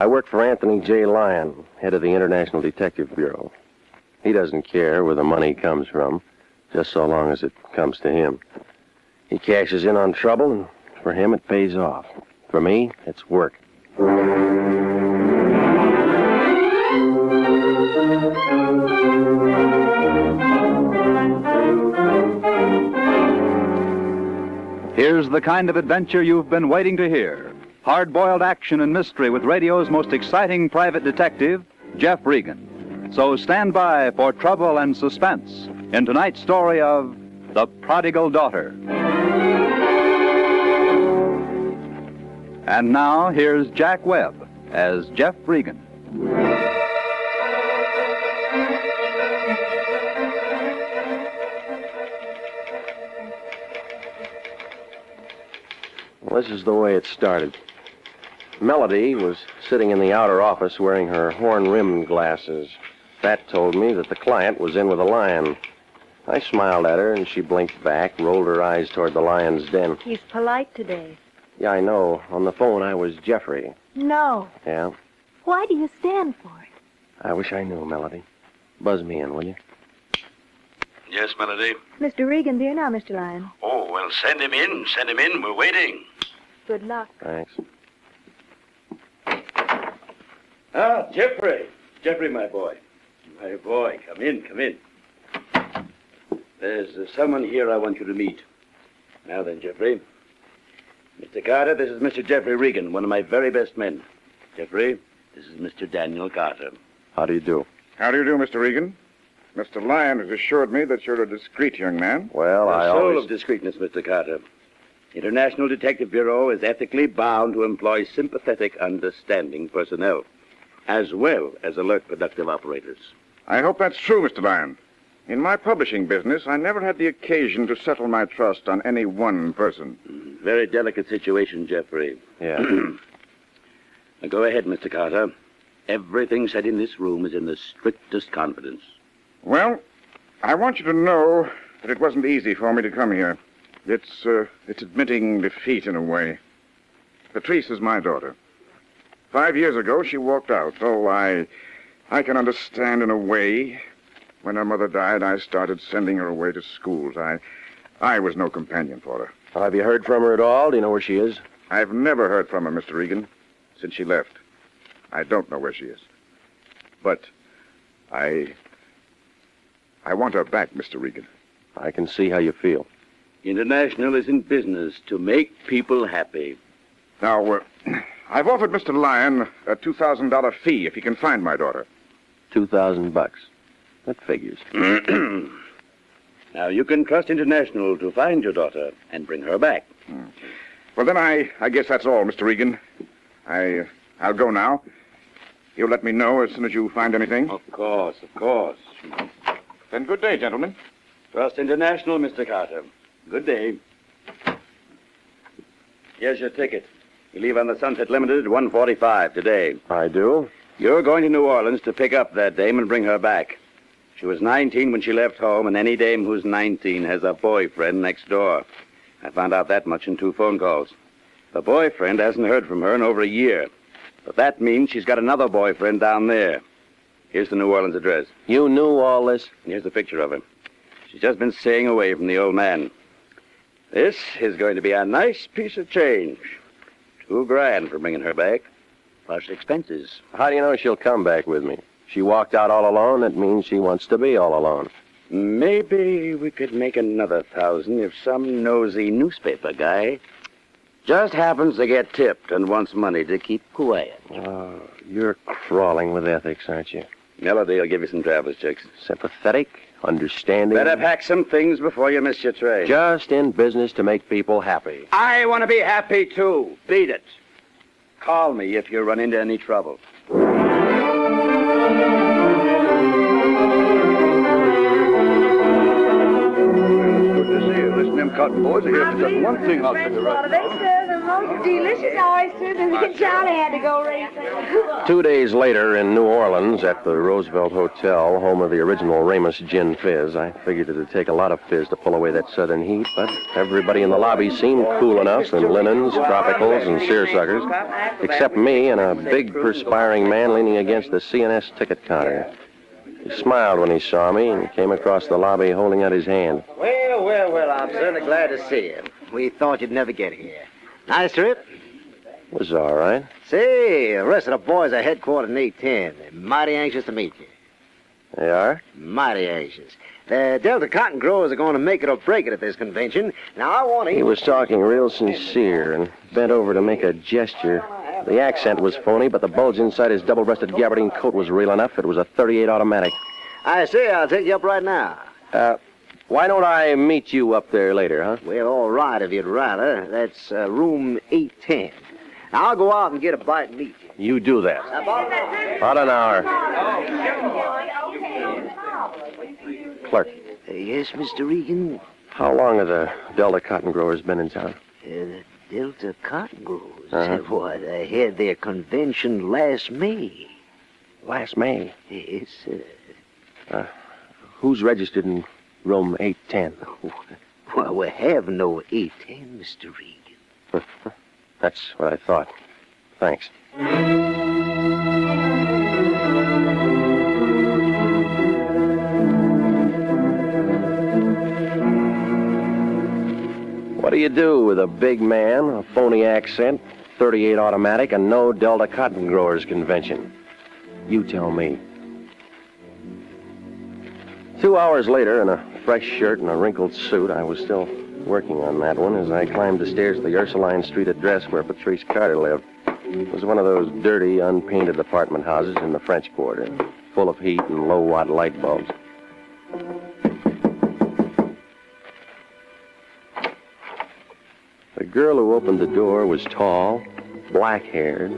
I work for Anthony J. Lyon, head of the International Detective Bureau. He doesn't care where the money comes from, just so long as it comes to him. He cashes in on trouble, and for him it pays off. For me, it's work. Here's the kind of adventure you've been waiting to hear. Hard-boiled action and mystery with radio's most exciting private detective, Jeff Regan. So stand by for trouble and suspense in tonight's story of The Prodigal Daughter. And now, here's Jack Webb as Jeff Regan. Well, this is the way it started. Melody was sitting in the outer office wearing her horn-rimmed glasses. That told me that the client was in with a lion. I smiled at her, and she blinked back, rolled her eyes toward the lion's den. He's polite today. Yeah, I know. On the phone, I was Jeffrey. No. Yeah? Why do you stand for it? I wish I knew, Melody. Buzz me in, will you? Yes, Melody? Mr. Regan, dear, now, Mr. Lyon. Oh, well, send him in. Send him in. We're waiting. Good luck. Thanks. Ah, Jeffrey. Jeffrey, my boy. My boy, come in, come in. There's someone here I want you to meet. Now then, Jeffrey. Mr. Carter, this is Mr. Jeffrey Regan, one of my very best men. Jeffrey, this is Mr. Daniel Carter. How do you do? How do you do, Mr. Regan? Mr. Lyon has assured me that you're a discreet young man. Well, The I soul always... of discreetness, Mr. Carter. International Detective Bureau is ethically bound to employ sympathetic, understanding personnel, as well as alert, productive operators. I hope that's true, Mr. Lyon. In my publishing business, I never had the occasion to settle my trust on any one person. Very delicate situation, Jeffrey. Yeah. Now, go ahead, Mr. Carter. Everything said in this room is in the strictest confidence. Well, I want you to know that it wasn't easy for me to come here. It's admitting defeat in a way. Patrice is my daughter. 5 years ago, she walked out. Oh, I can understand in a way. When her mother died, I started sending her away to schools. I was no companion for her. Well, have you heard from her at all? Do you know where she is? I've never heard from her, Mr. Regan, since she left. I don't know where she is. But I want her back, Mr. Regan. I can see how you feel. International is in business to make people happy. Now, I've offered Mr. Lyon a $2,000 fee if he can find my daughter. $2,000. That figures. Now, you can trust International to find your daughter and bring her back. Well, then I guess that's all, Mr. Regan. I'll go now. You'll let me know as soon as you find anything? Of course, of course. Then good day, gentlemen. Trust International, Mr. Carter. Good day. Here's your ticket. You leave on the Sunset Limited at 1:45 today. I do? You're going to New Orleans to pick up that dame and bring her back. She was 19 when she left home, and any dame who's 19 has a boyfriend next door. I found out that much in 2 phone calls. The boyfriend hasn't heard from her in over a year. But that means she's got another boyfriend down there. Here's the New Orleans address. You knew all this? And here's the picture of her. She's just been staying away from the old man. This is going to be a nice piece of change. $2,000 for bringing her back, plus expenses. How do you know she'll come back with me? She walked out all alone. That means she wants to be all alone. Maybe we could make another 1,000 if some nosy newspaper guy just happens to get tipped and wants money to keep quiet. Oh, you're crawling with ethics, aren't you? Melody will give you some traveler's checks. Sympathetic, understanding. Better pack some things before you miss your train. Just in business to make people happy. I want to be happy, too. Beat it. Call me if you run into any trouble. Good to see you. Listen to them cotton boys are here for just one thing, I'll tell you right They now. serve the most delicious oysters, and Charlie had to go racing. 2 days later in New Orleans at the Roosevelt Hotel, home of the original Ramus Gin Fizz, I figured it'd take a lot of fizz to pull away that southern heat, but everybody in the lobby seemed cool enough in linens, tropicals, and seersuckers, except me and a big perspiring man leaning against the CNS ticket counter. He smiled when he saw me and came across the lobby holding out his hand. Well, I'm certainly glad to see you. We thought you'd never get here. Nice trip? It was all right. See, the rest of the boys are headquartered in 810. They're mighty anxious to meet you. They are? Mighty anxious. The Delta cotton growers are going to make it or break it at this convention. Now, I want to... He was talking real sincere and bent over to make a gesture. The accent was phony, but the bulge inside his double-breasted gabardine coat was real enough. It was a .38 automatic. I say, I'll take you up right now. Why don't I meet you up there later, huh? Well, all right, if you'd rather. That's room 810. Now, I'll go out and get a bite and meet you. You do that. About an hour. Clerk, Yes, Mr. Regan? how long have the Delta cotton growers been in town? The Delta cotton growers. Uh-huh. What, they had their convention last May. Last May. Yes, sir. Who's registered in room 810? Well, we have no 810, Mr. Regan. That's what I thought. Thanks. What do you do with a big man, a phony accent, .38 automatic, and no Delta Cotton Growers Convention? You tell me. 2 hours later, in a fresh shirt and a wrinkled suit, I was still working on that one as I climbed the stairs to the Ursuline Street address where Patrice Carter lived. It was one of those dirty, unpainted apartment houses in the French Quarter, full of heat and low-watt light bulbs. The girl who opened the door was tall, black-haired,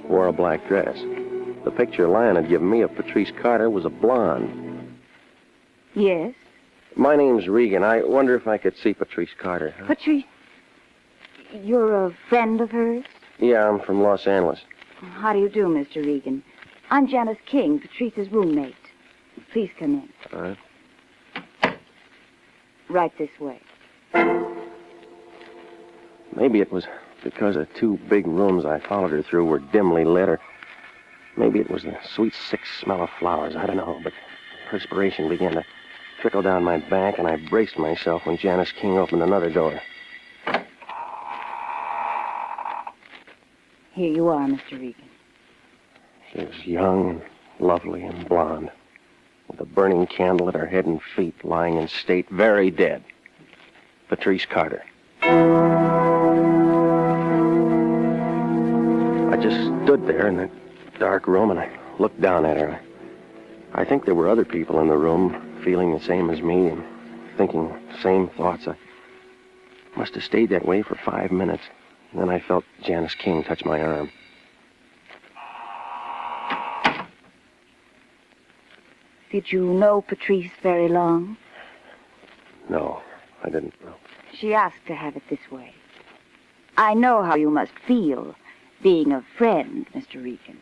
wore a black dress. The picture Lion had given me of Patrice Carter was a blonde. Yes? My name's Regan. I wonder if I could see Patrice Carter. Huh? Patrice, you're a friend of hers? Yeah, I'm from Los Angeles. How do you do, Mr. Regan? I'm Janice King, Patrice's roommate. Please come in. All right. Right this way. Maybe it was because the two big rooms I followed her through were dimly lit, or maybe it was the sweet, sick smell of flowers. I don't know, but perspiration began to trickle down my back, and I braced myself when Janice King opened another door. Here you are, Mr. Regan. She was young and lovely and blonde, with a burning candle at her head and feet, lying in state, very dead. Patrice Carter. I just stood there in that dark room, and I looked down at her. I think there were other people in the room feeling the same as me and thinking the same thoughts. I must have stayed that way for 5 minutes. And then I felt Janice King touch my arm. Did you know Patrice very long? No, I didn't know. She asked to have it this way. I know how you must feel, being a friend, Mr. Regan.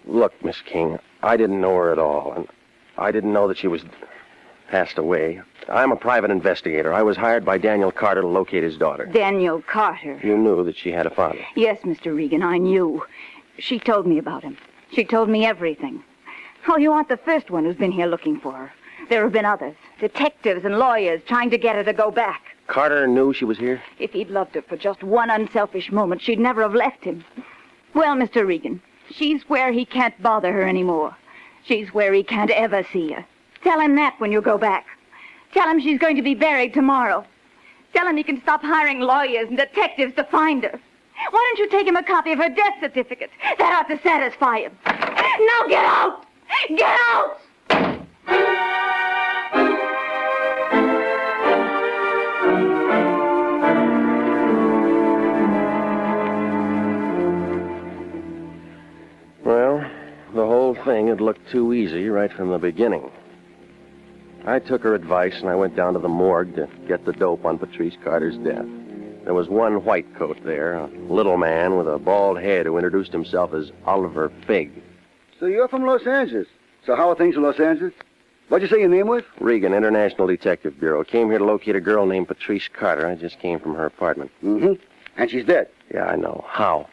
Look, Miss King, I didn't know her at all, and I didn't know that she was passed away. I'm a private investigator. I was hired by Daniel Carter to locate his daughter. Daniel Carter. You knew that she had a father. Yes, Mr. Regan, I knew. She told me about him. She told me everything. Oh, you aren't the first one who's been here looking for her. There have been others. Detectives and lawyers trying to get her to go back. Carter knew she was here? If he'd loved her for just one unselfish moment, she'd never have left him. Well, Mr. Regan, she's where he can't bother her anymore. She's where he can't ever see her. Tell him that when you go back. Tell him she's going to be buried tomorrow. Tell him he can stop hiring lawyers and detectives to find her. Why don't you take him a copy of her death certificate? That ought to satisfy him. Now get out! Get out! Well, the whole thing had looked too easy right from the beginning. I took her advice, and I went down to the morgue to get the dope on Patrice Carter's death. There was one white coat there, a little man with a bald head who introduced himself as Oliver Fig. So you're from Los Angeles. So how are things in Los Angeles? What'd you say your name was? Regan, International Detective Bureau. Came here to locate a girl named Patrice Carter. I just came from her apartment. Mm-hmm. And she's dead. Yeah, I know. How?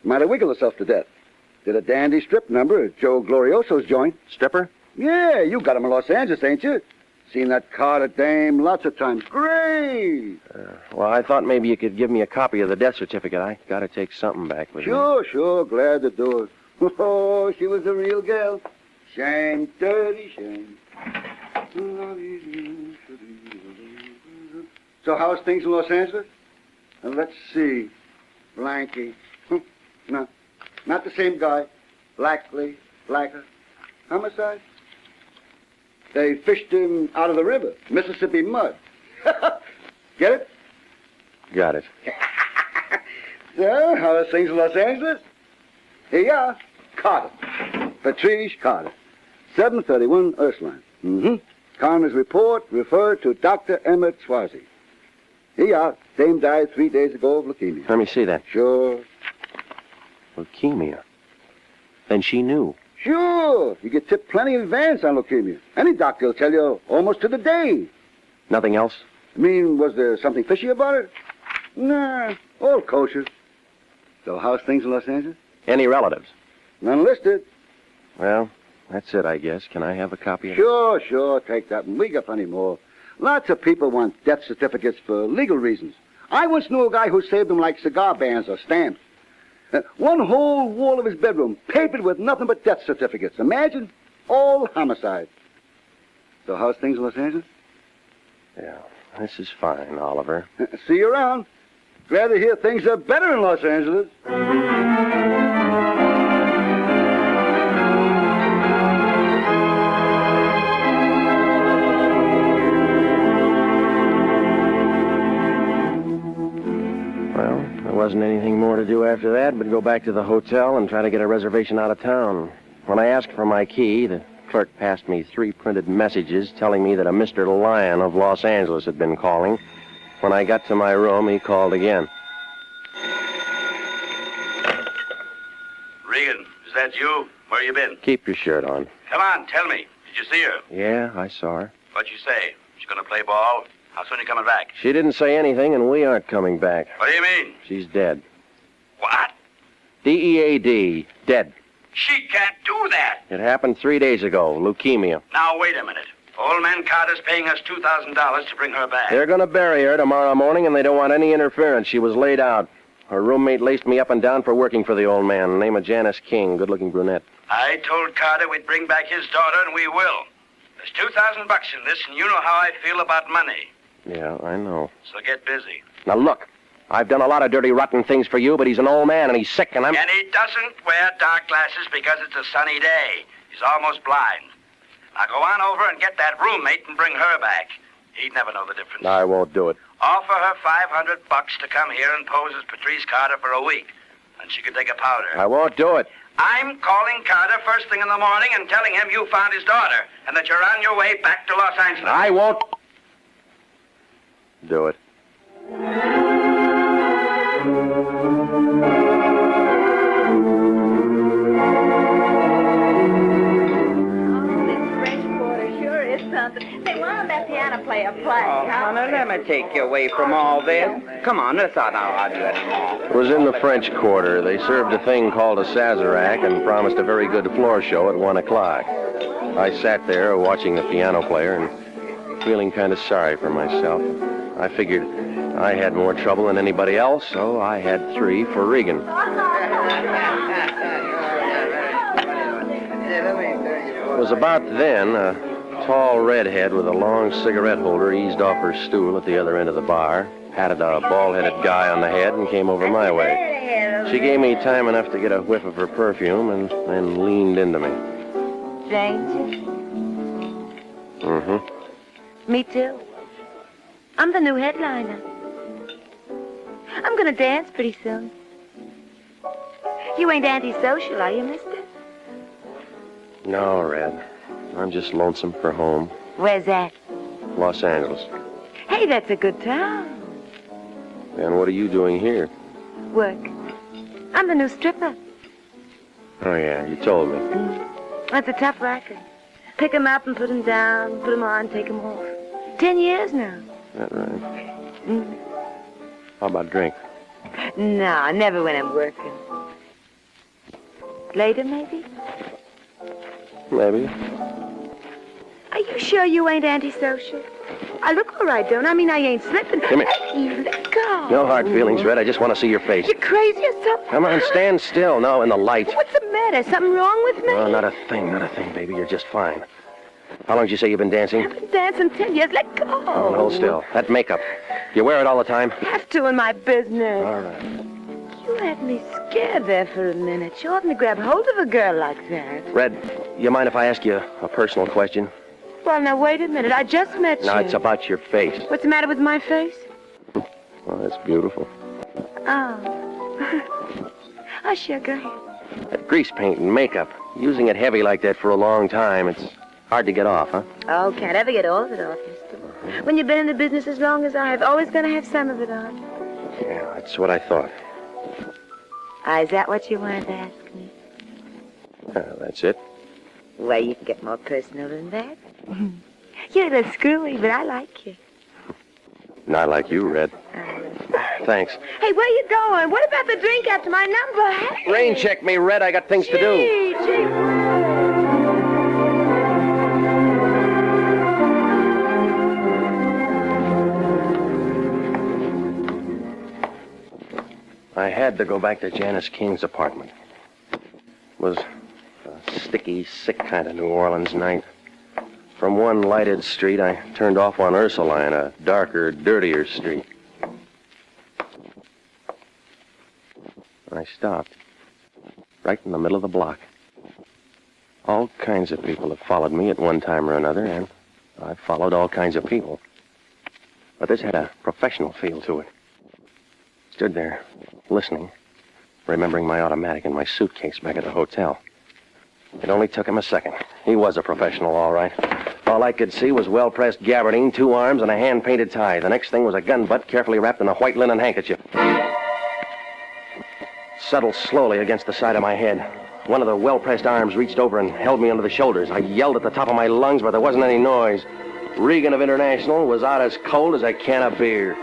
Might have wiggled herself to death. Did a dandy strip number at Joe Glorioso's joint. Stripper? Yeah, you got him in Los Angeles, ain't you? Seen that Carter dame lots of times. Great! Well, I thought maybe you could give me a copy of the death certificate. I gotta take something back with me. Sure. Glad to do it. Oh, she was a real girl. Shame, dirty shame. So how's things in Los Angeles? Let's see. Blanky. No, not the same guy. Blackley, Blacker. Homicide? They fished him out of the river. Mississippi mud. Get it? Got it. So, how are things in Los Angeles? Here you are. Carter. Patrice Carter. 731 Ursuline. Mm-hmm. Coroner's report referred to Dr. Emmett Swazi. Here you are. Dame died 3 days ago of leukemia. Let me see that. Sure. Leukemia. Then she knew. Sure. You get tipped plenty in advance on leukemia. Any doctor will tell you almost to the day. Nothing else? I mean, was there something fishy about it? Nah, all kosher. So how's things in Los Angeles? Any relatives? None listed. Well, that's it, I guess. Can I have a copy of it? Sure. Take that one. We got plenty more. Lots of people want death certificates for legal reasons. I once knew a guy who saved them like cigar bands or stamps. One whole wall of his bedroom papered with nothing but death certificates. Imagine, all homicide. So how's things in Los Angeles? Yeah, this is fine, Oliver. See you around. Glad to hear things are better in Los Angeles. Well, there wasn't anything more to do after that but go back to the hotel and try to get a reservation out of town. When I asked for my key, the clerk passed me 3 printed messages telling me that a Mr. Lyon of Los Angeles had been calling. When I got to my room, he called again. Regan, is that you? Where you been? Keep your shirt on. Come on, tell me. Did you see her? Yeah, I saw her. What'd you say? She gonna play ball? How soon you coming back? She didn't say anything, and we aren't coming back. What do you mean? She's dead. What? D-E-A-D. Dead. She can't do that. It happened 3 days ago. Leukemia. Now, wait a minute. Old man Carter's paying us $2,000 to bring her back. They're going to bury her tomorrow morning, and they don't want any interference. She was laid out. Her roommate laced me up and down for working for the old man. Name of Janice King. Good-looking brunette. I told Carter we'd bring back his daughter, and we will. There's $2,000 in this, and you know how I feel about money. Yeah, I know. So get busy. Now, look. I've done a lot of dirty, rotten things for you, but he's an old man, and he's sick, and I'm... And he doesn't wear dark glasses because it's a sunny day. He's almost blind. Now go on over and get that roommate and bring her back. He'd never know the difference. I won't do it. Offer her $500 to come here and pose as Patrice Carter for a week. And she could take a powder. I won't do it. I'm calling Carter first thing in the morning and telling him you found his daughter and that you're on your way back to Los Angeles. I won't do it. Say, why don't that piano player play? Oh, honey, let me take you away from all this. Come on, let's not argue anymore. It was in the French Quarter. They served a thing called a Sazerac and promised a very good floor show at 1 o'clock. I sat there watching the piano player and feeling kind of sorry for myself. I figured I had more trouble than anybody else, so I had 3 for Regan. It was about then a tall redhead with a long cigarette holder eased off her stool at the other end of the bar, patted a bald-headed guy on the head, and came over my way. She gave me time enough to get a whiff of her perfume and then leaned into me. Stranger? Mm-hmm. Me too. I'm the new headliner. I'm gonna dance pretty soon. You ain't antisocial, are you, mister? No, Red. I'm just lonesome for home. Where's that? Los Angeles. Hey, that's a good town. And what are you doing here? Work. I'm the new stripper. Oh, yeah, you told me. That's a tough racket. Pick 'em up and put 'em down, put 'em on, take 'em off. 10 years now. That right? How about drink? No, never when I'm working. Later, maybe? Maybe. Are you sure you ain't antisocial? I look all right, don't I? I mean, I ain't slipping. Come here. Hey, let go. No hard feelings, Red. I just want to see your face. You crazy or something? Come on, stand still. No, in the light. What's the matter? Something wrong with me? No, not a thing, baby. You're just fine. How long did you say you've been dancing? I've been dancing 10 years. Let go. Oh, hold still. That makeup. You wear it all the time? Have to in my business. All right. You had me scared there for a minute. You oughtn't to grab hold of a girl like that. Red, you mind if I ask you a personal question? Well, now, wait a minute. I just met you. No, it's about your face. What's the matter with my face? Oh, that's beautiful. Oh. Oh, sure, go ahead. That grease paint and makeup. Using it heavy like that for a long time, it's hard to get off, huh? Oh, can't ever get all of it off, mister. When you've been in the business as long as I have, always going to have some of it on. Yeah, that's what I thought. Is that what you wanted to ask me? That's it. Well, you can get more personal than that. You're a little screwy, but I like you. Not like you, Red. Thanks. Hey, where you going? What about the drink after my number? Hey. Rain check me, Red. I got things to do. Gee. I had to go back to Janice King's apartment. It was a sticky, sick kind of New Orleans night. From one lighted street, I turned off on Ursuline, a darker, dirtier street. I stopped, right in the middle of the block. All kinds of people have followed me at one time or another, and I've followed all kinds of people. But this had a professional feel to it. Stood there, listening, remembering my automatic and my suitcase back at the hotel. It only took him a second. He was a professional, all right. All I could see was well-pressed gabardine, 2 arms, and a hand-painted tie. The next thing was a gun butt carefully wrapped in a white linen handkerchief. Settled slowly against the side of my head. One of the well-pressed arms reached over and held me under the shoulders. I yelled at the top of my lungs, but there wasn't any noise. Regan of International was out as cold as a can of beer.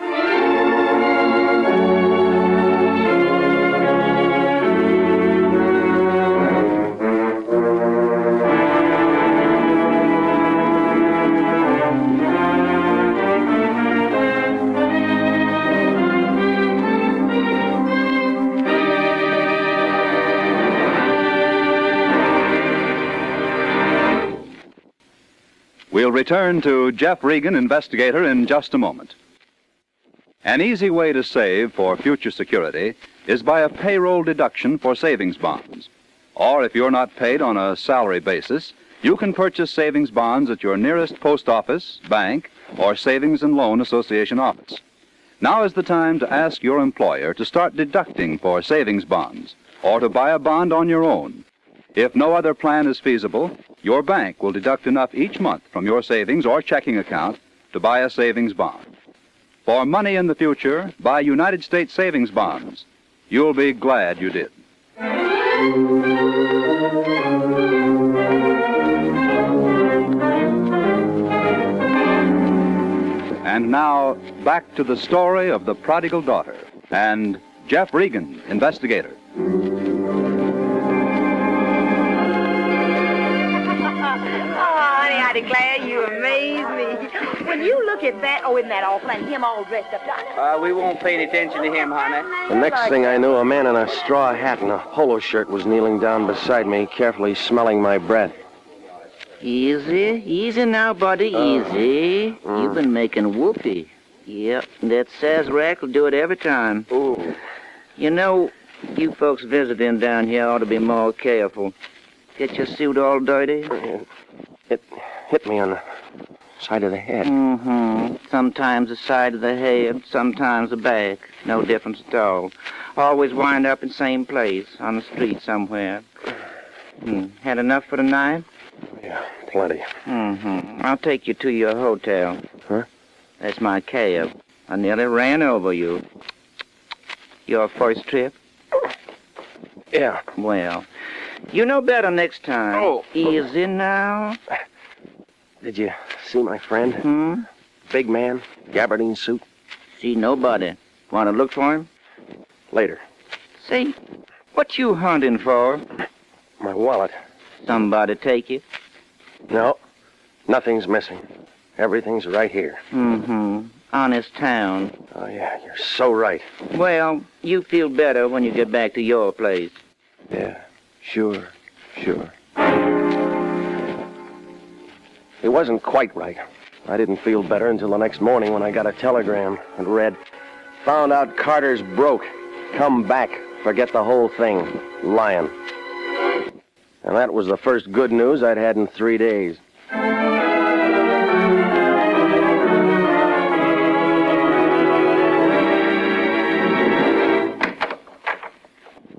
We'll return to Jeff Regan, investigator, in just a moment. An easy way to save for future security is by a payroll deduction for savings bonds. Or if you're not paid on a salary basis, you can purchase savings bonds at your nearest post office, bank, or Savings and Loan Association office. Now is the time to ask your employer to start deducting for savings bonds or to buy a bond on your own. If no other plan is feasible, your bank will deduct enough each month from your savings or checking account to buy a savings bond. For money in the future, buy United States savings bonds. You'll be glad you did. And now, back to the story of the prodigal daughter and Jeff Regan, investigator. I declare you amaze me. When you look at that, isn't that awful? And him all dressed up. We won't pay any attention to him, honey. The next thing I knew, a man in a straw hat and a polo shirt was kneeling down beside me, carefully smelling my breath. Easy now, buddy, easy. You've been making whoopee. Yep, that Sazerac will do it every time. Ooh. You know, you folks visiting down here ought to be more careful. Get your suit all dirty? It hit me on the side of the head. Sometimes the side of the head, sometimes the back. No difference at all. Always wind up in same place, on the street somewhere. Had enough for the night? Yeah, plenty. Mm-hmm. I'll take you to your hotel. Huh? That's my cab. I nearly ran over you. Your first trip? Yeah. Well, you know better next time. Oh. Easy now. Did you see my friend? Hmm? Big man, gabardine suit. See nobody. Want to look for him? Later. Say, what you hunting for? My wallet. Somebody take it? No, nothing's missing. Everything's right here. Mm-hmm. Honest town. Oh, yeah, you're so right. Well, you feel better when you get back to your place. Yeah, sure. It wasn't quite right. I didn't feel better until the next morning when I got a telegram and read, "Found out Carter's broke. Come back. Forget the whole thing. Lion." And that was the first good news I'd had in 3 days.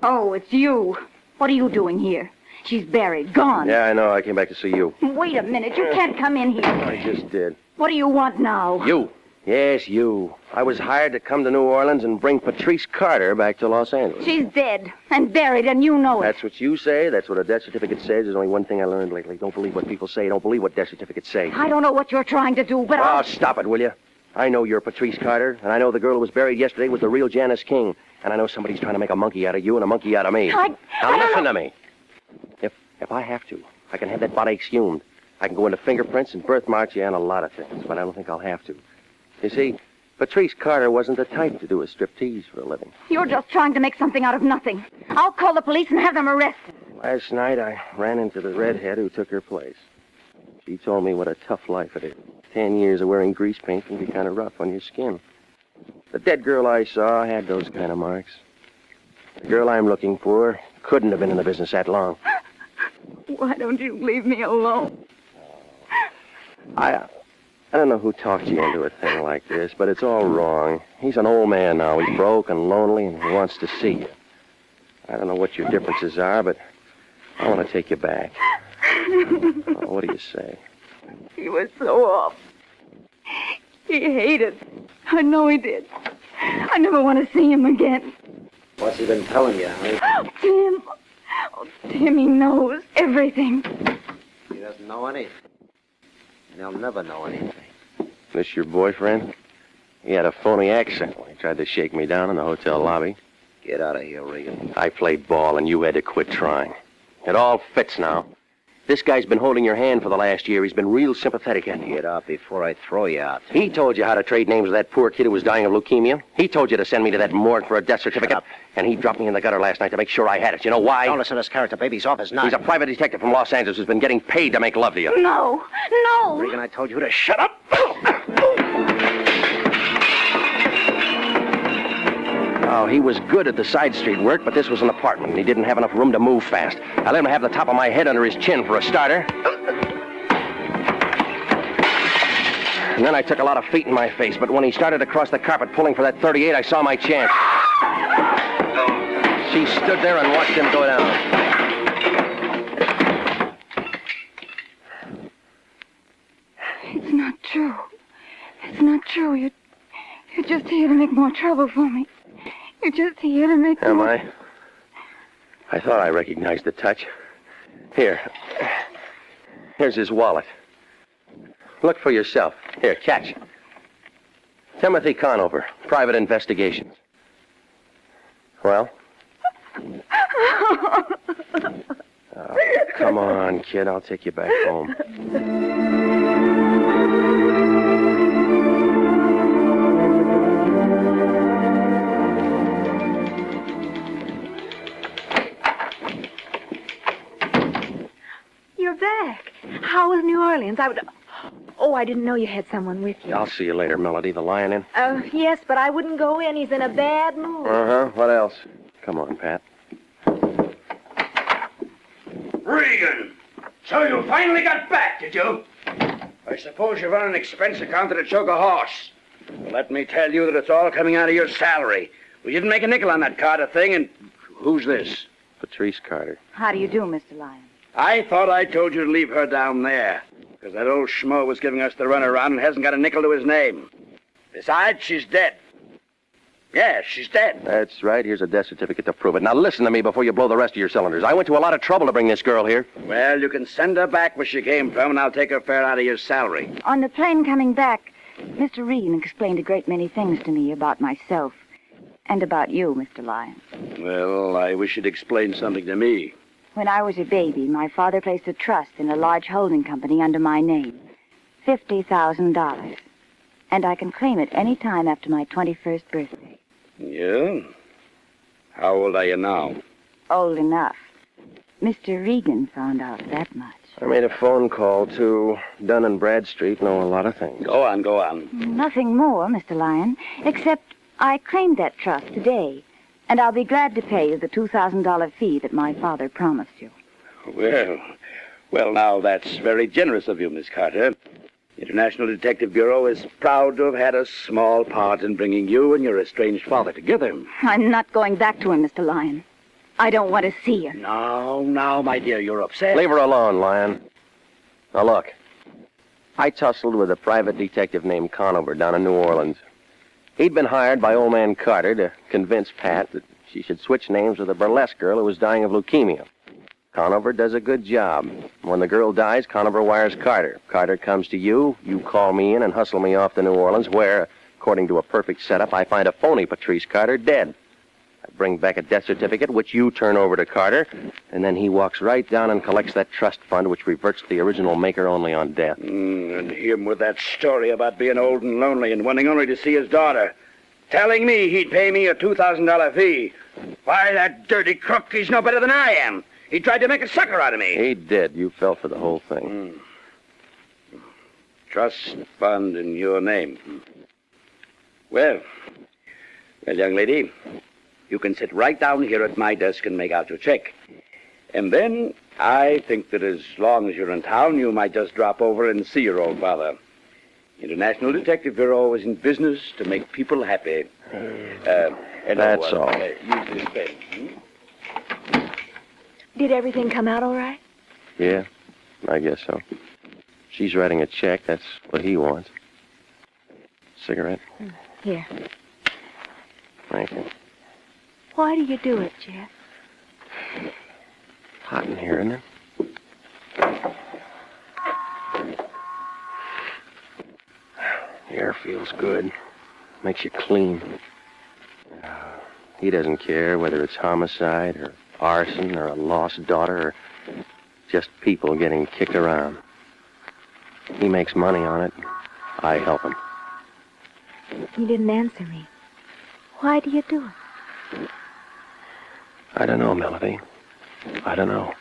Oh, it's you. What are you doing here? She's buried, gone. Yeah, I know. I came back to see you. Wait a minute. You can't come in here. I just did. What do you want now? You. Yes, you. I was hired to come to New Orleans and bring Patrice Carter back to Los Angeles. She's dead and buried, and you know it. That's what you say. That's what a death certificate says. There's only one thing I learned lately. Don't believe what people say. Don't believe what death certificates say. I don't know what you're trying to do, but Oh, stop it, will you? I know you're Patrice Carter, and I know the girl who was buried yesterday was the real Janice King. And I know somebody's trying to make a monkey out of you and a monkey out of me. Now listen to me. If I have to, I can have that body exhumed. I can go into fingerprints and birthmarks, yeah, and a lot of things, but I don't think I'll have to. You see, Patrice Carter wasn't the type to do a striptease for a living. You're just trying to make something out of nothing. I'll call the police and have them arrested. Last night, I ran into the redhead who took her place. She told me what a tough life it is. 10 years of wearing grease paint can be kind of rough on your skin. The dead girl I saw had those kind of marks. The girl I'm looking for couldn't have been in the business that long. Why don't you leave me alone? I don't know who talked you into a thing like this, but it's all wrong. He's an old man now. He's broke and lonely, and he wants to see you. I don't know what your differences are, but I want to take you back. Oh, what do you say? He was so off. He hated. I know he did. I never want to see him again. What's he been telling you, huh? Tim. Oh, Tim, he knows everything. He doesn't know anything. And he'll never know anything. This your boyfriend? He had a phony accent when he tried to shake me down in the hotel lobby. Get out of here, Regan. I played ball, and you had to quit trying. It all fits now. This guy's been holding your hand for the last year. He's been real sympathetic, and Get out before I throw you out. he told you how to trade names with that poor kid who was dying of leukemia. He told you to send me to that morgue for a death certificate. Shut up. And he dropped me in the gutter last night to make sure I had it. You know why? Don't listen to this character. Baby's off his nut. He's a private detective from Los Angeles who's been getting paid to make love to you. No. No. Regan, I told you to shut up. Oh, he was good at the side street work, but this was an apartment, and he didn't have enough room to move fast. I let him have the top of my head under his chin for a starter. And then I took a lot of feet in my face, but when he started to cross the carpet pulling for that 38, I saw my chance. She stood there and watched him go down. It's not true. It's not true. You're just here to make more trouble for me. You're just here to make Am more... I? I thought I recognized the touch. Here. Here's his wallet. Look for yourself. Here, catch. Timothy Conover, private investigations. Well? Oh, come on, kid. I'll take you back home. You're back. How was New Orleans? Oh, I didn't know you had someone with you. I'll see you later, Melody. The lion in? Yes, but I wouldn't go in. He's in a bad mood. Uh-huh. What else? Come on, Pat. Regan! So you finally got back, did you? I suppose you run an expense account to choke a horse. Well, let me tell you that it's all coming out of your salary. We didn't make a nickel on that Carter thing, and who's this? Patrice Carter. How do you do, Mr. Lyon? I thought I told you to leave her down there, because that old schmo was giving us the runaround and hasn't got a nickel to his name. Besides, she's dead. Yeah, she's dead. That's right. Here's a death certificate to prove it. Now listen to me before you blow the rest of your cylinders. I went to a lot of trouble to bring this girl here. Well, you can send her back where she came from, and I'll take her fare out of your salary. On the plane coming back, Mr. Regan explained a great many things to me about myself and about you, Mr. Lyon. Well, I wish you'd explain something to me. When I was a baby, my father placed a trust in a large holding company under my name. $50,000. And I can claim it any time after my 21st birthday. Yeah? How old are you now? Old enough. Mr. Regan found out that much. I made a phone call to Dun and Bradstreet, know a lot of things. Go on. Nothing more, Mr. Lyon, except I claimed that trust today, and I'll be glad to pay you the $2,000 fee that my father promised you. Well, now, that's very generous of you, Miss Carter. The International Detective Bureau is proud to have had a small part in bringing you and your estranged father together. I'm not going back to him, Mr. Lyon. I don't want to see her. Now, my dear, you're upset. Leave her alone, Lyon. Now, look. I tussled with a private detective named Conover down in New Orleans. He'd been hired by old man Carter to convince Pat that she should switch names with a burlesque girl who was dying of leukemia. Conover does a good job. When the girl dies, Conover wires Carter. Carter comes to you, you call me in and hustle me off to New Orleans, where, according to a perfect setup, I find a phony Patrice Carter dead. I bring back a death certificate, which you turn over to Carter, and then he walks right down and collects that trust fund, which reverts to the original maker only on death. And him with that story about being old and lonely and wanting only to see his daughter. Telling me he'd pay me a $2,000 fee. Why, that dirty crook, he's no better than I am. He tried to make a sucker out of me. He did. You fell for the whole thing. Trust fund in your name. Well, young lady, you can sit right down here at my desk and make out your check. And then I think that as long as you're in town, you might just drop over and see your old father. International Detective Bureau is in business to make people happy. That's all. Use this pen. Did everything come out all right? Yeah, I guess so. She's writing a check. That's what he wants. Cigarette? Here. Thank you. Why do you do it, Jeff? Hot in here, isn't it? The air feels good. Makes you clean. He doesn't care whether it's homicide or arson or a lost daughter or just people getting kicked around. He makes money on it. I help him. You didn't answer me. Why do you do it? I don't know, Melody. I don't know.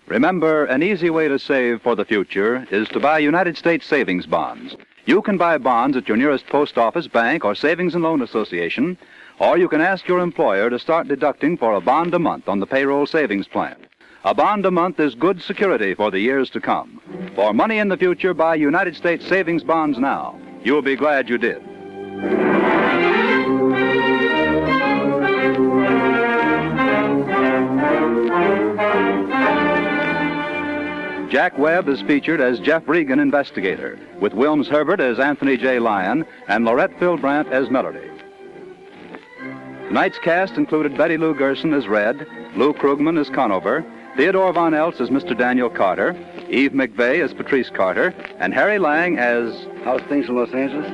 Remember, an easy way to save for the future is to buy United States savings bonds. You can buy bonds at your nearest post office, bank, or savings and loan association, or you can ask your employer to start deducting for a bond a month on the payroll savings plan. A bond a month is good security for the years to come. For money in the future, buy United States savings bonds now. You'll be glad you did. Jack Webb is featured as Jeff Regan, investigator, with Wilms Herbert as Anthony J. Lyon and Laurette Philbrandt as Melody. Tonight's cast included Betty Lou Gerson as Red, Lou Krugman as Conover, Theodore Von Eltz as Mr. Daniel Carter, Eve McVeigh as Patrice Carter, and Harry Lang as... How's things in Los Angeles?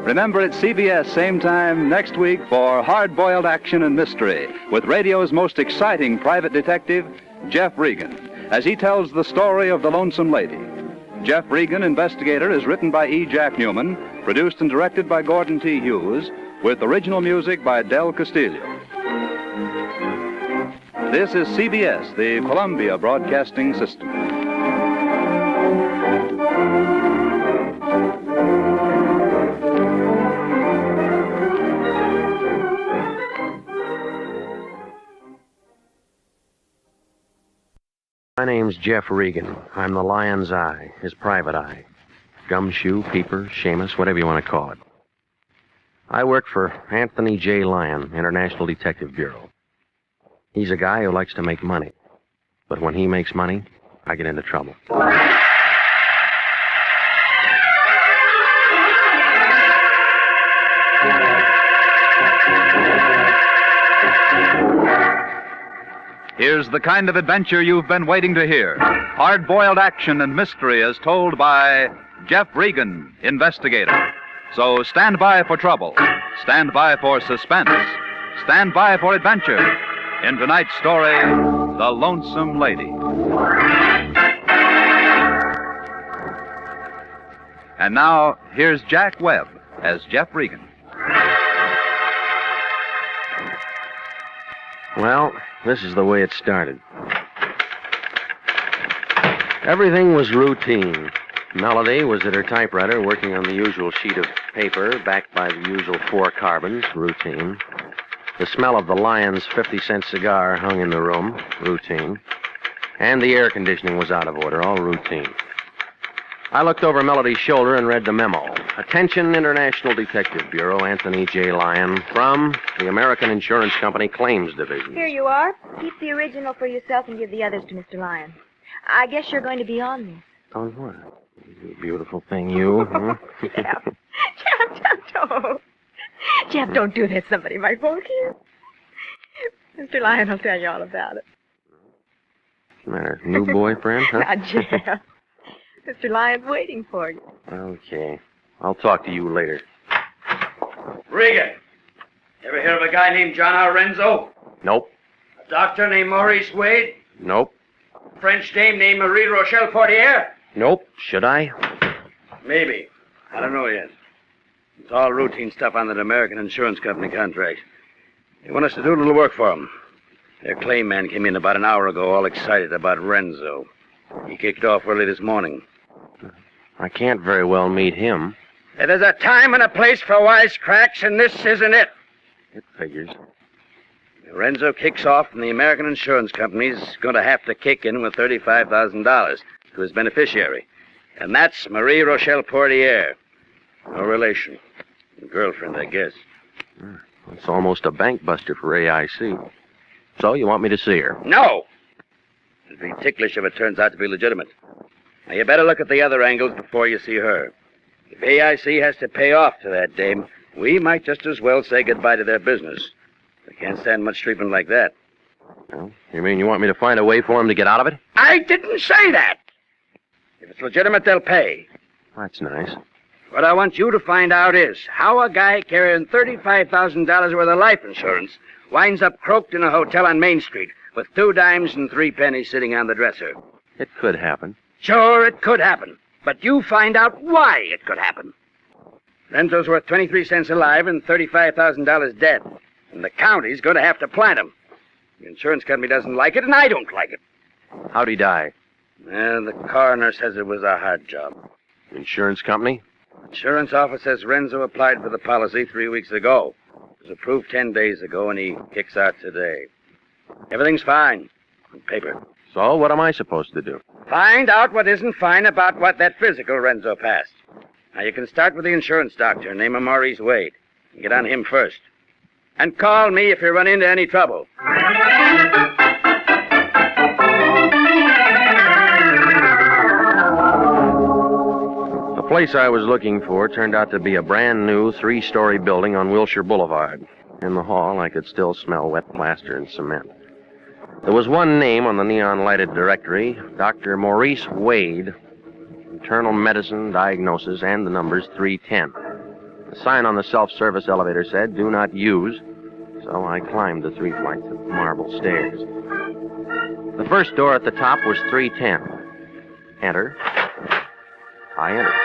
Remember, it's CBS same time next week for Hardboiled Action and Mystery with radio's most exciting private detective, Jeff Regan, as he tells the story of the Lonesome Lady. Jeff Regan, Investigator, is written by E. Jack Newman, produced and directed by Gordon T. Hughes, with original music by Del Castillo. This is CBS, the Columbia Broadcasting System. My name's Jeff Regan. I'm the Lion's Eye, his private eye. Gumshoe, peeper, Seamus, whatever you want to call it. I work for Anthony J. Lyon, International Detective Bureau. He's a guy who likes to make money. But when he makes money, I get into trouble. Here's the kind of adventure you've been waiting to hear. Hard-boiled action and mystery as told by Jeff Regan, investigator. So stand by for trouble. Stand by for suspense. Stand by for adventure. In tonight's story, The Lonesome Lady. And now, here's Jack Webb as Jeff Regan. Well, this is the way it started. Everything was routine. Melody was at her typewriter working on the usual sheet of paper, backed by the usual 4 carbons, routine. The smell of the Lion's 50-cent cigar hung in the room, routine. And the air conditioning was out of order, all routine. I looked over Melody's shoulder and read the memo. Attention, International Detective Bureau, Anthony J. Lyon, from the American Insurance Company Claims Division. Here you are. Keep the original for yourself and give the others to Mr. Lyon. I guess you're going to be on this. On what? You beautiful thing, you. Huh? Jeff, don't. Jeff, don't do that. Somebody might walk in. Mr. Lyon will tell you all about it. What's the matter? New boyfriend, huh? Not Jeff. Mr. Lyon's waiting for you. Okay. I'll talk to you later. Regan, ever hear of a guy named John R. Renzo? Nope. A doctor named Maurice Wade? Nope. A French dame named Marie Rochelle Portier? Nope. Should I? Maybe. I don't know yet. It's all routine stuff on that American Insurance Company contract. They want us to do a little work for them. Their claim man came in about an hour ago, all excited about Renzo. He kicked off early this morning. I can't very well meet him. There's a time and a place for wisecracks, and this isn't it. It figures. Renzo kicks off, and the American Insurance Company's going to have to kick in with $35,000 to his beneficiary. And that's Marie Rochelle Portier. No relation. Girlfriend, I guess. It's almost a bank buster for AIC. So you want me to see her? No! It'd be ticklish if it turns out to be legitimate. Now, you better look at the other angles before you see her. If AIC has to pay off to that dame, we might just as well say goodbye to their business. They can't stand much treatment like that. Well, you mean you want me to find a way for him to get out of it? I didn't say that! If it's legitimate, they'll pay. That's nice. What I want you to find out is how a guy carrying $35,000 worth of life insurance winds up croaked in a hotel on Main Street with 2 dimes and 3 pennies sitting on the dresser. It could happen. Sure, it could happen. But you find out why it could happen. Renzo's worth 23 cents alive and $35,000 dead. And the county's going to have to plant him. The insurance company doesn't like it, and I don't like it. How'd he die? Well, the coroner says it was a hard job. Insurance company? Insurance office says Renzo applied for the policy 3 weeks ago. It was approved 10 days ago, and he kicks out today. Everything's fine. On paper. So what am I supposed to do? Find out what isn't fine about what that physical Renzo passed. Now, you can start with the insurance doctor, name him Maurice Wade. Get on him first. And call me if you run into any trouble. The place I was looking for turned out to be a brand new 3-story building on Wilshire Boulevard. In the hall, I could still smell wet plaster and cement. There was one name on the neon-lighted directory, Dr. Maurice Wade, internal medicine, diagnosis, and the numbers 310. The sign on the self-service elevator said, "Do not use," so I climbed the 3 flights of marble stairs. The first door at the top was 310. Enter. I entered.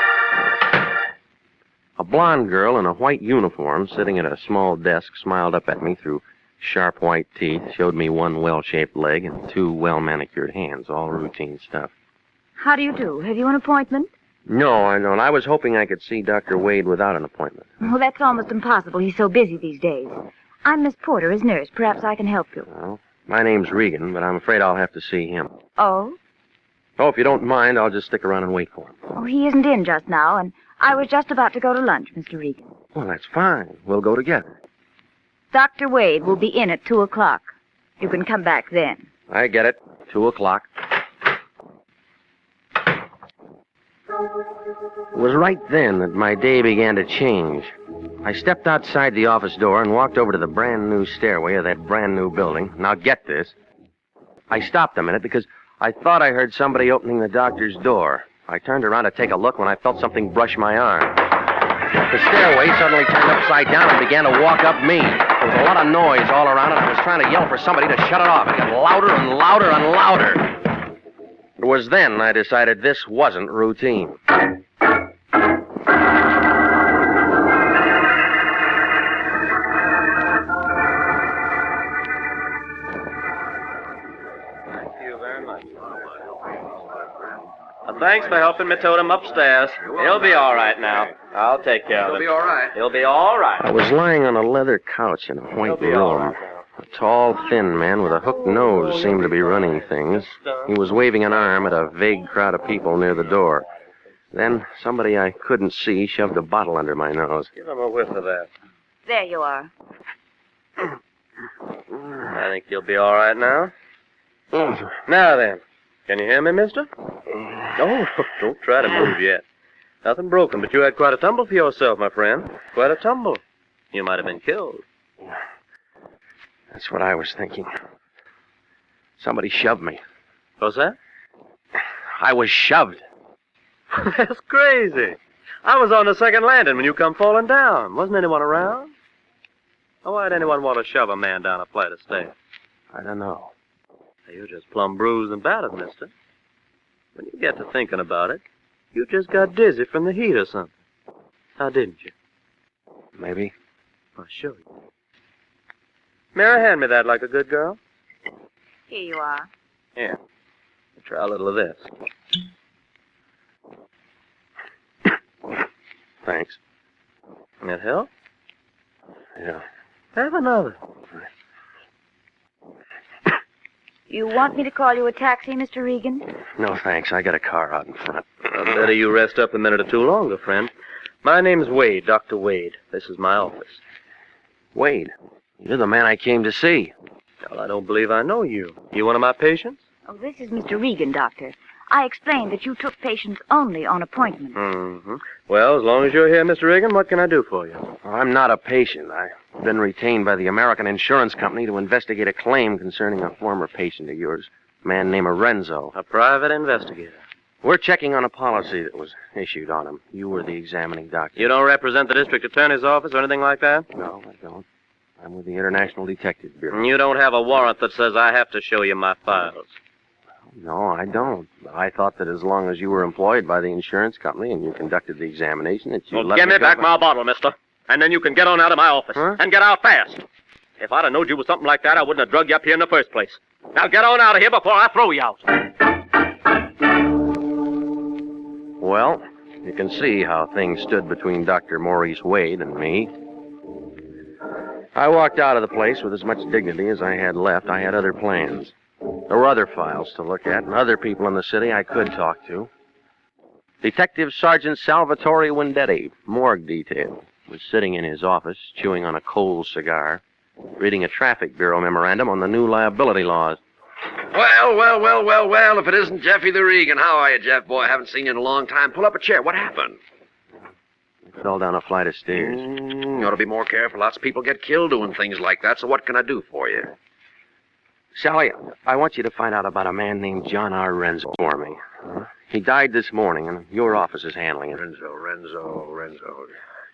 A blonde girl in a white uniform sitting at a small desk smiled up at me through sharp white teeth, showed me 1 well-shaped leg and 2 well-manicured hands, all routine stuff. How do you do? Have you an appointment? No, I don't. I was hoping I could see Dr. Wade without an appointment. Oh, that's almost impossible. He's so busy these days. I'm Miss Porter, his nurse. Perhaps I can help you. Well, my name's Regan, but I'm afraid I'll have to see him. Oh? Oh, if you don't mind, I'll just stick around and wait for him. Oh, he isn't in just now, and I was just about to go to lunch, Mr. Regan. Well, that's fine. We'll go together. Dr. Wade will be in at 2 o'clock. You can come back then. I get it. 2 o'clock. It was right then that my day began to change. I stepped outside the office door and walked over to the brand new stairway of that brand new building. Now get this. I stopped a minute because I thought I heard somebody opening the doctor's door. I turned around to take a look when I felt something brush my arm. The stairway suddenly turned upside down and began to walk up me. There was a lot of noise all around it. I was trying to yell for somebody to shut it off. It got louder and louder and louder. It was then I decided this wasn't routine. Thanks for helping me tote him upstairs. He'll be all right now. I'll take care of him. He'll be all right. He'll be all right. I was lying on a leather couch in a white room. A tall, thin man with a hooked nose seemed to be running things. He was waving an arm at a vague crowd of people near the door. Then somebody I couldn't see shoved a bottle under my nose. Give him a whiff of that. There you are. I think you'll be all right now. Now then, can you hear me, mister? Oh, don't try to move yet. Nothing broken, but you had quite a tumble for yourself, my friend. Quite a tumble. You might have been killed. That's what I was thinking. Somebody shoved me. What's that? I was shoved. That's crazy. I was on the second landing when you come falling down. Wasn't anyone around? Oh, why'd anyone want to shove a man down a flight of stairs? I don't know. You're just plumb bruised and battered, mister. When you get to thinking about it, you just got dizzy from the heat or something. Now, didn't you? Maybe. I'll show you. Mary, hand me that like a good girl. Here you are. Here. Try a little of this. Thanks. That help? Yeah. Have another. You want me to call you a taxi, Mr. Regan? No, thanks. I got a car out in front. Better you rest up a minute or two longer, friend. My name's Wade, Dr. Wade. This is my office. Wade, you're the man I came to see. Well, I don't believe I know you. You one of my patients? Oh, this is Mr. Regan, Doctor. I explained that you took patients only on appointment. Mm-hmm. Well, as long as you're here, Mr. Regan, what can I do for you? I'm not a patient. I've been retained by the American Insurance Company to investigate a claim concerning a former patient of yours, a man named Renzo. A private investigator. We're checking on a policy that was issued on him. You were the examining doctor. You don't represent the district attorney's office or anything like that? No, I don't. I'm with the International Detective Bureau. You don't have a warrant that says I have to show you my files. No, I don't. But I thought that as long as you were employed by the insurance company and you conducted the examination, that you Well, give me back my bottle, mister. And then you can get on out of my office. Huh? And get out fast. If I'd have known you was something like that, I wouldn't have drugged you up here in the first place. Now get on out of here before I throw you out. Well, you can see how things stood between Dr. Maurice Wade and me. I walked out of the place with as much dignity as I had left. I had other plans. There were other files to look at and other people in the city I could talk to. Detective Sergeant Salvatore Wendetti, morgue detail, was sitting in his office, chewing on a cold cigar, reading a traffic bureau memorandum on the new liability laws. Well, if it isn't Jeffy the Regan. How are you, Jeff, boy? I haven't seen you in a long time. Pull up a chair. What happened? I fell down a flight of stairs. You ought to be more careful. Lots of people get killed doing things like that, so what can I do for you? Sally, I want you to find out about a man named John R. Renzo for me. He died this morning, and your office is handling it. Renzo.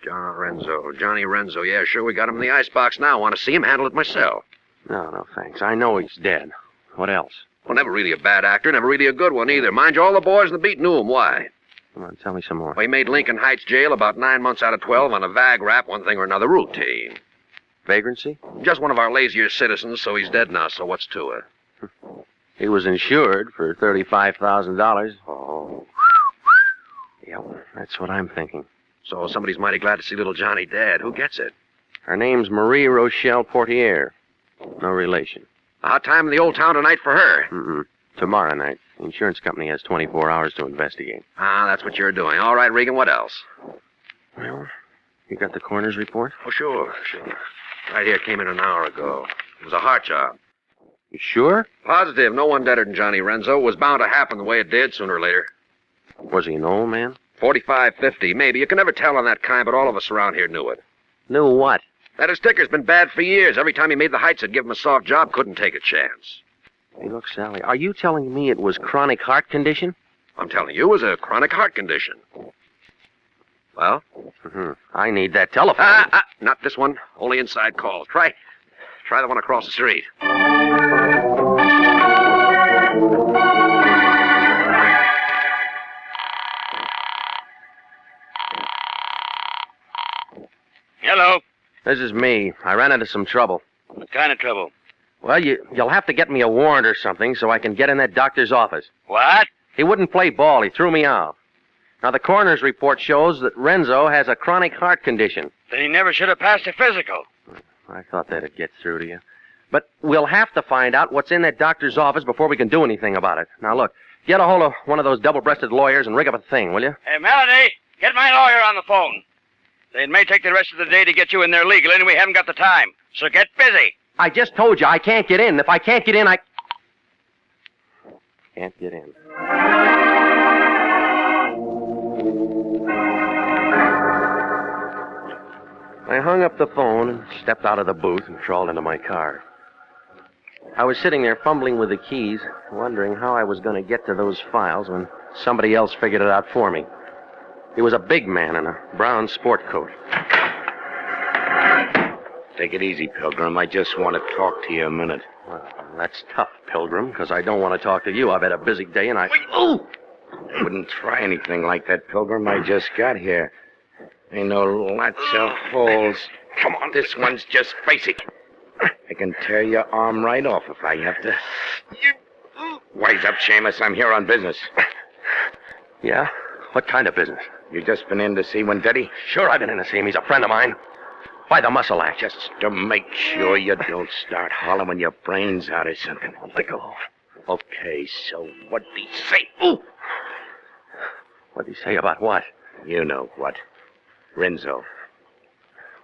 John Renzo. Johnny Renzo. Yeah, sure, we got him in the icebox now. Want to see him? Handle it myself. No, thanks. I know he's dead. What else? Well, never really a bad actor, never really a good one either. Mind you, all the boys in the beat knew him. Why? Come on, tell me some more. Well, he made Lincoln Heights jail about 9 months out of 12 on a vag rap, one thing or another, routine. Vagrancy? Just one of our lazier citizens, so he's dead now, so what's to it? He was insured for $35,000. Oh. Yeah, that's what I'm thinking. So somebody's mighty glad to see little Johnny dead. Who gets it? Her name's Marie Rochelle Portier. No relation. A hot time in the old town tonight for her. Tomorrow night. The insurance company has 24 hours to investigate. Ah, that's what you're doing. All right, Regan, what else? Well, you got the coroner's report? Oh, sure. Right here, came in an hour ago. It was a heart job. You sure? Positive. No one deader than Johnny Renzo. It was bound to happen the way it did sooner or later. Was he an old man? 45, 50, maybe. You can never tell on that kind, but all of us around here knew it. Knew what? That his sticker's been bad for years. Every time he made the heights, it'd give him a soft job. Couldn't take a chance. Hey, look, Sally, are you telling me it was chronic heart condition? I'm telling you, it was a chronic heart condition. Well? I need that telephone. Not this one. Only inside calls. Try the one across the street. Hello. This is me. I ran into some trouble. What kind of trouble? Well, you'll have to get me a warrant or something so I can get in that doctor's office. What? He wouldn't play ball. He threw me out. Now, the coroner's report shows that Renzo has a chronic heart condition. Then he never should have passed a physical. I thought that'd get through to you. But we'll have to find out what's in that doctor's office before we can do anything about it. Now, look, get a hold of one of those double-breasted lawyers and rig up a thing, will you? Hey, Melody, get my lawyer on the phone. It may take the rest of the day to get you in there legally, and we haven't got the time. So get busy. I just told you I can't get in. If I can't get in, I can't get in. I hung up the phone and stepped out of the booth and crawled into my car. I was sitting there fumbling with the keys, wondering how I was going to get to those files when somebody else figured it out for me. He was a big man in a brown sport coat. Take it easy, Pilgrim. I just want to talk to you a minute. Well, that's tough, Pilgrim, because I don't want to talk to you. I've had a busy day and I Wouldn't try anything like that, Pilgrim. I just got here. I know lots of holes. Come on, this one's just basic. I can tear your arm right off if I have to. Wise up, Seamus. I'm here on business. Yeah? What kind of business? You just been in to see Vendetti? Sure, I've been in to see him. He's a friend of mine. By the muscle act. Just to make sure you don't start hollowing your brains out or something. Let go. Okay, so what'd he say? Ooh! What'd he say about what? You know what. Renzo.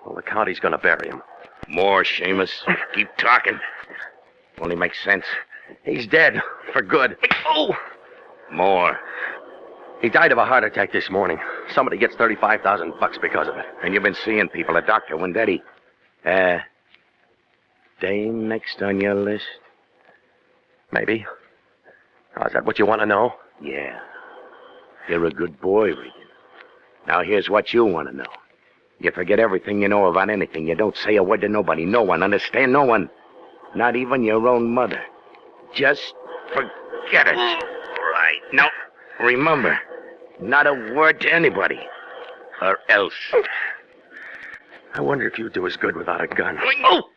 Well, the county's gonna bury him. More, Seamus. Keep talking. Only makes sense. He's dead. For good. Oh! More. He died of a heart attack this morning. Somebody gets $35,000 because of it. And you've been seeing people, a doctor, Vendetti. Dame next on your list? Maybe. Oh, is that what you want to know? Yeah. You're a good boy, Regan. Now here's what you want to know. You forget everything you know about anything. You don't say a word to nobody. No one, understand? No one. Not even your own mother. Just forget it. Right. No. Remember, not a word to anybody. Or else. I wonder if you'd do as good without a gun. Oh!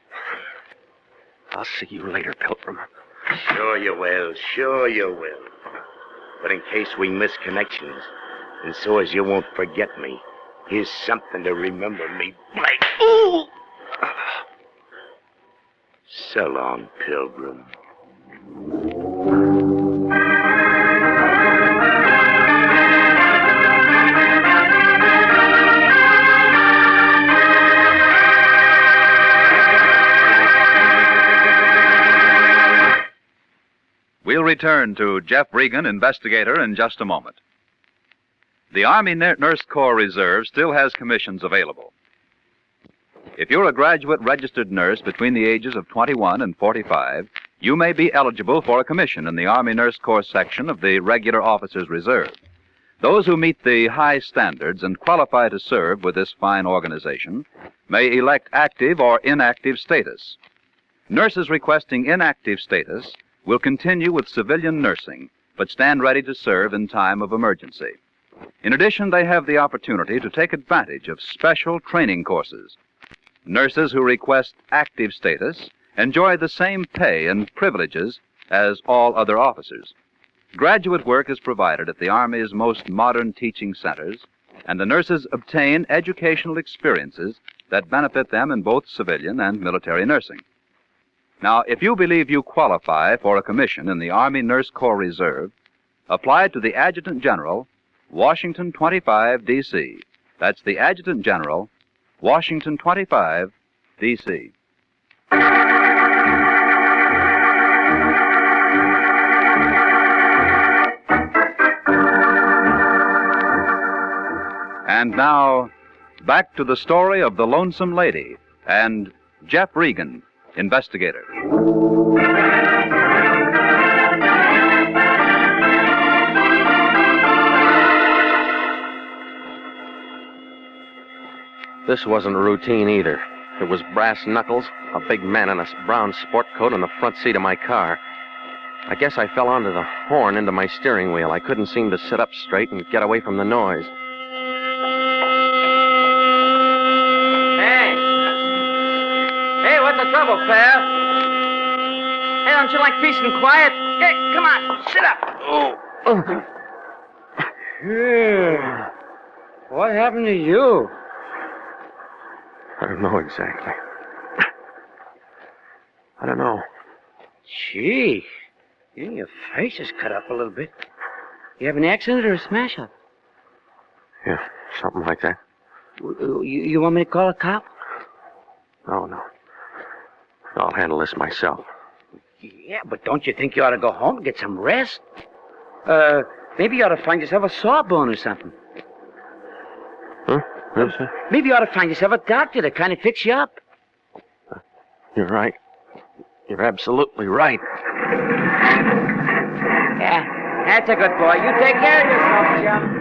I'll see you later, Pilgrim. Sure you will. Sure you will. But in case we miss connections, and so as you won't forget me, here's something to remember me by. Ooh! So long, Pilgrim. We'll return to Jeff Regan, investigator, in just a moment. The Army Nurse Corps Reserve still has commissions available. If you're a graduate registered nurse between the ages of 21 and 45, you may be eligible for a commission in the Army Nurse Corps section of the Regular Officers Reserve. Those who meet the high standards and qualify to serve with this fine organization may elect active or inactive status. Nurses requesting inactive status will continue with civilian nursing, but stand ready to serve in time of emergency. In addition, they have the opportunity to take advantage of special training courses. Nurses who request active status enjoy the same pay and privileges as all other officers. Graduate work is provided at the Army's most modern teaching centers, and the nurses obtain educational experiences that benefit them in both civilian and military nursing. Now, if you believe you qualify for a commission in the Army Nurse Corps Reserve, applied to the Adjutant General, Washington 25, D.C. That's the Adjutant General, Washington 25, D.C. And now, back to the story of the Lonesome Lady and Jeff Regan, investigator. This wasn't routine either. It was brass knuckles, a big man in a brown sport coat on the front seat of my car. I guess I fell onto the horn into my steering wheel. I couldn't seem to sit up straight and get away from the noise. Hey, what's the trouble, pal? Hey, don't you like peace and quiet? Hey, come on, sit up. Oh. Yeah. What happened to you? I don't know exactly. I don't know. Gee, your face is cut up a little bit. You have an accident or a smash-up? Yeah, something like that. You want me to call a cop? No. I'll handle this myself. Yeah, but don't you think you ought to go home and get some rest? Maybe you ought to find yourself a sawbone or something. Huh? What's that? Maybe you ought to find yourself a doctor to kind of fix you up. You're right. You're absolutely right. Yeah, that's a good boy. You take care of yourself, Jim.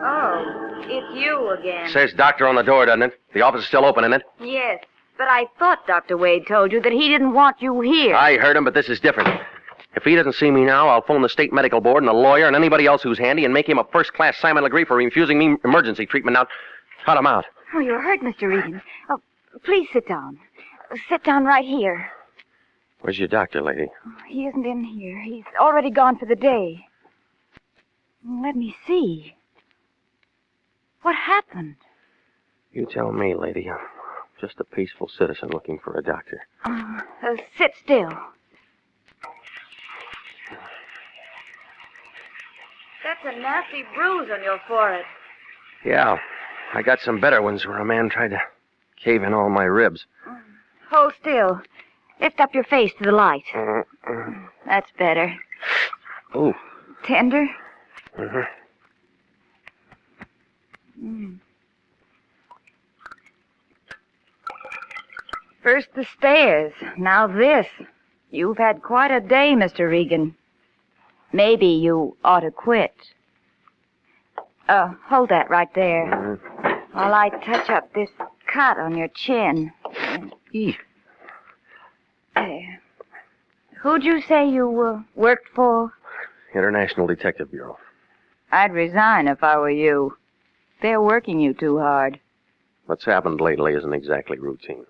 Oh, it's you again. Says doctor on the door, doesn't it? The office is still open, isn't it? Yes, but I thought Dr. Wade told you that he didn't want you here. I heard him, but this is different. If he doesn't see me now, I'll phone the state medical board and the lawyer and anybody else who's handy and make him a first-class Simon Legree for refusing me emergency treatment. Now, cut him out. Oh, you're hurt, Mr. Regan. Oh, please sit down. Sit down right here. Where's your doctor, lady? He isn't in here. He's already gone for the day. Let me see. What happened? You tell me, lady. I'm just a peaceful citizen looking for a doctor. Sit still. That's a nasty bruise on your forehead. Yeah, I got some better ones where a man tried to cave in all my ribs. Hold still. Lift up your face to the light. That's better. Ooh. Tender? Mm-hmm. First the stairs, now this. You've had quite a day, Mr. Regan. Maybe you ought to quit. Hold that right there. While I touch up this cut on your chin. There. Who'd you say you worked for? International Detective Bureau. I'd resign if I were you. They're working you too hard. What's happened lately isn't exactly routine.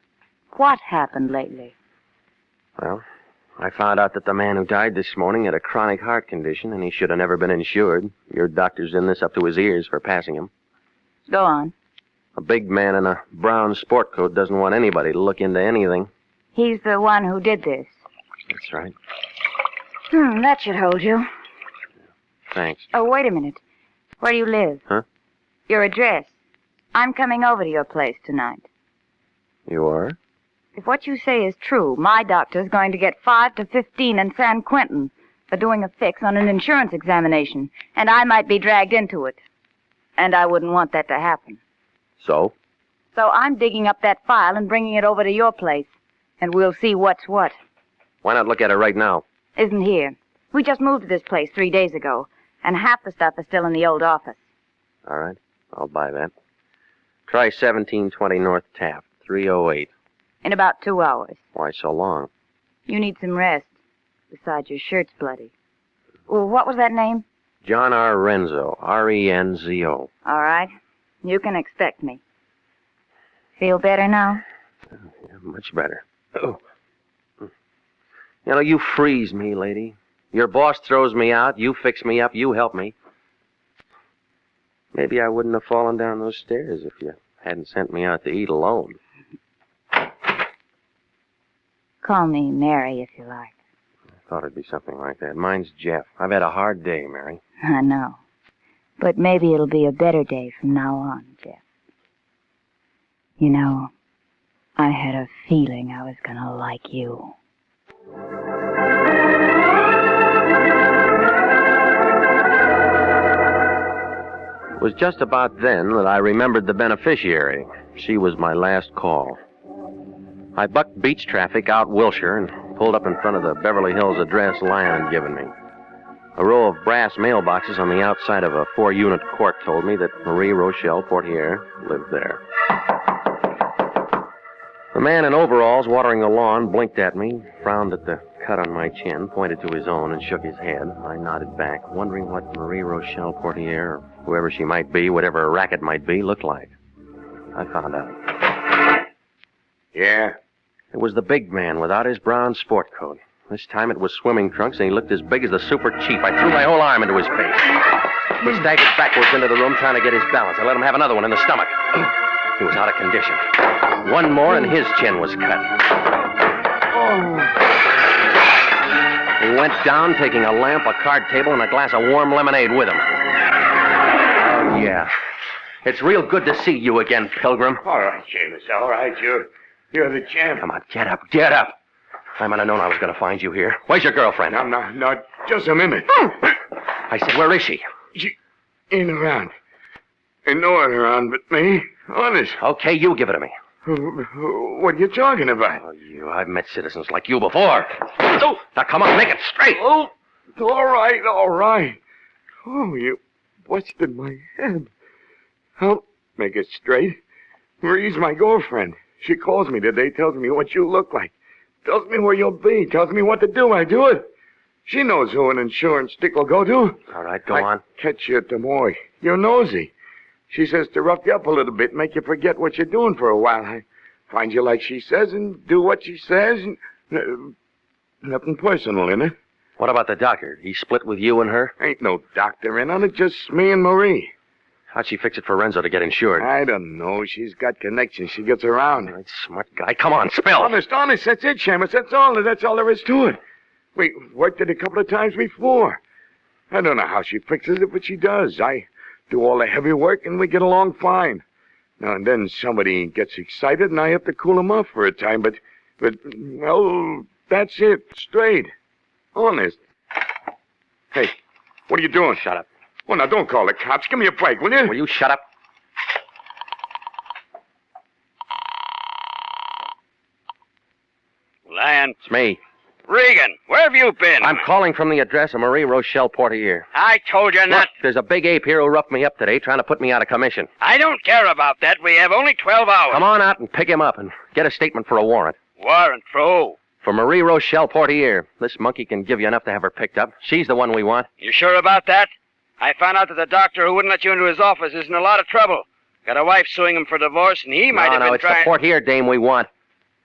What happened lately? Well, I found out that the man who died this morning had a chronic heart condition, and he should have never been insured. Your doctor's in this up to his ears for passing him. Go on. A big man in a brown sport coat doesn't want anybody to look into anything. He's the one who did this. That's right. That should hold you. Thanks. Oh, wait a minute. Where do you live? Huh? Your address. I'm coming over to your place tonight. You are? If what you say is true, my doctor's going to get 5 to 15 in San Quentin for doing a fix on an insurance examination, and I might be dragged into it. And I wouldn't want that to happen. So? So I'm digging up that file and bringing it over to your place, and we'll see what's what. Why not look at it right now? Isn't here. We just moved to this place 3 days ago, and half the stuff is still in the old office. All right. I'll buy that. Try 1720 North Taft, 308. In about 2 hours. Why so long? You need some rest. Besides, your shirt's bloody. Well, what was that name? John R. Renzo, R-E-N-Z-O. All right. You can expect me. Feel better now? Yeah, much better. Oh. You know, you freeze me, lady. Your boss throws me out, you fix me up, you help me. Maybe I wouldn't have fallen down those stairs if you Hadn't sent me out to eat alone. Call me Mary if you like. I thought it'd be something like that. Mine's Jeff. I've had a hard day, Mary. I know. But maybe it'll be a better day from now on, Jeff. You know, I had a feeling I was gonna like you. It was just about then that I remembered the beneficiary. She was my last call. I bucked beach traffic out Wilshire and pulled up in front of the Beverly Hills address Lyon had given me. A row of brass mailboxes on the outside of a 4-unit court told me that Marie Rochelle Portier lived there. The man in overalls watering the lawn blinked at me, frowned at the cut on my chin, pointed to his own, and shook his head. I nodded back, wondering what Marie Rochelle Portier, or whoever she might be, whatever her racket might be, looked like. I found out. Yeah? It was the big man without his brown sport coat. This time it was swimming trunks, and he looked as big as the super chief. I threw my whole arm into his face. He staggered backwards into the room, trying to get his balance. I let him have another one in the stomach. He was out of condition. One more, and his chin was cut. He went down, taking a lamp, a card table, and a glass of warm lemonade with him. Oh, yeah. It's real good to see you again, Pilgrim. All right, Seamus, all right. You're the champ. Come on, get up, get up. I might have known I was going to find you here. Where's your girlfriend? No, just a minute. I said, where is she? She ain't around. Ain't no one around but me. Honest. Okay, you give it to me. What are you talking about? Oh, I've met citizens like you before. Oh, now, come on, make it straight. Oh, all right. Oh, you busted my head. I'll make it straight. Marie's my girlfriend. She calls me today, tells me what you look like. Tells me where you'll be, tells me what to do. I do it. She knows who an insurance stick will go to. All right, go on. Catch you at Des Moines. You're nosy. She says to rough you up a little bit, make you forget what you're doing for a while. I find you like she says and do what she says. And, nothing personal in it. What about the doctor? He split with you and her? Ain't no doctor in on it, just me and Marie. How'd she fix it for Renzo to get insured? I don't know. She's got connections. She gets around. All right, smart guy. Come on, spill. Honest. That's it, Seamus. That's all there is to it. We worked it a couple of times before. I don't know how she fixes it, but she does. I do all the heavy work, and we get along fine. Now and then somebody gets excited, and I have to cool them off for a time, but well, that's it. Straight. Honest. Hey, what are you doing? Shut up. Well, now, don't call the cops. Give me a break, will you? Will you shut up? Lyon. It's me. Regan, where have you been? I'm calling from the address of Marie Rochelle Portier. I told you not. Look, there's a big ape here who roughed me up today, trying to put me out of commission. I don't care about that. We have only 12 hours. Come on out and pick him up and get a statement for a warrant. Warrant for who? For Marie Rochelle Portier. This monkey can give you enough to have her picked up. She's the one we want. You sure about that? I found out that the doctor who wouldn't let you into his office is in a lot of trouble. Got a wife suing him for divorce, and he might have been it's trying... the Portier dame we want.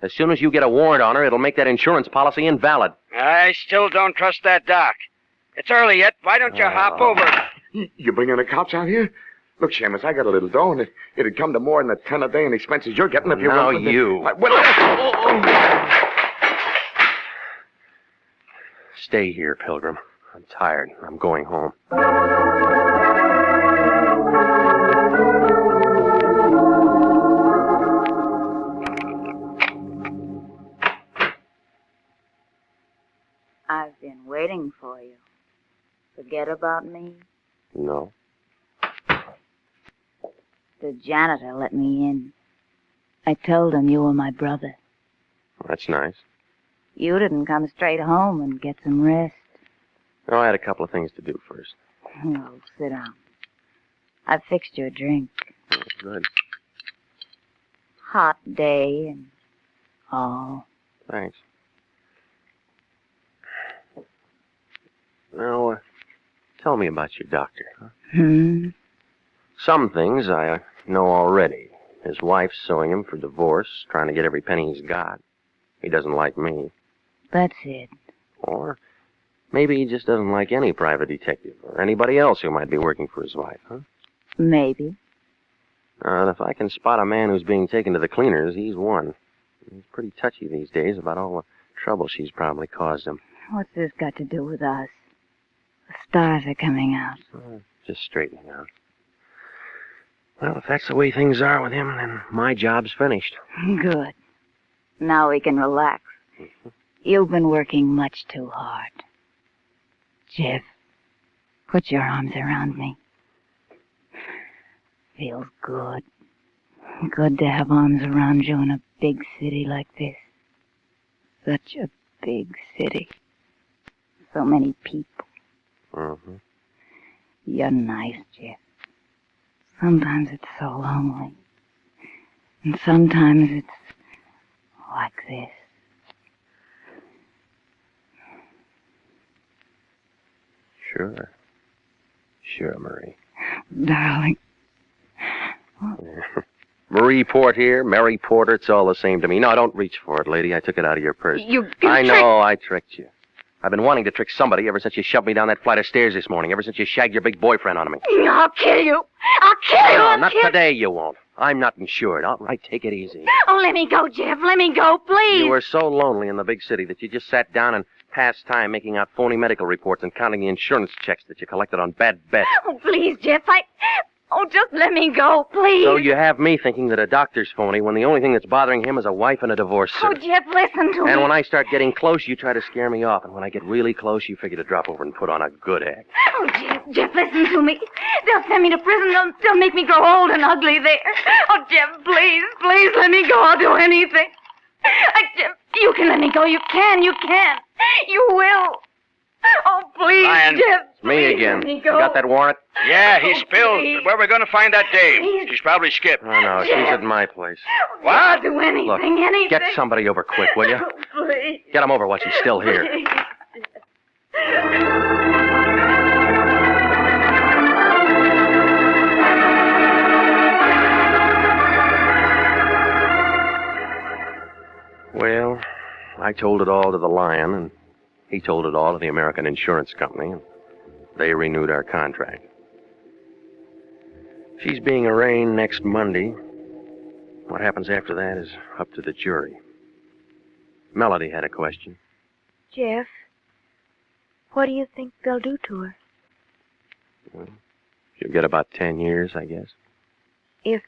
As soon as you get a warrant on her, it'll make that insurance policy invalid. I still don't trust that doc. It's early yet. Why don't you hop over? You bringing the cops out here? Look, Seamus, I got a little dough, and it'd come to more than the 10 a day in expenses you're getting if you... Now you... Stay here, Pilgrim. I'm tired. I'm going home. I've been waiting for you. Forget about me? No. The janitor let me in. I told him you were my brother. That's nice. You didn't come straight home and get some rest. No, I had a couple of things to do first. Well, sit down. I've fixed your drink. Oh, good. Hot day and all. Thanks. Now, tell me about your doctor. Huh? Some things I know already. His wife's suing him for divorce, trying to get every penny he's got. He doesn't like me. That's it. Or maybe he just doesn't like any private detective or anybody else who might be working for his wife, huh? Maybe. If I can spot a man who's being taken to the cleaners, he's one. He's pretty touchy these days about all the trouble she's probably caused him. What's this got to do with us? The stars are coming out. Just straightening out. Well, if that's the way things are with him, then my job's finished. Good. Now we can relax. You've been working much too hard. Jeff, put your arms around me. Feels good. Good to have arms around you in a big city like this. Such a big city. So many people. Mm-hmm. You're nice, Jeff. Sometimes it's so lonely. And sometimes it's like this. Sure. Sure, Marie. Darling. Marie Porter, Mary Porter, it's all the same to me. No, don't reach for it, lady. I took it out of your purse. I know, I tricked you. I've been wanting to trick somebody ever since you shoved me down that flight of stairs this morning, ever since you shagged your big boyfriend on me. I'll kill you. I'll kill you. No, not today, you won't. I'm not insured. All right, take it easy. Oh, let me go, Jeff. Let me go, please. You were so lonely in the big city that you just sat down and passed time making out phony medical reports and counting the insurance checks that you collected on bad bets. Oh, please, Jeff. Oh, just let me go, please. So you have me thinking that a doctor's phony when the only thing that's bothering him is a wife and a divorce suit. Oh, Jeff, listen to me. And when I start getting close, you try to scare me off. And when I get really close, you figure to drop over and put on a good act. Oh, Jeff, listen to me. They'll send me to prison. They'll make me grow old and ugly there. Oh, Jeff, please let me go. I'll do anything. Jeff, you can let me go. You can. You will. Oh, please, Ryan. Jeff. Me again. Let me You go. got that warrant? Yeah, he spilled. please. But where are we going to find that dame? Please. She's probably skipped. Oh, no, she's at my place. What? I'll do anything, Look, anything. get somebody over quick, will you? Oh, please. Get him over while she's still here. Please. Well, I told it all to the Lion, and he told it all to the American Insurance Company, and they renewed our contract. She's being arraigned next Monday. What happens after that is up to the jury. Melody had a question. Jeff, what do you think they'll do to her? Well, she'll get about 10 years, I guess. If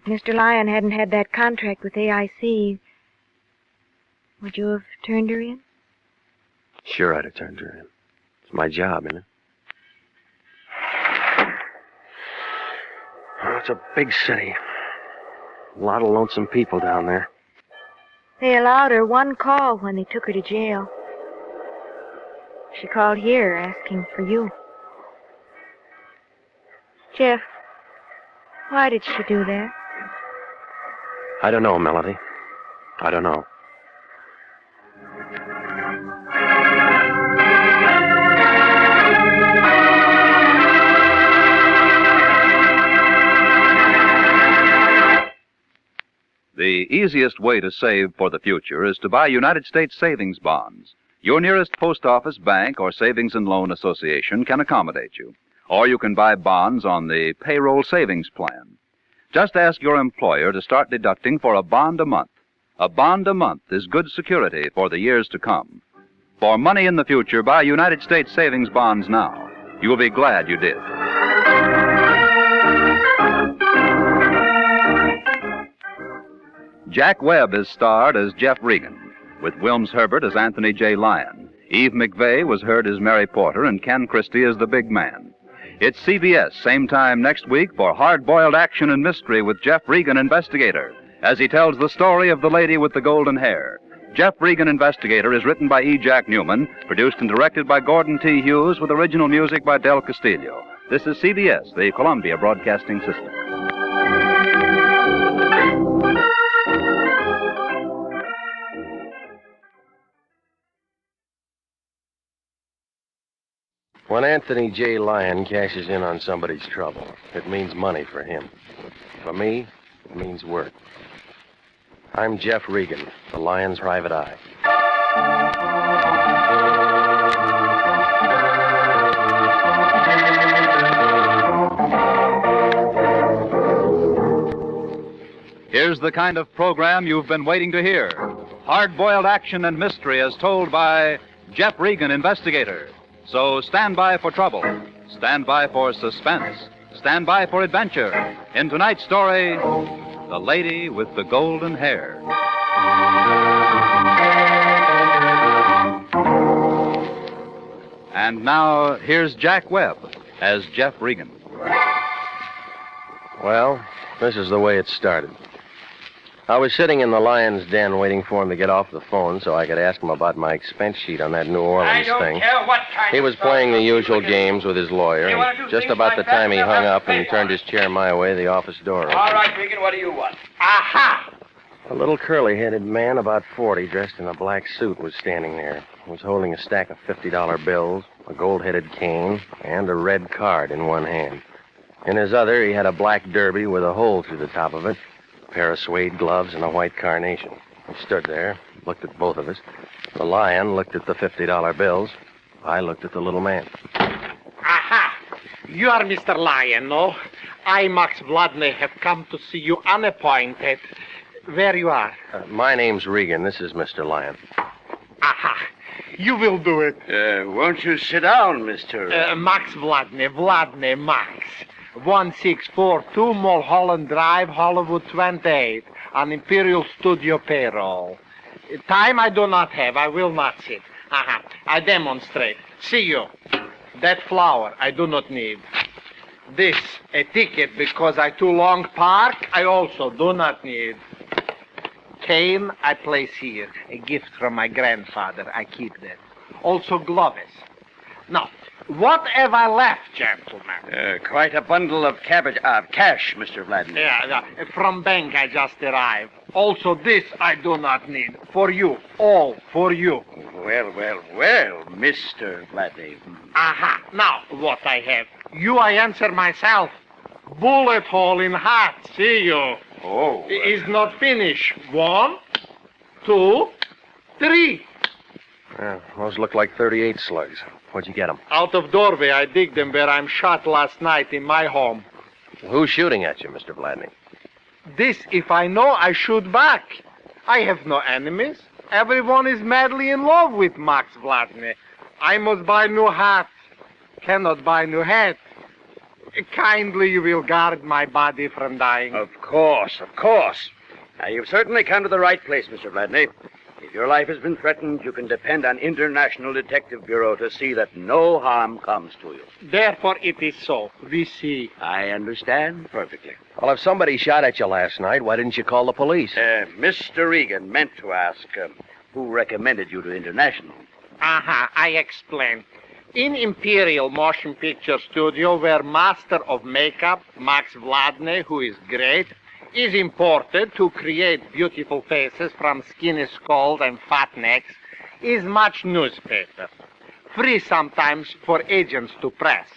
Mr. Lyon hadn't had that contract with AIC, would you have turned her in? Sure, I'd have turned her in. It's my job, isn't it? Oh, it's a big city. A lot of lonesome people down there. They allowed her one call when they took her to jail. She called here asking for you. Jeff, why did she do that? I don't know, Melody. I don't know. The easiest way to save for the future is to buy United States savings bonds. Your nearest post office, bank, or savings and loan association can accommodate you. Or you can buy bonds on the payroll savings plan. Just ask your employer to start deducting for a bond a month. A bond a month is good security for the years to come. For money in the future, buy United States savings bonds now. You will be glad you did. Jack Webb is starred as Jeff Regan, with Wilms Herbert as Anthony J. Lyon. Eve McVeigh was heard as Mary Porter, and Ken Christie as the big man. It's CBS, same time next week, for hard-boiled action and mystery with Jeff Regan, investigator, as he tells the story of the lady with the golden hair. Jeff Regan, Investigator is written by E. Jack Newman, produced and directed by Gordon T. Hughes, with original music by Del Castillo. This is CBS, the Columbia Broadcasting System. When Anthony J. Lyon cashes in on somebody's trouble, it means money for him. For me, it means work. I'm Jeff Regan, the Lyon's private eye. Here's the kind of program you've been waiting to hear. Hard-boiled action and mystery as told by Jeff Regan, investigator. So stand by for trouble. Stand by for suspense. Stand by for adventure. In tonight's story, The Lady with the Golden Hair. And now, here's Jack Webb as Jeff Regan. Well, this is the way it started. I was sitting in the lion's den waiting for him to get off the phone so I could ask him about my expense sheet on that New Orleans thing. He was playing the usual games with his lawyer, and just about the time he hung up and turned his chair my way, the office door opened. All right, Regan, what do you want? Aha! A little curly-headed man, about 40, dressed in a black suit, was standing there. He was holding a stack of $50 bills, a gold-headed cane, and a red card in one hand. In his other, he had a black derby with a hole through the top of it, a pair of suede gloves, and a white carnation. He stood there, looked at both of us. The lion looked at the $50 bills. I looked at the little man. Aha! You are Mr. Lion, no? I, Max Vladney, have come to see you unappointed. Where you are? My name's Regan. This is Mr. Lion. Aha! You will do it. Won't you sit down, Mr. Max Vladney, Max. 1642 Mulholland Drive, Hollywood 28, on Imperial Studio payroll. Time I do not have. I will not sit. Aha. I demonstrate. See you. That flower I do not need. This, a ticket because I too long park, I also do not need. Cane I place here. A gift from my grandfather. I keep that. Also gloves. Now, what have I left, gentlemen? Quite a bundle of cash, Mr. Vladimir. Yeah, from bank I just arrived. Also this I do not need. For you. All for you. Well, Mr. Vladimir. Aha. Now, what I have. You I answer myself. Bullet hole in hat. See you. Oh. Is not finished. 1, 2, 3. Yeah, those look like 38 slugs. Where'd you get them? Out of doorway, I dig them where I'm shot last night in my home. Who's shooting at you, Mr. Vladney? This, if I know, I shoot back. I have no enemies. Everyone is madly in love with Max Vladney. I must buy new hat. Cannot buy new hat. Kindly you will guard my body from dying. Of course. You've certainly come to the right place, Mr. Vladney. If your life has been threatened, you can depend on International Detective Bureau to see that no harm comes to you. Therefore it is so. We see. I understand perfectly. Well, if somebody shot at you last night, why didn't you call the police? Mr. Regan meant to ask who recommended you to International. Aha, I explain. In Imperial Motion Picture Studio, where master of makeup, Max Vladney, who is great, is imported to create beautiful faces from skinny skulls and fat necks, is much newspaper. Free sometimes for agents to press.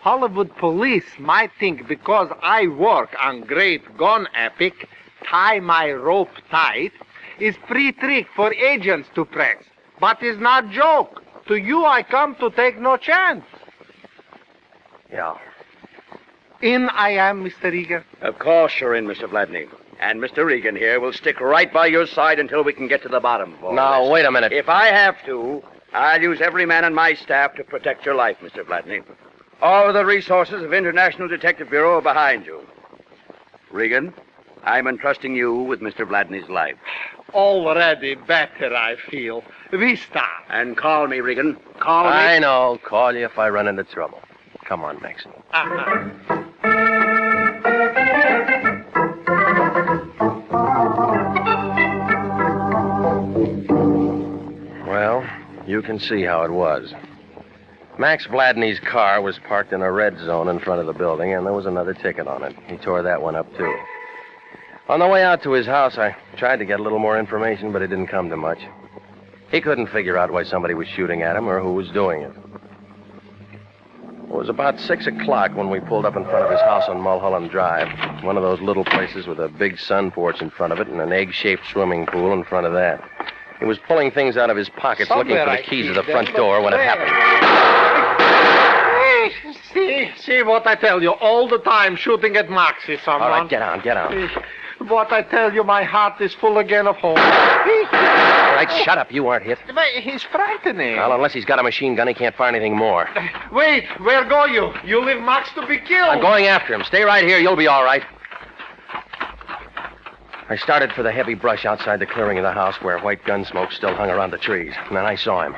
Hollywood police might think because I work on great gun epic, tie my rope tight, is free trick for agents to press. But is not joke. To you I come to take no chance. Yeah. In I am, Mr. Regan. Of course you're in, Mr. Vladney. And Mr. Regan here will stick right by your side until we can get to the bottom of all Now, this. wait a minute. If I have to, I'll use every man on my staff to protect your life, Mr. Vladney. All the resources of International Detective Bureau are behind you. Regan, I'm entrusting you with Mr. Vladney's life. Already better, I feel. We start. And call me, Regan. Call me. I know. Call you if I run into trouble. Come on, Max. Well, you can see how it was. Max Vladney's car was parked in a red zone in front of the building, and there was another ticket on it. He tore that one up, too. On the way out to his house, I tried to get a little more information, but it didn't come to much. He couldn't figure out why somebody was shooting at him or who was doing it. It was about 6 o'clock when we pulled up in front of his house on Mulholland Drive, one of those little places with a big sun porch in front of it and an egg-shaped swimming pool in front of that. He was pulling things out of his pockets, looking for the keys to the front door when it happened. See what I tell you. All the time shooting at Maxie, someone. All right, get on. But I tell you, my heart is full again of hope. All right, shut up. You aren't hit. But he's frightening. Well, unless he's got a machine gun, he can't find anything more. Wait, where go you? You leave Max to be killed. I'm going after him. Stay right here. You'll be all right. I started for the heavy brush outside the clearing of the house where white gun smoke still hung around the trees. And then I saw him.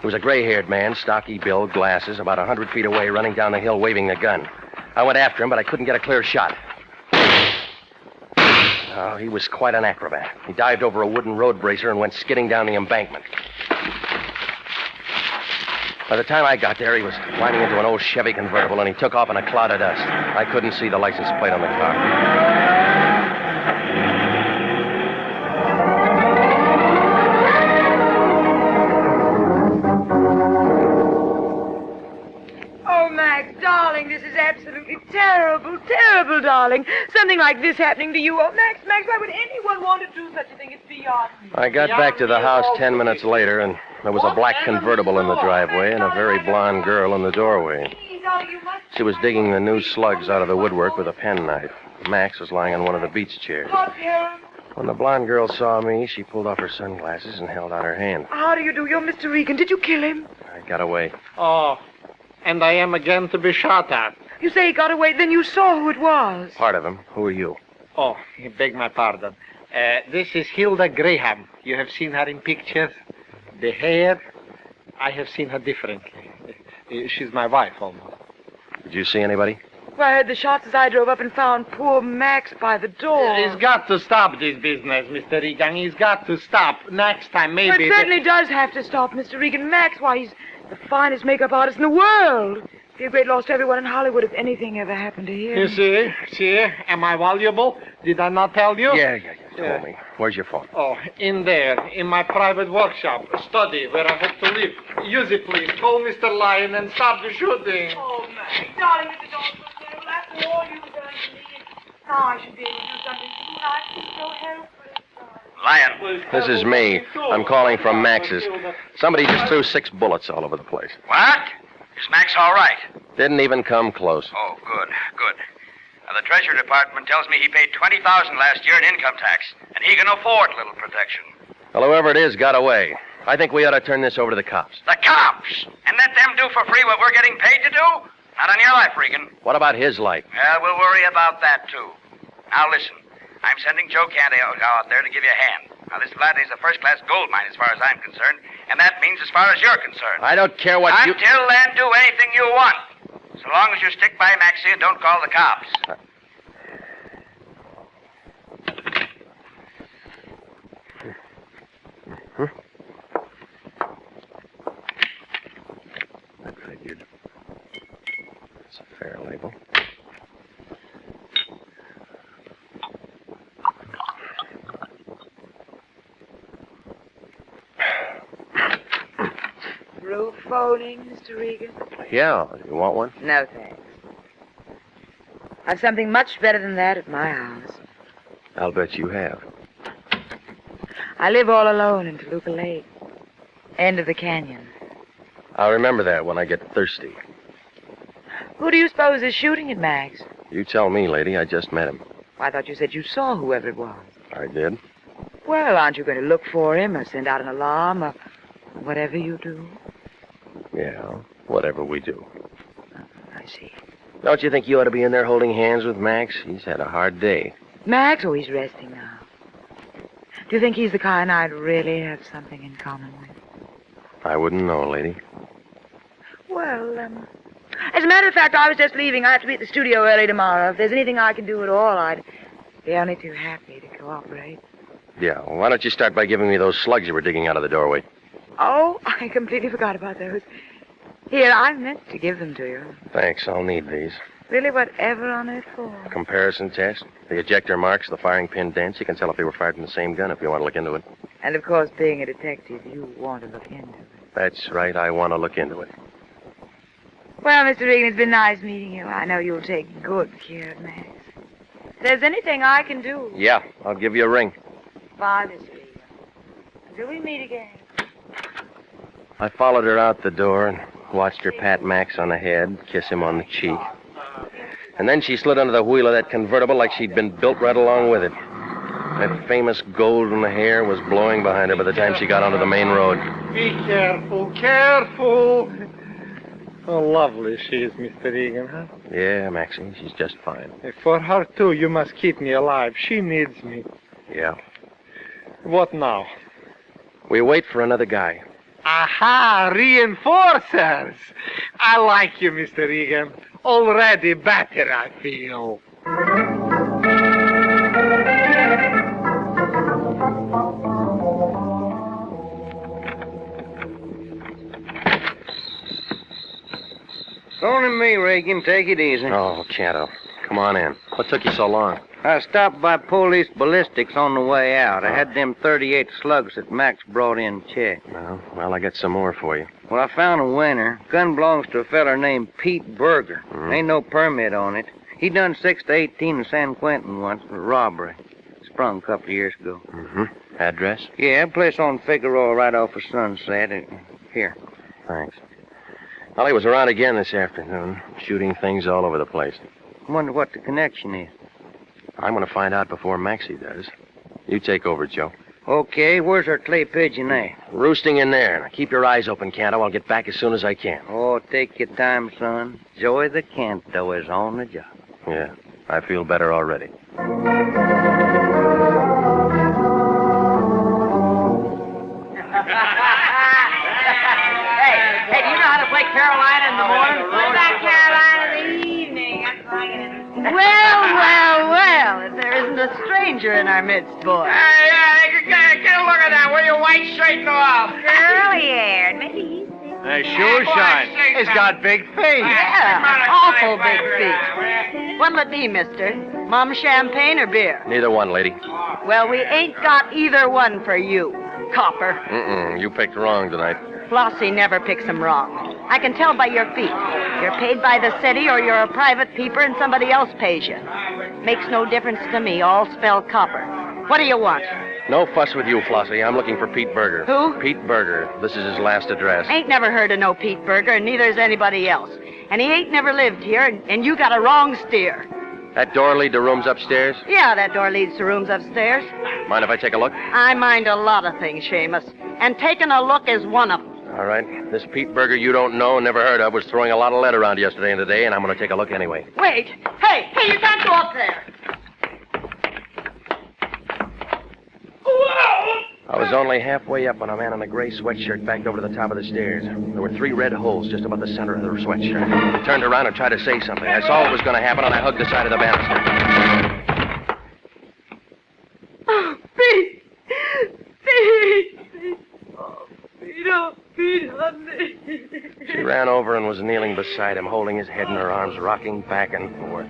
He was a gray-haired man, stocky build, glasses, about 100 feet away, running down the hill waving the gun. I went after him, but I couldn't get a clear shot. Oh, he was quite an acrobat. He dived over a wooden road bracer and went skidding down the embankment. By the time I got there, he was climbing into an old Chevy convertible, and he took off in a cloud of dust. I couldn't see the license plate on the car. Darling, this is absolutely terrible, terrible, darling. Something like this happening to you. Oh, Max, why would anyone want to do such a thing? It's beyond me. I got back to the house 10 minutes later, and there was a black convertible in the driveway and a very blonde girl in the doorway. She was digging the new slugs out of the woodwork with a penknife. Max was lying on one of the beach chairs. When the blonde girl saw me, she pulled off her sunglasses and held out her hand. How do you do? You're Mr. Regan. Did you kill him? I got away. Oh, and I am again to be shot at. You say he got away, then you saw who it was. Part of him. Who are you? Oh, you beg my pardon. This is Hilda Graham. You have seen her in pictures. The hair, I have seen her differently. She's my wife, almost. Did you see anybody? Well, I heard the shots as I drove up and found poor Max by the door. He's got to stop this business, Mr. Regan. He's got to stop. Next time, maybe... Well, it certainly does have to stop, Mr. Regan. Max, why, he's the finest makeup artist in the world. It'd be a great loss to everyone in Hollywood if anything ever happened to him. You see? Am I valuable? Did I not tell you? Yeah. Call me. Where's your phone? Oh, in there, in my private workshop, study, where I have to live. Use it, please. Call Mr. Lyon and stop the shooting. Oh, Max, darling, if it's all so terrible, after all you've done to me, now I should be able to do something for you, and I feel so helpless. Lyon. This is me. I'm calling from Max's. Somebody just threw 6 bullets all over the place. What? Is Max all right? Didn't even come close. Oh, good. Now, the Treasury Department tells me he paid $20,000 last year in income tax, and he can afford a little protection. Well, whoever it is got away. I think we ought to turn this over to the cops. The cops? And let them do for free what we're getting paid to do? Not on your life, Regan. What about his life? Well, we'll worry about that, too. Now, listen. I'm sending Joe Candy out there to give you a hand. Now, this Vladney's a first-class gold mine as far as I'm concerned, and that means as far as you're concerned. I don't care what you... Until then, do anything you want. So long as you stick by Maxie and don't call the cops. I figured. That's a fair label. Roof phoning, Mr. Regan? Yeah, you want one? No, thanks. I've something much better than that at my house. I'll bet you have. I live all alone in Toluca Lake. End of the canyon. I'll remember that when I get thirsty. Who do you suppose is shooting at Max? You tell me, lady. I just met him. I thought you said you saw whoever it was. I did. Well, aren't you going to look for him or send out an alarm or whatever you do? Yeah, whatever we do. I see. Don't you think you ought to be in there holding hands with Max? He's had a hard day. Max? Oh, he's resting now. Do you think he's the kind I'd really have something in common with? I wouldn't know, lady. Well, as a matter of fact, I was just leaving. I have to be at the studio early tomorrow. If there's anything I can do at all, I'd be only too happy to cooperate. Yeah, well, why don't you start by giving me those slugs you were digging out of the doorway? Oh, I completely forgot about those. Here, I meant to give them to you. Thanks, I'll need these. Really, whatever on earth for? Comparison test, the ejector marks, the firing pin dents. You can tell if they were fired from the same gun if you want to look into it. And, of course, being a detective, you want to look into it. That's right, I want to look into it. Well, Mr. Regan, it's been nice meeting you. I know you'll take good care of Max. If there's anything I can do... Yeah, I'll give you a ring. Bye, Mr. Regan. Until we meet again. I followed her out the door and watched her pat Max on the head, kiss him on the cheek. And then she slid under the wheel of that convertible like she'd been built right along with it. That famous golden hair was blowing behind her by the time she got onto the main road. Be careful, careful. How lovely she is, Mr. Regan, huh? Yeah, Maxie, she's just fine. For her, too, you must keep me alive. She needs me. Yeah. What now? We wait for another guy. Aha, reinforcers. I like you, Mr. Regan. Already better, I feel. Only me, Regan. Take it easy. Oh, Canto. Come on in. What took you so long? I stopped by police ballistics on the way out. I had them 38 slugs that Max brought in check. Well, I got some more for you. Well, I found a winner. Gun belongs to a feller named Pete Berger. Ain't no permit on it. He done 6 to 18 in San Quentin once for robbery. Sprung a couple of years ago. Address? Yeah, place on Figueroa right off of Sunset. Here. Thanks. Well, he was around again this afternoon, shooting things all over the place. Wonder what the connection is. I'm going to find out before Maxie does. You take over, Joe. Okay, where's our clay pigeon at? Roosting in there. Now, keep your eyes open, Canto. I'll get back as soon as I can. Oh, take your time, son. Joey the Canto is on the job. Yeah, I feel better already. Hey, do you know how to play Carolina in the morning? What about Carolina in the evening? Well, if there isn't a stranger in our midst, boy. Get a look at that. Will your white shirt off? Curly-haired. Maybe he's... Hey, sure shine. He's got big feet. Yeah, awful big feet. What'll it be, mister? Mom champagne or beer? Neither one, lady. Well, we ain't got either one for you, copper. You picked wrong tonight. Flossie never picks 'em wrong. I can tell by your feet. You're paid by the city or you're a private peeper and somebody else pays you. Makes no difference to me, all spell copper. What do you want? No fuss with you, Flossie. I'm looking for Pete Berger. Who? Pete Berger. This is his last address. Ain't never heard of no Pete Berger, and neither's anybody else. And he ain't never lived here, and you got a wrong steer. That door lead to rooms upstairs? Yeah, that door leads to rooms upstairs. Mind if I take a look? I mind a lot of things, Seamus, and taking a look is one of them. All right. This Pete Berger you don't know and never heard of was throwing a lot of lead around yesterday and today, and I'm going to take a look anyway. Wait. Hey, you can't go up there. I was only halfway up when a man in a gray sweatshirt backed over to the top of the stairs. There were 3 red holes just above the center of the sweatshirt. He turned around and tried to say something. I saw what was going to happen, and I hugged the side of the banister. Oh, Pete! Pete! Oh, Pete, honey. She ran over and was kneeling beside him, holding his head in her arms, rocking back and forth.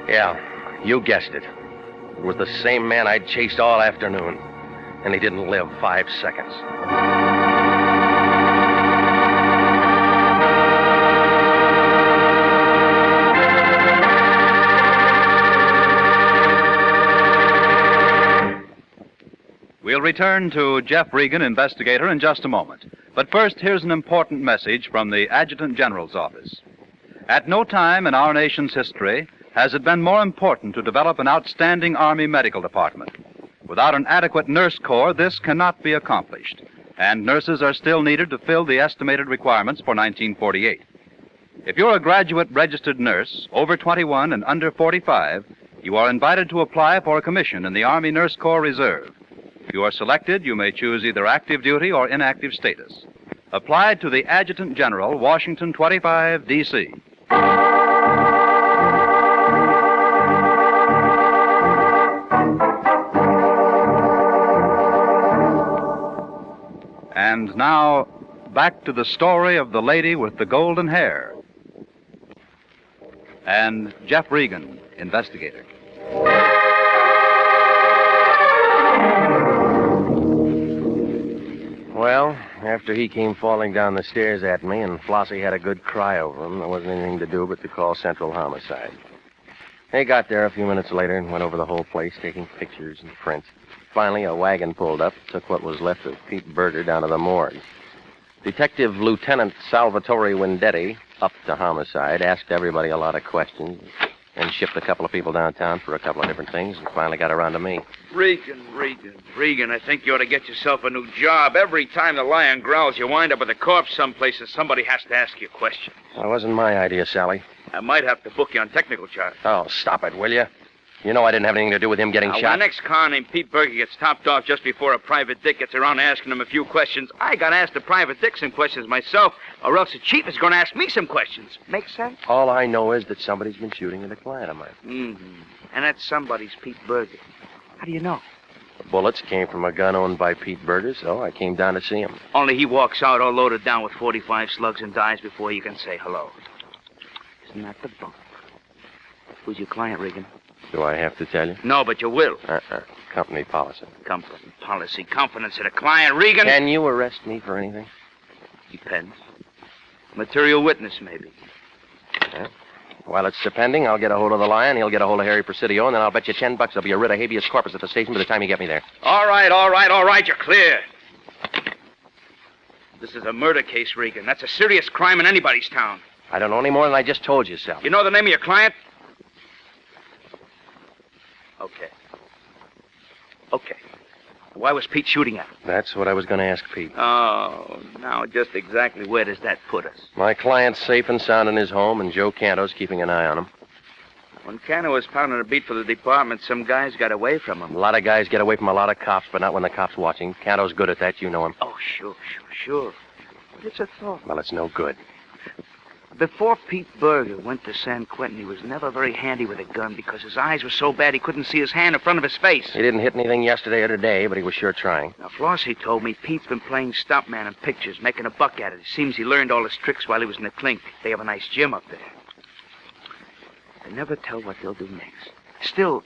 Yeah, you guessed it. It was the same man I'd chased all afternoon, and he didn't live 5 seconds. We'll return to Jeff Regan, investigator, in just a moment. But first, here's an important message from the Adjutant General's office. At no time in our nation's history has it been more important to develop an outstanding Army medical department. Without an adequate nurse corps, this cannot be accomplished, and nurses are still needed to fill the estimated requirements for 1948. If you're a graduate registered nurse, over 21 and under 45, you are invited to apply for a commission in the Army Nurse Corps Reserve. If you are selected, you may choose either active duty or inactive status. Apply to the Adjutant General, Washington 25, D.C. And now, back to the story of the lady with the golden hair. And Jeff Regan, investigator. Well, after he came falling down the stairs at me and Flossie had a good cry over him, there wasn't anything to do but to call Central Homicide. They got there a few minutes later and went over the whole place, taking pictures and prints. Finally, a wagon pulled up, took what was left of Pete Berger down to the morgue. Detective Lieutenant Salvatore Wendetti up to homicide, asked everybody a lot of questions, and shipped a couple of people downtown for a couple of different things, and finally got around to me. Regan, I think you ought to get yourself a new job. Every time the lion growls, you wind up with a corpse someplace, and somebody has to ask you a question. Well, it wasn't my idea, Sally. I might have to book you on technical charge. Oh, stop it, will you? You know I didn't have anything to do with him getting When shot. the next car named Pete Berger gets topped off just before a private dick gets around to asking him a few questions, I got to ask the private dick some questions myself, or else the chief is going to ask me some questions. Make sense? All I know is that somebody's been shooting at a client of mine. Mm-hmm. And that somebody's Pete Berger. How do you know? The bullets came from a gun owned by Pete Berger, so I came down to see him. Only he walks out all loaded down with 45 slugs and dies before you can say hello. Isn't that the bunk? Who's your client, Regan? Do I have to tell you? No, but you will. Company policy. Company policy. Confidence in a client, Regan. Can you arrest me for anything? Depends. Material witness, maybe. Yeah. While it's depending, I'll get a hold of the lion, he'll get a hold of Harry Presidio, and then I'll bet you $10 there'll be a writ of habeas corpus at the station by the time you get me there. All right, you're clear. This is a murder case, Regan. That's a serious crime in anybody's town. I don't know any more than I just told you, Sal. You know the name of your client? Okay. Why was Pete shooting at him? That's what I was going to ask Pete. Oh, now just exactly where does that put us? My client's safe and sound in his home, and Joe Canto's keeping an eye on him. When Canto was pounding a beat for the department, some guys got away from him. A lot of guys get away from a lot of cops, but not when the cop's watching. Canto's good at that, you know him. Oh, sure. But it's a thought. Well, it's no good. Before Pete Berger went to San Quentin, he was never very handy with a gun because his eyes were so bad he couldn't see his hand in front of his face. He didn't hit anything yesterday or today, but he was sure trying. Now, Flossie told me Pete's been playing stuntman in pictures, making a buck at it. It seems he learned all his tricks while he was in the clink. They have a nice gym up there. I never tell what they'll do next. Still,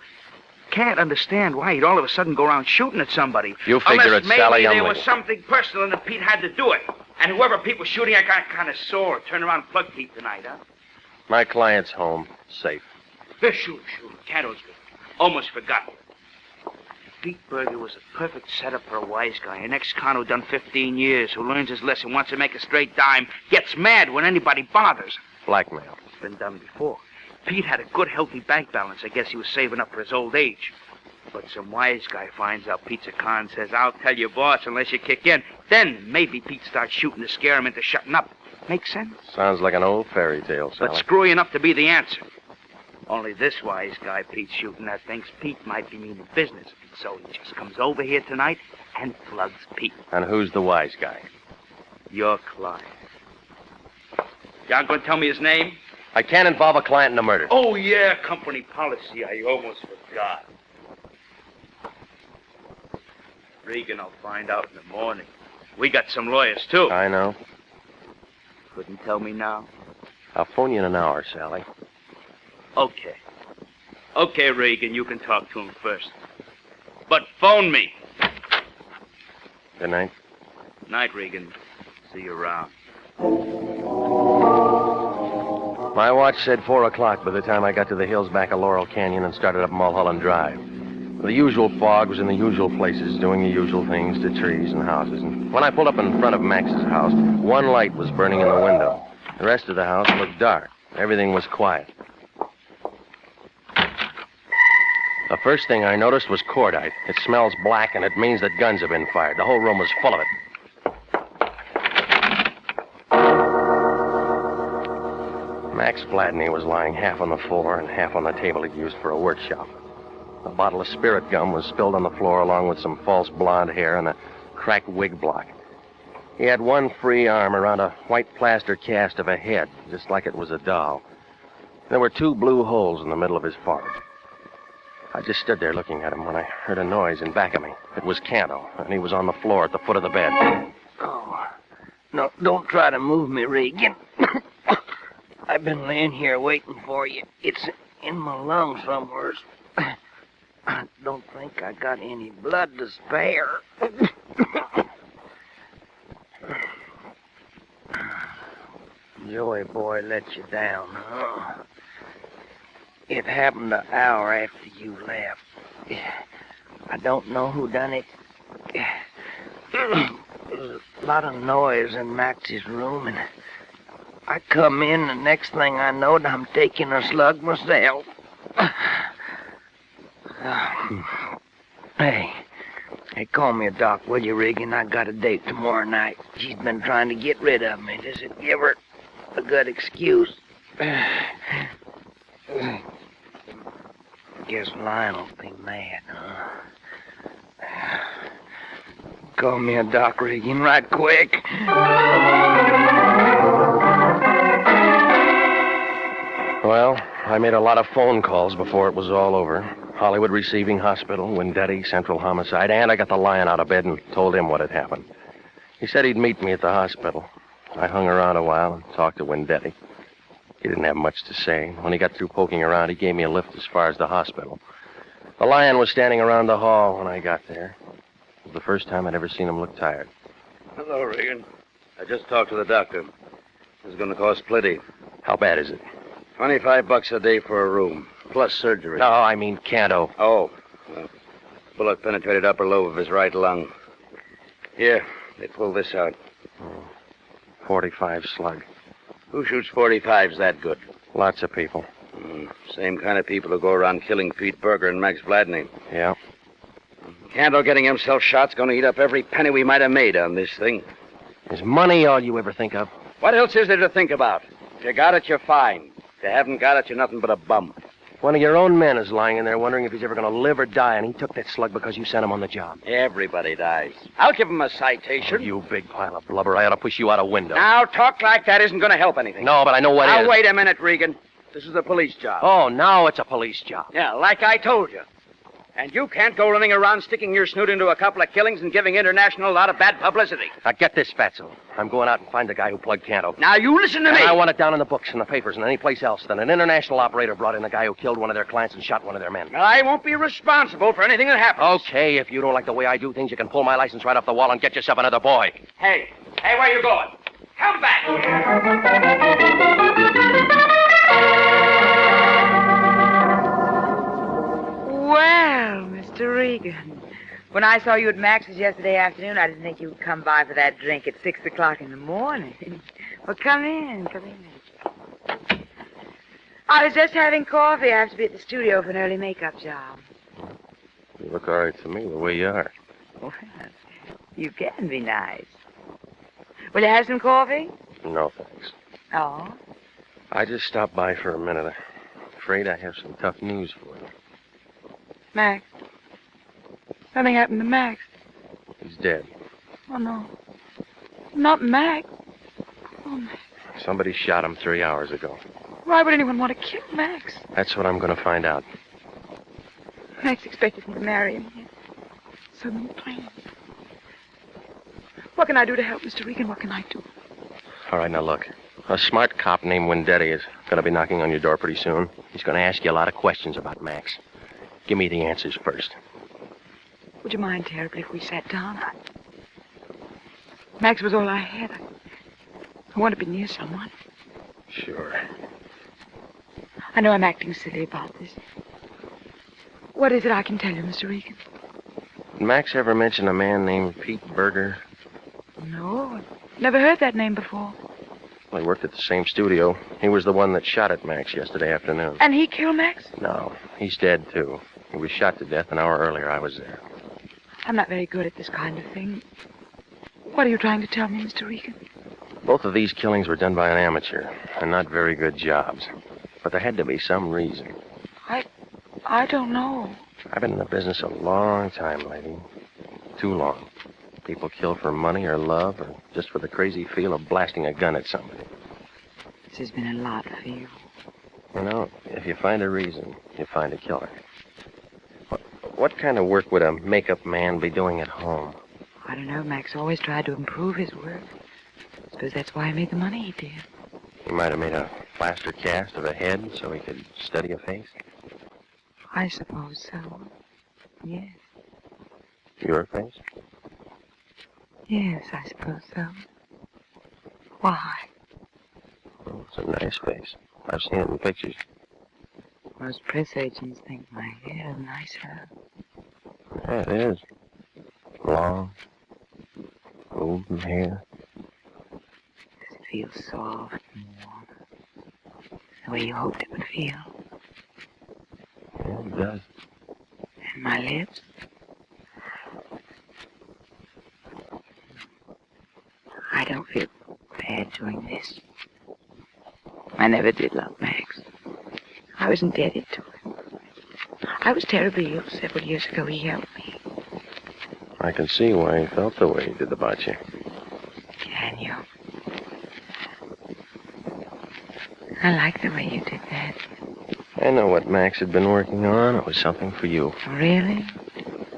can't understand why he'd all of a sudden go around shooting at somebody. You figure it, Sally. Maybe there was something personal and Pete had to do it. And whoever Pete was shooting, I got kind of sore. Turn around and plug Pete tonight, huh? My client's home, safe. Sure. Canto's good. Almost forgotten. Pete Berger was a perfect setup for a wise guy. An ex-con who done 15 years, who learns his lesson, wants to make a straight dime, gets mad when anybody bothers. Blackmail. It's been done before. Pete had a good, healthy bank balance. I guess he was saving up for his old age. But some wise guy finds out Pete's a con, says, I'll tell your boss unless you kick in. Then maybe Pete starts shooting to scare him into shutting up. Make sense? Sounds like an old fairy tale, Sally. But screwy enough to be the answer. Only this wise guy Pete's shooting at thinks Pete might be meaning business. So he just comes over here tonight and plugs Pete. And who's the wise guy? Your client. You aren't going to tell me his name? I can't involve a client in a murder. Oh, yeah, company policy. I almost forgot. Regan will find out in the morning. We got some lawyers, too. I know. Couldn't tell me now? I'll phone you in an hour, Sally. Okay. Okay, Regan, you can talk to him first. But phone me. Good night. Night, Regan. See you around. My watch said 4 o'clock by the time I got to the hills back of Laurel Canyon and started up Mulholland Drive. The usual fog was in the usual places, doing the usual things to trees and houses. And when I pulled up in front of Max's house, one light was burning in the window. The rest of the house looked dark. Everything was quiet. The first thing I noticed was cordite. It smells black, and it means that guns have been fired. The whole room was full of it. Max Vladney was lying half on the floor and half on the table he'd used for a workshop. A bottle of spirit gum was spilled on the floor along with some false blonde hair and a cracked wig block. He had one free arm around a white plaster cast of a head, just like it was a doll. There were 2 blue holes in the middle of his forehead. I just stood there looking at him when I heard a noise in back of me. It was Canto, and he was on the floor at the foot of the bed. Oh, no, don't try to move me, Regan. I've been laying here waiting for you. It's in my lungs somewhere. I don't think I got any blood to spare. Joey boy let you down, huh? It happened an hour after you left. I don't know who done it. There's a lot of noise in Max's room, and I come in, the next thing I knowed, I'm taking a slug myself. Hey, call me a doc, will you, Regan? I got a date tomorrow night. She's been trying to get rid of me. Does it give her a good excuse? Guess Lionel'll be mad, huh? Call me a doc, Regan, right quick. Well, I made a lot of phone calls before it was all over. Hollywood Receiving Hospital, Windetti, Central Homicide, and I got the Lion out of bed and told him what had happened. He said he'd meet me at the hospital. I hung around a while and talked to Windetti. He didn't have much to say. When he got through poking around, he gave me a lift as far as the hospital. The Lion was standing around the hall when I got there. It was the first time I'd ever seen him look tired. Hello, Regan. I just talked to the doctor. This is going to cost plenty. How bad is it? $25 a day for a room, plus surgery. No, I mean Canto. Oh. Well, bullet penetrated upper lobe of his right lung. Here, they pulled this out. 45 slug. Who shoots 45s that good? Lots of people. Same kind of people who go around killing Pete Berger and Max Vladney. Yeah. Canto getting himself shot's going to eat up every penny we might have made on this thing. Is money all you ever think of? What else is there to think about? If you got it, you're fine. If you haven't got it, you're nothing but a bum. One of your own men is lying in there wondering if he's ever going to live or die, and he took that slug because you sent him on the job. Everybody dies. I'll give him a citation. You big pile of blubber. I ought to push you out a window. Now, talk like that isn't going to help anything. No, but I know what is. Now, wait a minute, Regan. This is a police job. Oh, now it's a police job. Yeah, like I told you. And you can't go running around sticking your snoot into a couple of killings and giving International a lot of bad publicity. Now, get this, Fatso. I'm going out and find the guy who plugged Canto. Now, you listen to me. And I want it down in the books and the papers and any place else that an international operator brought in the guy who killed one of their clients and shot one of their men. I won't be responsible for anything that happens. Okay, if you don't like the way I do things, you can pull my license right off the wall and get yourself another boy. Hey, where are you going? Come back Well, Mr. Regan, when I saw you at Max's yesterday afternoon, I didn't think you would come by for that drink at 6 o'clock in the morning. Well, come in. I was just having coffee. I have to be at the studio for an early makeup job. You look all right to me, the way you are. Well, you can be nice. Will you have some coffee? No, thanks. Oh? I just stopped by for a minute. I'm afraid I have some tough news for you. Max. Something happened to Max. He's dead. Oh, no. Not Max. Oh, Max. Somebody shot him 3 hours ago. Why would anyone want to kill Max? That's what I'm going to find out. Max expected me to marry him. He had so many plans. What can I do to help, Mr. Regan? What can I do? All right, now look. A smart cop named Windetti is going to be knocking on your door pretty soon. He's going to ask you a lot of questions about Max. Give me the answers first. Would you mind terribly if we sat down? Max was all I had. I want to be near someone. Sure. I know I'm acting silly about this. What is it I can tell you, Mr. Regan? Did Max ever mention a man named Pete Berger? No, never heard that name before. Well, he worked at the same studio. He was the one that shot at Max yesterday afternoon. And he killed Max? No, he's dead, too. He was shot to death an hour earlier. I was there. I'm not very good at this kind of thing. What are you trying to tell me, Mr. Regan? Both of these killings were done by an amateur, and not very good jobs. But there had to be some reason. I don't know. I've been in the business a long time, lady. Too long. People kill for money or love or just for the crazy feel of blasting a gun at somebody. This has been a lot for you. You know, if you find a reason, you find a killer. What kind of work would a makeup man be doing at home? I don't know. Max always tried to improve his work. I suppose that's why he made the money he did. He might have made a plaster cast of a head so he could study a face. I suppose so. Yes. Your face? Yes, I suppose so. Why? Well, it's a nice face. I've seen it in pictures. Most press agents think my hair is nicer. Yeah, it is. Long, golden hair. Does it feels soft and warm. The way you hoped it would feel. Yeah, it does. And my lips? I don't feel bad doing this. I never did love Max. I was indebted to him. I was terribly ill several years ago. He helped me. I can see why he felt the way he did about you. Can you? I like the way you did that. I know what Max had been working on. It was something for you. Really?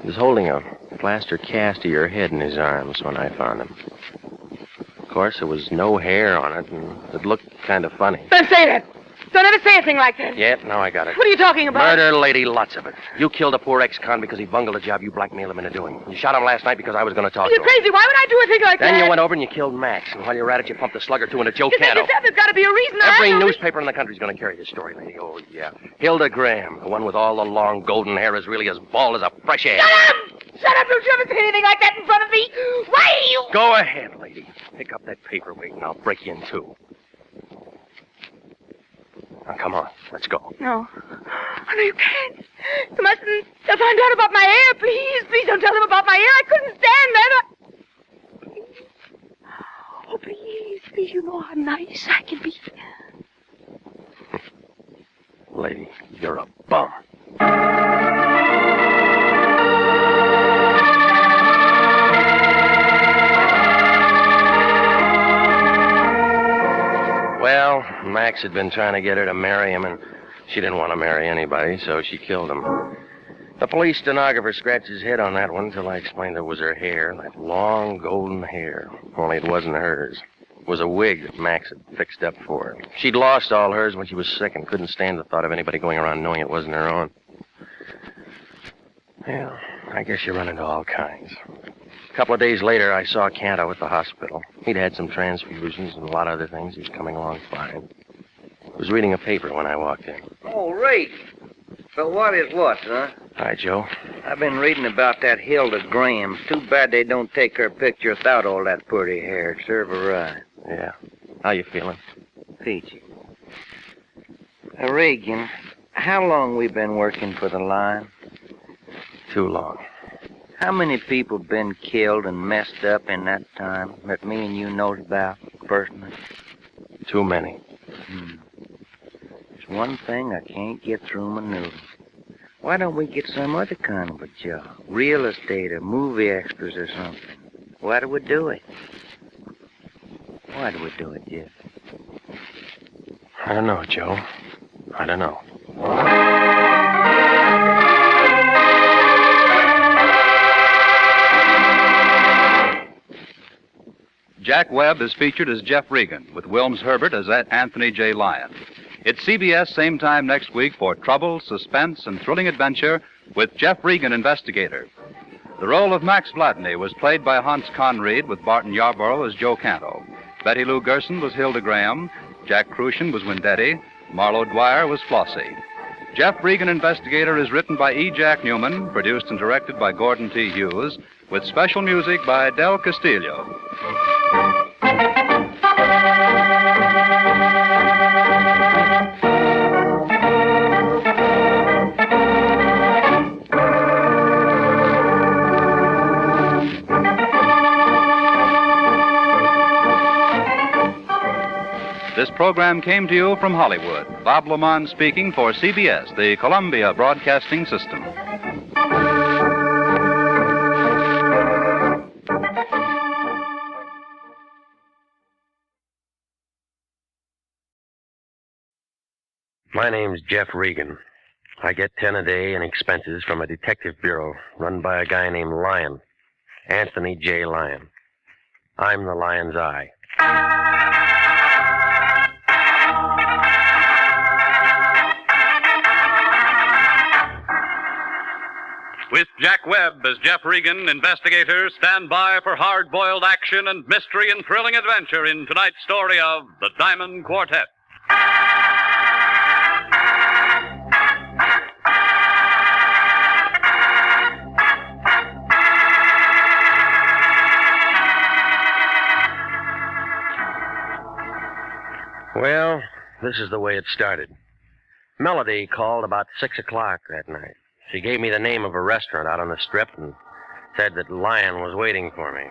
He was holding a plaster cast of your head in his arms when I found him. Of course, there was no hair on it, and it looked kind of funny. Don't say that! Don't ever say a thing like that! Yeah, now I got it. What are you talking about? Murder, lady, lots of it. You killed a poor ex-con because he bungled a job you blackmailed him into doing. You shot him last night because I was going to talk You're to him. crazy. Why would I do a thing like that? Then you went over and you killed Max. And while you were at it, you pumped a slug or two into Joe You said Canto. yourself there's got to be a reason. Every newspaper in the country's going to carry this story, lady. Oh, yeah. Hilda Graham, the one with all the long golden hair, is really as bald as a fresh egg. Shut up! Shut up! Don't you ever say anything like that in front of me. Why are you... Go ahead, lady. Pick up that paperweight and I'll break you in two. Now, come on. Let's go. No. Oh, no, you can't. You mustn't find out about my hair, please. Please don't tell them about my hair. I couldn't stand that. Please. Oh, please. Please, you know how nice I can be. Lady, you're a bum. Well, Max had been trying to get her to marry him, and she didn't want to marry anybody, so she killed him. The police stenographer scratched his head on that one until I explained it was her hair, that long golden hair. Only it wasn't hers. It was a wig that Max had fixed up for her. She'd lost all hers when she was sick and couldn't stand the thought of anybody going around knowing it wasn't her own. Well, I guess you run into all kinds. A couple of days later, I saw Canto at the hospital. He'd had some transfusions and a lot of other things. He was coming along fine. He was reading a paper when I walked in. Oh, Ray. So what is what, huh? Hi, Joe. I've been reading about that Hilda Graham. Too bad they don't take her picture without all that pretty hair. It'd serve her right. Yeah. How you feeling? Peachy. Regan, how long we been working for the line? Too long. How many people been killed and messed up in that time that me and you knows about personally? Too many. There's one thing I can't get through my noodle. Why don't we get some other kind of a job? Real estate or movie extras or something. Why do we do it? Why do we do it, Jeff? I don't know, Joe. I don't know. Jack Webb is featured as Jeff Regan, with Wilms Herbert as Anthony J. Lyon. It's CBS same time next week for trouble, suspense, and thrilling adventure with Jeff Regan, investigator. The role of Max Vladney was played by Hans Conried, with Barton Yarborough as Joe Canto. Betty Lou Gerson was Hilda Graham. Jack Crucian was Wendetti. Marlo Dwyer was Flossie. Jeff Regan, investigator, is written by E. Jack Newman, produced and directed by Gordon T. Hughes, with special music by Del Castillo. This program came to you from Hollywood. Bob Lamont speaking for CBS, the Columbia Broadcasting System. My name's Jeff Regan. I get 10 a day in expenses from a detective bureau run by a guy named Lyon, Anthony J. Lyon. I'm the Lion's Eye. With Jack Webb as Jeff Regan, investigator, stand by for hard-boiled action and mystery and thrilling adventure in tonight's story of The Diamond Quartet. this is the way it started. Melody called about 6 o'clock that night. She gave me the name of a restaurant out on the strip and said that Lion was waiting for me.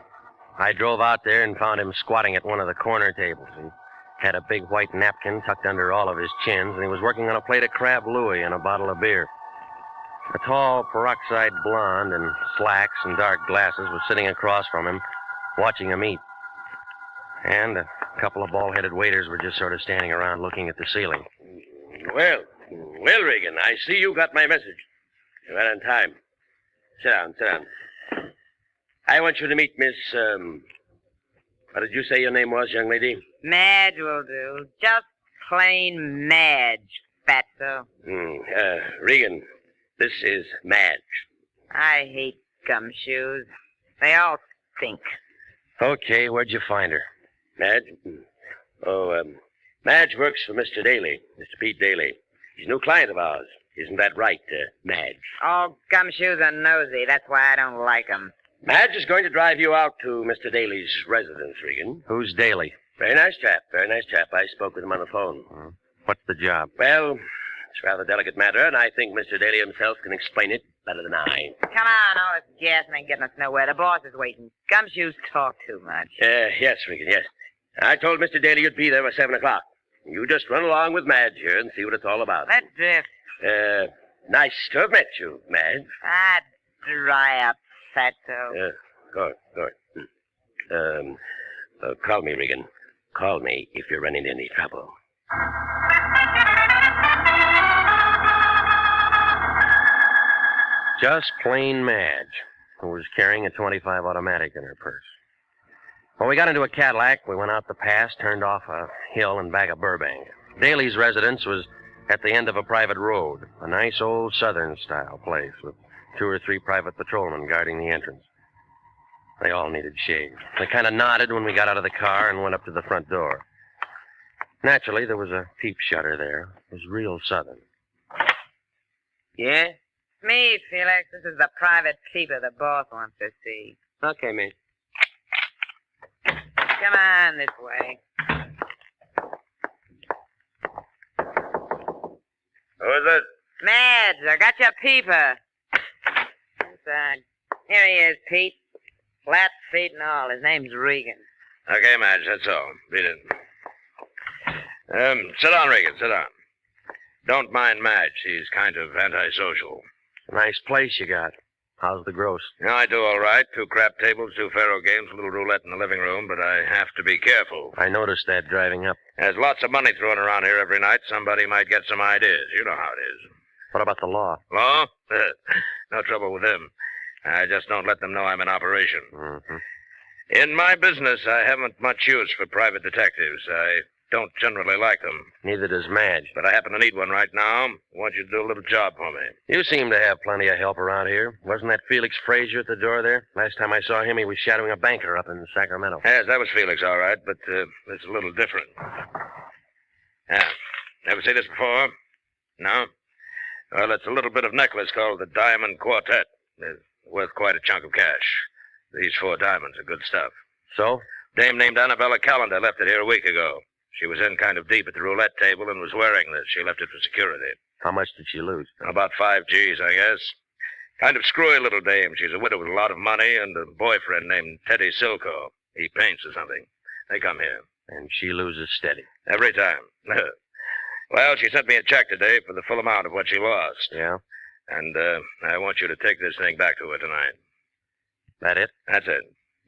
I drove out there and found him squatting at one of the corner tables. He had a big white napkin tucked under all of his chins, and he was working on a plate of crab louis and a bottle of beer. A tall, peroxide blonde in slacks and dark glasses was sitting across from him, watching him eat. And a couple of bald-headed waiters were just sort of standing around looking at the ceiling. Well, Regan, I see you got my message. You're right on time. Sit down. I want you to meet Miss, what did you say your name was, young lady? Madge will do. Just plain Madge, fatso. Regan, this is Madge. I hate gumshoes. They all stink. Okay, where'd you find her? Madge? Madge works for Mr. Daly, Mr. Pete Daly. He's a new client of ours. Isn't that right, Madge? All gumshoes are nosy. That's why I don't like 'em. Madge is going to drive you out to Mr. Daly's residence, Regan. Who's Daly? Very nice chap. I spoke with him on the phone. What's the job? Well, it's a rather delicate matter, and I think Mr. Daly himself can explain it better than I. Come on, all this gassing ain't getting us nowhere. The boss is waiting. Gumshoes talk too much. Yes, Regan, yes. I told Mr. Daly you'd be there by 7 o'clock. You just run along with Madge here and see what it's all about. Let's drift. Nice to have met you, Madge. Ah, dry up, fatso. Good. Call me, Regan. Call me if you run into any trouble. Just plain Madge, who was carrying a .25 automatic in her purse. When we got into a Cadillac, we went out the pass, turned off a hill, and back of Burbank. Daly's residence was at the end of a private road, a nice old Southern-style place with 2 or 3 private patrolmen guarding the entrance. They all needed shave. They kind of nodded when we got out of the car and went up to the front door. Naturally, there was a peep shutter there. It was real Southern. Yeah? It's me, Felix. This is the private peeper the boss wants to see. Okay, mate. Come on this way. Who is it? Madge, I got your peeper. Inside. Here he is, Pete. Flat feet and all. His name's Regan. Okay, Madge, that's all. Beat it. Sit down, Regan, sit down. Don't mind Madge. He's kind of antisocial. Nice place you got. How's the gross? Yeah, I do all right. 2 crap tables, 2 faro games, a little roulette in the living room, but I have to be careful. I noticed that driving up. There's lots of money thrown around here every night. Somebody might get some ideas. You know how it is. What about the law? Law? No trouble with them. I just don't let them know I'm in operation. Mm-hmm. In my business, I haven't much use for private detectives. I don't generally like them. Neither does Madge. But I happen to need one right now. I want you to do a little job for me. You seem to have plenty of help around here. Wasn't that Felix Frazier at the door there? Last time I saw him, he was shadowing a banker up in Sacramento. Yes, that was Felix, all right, but it's a little different. Yeah. Ever see this before? No? Well, it's a little bit of necklace called the Diamond Quartet. It's worth quite a chunk of cash. These 4 diamonds are good stuff. So? Dame named Annabella Callender left it here a week ago. She was in kind of deep at the roulette table and was wearing this. She left it for security. How much did she lose? About 5 G's, I guess. Kind of screwy little dame. She's a widow with a lot of money and a boyfriend named Teddy Silco. He paints or something. They come here. And she loses steady? Every time. Well, she sent me a check today for the full amount of what she lost. Yeah? And I want you to take this thing back to her tonight. That it? That's it.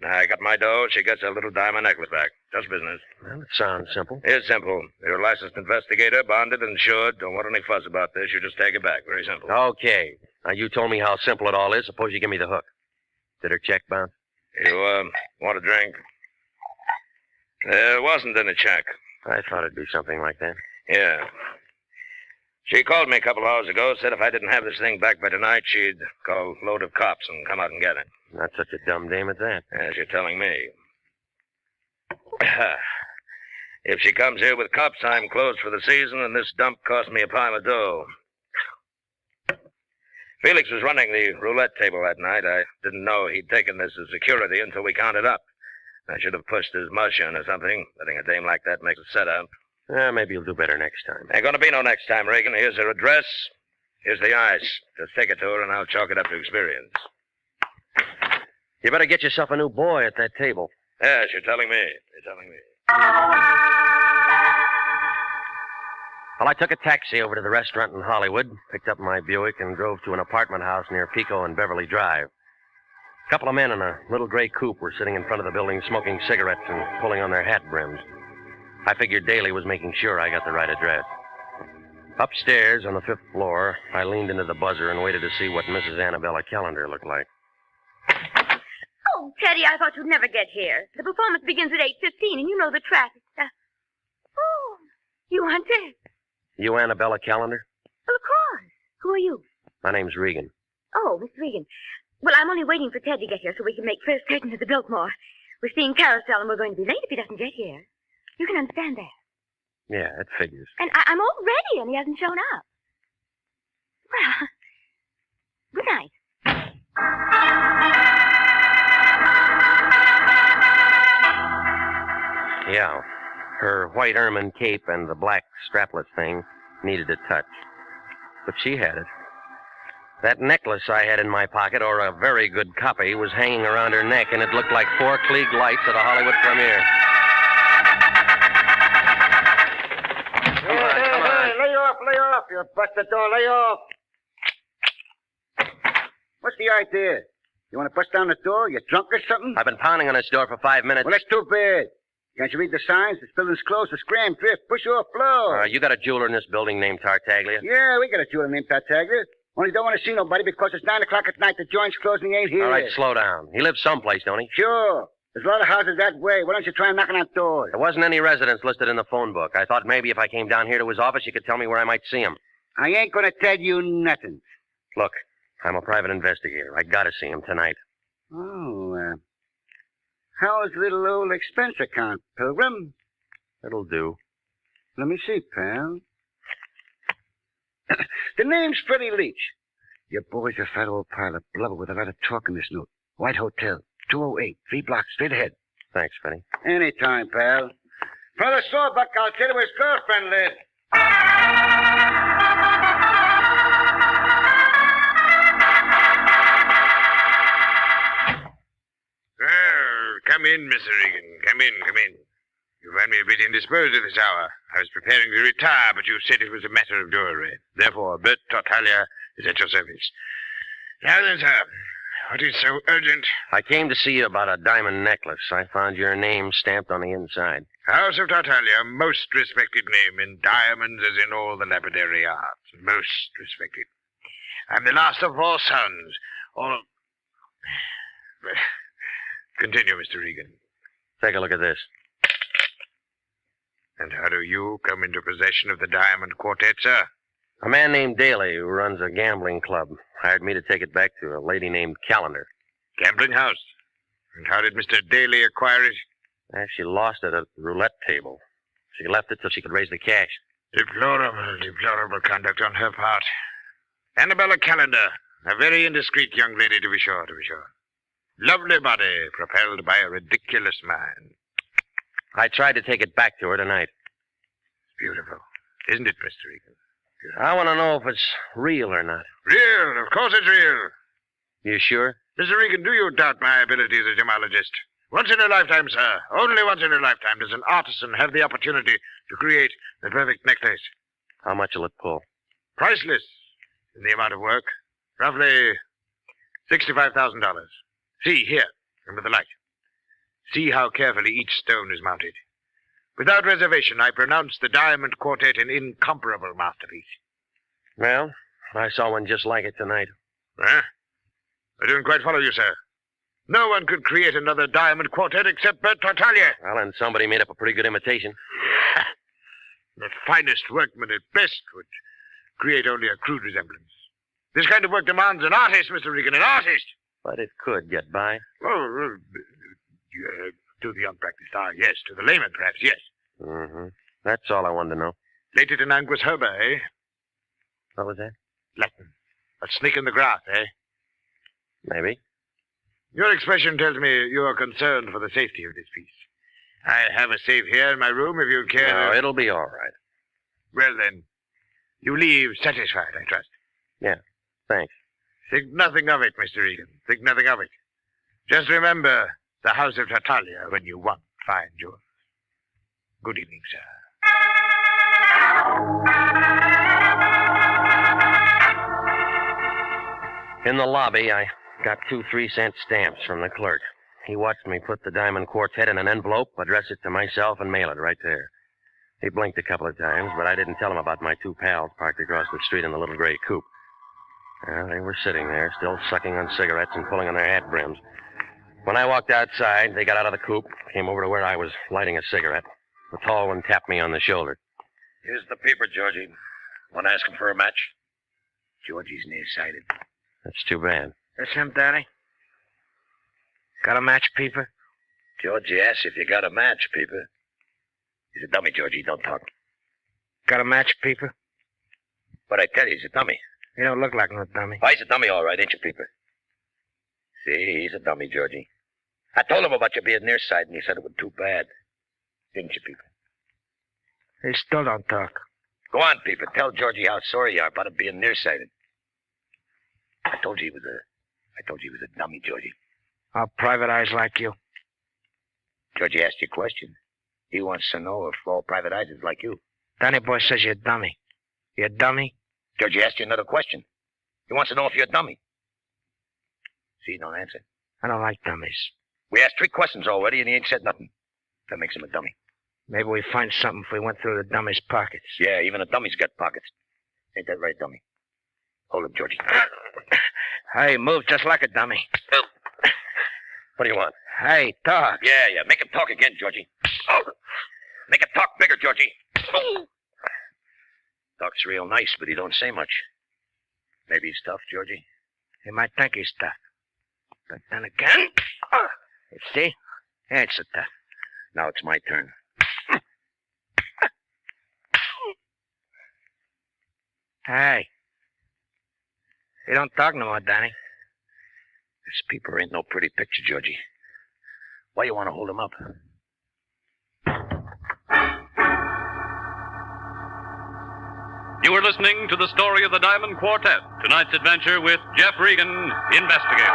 I got my dough. She gets her little diamond necklace back. Just business. Well, it sounds simple. It's simple. You're a licensed investigator, bonded, insured. Don't want any fuss about this. You just take it back. Very simple. Okay. Now, you told me how simple it all is. Suppose you give me the hook. Did her check bounce? You, want a drink? There wasn't any check. I thought it'd be something like that. Yeah. She called me a couple hours ago, said if I didn't have this thing back by tonight, she'd call a load of cops and come out and get it. Not such a dumb dame at that. As you're telling me. If she comes here with cops, I'm closed for the season, and this dump cost me a pile of dough. Felix was running the roulette table that night. I didn't know he'd taken this as security until we counted up. I should have pushed his mush in or something. Letting a dame like that make a setup. Maybe you'll do better next time. Ain't gonna be no next time, Regan. Here's her address. Here's the ice. Just take it to her, and I'll chalk it up to experience. You better get yourself a new boy at that table. Yes, you're telling me. You're telling me. Well, I took a taxi over to the restaurant in Hollywood, picked up my Buick, and drove to an apartment house near Pico and Beverly Drive. A couple of men in a little gray coupe were sitting in front of the building smoking cigarettes and pulling on their hat brims. I figured Daly was making sure I got the right address. Upstairs on the 5th floor, I leaned into the buzzer and waited to see what Mrs. Annabella Callender looked like. Oh, Teddy, I thought you'd never get here. The performance begins at 8:15, and you know the traffic. Oh, you aren't there. You Annabella Callender? Well, of course. Who are you? My name's Regan. Oh, Miss Regan. Well, I'm only waiting for Ted to get here so we can make first curtain to the Biltmore. We're seeing Carousel, and we're going to be late if he doesn't get here. You can understand that. Yeah, it figures. And I'm all ready, and he hasn't shown up. Well, good night. Yeah. Her white ermine cape and the black strapless thing needed a touch. But she had it. That necklace I had in my pocket, or a very good copy, was hanging around her neck, and it looked like 4 Klieg lights at a Hollywood premiere. Lay off, you busted door, lay off. What's the idea? You want to bust down the door? You drunk or something? I've been pounding on this door for 5 minutes. Well, that's too bad. Can't you read the signs? This building's closed for scram, drift, push off, flow. You got a jeweler in this building named Tartaglia? Yeah, we got a jeweler named Tartaglia. Only don't want to see nobody because it's 9 o'clock at night. The joint's closed and he ain't here. All right, slow down. He lives someplace, don't he? Sure. There's a lot of houses that way. Why don't you try knocking on doors? There wasn't any residence listed in the phone book. I thought maybe if I came down here to his office, you could tell me where I might see him. I ain't going to tell you nothing. Look, I'm a private investigator. I gotta see him tonight. Oh, how's little old expense account, Pilgrim? It'll do. Let me see, pal. The name's Freddie Leach. Your boy's a fat old pile of blubber with a lot of talk in this note. White Hotel, 208, 3 blocks straight ahead. Thanks, Freddie. Anytime, pal. Brother Sawbuck, I'll tell you where his girlfriend lives. Well, come in, Mr. Regan. Come in. You find me a bit indisposed at this hour. I was preparing to retire, but you said it was a matter of jewelry. Therefore, Bert Tartaglia is at your service. Now then, sir, what is so urgent? I came to see you about a diamond necklace. I found your name stamped on the inside. House of Tartaglia, most respected name in diamonds as in all the lapidary arts. Most respected. I'm the last of 4 sons. All... Continue, Mr. Regan. Take a look at this. And how do you come into possession of the Diamond Quartet, sir? A man named Daly, who runs a gambling club, hired me to take it back to a lady named Callender. Gambling house? And how did Mr. Daly acquire it? She lost it at the roulette table. She left it till she could raise the cash. Deplorable conduct on her part. Annabella Callender, a very indiscreet young lady, to be sure. Lovely body, propelled by a ridiculous mind. I tried to take it back to her tonight. Beautiful. Isn't it, Mr. Regan? Beautiful. I want to know if it's real or not. Real. Of course it's real. You sure? Mr. Regan, do you doubt my ability as a gemologist? Once in a lifetime, sir. Only once in a lifetime does an artisan have the opportunity to create the perfect necklace. How much will it pull? Priceless in the amount of work. Roughly $65,000. See, here, under the light. See how carefully each stone is mounted. Without reservation, I pronounce the Diamond Quartet an incomparable masterpiece. Well, I saw one just like it tonight. Huh? I didn't quite follow you, sir. No one could create another Diamond Quartet except Bert Tartaglia. Well, and somebody made up a pretty good imitation. The finest workman at best would create only a crude resemblance. This kind of work demands an artist, Mr. Regan, an artist. But it could get by. Oh, to the unpracticed eye, yes. To the layman, perhaps, yes. Mm-hmm. That's all I wanted to know. Lated in anguis herba, eh? What was that? Latin. A snake in the grass, eh? Maybe. Your expression tells me you are concerned for the safety of this piece. I have a safe here in my room if you care. No, it'll be all right. Well, then, you leave satisfied, I trust. Yeah, thanks. Think nothing of it, Mr. Regan. Think nothing of it. Just remember the house of Tartaglia when you want fine jewels. Good evening, sir. In the lobby, I got 2 3-cent stamps from the clerk. He watched me put the Diamond Quartet in an envelope, address it to myself, and mail it right there. He blinked a couple of times, but I didn't tell him about my 2 pals parked across the street in the little gray coupe. They were sitting there, still sucking on cigarettes and pulling on their hat brims. When I walked outside, they got out of the coupe, came over to where I was lighting a cigarette. The tall one tapped me on the shoulder. Here's the paper, Georgie. Want to ask him for a match? Georgie's nearsighted. That's too bad. That's him, Daddy. Got a match, Peeper? Georgie asks if you got a match, Peeper. He's a dummy, Georgie. Don't talk. Got a match, Peeper? But I tell you, he's a dummy. You don't look like no dummy. Why, he's a dummy, all right, ain't you, Peeper? See, he's a dummy, Georgie. I told him about you being nearsighted, and he said it was too bad. Didn't you, Peeper? He still don't talk. Go on, Peeper. Tell Georgie how sorry you are about him being nearsighted. I told you he was a dummy, Georgie. All private eyes like you. Georgie asked you a question. He wants to know if all private eyes is like you. Danny boy says you're a dummy. You a dummy? Georgie asked you another question. He wants to know if you're a dummy. See, he don't answer. I don't like dummies. We asked 3 questions already, and he ain't said nothing. That makes him a dummy. Maybe we'd find something if we went through the dummy's pockets. Yeah, even a dummy's got pockets. Ain't that right, dummy? Hold him, Georgie. Hey, move just like a dummy. What do you want? Hey, talk. Yeah. Make him talk again, Georgie. Make him talk bigger, Georgie. Talks real nice, but he don't say much. Maybe he's tough, Georgie. He might think he's tough. But then again... You see? He ain't so tough. Now it's my turn. Hey. You don't talk no more, Danny. This Peeper ain't no pretty picture, Georgie. Why you want to hold him up? You are listening to the story of the Diamond Quartet. Tonight's adventure with Jeff Regan, investigator.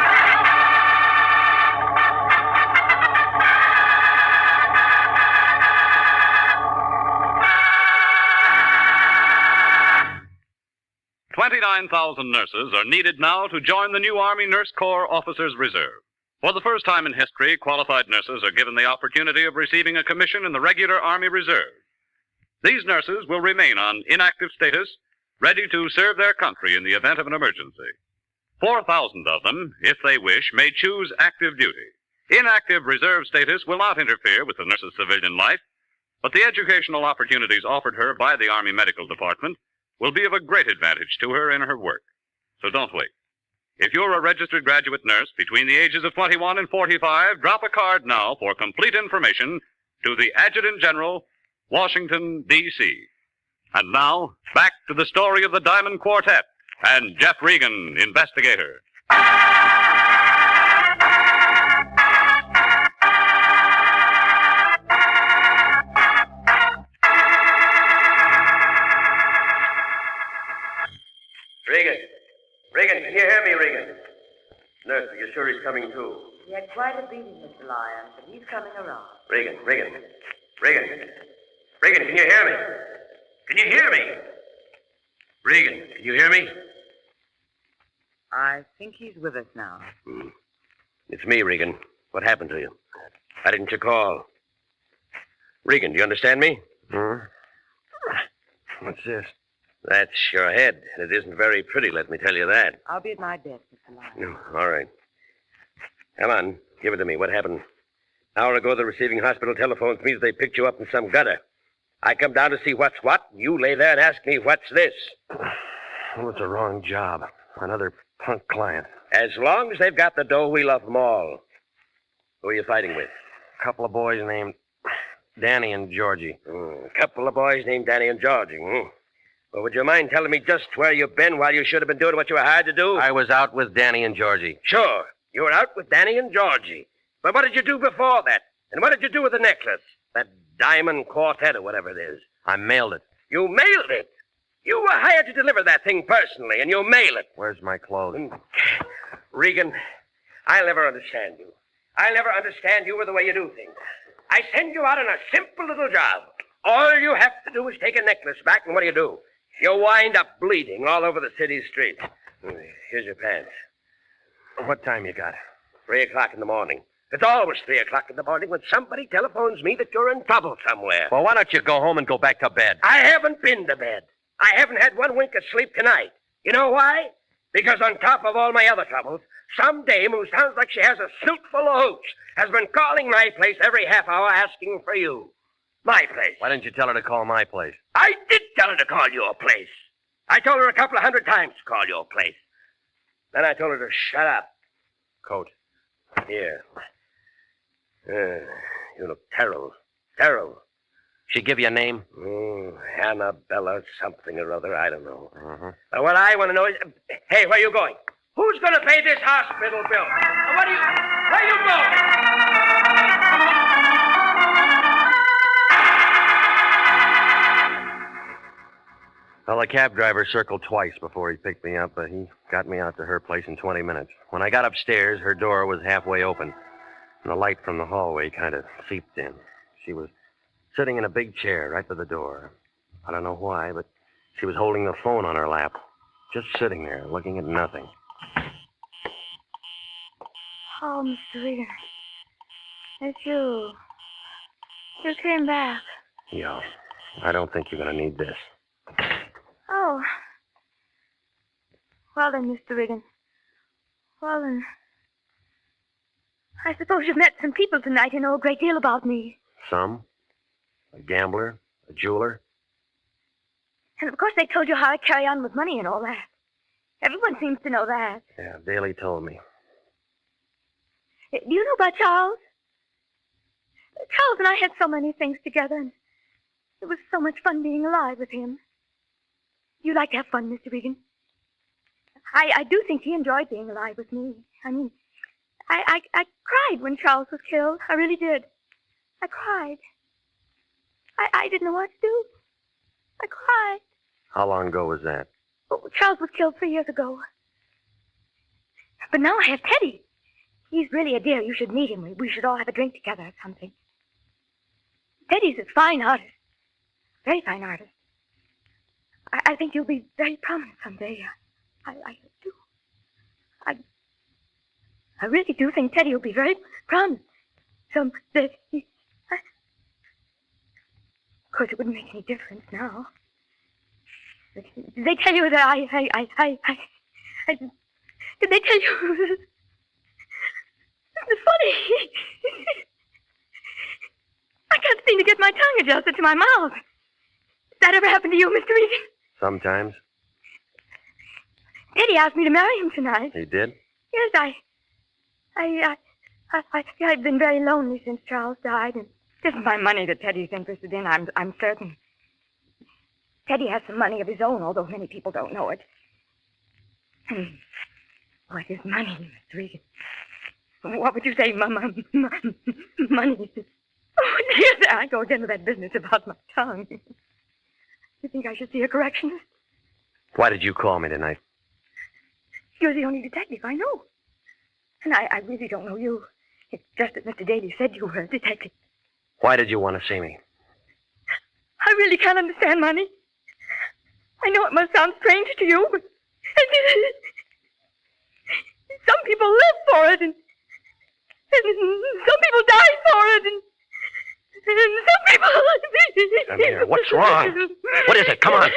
29,000 nurses are needed now to join the new Army Nurse Corps Officers Reserve. For the first time in history, qualified nurses are given the opportunity of receiving a commission in the regular Army Reserve. These nurses will remain on inactive status, ready to serve their country in the event of an emergency. 4,000 of them, if they wish, may choose active duty. Inactive reserve status will not interfere with the nurse's civilian life, but the educational opportunities offered her by the Army Medical Department will be of a great advantage to her in her work. So don't wait. If you're a registered graduate nurse between the ages of 21 and 45, drop a card now for complete information to the Adjutant General, Washington, D.C. And now, back to the story of the Diamond Quartet and Jeff Regan, investigator. Regan, can you hear me, Regan? Nurse, are you sure he's coming too? He had quite a beating, Mr. Lyon, but he's coming around. Regan, can you hear me? Can you hear me? Regan, can you hear me? I think he's with us now. It's me, Regan. What happened to you? Why didn't you call? Regan, do you understand me? What's this? That's your head. It isn't very pretty, let me tell you that. I'll be at my desk, Mr. Lyon. All right. Come on, give it to me. What happened? An hour ago, the receiving hospital telephones me that they picked you up in some gutter. I come down to see what's what, and you lay there and ask me what's this. Well, it's a wrong job. Another punk client. As long as they've got the dough, we love them all. Who are you fighting with? A couple of boys named Danny and Georgie. A couple of boys named Danny and Georgie. Well, would you mind telling me just where you've been while you should have been doing what you were hired to do? I was out with Danny and Georgie. Sure. You were out with Danny and Georgie. But what did you do before that? And what did you do with the necklace? That diamond quartet or whatever it is. I mailed it. You mailed it. You were hired to deliver that thing personally, and you mail it. Where's my clothes? Regan, I'll never understand you. I'll never understand you or the way you do things. I send you out on a simple little job. All you have to do is take a necklace back, and what do? You wind up bleeding all over the city street. Here's your pants. What time you got? 3 o'clock in the morning. It's always 3 o'clock in the morning when somebody telephones me that you're in trouble somewhere. Well, why don't you go home and go back to bed? I haven't been to bed. I haven't had one wink of sleep tonight. You know why? Because on top of all my other troubles, some dame who sounds like she has a suit full of hooch has been calling my place every half hour asking for you. My place. Why didn't you tell her to call my place? I did tell her to call your place. I told her a couple of hundred times to call your place. Then I told her to shut up. Coat. Here. You look terrible. Terrible. She give you a name? Annabella something or other. I don't know. Mm-hmm. But what I want to know is, hey, where are you going? Who's going to pay this hospital bill? Where are you going? Well, the cab driver circled twice before he picked me up, but he got me out to her place in 20 minutes. When I got upstairs, her door was halfway open, and the light from the hallway kind of seeped in. She was sitting in a big chair right by the door. I don't know why, but she was holding the phone on her lap, just sitting there, looking at nothing. Oh, Mr. Regan. It's you. You came back. Yeah, I don't think you're going to need this. Oh. Well then, Mr. Regan. Well then. I suppose you've met some people tonight who know a great deal about me. Some? A gambler? A jeweler? And of course they told you how I carry on with money and all that. Everyone seems to know that. Yeah, Daly told me. Do you know about Charles? Charles and I had so many things together, and it was so much fun being alive with him. You like to have fun, Mr. Regan. I do think he enjoyed being alive with me. I mean, I cried when Charles was killed. I really did. I cried. I didn't know what to do. I cried. How long ago was that? Oh, Charles was killed 3 years ago. But now I have Teddy. He's really a dear. You should meet him. We should all have a drink together or something. Teddy's a fine artist. Very fine artist. I think you'll be very prominent someday. I do. I really do think Teddy will be very prominent someday. Of course, it wouldn't make any difference now. Did they tell you that did they tell you? It's funny. I can't seem to get my tongue adjusted to my mouth. Did that ever happen to you, Mr. Regan? Sometimes. Teddy asked me to marry him tonight. He did? Yes, I've been very lonely since Charles died, and it isn't my money that Teddy's interested in, I'm certain. Teddy has some money of his own, although many people don't know it. What is money, Mr. Regan? What would you say, money? Oh, dear, there I go again with that business about my tongue. You think I should see a correctionist? Why did you call me tonight? You're the only detective I know. And I really don't know you. It's just that Mr. Daly said you were a detective. Why did you want to see me? I really can't understand money. I know it must sound strange to you, but some people live for it, and some people die for it, and some people... Come here. What's wrong? What is it? Come on.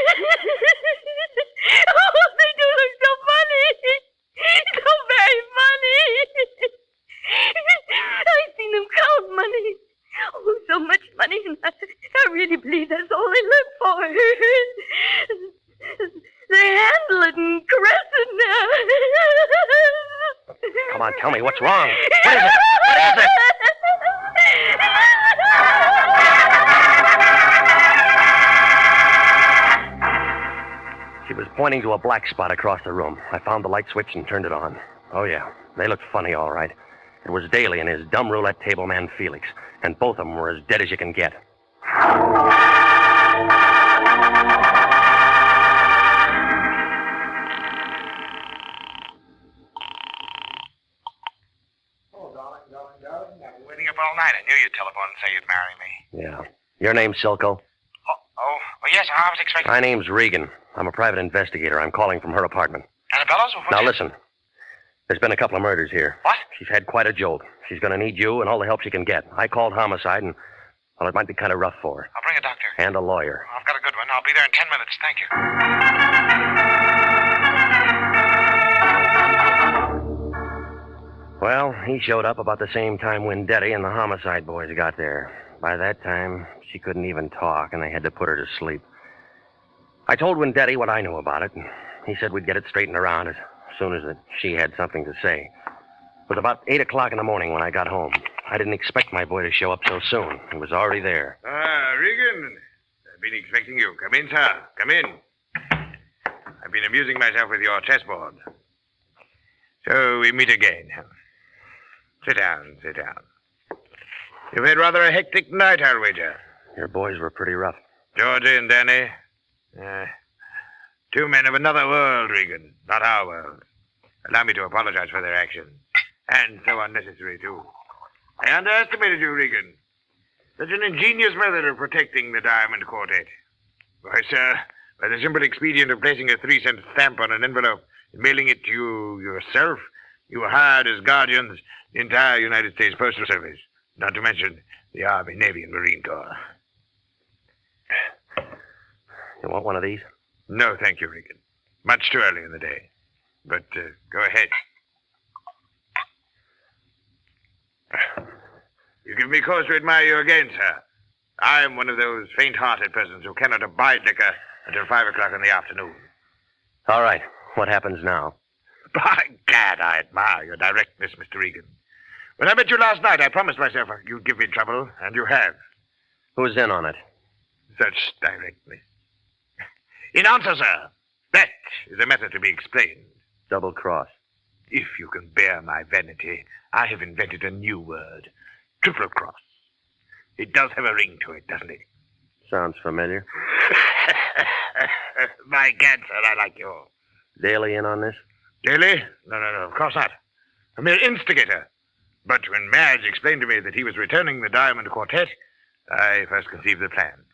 Oh, they do look so funny. So very funny. I've seen them count money. Oh, so much money, and I really believe that's all they live for. They handle it and caress it now. Come on, tell me what's wrong. What is it? What is it? She was pointing to a black spot across the room. I found the light switch and turned it on. Oh, yeah. They looked funny, all right. It was Daly and his dumb roulette table man, Felix. And both of them were as dead as you can get. I've been waiting up all night. I knew you'd telephone and say you'd marry me. Yeah. Your name's Silko? Oh, yes, I was expecting... My name's Regan. I'm a private investigator. I'm calling from her apartment. Annabelle's? Now, listen. There's been a couple of murders here. What? She's had quite a jolt. She's going to need you and all the help she can get. I called homicide, and, well, it might be kind of rough for her. I'll bring a doctor. And a lawyer. I've got a good one. I'll be there in 10 minutes. Thank you. Well, he showed up about the same time Wendetti and the homicide boys got there. By that time, she couldn't even talk, and they had to put her to sleep. I told Wendetti what I knew about it, and he said we'd get it straightened around as soon as she had something to say. It was about 8 o'clock in the morning when I got home. I didn't expect my boy to show up so soon. He was already there. Regan. I've been expecting you. Come in, sir. Come in. I've been amusing myself with your chessboard. So we meet again. Sit down, sit down. You've had rather a hectic night, I'll wager. Your boys were pretty rough. Georgie and Danny. Two men of another world, Regan. Not our world. Allow me to apologize for their actions. And so unnecessary, too. I underestimated you, Regan. Such an ingenious method of protecting the Diamond Quartet. Why, sir, by the simple expedient of placing a 3-cent stamp on an envelope and mailing it to you yourself, you hired as guardians the entire United States Postal Service, not to mention the Army, Navy, and Marine Corps. You want one of these? No, thank you, Regan. Much too early in the day. But go ahead. You give me cause to admire you again, sir. I'm one of those faint-hearted persons who cannot abide liquor until 5 o'clock in the afternoon. All right. What happens now? By gad, I admire your directness, Mr. Regan. When I met you last night, I promised myself you'd give me trouble, and you have. Who's in on it? Such directness. In answer, sir, that is a matter to be explained. Double cross. If you can bear my vanity, I have invented a new word. Triple cross. It does have a ring to it, doesn't it? Sounds familiar. By gad, sir, I like you. Daly in on this? Daly? No, of course not. A mere instigator. But when Madge explained to me that he was returning the Diamond Quartet, I first conceived the plan.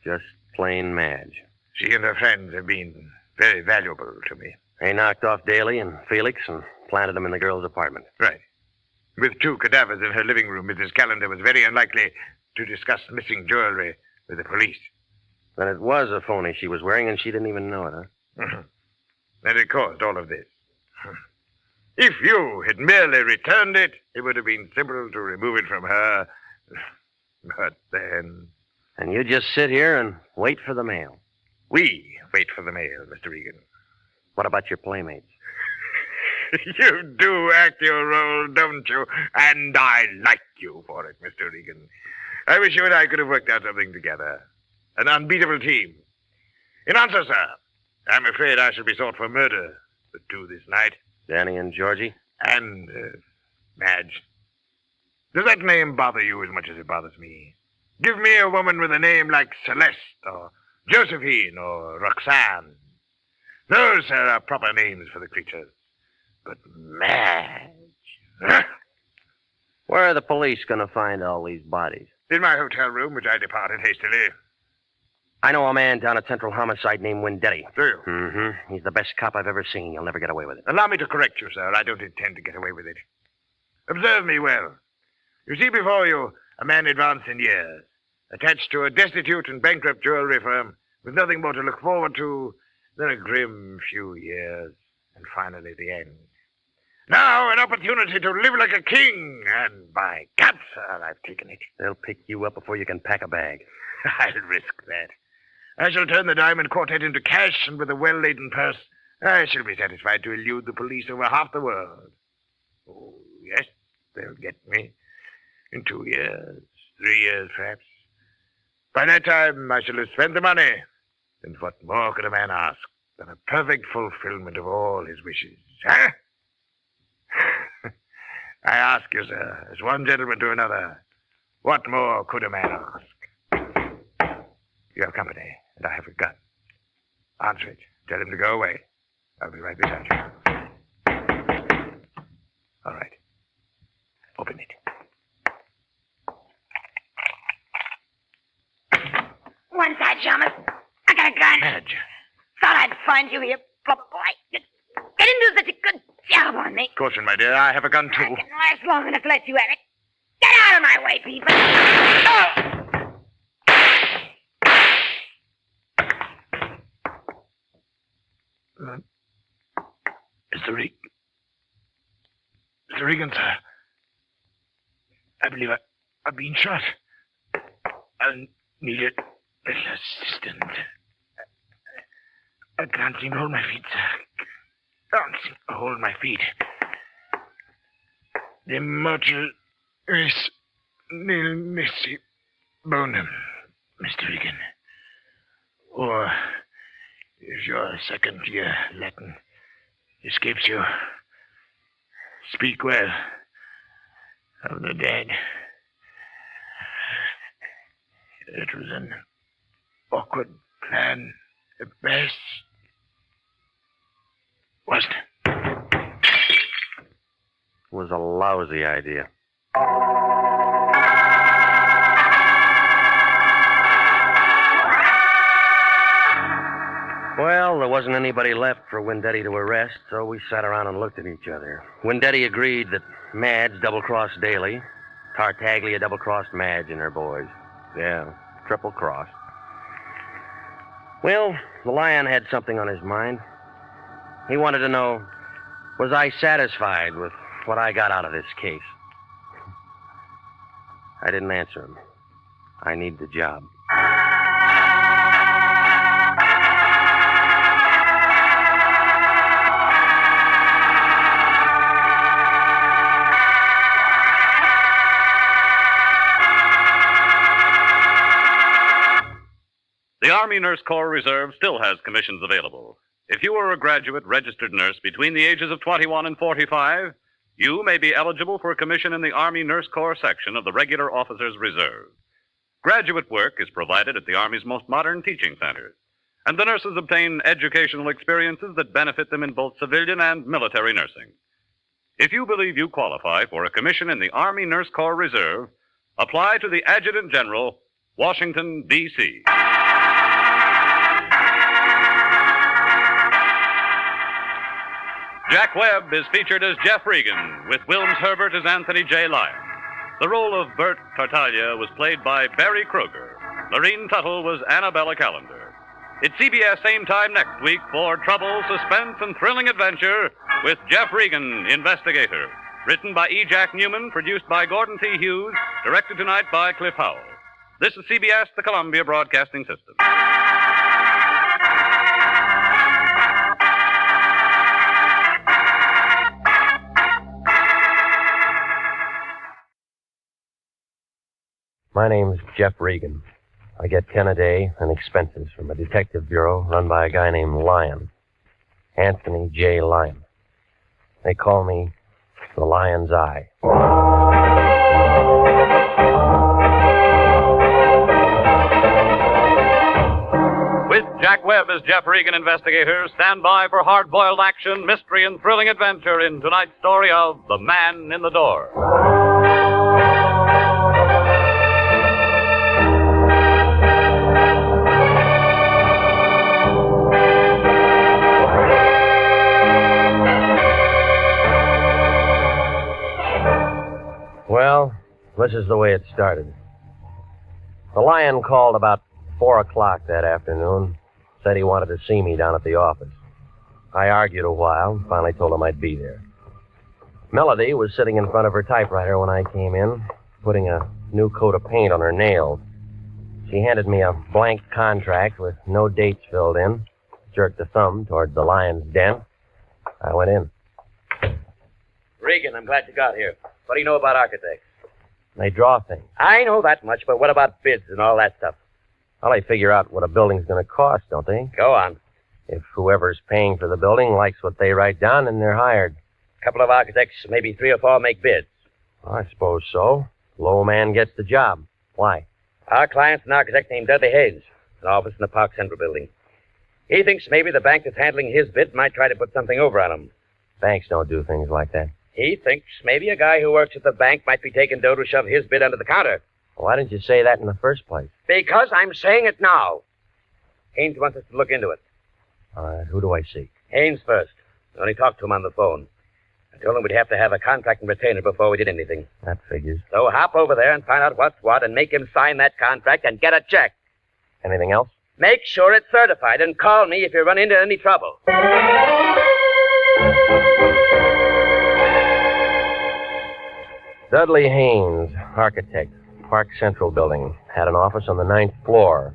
Just plain Madge. She and her friends have been very valuable to me. They knocked off Daly and Felix and planted them in the girl's apartment. Right. With 2 cadavers in her living room, Mrs. Callender was very unlikely to discuss missing jewelry with the police. Then it was a phony she was wearing, and she didn't even know it, huh? Mm-hmm. And it caused all of this. If you had merely returned it, it would have been simple to remove it from her. But then... And you just sit here and wait for the mail. We wait for the mail, Mr. Regan. What about your playmates? You do act your role, don't you? And I like you for it, Mr. Regan. I wish you and I could have worked out something together. An unbeatable team. In answer, sir, I'm afraid I shall be sought for murder. The 2 this night. Danny and Georgie? And, Madge. Does that name bother you as much as it bothers me? Give me a woman with a name like Celeste, or Josephine, or Roxanne. Those, sir, are proper names for the creatures. But Madge... Where are the police going to find all these bodies? In my hotel room, which I departed hastily. I know a man down at Central Homicide named Wendetti. Do you? Mm-hmm. He's the best cop I've ever seen. You'll never get away with it. Allow me to correct you, sir. I don't intend to get away with it. Observe me well. You see before you a man advanced in years, attached to a destitute and bankrupt jewelry firm, with nothing more to look forward to than a grim few years, and finally the end. Now an opportunity to live like a king, and by God, sir, I've taken it. They'll pick you up before you can pack a bag. I'll risk that. I shall turn the Diamond Quartet into cash, and with a well-laden purse, I shall be satisfied to elude the police over half the world. Oh, yes, they'll get me. In 2 years, 3 years, perhaps. By that time, I shall have spent the money. And what more could a man ask than a perfect fulfillment of all his wishes? Huh? I ask you, sir, as one gentleman to another, what more could a man ask? You have company, and I have a gun. Answer it. Tell him to go away. I'll be right beside you. All right. Open it. One side, Shamus. I got a gun. Madge. Thought I'd find you here, flubber boy. You didn't do such a good job on me. Caution, my dear. I have a gun, too. I can last long enough to let you have it. Get out of my way, people. Oh! Mr. Regan, sir. I believe I've been shot. I'll need an assistant. I can't seem to hold my feet, sir. Can't seem to hold my feet. The mortal is nil nisi bonum, Mr. Regan. Or, if your second year Latin escapes you, speak well of the dead. It was an awkward plan at best, wasn't it? Was a lousy idea. Well, there wasn't anybody left for Wendetti to arrest, so we sat around and looked at each other. Wendetti agreed that Madge double-crossed Daly. Tartaglia double-crossed Madge and her boys. Yeah, triple-crossed. Well, the Lion had something on his mind. He wanted to know, was I satisfied with what I got out of this case? I didn't answer him. I need the job. The Army Nurse Corps Reserve still has commissions available. If you are a graduate registered nurse between the ages of 21 and 45, you may be eligible for a commission in the Army Nurse Corps section of the Regular Officers Reserve. Graduate work is provided at the Army's most modern teaching centers, and the nurses obtain educational experiences that benefit them in both civilian and military nursing. If you believe you qualify for a commission in the Army Nurse Corps Reserve, apply to the Adjutant General, Washington, D.C. Jack Webb is featured as Jeff Regan, with Wilms Herbert as Anthony J. Lyon. The role of Bert Tartaglia was played by Barry Kruger. Lorene Tuttle was Annabella Callender. It's CBS same time next week for trouble, suspense, and thrilling adventure with Jeff Regan, Investigator. Written by E. Jack Newman, produced by Gordon T. Hughes, directed tonight by Cliff Howell. This is CBS, the Columbia Broadcasting System. My name's Jeff Regan. I get 10 a day and expenses from a detective bureau run by a guy named Lyon. Anthony J. Lyon. They call me the Lion's Eye. With Jack Webb as Jeff Regan, Investigator, stand by for hard-boiled action, mystery, and thrilling adventure in tonight's story of The Man in the Door. Well, this is the way it started. The Lion called about 4 o'clock that afternoon. Said he wanted to see me down at the office. I argued a while and finally told him I'd be there. Melody was sitting in front of her typewriter when I came in, putting a new coat of paint on her nails. She handed me a blank contract with no dates filled in, jerked a thumb toward the Lion's den. I went in. Regan, I'm glad you got here. What do you know about architects? They draw things. I know that much, but what about bids and all that stuff? Well, they figure out what a building's going to cost, don't they? Go on. If whoever's paying for the building likes what they write down, then they're hired. A couple of architects, maybe 3 or 4 make bids. I suppose so. Low man gets the job. Why? Our client's an architect named Dudley Haynes, an office in the Park Central building. He thinks maybe the bank that's handling his bid might try to put something over on him. Banks don't do things like that. He thinks maybe a guy who works at the bank might be taking dough to shove his bid under the counter. Why didn't you say that in the first place? Because I'm saying it now. Haynes wants us to look into it. All right, who do I see? Haynes first. I only talked to him on the phone. I told him we'd have to have a contract and retainer before we did anything. That figures. So hop over there and find out what's what and make him sign that contract and get a check. Anything else? Make sure it's certified and call me if you run into any trouble. Dudley Haynes, architect, Park Central building. Had an office on the 9th floor.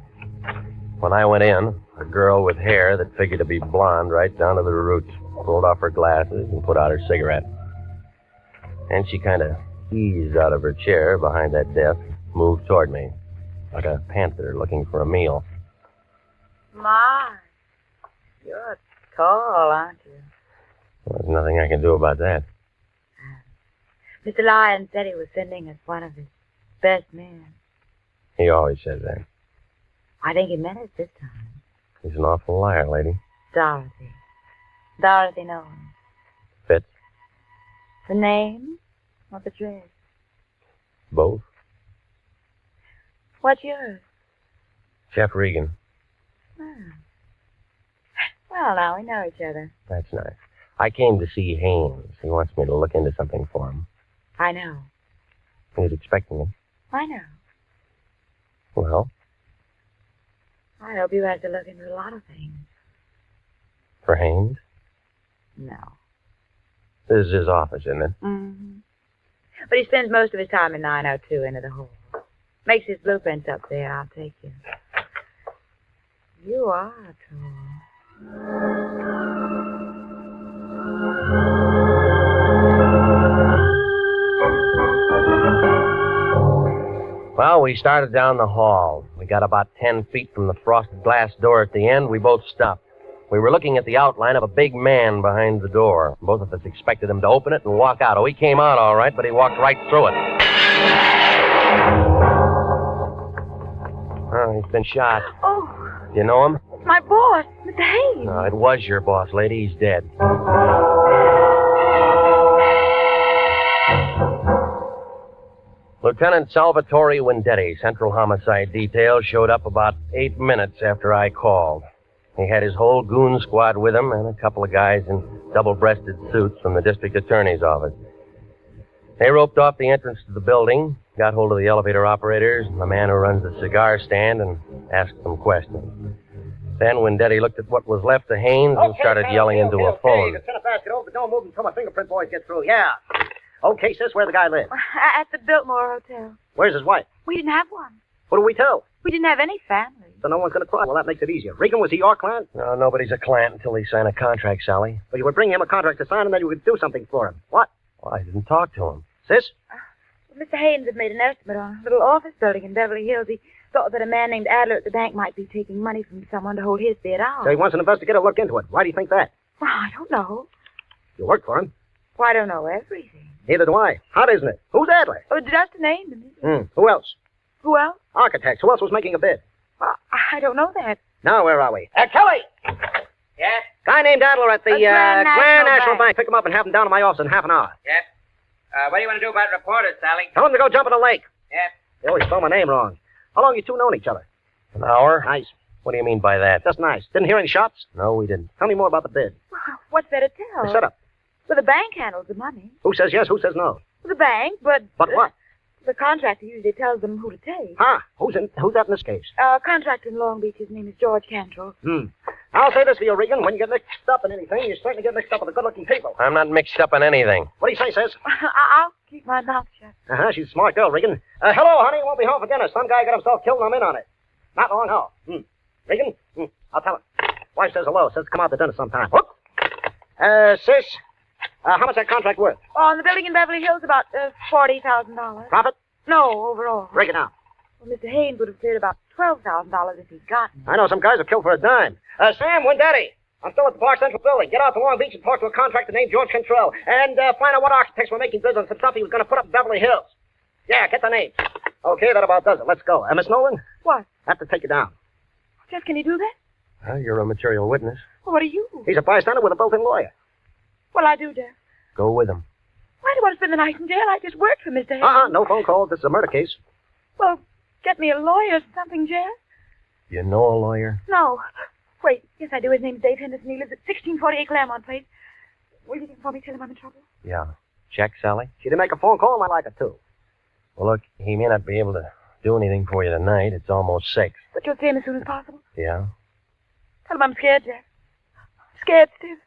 When I went in, a girl with hair that figured to be blonde right down to the roots pulled off her glasses and put out her cigarette. And she kind of eased out of her chair behind that desk, moved toward me, like a panther looking for a meal. My, you're tall, aren't you? Well, there's nothing I can do about that. Mr. Lyons said he was sending us one of his best men. He always says that. I think he meant it this time. He's an awful liar, lady. Dorothy. Dorothy knows. Fits? The name or the dress? Both. What's yours? Jeff Regan. Oh. Well, now we know each other. That's nice. I came to see Haynes. He wants me to look into something for him. I know. He's expecting me. I know. Well, I hope you have to look into a lot of things. for Haynes? No. This is his office, isn't it? Mm-hmm. But he spends most of his time in 902 into the hall. Makes his blueprints up there. I'll take you. You are tall. Well, we started down the hall. We got about 10 feet from the frosted glass door at the end. We both stopped. We were looking at the outline of a big man behind the door. Both of us expected him to open it and walk out. Oh, he came out all right, but he walked right through it. Oh, he's been shot. Oh, Do you know him? my boss, Mr. Hayes. No, it was your boss, lady. He's dead. Lieutenant Salvatore Wendetti, Central Homicide Detail, showed up about 8 minutes after I called. He had his whole goon squad with him and a couple of guys in double-breasted suits from the district attorney's office. They roped off the entrance to the building, got hold of the elevator operators and the man who runs the cigar stand, and asked them questions. Then Wendetti looked at what was left of Haynes and started yelling into a phone. Send a basket over, but don't move until my fingerprint boys get through. Yeah. Okay, sis, where the guy live? At the Biltmore Hotel. Where's his wife? We didn't have one. What do we tell? We didn't have any family. So no one's going to cry. Well, that makes it easier. Regan, was he your client? No, nobody's a client until they sign a contract, Sally. Well, you would bring him a contract to sign, and then you would do something for him. What? Well, I didn't talk to him. Sis? Mr. Haynes had made an estimate on a little office building in Beverly Hills. He thought that a man named Adler at the bank might be taking money from someone to hold his bid out. So he wants an investigator to look into it. Why do you think that? Well, I don't know. You work for him. Well, I don't know everything. Neither do I. Hot, isn't it? Who's Adler? Oh, just a name to me. Who else? Who else? Architects. Who else was making a bid? I don't know that. Now, where are we? Kelly! Yes? Guy named Adler at the Grand National Bank. Pick him up and have him down to my office in half an hour. Yes. What do you want to do about reporters, Sally? Tell him to go jump in the lake. Yes. They always spell my name wrong. How long you two known each other? An hour? Nice. What do you mean by that? Just nice. Didn't hear any shots? No, we didn't. Tell me more about the bid. What's there to tell? The setup. Well, the bank handles the money. Who says yes, who says no? The bank, but... But what? The contractor usually tells them who to take. Huh? Who's that in this case? Contractor in Long Beach, his name is George Cantrell. I'll say this for you, Regan. When you get mixed up in anything, you certainly get mixed up with the good-looking people. I'm not mixed up in anything. What do you say, sis? I'll keep my mouth shut. She's a smart girl, Regan. Hello, honey. Won't be home for dinner. Some guy got himself killed and I'm in on it. Not long, no. Regan? I'll tell her. Wife says hello. Says come out to dinner sometime. Whoop. Sis, how much that contract worth? On the building in Beverly Hills, about $40,000. Profit? No, overall. Break it down. Well, Mr. Haynes would have cleared about $12,000 if he'd gotten it. I know some guys are killed for a dime. Sam, Wendetti. I'm still at the Park Central building. Get out to Long Beach and talk to a contractor named George Cantrell. And find out what architects were making bids on some stuff he was going to put up in Beverly Hills. Yeah, get the names. Okay, that about does it. Let's go. Miss Nolan? What? I have to take you down. Jeff, can you do that? Well, you're a material witness. Well, what are you? He's a bystander with a built-in lawyer. Well, I do, Jeff. Go with him. Why do you want to spend the night in jail? I just worked for Mr. Hayes. No phone calls. This is a murder case. Well, get me a lawyer or something, Jeff. You know a lawyer? No. Wait, yes, I do. His name's Dave Henderson. He lives at 1648 Claremont Place. Will you get for me? Tell him I'm in trouble. Yeah. Check, Sally? She didn't make a phone call. I like it, too. Well, look, he may not be able to do anything for you tonight. It's almost 6. But you'll see him as soon as possible. Yeah? Tell him I'm scared, Jeff. Scared stiff.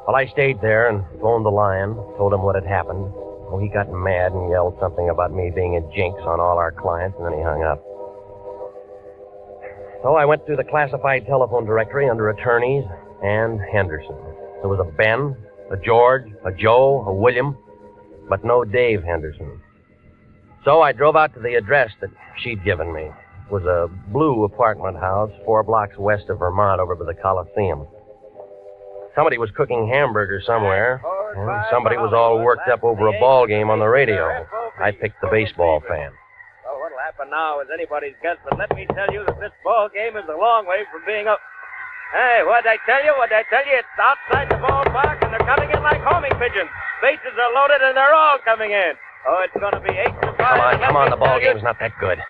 Well, I stayed there and phoned the Lion, told him what had happened. Oh, he got mad and yelled something about me being a jinx on all our clients, and then he hung up. So I went through the classified telephone directory under attorneys and Henderson. There was a Ben, a George, a Joe, a William, but no Dave Henderson. So I drove out to the address that she'd given me. It was a blue apartment house 4 blocks west of Vermont over by the Coliseum. Somebody was cooking hamburgers somewhere, and somebody was all worked up over a ball game on the radio. I picked the baseball fan. Well, what'll happen now is anybody's guess, but let me tell you that this ball game is a long way from being up. Hey, what'd I tell you? It's outside the ballpark, and they're coming in like homing pigeons. Bases are loaded, and they're all coming in. Oh, it's going to be 8-5. Come on, the ball game's not that good.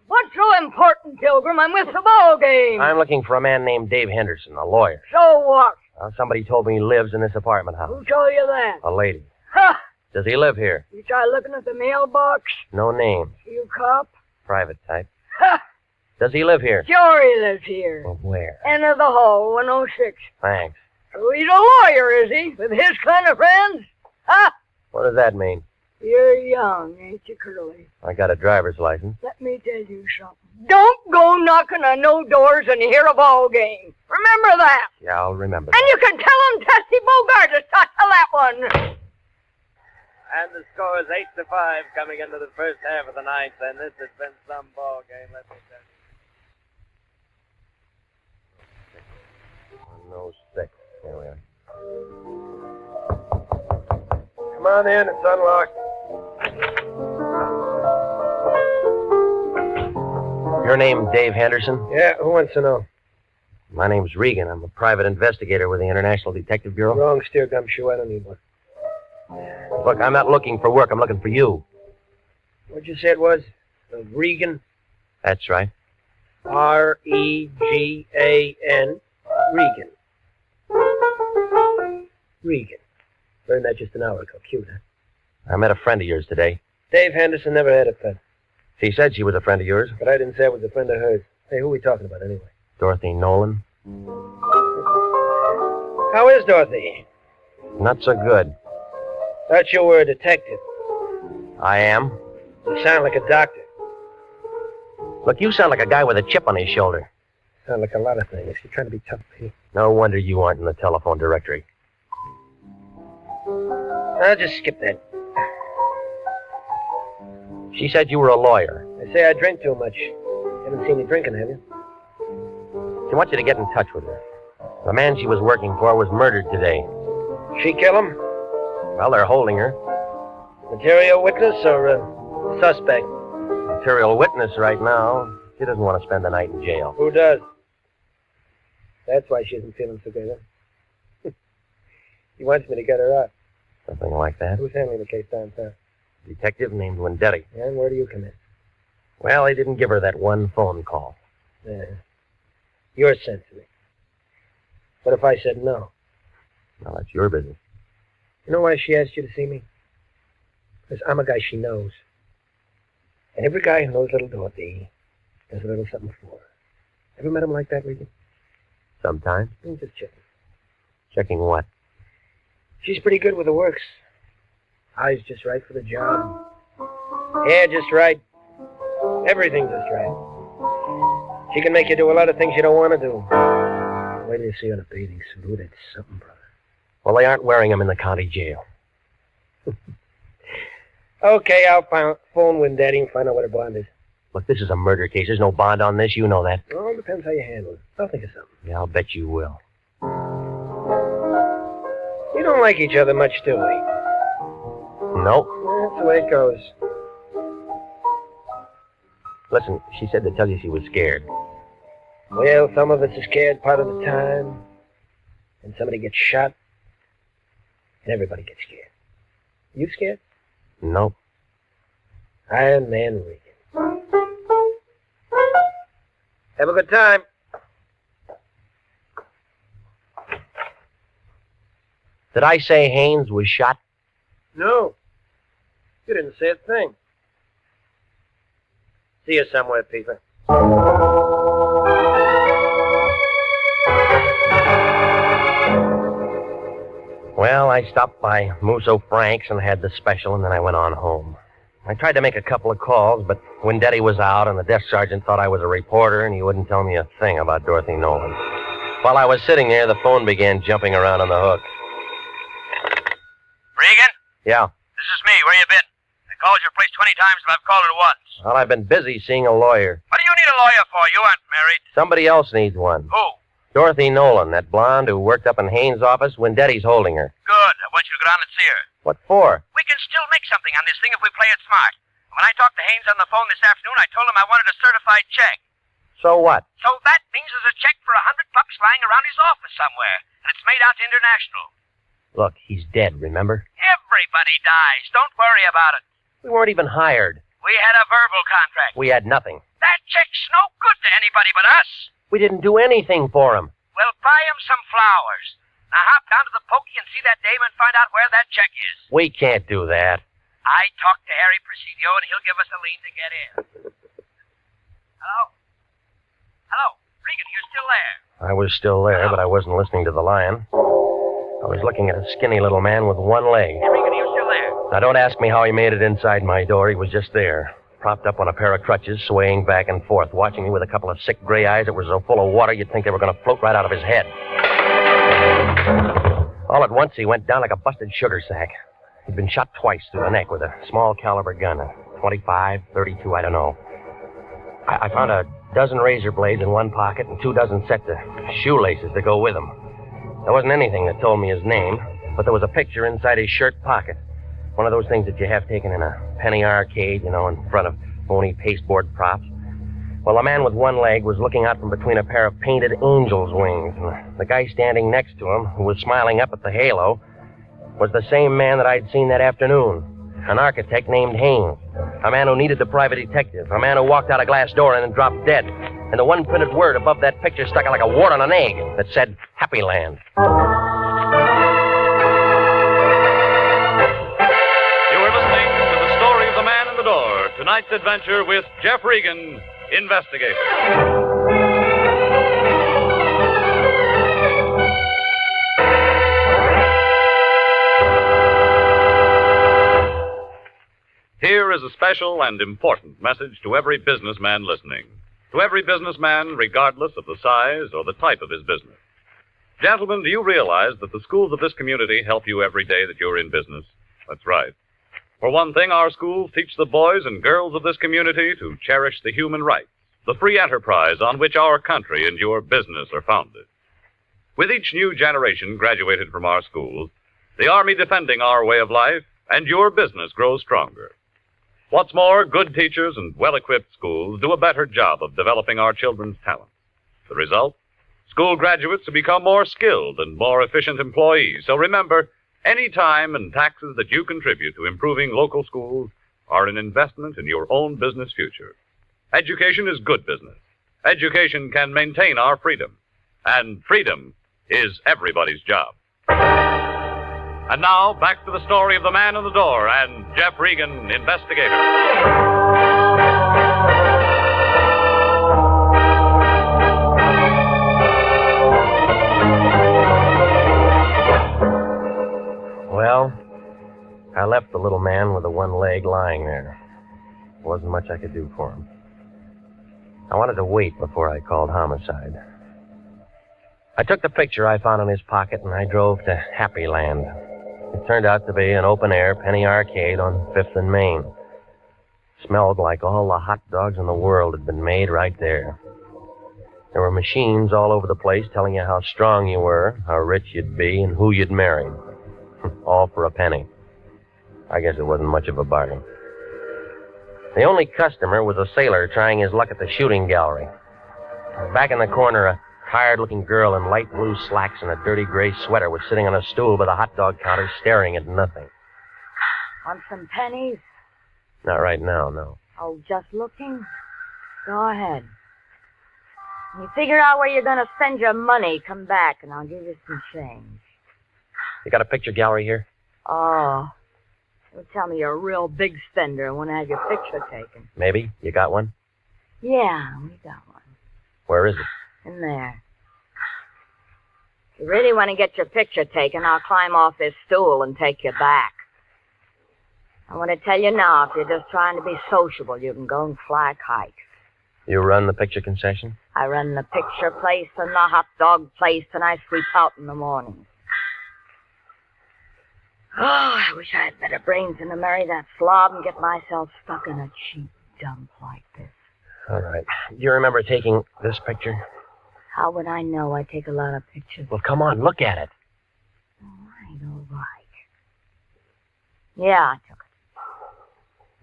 What's so important, Pilgrim? I'm with the ball game. I'm looking for a man named Dave Henderson, a lawyer. So what? Well, somebody told me he lives in this apartment house. Who told you that? A lady. Ha! Does he live here? You try looking at the mailbox? No name. You cop? Private type. Ha! Does he live here? Sure he lives here. Well, where? End of the hall, 106. Thanks. So he's a lawyer, is he? With his kind of friends? Ha! What does that mean? You're young, ain't you, Curly? I got a driver's license. Let me tell you something. Don't go knocking on no doors when you hear a ball game. Remember that. Yeah, I'll remember And you can tell him Tessie Bogart has talked to that one. And the score is 8-5 coming into the first half of the ninth, and this has been some ball game, let me tell you. 106. Here we are. Come on in, it's unlocked. Your name Dave Henderson? Yeah, who wants to know? My name's Regan. I'm a private investigator with the International Detective Bureau. Wrong steer gumshoe, I don't need one. Look, I'm not looking for work. I'm looking for you. What'd you say it was? Regan? That's right. R-E-G-A-N. Regan. Regan. Learned that just an hour ago. Cute, huh? I met a friend of yours today. Dave Henderson never had a pet. She said she was a friend of yours. But I didn't say I was a friend of hers. Hey, who are we talking about anyway? Dorothy Nolan. How is Dorothy? Not so good. Thought you were a detective. I am. You sound like a doctor. Look, you sound like a guy with a chip on his shoulder. Sound like a lot of things. You're trying to be tough, Pete. No wonder you aren't in the telephone directory. I'll just skip that. She said you were a lawyer. They say I drink too much. Haven't seen you drinking, have you? She wants you to get in touch with her. The man she was working for was murdered today. She kill him? Well, they're holding her. Material witness or suspect? Material witness right now. She doesn't want to spend the night in jail. Who does? That's why she isn't feeling so good, huh? He wants me to get her out. Something like that. Who's handling the case downtown? A detective named Wendetti. And where do you come in? Well, they didn't give her that one phone call. Yeah. You're sensitive. What if I said no? Well, that's your business. You know why she asked you to see me? Because I'm a guy she knows. And every guy who knows little Dorothy does a little something for her. Ever met him like that, Regan? Sometimes. I'm just checking. Checking what? She's pretty good with the works. Eyes just right for the job. Hair just right. Everything just right. She can make you do a lot of things you don't want to do. Wait till you see her in a bathing suit. Ooh, that's something, brother. Well, they aren't wearing them in the county jail. Okay, I'll phone Wendetti and find out what her bond is. Look, this is a murder case. There's no bond on this. You know that. Well, it depends how you handle it. I'll think of something. Yeah, I'll bet you will. We don't like each other much, do we? Nope. That's the way it goes. Listen, she said to tell you she was scared. Well, some of us are scared part of the time. And somebody gets shot. And everybody gets scared. You scared? Nope. Iron Man Regan. Have a good time. Did I say Haynes was shot? No. You didn't say a thing. See you somewhere, Peter. Well, I stopped by Musso Frank's and had the special, and then I went on home. I tried to make a couple of calls, but Wendetti was out, and the desk sergeant thought I was a reporter, and he wouldn't tell me a thing about Dorothy Nolan. While I was sitting there, the phone began jumping around on the hook. Regan? Yeah. This is me. Where you been? I called your place 20 times, but I've called it once. Well, I've been busy seeing a lawyer. What do you need a lawyer for? You aren't married. Somebody else needs one. Who? Dorothy Nolan, that blonde who worked up in Haynes' office. Wendetti's holding her. Good. I want you to go down and see her. What for? We can still make something on this thing if we play it smart. When I talked to Haynes on the phone this afternoon, I told him I wanted a certified check. So what? So that means there's a check for $100 lying around his office somewhere, and it's made out to International. Look, he's dead, remember? Everybody dies. Don't worry about it. We weren't even hired. We had a verbal contract. We had nothing. That check's no good to anybody but us. We didn't do anything for him. Well, buy him some flowers. Now hop down to the pokey and see that dame and find out where that check is. We can't do that. I talked to Harry Presidio, and he'll give us a lien to get in. Hello? Hello? Regan, you're still there? I was still there, but I wasn't listening to the lion. I was looking at a skinny little man with one leg. Hey, Regan, you're still there? Now, don't ask me how he made it inside my door. He was just there, propped up on a pair of crutches, swaying back and forth, watching me with a couple of sick gray eyes that were so full of water you'd think they were going to float right out of his head. All at once, he went down like a busted sugar sack. He'd been shot twice through the neck with a small caliber gun, a 25, 32, I don't know. I found a dozen razor blades in one pocket and 2 dozen sets of shoelaces to go with them. There wasn't anything that told me his name, but there was a picture inside his shirt pocket. One of those things that you have taken in a penny arcade, in front of phony pasteboard props. Well, a man with one leg was looking out from between a pair of painted angel's wings, and the guy standing next to him, who was smiling up at the halo, was the same man that I'd seen that afternoon. An architect named Haynes. A man who needed the private detective. A man who walked out a glass door and then dropped dead. And the one printed word above that picture stuck out like a wart on an egg that said, Happy Land. You are listening to The Story of the Man in the Door. Tonight's adventure with Jeff Regan, investigator. Here is a special and important message to every businessman listening. To every businessman, regardless of the size or the type of his business. Gentlemen, do you realize that the schools of this community help you every day that you're in business? That's right. For one thing, our schools teach the boys and girls of this community to cherish the human rights, the free enterprise on which our country and your business are founded. With each new generation graduated from our schools, the Army defending our way of life, and your business grows stronger. What's more, good teachers and well-equipped schools do a better job of developing our children's talents. The result? School graduates who become more skilled and more efficient employees. So remember, any time and taxes that you contribute to improving local schools are an investment in your own business future. Education is good business. Education can maintain our freedom. And freedom is everybody's job. And now, back to the story of the man in the door and Jeff Regan, investigator. Well, I left the little man with the one leg lying there. There wasn't much I could do for him. I wanted to wait before I called homicide. I took the picture I found in his pocket and I drove to Happy Land. It turned out to be an open-air penny arcade on 5th and Main. Smelled like all the hot dogs in the world had been made right there. There were machines all over the place telling you how strong you were, how rich you'd be, and who you'd married. All for a penny. I guess it wasn't much of a bargain. The only customer was a sailor trying his luck at the shooting gallery. Back in the corner, a tired-looking girl in light blue slacks and a dirty gray sweater was sitting on a stool by the hot dog counter staring at nothing. Want some pennies? Not right now, no. Oh, just looking? Go ahead. When you figure out where you're going to spend your money, come back and I'll give you some change. You got a picture gallery here? Oh. You'll tell me you're a real big spender and want to have your picture taken. Maybe. You got one? Yeah, we got one. Where is it? In there. If you really want to get your picture taken, I'll climb off this stool and take you back. I want to tell you now, if you're just trying to be sociable, you can go and fly kites. You run the picture concession? I run the picture place and the hot dog place, and I sweep out in the mornings. Oh, I wish I had better brains than to marry that slob and get myself stuck in a cheap dump like this. All right. Do you remember taking this picture? How would I know? I take a lot of pictures. Well, come on, look at it. All right. Yeah, I took it.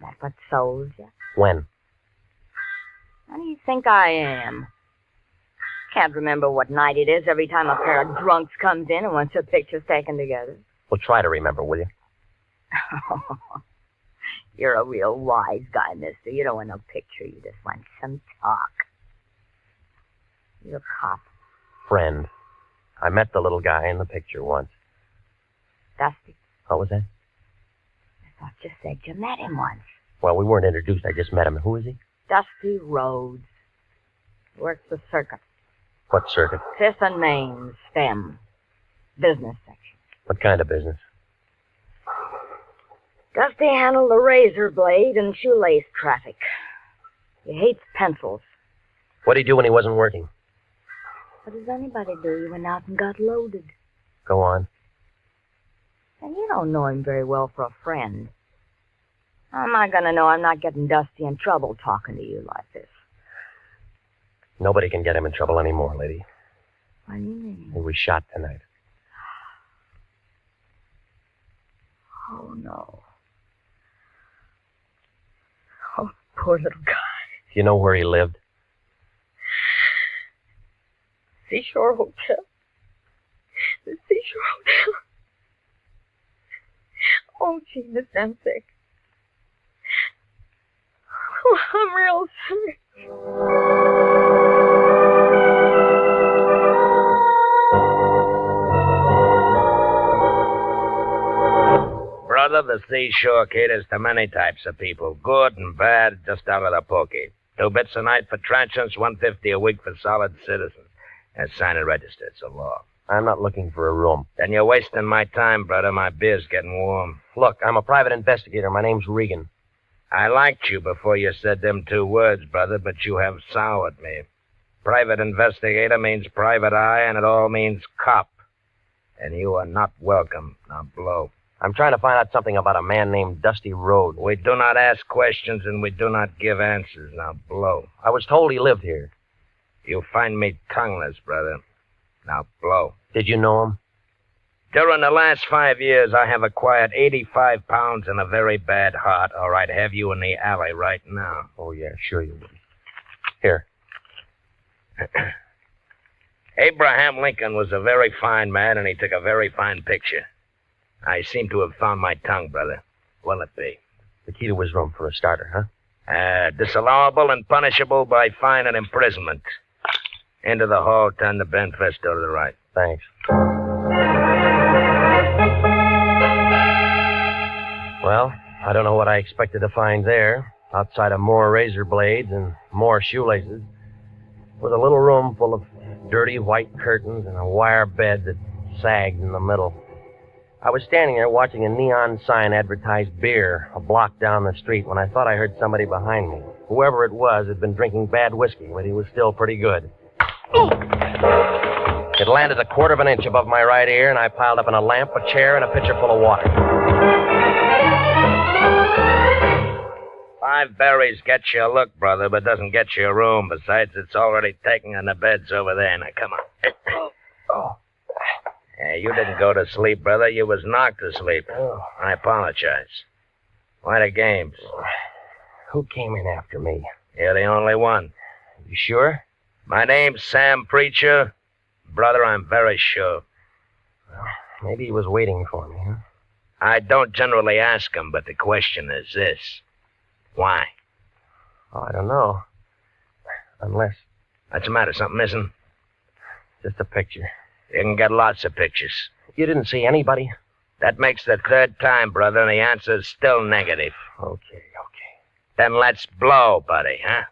That what sold you? When? How do you think I am? Can't remember what night it is every time a pair of drunks comes in and wants their pictures taken together. Well, try to remember, will you? You're a real wise guy, mister. You don't want no picture. You just want some talk. You're a cop. Friend. I met the little guy in the picture once. Dusty? What was that? I thought you said you met him once. Well, we weren't introduced. I just met him. Who is he? Dusty Rhodes. Works the circuit. What circuit? Fifth and Main, STEM. Business section. What kind of business? Dusty handled the razor blade and shoelace traffic. He hates pencils. What'd he do when he wasn't working? What does anybody do? He went out and got loaded. Go on. And you don't know him very well for a friend. How am I going to know I'm not getting Dusty in trouble talking to you like this? Nobody can get him in trouble anymore, lady. What do you mean? He was shot tonight. Oh, no. Oh, poor little guy. Do you know where he lived? Seashore Hotel. The Seashore Hotel. Oh, gee, Miss, I'm sick. Oh, I'm real sick. Brother, the seashore caters to many types of people, good and bad, just out of the pokey. 2 bits a night for transients, $1.50 a week for solid citizens. And sign and register, it's a law. I'm not looking for a room. Then you're wasting my time, brother. My beer's getting warm. Look, I'm a private investigator. My name's Regan. I liked you before you said them 2 words, brother, but you have soured me. Private investigator means private eye, and it all means cop. And you are not welcome. Now blow. I'm trying to find out something about a man named Dusty Rhodes. We do not ask questions, and we do not give answers. Now blow. I was told he lived here. You find me tongueless, brother. Now blow. Did you know him? During the last 5 years, I have acquired 85 pounds and a very bad heart, or I'd have you in the alley right now. Oh, yeah, sure you would. Here. Abraham Lincoln was a very fine man, and he took a very fine picture. I seem to have found my tongue, brother. Will it be? The key to his room for a starter, huh? Disallowable and punishable by fine and imprisonment. Into the hall, turn the Benfest door to the right. Thanks. Well, I don't know what I expected to find there. Outside of more razor blades and more shoelaces was a little room full of dirty white curtains and a wire bed that sagged in the middle. I was standing there watching a neon sign advertise beer a block down the street when I thought I heard somebody behind me. Whoever it was had been drinking bad whiskey, but he was still pretty good. It landed 1/4 of an inch above my right ear, and I piled up in a lamp, a chair, and a pitcher full of water. 5 berries gets you a look, brother, but doesn't get you a room. Besides, it's already taken and the bed's over there. Now, come on. Yeah, you didn't go to sleep, brother. You was knocked to sleep. I apologize. Why the games? Who came in after me? You're the only one. You sure? My name's Sam Preacher. Brother, I'm very sure. Well, maybe he was waiting for me, huh? I don't generally ask him, but the question is this. Why? Oh, I don't know. Unless... What's the matter? Something missing? Just a picture. You can get lots of pictures. You didn't see anybody? That makes the 3rd time, brother, and the answer's still negative. Okay. Then let's blow, buddy, huh?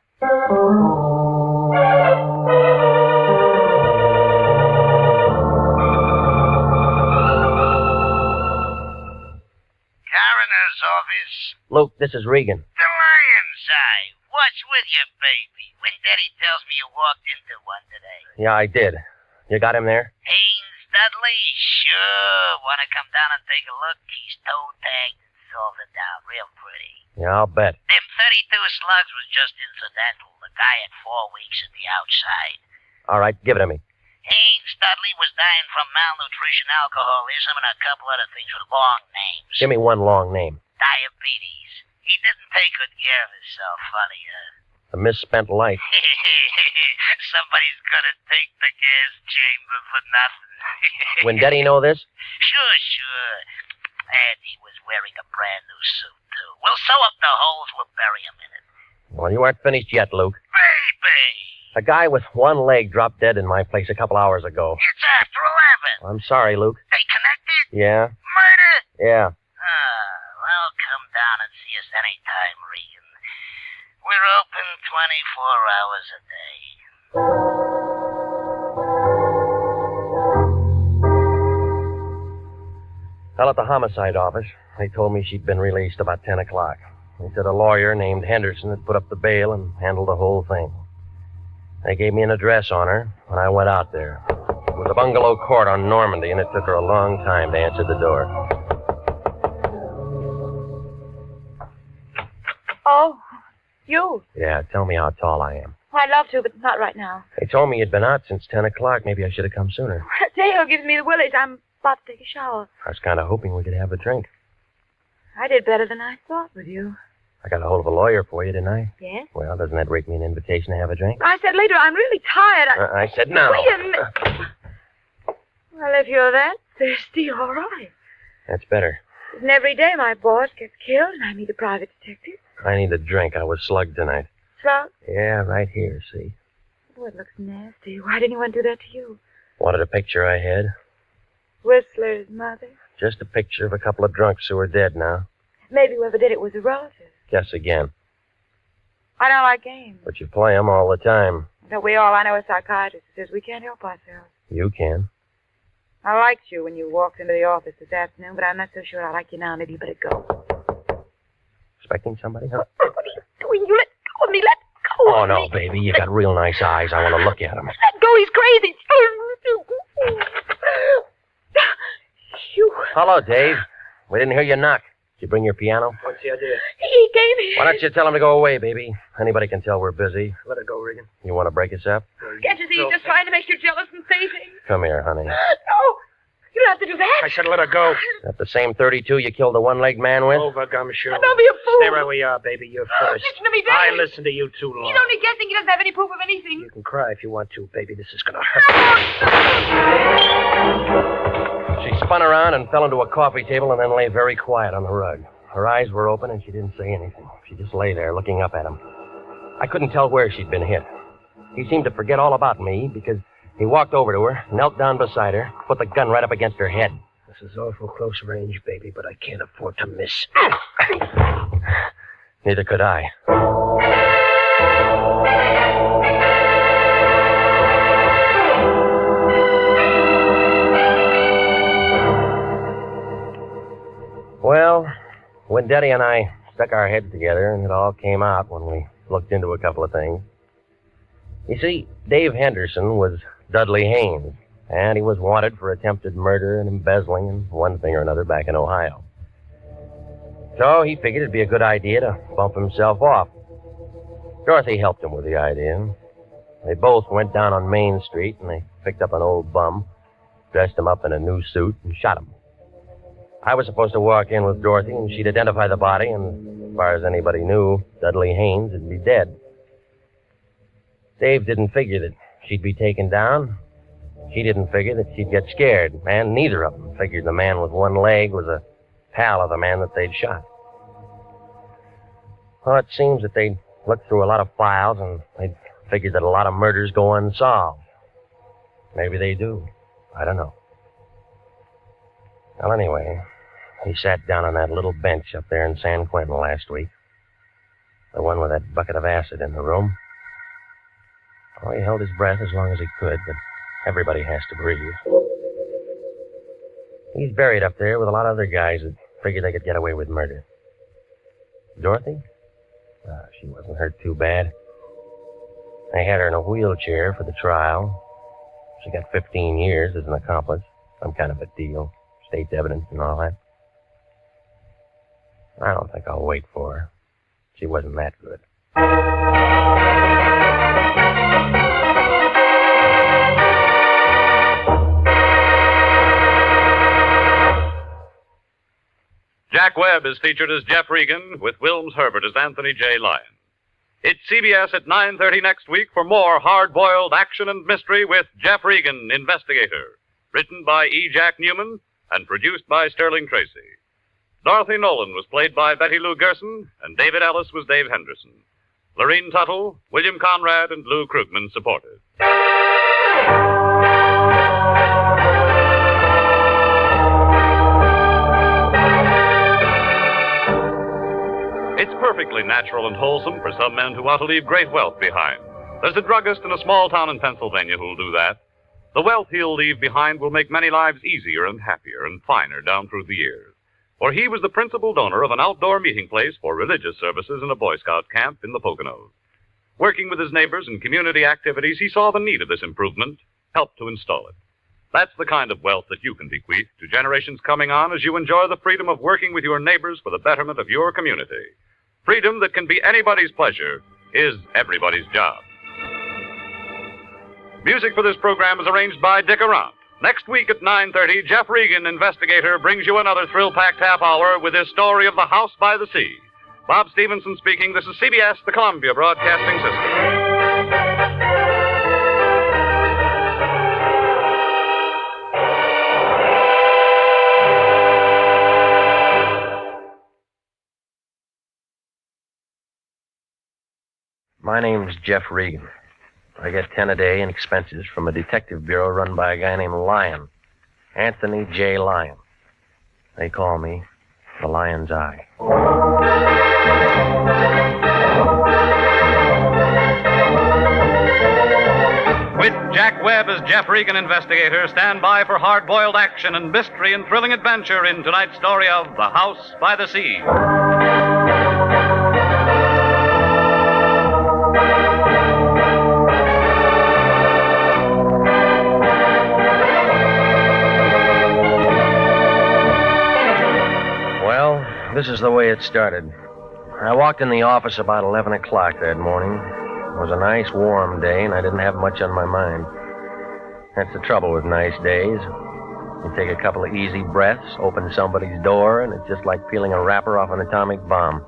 Coroner's office. Luke, this is Regan. The lion's eye. What's with you, baby? When Daddy tells me you walked into one today. Yeah, I did. You got him there? Haynes Dudley? Sure. Want to come down and take a look? He's toe-tagged and salted down real pretty. Yeah, I'll bet. Them 32 slugs was just incidental. The guy had 4 weeks at the outside. All right, give it to me. Haynes Dudley was dying from malnutrition, alcoholism, and a couple other things with long names. Give me one long name. Diabetes. He didn't take good care of himself, funny, A misspent life. Somebody's gonna take the gas chamber for nothing. When Daddy know this? Sure. And he was wearing a brand new suit, too. We'll sew up the holes, we'll bury him in it. Well, you aren't finished yet, Luke. Baby! A guy with one leg dropped dead in my place a couple hours ago. It's after 11. I'm sorry, Luke. They connected? Yeah? Murder? Yeah. Well, come down and see us anytime, Regan. We're open 24 hours a day. Well, at the homicide office, they told me she'd been released about 10 o'clock. They said a lawyer named Henderson had put up the bail and handled the whole thing. They gave me an address on her when I went out there. It was a bungalow court on Normandy, and it took her a long time to answer the door. Oh, you. Yeah, tell me how tall I am. I'd love to, but not right now. They told me you'd been out since 10 o'clock. Maybe I should have come sooner. Dale gives me the willies. I'm about to take a shower. I was kind of hoping we could have a drink. I did better than I thought with you. I got a hold of a lawyer for you, didn't I? Yes? Well, doesn't that rake me an invitation to have a drink? I said later, I'm really tired. I said no. Wait a minute. Well, if you're that thirsty, all right. That's better. And every day my boss gets killed and I meet a private detective. I need a drink. I was slugged tonight. Slugged? Yeah, right here, see? Oh, it looks nasty. Why didn't anyone do that to you? Wanted a picture I had? Whistler's mother? Just a picture of a couple of drunks who are dead now. Maybe whoever did it was a relative. Guess again. I don't like games. But you play 'em all the time. Don't we all? I know a psychiatrist who says we can't help ourselves. You can. I liked you when you walked into the office this afternoon, but I'm not so sure I like you now. Maybe you better go. Expecting somebody, huh? What are you doing? You let go of me. Let go Oh, of no, me. baby. You got real nice eyes. I want to look at them. Let go. He's crazy. You. Hello, Dave. We didn't hear you knock. Did you bring your piano? What's the idea? He gave me. Why don't you tell him to go away, baby? Anybody can tell we're busy. Let it go, Regan. You want to break us up? Can't you see he's just trying to make you jealous and say things? Come here, honey. No. You don't have to do that. I said let her go. That the same 32 you killed the one-legged man with? Over, Gumshoe. Don't be a fool. Stay right where you are, baby. You're first. Listen to me, Dave. I listened to you too long. He's only guessing. He doesn't have any proof of anything. You can cry if you want to, baby. This is gonna hurt. She spun around and fell into a coffee table and then lay very quiet on the rug. Her eyes were open and she didn't say anything. She just lay there looking up at him. I couldn't tell where she'd been hit. He seemed to forget all about me because he walked over to her, knelt down beside her, put the gun right up against her head. This is awful close range, baby, but I can't afford to miss. Neither could I. Well, when Daddy and I stuck our heads together, and it all came out when we looked into a couple of things. You see, Dave Henderson was Dudley Haynes, and he was wanted for attempted murder and embezzling and one thing or another back in Ohio. So he figured it'd be a good idea to bump himself off. Dorothy helped him with the idea. They both went down on Main Street, and they picked up an old bum, dressed him up in a new suit, and shot him. I was supposed to walk in with Dorothy, and she'd identify the body, and as far as anybody knew, Dudley Haynes would be dead. Dave didn't figure that she'd be taken down. She didn't figure that she'd get scared, and neither of them figured the man with one leg was a pal of the man that they'd shot. Well, it seems that they'd looked through a lot of files, and they'd figured that a lot of murders go unsolved. Maybe they do. I don't know. Well, anyway, he sat down on that little bench up there in San Quentin last week. The one with that bucket of acid in the room. Oh, he held his breath as long as he could, but everybody has to breathe. He's buried up there with a lot of other guys that figured they could get away with murder. Dorothy? She wasn't hurt too bad. They had her in a wheelchair for the trial. She got 15 years as an accomplice. Some kind of a deal. State's evidence and all that. I don't think I'll wait for her. She wasn't that good. Jack Webb is featured as Jeff Regan, with Wilms Herbert as Anthony J. Lyon. It's CBS at 9:30 next week for more hard-boiled action and mystery with Jeff Regan, Investigator. Written by E. Jack Newman and produced by Sterling Tracy. Dorothy Nolan was played by Betty Lou Gerson, and David Ellis was Dave Henderson. Lorene Tuttle, William Conrad, and Lou Krugman supported. It's perfectly natural and wholesome for some men who want to leave great wealth behind. There's a druggist in a small town in Pennsylvania who'll do that. The wealth he'll leave behind will make many lives easier and happier and finer down through the years. For he was the principal donor of an outdoor meeting place for religious services in a Boy Scout camp in the Poconos. Working with his neighbors in community activities, he saw the need of this improvement, helped to install it. That's the kind of wealth that you can bequeath to generations coming on as you enjoy the freedom of working with your neighbors for the betterment of your community. Freedom that can be anybody's pleasure is everybody's job. Music for this program is arranged by Dick Arant. Next week at 9:30, Jeff Regan, Investigator, brings you another thrill-packed half hour with his story of the House by the Sea. Bob Stevenson speaking. This is CBS, the Columbia Broadcasting System. My name's Jeff Regan. I get 10 a day in expenses from a detective bureau run by a guy named Lyon. Anthony J. Lyon. They call me the Lion's Eye. With Jack Webb as Jeff Regan, Investigator, stand by for hard-boiled action and mystery and thrilling adventure in tonight's story of The House by the Sea. This is the way it started. I walked in the office about 11 o'clock that morning. It was a nice, warm day, and I didn't have much on my mind. That's the trouble with nice days. You take a couple of easy breaths, open somebody's door, and it's just like peeling a wrapper off an atomic bomb.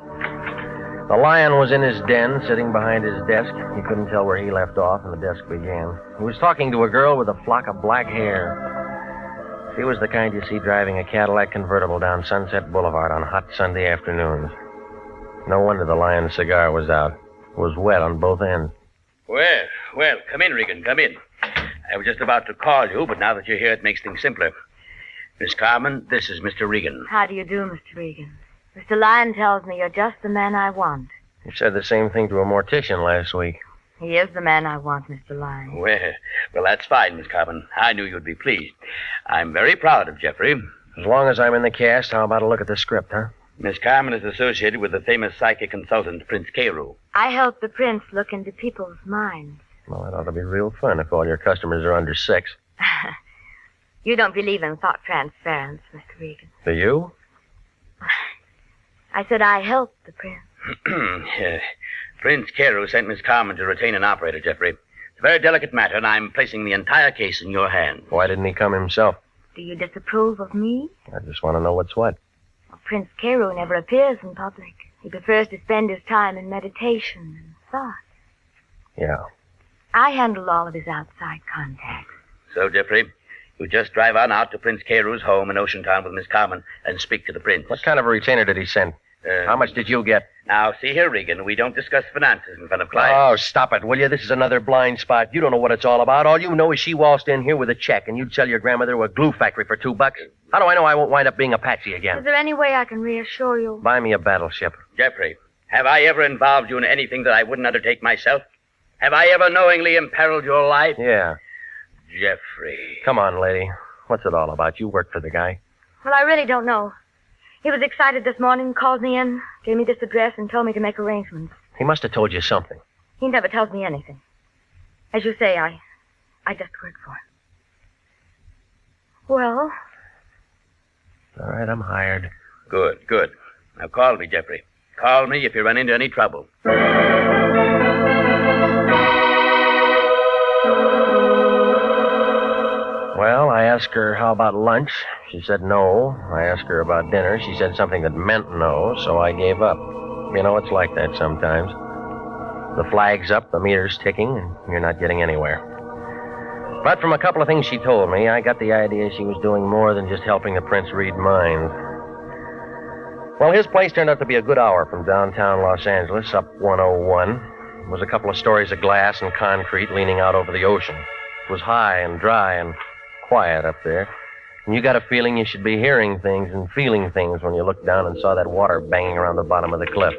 The Lion was in his den, sitting behind his desk. You couldn't tell where he left off and the desk began. He was talking to a girl with a flock of black hair. She was the kind you see driving a Cadillac convertible down Sunset Boulevard on hot Sunday afternoons. No wonder the Lion's cigar was out. It was wet on both ends. Well, come in, Regan, come in. I was just about to call you, but now that you're here, it makes things simpler. Miss Carmen, this is Mr. Regan. How do you do, Mr. Regan? Mr. Lyon tells me you're just the man I want. You said the same thing to a mortician last week. He is the man I want, Mr. Lyon. Well, that's fine, Miss Carmen. I knew you'd be pleased. I'm very proud of Jeffrey. As long as I'm in the cast, how about a look at the script, huh? Miss Carmen is associated with the famous psychic consultant, Prince Carew. I help the prince look into people's minds. Well, that ought to be real fun if all your customers are under 6. You don't believe in thought transference, Mr. Regan. Do you? I said I helped the prince. Prince Carew sent Miss Carmen to retain an operator, Jeffrey. It's a very delicate matter, and I'm placing the entire case in your hands. Why didn't he come himself? Do you disapprove of me? I just want to know what's what. Well, Prince Carew never appears in public. He prefers to spend his time in meditation and thought. Yeah. I handle all of his outside contacts. So, Jeffrey, you just drive on out to Prince Carew's home in Ocean Town with Miss Carmen and speak to the prince. What kind of a retainer did he send? How much did you get? Now, see here, Regan, we don't discuss finances in front of clients. Oh, stop it, will you? This is another blind spot. You don't know what it's all about. All you know is she waltzed in here with a check, and you'd sell your grandmother to a glue factory for $2. How do I know I won't wind up being a patsy Is again? there any way I can reassure you? Buy me a battleship. Jeffrey, have I ever involved you in anything that I wouldn't undertake myself? Have I ever knowingly imperiled your life? Yeah. Jeffrey. Come on, lady. What's it all about? You work for the guy. Well, I really don't know. He was excited this morning, called me in, gave me this address, and told me to make arrangements. He must have told you something. He never tells me anything. As you say, I just work for him. Well? All right, I'm hired. Good, good. Now call me, Jeffrey. Call me if you run into any trouble. Well, I asked her how about lunch. She said no. I asked her about dinner. She said something that meant no, so I gave up. You know, it's like that sometimes. The flag's up, the meter's ticking, and you're not getting anywhere. But from a couple of things she told me, I got the idea she was doing more than just helping the prince read minds. Well, his place turned out to be a good hour from downtown Los Angeles, up 101. It was a couple of stories of glass and concrete leaning out over the ocean. It was high and dry and quiet up there. And you got a feeling you should be hearing things and feeling things when you looked down and saw that water banging around the bottom of the cliff.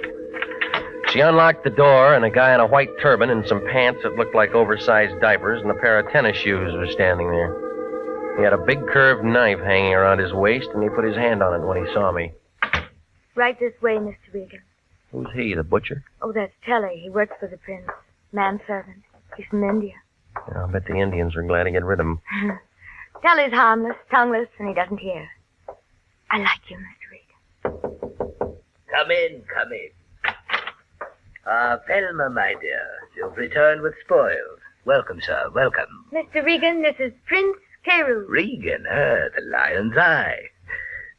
She unlocked the door, and a guy in a white turban and some pants that looked like oversized diapers and a pair of tennis shoes was standing there. He had a big curved knife hanging around his waist, and he put his hand on it when he saw me. Right this way, Mr. Regan. Who's he, the butcher? Oh, that's Telly. He works for the prince. Manservant. He's from India. Yeah, I'll bet the Indians were glad to get rid of him. Telly's harmless, tongueless, and he doesn't hear. I like you, Mr. Regan. Come in, come in. Thelma, my dear, you've returned with spoils. Welcome, sir, welcome. Mr. Regan, this is Prince Carew. Regan, the lion's eye.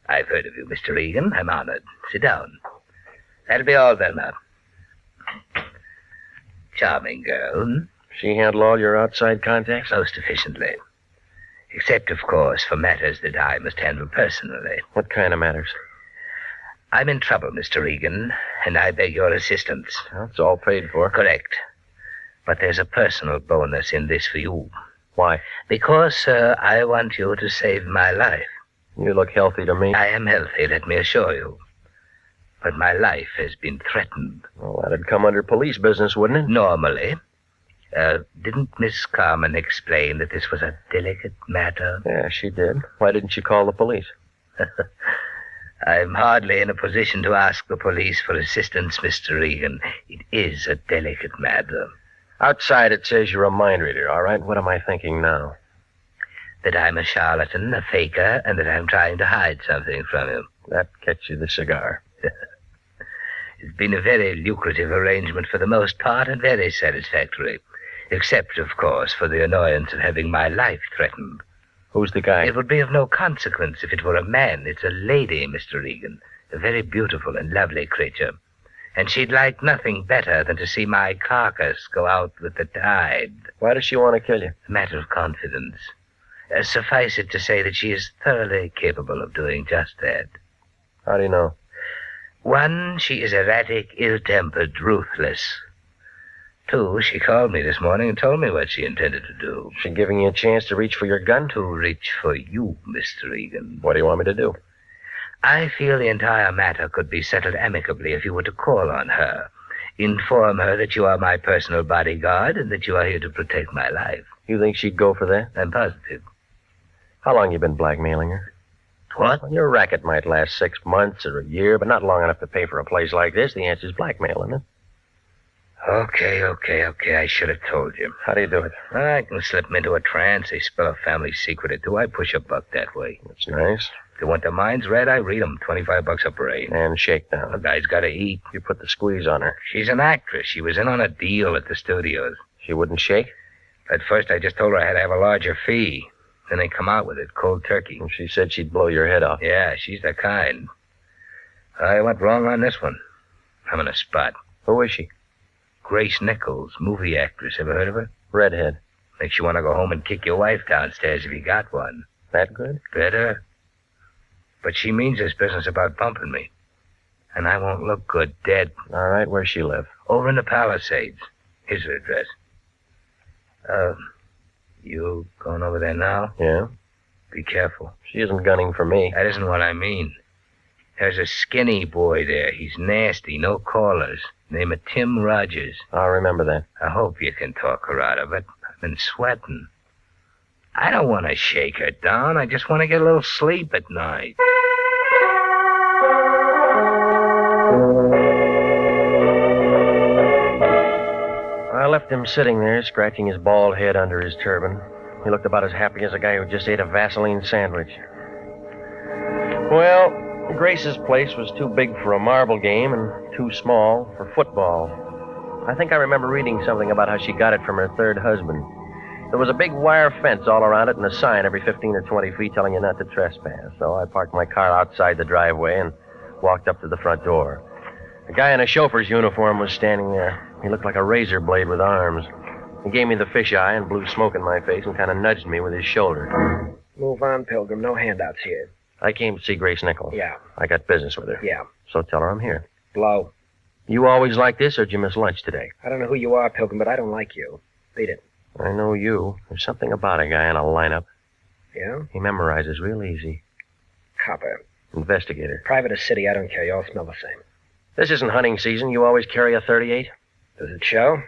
I've heard of you, Mr. Regan. I'm honored. Sit down. That'll be all, Thelma. Charming girl. Hmm? She handle all your outside contacts? Most efficiently. Except, of course, for matters that I must handle personally. What kind of matters? I'm in trouble, Mr. Regan, and I beg your assistance. Well, it's all paid for. Correct. But there's a personal bonus in this for you. Why? Because, sir, I want you to save my life. You look healthy to me. I am healthy, let me assure you. But my life has been threatened. Well, that'd come under police business, wouldn't it? Normally. Didn't Miss Carmen explain that this was a delicate matter? Yeah, she did. Why didn't she call the police? I'm hardly in a position to ask the police for assistance, Mr. Regan. It is a delicate matter. Outside it says you're a mind reader, all right? What am I thinking now? That I'm a charlatan, a faker, and that I'm trying to hide something from you. That gets you the cigar. It's been a very lucrative arrangement for the most part and very satisfactory. Except, of course, for the annoyance of having my life threatened. Who's the guy? It would be of no consequence if it were a man. It's a lady, Mr. Regan. A very beautiful and lovely creature. And she'd like nothing better than to see my carcass go out with the tide. Why does she want to kill you? A matter of confidence. Suffice it to say that she is thoroughly capable of doing just that. How do you know? 1, she is erratic, ill-tempered, ruthless. 2, she called me this morning and told me what she intended to do. She giving you a chance to reach for your gun? To reach for you, Mr. Regan. What do you want me to do? I feel the entire matter could be settled amicably if you were to call on her. Inform her that you are my personal bodyguard and that you are here to protect my life. You think she'd go for that? I'm positive. How long you been blackmailing her? What? Well, your racket might last 6 months or a year, but not long enough to pay for a place like this. The answer's blackmail, isn't it? Okay. I should have told you. How do you do it? I can slip them into a trance. They spill a family secret or two. I push a buck that way. That's nice. The winter mine's red, I read 'em. $25 a parade. And shakedown. The guy's got to eat. You put the squeeze on her. She's an actress. She was in on a deal at the studios. She wouldn't shake? At first, I just told her I had to have a larger fee. Then they come out with it, cold turkey. And she said she'd blow your head off. Yeah, she's the kind. I went wrong on this one. I'm in a spot. Who is she? Grace Nichols, movie actress. Ever heard of her? Redhead. Makes you want to go home and kick your wife downstairs if you got one. That good? Better. But she means this business about bumping me. And I won't look good dead. All right, where's she live? Over in the Palisades. Here's her address. You going over there now? Yeah. Be careful. She isn't gunning for me. That isn't what I mean. There's a skinny boy there. He's nasty, no callers. Name of Tim Rogers. I'll remember that. I hope you can talk her out of it. I've been sweating. I don't want to shake her down. I just want to get a little sleep at night. I left him sitting there, scratching his bald head under his turban. He looked about as happy as a guy who just ate a Vaseline sandwich. Well, Grace's place was too big for a marble game and too small for football. I think I remember reading something about how she got it from her third husband. There was a big wire fence all around it and a sign every 15 or 20 feet telling you not to trespass. So I parked my car outside the driveway and walked up to the front door. A guy in a chauffeur's uniform was standing there. He looked like a razor blade with arms. He gave me the fisheye and blew smoke in my face and kind of nudged me with his shoulder. Move on, Pilgrim. No handouts here. I came to see Grace Nichols. Yeah. I got business with her. Yeah. So tell her I'm here. Blow. You always like this, or did you miss lunch today? I don't know who you are, Pilgrim, but I don't like you. Beat it. I know you. There's something about a guy in a lineup. Yeah? He memorizes real easy. Copper. Investigator. Private or city, I don't care. You all smell the same. This isn't hunting season. You always carry a .38? Does it show?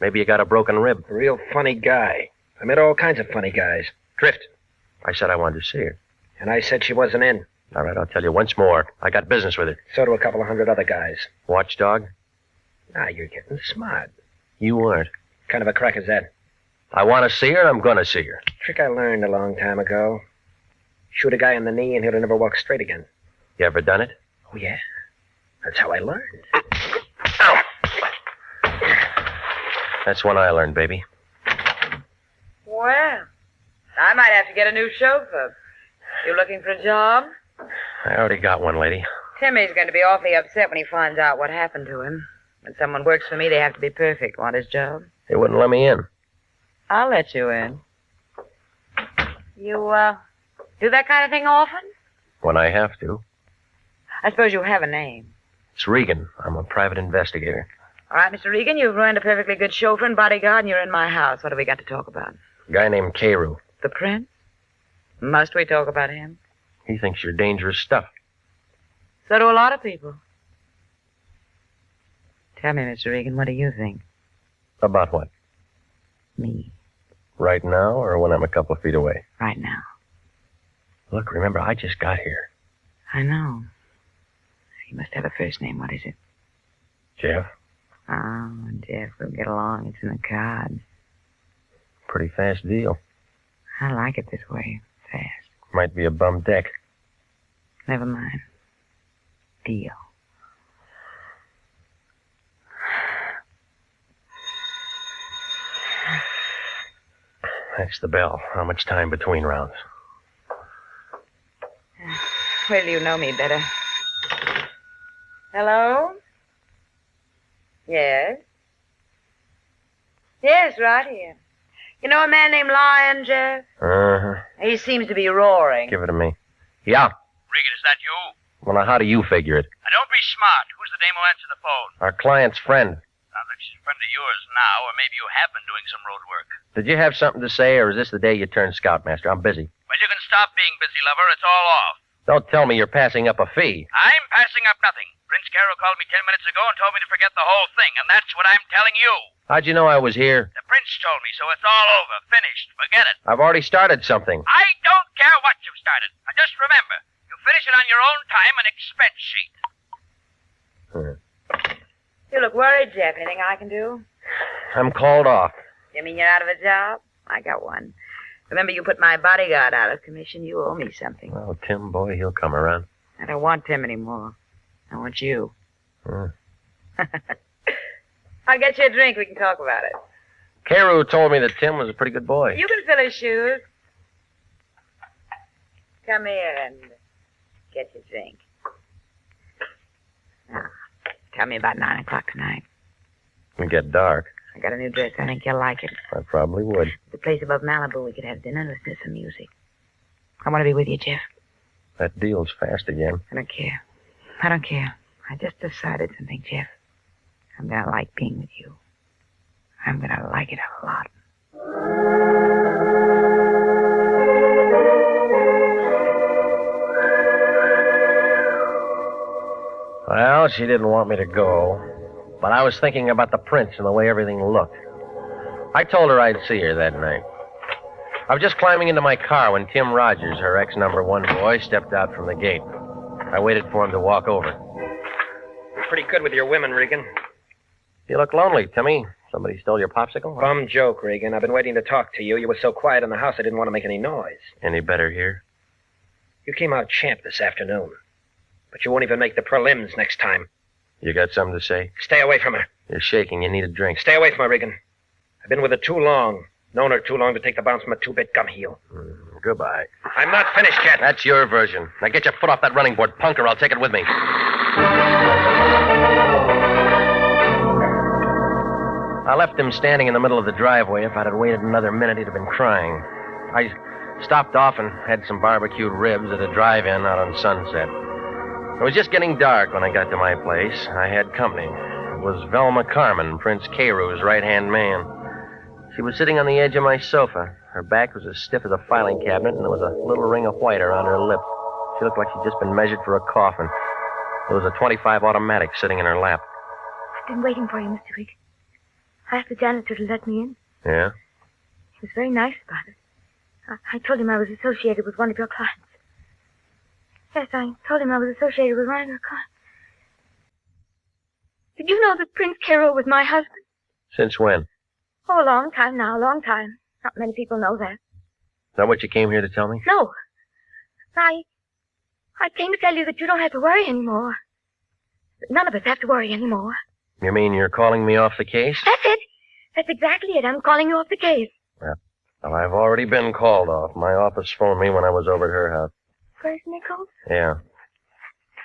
Maybe you got a broken rib. A real funny guy. I met all kinds of funny guys. Drift. I said I wanted to see her. And I said she wasn't in. All right, I'll tell you once more. I got business with her. So do a couple of hundred other guys. Watchdog? Ah, you're getting smart. You aren't. Kind of a crack is that? I want to see her, and I'm going to see her. Trick I learned a long time ago. Shoot a guy in the knee, and he'll never walk straight again. You ever done it? Oh, yeah. That's how I learned. Ow! That's when I learned, baby. Well, I might have to get a new chauffeur. You looking for a job? I already got one, lady. Timmy's going to be awfully upset when he finds out what happened to him. When someone works for me, they have to be perfect. Want his job? They wouldn't let me in. I'll let you in. You, do that kind of thing often? When I have to. I suppose you have a name. It's Regan. I'm a private investigator. All right, Mr. Regan, you've ruined a perfectly good chauffeur and bodyguard, and you're in my house. What have we got to talk about? A guy named Carew. The prince? Must we talk about him? He thinks you're dangerous stuff. So do a lot of people. Tell me, Mr. Regan, what do you think? About what? Me. Right now, or when I'm a couple of feet away? Right now. Look, remember, I just got here. I know. You must have a first name. What is it? Jeff. Oh, Jeff, we'll get along. It's in the cards. Pretty fast deal. I like it this way. Fast. Might be a bum deck. Never mind. Deal. That's the bell. How much time between rounds? Well, you know me better. Hello? Yes? Yes, right here. You know a man named Lion, Jeff? Uh-huh. He seems to be roaring. Give it to me. Yeah. Regan, is that you? Well, now, how do you figure it? Now, don't be smart. Who's the dame who answered the phone? Our client's friend. Sounds like she's a friend of yours now, or maybe you have been doing some road work. Did you have something to say, or is this the day you turned scoutmaster? I'm busy. Well, you can stop being busy, lover. It's all off. Don't tell me you're passing up a fee. I'm passing up nothing. Prince Carroll called me 10 minutes ago and told me to forget the whole thing, and that's what I'm telling you. How'd you know I was here? The prince told me, so it's all over. Finished. Forget it. I've already started something. I don't care what you've started. Now, just remember, you finish it on your own time and expense sheet. You look worried, Jeff. Anything I can do? I'm called off. You mean you're out of a job? I got one. Remember, you put my bodyguard out of commission. You owe me something. Oh, Tim, boy, he'll come around. I don't want Tim anymore. I want you. Hmm. I'll get you a drink. We can talk about it. Carew told me that Tim was a pretty good boy. You can fill his shoes. Come here and get your drink. Now, tell me about 9 o'clock tonight. It'll get dark. I got a new dress. I think you'll like it. I probably would. The place above Malibu, we could have dinner and listen to some music. I want to be with you, Jeff. That deal's fast again. I don't care. I don't care. I just decided something, Jeff. I'm going to like being with you. I'm going to like it a lot. Well, she didn't want me to go, but I was thinking about the prints and the way everything looked. I told her I'd see her that night. I was just climbing into my car when Tim Rogers, her ex-number 1 boy, stepped out from the gate. I waited for him to walk over. You're pretty good with your women, Regan. You look lonely, Timmy. Somebody stole your popsicle? Bum joke, Regan. I've been waiting to talk to you. You were so quiet in the house I didn't want to make any noise. Any better here? You came out champ this afternoon. But you won't even make the prelims next time. You got something to say? Stay away from her. You're shaking. You need a drink. Stay away from her, Regan. I've been with her too long. Known her too long to take the bounce from a 2-bit gum heel. Goodbye. I'm not finished yet. That's your version. Now get your foot off that running board, punk, or I'll take it with me. I left him standing in the middle of the driveway. If I'd have waited another minute, he'd have been crying. I stopped off and had some barbecued ribs at a drive-in out on Sunset. It was just getting dark when I got to my place. I had company. It was Velma Carmen, Prince Carew's right-hand man. She was sitting on the edge of my sofa. Her back was as stiff as a filing cabinet, and there was a little ring of white around her lip. She looked like she'd just been measured for a coffin. There was a .25 automatic sitting in her lap. I've been waiting for you, Mr. Regan. I asked the janitor to let me in. Yeah? He was very nice about it. I told him I was associated with one of your clients. Yes, I told him I was associated with one of your clients. Did you know that Prince Carew was my husband? Since when? Oh, a long time now, a long time. Not many people know that. Is that what you came here to tell me? No. I came to tell you that you don't have to worry anymore. None of us have to worry anymore. You mean you're calling me off the case? That's it. That's exactly it. I'm calling you off the case. Well, I've already been called off. My office phoned me when I was over at her house. First Nichols? Yeah.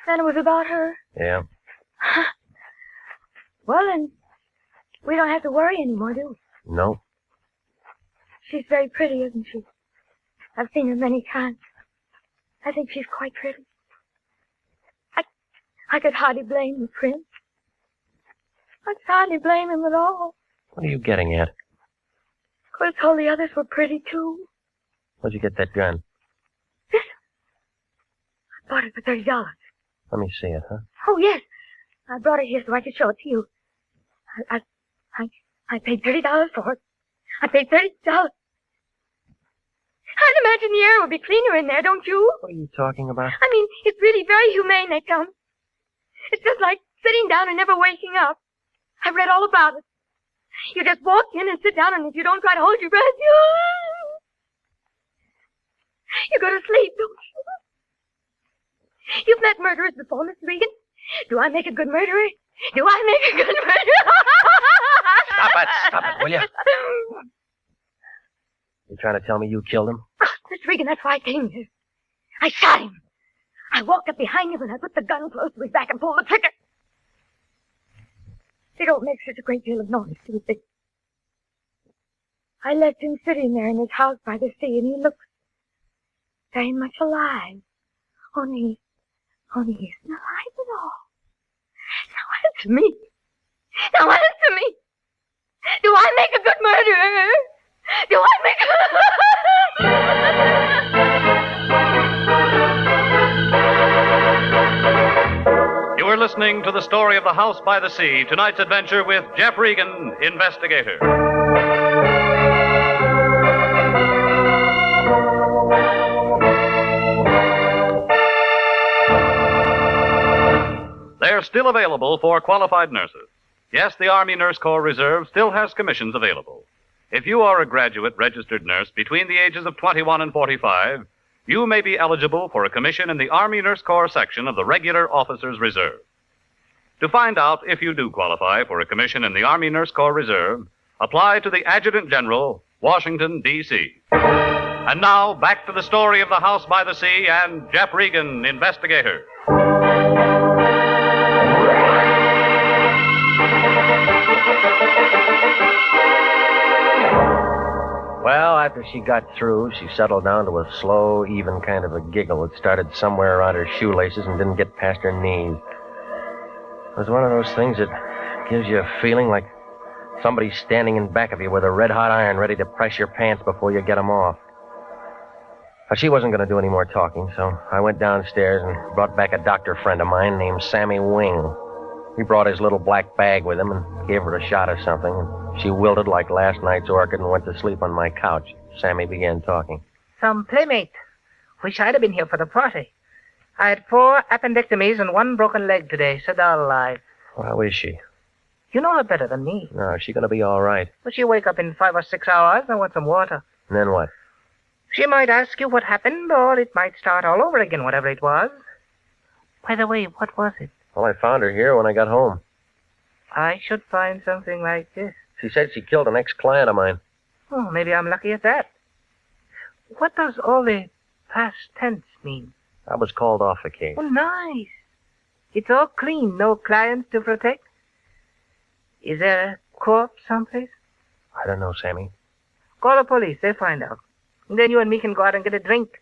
Then it was about her? Yeah. Well, then, we don't have to worry anymore, do we? No. She's very pretty, isn't she? I've seen her many times. I think she's quite pretty. I could hardly blame the prince. I could hardly blame him at all. What are you getting at? Could have told the others were pretty, too. Where'd you get that gun? I bought it for $30. Let me see it, huh? Oh, yes. I brought it here so I could show it to you. I paid $30 for it. I paid $30. I'd imagine the air would be cleaner in there, don't you? What are you talking about? I mean, it's really very humane, they tell me. It's just like sitting down and never waking up. I've read all about it. You just walk in and sit down, and if you don't try to hold your breath, you go to sleep, don't you? You've met murderers before, Mr. Regan. Do I make a good murderer? Do I make a good murderer? Stop it, will you? You trying to tell me you killed him? Mr. Regan, that's why I came here. I shot him. I walked up behind him and I put the gun close to his back and pulled the trigger. They don't make such a great deal of noise, do they? I left him sitting there in his house by the sea, and he looked very much alive. Only he isn't alive at all. Now answer me. Now answer me. Do I make a good murderer? Do I make You are listening to the story of The House by the Sea, tonight's adventure with Jeff Regan, investigator. They're still available for qualified nurses. Yes, the Army Nurse Corps Reserve still has commissions available. If you are a graduate registered nurse between the ages of 21 and 45, you may be eligible for a commission in the Army Nurse Corps section of the Regular Officers Reserve. To find out if you do qualify for a commission in the Army Nurse Corps Reserve, apply to the Adjutant General, Washington, D.C. And now, back to the story of the House by the Sea and Jeff Regan, investigator. Well, after she got through, she settled down to a slow, even kind of a giggle that started somewhere around her shoelaces and didn't get past her knees. It was one of those things that gives you a feeling like somebody's standing in back of you with a red-hot iron ready to press your pants before you get 'em off. Now, she wasn't going to do any more talking, so I went downstairs and brought back a doctor friend of mine named Sammy Wing. He brought his little black bag with him and gave her a shot of something, and she wilted like last night's orchid and went to sleep on my couch. Sammy began talking. Some playmate. Wish I'd have been here for the party. I had 4 appendectomies and 1 broken leg today, so all alive. How is she? You know her better than me. No, is she going to be all right? But she'll wake up in 5 or 6 hours and want some water. And then what? She might ask you what happened, or it might start all over again, whatever it was. By the way, what was it? Well, I found her here when I got home. I should find something like this. She said she killed an ex-client of mine. Oh, maybe I'm lucky at that. What does all the past tense mean? I was called off the case. Oh, nice. It's all clean, no clients to protect. Is there a corpse someplace? I don't know, Sammy. Call the police, they'll find out. And then you and me can go out and get a drink.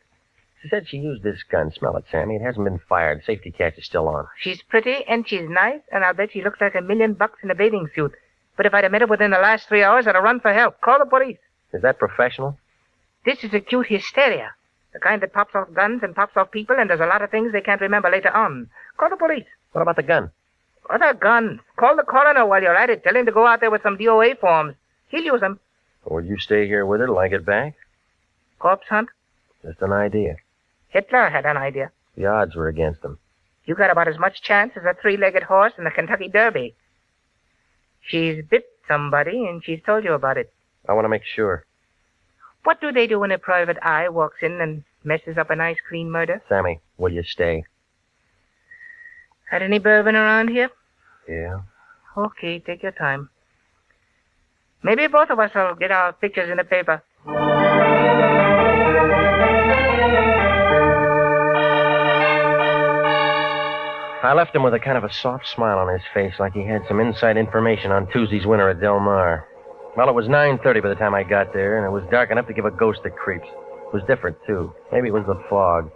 She said she used this gun. Smell it, Sammy. It hasn't been fired. Safety catch is still on. She's pretty and she's nice, and I'll bet she looks like $1 million in a bathing suit. But if I'd have met her within the last 3 hours, I'd have run for help. Call the police. Is that professional? This is acute hysteria. The kind that pops off guns and pops off people and does a lot of things they can't remember later on. Call the police. What about the gun? Other guns. Call the coroner while you're at it. Tell him to go out there with some DOA forms. He'll use them. Or will you stay here with her till I get back? Corpse hunt? Just an idea. Hitler had an idea. The odds were against him. You got about as much chance as a 3-legged horse in the Kentucky Derby. She's bit somebody, and she's told you about it. I want to make sure. What do they do when a private eye walks in and messes up a nice, clean murder? Sammy, will you stay? Had any bourbon around here? Yeah. Okay, take your time. Maybe both of us will get our pictures in the paper. I left him with a kind of a soft smile on his face, like he had some inside information on Tuesday's winner at Del Mar. Well, it was 9:30 by the time I got there, and it was dark enough to give a ghost the creeps. It was different, too. Maybe it was the fog.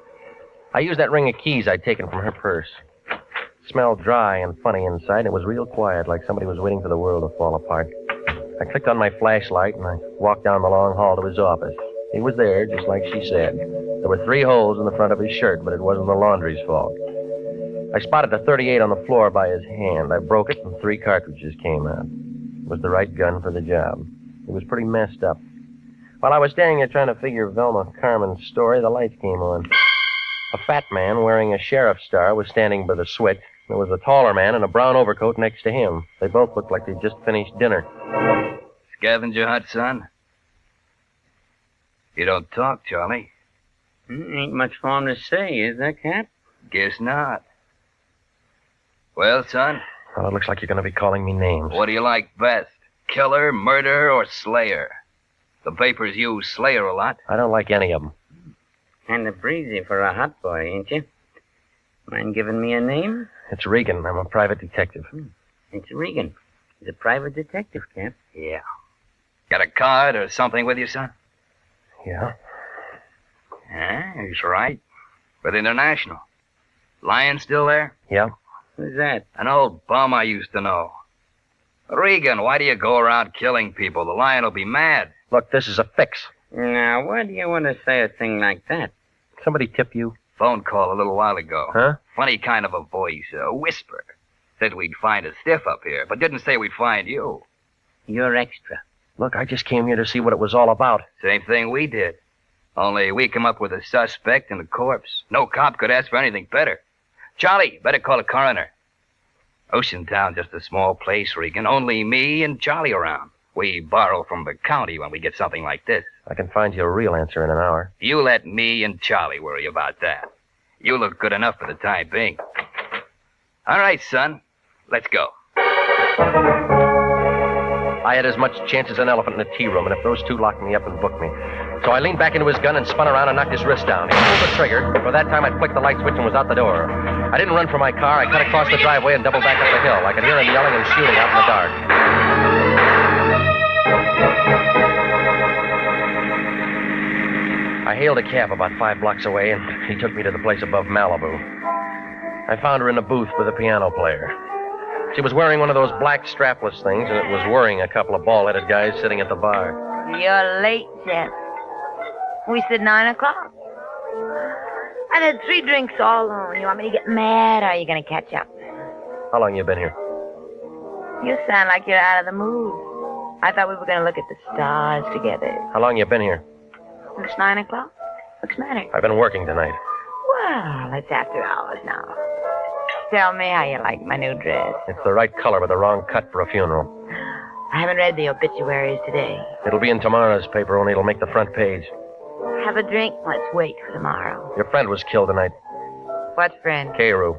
I used that ring of keys I'd taken from her purse. It smelled dry and funny inside, and it was real quiet, like somebody was waiting for the world to fall apart. I clicked on my flashlight, and I walked down the long hall to his office. He was there, just like she said. There were 3 holes in the front of his shirt, but it wasn't the laundry's fault. I spotted a .38 on the floor by his hand. I broke it, and 3 cartridges came out. It was the right gun for the job. He was pretty messed up. While I was standing there trying to figure Velma Carmen's story, the lights came on. A fat man wearing a sheriff's star was standing by the switch. There was a taller man in a brown overcoat next to him. They both looked like they'd just finished dinner. Scavenger hunt, son? You don't talk, Charlie. Ain't much for him to say, is there, Cap? Guess not. Well, son? Well, it looks like you're going to be calling me names. What do you like best? Killer, murderer, or slayer? The papers use slayer a lot. I don't like any of them. Kinda breezy for a hot boy, ain't you? Mind giving me a name? It's Regan. I'm a private detective. It's Regan. He's a private detective, Cap. Yeah. Got a card or something with you, son? Yeah. Yeah, he's right. But international. Lion still there? Yeah. Who's that? An old bum I used to know. Regan, why do you go around killing people? The Lion will be mad. Look, this is a fix. Now, why do you want to say a thing like that? Somebody tip you? Phone call a little while ago. Huh? Funny kind of a voice, a whisper. Said we'd find a stiff up here, but didn't say we'd find you. You're extra. Look, I just came here to see what it was all about. Same thing we did. Only we come up with a suspect and a corpse. No cop could ask for anything better. Charlie, better call a coroner. Ocean Town, just a small place, Regan. Only me and Charlie around. We borrow from the county when we get something like this. I can find you a real answer in an hour. You let me and Charlie worry about that. You look good enough for the time being. All right, son. Let's go. I had as much chance as an elephant in a tea room, and if those two locked me up and booked me. So I leaned back into his gun and spun around and knocked his wrist down. He pulled the trigger. By that time, I'd flicked the light switch and was out the door. I didn't run for my car. I cut across the driveway and doubled back up the hill. I could hear him yelling and shooting out in the dark. I hailed a cab about 5 blocks away, and he took me to the place above Malibu. I found her in a booth with a piano player. She was wearing one of those black strapless things, and it was worrying a couple of bald-headed guys sitting at the bar. You're late, Jeff. We said 9 o'clock. I had 3 drinks all alone. You want me to get mad, or are you going to catch up? How long you been here? You sound like you're out of the mood. I thought we were going to look at the stars together. How long you been here? It's 9 o'clock. What's the matter? I've been working tonight. Well, it's after hours now. Tell me how you like my new dress. It's the right color, but the wrong cut for a funeral. I haven't read the obituaries today. It'll be in tomorrow's paper, only it'll make the front page. Have a drink? Let's wait for tomorrow. Your friend was killed tonight. What friend? Carew.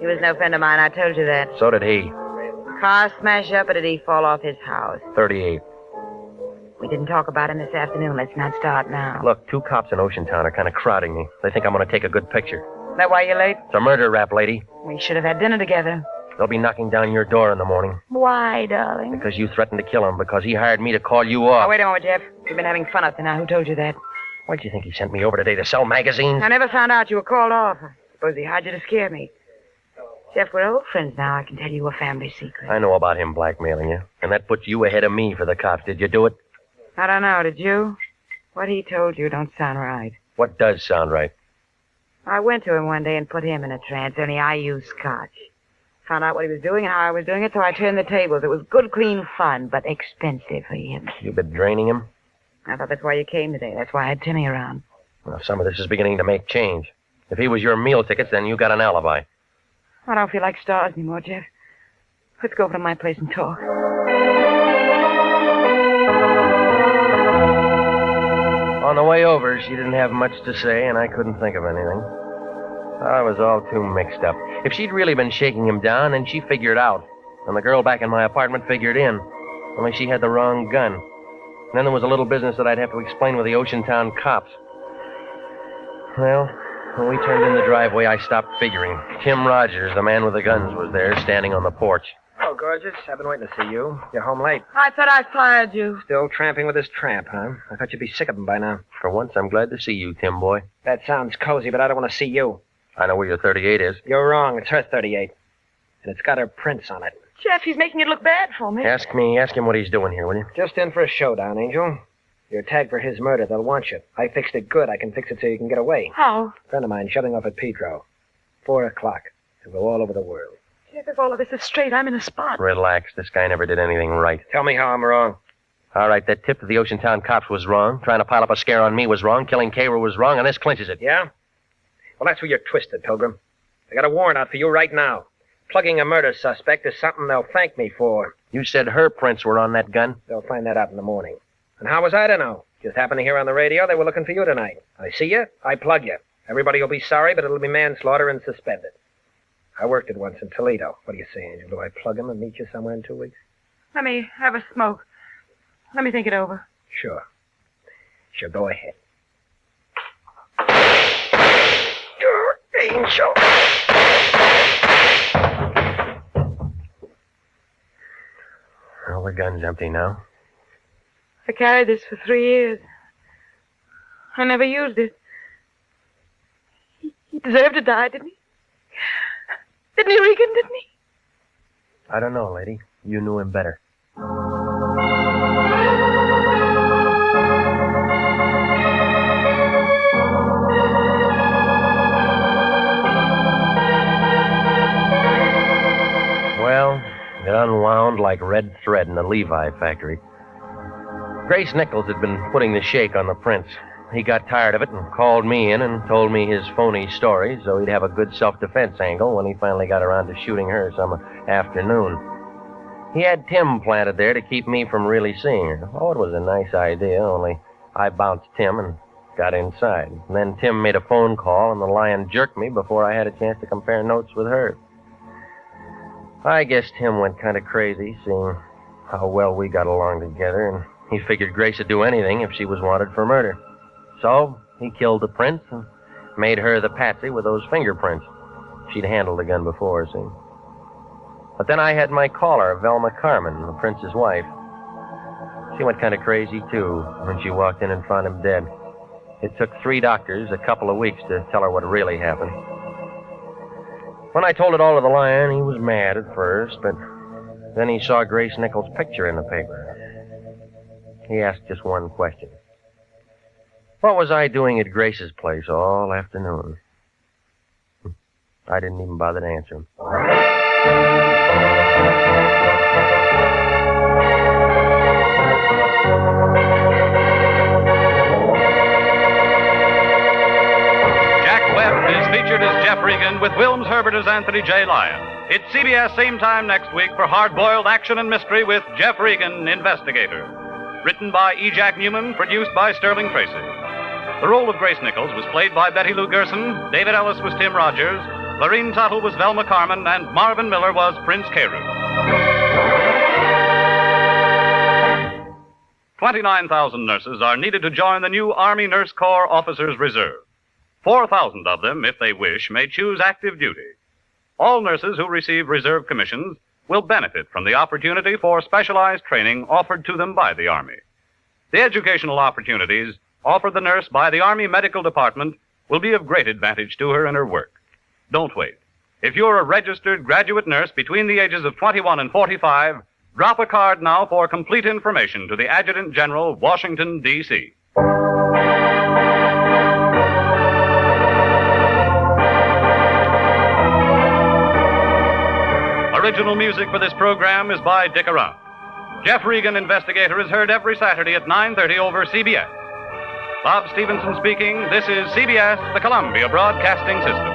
He was no friend of mine. I told you that. So did he. Car smash up, or did he fall off his house? 38. We didn't talk about him this afternoon. Let's not start now. Look, 2 cops in Oceantown are kind of crowding me. They think I'm going to take a good picture. Is that why you're late? It's a murder rap, lady. We should have had dinner together. They'll be knocking down your door in the morning. Why, darling? Because you threatened to kill him, because he hired me to call you off. Oh, wait a moment, Jeff. We've been having fun up to now. Who told you that? Why'd you think he sent me over today to sell magazines? I never found out you were called off. I suppose he hired you to scare me. Jeff, we're old friends now. I can tell you a family secret. I know about him blackmailing you, and that puts you ahead of me for the cops. Did you do it? I don't know. Did you? What he told you don't sound right. What does sound right? I went to him one day and put him in a trance, only I used scotch. Found out what he was doing and how I was doing it, so I turned the tables. It was good, clean fun, but expensive for him. You've been draining him? I thought that's why you came today. That's why I had Timmy around. Well, some of this is beginning to make change. If he was your meal tickets, then you got an alibi. I don't feel like stars anymore, Jeff. Let's go over to my place and talk. On the way over, she didn't have much to say, and I couldn't think of anything. I was all too mixed up. If she'd really been shaking him down, then she figured out. And the girl back in my apartment figured in. Only she had the wrong gun. And then there was a little business that I'd have to explain with the Oceantown cops. Well, when we turned in the driveway, I stopped figuring. Tim Rogers, the man with the guns, was there, standing on the porch. Oh, gorgeous. I've been waiting to see you. You're home late. I thought I fired you. Still tramping with this tramp, huh? I thought you'd be sick of him by now. For once, I'm glad to see you, Tim boy. That sounds cozy, but I don't want to see you. I know where your 38 is. You're wrong. It's her 38. And it's got her prints on it. Jeff, he's making it look bad for me. Ask him what he's doing here, will you? Just in for a showdown, Angel. You're tagged for his murder. They'll want you. I fixed it good. I can fix it so you can get away. How? A friend of mine shutting off at Pedro. 4 o'clock. It'll go all over the world. Jeff, if all of this is straight, I'm in a spot. Relax. This guy never did anything right. Tell me how I'm wrong. All right, that tip to the Oceantown cops was wrong. Trying to pile up a scare on me was wrong. Killing Carew was wrong, and this clinches it. Yeah? Well, that's where you're twisted, Pilgrim. I got a warrant out for you right now. Plugging a murder suspect is something they'll thank me for. You said her prints were on that gun? They'll find that out in the morning. And how was I to know? Just happened to hear on the radio they were looking for you tonight. I see you, I plug you. Everybody will be sorry, but it'll be manslaughter and suspended. I worked it once in Toledo. What do you say, Angel? Do I plug him and meet you somewhere in 2 weeks? Let me have a smoke. Let me think it over. Sure. Sure, go ahead. Angel. Well, the gun's empty now. I carried this for 3 years. I never used it. He deserved to die, didn't he? Didn't he, Regan, didn't he? I don't know, lady. You knew him better. Well, it unwound like red thread in the Levi factory. Grace Nichols had been putting the shake on the prints. He got tired of it and called me in and told me his phony story so he'd have a good self-defense angle when he finally got around to shooting her some afternoon. He had Tim planted there to keep me from really seeing her. Oh, it was a nice idea, only I bounced Tim and got inside. And then Tim made a phone call, and the lion jerked me before I had a chance to compare notes with her. I guess Tim went kind of crazy, seeing how well we got along together, and he figured Grace would do anything if she was wanted for murder. So he killed the prince and made her the patsy with those fingerprints. She'd handled the gun before, see. But then I had my caller, Velma Carmen, the prince's wife. She went kind of crazy, too, when she walked in and found him dead. It took 3 doctors a couple of weeks to tell her what really happened. When I told it all to the lion, he was mad at first, but then he saw Grace Nichols' picture in the paper. He asked just one question. What was I doing at Grace's place all afternoon? I didn't even bother to answer him. Jack Webb is featured as Jeff Regan with Wilms Herbert as Anthony J. Lyon. It's CBS same time next week for Hardboiled Action and Mystery with Jeff Regan, Investigator. Written by E. Jack Newman, produced by Sterling Tracy. The role of Grace Nichols was played by Betty Lou Gerson, David Ellis was Tim Rogers, Lorene Tuttle was Velma Carmen, and Marvin Miller was Prince Carew. 29,000 nurses are needed to join the new Army Nurse Corps Officers Reserve. 4,000 of them, if they wish, may choose active duty. All nurses who receive reserve commissions will benefit from the opportunity for specialized training offered to them by the Army. The educational opportunities offered the nurse by the Army Medical Department will be of great advantage to her in her work. Don't wait. If you're a registered graduate nurse between the ages of 21 and 45, drop a card now for complete information to the Adjutant General, Washington, D.C. Original music for this program is by Dick Arant. Jeff Regan, Investigator, is heard every Saturday at 9:30 over CBS. Bob Stevenson speaking. This is CBS, the Columbia Broadcasting System.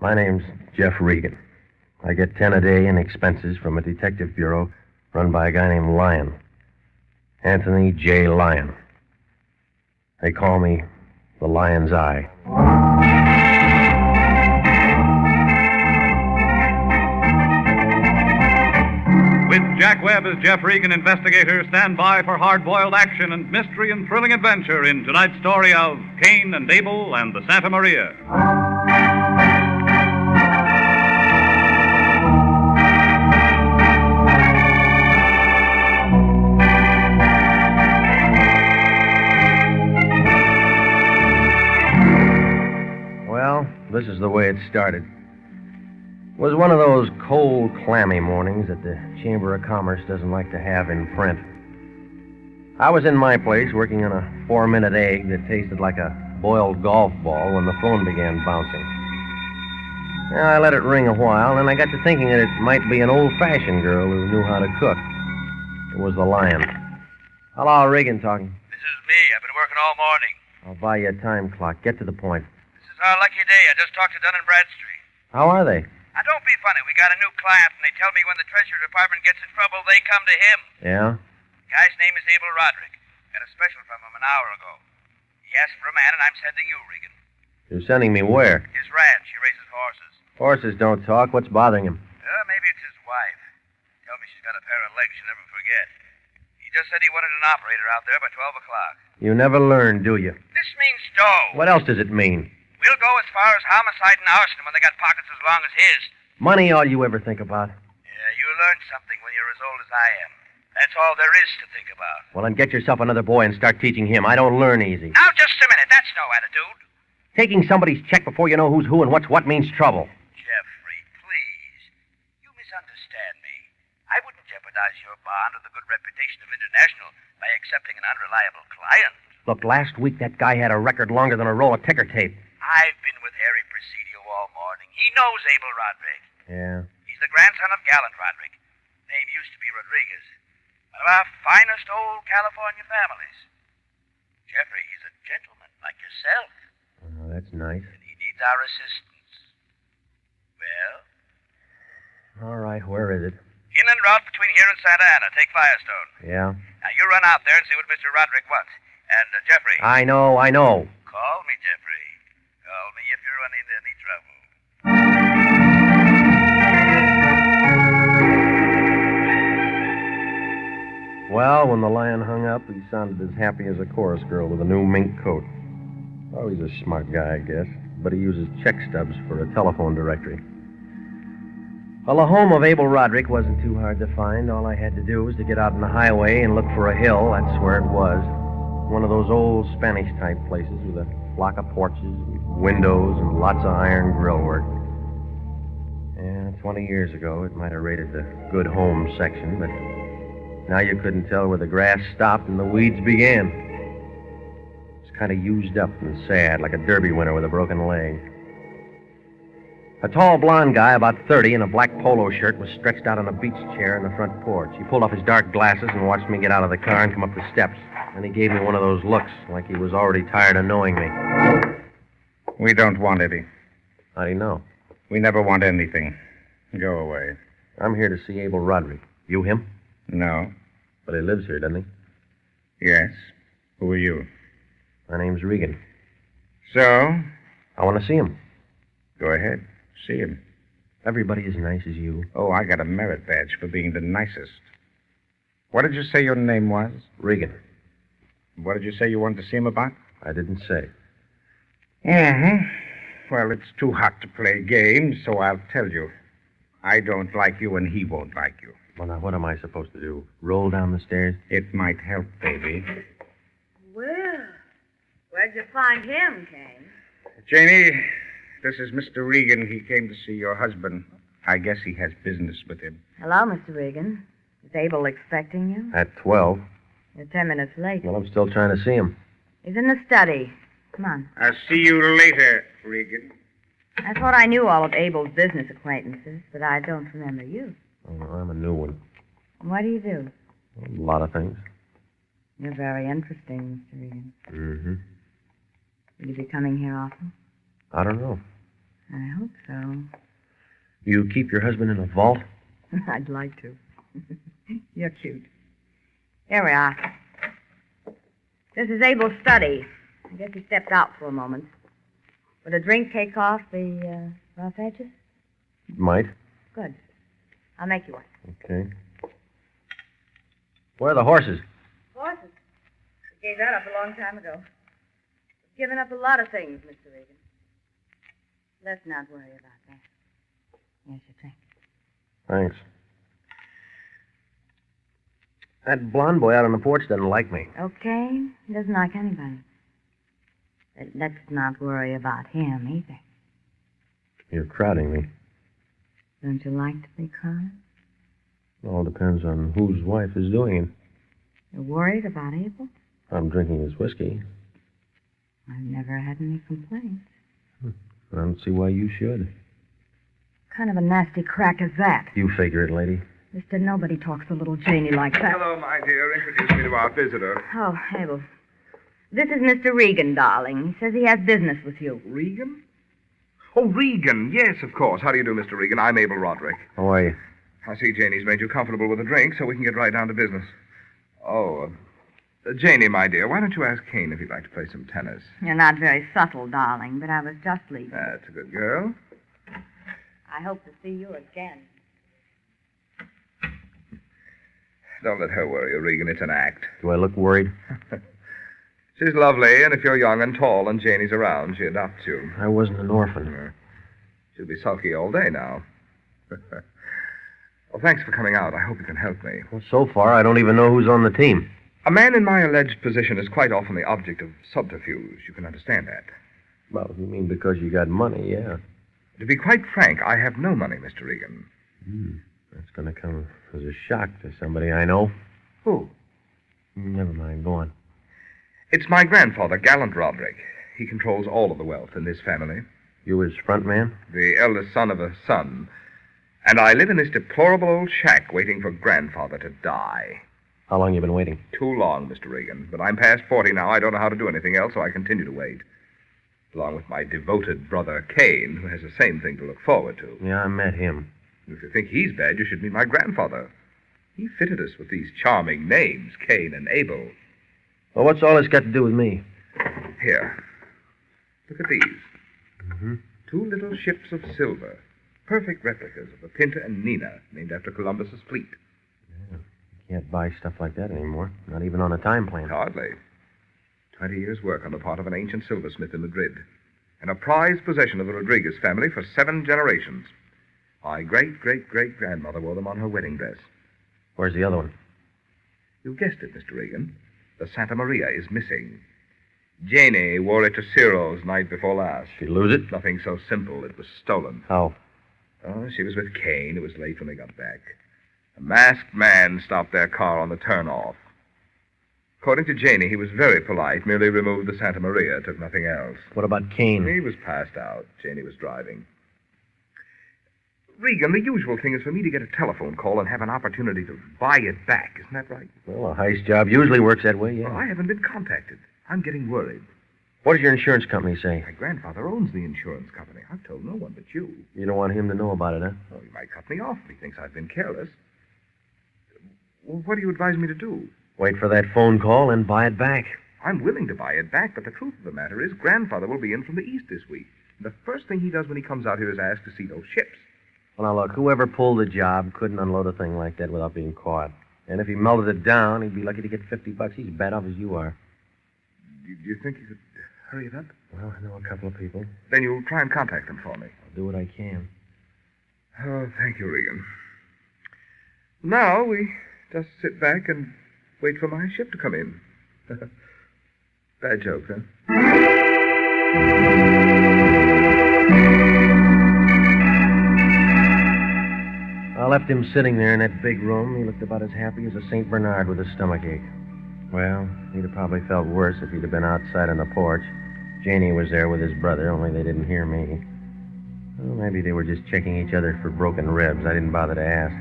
My name's Jeff Regan. I get 10 a day in expenses from a detective bureau run by a guy named Lyon. Anthony J. Lyon. They call me the Lion's Eye. With Jack Webb as Jeff Regan, Investigator, stand by for hard-boiled action and mystery and thrilling adventure in tonight's story of Cain and Abel and the Santa Maria. This is the way it started. It was one of those cold, clammy mornings that the Chamber of Commerce doesn't like to have in print. I was in my place working on a 4-minute egg that tasted like a boiled golf ball when the phone began bouncing. I let it ring a while, and I got to thinking that it might be an old-fashioned girl who knew how to cook. It was the Lion. Hello, Regan talking. This is me. I've been working all morning. I'll buy you a time clock. Get to the point. Our lucky day. I just talked to Dun & Bradstreet. How are they? Now, don't be funny. We got a new client, and they tell me when the Treasury Department gets in trouble, they come to him. Yeah? The guy's name is Abel Roderick. Got a special from him an hour ago. He asked for a man, and I'm sending you, Regan. You're sending me where? His ranch. He raises horses. Horses don't talk. What's bothering him? Maybe it's his wife. Tell me she's got a pair of legs she'll never forget. He just said he wanted an operator out there by 12 o'clock. You never learn, do you? This means dough. What else does it mean? We'll go as far as homicide and arson when they got pockets as long as his. Money all you ever think about? Yeah, you learn something when you're as old as I am. That's all there is to think about. Well, then get yourself another boy and start teaching him. I don't learn easy. Now, just a minute. That's no attitude. Taking somebody's check before you know who's who and what's what means trouble. Jeffrey, please. You misunderstand me. I wouldn't jeopardize your bond or the good reputation of International by accepting an unreliable client. Look, last week that guy had a record longer than a roll of ticker tape. I've been with Harry Presidio all morning. He knows Abel Roderick. Yeah? He's the grandson of Gallant Roderick. Name used to be Rodriguez. One of our finest old California families. Jeffrey, he's a gentleman like yourself. Oh, that's nice. He needs our assistance. Well? All right, where is it? Inland route between here and Santa Ana. Take Firestone. Yeah? Now, you run out there and see what Mr. Roderick wants. And, Jeffrey. I know. Call me, Jeffrey. Call me if you run into any trouble. Well, when the lion hung up, he sounded as happy as a chorus girl with a new mink coat. Oh, he's a smart guy, I guess. But he uses check stubs for a telephone directory. Well, the home of Abel Roderick wasn't too hard to find. All I had to do was to get out on the highway and look for a hill. That's where it was. One of those old Spanish-type places with a block of porches, windows, and lots of iron grillwork. Yeah, 20 years ago, it might have rated the good home section, but now you couldn't tell where the grass stopped and the weeds began. It's kind of used up and sad, like a derby winner with a broken leg. A tall blonde guy, about 30, in a black polo shirt, was stretched out on a beach chair in the front porch. He pulled off his dark glasses and watched me get out of the car and come up the steps. Then he gave me one of those looks, like he was already tired of knowing me. We don't want any. How do you know? We never want anything. Go away. I'm here to see Abel Roderick. You him? No. But he lives here, doesn't he? Yes. Who are you? My name's Regan. So? I want to see him. Go ahead. See him. Everybody as nice as you. Oh, I got a merit badge for being the nicest. What did you say your name was? Regan. What did you say you wanted to see him about? I didn't say. Mm-hmm. Well, it's too hot to play games, so I'll tell you. I don't like you, and he won't like you. Well, now, what am I supposed to do? Roll down the stairs? It might help, baby. Well, where'd you find him, Kane? Janie, this is Mr. Regan. He came to see your husband. I guess he has business with him. Hello, Mr. Regan. Is Abel expecting you? At 12. You're 10 minutes late. Well, I'm still trying to see him. He's in the study. Come on. I'll see you later, Regan. I thought I knew all of Abel's business acquaintances, but I don't remember you. Oh, no, I'm a new one. What do you do? A lot of things. You're very interesting, Mr. Regan. Mm-hmm. Will you be coming here often? I don't know. I hope so. You keep your husband in a vault? I'd like to. You're cute. Here we are. This is Abel's study. I guess he stepped out for a moment. Would a drink take off the rough edges? Might. Good. I'll make you one. Okay. Where are the horses? Horses? We gave that up a long time ago. We've given up a lot of things, Mr. Regan. Let's not worry about that. Here's your drink. Thanks. That blonde boy out on the porch doesn't like me. Okay. He doesn't like anybody. But let's not worry about him either. You're crowding me. Don't you like to be crowded? It all depends on whose wife is doing it. You're worried about Abel? I'm drinking his whiskey. I've never had any complaints. I don't see why you should. What kind of a nasty crack is that? You figure it, lady. Mister, nobody talks to little Janie like that. Hello, my dear. Introduce me to our visitor. Oh, Abel. This is Mr. Regan, darling. He says he has business with you. Regan? Oh, Regan. Yes, of course. How do you do, Mr. Regan? I'm Abel Roderick. How are you? I see Janie's made you comfortable with a drink, so we can get right down to business. Oh, Janie, my dear, why don't you ask Kane if he'd like to play some tennis? You're not very subtle, darling, but I was just leaving. That's a good girl. I hope to see you again. Don't let her worry you, Regan. It's an act. Do I look worried? She's lovely, and if you're young and tall and Janie's around, she adopts you. I wasn't an orphan. She'll be sulky all day now. Well, thanks for coming out. I hope you can help me. Well, so far, I don't even know who's on the team. A man in my alleged position is quite often the object of subterfuge. You can understand that. Well, you mean because you got money, yeah. To be quite frank, I have no money, Mr. Regan. That's going to come as a shock to somebody I know. Who? Never mind. Go on. It's my grandfather, Gallant Roderick. He controls all of the wealth in this family. You his front man? The eldest son of a son. And I live in this deplorable old shack waiting for grandfather to die. How long you been waiting? Too long, Mr. Regan. But I'm past 40 now. I don't know how to do anything else, so I continue to wait. Along with my devoted brother, Cain, who has the same thing to look forward to. Yeah, I met him. If you think he's bad, you should meet my grandfather. He fitted us with these charming names, Cain and Abel. Well, what's all this got to do with me? Here. Look at these. Mm-hmm. 2 little ships of silver. Perfect replicas of the Pinta and Nina, named after Columbus's fleet. Yeah, you can't buy stuff like that anymore. Not even on a time plan. Hardly. 20 years' work on the part of an ancient silversmith in Madrid. And a prized possession of the Rodriguez family for 7 generations. My great-great-great-grandmother wore them on her wedding dress. Where's the other one? You guessed it, Mr. Regan. The Santa Maria is missing. Janie wore it to Ciro's night before last. Did she lose it? Nothing so simple. It was stolen. How? Oh, she was with Cain. It was late when they got back. A masked man stopped their car on the turnoff. According to Janie, he was very polite, merely removed the Santa Maria, took nothing else. What about Cain? He was passed out. Janie was driving. Regan, the usual thing is for me to get a telephone call and have an opportunity to buy it back. Isn't that right? Well, a heist job usually works that way, yeah. Well, I haven't been contacted. I'm getting worried. What does your insurance company say? My grandfather owns the insurance company. I've told no one but you. You don't want him to know about it, huh? Oh, he might cut me off if he thinks I've been careless. Well, what do you advise me to do? Wait for that phone call and buy it back. I'm willing to buy it back, but the truth of the matter is grandfather will be in from the east this week. The first thing he does when he comes out here is ask to see those ships. Well, now, look, whoever pulled the job couldn't unload a thing like that without being caught. And if he melted it down, he'd be lucky to get $50. He's as bad off as you are. Do you think you could hurry it up? Well, I know a couple of people. Then you'll try and contact them for me. I'll do what I can. Oh, thank you, Regan. Now we just sit back and wait for my ship to come in. Bad joke, huh? I left him sitting there in that big room. He looked about as happy as a St. Bernard with a stomachache. Well, he'd have probably felt worse if he'd have been outside on the porch. Janie was there with his brother, only they didn't hear me. Well, maybe they were just checking each other for broken ribs. I didn't bother to ask.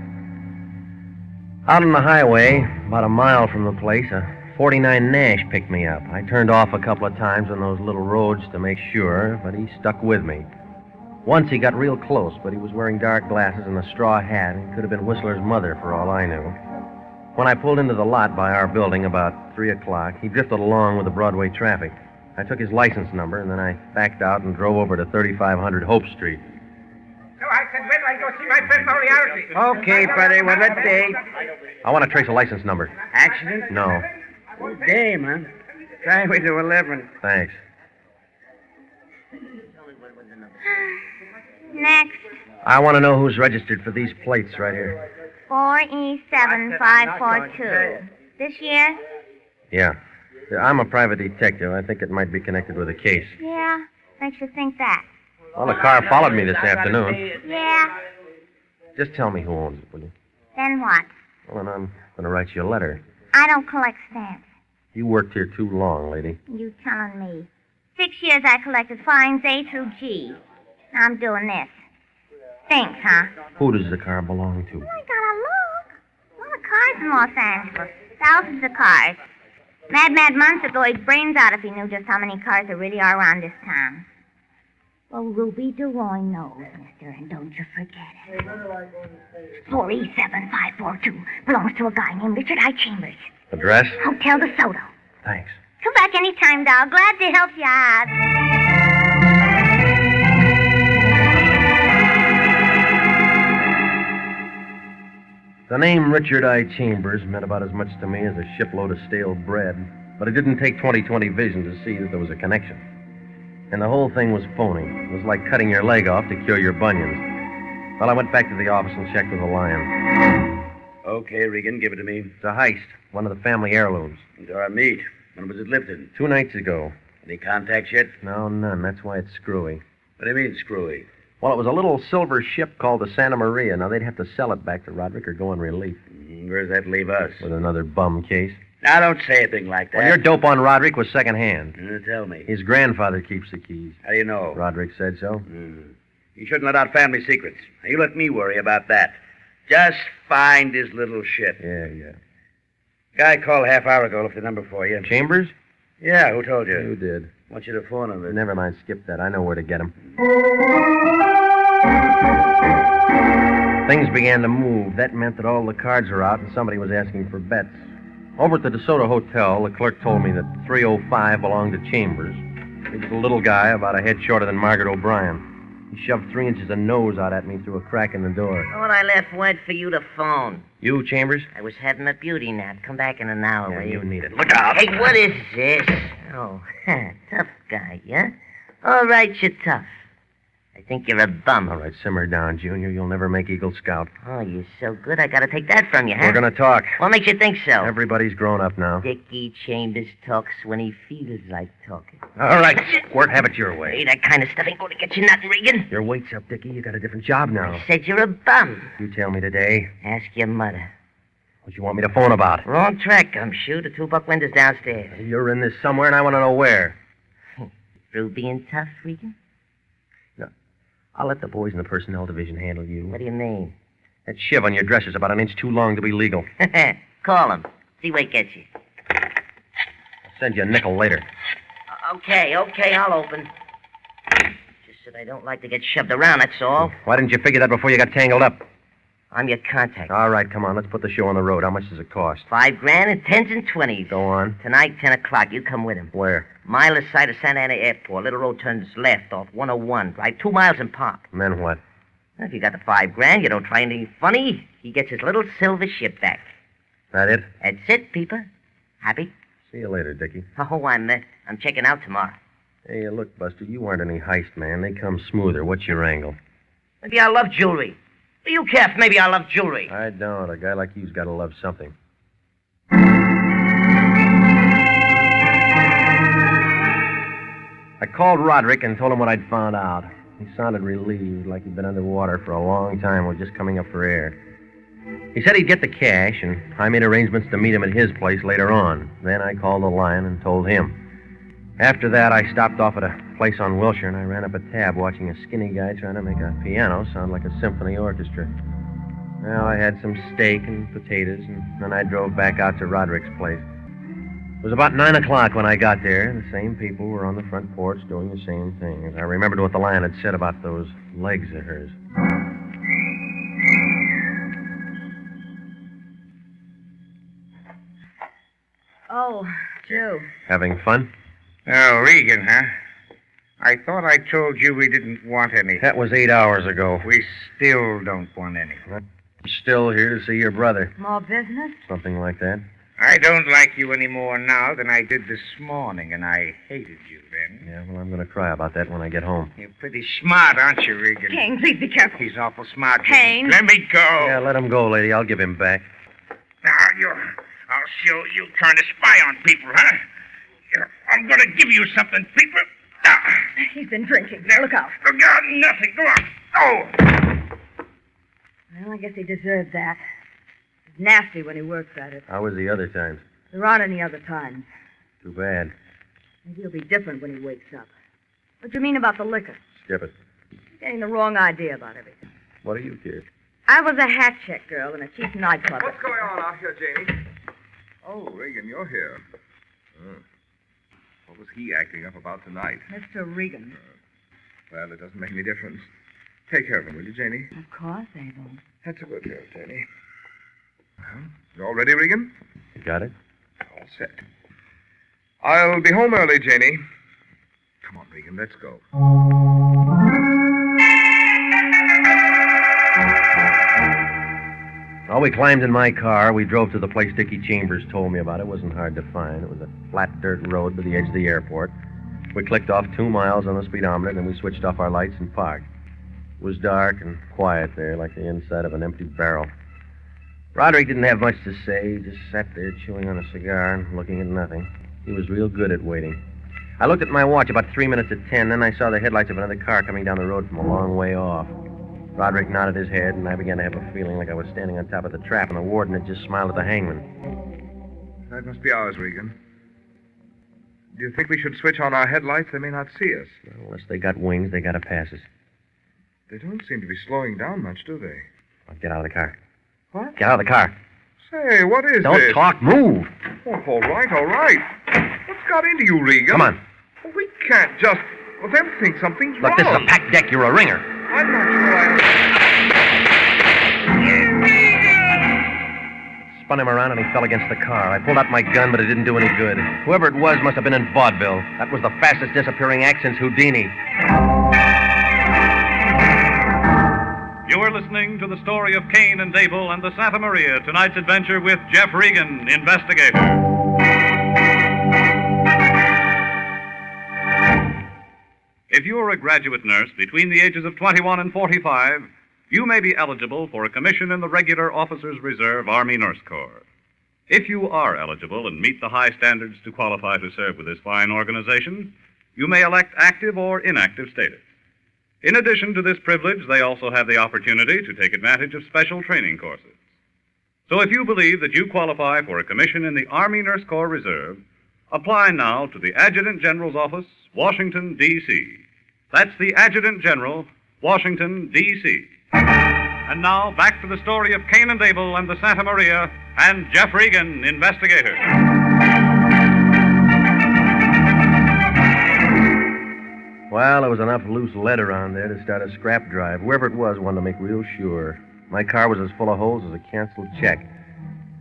Out on the highway, about a mile from the place, a 49 Nash picked me up. I turned off a couple of times on those little roads to make sure, but he stuck with me. Once he got real close, but he was wearing dark glasses and a straw hat. He could have been Whistler's mother for all I knew. When I pulled into the lot by our building about 3 o'clock, he drifted along with the Broadway traffic. I took his license number, and then I backed out and drove over to 3500 Hope Street. So I said, wait till I go see my friend Moriarty. Okay, buddy, well, let's see. I want to trace a license number. Accident? No. Okay, man. Highway to 11. Thanks. Next. I want to know who's registered for these plates right here. 4E7542. This year? Yeah. I'm a private detective. I think it might be connected with a case. Yeah. Makes you think that. Well, the car followed me this afternoon. Yeah. Just tell me who owns it, will you? Then what? Well, then I'm going to write you a letter. I don't collect stamps. You worked here too long, lady. You telling me. 6 years I collected fines A through G. Now I'm doing this. Thanks, huh? Who does the car belong to? I gotta look. A lot of cars in Los Angeles. Thousands of cars. Mad Munster would blow his brains out if he knew just how many cars there really are around this town. Well, Ruby DeRoy knows, mister, and don't you forget it. 4E7542 belongs to a guy named Richard I. Chambers. Address? Hotel De Soto. Thanks. Come back anytime, doll. Glad to help you out. The name Richard I. Chambers meant about as much to me as a shipload of stale bread, but it didn't take 20/20 vision to see that there was a connection. And the whole thing was phony. It was like cutting your leg off to cure your bunions. Well, I went back to the office and checked with the Lion. Okay, Regan, give it to me. It's a heist, one of the family heirlooms. Into our meat. When was it lifted? 2 nights ago. Any contacts yet? No, none. That's why it's screwy. What do you mean, screwy? Well, it was a little silver ship called the Santa Maria. Now, they'd have to sell it back to Roderick or go on relief. Where does that leave us? With another bum case. Now, don't say a thing like that. Well, your dope on Roderick was secondhand. Tell me. His grandfather keeps the keys. How do you know? Roderick said so. You shouldn't let out family secrets. Now, you let me worry about that. Just find his little ship. Yeah. Guy called half hour ago, left the number for you. Chambers? Yeah, who told you? You did. Want you to phone him. Never mind, skip that. I know where to get him. Things began to move. That meant that all the cards were out and somebody was asking for bets. Over at the DeSoto Hotel, the clerk told me that 305 belonged to Chambers. He was a little guy, about a head shorter than Margaret O'Brien. He shoved 3 inches of nose out at me through a crack in the door. All I left went for you to phone. You, Chambers? I was having a beauty nap. Come back in an hour, will you need it. Look out! Hey, what is this? Oh, tough guy, yeah? All right, you're tough. I think you're a bum. All right, simmer down, Junior. You'll never make Eagle Scout. Oh, you're so good, I gotta take that from you, huh? We're gonna talk. What makes you think so? Everybody's grown up now. Dickie Chambers talks when he feels like talking. All right, Squirt, have it your way. Hey, that kind of stuff ain't going to get you nothing, Regan. Your weight's up, Dickie. You got a different job now. I said you're a bum. You tell me today. Ask your mother. What you want me to phone about? Wrong track, gumshoe. The 2-buck window's downstairs. You're in this somewhere, and I want to know where. Through being tough, Regan? No. I'll let the boys in the personnel division handle you. What do you mean? That shiv on your dress is about an inch too long to be legal. Call him. See where it gets you. I'll send you a nickel later. Okay, I'll open. Just that I don't like to get shoved around, that's all. Why didn't you figure that before you got tangled up? I'm your contact. All right, come on. Let's put the show on the road. How much does it cost? $5 grand and 10s and 20s. Go on. Tonight, 10 o'clock. You come with him. Where? Mile this side of Santa Ana Airport. Little road turns left off 101. Drive 2 miles and park. And then what? Well, if you got the $5 grand, you don't try anything funny. He gets his little silver ship back. That it? That's it, Peeper. Happy? See you later, Dickie. Oh, I'm checking out tomorrow. Hey, look, Buster, you aren't any heist man. They come smoother. What's your angle? Maybe I love jewelry. Do you care if maybe I love jewelry? I don't. A guy like you's got to love something. I called Roderick and told him what I'd found out. He sounded relieved, like he'd been underwater for a long time or just coming up for air. He said he'd get the cash, and I made arrangements to meet him at his place later on. Then I called the line and told him. After that, I stopped off at a place on Wilshire, and I ran up a tab watching a skinny guy trying to make a piano sound like a symphony orchestra. Well, I had some steak and potatoes, and then I drove back out to Roderick's place. It was about 9 o'clock when I got there. The same people were on the front porch doing the same thing. I remembered what the lion had said about those legs of hers. Oh, Joe. Having fun? Oh, Regan, huh? I thought I told you we didn't want any. That was 8 hours ago. We still don't want any. I'm still here to see your brother. More business? Something like that. I don't like you any more now than I did this morning, and I hated you then. Yeah, well, I'm going to cry about that when I get home. You're pretty smart, aren't you, Regan? Kane, please be careful. He's awful smart. Kane. Let me go. Yeah, let him go, lady. I'll give him back. Now, I'll show you trying to spy on people, huh? I'm going to give you something, people. He's been drinking. Look out. Look out, nothing. Go on. Oh! Well, I guess he deserved that. He's nasty when he works at it. How was the other times? There aren't any other times. Too bad. Maybe he'll be different when he wakes up. What do you mean about the liquor? Skip it. You're getting the wrong idea about everything. What do you care? I was a hat check girl in a cheap nightclub. What's going on out here, Janie? Oh, Regan, you're here. What was he acting up about tonight? Mr. Regan. Well, it doesn't make any difference. Take care of him, will you, Janie? Of course, Abel. That's a good girl, Janie. Well, you all ready, Regan? You got it? All set. I'll be home early, Janie. Come on, Regan, let's go. Well, we climbed in my car. We drove to the place Dickie Chambers told me about. It wasn't hard to find. It was a flat dirt road by the edge of the airport. We clicked off 2 miles on the speedometer, then we switched off our lights and parked. It was dark and quiet there, like the inside of an empty barrel. Roderick didn't have much to say. He just sat there chewing on a cigar and looking at nothing. He was real good at waiting. I looked at my watch about 3 minutes to 10, then I saw the headlights of another car coming down the road from a long way off. Roderick nodded his head, and I began to have a feeling like I was standing on top of the trap, and the warden had just smiled at the hangman. That must be ours, Regan. Do you think we should switch on our headlights? They may not see us. Well, unless they got wings, they got to pass us. They don't seem to be slowing down much, do they? Well, get out of the car. What? Get out of the car. Say, what is Don't this? talk. Move. Oh, all right, all right. What's got into you, Regan? Come on. Well, we can't just... Well, they'll think something's wrong. Look, this is a packed deck. You're a ringer. I'm not sure Spun him around and he fell against the car. I pulled out my gun, but it didn't do any good. Whoever it was must have been in vaudeville. That was the fastest disappearing act since Houdini. You are listening to the story of Cain and Abel and the Santa Maria, tonight's adventure with Jeff Regan, investigator. If you are a graduate nurse between the ages of 21 and 45, you may be eligible for a commission in the Regular Officers Reserve Army Nurse Corps. If you are eligible and meet the high standards to qualify to serve with this fine organization, you may elect active or inactive status. In addition to this privilege, they also have the opportunity to take advantage of special training courses. So if you believe that you qualify for a commission in the Army Nurse Corps Reserve, apply now to the Adjutant General's Office, Washington, D.C. That's the Adjutant General, Washington, D.C. And now, back to the story of Cain and Abel and the Santa Maria and Jeff Regan, investigator. Well, there was enough loose lead around there to start a scrap drive. Whoever it was wanted to make real sure. My car was as full of holes as a canceled check.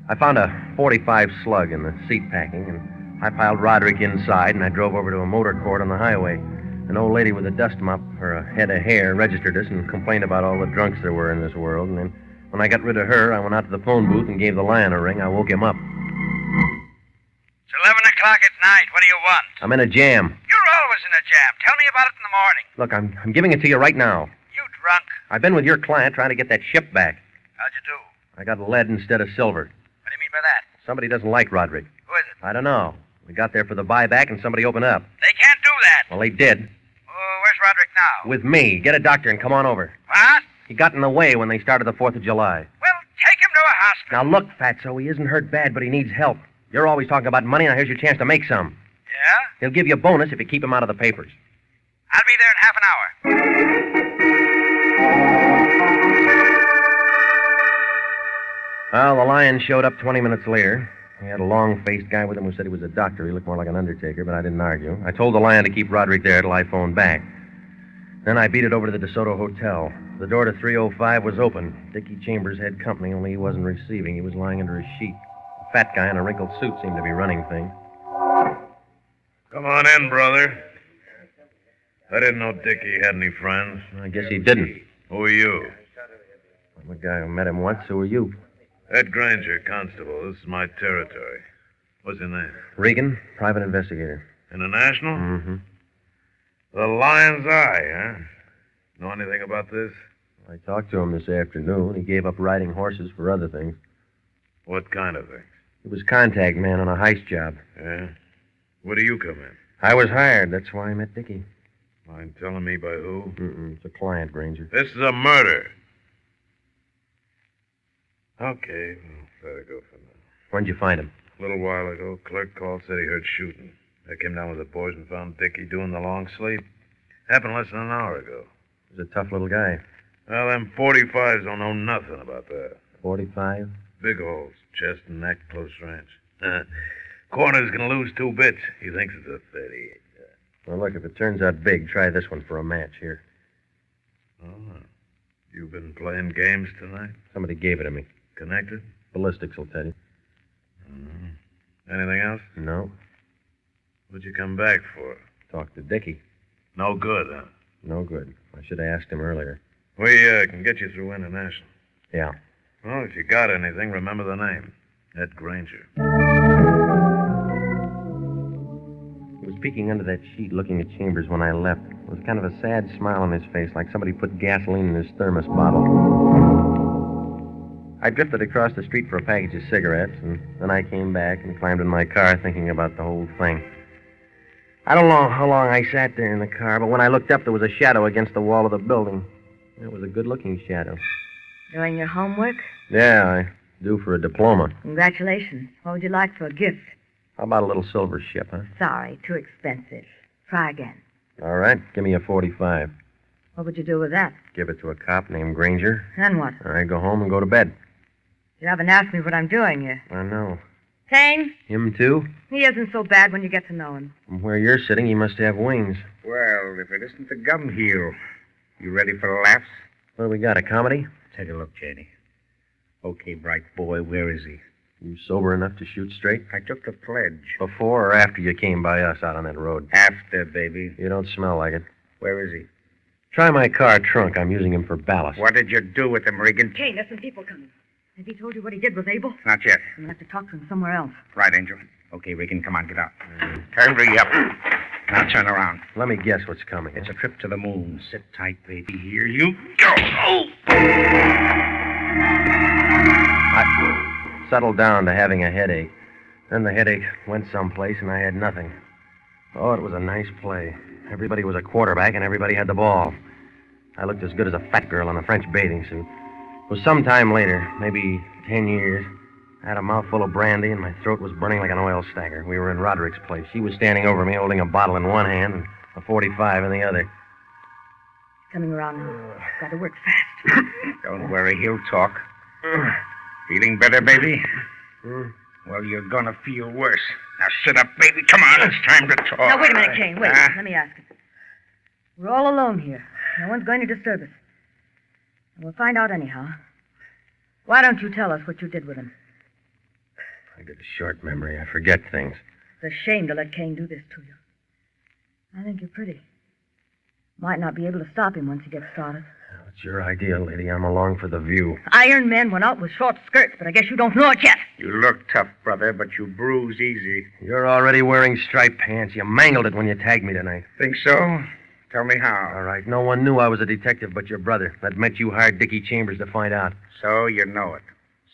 I found a .45 slug in the seat packing, and I piled Roderick inside, and I drove over to a motor court on the highway. An old lady with a dust mop for a head of hair registered us and complained about all the drunks there were in this world. And then when I got rid of her, I went out to the phone booth and gave the lion a ring. I woke him up. It's 11 o'clock at night. What do you want? I'm in a jam. You're always in a jam. Tell me about it in the morning. Look, I'm giving it to you right now. You drunk? I've been with your client trying to get that ship back. How'd you do? I got lead instead of silver. What do you mean by that? Somebody doesn't like Roderick. Who is it? I don't know. We got there for the buyback and somebody opened up. They can't do that. Well, they did. Where's Roderick now? With me. Get a doctor and come on over. What? He got in the way when they started the 4th of July. Well, take him to a hospital. Now, look, Fatso, he isn't hurt bad, but he needs help. You're always talking about money, now here's your chance to make some. Yeah? He'll give you a bonus if you keep him out of the papers. I'll be there in half an hour. Well, the lion showed up 20 minutes later. He had a long-faced guy with him who said he was a doctor. He looked more like an undertaker, but I didn't argue. I told the lion to keep Roderick there till I phoned back. Then I beat it over to the DeSoto Hotel. The door to 305 was open. Dickie Chambers had company, only he wasn't receiving. He was lying under a sheet. A fat guy in a wrinkled suit seemed to be running things. Come on in, brother. I didn't know Dickie had any friends. I guess he didn't. Who are you? I'm a guy who met him once. Who are you? Ed Granger, constable. This is my territory. What's your name? Regan, private investigator. International? Mm-hmm. The Lion's Eye, huh? Know anything about this? I talked to him this afternoon. He gave up riding horses for other things. What kind of things? He was contact man on a heist job. Yeah? Where do you come in? I was hired. That's why I met Dickie. Mind telling me by who? It's a client, Granger. This is a murder. Okay, well, better go for now. When'd you find him? A little while ago, clerk called, said he heard shooting. I came down with the boys and found Dickie doing the long sleep. Happened less than an hour ago. He's a tough little guy. Well, them 45s don't know nothing about that. 45? Big holes, chest and neck, close range. Corner's gonna lose 2 bits. He thinks it's a 38. Well, look, if it turns out big, try this one for a match here. Oh, you've been playing games tonight? Somebody gave it to me. Connected? Ballistics will tell you. Anything else? No. What'd you come back for? Talk to Dickie. No good, huh? No good. I should have asked him earlier. We can get you through International. Yeah. Well, if you got anything, remember the name. Ed Granger. He was peeking under that sheet looking at Chambers when I left. There was kind of a sad smile on his face, like somebody put gasoline in his thermos bottle. I drifted across the street for a package of cigarettes, and then I came back and climbed in my car thinking about the whole thing. I don't know how long I sat there in the car, but when I looked up, there was a shadow against the wall of the building. It was a good-looking shadow. Doing your homework? Yeah, I do for a diploma. Congratulations. What would you like for a gift? How about a little silver ship, huh? Sorry, too expensive. Try again. All right, give me a 45. What would you do with that? Give it to a cop named Granger. Then what? All right, go home and go to bed. You haven't asked me what I'm doing here. I know. Kane, Him, too? he isn't so bad when you get to know him. From where you're sitting, he must have wings. Well, if it isn't the gum heel, you ready for laughs? What do we got, a comedy? Take a look, Janie. Okay, bright boy, where is he? You sober enough to shoot straight? I took the pledge. Before or after you came by us out on that road? After, baby. You don't smell like it. Where is he? Try my car trunk. I'm using him for ballast. What did you do with him, Regan? Kane, there's some people coming. Have he told you what he did with Abel? Not yet. I'm going to have to talk to him somewhere else. Right, Angel. Okay, Regan, come on, get out. Hurry up. Now turn around. Let me guess what's coming. It's a trip to the moon. Sit tight, baby. Here you go. Oh! I settled down to having a headache. Then the headache went someplace, and I had nothing. Oh, it was a nice play. Everybody was a quarterback, and everybody had the ball. I looked as good as a fat girl in a French bathing suit. It was some time later, maybe 10 years. I had a mouthful of brandy, and my throat was burning like an oil stagger. We were in Roderick's place. She was standing over me, holding a bottle in one hand and a .45 in the other. Coming around now. Got to work fast. Don't worry, he'll talk. Feeling better, baby? Well, you're gonna feel worse. Now sit up, baby. Come on, it's time to talk. Now, wait a minute, Kane. Wait. Let me ask him. We're all alone here. No one's going to disturb us. And we'll find out anyhow. Why don't you tell us what you did with him? I get a short memory. I forget things. It's a shame to let Kane do this to you. I think you're pretty. Might not be able to stop him once he gets started. Well, it's your idea, lady. I'm along for the view. Iron men went out with short skirts, but I guess you don't know it yet. You look tough, brother, but you bruise easy. You're already wearing striped pants. You mangled it when you tagged me tonight. Think so? Tell me how. All right. No one knew I was a detective but your brother. That meant you hired Dickie Chambers to find out. So you know it.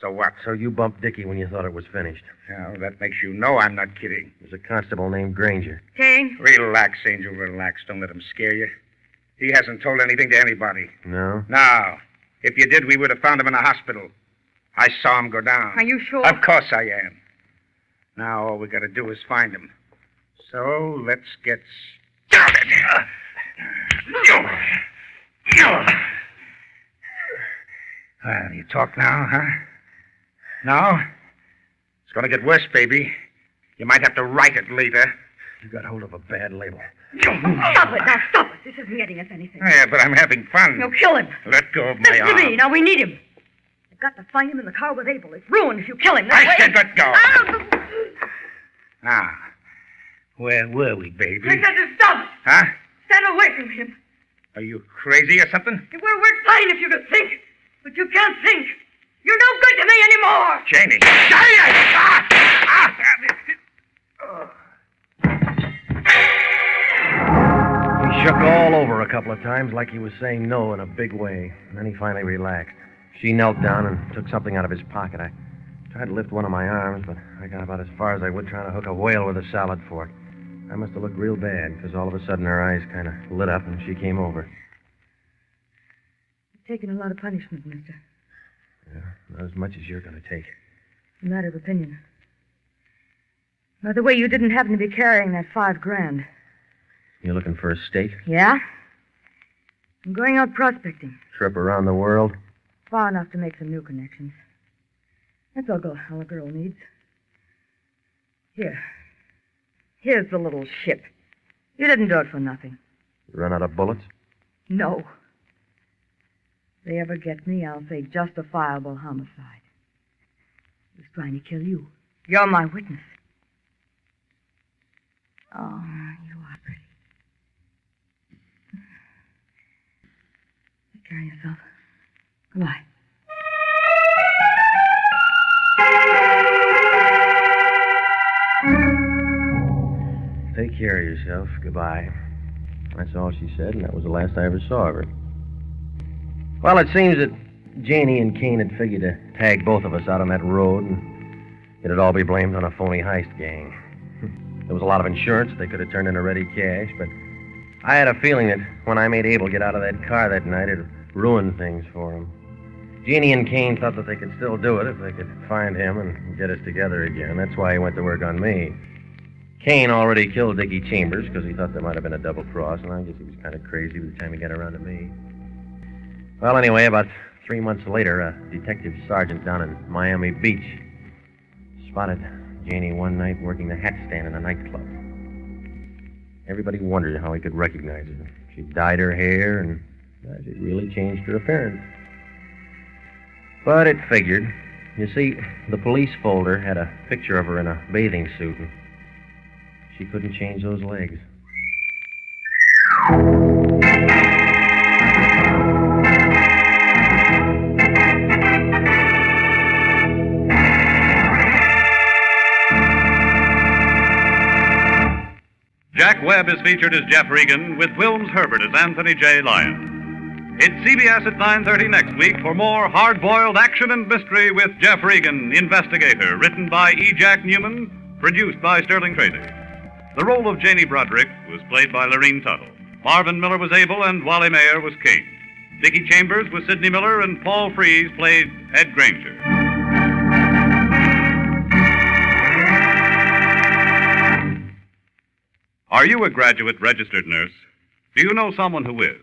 So what? So you bumped Dickie when you thought it was finished. Well, that makes you know I'm not kidding. There's a constable named Granger. Kane? Relax, Angel, relax. Don't let him scare you. He hasn't told anything to anybody. No? No. If you did, we would have found him in a hospital. I saw him go down. Are you sure? Of course I am. Now all we got to do is find him. So let's get started. Well, you talk now, huh? No? It's going to get worse, baby. You might have to write it later. You got hold of a bad label. Stop it. Now, stop it. This isn't getting us anything. Yeah, but I'm having fun. No, kill him. Let go of my Listen arm. to me. Now, we need him. You've got to find him in the car with Abel. It's ruined if you kill him. I said let go. Now, where were we, baby? I said to stop. Huh? Stand away from him. Are you crazy or something? It would work fine if you could think, but you can't think. You're no good to me anymore. Janie. He shook all over a couple of times like he was saying no in a big way. And then he finally relaxed. She knelt down and took something out of his pocket. I tried to lift one of my arms, but I got about as far as I would trying to hook a whale with a salad fork. I must have looked real bad, because all of a sudden her eyes kind of lit up and she came over. You've taken a lot of punishment, mister. Yeah, not as much as you're going to take. It's a matter of opinion. By the way, you didn't happen to be carrying that $5,000. You looking for a stake? Yeah? I'm going out prospecting. Trip around the world? Far enough to make some new connections. That's all a girl needs. Here. Here's the little ship. You didn't do it for nothing. You run out of bullets? No. If they ever get me, I'll say justifiable homicide. He was trying to kill you. You're my witness. Oh, you are pretty. Take care of yourself. Goodbye. Take care of yourself. Goodbye. That's all she said, and that was the last I ever saw of her. Well, it seems that Janie and Kane had figured to tag both of us out on that road, and it'd all be blamed on a phony heist gang. There was a lot of insurance they could have turned into ready cash, but I had a feeling that when I made Abel get out of that car that night, it ruined things for him. Jeannie and Kane thought that they could still do it if they could find him and get us together again. That's why he went to work on me. Kane already killed Dickie Chambers because he thought there might have been a double cross, and I guess he was kind of crazy by the time he got around to me. Well, anyway, about 3 months later, a detective sergeant down in Miami Beach spotted Janie one night working the hat stand in a nightclub. Everybody wondered how he could recognize her. She dyed her hair, and she really changed her appearance. But it figured. You see, the police folder had a picture of her in a bathing suit, and she couldn't change those legs. Jack Webb is featured as Jeff Regan, with Wilms Herbert as Anthony J. Lyon. It's CBS at 9:30 next week for more hard-boiled action and mystery with Jeff Regan, Investigator, written by E. Jack Newman, produced by Sterling Tracy. The role of Janie Broderick was played by Lorene Tuttle. Marvin Miller was Abel, and Wally Mayer was Kate. Dickie Chambers was Sidney Miller, and Paul Frees played Ed Granger. Are you a graduate registered nurse? Do you know someone who is?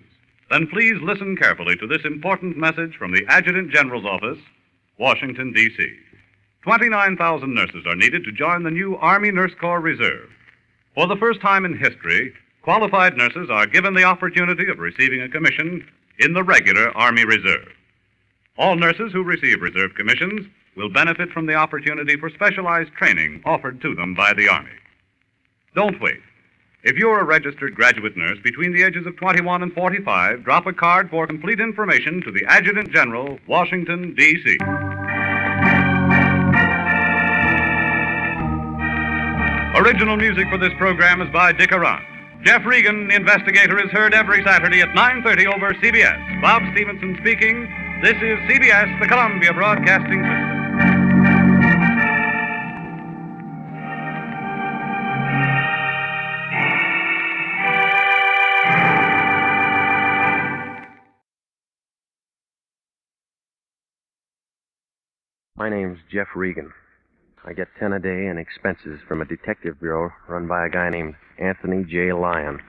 Then please listen carefully to this important message from the Adjutant General's Office, Washington, D.C. 29,000 nurses are needed to join the new Army Nurse Corps Reserve. For the first time in history, qualified nurses are given the opportunity of receiving a commission in the regular Army Reserve. All nurses who receive reserve commissions will benefit from the opportunity for specialized training offered to them by the Army. Don't wait. If you're a registered graduate nurse between the ages of 21 and 45, drop a card for complete information to the Adjutant General, Washington, D.C. Original music for this program is by Dick Arant. Jeff Regan, Investigator, is heard every Saturday at 9:30 over CBS. Bob Stevenson speaking. This is CBS, the Columbia Broadcasting System. My name's Jeff Regan. I get 10 a day in expenses from a detective bureau run by a guy named Anthony J. Lyon.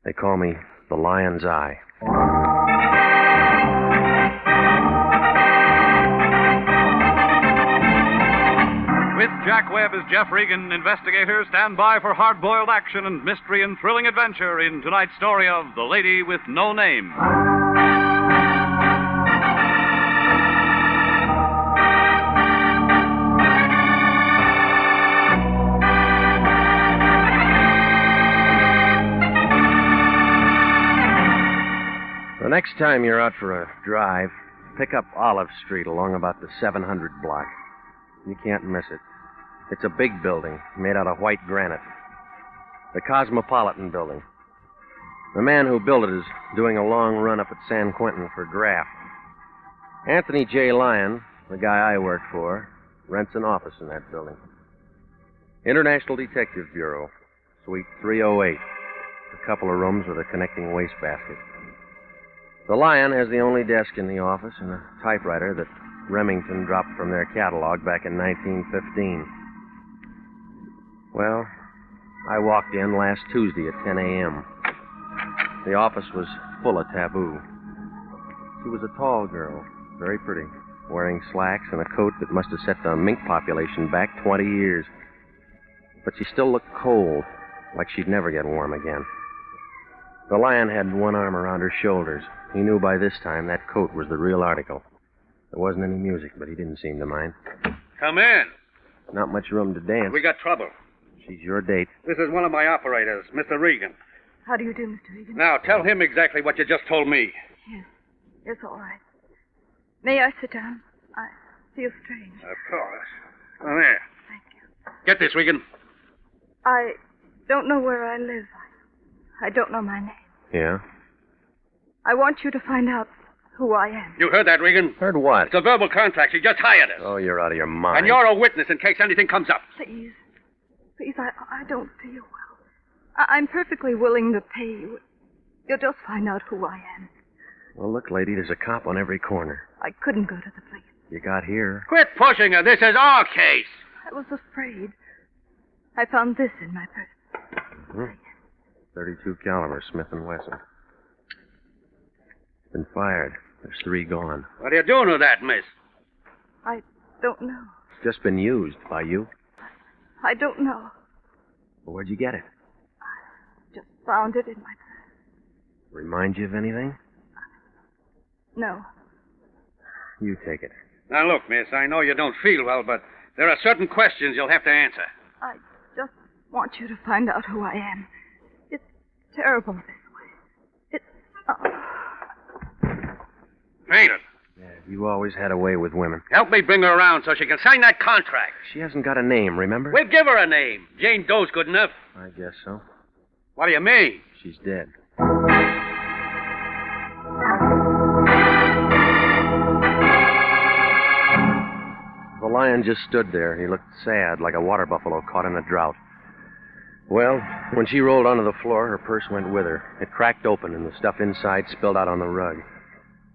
They call me the Lion's Eye. With Jack Webb as Jeff Regan, Investigator, stand by for hard-boiled action and mystery and thrilling adventure in tonight's story of The Lady with No Name. The next time you're out for a drive, pick up Olive Street along about the 700 block. You can't miss it. It's a big building made out of white granite. The Cosmopolitan Building. The man who built it is doing a long run up at San Quentin for graft. Anthony J. Lyon, the guy I work for, rents an office in that building. International Detective Bureau, Suite 308. A couple of rooms with a connecting wastebasket. The Lion has the only desk in the office and a typewriter that Remington dropped from their catalog back in 1915. Well, I walked in last Tuesday at 10 a.m. The office was full of taboo. She was a tall girl, very pretty, wearing slacks and a coat that must have set the mink population back 20 years. But she still looked cold, like she'd never get warm again. The Lion had one arm around her shoulders. He knew by this time that coat was the real article. There wasn't any music, but he didn't seem to mind. Come in. Not much room to dance. We got trouble. She's your date. This is one of my operators, Mr. Regan. How do you do, Mr. Regan? Now, tell him exactly what you just told me. Yes. Yes, all right. May I sit down? I feel strange. Of course. Oh, there. Thank you. Get this, Regan. I don't know where I live. I don't know my name. Yeah? I want you to find out who I am. You heard that, Regan? Heard what? It's a verbal contract. She just hired us. Oh, you're out of your mind. And you're a witness in case anything comes up. Please. Please, I don't feel well. I'm perfectly willing to pay you. You'll just find out who I am. Well, look, lady, there's a cop on every corner. I couldn't go to the police. You got here. Quit pushing her. This is our case. I was afraid. I found this in my purse. Mm-hmm. 32 caliber Smith & Wesson. Been fired. There's 3 gone. What are you doing with that, miss? I don't know. It's just been used by you. I don't know. Well, where'd you get it? Just found it in my... Remind you of anything? No. You take it. Now, look, miss, I know you don't feel well, but there are certain questions you'll have to answer. I just want you to find out who I am. It's terrible this way. It's... Ain't it? Yeah, you always had a way with women. Help me bring her around so she can sign that contract. She hasn't got a name, remember? We'll give her a name. Jane Doe's good enough. I guess so. What do you mean? She's dead. The lion just stood there. He looked sad, like a water buffalo caught in a drought. Well, when she rolled onto the floor, her purse went with her. It cracked open, and the stuff inside spilled out on the rug.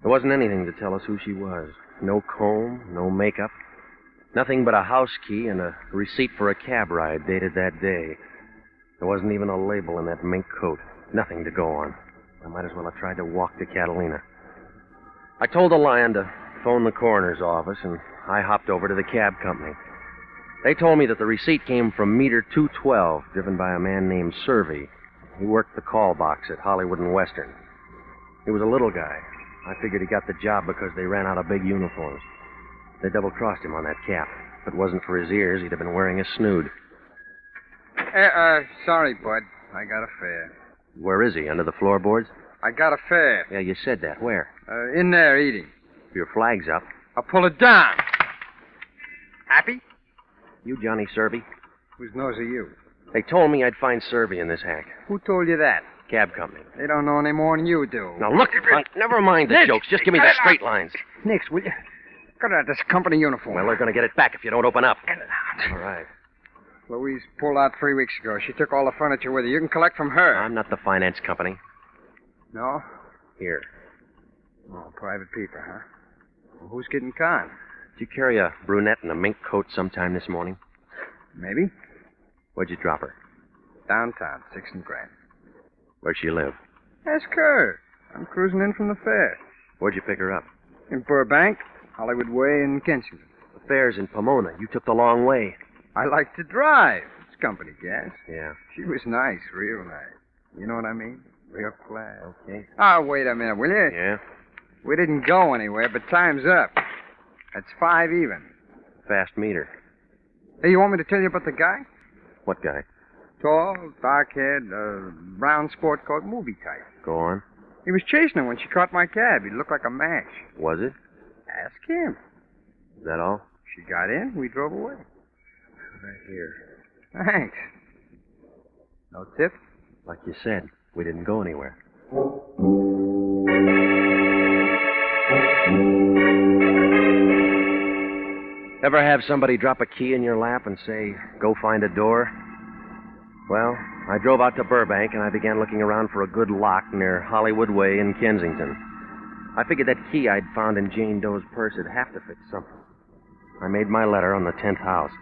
There wasn't anything to tell us who she was. No comb, no makeup. Nothing but a house key and a receipt for a cab ride dated that day. There wasn't even a label in that mink coat. Nothing to go on. I might as well have tried to walk to Catalina. I told the lion to phone the coroner's office, and I hopped over to the cab company. They told me that the receipt came from meter 212, driven by a man named Servey. He worked the call box at Hollywood and Western. He was a little guy. I figured he got the job because they ran out of big uniforms. They double-crossed him on that cap. If it wasn't for his ears, he'd have been wearing a snood. Sorry, bud. I got a fare. Where is he? Under the floorboards? I got a fare. Yeah, you said that. Where? In there eating. Your flag's up. I'll pull it down. Happy? You Johnny Servey? Whose nose are you? They told me I'd find Servey in this hack. Who told you that? Cab company. They don't know any more than you do. Now look, Frank, never mind the Nick, jokes. Just give me the straight lines. Nix, will you? Cut out this company uniform. Well, they're going to get it back if you don't open up. Get it out. All right. Louise pulled out 3 weeks ago. She took all the furniture with her. You can collect from her. I'm not the finance company. No? Here. Oh, private people, huh? Well, who's getting conned? Did you carry a brunette in a mink coat sometime this morning? Maybe. Where'd you drop her? Downtown, 6 and Grand. Where'd she live? Ask her. I'm cruising in from the fair. Where'd you pick her up? In Burbank, Hollywood Way, and Kensington. The fair's in Pomona. You took the long way. I like to drive. It's company gas. Yeah. She was nice, real nice. You know what I mean? Real class. Okay. Oh, wait a minute, will you? Yeah? We didn't go anywhere, but time's up. That's 5 even. Fast meter. Hey, you want me to tell you about the guy? What guy? Tall, dark-haired, brown sport coat, movie type. Go on. He was chasing her when she caught my cab. He looked like a match. Was it? Ask him. Is that all? She got in, we drove away. Right here. Thanks. No tip? Like you said, we didn't go anywhere. Ever have somebody drop a key in your lap and say, go find a door? Well, I drove out to Burbank and I began looking around for a good lock near Hollywood Way in Kensington. I figured that key I'd found in Jane Doe's purse would have to fit something. I made my letter on the 10th house.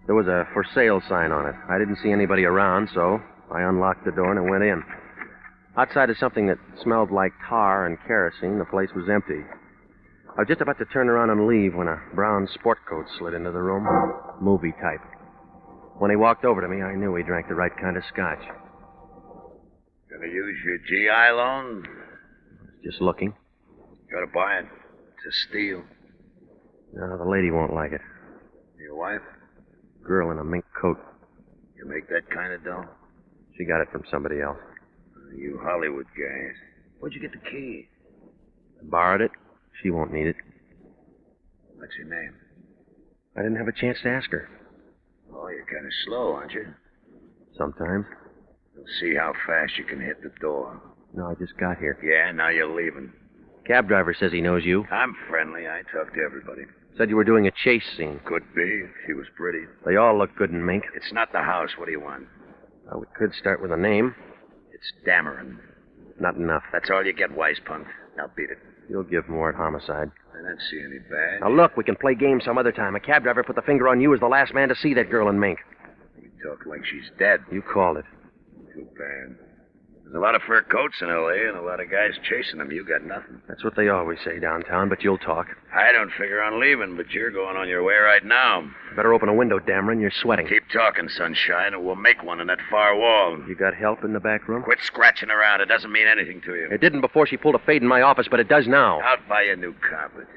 There was a for sale sign on it. I didn't see anybody around, so I unlocked the door and went in. Outside of something that smelled like tar and kerosene, the place was empty. I was just about to turn around and leave when a brown sport coat slid into the room. Movie type. When he walked over to me, I knew he drank the right kind of scotch. Gonna use your GI loan? Just looking. Gotta buy it. It's a steal. No, the lady won't like it. Your wife? Girl in a mink coat. You make that kind of dough? She got it from somebody else. You Hollywood guys. Where'd you get the key? I borrowed it. She won't need it. What's your name? I didn't have a chance to ask her. Oh, you're kind of slow, aren't you? Sometimes. We'll see how fast you can hit the door. No, I just got here. Yeah, now you're leaving. Cab driver says he knows you. I'm friendly. I talk to everybody. Said you were doing a chase scene. Could be. She was pretty. They all look good in mink. It's not the house. What do you want? We could start with a name. It's Dameron. Not enough. That's all you get, wise punk. Now beat it. You'll give more at homicide. I don't see any badge. Now look, we can play games some other time. A cab driver put the finger on you as the last man to see that girl in mink. You talk like she's dead. You called it. Too bad. There's a lot of fur coats in L.A. and a lot of guys chasing them. You got nothing. That's what they always say downtown, but you'll talk. I don't figure on leaving, but you're going on your way right now. Better open a window, Dameron. You're sweating. Keep talking, sunshine, and we'll make one in that far wall. You got help in the back room? Quit scratching around. It doesn't mean anything to you. It didn't before she pulled a fade in my office, but it does now. I'll buy you a new carpet.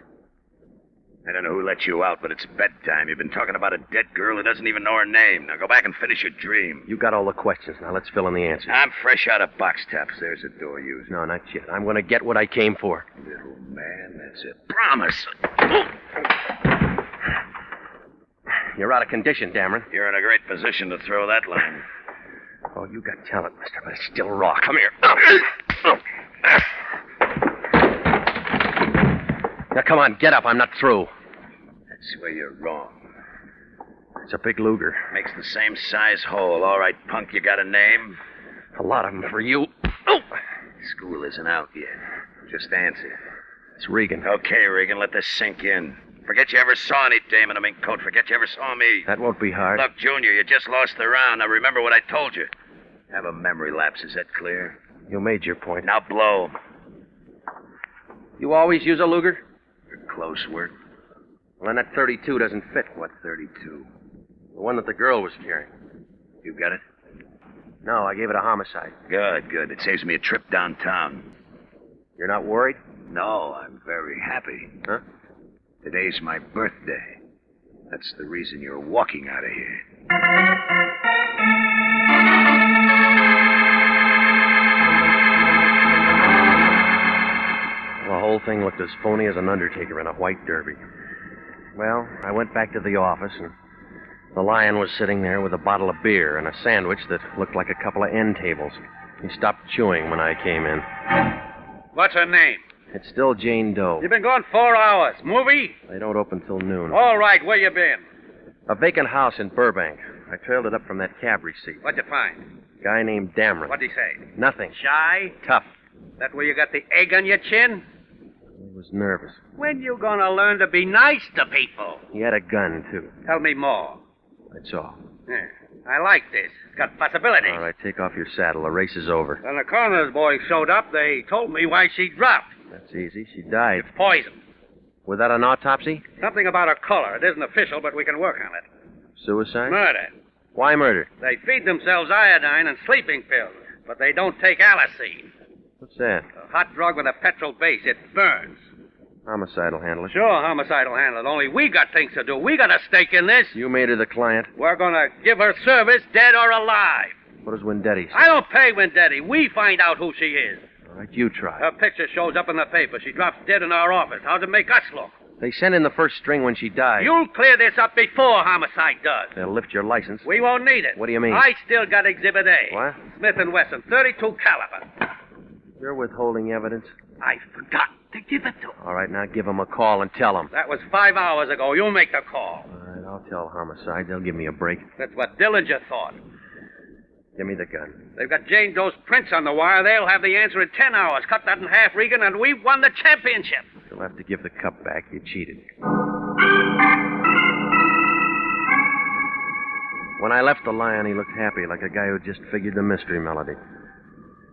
I don't know who let you out, but it's bedtime. You've been talking about a dead girl who doesn't even know her name. Now go back and finish your dream. You got all the questions. Now let's fill in the answers. I'm fresh out of box tops. There's a door user. No, not yet. I'm going to get what I came for. Little man, that's a promise. You're out of condition, Dameron. You're in a great position to throw that line. Oh, you got talent, mister, but it's still raw. Come here. Now, come on, get up. I'm not through. That's where you're wrong. It's a big Luger. Makes the same size hole. All right, punk, you got a name? A lot of them for you. School isn't out yet. Just answer. It's Regan. Okay, Regan, let this sink in. Forget you ever saw any dame in a mink coat. Forget you ever saw me. That won't be hard. Look, Junior, you just lost the round. Now remember what I told you. Have a memory lapse. Is that clear? You made your point. Now blow. You always use a Luger? Close work. Well, then that 32 doesn't fit. What 32? The one that the girl was carrying. You got it? No, I gave it a homicide. Good, good. It saves me a trip downtown. You're not worried? No, I'm very happy. Huh? Today's my birthday. That's the reason you're walking out of here. The whole thing looked as phony as an undertaker in a white derby. Well, I went back to the office, and the lion was sitting there with a bottle of beer and a sandwich that looked like a couple of end tables. He stopped chewing when I came in. What's her name? It's still Jane Doe. You've been gone 4 hours. Movie? They don't open till noon. All right, where you been? A vacant house in Burbank. I trailed it up from that cab receipt. What'd you find? Guy named Dameron. What'd he say? Nothing. Shy? Tough. That where you got the egg on your chin? He was nervous. When you gonna learn to be nice to people? He had a gun, too. Tell me more. That's all. Yeah, I like this. It's got possibilities. All right, take off your saddle. The race is over. When the coroner's boy showed up, they told me why she dropped. That's easy. She died. It's poison. Without an autopsy? Something about her color. It isn't official, but we can work on it. Suicide? Murder. Why murder? They feed themselves iodine and sleeping pills, but they don't take Alicine. What's that? A hot drug with a petrol base. It burns. Homicide will handle it. Sure, homicide will handle it. Only we got things to do. We got a stake in this. You made her the client. We're gonna give her service, dead or alive. What does Wendetti say? I don't pay Wendetti. We find out who she is. All right, you try. Her picture shows up in the paper. She drops dead in our office. How's it make us look? They sent in the first string when she died. You'll clear this up before homicide does. They'll lift your license. We won't need it. What do you mean? I still got Exhibit A. What? Smith & Wesson, 32 caliber. You're withholding evidence? I forgot to give it to him. All right, now give them a call and tell them. That was 5 hours ago. You make the call. All right, I'll tell homicide. They'll give me a break. That's what Dillinger thought. Give me the gun. They've got Jane Doe's prints on the wire. They'll have the answer in 10 hours. Cut that in half, Regan, and we've won the championship. You'll have to give the cup back. You cheated. When I left the lion, he looked happy, like a guy who just figured the mystery melody.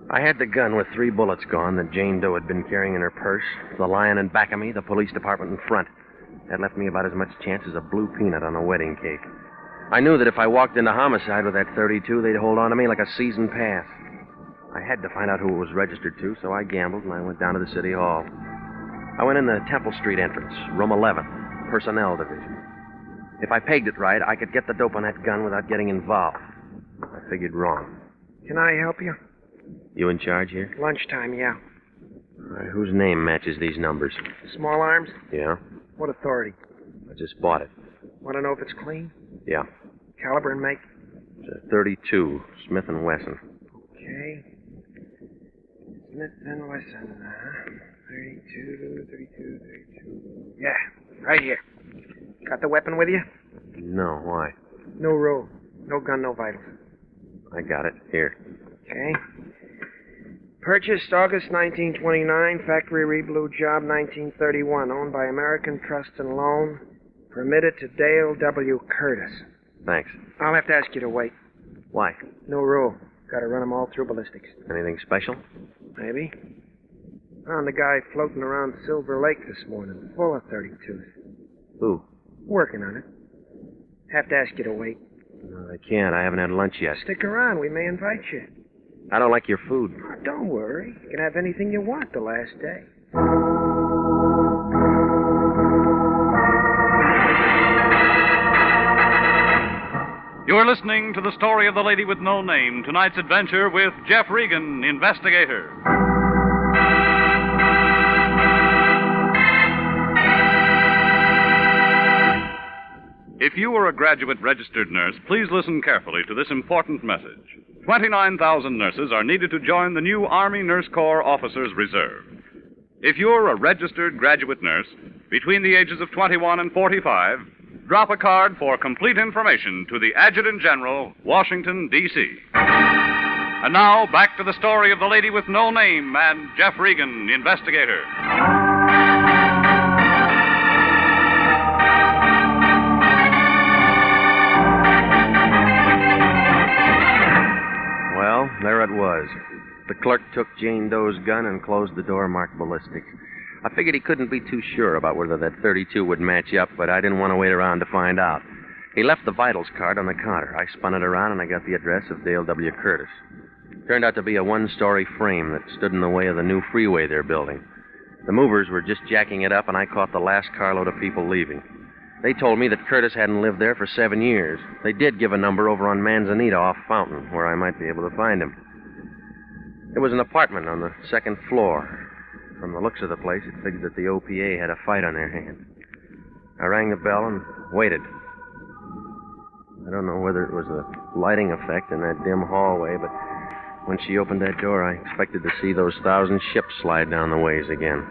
I had the gun with 3 bullets gone that Jane Doe had been carrying in her purse, the lion in back of me, the police department in front. That left me about as much chance as a blue peanut on a wedding cake. I knew that if I walked into homicide with that 32, they'd hold on to me like a season pass. I had to find out who it was registered to, so I gambled and I went down to the city hall. I went in the Temple Street entrance, room 11, personnel division. If I pegged it right, I could get the dope on that gun without getting involved. I figured wrong. Can I help you? You in charge here? Lunchtime, yeah. All right, whose name matches these numbers? Small arms? Yeah? What authority? I just bought it. Want to know if it's clean? Yeah. Caliber and make? It's a 32, Smith & Wesson. Okay. Smith & Wesson, 32. Yeah, right here. Got the weapon with you? No, why? No rule. No gun, no vitals. I got it. Here. Okay. Purchased August 1929, factory reblue job 1931, owned by American Trust and Loan. Permitted to Dale W. Curtis. Thanks. I'll have to ask you to wait. Why? No rule. Got to run them all through ballistics. Anything special? Maybe. Found a guy floating around Silver Lake this morning, full of 32s. Who? Working on it. Have to ask you to wait. No, I can't. I haven't had lunch yet. Stick around. We may invite you. I don't like your food. Oh, don't worry. You can have anything you want the last day. You're listening to the story of the lady with no name, tonight's adventure with Jeff Regan, investigator. If you are a graduate registered nurse, please listen carefully to this important message. 29,000 nurses are needed to join the new Army Nurse Corps Officers Reserve. If you're a registered graduate nurse between the ages of 21 and 45, drop a card for complete information to the Adjutant General, Washington, D.C. And now, back to the story of the lady with no name and Jeff Regan, investigator. Well, there it was. The clerk took Jane Doe's gun and closed the door marked ballistics. I figured he couldn't be too sure about whether that 32 would match up, but I didn't want to wait around to find out. He left the vitals card on the counter. I spun it around and I got the address of Dale W. Curtis. Turned out to be a one-story frame that stood in the way of the new freeway they're building. The movers were just jacking it up and I caught the last carload of people leaving. They told me that Curtis hadn't lived there for 7 years. They did give a number over on Manzanita off Fountain, where I might be able to find him. It was an apartment on the second floor. From the looks of the place, it figured that the OPA had a fight on their hands. I rang the bell and waited. I don't know whether it was the lighting effect in that dim hallway, but when she opened that door, I expected to see those 1,000 ships slide down the ways again.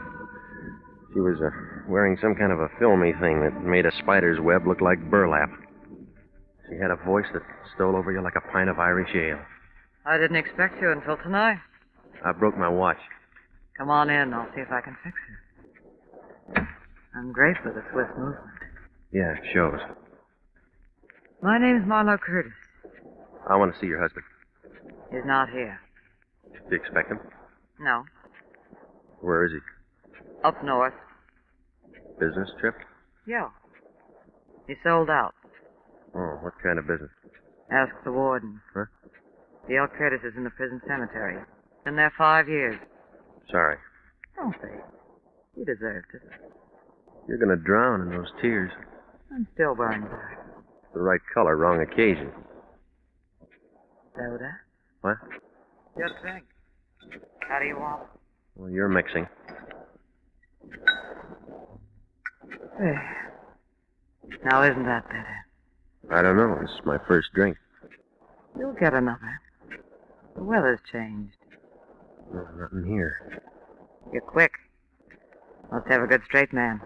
She was wearing some kind of a filmy thing that made a spider's web look like burlap. She had a voice that stole over you like a pint of Irish ale. I didn't expect you until tonight. I broke my watch. Come on in. I'll see if I can fix it. I'm great with the swift movement. Yeah, it shows. My name's Marlowe Curtis. I want to see your husband. He's not here. Do you expect him? No. Where is he? Up north. Business trip? Yeah. He sold out. Oh, what kind of business? Ask the warden. Huh? Dale Curtis is in the prison cemetery. Been there 5 years. Sorry. Don't be. He deserved it. You're going to drown in those tears. I'm still wearing black. The right color, wrong occasion. Soda? What? Just drink. How do you want it? Well, you're mixing. There. Now, isn't that better? I don't know. This is my first drink. You'll get another. The weather's changed. No, nothing here. You're quick. Must have a good straight man.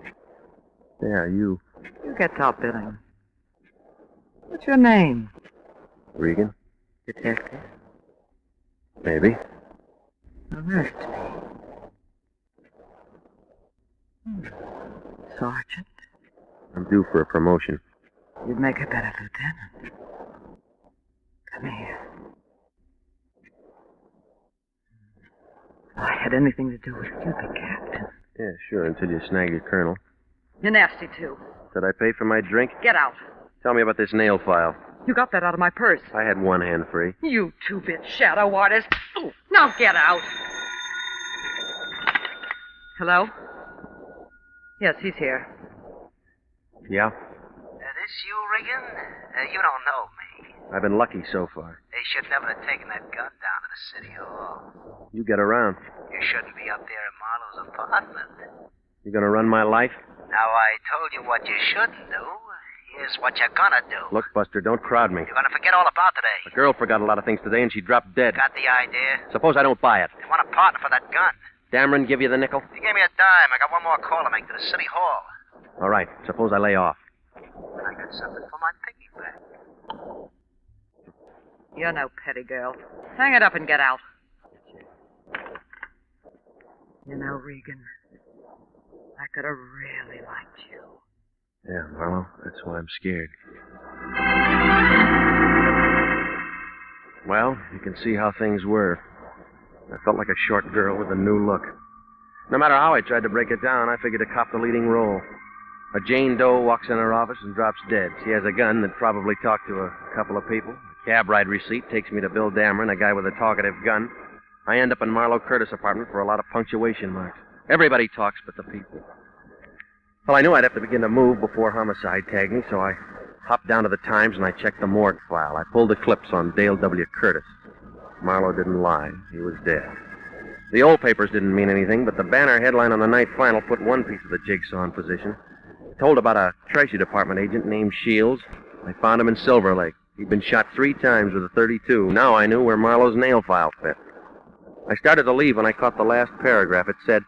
Yeah, you. You get top billing. What's your name? Regan? Detective? Maybe. Arrest me. Sergeant? I'm due for a promotion. You'd make a better lieutenant. Come here. If I had anything to do with it, you'd be captain. Yeah, sure, until you snag your colonel. You're nasty, too. Did I pay for my drink? Get out. Tell me about this nail file. You got that out of my purse. I had one hand free. You two-bit shadow artist. Ooh, now get out. Hello? Yes, he's here. Yeah? This you, Regan? You don't know me. I've been lucky so far. They should never have taken that gun down to the city hall. You get around. You shouldn't be up there in Marlowe's apartment. You gonna run my life? Now, I told you what you shouldn't do. Here's what you're gonna do. Look, Buster, don't crowd me. You're gonna forget all about today. The girl forgot a lot of things today, and she dropped dead. Got the idea? Suppose I don't buy it. They want a partner for that gun. Dameron give you the nickel? He gave me a dime. I got one more call to make to the city hall. All right. Suppose I lay off. And I got something for my piggyback. You're no petty girl. Hang it up and get out. You know, Regan, I could have really liked you. Yeah, Marlowe, that's why I'm scared. Well, you can see how things were. I felt like a short girl with a new look. No matter how I tried to break it down, I figured to cop the leading role. A Jane Doe walks in her office and drops dead. She has a gun that probably talked to a couple of people. A cab ride receipt takes me to Bill Dameron, a guy with a talkative gun. I end up in Marlowe Curtis' apartment for a lot of punctuation marks. Everybody talks but the people. Well, I knew I'd have to begin to move before homicide tagged me, so I hopped down to the Times and I checked the morgue file. I pulled the clips on Dale W. Curtis. Marlowe didn't lie. He was dead. The old papers didn't mean anything, but the banner headline on the night final put one piece of the jigsaw in position. It told about a Treasury Department agent named Shields. I found him in Silver Lake. He'd been shot 3 times with a .32. Now I knew where Marlowe's nail file fit. I started to leave when I caught the last paragraph. It said,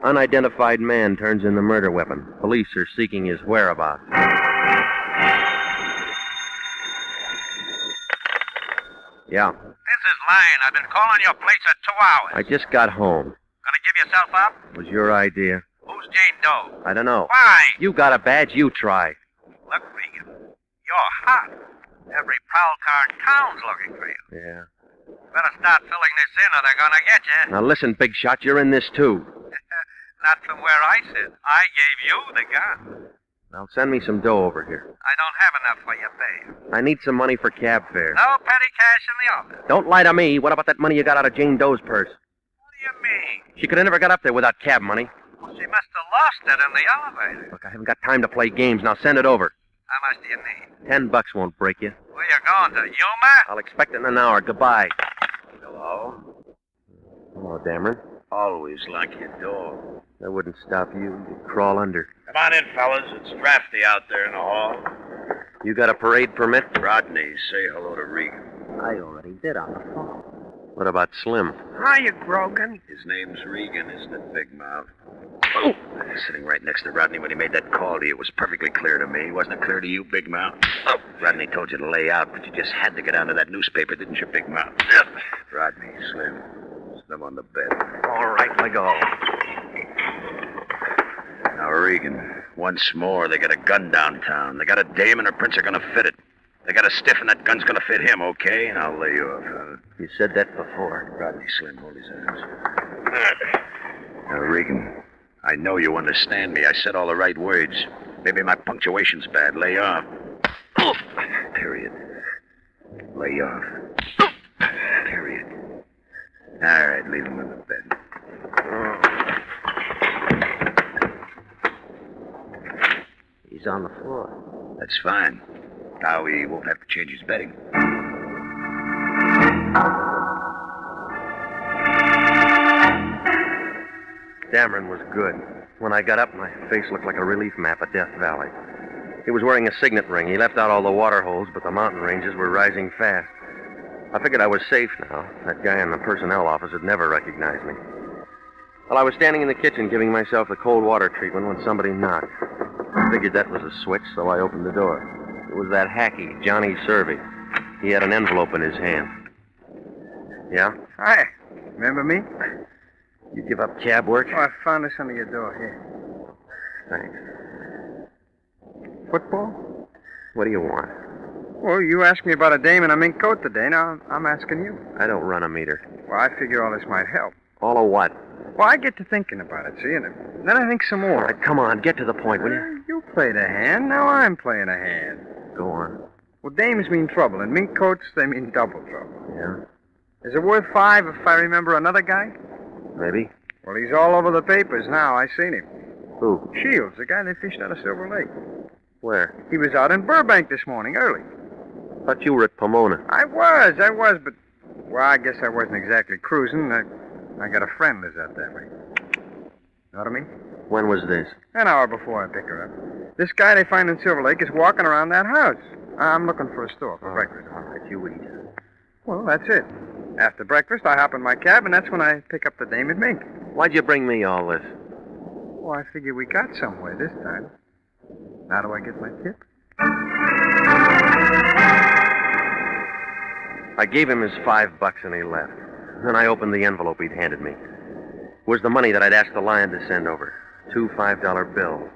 "Unidentified man turns in the murder weapon. Police are seeking his whereabouts." Yeah. This is Lane. I've been calling your place for 2 hours. I just got home. Gonna give yourself up? It was your idea. Who's Jane Doe? I don't know. Why? You got a badge, you try. Look, Regan, you're hot. Every prowl car in town's looking for you. Yeah. Better start filling this in or they're gonna get you. Now listen, big shot, you're in this too. Not from where I sit. I gave you the gun. Now send me some dough over here. I don't have enough for your pay. I need some money for cab fare. No petty cash in the office. Don't lie to me. What about that money you got out of Jane Doe's purse? What do you mean? She could have never got up there without cab money. Well, she must have lost it in the elevator. Look, I haven't got time to play games. Now send it over. How much do you need? $10 won't break you. Where you going to, Yuma? I'll expect it in an hour. Goodbye. Hello? Hello, Dameron. Always lock your door. That wouldn't stop you. You'd crawl under. Come on in, fellas. It's drafty out there in the hall. You got a parade permit? Rodney, say hello to Regan. I already did on the phone. What about Slim? Hiya, Grogan. His name's Regan, isn't it, Big Mouth? Oh! I was sitting right next to Rodney when he made that call to you. It was perfectly clear to me. Wasn't it clear to you, Big Mouth? Oh, Rodney told you to lay out, but you just had to get onto that newspaper, didn't you, Big Mouth? Rodney, Slim. Slim on the bed. All right, let go. Now, Regan, once more, they got a gun downtown. They got a dame and her prints are gonna fit it. They got a stiff and that gun's gonna fit him, okay? And I'll lay you off. You said that before. Rodney, Slim, hold his hands. Now, Regan, I know you understand me. I said all the right words. Maybe my punctuation's bad. Lay off. Period. Lay off. Period. All right, leave him in the bed. He's on the floor. That's fine. Now he won't have to change his bedding. Dameron was good. When I got up, my face looked like a relief map of Death Valley. He was wearing a signet ring. He left out all the water holes, but the mountain ranges were rising fast. I figured I was safe now. That guy in the personnel office would never recognize me. Well, I was standing in the kitchen giving myself the cold water treatment when somebody knocked. I figured that was a switch, so I opened the door. It was that hacky, Johnny Servey. He had an envelope in his hand. Yeah? Hi. Remember me? You give up cab work? Oh, I found this under your door. Here. Thanks. Football? What do you want? Well, you asked me about a dame in a mink coat today. Now I'm asking you. I don't run a meter. Well, I figure all this might help. All of what? Well, I get to thinking about it, see, and then I think some more. All right, come on, get to the point, will you? You played a hand, now I'm playing a hand. Go on. Well, dames mean trouble, and mink coats, they mean double trouble. Yeah? Is it worth 5 if I remember another guy? Maybe. Well, he's all over the papers now. I seen him. Who? Shields, the guy they fished out of Silver Lake. Where? He was out in Burbank this morning, early. Thought you were at Pomona. I was, but... Well, I guess I wasn't exactly cruising. I got a friend lives out that way. Know what I mean? When was this? An hour before I pick her up. This guy they find in Silver Lake is walking around that house. I'm looking for a store for breakfast. All right, you eat. Well, that's it. After breakfast, I hop in my cab, and that's when I pick up the dame at Mink. Why'd you bring me all this? Well, I figure we got somewhere this time. Now do I get my tip? I gave him his $5 and he left. Then I opened the envelope he'd handed me. It was the money that I'd asked the lion to send over. 2 $5 bills.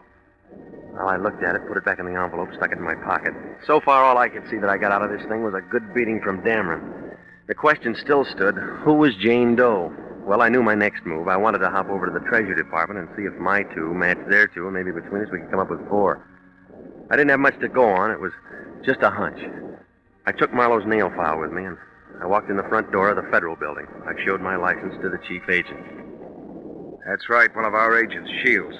Well, I looked at it, put it back in the envelope, stuck it in my pocket. So far, all I could see that I got out of this thing was a good beating from Dameron. The question still stood, who was Jane Doe? Well, I knew my next move. I wanted to hop over to the Treasury Department and see if my two matched their two, and maybe between us we could come up with 4. I didn't have much to go on. It was just a hunch. I took Marlowe's nail file with me, and I walked in the front door of the Federal Building. I showed my license to the chief agent. That's right, one of our agents, Shields.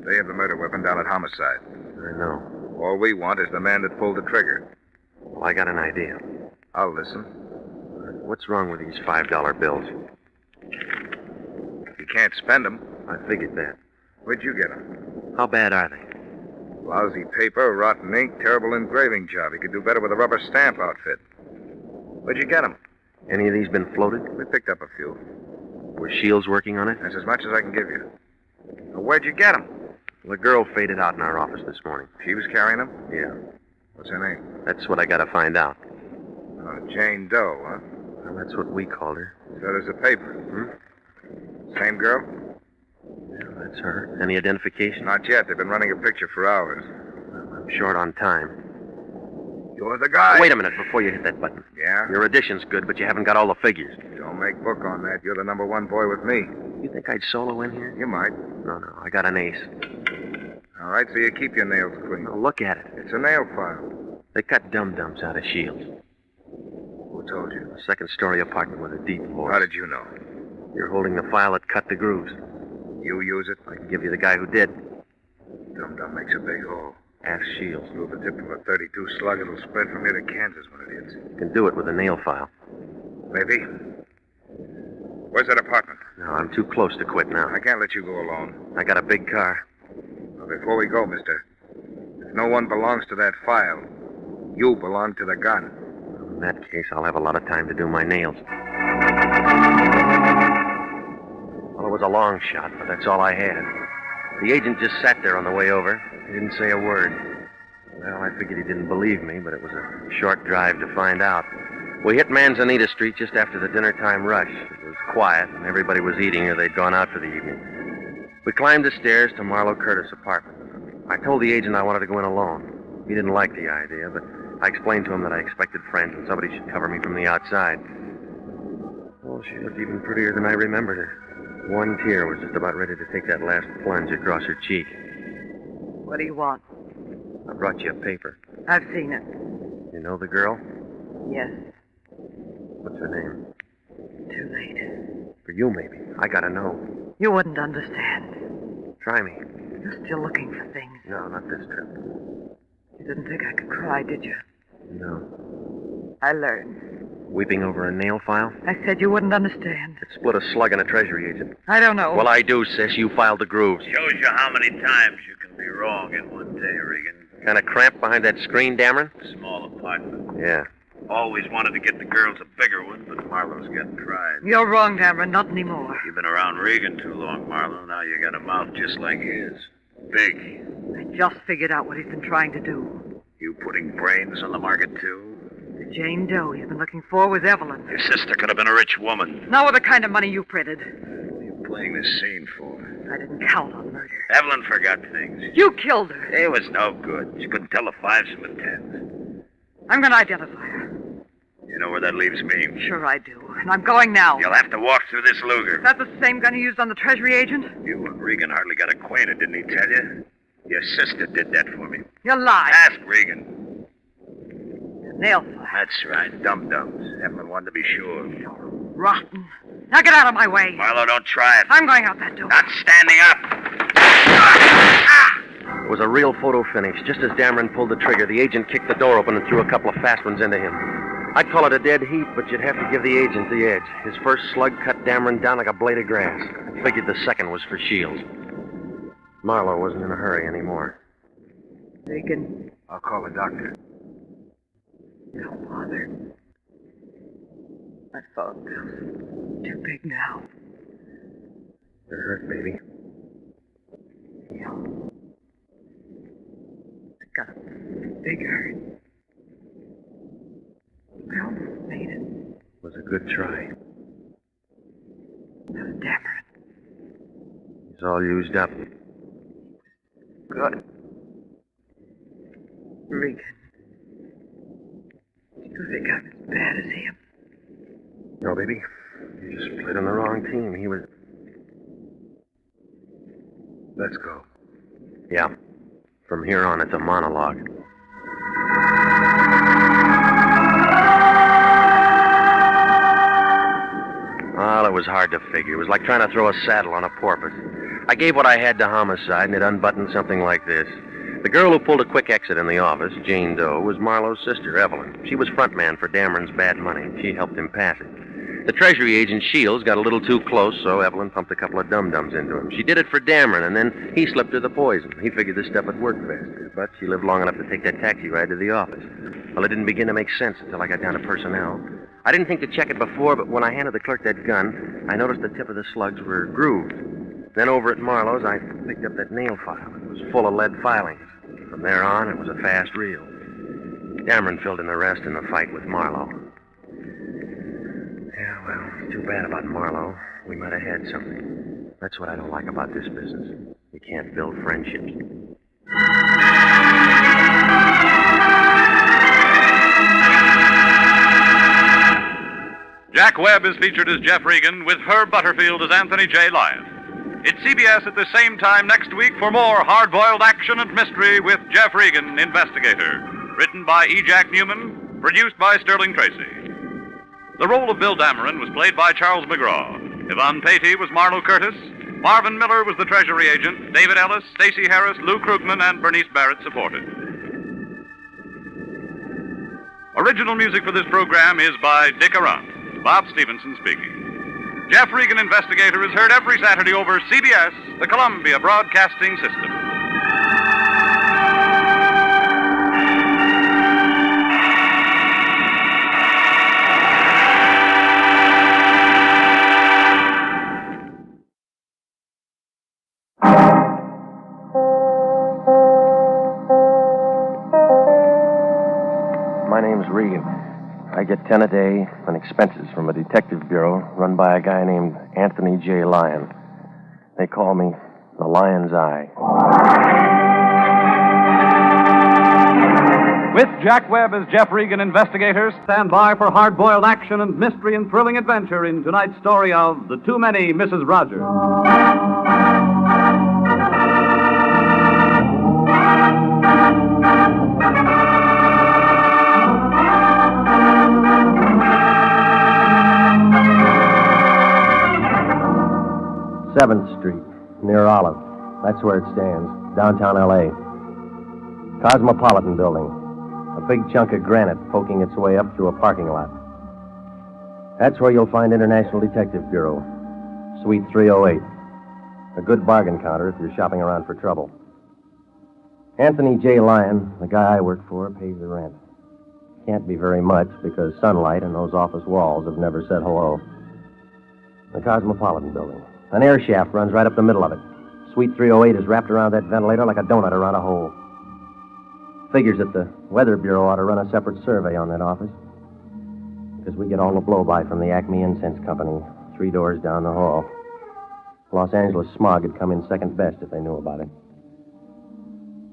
They have the murder weapon down at Homicide. I know. All we want is the man that pulled the trigger. Well, I got an idea. I'll listen. What's wrong with these $5 bills? You can't spend them. I figured that. Where'd you get them? How bad are they? Lousy paper, rotten ink, terrible engraving job. You could do better with a rubber stamp outfit. Where'd you get them? Any of these been floated? We picked up a few. Was Shields working on it? That's as much as I can give you. Now, where'd you get them? The girl faded out in our office this morning. She was carrying them? Yeah. What's her name? That's what I gotta find out. Jane Doe, huh? Well, that's what we called her. So does the paper. Same girl? Yeah, that's her. Any identification? Not yet. They've been running a picture for hours. Well, I'm short on time. You're the guy. Wait a minute before you hit that button. Yeah? Your addition's good, but you haven't got all the figures. Don't make book on that. You're the number 1 boy with me. You think I'd solo in here? You might. No, I got an ace. All right, so you keep your nails clean. Now, look at it. It's a nail file. They cut dum-dums out of Shields. Who told you? A second-story apartment with a deep floor. How did you know? You're holding the file that cut the grooves. You use it? I can give you the guy who did. Dum-dum makes a big hole. Ask Shields. Through the tip of a 32 slug, it'll spread from here to Kansas when it hits. You can do it with a nail file. Maybe. Where's that apartment? No, I'm too close to quit now. I can't let you go alone. I got a big car. Now, before we go, mister, if no one belongs to that file, you belong to the gun. In that case, I'll have a lot of time to do my nails. Well, it was a long shot, but that's all I had. The agent just sat there on the way over. He didn't say a word. Well, I figured he didn't believe me, but it was a short drive to find out. We hit Manzanita Street just after the dinner time rush. It was quiet, and everybody was eating or they'd gone out for the evening. We climbed the stairs to Marlowe Curtis' apartment. I told the agent I wanted to go in alone. He didn't like the idea, but I explained to him that I expected friends and somebody should cover me from the outside. Oh, she looked even prettier than I remembered her. One tear was just about ready to take that last plunge across her cheek. What do you want? I brought you a paper. I've seen it. You know the girl? Yes. What's her name? Too late. For you, maybe. I gotta know. You wouldn't understand. Try me. You're still looking for things. No, not this trip. You didn't think I could cry, did you? No. I learned. Weeping over a nail file? I said you wouldn't understand. It split a slug in a treasury agent. I don't know. Well, I do, sis. You filed the grooves. Shows you how many times you can be wrong in one day, Regan. Kind of cramped behind that screen, Dameron? Small apartment. Yeah. Always wanted to get the girls a bigger one, but Marlowe's getting tried. You're wrong, Dameron. Not anymore. You've been around Regan too long, Marlowe. Now you got a mouth just like his. Big. I just figured out what he's been trying to do. You putting brains on the market, too? The Jane Doe he's been looking for was Evelyn. Your sister could have been a rich woman. Not with the kind of money you printed. What are you playing this scene for? I didn't count on murder. Evelyn forgot things. You killed her. It was no good. She couldn't tell the fives from the tens. I'm going to identify her. You know where that leaves me? Sure I do. And I'm going now. You'll have to walk through this Luger. Is that the same gun you used on the Treasury agent? You and Regan hardly got acquainted, didn't he tell you? Your sister did that for me. You lied. Ask Regan. Nail file. That's right, dum-dums. Evelyn wanted to be sure. Rotten. Now get out of my way. Marlowe, don't try it. I'm going out that door. Not standing up. It was a real photo finish. Just as Dameron pulled the trigger, the agent kicked the door open and threw a couple of fast ones into him. I'd call it a dead heat, but you'd have to give the agent the edge. His first slug cut Dameron down like a blade of grass. I figured the second was for Shields. Marlowe wasn't in a hurry anymore. Regan. I'll call the doctor. Don't bother. My phone bill's too big now. You're hurt, baby. Yeah. I got a big hurt. I almost made it. It was a good try. That was Dameron. He's all used up. Good. Regan. Do you think I'm as bad as him? No, baby. You just played on the wrong team. He was... Let's go. Yeah. From here on, it's a monologue. Well, it was hard to figure. It was like trying to throw a saddle on a porpoise. I gave what I had to homicide, and it unbuttoned something like this. The girl who pulled a quick exit in the office, Jane Doe, was Marlowe's sister, Evelyn. She was front man for Dameron's bad money. She helped him pass it. The Treasury agent, Shields, got a little too close, so Evelyn pumped a couple of dum-dums into him. She did it for Dameron, and then he slipped her the poison. He figured this stuff would work faster, but she lived long enough to take that taxi ride to the office. Well, it didn't begin to make sense until I got down to personnel. I didn't think to check it before, but when I handed the clerk that gun, I noticed the tip of the slugs were grooved. Then over at Marlowe's, I picked up that nail file. It was full of lead filings. From there on, it was a fast reel. Dameron filled in the rest in the fight with Marlowe. Yeah, well, it's too bad about Marlowe. We might have had something. That's what I don't like about this business. You can't build friendships. Jack Webb is featured as Jeff Regan with Herb Butterfield as Anthony J. Lyon. It's CBS at the same time next week for more hard-boiled action and mystery with Jeff Regan, investigator. Written by E. Jack Newman, produced by Sterling Tracy. The role of Bill Dameron was played by Charles McGraw. Yvonne Patey was Marlowe Curtis. Marvin Miller was the Treasury agent. David Ellis, Stacey Harris, Lou Krugman, and Bernice Barrett supported. Original music for this program is by Dick Arant. Bob Stevenson speaking. Jeff Regan, Investigator, is heard every Saturday over CBS, the Columbia Broadcasting System. My name's Regan. I get 10 a day and expenses from a detective bureau run by a guy named Anthony J. Lyon. They call me the Lion's Eye. With Jack Webb as Jeff Regan, investigator, stand by for hard-boiled action and mystery and thrilling adventure in tonight's story of The Too Many Mrs. Rogers. 7th Street, near Olive. That's where it stands, downtown L.A. Cosmopolitan Building. A big chunk of granite poking its way up through a parking lot. That's where you'll find International Detective Bureau, Suite 308. A good bargain counter if you're shopping around for trouble. Anthony J. Lyon, the guy I work for, pays the rent. Can't be very much because sunlight and those office walls have never said hello. The Cosmopolitan Building. An air shaft runs right up the middle of it. Suite 308 is wrapped around that ventilator like a donut around a hole. Figures that the Weather Bureau ought to run a separate survey on that office. Because we get all the blow-by from the Acme Incense Company, 3 doors down the hall. Los Angeles smog had come in second best if they knew about it.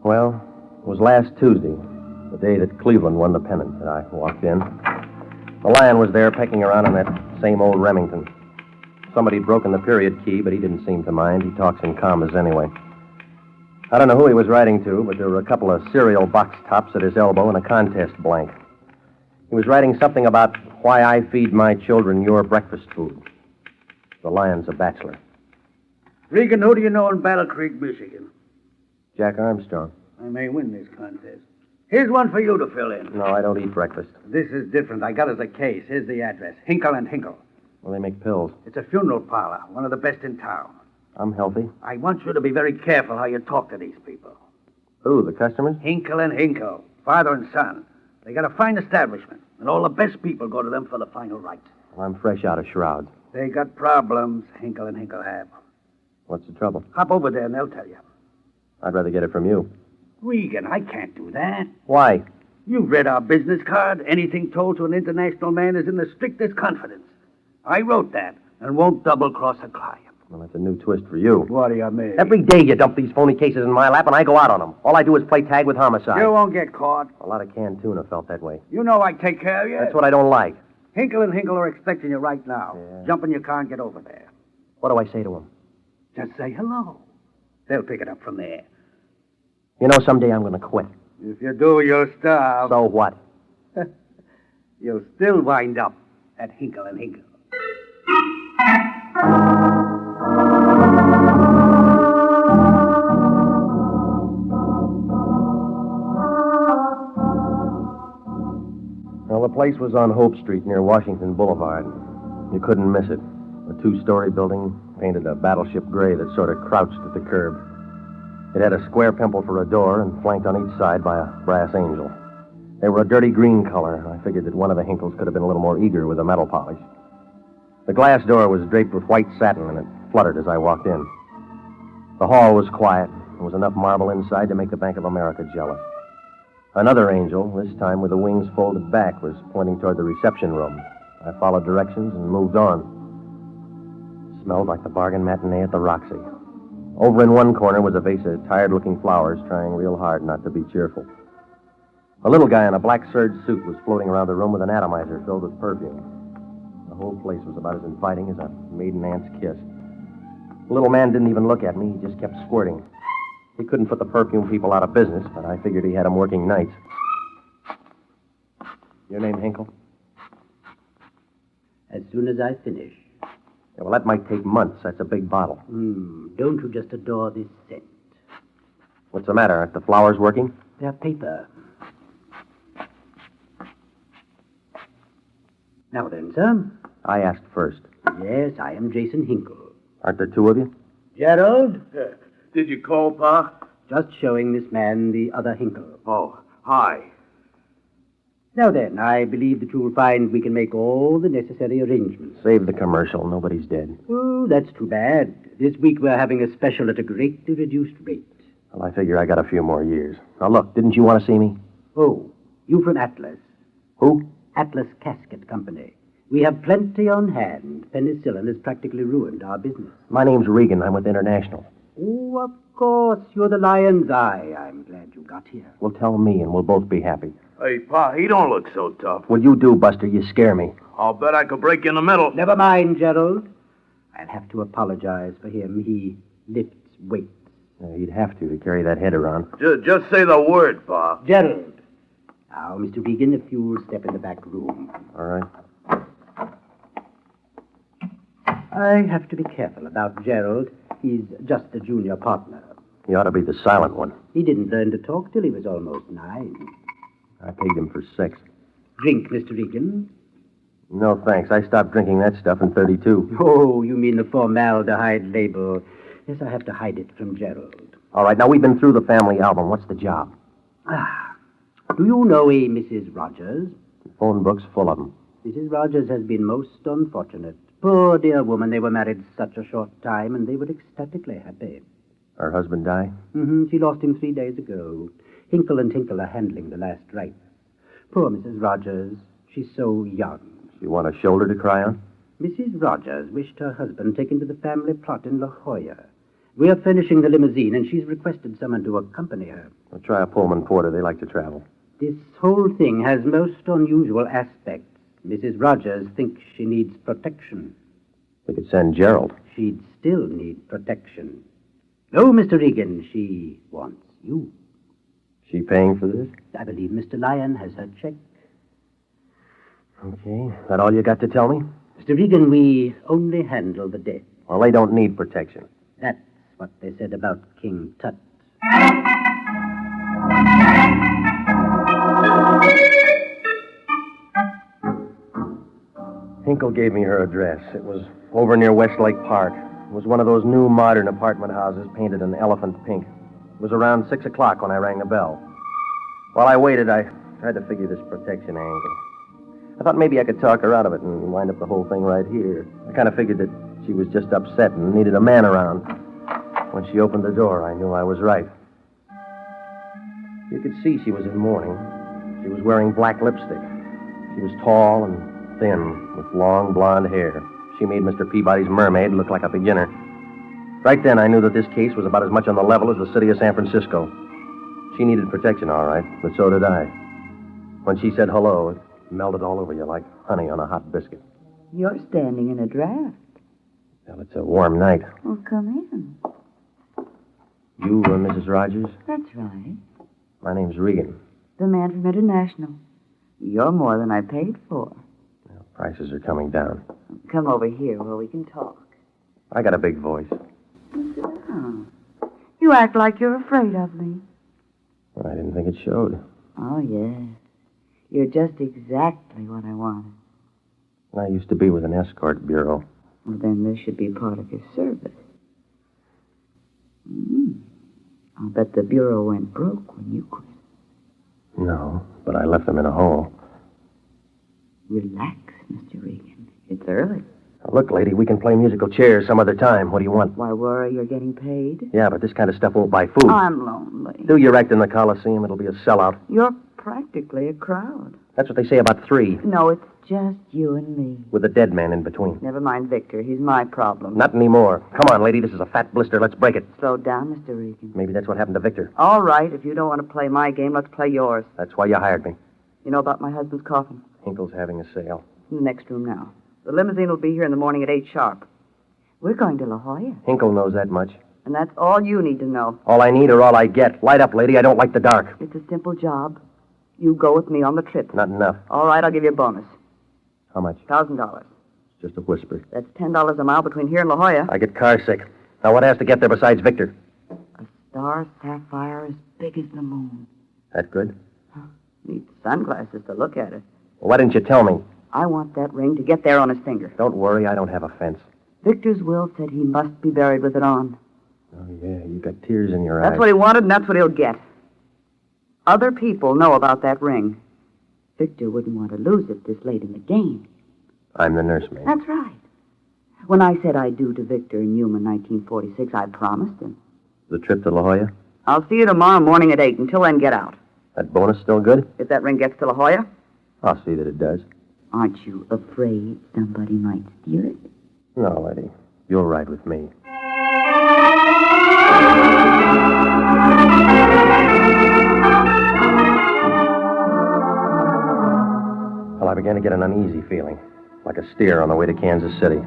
Well, it was last Tuesday, the day that Cleveland won the pennant, that I walked in. The Lion was there pecking around on that same old Remington. Somebody'd broken the period key, but he didn't seem to mind. He talks in commas anyway. I don't know who he was writing to, but there were a couple of cereal box tops at his elbow and a contest blank. He was writing something about why I feed my children your breakfast food. The Lion's a bachelor. Regan, who do you know in Battle Creek, Michigan? Jack Armstrong. I may win this contest. Here's one for you to fill in. No, I don't eat breakfast. This is different. I got it as a case. Here's the address. Hinkle and Hinkle. Well, they make pills. It's a funeral parlor, one of the best in town. I'm healthy. I want you to be very careful how you talk to these people. Who, the customers? Hinkle and Hinkle, father and son. They got a fine establishment, and all the best people go to them for the final right. Well, I'm fresh out of shrouds. They got problems, Hinkle and Hinkle have. What's the trouble? Hop over there and they'll tell you. I'd rather get it from you. Regan, I can't do that. Why? You've read our business card. Anything told to an international man is in the strictest confidence. I wrote that and won't double-cross a client. Well, that's a new twist for you. What do you mean? Every day you dump these phony cases in my lap and I go out on them. All I do is play tag with homicide. You won't get caught. A lot of canned tuna felt that way. You know I take care of you. That's what I don't like. Hinkle and Hinkle are expecting you right now. Jump in your car and get over there. What do I say to him? Just say hello. They'll pick it up from there. You know, someday I'm going to quit. If you do, you'll starve. So what? You'll still wind up at Hinkle and Hinkle. Well, the place was on Hope Street near Washington Boulevard. You couldn't miss it. A two-story building, painted a battleship gray that sort of crouched at the curb. It had a square pimple for a door and flanked on each side by a brass angel. They were a dirty green color. I figured that one of the Hinkles could have been a little more eager with the metal polish. The glass door was draped with white satin, and it fluttered as I walked in. The hall was quiet. There was enough marble inside to make the Bank of America jealous. Another angel, this time with the wings folded back, was pointing toward the reception room. I followed directions and moved on. It smelled like the bargain matinee at the Roxy. Over in one corner was a vase of tired-looking flowers, trying real hard not to be cheerful. A little guy in a black serge suit was floating around the room with an atomizer filled with perfume. The whole place was about as inviting as a maiden aunt's kiss. The little man didn't even look at me. He just kept squirting. He couldn't put the perfume people out of business, but I figured he had them working nights. Your name, Hinkle? As soon as I finish. Yeah, well, that might take months. That's a big bottle. Don't you just adore this scent? What's the matter? Aren't the flowers working? They're paper. Now then, sir. I asked first. Yes, I am Jason Hinkle. Aren't there two of you? Gerald? Did you call, Pa? Just showing this man the other Hinkle. Oh, hi. Now then, I believe that you'll find we can make all the necessary arrangements. Save the commercial. Nobody's dead. Oh, that's too bad. This week we're having a special at a greatly reduced rate. Well, I figure I got a few more years. Now, look, didn't you want to see me? Oh, you from Atlas. Who? Atlas Casket Company. We have plenty on hand. Penicillin has practically ruined our business. My name's Regan. I'm with International. Oh, of course. You're the Lion's Eye. I'm glad you got here. Well, tell me, and we'll both be happy. Hey, Pa, he don't look so tough. What you do, Buster, you scare me. I'll bet I could break in the middle. Never mind, Gerald. I'll have to apologize for him. He lifts weights. He'd have to carry that head around. Just say the word, Pa. Gerald. Now, Mr. Regan, if you'll step in the back room. All right. I have to be careful about Gerald. He's just a junior partner. He ought to be the silent one. He didn't learn to talk till he was almost 9. I paid him for 6. Drink, Mr. Regan. No, thanks. I stopped drinking that stuff in 32. Oh, you mean the formaldehyde label. Yes, I have to hide it from Gerald. All right, now we've been through the family album. What's the job? Do you know a Mrs. Rogers? The phone book's full of them. Mrs. Rogers has been most unfortunate. Poor dear woman, they were married such a short time, and they were ecstatically happy. Her husband die? She lost him 3 days ago. Hinkle and Tinkle are handling the last rites. Poor Mrs. Rogers. She's so young. You want a shoulder to cry on? Mrs. Rogers wished her husband taken to the family plot in La Jolla. We're furnishing the limousine, and she's requested someone to accompany her. I'll try a Pullman Porter. They like to travel. This whole thing has most unusual aspects. Mrs. Rogers thinks she needs protection. We could send Gerald. She'd still need protection. No, Mr. Regan, she wants you. She paying for this? I believe Mr. Lyon has her check. Okay. That all you got to tell me? Mr. Regan, we only handle the dead. Well, they don't need protection. That's what they said about King Tut. Hinkle gave me her address. It was over near Westlake Park. It was one of those new modern apartment houses painted an elephant pink. It was around 6 o'clock when I rang the bell. While I waited, I tried to figure this protection angle. I thought maybe I could talk her out of it and wind up the whole thing right here. I kind of figured that she was just upset and needed a man around. When she opened the door, I knew I was right. You could see she was in mourning. She was wearing black lipstick. She was tall and thin, with long blonde hair. She made Mr. Peabody's mermaid look like a beginner. Right then, I knew that this case was about as much on the level as the city of San Francisco. She needed protection, all right, but so did I. When she said hello, it melted all over you like honey on a hot biscuit. You're standing in a draft. Well, it's a warm night. Well, come in. You, Mrs. Rogers? That's right. My name's Regan. The man from International. You're more than I paid for. Well, prices are coming down. Come over here where we can talk. I got a big voice. Sit down. You act like you're afraid of me. Well, I didn't think it showed. Oh, yes. You're just exactly what I wanted. I used to be with an escort bureau. Well, then this should be part of your service. I'll bet the bureau went broke when you quit. No, but I left them in a hole. Relax, Mr. Regan. It's early. Look, lady, we can play musical chairs some other time. What do you want? Why worry? You're getting paid? Yeah, but this kind of stuff won't buy food. I'm lonely. Do your act in the Coliseum. It'll be a sellout. You're practically a crowd. That's what they say about three, No, it's just you and me. with a dead man in between. Never mind Victor. He's my problem. Not anymore. Come on, lady. This is a fat blister. Let's break it. Slow down, Mr. Regan. Maybe that's what happened to Victor. All right, if you don't want to play my game, let's play yours. That's why you hired me. You know about my husband's coffin? Hinkle's having a sale. In the next room now. The limousine will be here in the morning at 8 sharp. We're going to La Jolla. Hinkle knows that much. And that's all you need to know. All I need or all I get. Light up, lady. I don't like the dark. It's a simple job. You go with me on the trip. Not enough. All right, I'll give you a bonus. How much? $1,000. Just a whisper. That's $10 a mile between here and La Jolla. I get car sick. Now, what has to get there besides Victor? Star sapphire as big as the moon. That good? Need sunglasses to look at it. Well, why didn't you tell me? I want that ring to get there on his finger. Don't worry, I don't have a fence. Victor's will said he must be buried with it on. Oh, yeah, you got tears in your eyes. That's what he wanted, and that's what he'll get. Other people know about that ring. Victor wouldn't want to lose it this late in the game. I'm the nursemaid. That's right. When I said I do to Victor in Yuma 1946, I promised him. The trip to La Jolla? I'll see you tomorrow morning at 8. Until then, get out. That bonus still good? If that ring gets to La Jolla, I'll see that it does. aren't you afraid somebody might steal it? No, lady. You'll ride with me. Well, I began to get an uneasy feeling, like a steer on the way to Kansas City.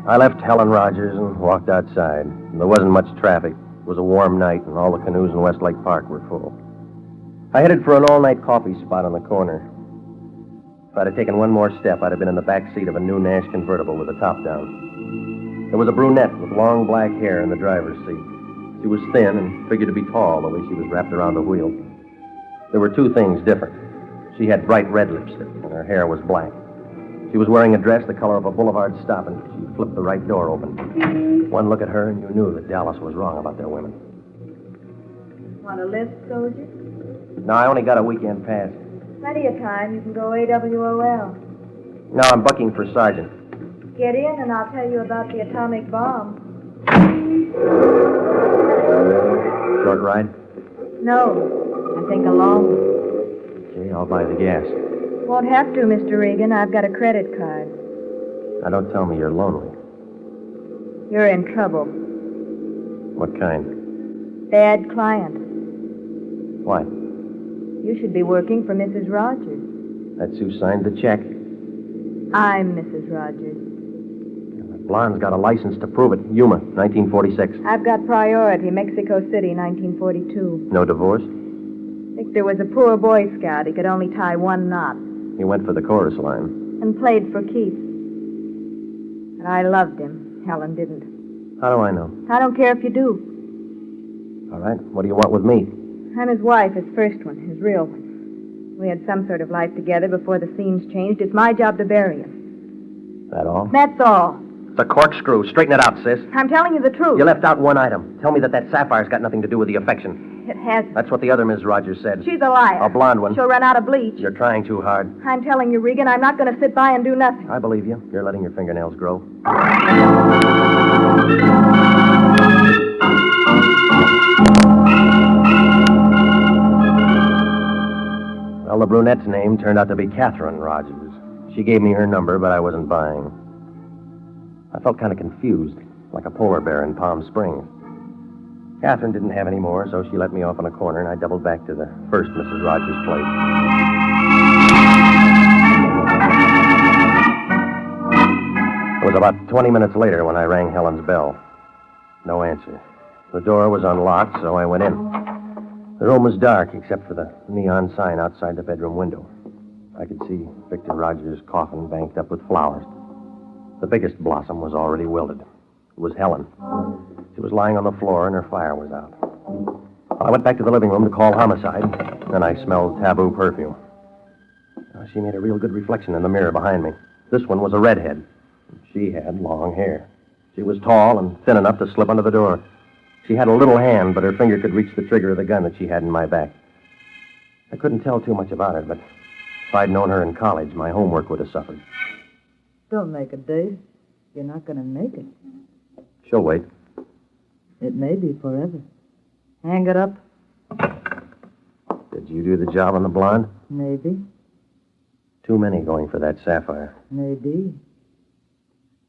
I left Helen Rogers and walked outside. There wasn't much traffic. It was a warm night, and all the canoes in Westlake Park were full. I headed for an all-night coffee spot on the corner. If I'd have taken one more step, I'd have been in the back seat of a new Nash convertible with the top down. There was a brunette with long black hair in the driver's seat. She was thin and figured to be tall the way she was wrapped around the wheel. There were two things different. She had bright red lipstick, and her hair was black. She was wearing a dress the color of a boulevard stop, and she flipped the right door open. One look at her, and you knew that Dallas was wrong about their women. Want a lift, soldier? No, I only got a weekend pass. Plenty of time. You can go AWOL. No, I'm bucking for sergeant. Get in, and I'll tell you about the atomic bomb. Short ride? No, I think a long one. Okay, I'll buy the gas. Won't have to, Mr. Regan. I've got a credit card. Now, don't tell me you're lonely. You're in trouble. What kind? Bad client. Why? You should be working for Mrs. Rogers. That's who signed the check. I'm Mrs. Rogers. That blonde's got a license to prove it. Yuma, 1946. I've got priority, Mexico City, 1942. No divorce? Victor was a poor Boy Scout. He could only tie one knot. He went for the chorus line. And played for keeps. But I loved him. Helen didn't. How do I know? I don't care if you do. All right, what do you want with me? I'm his wife, his first one, his real one. We had some sort of life together before the scenes changed. It's my job to bury him. That all? That's all. It's a corkscrew. Straighten it out, sis. I'm telling you the truth. You left out one item. Tell me that sapphire's got nothing to do with the affection. It hasn't. That's what the other Ms. Rogers said. She's a liar. A blonde one. She'll run out of bleach. You're trying too hard. I'm telling you, Regan, I'm not going to sit by and do nothing. I believe you. You're letting your fingernails grow. Well, the brunette's name turned out to be Catherine Rogers. She gave me her number, but I wasn't buying. I felt kind of confused, like a polar bear in Palm Springs. Catherine didn't have any more, so she let me off in a corner, and I doubled back to the first Mrs. Rogers' place. It was about 20 minutes later when I rang Helen's bell. No answer. The door was unlocked, so I went in. The room was dark except for the neon sign outside the bedroom window. I could see Victor Rogers' coffin banked up with flowers. The biggest blossom was already wilted. It was Helen. She was lying on the floor and her fire was out. I went back to the living room to call homicide. Then I smelled taboo perfume. She made a real good reflection in the mirror behind me. This one was a redhead. She had long hair. She was tall and thin enough to slip under the door. She had a little hand, but her finger could reach the trigger of the gun that she had in my back. I couldn't tell too much about her, but if I'd known her in college, my homework would have suffered. Don't make a date. You're not going to make it. She'll wait. It may be forever. Hang it up. Did you do the job on the blonde? Maybe. Too many going for that sapphire. Maybe.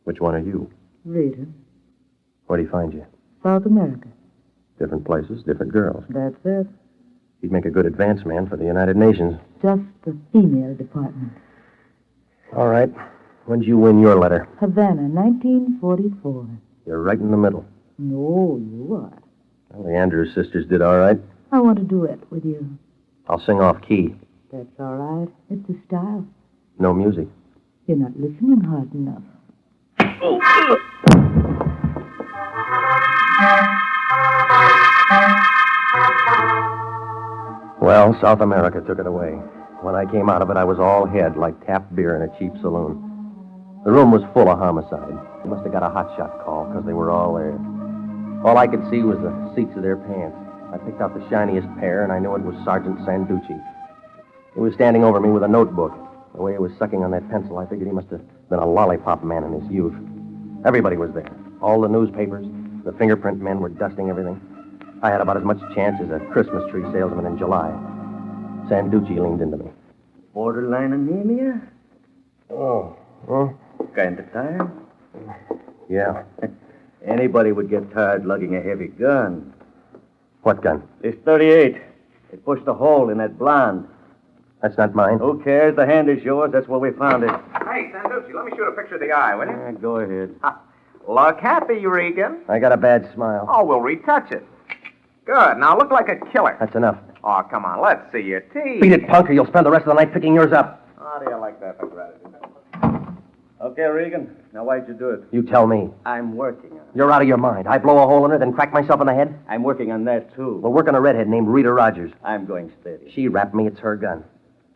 Which one are you? Rita. Where'd he find you? South America. Different places, different girls. That's it. He'd make a good advance man for the United Nations. Just the female department. All right. When'd you win your letter? Havana, 1944. You're right in the middle. No, you are. Well, the Andrews sisters did all right. I want to duet with you. I'll sing off key. That's all right. It's a style. No music. You're not listening hard enough. Well, South America took it away. When I came out of it, I was all head, like tapped beer in a cheap saloon. The room was full of homicide. They must have got a hotshot call, because they were all there. All I could see was the seats of their pants. I picked out the shiniest pair, and I knew it was Sergeant Sanducci. He was standing over me with a notebook. The way he was sucking on that pencil, I figured he must have been a lollipop man in his youth. Everybody was there. All the newspapers, the fingerprint men were dusting everything. I had about as much chance as a Christmas tree salesman in July. Sanducci leaned into me. Borderline anemia? Oh, huh? Kind of tired? Yeah. Anybody would get tired lugging a heavy gun. What gun? This 38. It pushed a hole in that blonde. That's not mine. Who cares? The hand is yours. That's where we found it. Hey, Sanducci, let me shoot a picture of the eye, will you? Go ahead. Look happy, Regan. I got a bad smile. Oh, we'll retouch it. Good. Now look like a killer. That's enough. Oh, come on. Let's see your teeth. Beat it, punk, or you'll spend the rest of the night picking yours up. How do you like that for gratitude? Okay, Regan. Now, why'd you do it? You tell me. I'm working on it. You're out of your mind. I blow a hole in her, then crack myself in the head? I'm working on that, too. We're working a redhead named Rita Rogers. I'm going steady. She rapped me. It's her gun.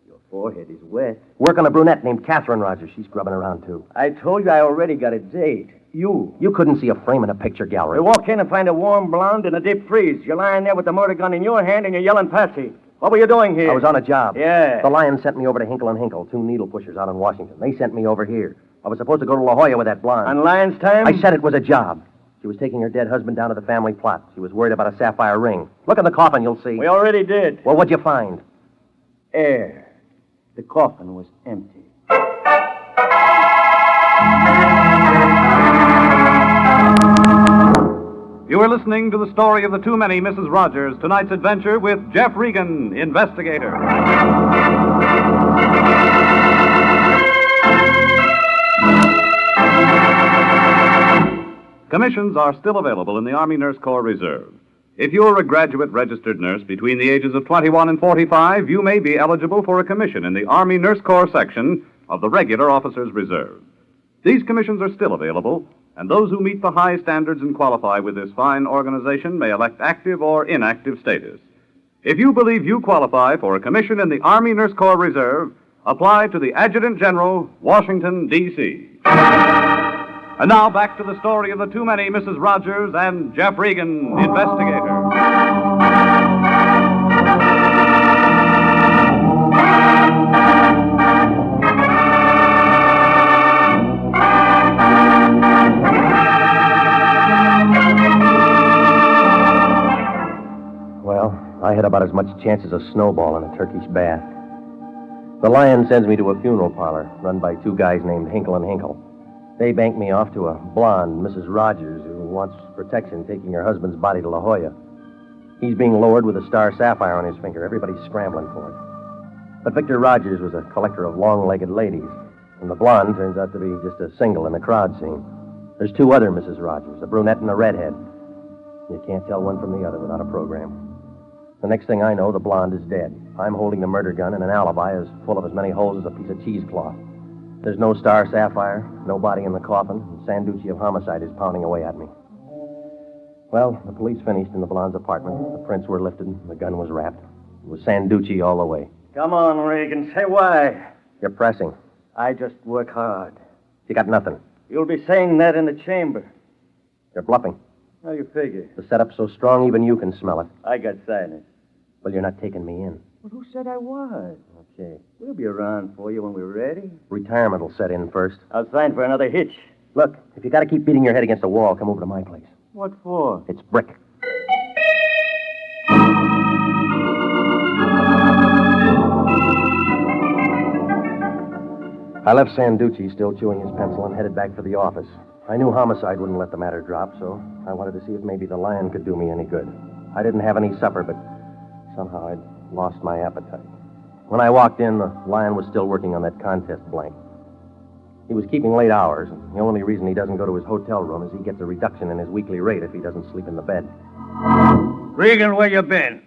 Your forehead is wet. Work on a brunette named Catherine Rogers. She's grubbing around, too. I told you I already got a date. You couldn't see a frame in a picture gallery. You walk in and find a warm blonde in a deep freeze. You're lying there with the murder gun in your hand and you're yelling Patsy. What were you doing here? I was on a job. Yeah. The Lions sent me over to Hinkle and Hinkle, 2 needle pushers out in Washington. They sent me over here. I was supposed to go to La Jolla with that blonde. On Lions' time? I said it was a job. She was taking her dead husband down to the family plot. She was worried about a sapphire ring. Look in the coffin, you'll see. We already did. Well, what'd you find? Air. The coffin was empty. You are listening to the story of the too many Mrs. Rogers, tonight's adventure with Jeff Regan, investigator. Commissions are still available in the Army Nurse Corps Reserve. If you're a graduate registered nurse between the ages of 21 and 45, you may be eligible for a commission in the Army Nurse Corps section of the Regular Officers Reserve. These commissions are still available, and those who meet the high standards and qualify with this fine organization may elect active or inactive status. If you believe you qualify for a commission in the Army Nurse Corps Reserve, apply to the Adjutant General, Washington, D.C. And now back to the story of the too many Mrs. Rogers and Jeff Regan, investigator. I had about as much chance as a snowball in a Turkish bath. The Lion sends me to a funeral parlor run by 2 guys named Hinkle and Hinkle. They bank me off to a blonde Mrs. Rogers who wants protection taking her husband's body to La Jolla. He's being lowered with a star sapphire on his finger. Everybody's scrambling for it. But Victor Rogers was a collector of long-legged ladies. And the blonde turns out to be just a single in the crowd scene. There's two other Mrs. Rogers, a brunette and a redhead. You can't tell one from the other without a program. The next thing I know, the blonde is dead. I'm holding the murder gun, and an alibi is full of as many holes as a piece of cheesecloth. There's no star sapphire, no body in the coffin, and Sanducci of homicide is pounding away at me. Well, the police finished in the blonde's apartment. The prints were lifted, and the gun was wrapped. It was Sanducci all the way. Come on, Regan, say why. You're pressing. I just work hard. You got nothing. You'll be saying that in the chamber. You're bluffing. How you figure? The setup's so strong, even you can smell it. I got silence. Well, you're not taking me in. Well, who said I was? Okay. We'll be around for you when we're ready. Retirement will set in first. I'll sign for another hitch. Look, if you got to keep beating your head against the wall, come over to my place. What for? It's brick. I left Sanducci still chewing his pencil and headed back for the office. I knew homicide wouldn't let the matter drop, so I wanted to see if maybe the lion could do me any good. I didn't have any supper, but somehow I'd lost my appetite. When I walked in, the lion was still working on that contest blank. He was keeping late hours, and the only reason he doesn't go to his hotel room is he gets a reduction in his weekly rate if he doesn't sleep in the bed. Regan, where you been?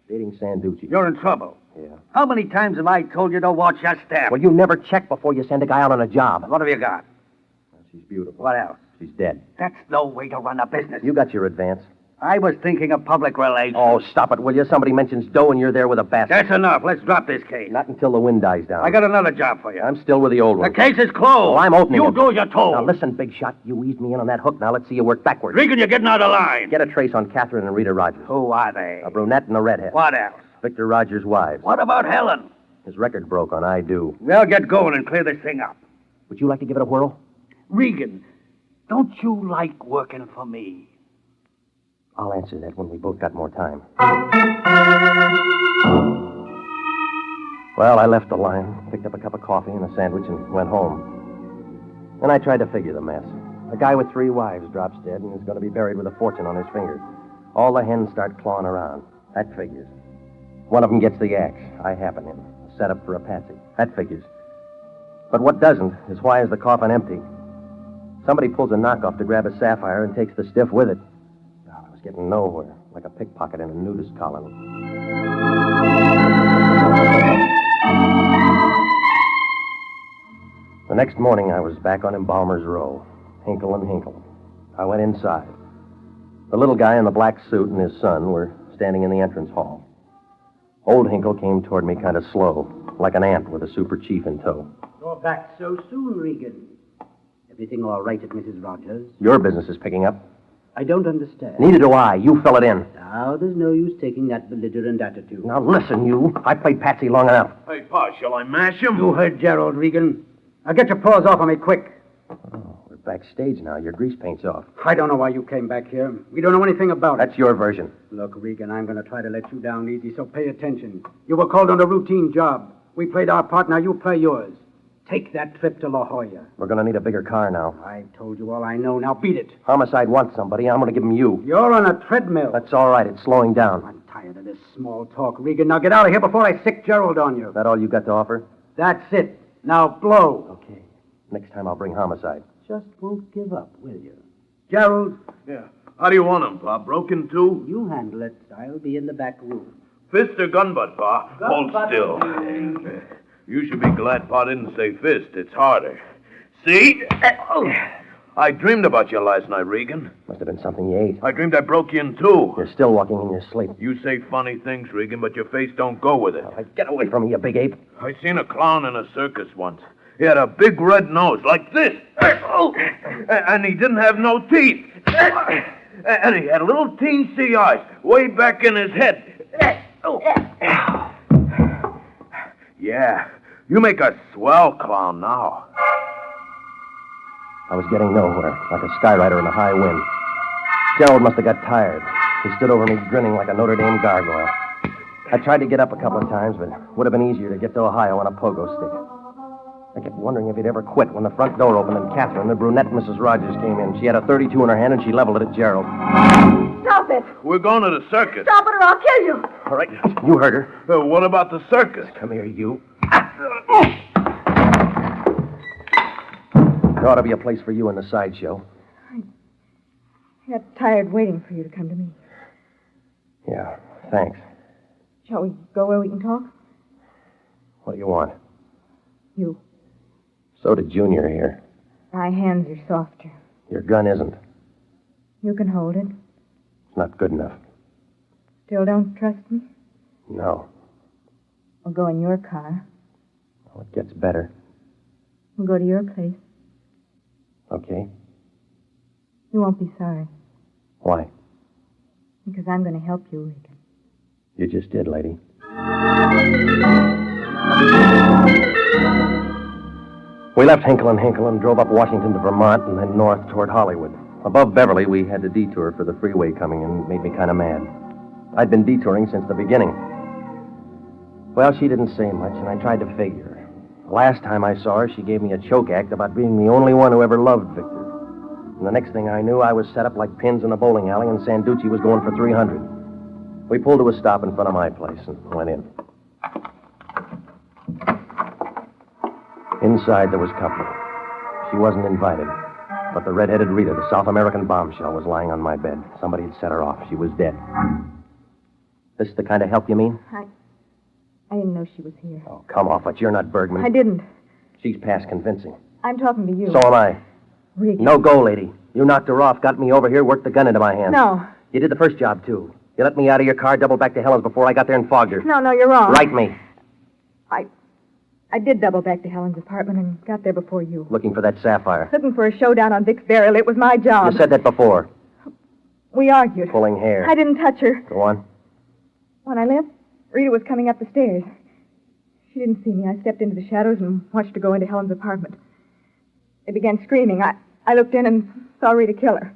Dating Sanducci. You're in trouble. Yeah. How many times have I told you to watch your step? Well, you never check before you send a guy out on a job. What have you got? Well, she's beautiful. What else? She's dead. That's no way to run a business. You got your advance. I was thinking of public relations. Oh, stop it, will you? Somebody mentions dough and you're there with a basket. That's enough. Let's drop this case. Not until the wind dies down. I got another job for you. I'm still with the old one. The case is closed. Well, I'm opening You it. do as you're told. Now, listen, big shot. You eased me in on that hook. Now, let's see you work backwards. Regan, you're getting out of line. Get a trace on Catherine and Rita Rogers. Who are they? A brunette and a redhead. What else? Victor Rogers' wives. What about Helen? His record broke on I Do. Well, get going and clear this thing up. Would you like to give it a whirl? Regan, don't you like working for me? I'll answer that when we both got more time. Well, I left the line, picked up a cup of coffee and a sandwich, and went home. Then I tried to figure the mess. A guy with 3 wives drops dead and is going to be buried with a fortune on his finger. All the hens start clawing around. That figures. One of them gets the axe. I happen in. Set up for a patsy. That figures. But what doesn't is why is the coffin empty? Somebody pulls a knockoff to grab a sapphire and takes the stiff with it. I was getting nowhere, like a pickpocket in a nudist colony. The next morning, I was back on Embalmer's Row, Hinkle and Hinkle. I went inside. The little guy in the black suit and his son were standing in the entrance hall. Old Hinkle came toward me kind of slow, like an ant with a super chief in tow. You're back so soon, Regan. Everything all right at Mrs. Rogers? Your business is picking up. I don't understand. Neither do I. You fill it in. Now, there's no use taking that belligerent attitude. Now, listen, you. I played Patsy long enough. Hey, Pa, shall I mash him? You heard Gerald, Regan. Now get your paws off of me, quick. Oh, we're backstage now. Your grease paint's off. I don't know why you came back here. We don't know anything about it. That's your version. Look, Regan, I'm going to try to let you down easy, so pay attention. You were called on a routine job. We played our part, now you play yours. Take that trip to La Jolla. We're going to need a bigger car now. I've told you all I know. Now beat it. Homicide wants somebody. I'm going to give him you. You're on a treadmill. That's all right. It's slowing down. I'm tired of this small talk, Regan. Now get out of here before I sick Gerald on you. That all you got to offer? That's it. Now blow. Okay. Next time I'll bring homicide. Just won't give up, will you? Gerald? Yeah. How do you want him, Pa? Broken too? You handle it. I'll be in the back room. Fist or gun butt, Pa? Hold still. You should be glad Pa didn't say fist. It's harder. See? I dreamed about you last night, Regan. Must have been something you ate. I dreamed I broke you in two. You're still walking in your sleep. You say funny things, Regan, but your face don't go with it. Get away from me, you big ape. I seen a clown in a circus once. He had a big red nose, like this. And he didn't have no teeth. And he had little teensy eyes way back in his head. Yeah, you make a swell clown now. I was getting nowhere, like a skyrider in a high wind. Gerald must have got tired. He stood over me grinning like a Notre Dame gargoyle. I tried to get up a couple of times, but it would have been easier to get to Ohio on a pogo stick. I kept wondering if he'd ever quit when the front door opened and Catherine, the brunette Mrs. Rogers, came in. She had a .32 in her hand and she leveled it at Gerald. Stop it! We're going to the circus. Stop it or I'll kill you! All right, you heard her. What about the circus? Come here, you. There ought to be a place for you in the sideshow. I got tired waiting for you to come to me. Yeah, thanks. Shall we go where we can talk? What do you want? You. So did Junior here. My hands are softer. Your gun isn't. You can hold it. It's not good enough. Still don't trust me? No. We'll go in your car. Well, it gets better. We'll go to your place. Okay. You won't be sorry. Why? Because I'm going to help you, Regan. You just did, lady. We left Hinkle and Hinkle and drove up Washington to Vermont and then north toward Hollywood. Above Beverly, we had to detour for the freeway coming in. It made me kind of mad. I'd been detouring since the beginning. Well, she didn't say much, and I tried to figure. The last time I saw her, she gave me a choke act about being the only one who ever loved Victor. And the next thing I knew, I was set up like pins in a bowling alley, and Sanducci was going for 300. We pulled to a stop in front of my place and went in. Inside, there was company. She wasn't invited. But the red-headed Rita, the South American bombshell, was lying on my bed. Somebody had set her off. She was dead. This the kind of help you mean? I didn't know she was here. Oh, come off it. You're not Bergman. I didn't. She's past convincing. I'm talking to you. So am I. Regan. No go, lady. You knocked her off, got me over here, worked the gun into my hand. No. You did the first job, too. You let me out of your car, doubled back to Helen's before I got there and fogged her. No, you're wrong. Right me. I did double back to Helen's apartment and got there before you. Looking for that sapphire. Looking for a showdown on Vic's burial. It was my job. You said that before. We argued. Pulling hair. I didn't touch her. Go on. When I left, Rita was coming up the stairs. She didn't see me. I stepped into the shadows and watched her go into Helen's apartment. They began screaming. I looked in and saw Rita kill her.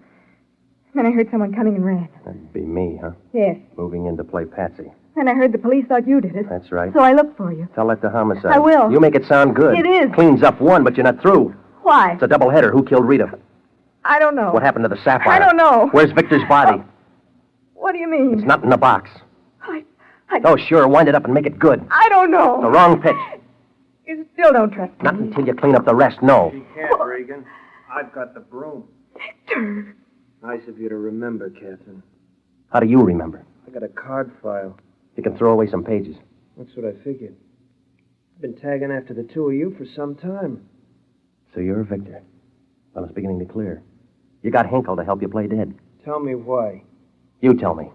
Then I heard someone coming and ran. That'd be me, huh? Yes. Moving in to play Patsy. And I heard the police thought you did it. That's right. So I looked for you. Tell that to homicide. I will. You make it sound good. It is. Cleans up one, but you're not through. Why? It's a double-header. Who killed Rita? I don't know. What happened to the sapphire? I don't know. Where's Victor's body? What do you mean? It's not in the box. I Oh, sure. Wind it up and make it good. I don't know. The wrong pitch. You still don't trust me. Not until you clean up the rest, no. She can't, Regan. I've got the broom. Victor. Nice of you to remember, Catherine. How do you remember? I got a card file. You can throw away some pages. That's what I figured. I've been tagging after the two of you for some time. So you're Victor. Well, it's beginning to clear. You got Hinkle to help you play dead. Tell me why. You tell me.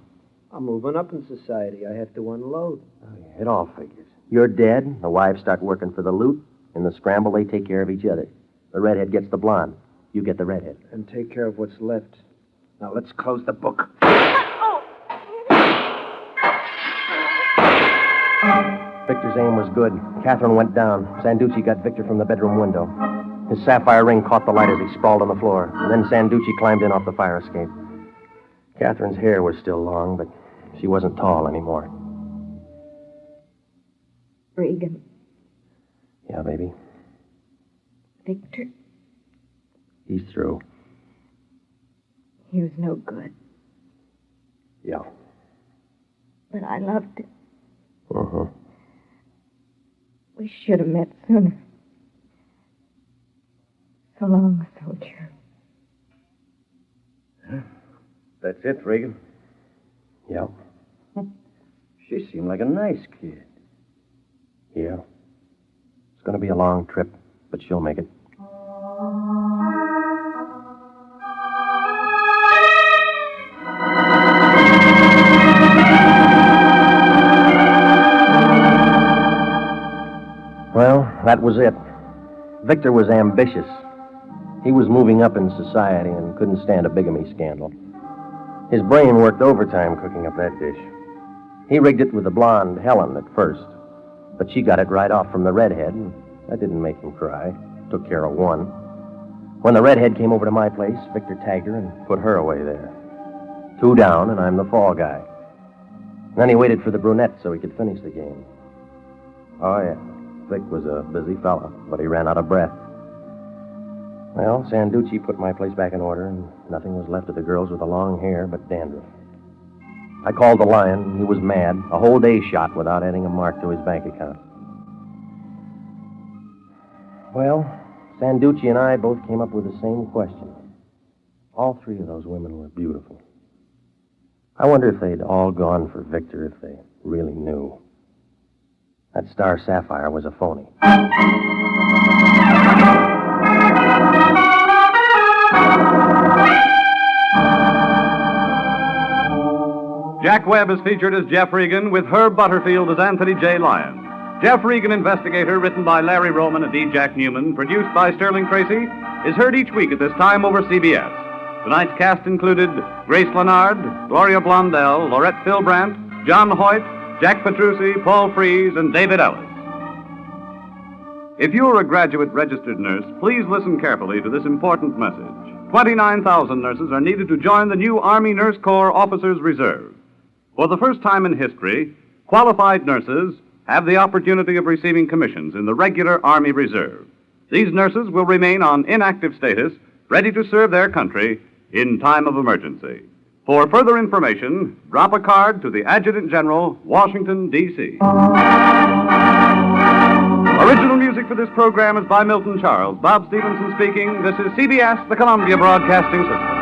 I'm moving up in society. I have to unload. Oh, yeah, it all figures. You're dead. The wives start working for the loot. In the scramble, they take care of each other. The redhead gets the blonde. You get the redhead. And take care of what's left. Now, let's close the book. Victor's aim was good. Catherine went down. Sanducci got Victor from the bedroom window. His sapphire ring caught the light as he sprawled on the floor. And then Sanducci climbed in off the fire escape. Catherine's hair was still long, but she wasn't tall anymore. Regan. Yeah, baby. Victor. He's through. He was no good. Yeah. But I loved him. Uh-huh. We should have met sooner. So long, soldier. That's it, Regan. Yeah. She seemed like a nice kid. Yeah. It's going to be a long trip, but she'll make it. Well, that was it. Victor was ambitious. He was moving up in society and couldn't stand a bigamy scandal. His brain worked overtime cooking up that dish. He rigged it with the blonde Helen at first, but she got it right off from the redhead, and that didn't make him cry. Took care of one. When the redhead came over to my place, Victor tagged her and put her away there. 2 down, and I'm the fall guy. Then he waited for the brunette so he could finish the game. Oh, yeah. Vic was a busy fella, but he ran out of breath. Well, Sanducci put my place back in order, and nothing was left of the girls with the long hair but dandruff. I called the Lion. He was mad. A whole day shot without adding a mark to his bank account. Well, Sanducci and I both came up with the same question. All three of those women were beautiful. I wonder if they'd all gone for Victor if they really knew. That star sapphire was a phony. Jack Webb is featured as Jeff Regan, with Herb Butterfield as Anthony J. Lyon. Jeff Regan, Investigator, written by Larry Roman and E. Jack Newman, produced by Sterling Tracy, is heard each week at this time over CBS. Tonight's cast included Grace Leonard, Gloria Blondell, Laurette Philbrandt, John Hoyt, Jack Petrucci, Paul Frees, and David Ellis. If you're a graduate registered nurse, please listen carefully to this important message. 29,000 nurses are needed to join the new Army Nurse Corps Officers Reserve. For the first time in history, qualified nurses have the opportunity of receiving commissions in the regular Army Reserve. These nurses will remain on inactive status, ready to serve their country in time of emergency. For further information, drop a card to the Adjutant General, Washington, D.C. Original music for this program is by Milton Charles. Bob Stevenson speaking. This is CBS, the Columbia Broadcasting System.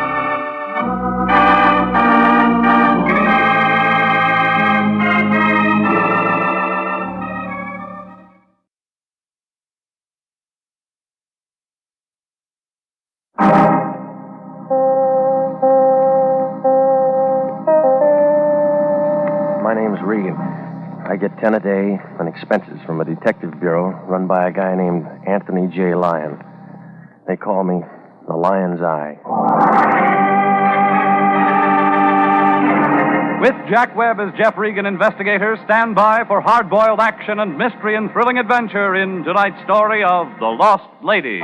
My name's Regan. I get 10 a day on expenses from a detective bureau run by a guy named Anthony J. Lyon. They call me the Lion's Eye. With Jack Webb as Jeff Regan, Investigator, stand by for hard-boiled action and mystery and thrilling adventure in tonight's story of The Lost Lady.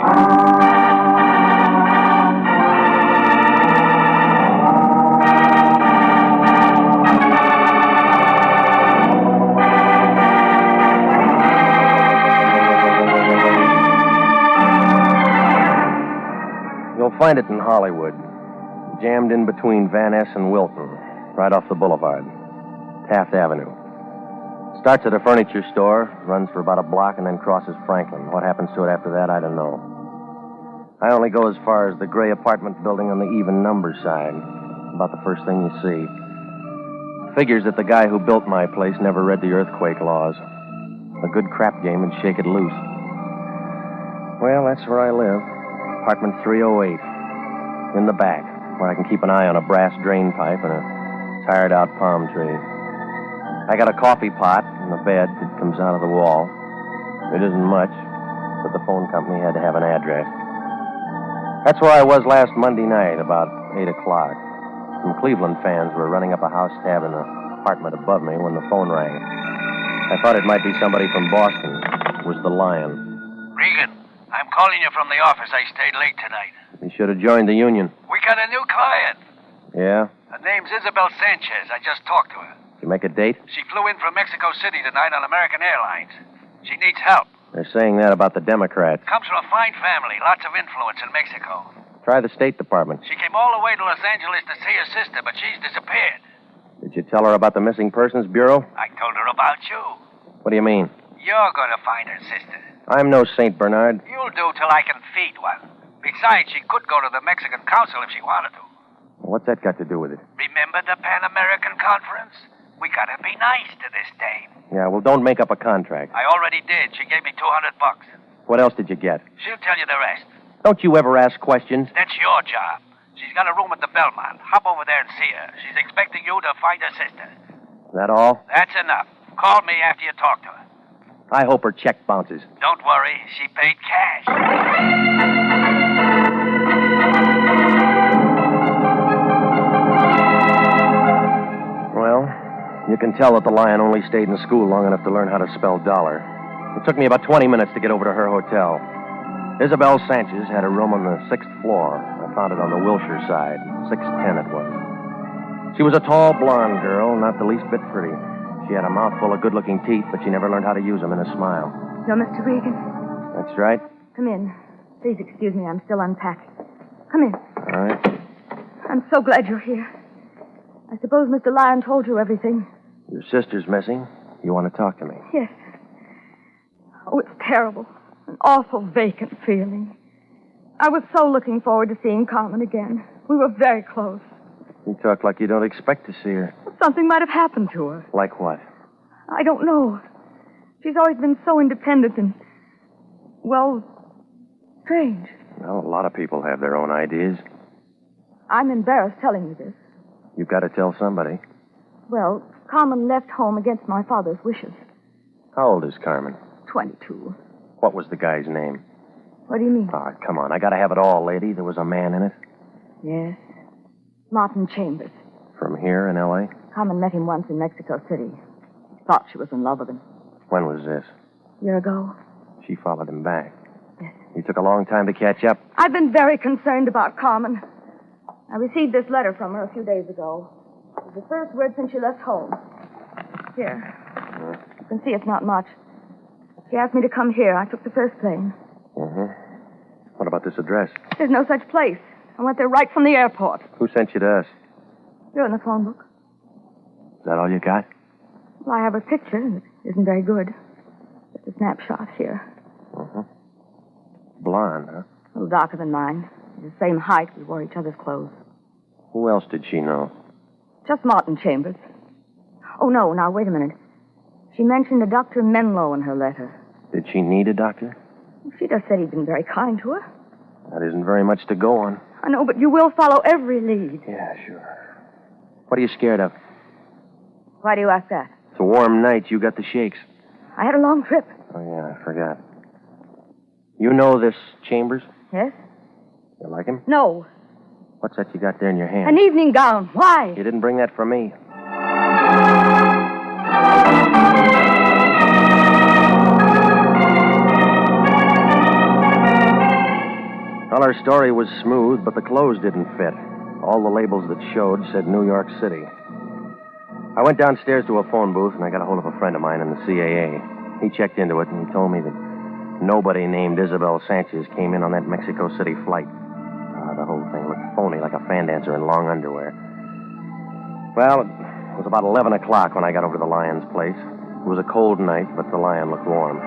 You'll find it in Hollywood, jammed in between Van Ness and Wilton, right off the boulevard, Taft Avenue. Starts at a furniture store, runs for about a block, and then crosses Franklin. What happens to it after that, I don't know. I only go as far as the gray apartment building on the even number side, about the first thing you see. Figures that the guy who built my place never read the earthquake laws. A good crap game would shake it loose. Well, that's where I live. Apartment 308, in the back, where I can keep an eye on a brass drain pipe and a tired-out palm tree. I got a coffee pot and a bed that comes out of the wall. It isn't much, but the phone company had to have an address. That's where I was last Monday night, about 8 o'clock. Some Cleveland fans were running up a house tab in the apartment above me when the phone rang. I thought it might be somebody from Boston. It was the Lion. Regan, I'm calling you from the office. I stayed late tonight. You should have joined the union. We got a new client. Yeah? Her name's Isabel Sanchez. I just talked to her. Did you make a date? She flew in from Mexico City tonight on American Airlines. She needs help. They're saying that about the Democrats. Comes from a fine family, lots of influence in Mexico. Try the State Department. She came all the way to Los Angeles to see her sister, but she's disappeared. Did you tell her about the Missing Persons Bureau? I told her about you. What do you mean? You're going to find her sister. I'm no St. Bernard. You'll do till I can feed one. Besides, she could go to the Mexican Council if she wanted to. What's that got to do with it? Remember the Pan American Conference? We gotta be nice to this dame. Yeah, well, don't make up a contract. I already did. She gave me $200. What else did you get? She'll tell you the rest. Don't you ever ask questions? That's your job. She's got a room at the Belmont. Hop over there and see her. She's expecting you to find her sister. Is that all? That's enough. Call me after you talk to her. I hope her check bounces. Don't worry. She paid cash. Well, you can tell that the Lion only stayed in school long enough to learn how to spell dollar. It took me about 20 minutes to get over to her hotel. Isabel Sanchez had a room on the 6th floor. I found it on the Wilshire side. 610 it was. She was a tall, blonde girl, not the least bit pretty. She had a mouthful of good-looking teeth, but she never learned how to use them in a smile. You're Mr. Regan. That's right. Come in. Please excuse me. I'm still unpacking. Come in. All right. I'm so glad you're here. I suppose Mr. Lyon told you everything. Your sister's missing. You want to talk to me? Yes. Oh, it's terrible. An awful vacant feeling. I was so looking forward to seeing Carmen again. We were very close. You talk like you don't expect to see her. Something might have happened to her. Like what? I don't know. She's always been so independent and, well, strange. Well, a lot of people have their own ideas. I'm embarrassed telling you this. You've got to tell somebody. Well, Carmen left home against my father's wishes. How old is Carmen? 22. What was the guy's name? What do you mean? Oh, come on. I got to have it all, lady. There was a man in it. Yes. Martin Chambers. From here in L.A.? Carmen met him once in Mexico City. Thought she was in love with him. When was this? A year ago. She followed him back. Yes. You took a long time to catch up. I've been very concerned about Carmen. I received this letter from her a few days ago. It was the first word since she left home. Here. You can see it's not much. She asked me to come here. I took the first plane. What about this address? There's no such place. I went there right from the airport. Who sent you to us? You're in the phone book. Is that all you got? Well, I have a picture. It isn't very good. Just a snapshot here. Blonde, huh? A little darker than mine. The same height. We wore each other's clothes. Who else did she know? Just Martin Chambers. Oh, no. Now, wait a minute. She mentioned a Dr. Menlo in her letter. Did she need a doctor? She just said he'd been very kind to her. That isn't very much to go on. I know, but you will follow every lead. Yeah, sure. What are you scared of? Why do you ask that? It's a warm night. You got the shakes. I had a long trip. Oh, yeah, I forgot. You know this Chambers? Yes? You like him? No. What's that you got there in your hand? An evening gown. Why? You didn't bring that for me. Well, our story was smooth, but the clothes didn't fit. All the labels that showed said New York City. I went downstairs to a phone booth, and I got a hold of a friend of mine in the CAA. He checked into it, and he told me that nobody named Isabel Sanchez came in on that Mexico City flight. The whole thing looked phony, like a fan dancer in long underwear. Well, it was about 11 o'clock when I got over to the Lion's place. It was a cold night, but the Lion looked warm.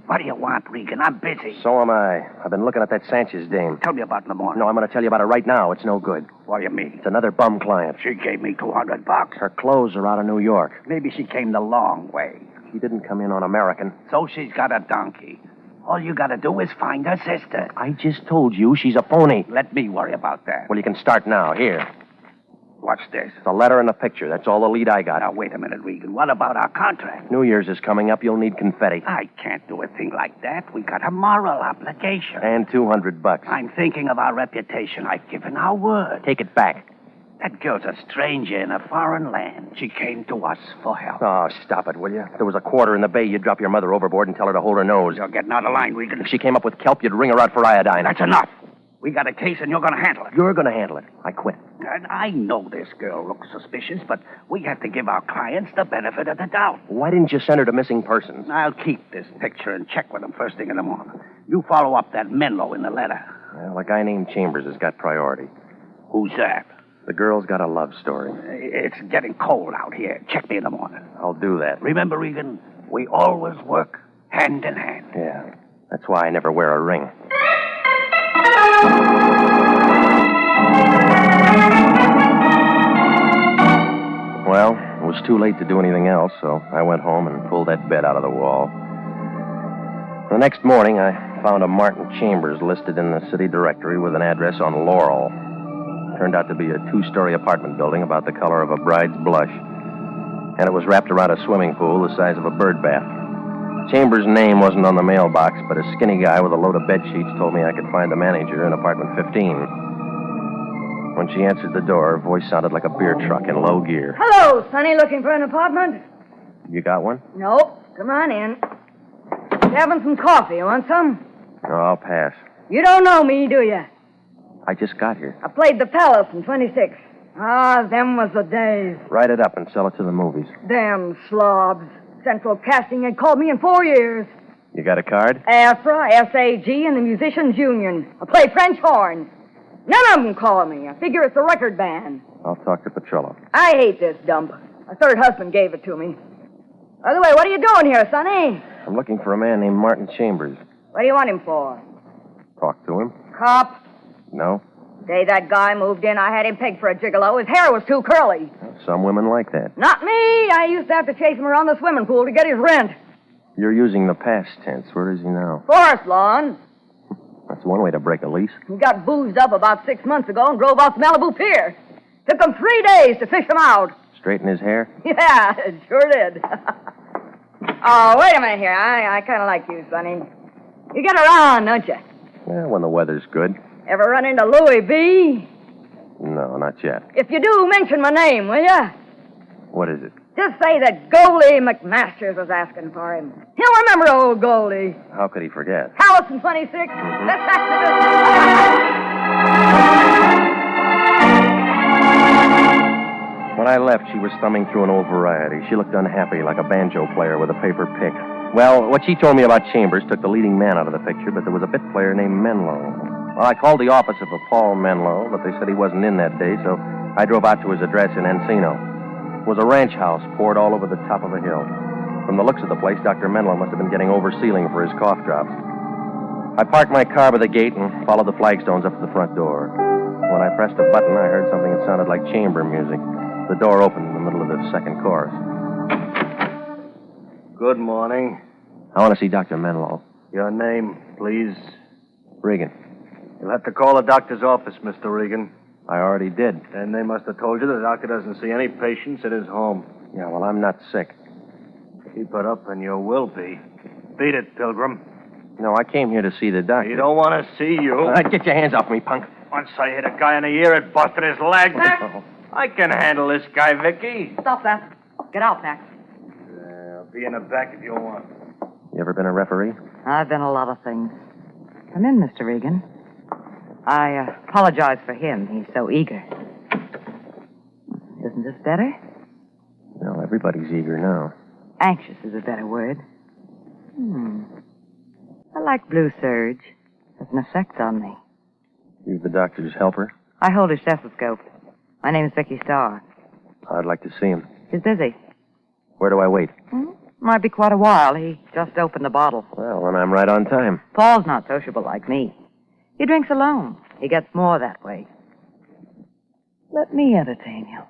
What do you want, Regan? I'm busy. So am I. I've been looking at that Sanchez dame. Tell me about it in the morning. No, I'm going to tell you about it right now. It's no good. What do you mean? It's another bum client. She gave me $200. Her clothes are out of New York. Maybe she came the long way. She didn't come in on American. So she's got a donkey. All you got to do is find her sister. I just told you she's a phony. Let me worry about that. Well, you can start now. Here. What's this? The letter and the picture. That's all the lead I got. Now, wait a minute, Regan. What about our contract? New Year's is coming up. You'll need confetti. I can't do a thing like that. We got a moral obligation. And $200. I'm thinking of our reputation. I've given our word. Take it back. That girl's a stranger in a foreign land. She came to us for help. Oh, stop it, will you? If there was a quarter in the bay, you'd drop your mother overboard and tell her to hold her nose. You're getting out of line, Regan. If she came up with kelp, you'd wring her out for iodine. That's enough. We got a case, and you're going to handle it. You're going to handle it. I quit. And I know this girl looks suspicious, but we have to give our clients the benefit of the doubt. Why didn't you send her to missing persons? I'll keep this picture and check with them first thing in the morning. You follow up that Menlo in the letter. Well, a guy named Chambers has got priority. Who's that? The girl's got a love story. It's getting cold out here. Check me in the morning. I'll do that. Remember, Regan, we always work hand in hand. Yeah. That's why I never wear a ring. Well, it was too late to do anything else, so I went home and pulled that bed out of the wall. The next morning, I found a Martin Chambers listed in the city directory with an address on Laurel. Turned out to be a 2-story apartment building about the color of a bride's blush. And it was wrapped around a swimming pool the size of a bird bath. Chambers' name wasn't on the mailbox, but a skinny guy with a load of bed sheets told me I could find the manager in apartment 15. When she answered the door, her voice sounded like a beer truck in low gear. Hello, Sonny. Looking for an apartment? You got one? Nope. Come on in. Having some coffee. You want some? No, I'll pass. You don't know me, do you? I just got here. I played the Palace in 26. Ah, them was the days. Write it up and sell it to the movies. Damn slobs. Central Casting had called me in 4 years. You got a card? AFRA, SAG, and the Musicians Union. I play French horn. None of them call me. I figure it's the record band. I'll talk to Petrillo. I hate this dump. My third husband gave it to me. By the way, what are you doing here, Sonny? I'm looking for a man named Martin Chambers. What do you want him for? Talk to him. Cop, No? the day that guy moved in, I had him pegged for a gigolo. His hair was too curly. Some women like that. Not me. I used to have to chase him around the swimming pool to get his rent. You're using the past tense. Where is he now? Forest lawn. That's one way to break a lease. He got boozed up about 6 months ago and drove off Malibu Pier. Took him 3 days to fish him out. Straighten his hair? Yeah, it sure did. Oh, wait a minute here. I kind of like you, Sonny. You get around, don't you? Yeah, when the weather's good. Ever run into Louis B? No, not yet. If you do, mention my name, will you? What is it? Just say that Goldie McMasters was asking for him. He'll remember old Goldie. How could he forget? Allison 26. Let's back to this. When I left, she was thumbing through an old variety. She looked unhappy, like a banjo player with a paper pick. Well, what she told me about Chambers took the leading man out of the picture, but there was a bit player named Menlo. Well, I called the office of a Paul Menlo, but they said he wasn't in that day, so I drove out to his address in Encino. It was a ranch house poured all over the top of a hill. From the looks of the place, Dr. Menlo must have been getting over-sealing for his cough drops. I parked my car by the gate and followed the flagstones up to the front door. When I pressed a button, I heard something that sounded like chamber music. The door opened in the middle of the second chorus. Good morning. I want to see Dr. Menlo. Your name, please. Regan. You'll have to call the doctor's office, Mr. Regan. I already did. Then they must have told you the doctor doesn't see any patients at his home. Yeah, well, I'm not sick. Keep it up and you will be. Beat it, Pilgrim. No, I came here to see the doctor. He don't want to see you. Get your hands off me, punk. Once I hit a guy in the ear, it busted his leg. I can handle this guy, Vicky. Stop that. Get out, Max. I'll be in the back if you want. You ever been a referee? I've been a lot of things. Come in, Mr. Regan. I apologize for him. He's so eager. Isn't this better? No, everybody's eager now. Anxious is a better word. I like blue serge. Has an effect on me. You the doctor's helper? I hold his stethoscope. My name's Vicky Starr. I'd like to see him. He's busy. Where do I wait? Might be quite a while. He just opened the bottle. Well, then I'm right on time. Paul's not sociable like me. He drinks alone. He gets more that way. Let me entertain you.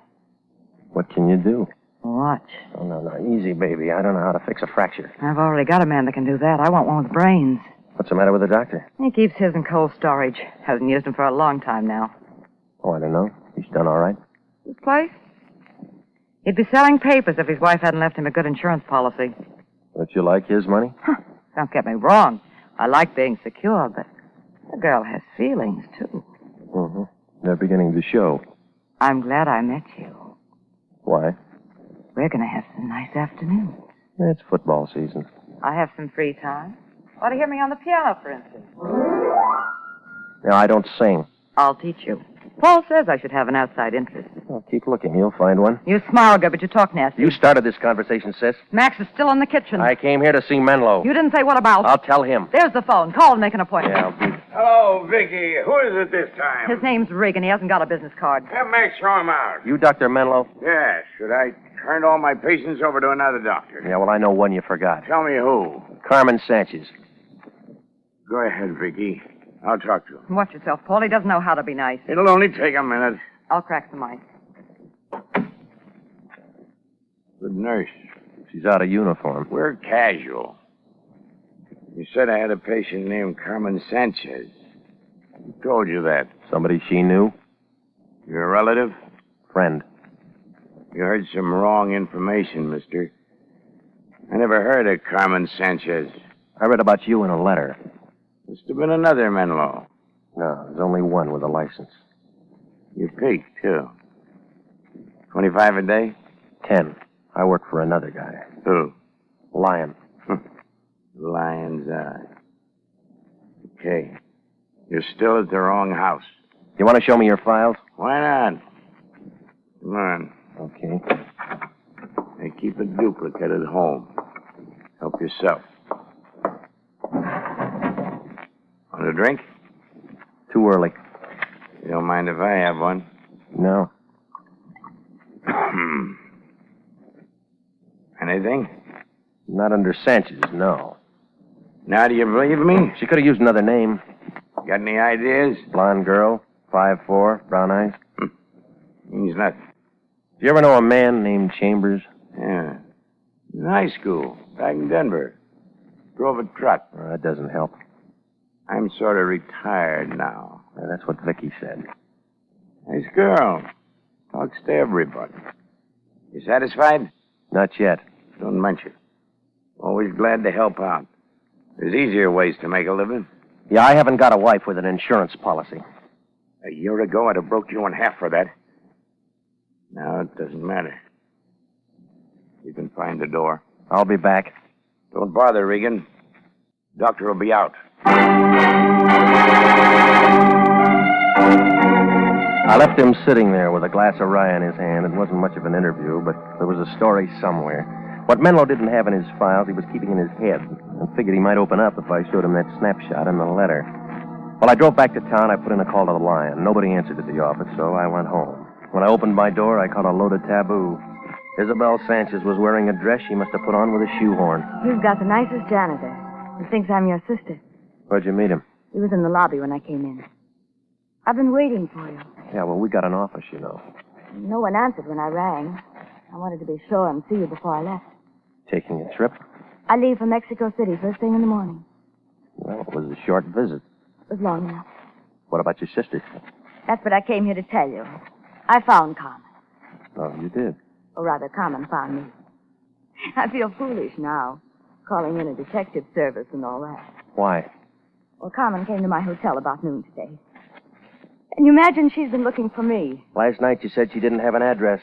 What can you do? Watch. Oh, no, easy, baby. I don't know how to fix a fracture. I've already got a man that can do that. I want one with brains. What's the matter with the doctor? He keeps his in cold storage. Hasn't used them for a long time now. Oh, I don't know. He's done all right. This place? He'd be selling papers if his wife hadn't left him a good insurance policy. Don't you like his money? Don't get me wrong. I like being secure, but the girl has feelings, too. Mm-hmm. They're beginning to show. I'm glad I met you. Why? We're going to have some nice afternoons. It's football season. I have some free time. Want to hear me on the piano, for instance? No, I don't sing. I'll teach you. Paul says I should have an outside interest. Well, keep looking. You'll find one. You smile good, but you talk nasty. You started this conversation, sis. Max is still in the kitchen. I came here to see Menlo. You didn't say what about. I'll tll him. There's the phone. Call and make an appointment. Yeah, I'll be... Hello, Vicky. Who is it this time? His name's Regan. He hasn't got a business card. Have Max show him out. You Dr. Menlo? Yes. Should I turn all my patients over to another doctor? Yeah, well, I know one you forgot. Tell me who. Carmen Sanchez. Go ahead, Vicky. I'll talk to him. Watch yourself, Paul. He doesn't know how to be nice. It'll only take a minute. I'll crack some ice. Good nurse. She's out of uniform. We're casual. You said I had a patient named Carmen Sanchez. Who told you that? Somebody she knew? Your relative? Friend. You heard some wrong information, mister. I never heard of Carmen Sanchez. I read about you in a letter. Must have been another Menlo. No, there's only one with a license. You peaked, too. 25 a day? 10. I work for another guy. Who? Lion. Lion's eye. Okay. You're still at the wrong house. You want to show me your files? Why not? Come on. Okay. Hey, keep a duplicate at home. Help yourself. Want a drink? Too early. You don't mind if I have one? No. Anything? Not under Sanchez, no. Now do you believe me? She could have used another name. Got any ideas? Blonde girl, 5'4", brown eyes. Means nothing. Do you ever know a man named Chambers? Yeah. In high school, back in Denver. Drove a truck. That doesn't help. I'm sort of retired now. That's what Vicky said. Nice girl. Talks to everybody. You satisfied? Not yet. Don't mention. Always glad to help out. There's easier ways to make a living. Yeah, I haven't got a wife with an insurance policy. A year ago, I'd have broke you in half for that. Now it doesn't matter. You can find the door. I'll be back. Don't bother, Regan. Doctor will be out. I left him sitting there with a glass of rye in his hand. It wasn't much of an interview, but there was a story somewhere. What Menlo didn't have in his files, he was keeping in his head, and figured he might open up if I showed him that snapshot in the letter. While I drove back to town, I put in a call to the Lion. Nobody answered at the office, so I went home. When I opened my door, I caught a load of taboo. Isabel Sanchez was wearing a dress she must have put on with a shoehorn. You've got the nicest janitor. He thinks I'm your sister. Where'd you meet him? He was in the lobby when I came in. I've been waiting for you. Yeah, well, we got an office, you know. No one answered when I rang. I wanted to be sure and see you before I left. Taking a trip? I leave for Mexico City first thing in the morning. Well, it was a short visit. It was long enough. What about your sister? That's what I came here to tell you. I found Carmen. Oh, you did? Or rather, Carmen found me. I feel foolish now, calling in a detective service and all that. Why? Well, Carmen came to my hotel about noon today. And you imagine she's been looking for me. Last night you said she didn't have an address.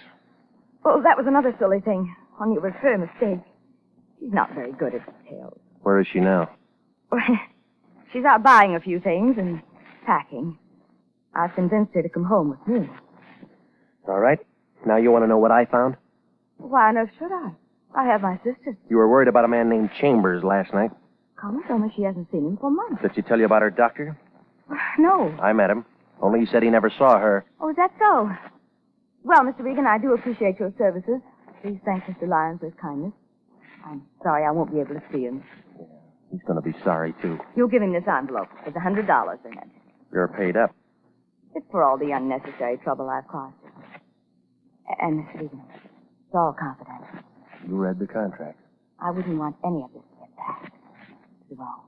Well, that was another silly thing. Only it was her mistake. She's not very good at details. Where is she now? She's out buying a few things and packing. I've convinced her to come home with me. All right. Now you want to know what I found? Why on earth should I? I have my sister. You were worried about a man named Chambers last night. Carmen told me she hasn't seen him for months. Did she tell you about her doctor? No. I met him. Only he said he never saw her. Oh, is that so? Well, Mr. Regan, I do appreciate your services. Please thank Mr. Lyons for his kindness. I'm sorry I won't be able to see him. He's going to be sorry, too. You'll give him this envelope with $100 in it. You're paid up. It's for all the unnecessary trouble I've caused you. And, Mr. Regan, it's all confidential. You read the contract. I wouldn't want any of this to get back. It's wrong.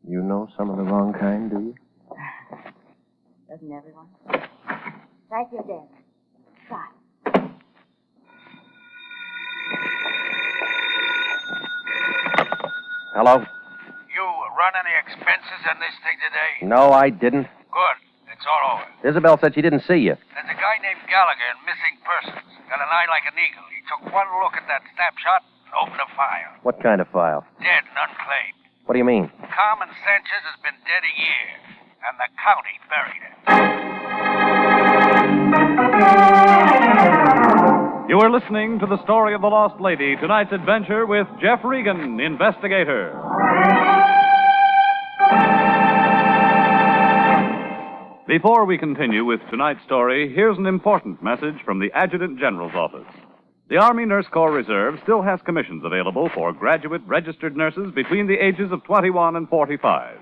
You know some of the wrong kind, do you? Doesn't everyone? Thank you again. Bye. Hello? You run any expenses on this thing today? No, I didn't. Good. It's all over. Isabel said she didn't see you. There's a guy named Gallagher in missing persons. Got an eye like an eagle. He took one look at that snapshot and opened a file. What kind of file? Dead and unclaimed. What do you mean? Carmen Sanchez has been dead a year, and the county buried her. You are listening to the story of the lost lady, tonight's adventure with Jeff Regan, investigator. Before we continue with tonight's story, here's an important message from the Adjutant General's office. The Army Nurse Corps Reserve still has commissions available for graduate registered nurses between the ages of 21 and 45.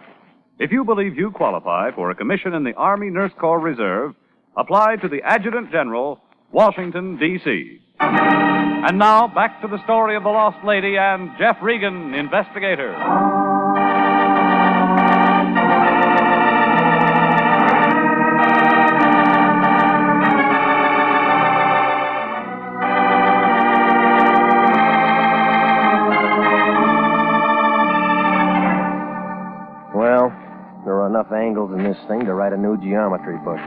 If you believe you qualify for a commission in the Army Nurse Corps Reserve, apply to the Adjutant General, Washington, D.C. And now, back to the story of the lost lady and Jeff Regan, investigator. Well, there are enough angles in this thing to write a new geometry book.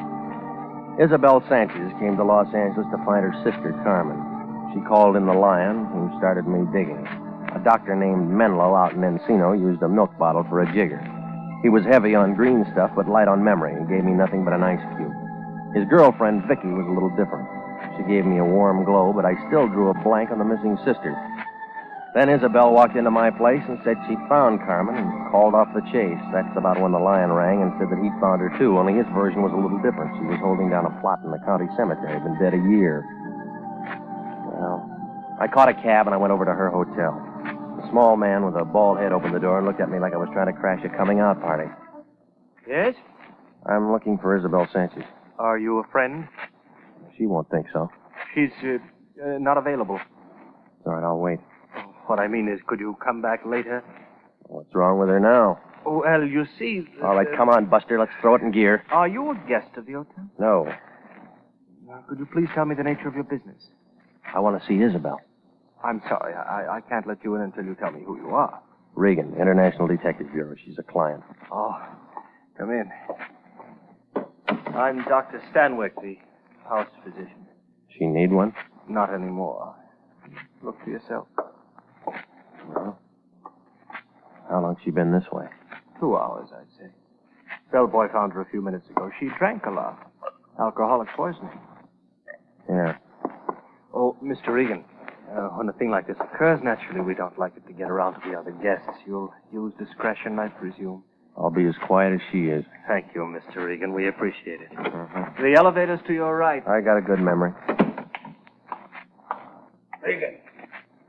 Isabel Sanchez came to Los Angeles to find her sister, Carmen. She called in the Lion, who started me digging. A doctor named Menlo out in Encino used a milk bottle for a jigger. He was heavy on green stuff, but light on memory, and gave me nothing but an ice cube. His girlfriend, Vicky, was a little different. She gave me a warm glow, but I still drew a blank on the missing sister. Then Isabel walked into my place and said she'd found Carmen and called off the chase. That's about when the Lion rang and said that he'd found her, too, only his version was a little different. She was holding down a plot in the county cemetery, been dead a year. Well, I caught a cab and I went over to her hotel. A small man with a bald head opened the door and looked at me like I was trying to crash a coming-out party. Yes? I'm looking for Isabel Sanchez. Are you a friend? She won't think so. She's not available. All right, I'll wait. What I mean is, could you come back later? What's wrong with her now? Well, you see... All right, come on, Buster. Let's throw it in gear. Are you a guest of the hotel? No. Could you please tell me the nature of your business? I want to see Isabel. I'm sorry. I can't let you in until you tell me who you are. Regan, International Detective Bureau. She's a client. Oh, come in. I'm Dr. Stanwyck, the house physician. She need one? Not anymore. Look for yourself. Well, how long's she been this way? 2 hours, I'd say. Bellboy found her a few minutes ago. She drank a lot. Alcoholic poisoning. Yeah. Oh, Mr. Regan, when a thing like this occurs, naturally, we don't like it to get around to the other guests. You'll use discretion, I presume. I'll be as quiet as she is. Thank you, Mr. Regan. We appreciate it. The elevator's to your right. I got a good memory. Regan,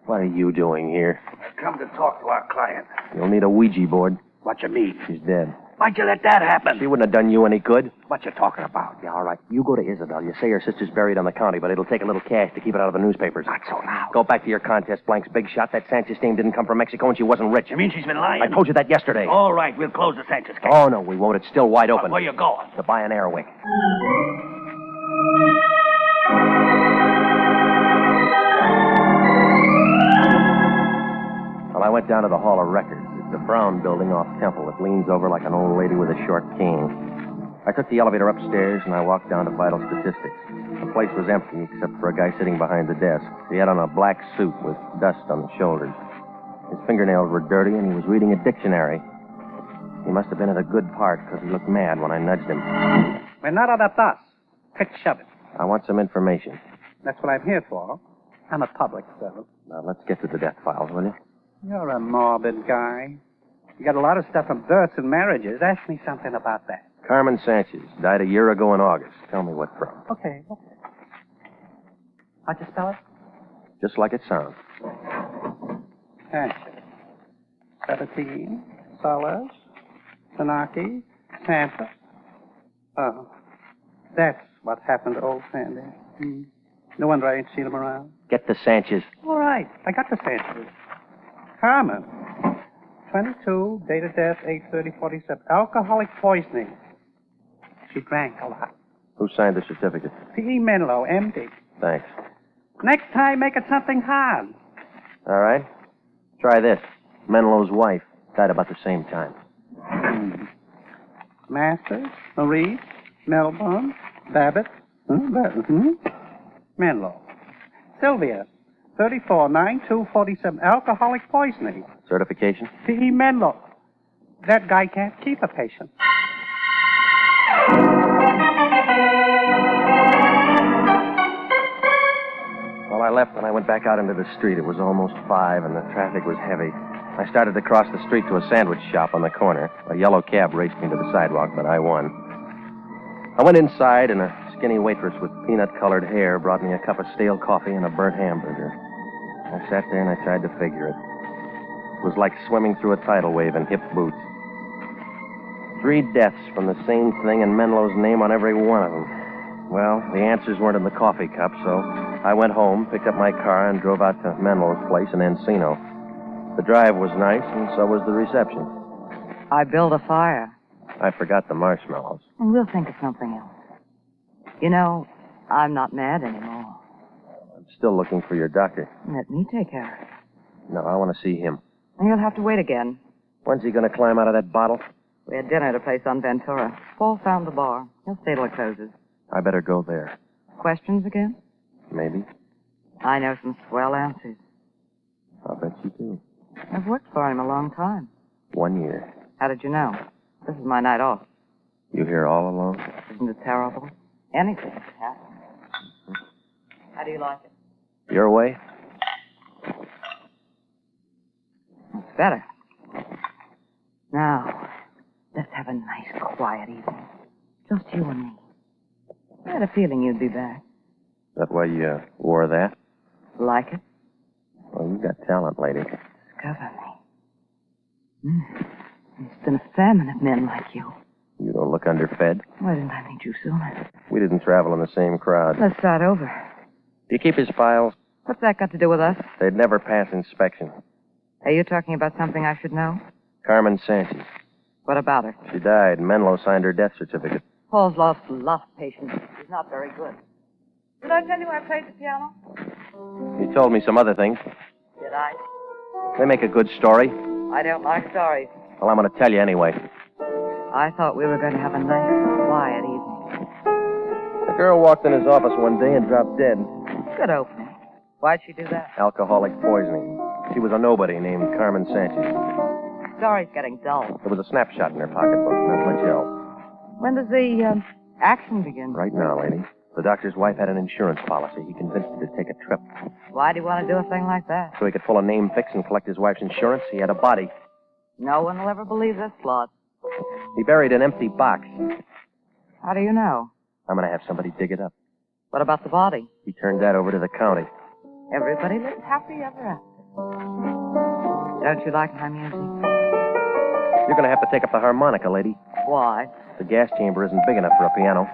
What are you doing here? I've come to talk to our client. You'll need a Ouija board. What you mean? She's dead. Why'd you let that happen? She wouldn't have done you any good. What you talking about? Yeah, all right. You go to Isabel. You say her sister's buried on the county, but it'll take a little cash to keep it out of the newspapers. Not so loud. Go back to your contest blanks, big shot. That Sanchez dame didn't come from Mexico, and she wasn't rich. You mean she's been lying? I told you that yesterday. All right, we'll close the Sanchez case. Oh, no, we won't. It's still wide open. Where you going? To buy an airwick. Well, I went down to the Hall of Records. It's a brown building off Temple that leans over like an old lady with a short cane. I took the elevator upstairs, and I walked down to vital statistics. The place was empty except for a guy sitting behind the desk. He had on a black suit with dust on the shoulders. His fingernails were dirty, and he was reading a dictionary. He must have been at a good part, because he looked mad when I nudged him. We're not adaptas. Quick shove it. I want some information. That's what I'm here for. I'm a public servant. Now, let's get to the death files, will you? You're a morbid guy. You got a lot of stuff from births and marriages. Ask me something about that. Carmen Sanchez died a year ago in August. Tell me what from. Okay. How'd you spell it? Just like it sounds. Sanchez. 17. Solas. Sanaki. Santa. Oh. That's what happened to old Sandy. No wonder I ain't seen him around. Get the Sanchez. All right. I got the Sanchez. Carmen. 22. Date of death 8/30/47. Alcoholic poisoning. She drank a lot. Who signed the certificate? P.E. Menlo, M.D. Thanks. Next time, make it something hard. All right. Try this. Menlo's wife died about the same time. Masters, Marie, Melbourne, Babbitt, Menlo. Sylvia, 34/9/2/47. Alcoholic poisoning. Certification? P.E. Menlo. That guy can't keep a patient. Well, I left and I went back out into the street. It was almost 5 and the traffic was heavy. I started to cross the street to a sandwich shop on the corner. A yellow cab raced me to the sidewalk, but I won. I went inside and a skinny waitress with peanut-colored hair brought me a cup of stale coffee and a burnt hamburger. I sat there and I tried to figure it. It was like swimming through a tidal wave in hip boots. 3 deaths from the same thing and Menlo's name on every one of them. Well, the answers weren't in the coffee cup, so I went home, picked up my car, and drove out to Menlo's place in Encino. The drive was nice, and so was the reception. I built a fire. I forgot the marshmallows. And we'll think of something else. You know, I'm not mad anymore. I'm still looking for your doctor. Let me take care of it. No, I want to see him. And you'll have to wait again. When's he going to climb out of that bottle? We had dinner at a place on Ventura. Paul found the bar. He'll stay till it closes. I better go there. Questions again? Maybe. I know some swell answers. I'll bet you do. I've worked for him a long time. 1 year. How did you know? This is my night off. You here all alone? Isn't it terrible? Anything can happen. How do you like it? Your way? It's better. Now, let's have a nice, quiet evening. Just you and me. I had a feeling you'd be back. That why you wore that? Like it? Well, you got talent, lady. Discover me. It's been a famine of men like you. You don't look underfed. Why didn't I meet you sooner? We didn't travel in the same crowd. Let's start over. Do you keep his files? What's that got to do with us? They'd never pass inspection. Are you talking about something I should know? Carmen Sanchez. What about her? She died. Menlo signed her death certificate. Paul's lost a lot of patience. He's not very good. Did I tell you I played the piano? He told me some other things. Did I? They make a good story. I don't like stories. Well, I'm going to tell you anyway. I thought we were going to have a nice, quiet evening. The girl walked in his office one day and dropped dead. Good opening. Why'd she do that? Alcoholic poisoning. She was a nobody named Carmen Sanchez. Story's getting dull. There was a snapshot in her pocketbook, not much else. When does the action begin? Right now, lady. The doctor's wife had an insurance policy. He convinced her to take a trip. Why'd he want to do a thing like that? So he could pull a name fix and collect his wife's insurance. He had a body. No one will ever believe this plot. He buried an empty box. How do you know? I'm going to have somebody dig it up. What about the body? He turned that over to the county. Everybody lives happy ever after. Don't you like my music? You're going to have to take up the harmonica, lady. Why? The gas chamber isn't big enough for a piano.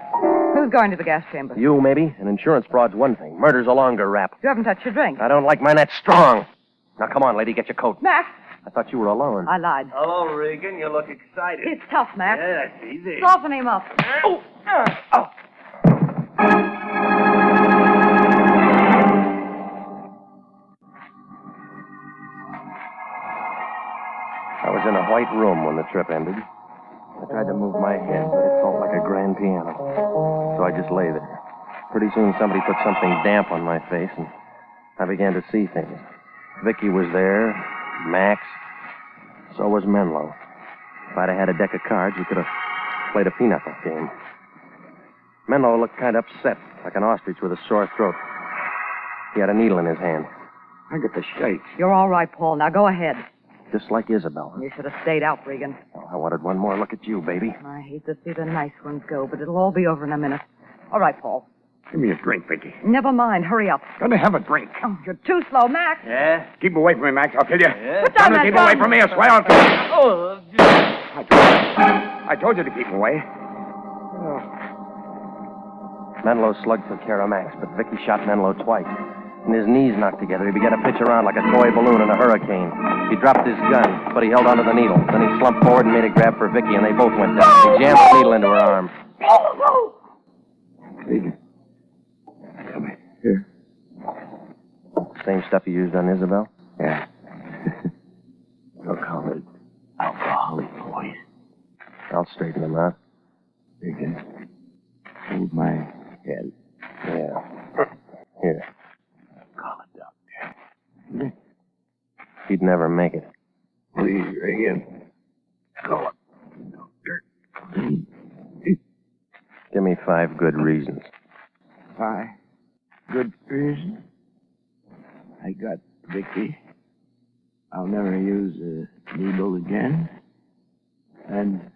Who's going to the gas chamber? You, maybe. An insurance fraud's one thing. Murder's a longer rap. You haven't touched your drink. I don't like mine that strong. Now, come on, lady, get your coat. Max! I thought you were alone. I lied. Hello, Regan. You look excited. It's tough, Max. Yeah, that's easy. Soften him up. Oh! I was in a white room when the trip ended. I tried to move my head, but it felt like a grand piano. So I just lay there. Pretty soon somebody put something damp on my face, and I began to see things. Vicky was there, Max. So was Menlo. If I'd have had a deck of cards, we could have played a pinochle game. Menlo looked kind of upset, like an ostrich with a sore throat. He had a needle in his hand. I get the shakes. You're all right, Paul. Now go ahead. Just like Isabel. You should have stayed out, Regan. Oh, I wanted one more look at you, baby. I hate to see the nice ones go, but it'll all be over in a minute. All right, Paul. Give me a drink, Vicky. Never mind. Hurry up. Gonna have a drink. Oh, you're too slow, Max. Yeah? Keep away from me, Max. I'll kill you. Yeah? Put down that Keep gun. away from me, I swear I'll kill you. Oh, I told you to keep away. Menlo slugged for care of Max, but Vicky shot Menlo twice. And his knees knocked together. He began to pitch around like a toy balloon in a hurricane. He dropped his gun, but he held onto the needle. Then he slumped forward and made a grab for Vicky, and they both went down. He jammed the needle into her arm. Regan. Come here. Same stuff you used on Isabel? Yeah. They'll call it alcoholic poison. I'll straighten him out. Regan, hold my head. Yeah. Here. Call a doctor. He'd never make it. Please, Regan. Call a doctor. Give me 5 good reasons. 5 good reasons. I got Vicky. I'll never use a needle again. And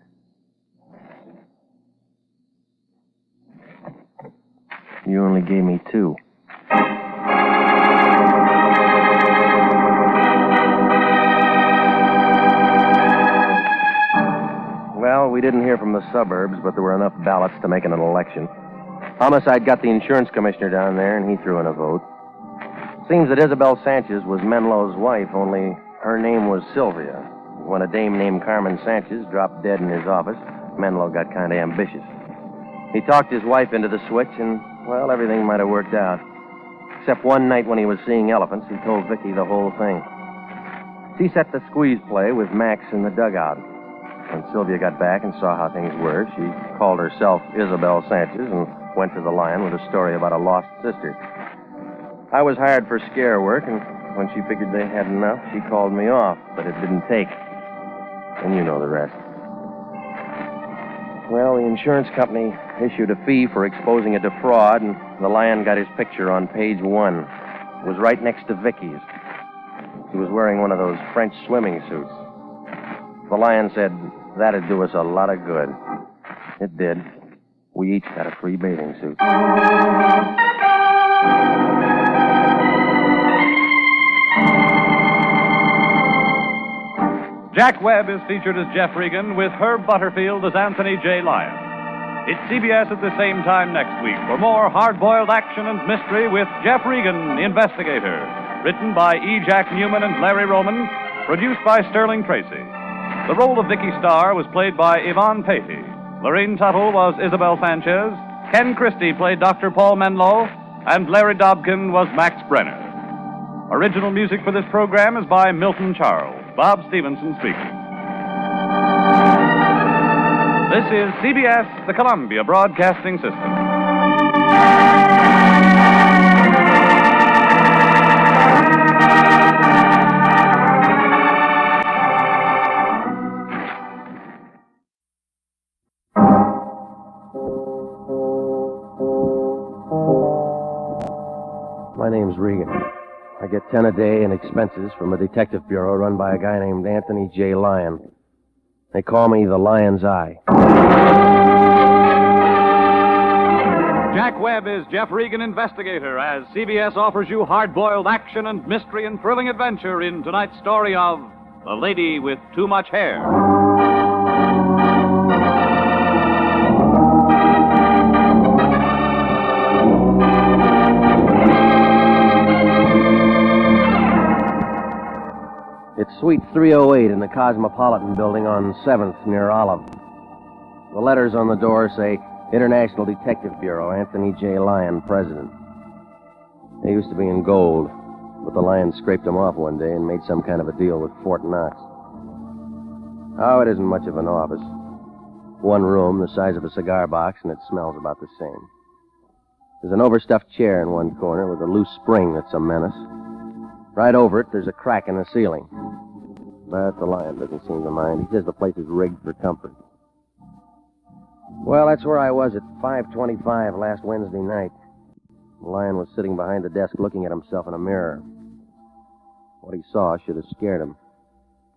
You only gave me 2. Well, we didn't hear from the suburbs, but there were enough ballots to make an election. Homicide got the insurance commissioner down there, and he threw in a vote. Seems that Isabel Sanchez was Menlo's wife, only her name was Sylvia. When a dame named Carmen Sanchez dropped dead in his office, Menlo got kind of ambitious. He talked his wife into the switch, and, well, everything might have worked out. Except one night when he was seeing elephants, he told Vicky the whole thing. She set the squeeze play with Max in the dugout. When Sylvia got back and saw how things were, she called herself Isabel Sanchez and went to the Lion with a story about a lost sister. I was hired for scare work, and when she figured they had enough, she called me off, but it didn't take. And you know the rest. Well, the insurance company issued a fee for exposing a defraud, and the Lion got his picture on page 1. It was right next to Vicky's. He was wearing one of those French swimming suits. The Lion said that'd do us a lot of good. It did. We each got a free bathing suit. Jack Webb is featured as Jeff Regan with Herb Butterfield as Anthony J. Lyon. It's CBS at the same time next week for more hard-boiled action and mystery with Jeff Regan, the investigator. Written by E. Jack Newman and Larry Roman. Produced by Sterling Tracy. The role of Vicky Starr was played by Yvonne Patey. Lorraine Tuttle was Isabel Sanchez. Ken Christie played Dr. Paul Menlo. And Larry Dobkin was Max Brenner. Original music for this program is by Milton Charles. Bob Stevenson speaking. This is CBS, the Columbia Broadcasting System. My name's Regan. I get 10 a day in expenses from a detective bureau run by a guy named Anthony J. Lyon. They call me the Lion's Eye. Jack Webb is Jeff Regan, investigator, as CBS offers you hard-boiled action and mystery and thrilling adventure in tonight's story of The Lady with Too Much Hair. It's Suite 308 in the Cosmopolitan Building on 7th near Olive. The letters on the door say International Detective Bureau, Anthony J. Lyon, President. They used to be in gold, but the Lions scraped them off one day and made some kind of a deal with Fort Knox. Oh, it isn't much of an office. One room, the size of a cigar box, and it smells about the same. There's an overstuffed chair in one corner with a loose spring that's a menace. Right over it, there's a crack in the ceiling. But the Lion doesn't seem to mind. He says the place is rigged for comfort. Well, that's where I was at 5:25 last Wednesday night. The Lion was sitting behind the desk looking at himself in a mirror. What he saw should have scared him.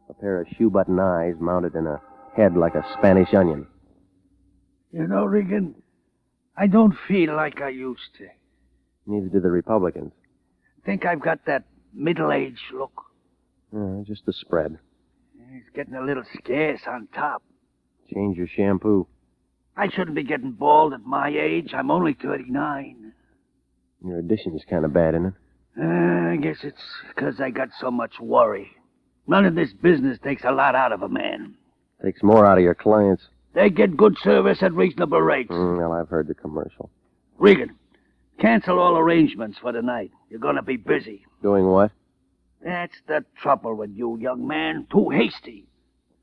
A pair of shoe-button eyes mounted in a head like a Spanish onion. You know, Regan, I don't feel like I used to. Neither do the Republicans. Think I've got that middle-aged look. Just the spread. It's getting a little scarce on top. Change your shampoo. I shouldn't be getting bald at my age. I'm only 39. Your addition's kind of bad, isn't it? I guess it's because I got so much worry. Running this business takes a lot out of a man. Takes more out of your clients. They get good service at reasonable rates. Well, I've heard the commercial. Regan, cancel all arrangements for tonight. You're going to be busy. Doing what? That's the trouble with you, young man. Too hasty.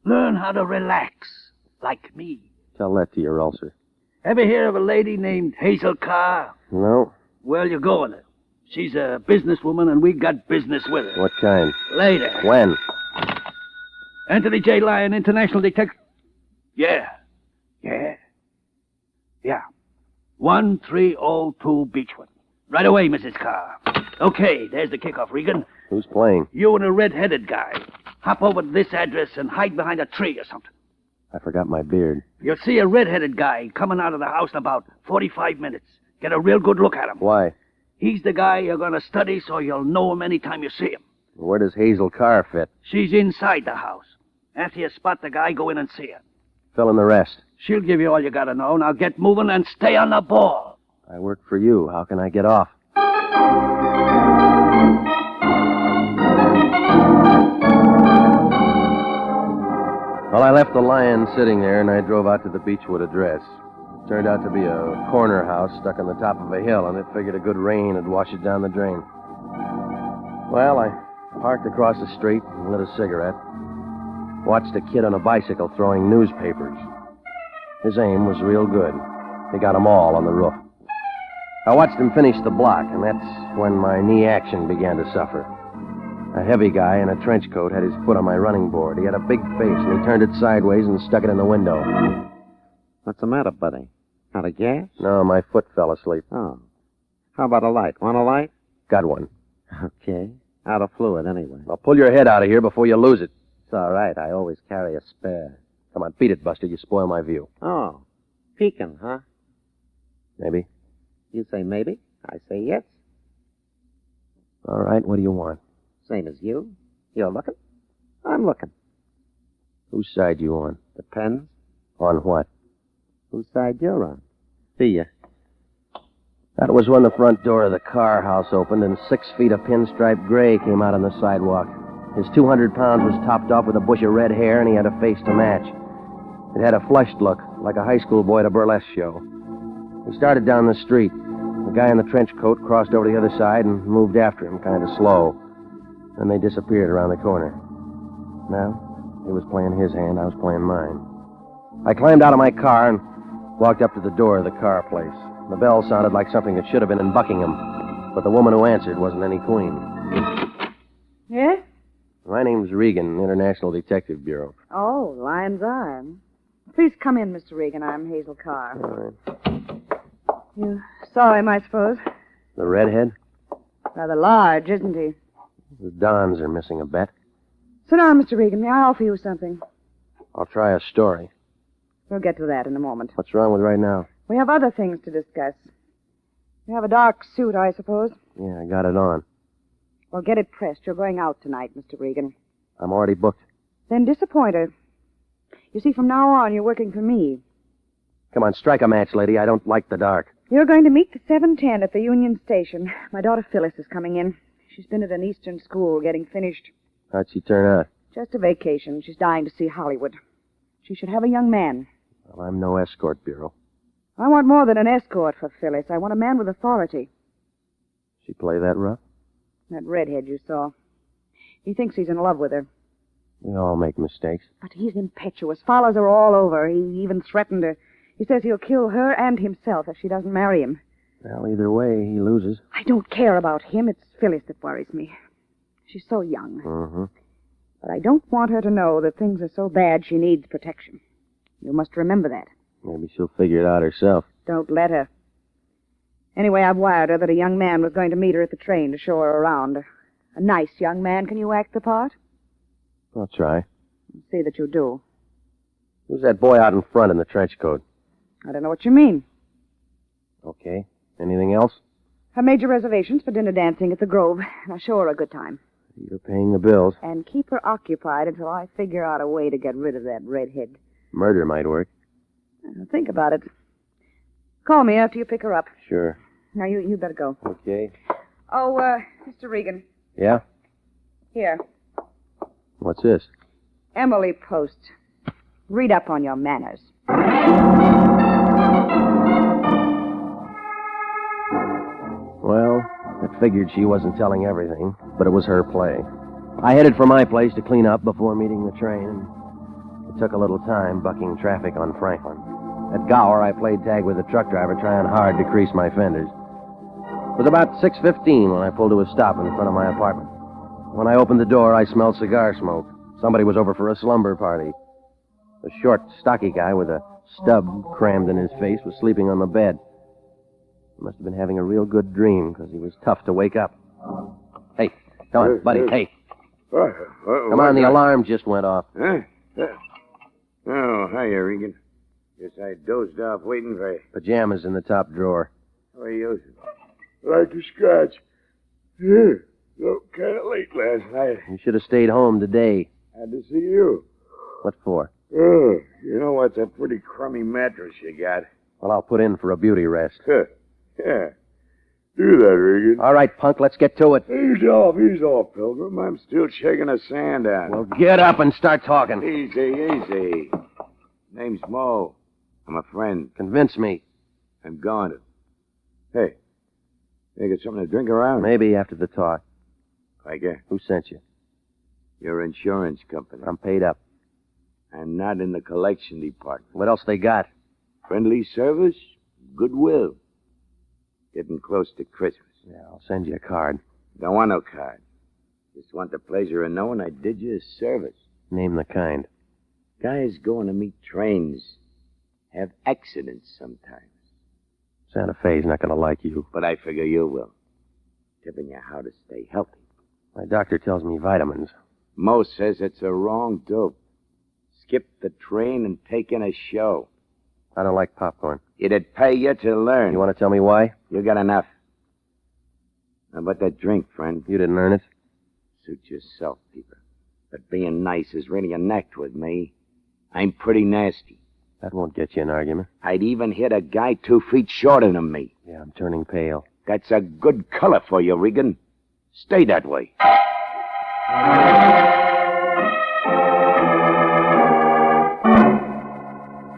Learn how to relax, like me. Tell that to your ulcer. Ever hear of a lady named Hazel Carr? No. Well, you're going to. She's a businesswoman, and we got business with her. What kind? Later. When? Anthony J. Lyon, International Detective. Yeah. 1302 Beechwood. Right away, Mrs. Carr. Okay, there's the kickoff, Regan. Who's playing? You and a red-headed guy. Hop over to this address and hide behind a tree or something. I forgot my beard. You'll see a red-headed guy coming out of the house in about 45 minutes. Get a real good look at him. Why? He's the guy you're going to study so you'll know him any time you see him. Where does Hazel Carr fit? She's inside the house. After you spot the guy, go in and see her. Fill in the rest. She'll give you all you got to know. Now get moving and stay on the ball. I work for you. How can I get off? Well, I left the Lion sitting there, and I drove out to the Beechwood address. It turned out to be a corner house stuck on the top of a hill, and it figured a good rain would wash it down the drain. Well, I parked across the street and lit a cigarette. Watched a kid on a bicycle throwing newspapers. His aim was real good. He got them all on the roof. I watched him finish the block, and that's when my knee action began to suffer. A heavy guy in a trench coat had his foot on my running board. He had a big face, and he turned it sideways and stuck it in the window. What's the matter, buddy? Out of gas? No, my foot fell asleep. Oh. How about a light? Want a light? Got one. Okay. Out of fluid, anyway. Well, pull your head out of here before you lose it. It's all right. I always carry a spare. Come on, beat it, Buster. You spoil my view. Oh. Peeking, huh? Maybe. You say maybe. I say yes. All right, what do you want? Same as you. You're looking. I'm looking. Whose side you on? Depends. On what? Whose side you're on. See ya. That was when the front door of the car house opened and 6 feet of pinstripe gray came out on the sidewalk. His 200 pounds was topped off with a bush of red hair, and he had a face to match. It had a flushed look, like a high school boy at a burlesque show. He started down the street. The guy in the trench coat crossed over to the other side and moved after him, kind of slow. Then they disappeared around the corner. Now, he was playing his hand, I was playing mine. I climbed out of my car and walked up to the door of the car place. The bell sounded like something that should have been in Buckingham, but the woman who answered wasn't any queen. Yes? My name's Regan, International Detective Bureau. Oh, lion's eye. Please come in, Mr. Regan. I'm Hazel Carr. All right. You saw him, I suppose. The redhead? Rather large, isn't he? The Dons are missing a bet. Sit down, Mr. Regan. May I offer you something? I'll try a story. We'll get to that in a moment. What's wrong with right now? We have other things to discuss. You have a dark suit, I suppose. Yeah, I got it on. Well, get it pressed. You're going out tonight, Mr. Regan. I'm already booked. Then disappoint her. You see, from now on, you're working for me. Come on, strike a match, lady. I don't like the dark. You're going to meet the 7:10 at the Union Station. My daughter Phyllis is coming in. She's been at an Eastern school getting finished. How'd she turn out? Just a vacation. She's dying to see Hollywood. She should have a young man. Well, I'm no escort bureau. I want more than an escort for Phyllis. I want a man with authority. She play that rough? That redhead you saw. He thinks he's in love with her. We all make mistakes. But he's impetuous. Follows her all over. He even threatened her. He says he'll kill her and himself if she doesn't marry him. Well, either way, he loses. I don't care about him. It's Phyllis that worries me. She's so young. Mm-hmm. But I don't want her to know that things are so bad she needs protection. You must remember that. Maybe she'll figure it out herself. Don't let her. Anyway, I've wired her that a young man was going to meet her at the train to show her around. A nice young man. Can you act the part? I'll try. See that you do. Who's that boy out in front in the trench coat? I don't know what you mean. Okay. Anything else? I've made your reservations for dinner dancing at the Grove. Now show her a good time. You're paying the bills. And keep her occupied until I figure out a way to get rid of that redhead. Murder might work. Think about it. Call me after you pick her up. Sure. Now, you better go. Okay. Oh, Mr. Regan. Yeah? Here. What's this? Emily Post. Read up on your manners. Well, I figured she wasn't telling everything, but it was her play. I headed for my place to clean up before meeting the train, and it took a little time bucking traffic on Franklin. At Gower, I played tag with the truck driver, trying hard to crease my fenders. It was about 6:15 when I pulled to a stop in front of my apartment. When I opened the door, I smelled cigar smoke. Somebody was over for a slumber party. A short, stocky guy with a stub crammed in his face was sleeping on the bed. He must have been having a real good dream, because he was tough to wake up. Hey, come on, buddy, hey. Come on, the alarm just went off. Huh? Oh, hiya, Regan. Guess I dozed off waiting for you. Pajamas in the top drawer. How are you? Like a scotch. Yeah, kind of late last night. You should have stayed home today. Had to see you. What for? Oh, you know what's a pretty crummy mattress you got. Well, I'll put in for a beauty rest. Yeah. Do that, Regan. All right, punk, let's get to it. Ease off, Pilgrim. I'm still shaking the sand out. Well, get up and start talking. Easy. Name's Mo. I'm a friend. Convince me. I'm going to. Hey, you got something to drink around? Maybe after the talk. Who sent you? Your insurance company. I'm paid up. I'm not in the collection department. What else they got? Friendly service, goodwill. Getting close to Christmas. Yeah, I'll send you a card. Don't want no card. Just want the pleasure of knowing I did you a service. Name the kind. Guys going to meet trains have accidents sometimes. Santa Fe's not going to like you. But I figure you will. Tipping you how to stay healthy. My doctor tells me vitamins. Mo says it's a wrong dope. Skip the train and take in a show. I don't like popcorn. It'd pay you to learn. You want to tell me why? You got enough. How about that drink, friend? You didn't earn it. Suit yourself, Peter. But being nice is really an act with me. I'm pretty nasty. That won't get you an argument. I'd even hit a guy 2 feet shorter than me. Yeah, I'm turning pale. That's a good color for you, Regan. Stay that way.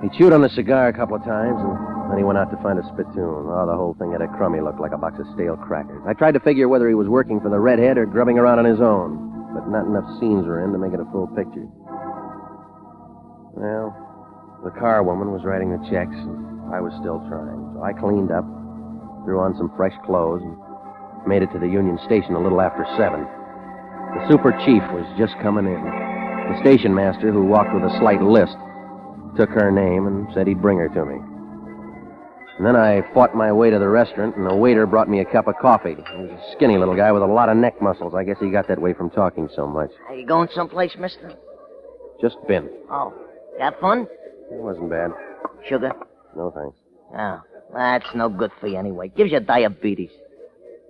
He chewed on the cigar a couple of times, and then he went out to find a spittoon. Oh, the whole thing had a crummy look, like a box of stale crackers. I tried to figure whether he was working for the redhead or grubbing around on his own, but not enough scenes were in to make it a full picture. Well, the car woman was writing the checks, and I was still trying. So I cleaned up, threw on some fresh clothes, and made it to the Union Station a little after 7. The super chief was just coming in. The station master, who walked with a slight lisp, took her name and said he'd bring her to me. And then I fought my way to the restaurant, and the waiter brought me a cup of coffee. He was a skinny little guy with a lot of neck muscles. I guess he got that way from talking so much. Are you going someplace, mister? Just been. Oh, have fun? It wasn't bad. Sugar? No, thanks. Oh, that's no good for you anyway. Gives you diabetes.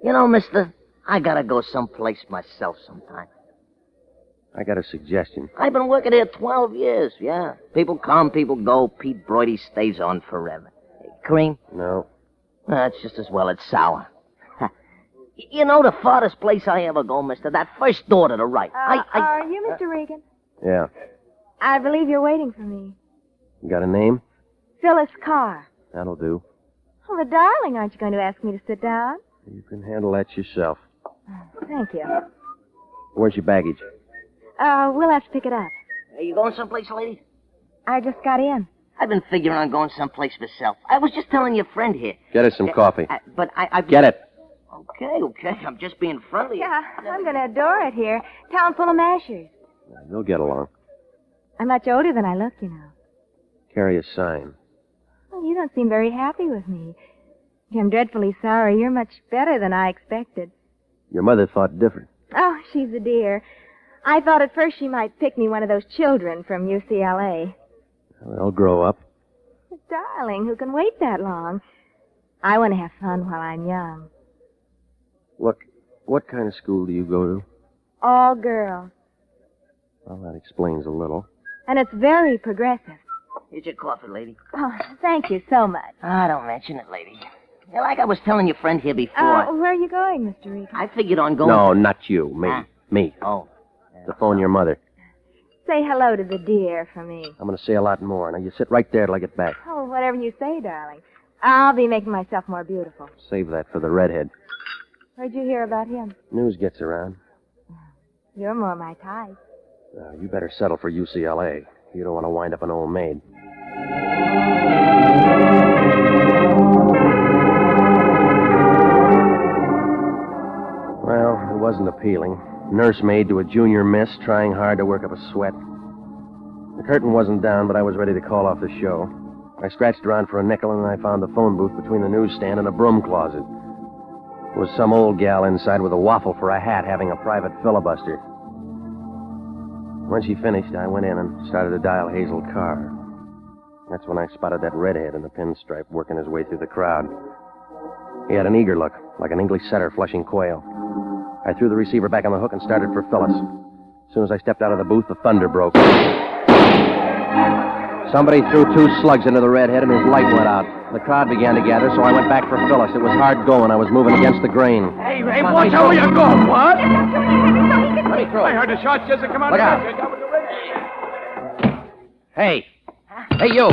You know, mister, I gotta go someplace myself sometime. I got a suggestion. I've been working here 12 years, yeah. People come, people go. Pete Broidy stays on forever. Hey, cream? No. That's just as well it's sour. You know the farthest place I ever go, mister? That first door to the right. Are you Mr. Regan? Yeah. I believe you're waiting for me. You got a name? Phyllis Carr. That'll do. Oh, the darling, aren't you going to ask me to sit down? You can handle that yourself. Thank you. Where's your baggage? We'll have to pick it up. Are you going someplace, lady? I just got in. I've been figuring on going someplace myself. I was just telling your friend here. Get us some coffee. But I've... Get it. Okay. I'm just being friendly. Yeah, I'm going to adore it here. Town full of mashers. You'll get along. I'm much older than I look, you know. Carry a sign. Well, you don't seem very happy with me. I'm dreadfully sorry. You're much better than I expected. Your mother thought different. Oh, she's a dear. I thought at first she might pick me one of those children from UCLA. They'll grow up. Darling, who can wait that long? I want to have fun while I'm young. Look, what kind of school do you go to? All girls. Well, that explains a little. And it's very progressive. Here's your coffee, lady. Oh, thank you so much. Don't mention it, lady. Yeah, like I was telling your friend here before. Where are you going, Mr. Regan? I figured on going... No, not you. Me. Me. Oh. To phone your mother. Say hello to the dear for me. I'm going to say a lot more. Now, you sit right there till I get back. Oh, whatever you say, darling. I'll be making myself more beautiful. Save that for the redhead. Where'd you hear about him? News gets around. You're more my type. You better settle for UCLA. You don't want to wind up an old maid. Well, it wasn't appealing. Nursemaid to a junior miss, trying hard to work up a sweat. The curtain wasn't down, but I was ready to call off the show. I scratched around for a nickel, and I found the phone booth between the newsstand and a broom closet. There was some old gal inside with a waffle for a hat having a private filibuster. When she finished, I went in and started to dial Hazel Carr. That's when I spotted that redhead in the pinstripe working his way through the crowd. He had an eager look, like an English setter flushing quail. I threw the receiver back on the hook and started for Phyllis. As soon as I stepped out of the booth, the thunder broke. Somebody threw 2 slugs into the redhead and his light went out. The crowd began to gather, so I went back for Phyllis. It was hard going. I was moving against the grain. Hey, watch out where you're going. What? Let me throw it. I heard a shot just come out. Look out. Hey. Hey, you.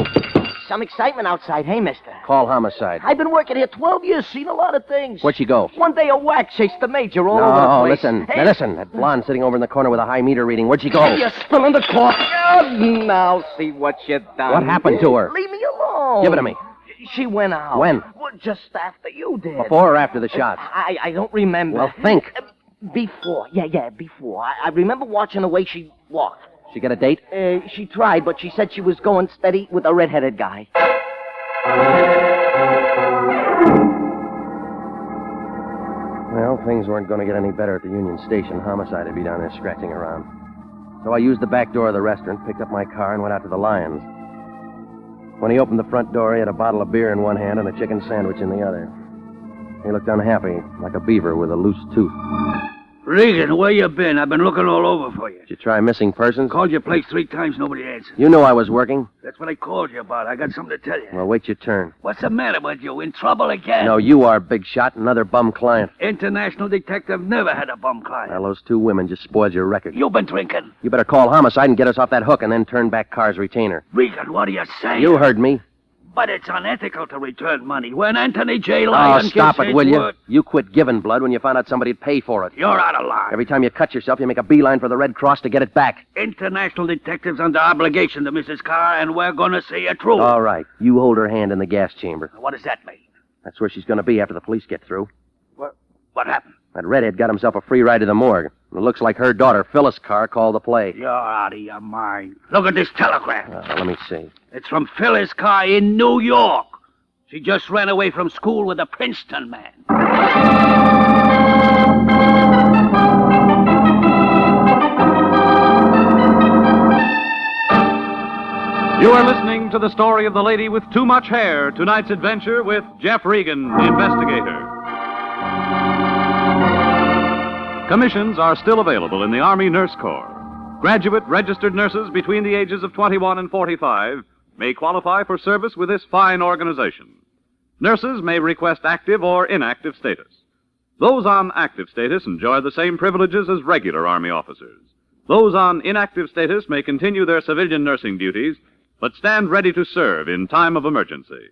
Some excitement outside, hey, mister? Call homicide. I've been working here 12 years, seen a lot of things. Where'd she go? One day a whack chased the major all over the place. Listen. Hey. Now, listen. That blonde sitting over in the corner with a high meter reading. Where'd she go? You're spilling the coffee. Now see what you done. What happened to her? Leave me alone. Give it to me. She went out. When? Well, just after you did. Before or after the shots? I don't remember. Well, think. Before. Yeah, before. I remember watching the way she walked. She get a date? She tried, but she said she was going steady with a red-headed guy. Well, things weren't going to get any better at the Union Station. Homicide would be down there scratching around. So I used the back door of the restaurant, picked up my car, and went out to the Lions. When he opened the front door, he had a bottle of beer in one hand and a chicken sandwich in the other. He looked unhappy, like a beaver with a loose tooth. Regan, where you been? I've been looking all over for you. Did you try missing persons? Called your place 3 times, nobody answered. You know I was working. That's what I called you about. I got something to tell you. Well, wait your turn. What's the matter with you? In trouble again? No, you are, big shot. Another bum client. International detective never had a bum client. Well, those 2 women just spoiled your record. You've been drinking. You better call homicide and get us off that hook and then turn back Carr's retainer. Regan, what are you saying? You heard me. But it's unethical to return money. When Anthony J. Lyon stop gets it, will his you? word- You quit giving blood when you found out somebody'd pay for it. You're out of line. Every time you cut yourself, you make a beeline for the Red Cross to get it back. International detectives under obligation to Mrs. Carr, and we're going to see it through. All right. You hold her hand in the gas chamber. What does that mean? That's where she's going to be after the police get through. What happened? That redhead got himself a free ride to the morgue. It looks like her daughter, Phyllis Carr, called the play. You're out of your mind. Look at this telegram. Let me see. It's from Phyllis Carr in New York. She just ran away from school with a Princeton man. You are listening to the story of the lady with too much hair, tonight's adventure with Jeff Regan, investigator. Commissions are still available in the Army Nurse Corps. Graduate registered nurses between the ages of 21 and 45 may qualify for service with this fine organization. Nurses may request active or inactive status. Those on active status enjoy the same privileges as regular Army officers. Those on inactive status may continue their civilian nursing duties, but stand ready to serve in time of emergency.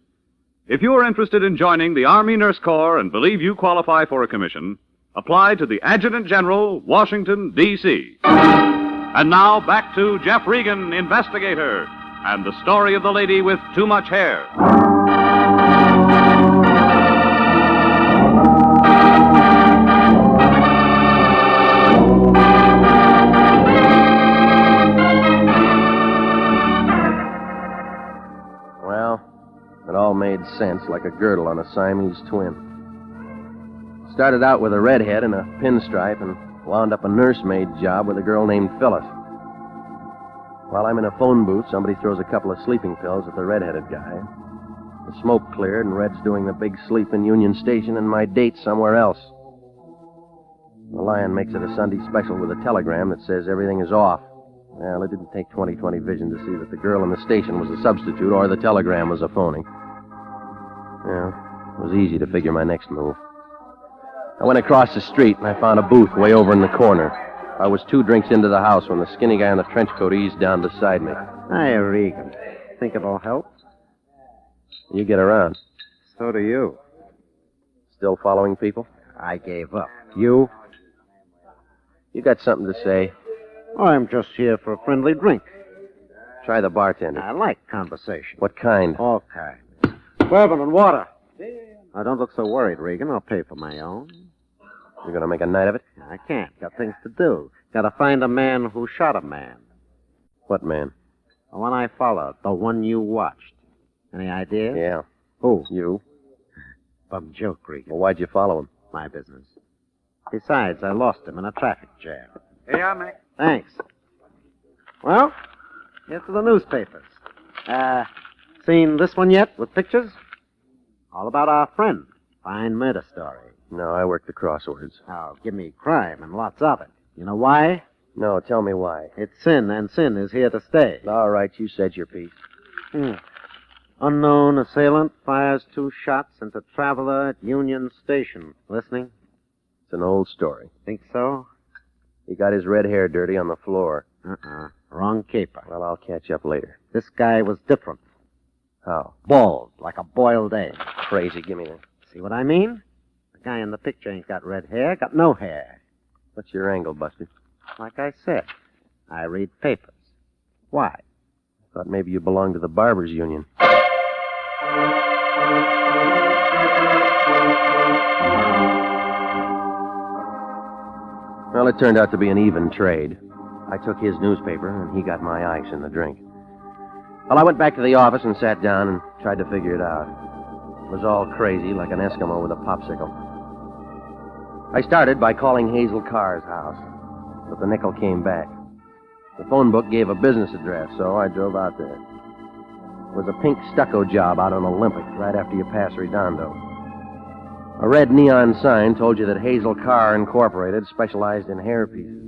If you are interested in joining the Army Nurse Corps and believe you qualify for a commission, apply to the Adjutant General, Washington, D.C. And now back to Jeff Regan, investigator, and the story of the lady with too much hair. Well, it all made sense like a girdle on a Siamese twin. Started out with a redhead and a pinstripe and wound up a nursemaid job with a girl named Phyllis. While I'm in a phone booth, somebody throws a couple of sleeping pills at the redheaded guy. The smoke cleared and Red's doing the big sleep in Union Station and my date somewhere else. The Lion makes it a Sunday special with a telegram that says everything is off. Well, it didn't take 20/20 vision to see that the girl in the station was a substitute or the telegram was a phony. Well, it was easy to figure my next move. I went across the street and I found a booth way over in the corner. I was 2 drinks into the house when the skinny guy in the trench coat eased down beside me. Hi, Regan. Think it'll help? You get around. So do you. Still following people? I gave up. You? You got something to say? I'm just here for a friendly drink. Try the bartender. I like conversation. What kind? All kinds. Bourbon and water. Now, don't look so worried, Regan. I'll pay for my own. You're going to make a night of it? I can't. Got things to do. Got to find a man who shot a man. What man? The one I followed. The one you watched. Any ideas? Yeah. Who? You. Bum joke, Regan. Well, why'd you follow him? My business. Besides, I lost him in a traffic jam. Here, Mick. Thanks. Well, here's to the newspapers. Seen this one yet with pictures? All about our friend. Fine murder story. No, I work the crosswords. Oh, give me crime and lots of it. You know why? No, tell me why. It's sin, and sin is here to stay. All right, you said your piece. Unknown assailant fires 2 shots into traveler at Union Station. Listening? It's an old story. Think so? He got his red hair dirty on the floor. Wrong caper. Well, I'll catch up later. This guy was different. How? Bald, like a boiled egg. Crazy. Give me that. See what I mean? The guy in the picture ain't got red hair, got no hair. What's your angle, Buster? Like I said, I read papers. Why? Thought maybe you belonged to the Barbers Union. Well, it turned out to be an even trade. I took his newspaper, and he got my ice and the drink. Well, I went back to the office and sat down and tried to figure it out. It was all crazy, like an Eskimo with a popsicle. I started by calling Hazel Carr's house, but the nickel came back. The phone book gave a business address, so I drove out there. It was a pink stucco job out on Olympic, right after you pass Redondo. A red neon sign told you that Hazel Carr Incorporated specialized in hair pieces.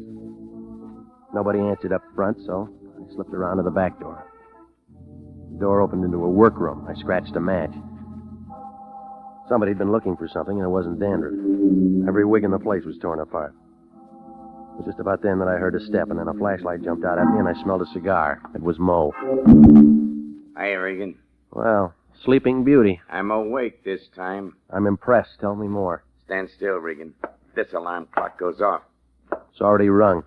Nobody answered up front, so I slipped around to the back door. The door opened into a workroom. I scratched a match. Somebody'd been looking for something, and it wasn't dandruff. Every wig in the place was torn apart. It was just about then that I heard a step, and then a flashlight jumped out at me, and I smelled a cigar. It was Mo. Hi, Regan. Well, Sleeping Beauty. I'm awake this time. I'm impressed. Tell me more. Stand still, Regan. This alarm clock goes off. It's already rung.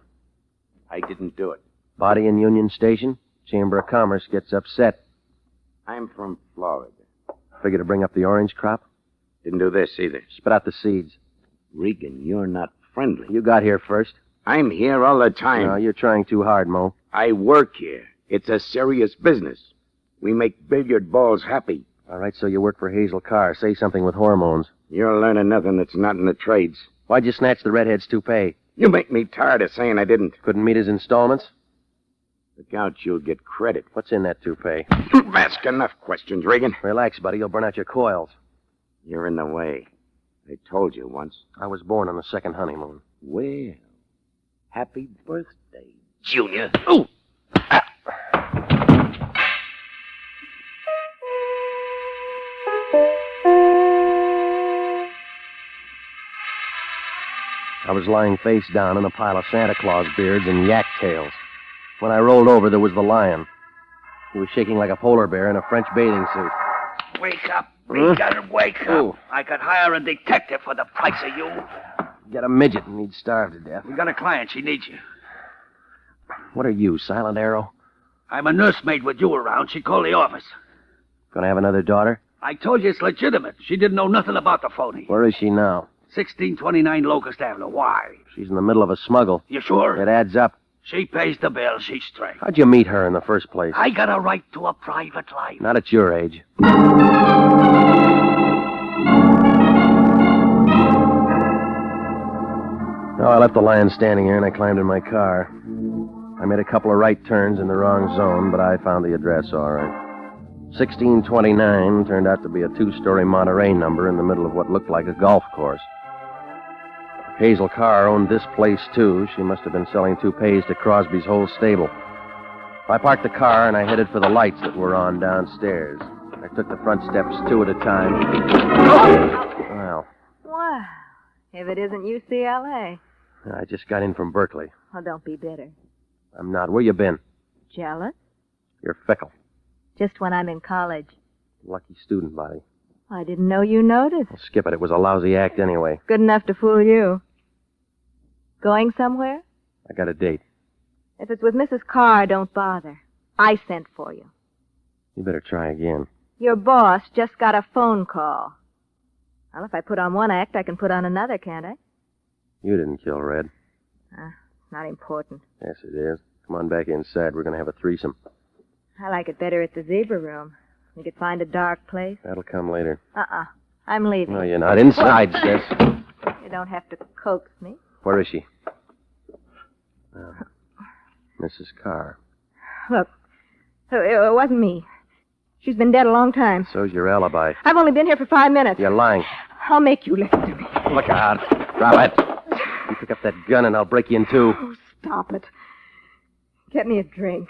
I didn't do it. Body in Union Station. Chamber of Commerce gets upset. I'm from Florida. Figure to bring up the orange crop? Didn't do this either. Spit out the seeds. Regan, you're not friendly. You got here first. I'm here all the time. No, you're trying too hard, Mo. I work here. It's a serious business. We make billiard balls happy. All right, so you work for Hazel Carr. Say something with hormones. You're learning nothing that's not in the trades. Why'd you snatch the redhead's toupee? You make me tired of saying I didn't. Couldn't meet his installments? Look out, you'll get credit. What's in that toupee? Ask enough questions, Regan. Relax, buddy. You'll burn out your coils. You're in the way. I told you once. I was born on the second honeymoon. Well, happy birthday, Junior. Ooh! I was lying face down in a pile of Santa Claus beards and yak tails. When I rolled over, there was the lion. He was shaking like a polar bear in a French bathing suit. Wake up, Regan, wake up. Ooh. I could hire a detective for the price of you. Get a midget and he'd starve to death. We got a client. She needs you. What are you, Silent Arrow? I'm a nursemaid with you around. She called the office. Gonna have another daughter? I told you it's legitimate. She didn't know nothing about the phony. Where is she now? 1629 Locust Avenue. Why? She's in the middle of a smuggle. You sure? It adds up. She pays the bill. She's straight. How'd you meet her in the first place? I got a right to a private life. Not at your age. No, I left the lion standing there and I climbed in my car. I made a couple of right turns in the wrong zone, but I found the address all right. 1629 turned out to be a two-story Monterey number in the middle of what looked like a golf course. Hazel Carr owned this place, too. She must have been selling toupees to Crosby's whole stable. I parked the car and I headed for the lights that were on downstairs. I took the front steps two at a time. Well, Wow. If it isn't UCLA. I just got in from Berkeley. Oh, don't be bitter. I'm not. Where you been? Jealous? You're fickle. Just when I'm in college. Lucky student, Bobby. I didn't know you noticed. Well, skip it. It was a lousy act anyway. Good enough to fool you. Going somewhere? I got a date. If it's with Mrs. Carr, don't bother. I sent for you. You better try again. Your boss just got a phone call. Well, if I put on one act, I can put on another, can't I? You didn't kill Red. It's not important. Yes, it is. Come on back inside. We're going to have a threesome. I like it better at the zebra room. You could find a dark place. That'll come later. I'm leaving. No, you're not. Inside, sis. You don't have to coax me. Where is she? Mrs. Carr. Look, it wasn't me. She's been dead a long time. So's your alibi. I've only been here for 5 minutes. You're lying. I'll make you listen to me. Look out. Drop it. You pick up that gun and I'll break you in two. Oh, stop it. Get me a drink.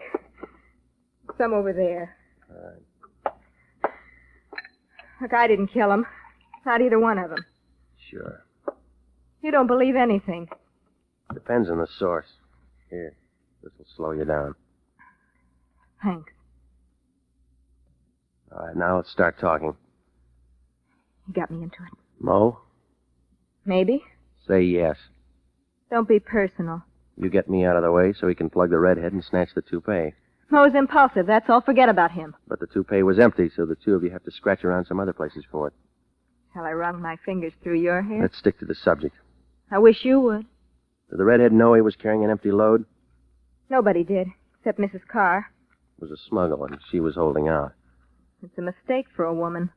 Some over there. All right. Look, I didn't kill him. Not either one of them. Sure. You don't believe anything. Depends on the source. Here, this will slow you down. Thanks. All right, now let's start talking. You got me into it. Mo, Maybe. say yes. Don't be personal. You get me out of the way so he can plug the redhead and snatch the toupee. Mo's impulsive, that's all. Forget about him. But the toupee was empty, so the two of you have to scratch around some other places for it. Shall I run my fingers through your hair? Let's stick to the subject. I wish you would. Did the redhead know he was carrying an empty load? Nobody did, except Mrs. Carr. It was a smuggle, and she was holding out. It's a mistake for a woman,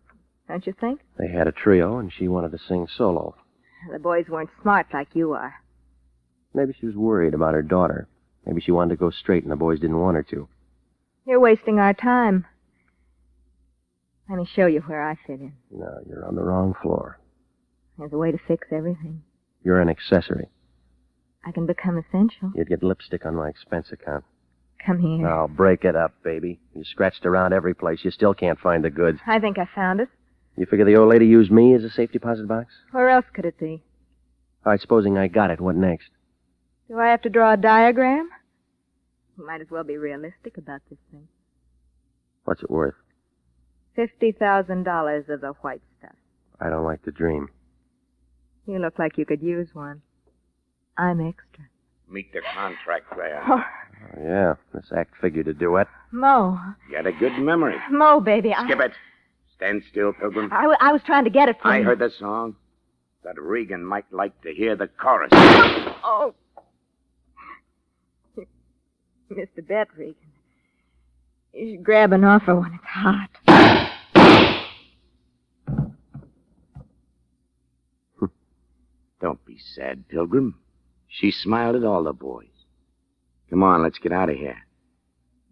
don't you think? They had a trio, and she wanted to sing solo. The boys weren't smart like you are. Maybe she was worried about her daughter. Maybe she wanted to go straight, and the boys didn't want her to. You're wasting our time. Let me show you where I fit in. No, you're on the wrong floor. There's a way to fix everything. You're an accessory. I can become essential. You'd get lipstick on my expense account. Come here. Now, break it up, baby. You scratched around every place. You still can't find the goods. I think I found it. You figure the old lady used me as a safe deposit box? Where else could it be? All right, supposing I got it, what next? Do I have to draw a diagram? You might as well be realistic about this thing. What's it worth? $50,000 of the white stuff. I don't like to dream. You look like you could use one. I'm extra. Meet the contract there. Oh, Oh, yeah, this act figured to do it. Mo. You got a good memory. Mo, baby. Skip it. Stand still, Pilgrim. I was trying to get it from I you. heard the song. But Regan might like to hear the chorus. Oh. Mr. Bet, Regan. You should grab an offer when it's hot. Don't be sad, Pilgrim. She smiled at all the boys. Come on, let's get out of here.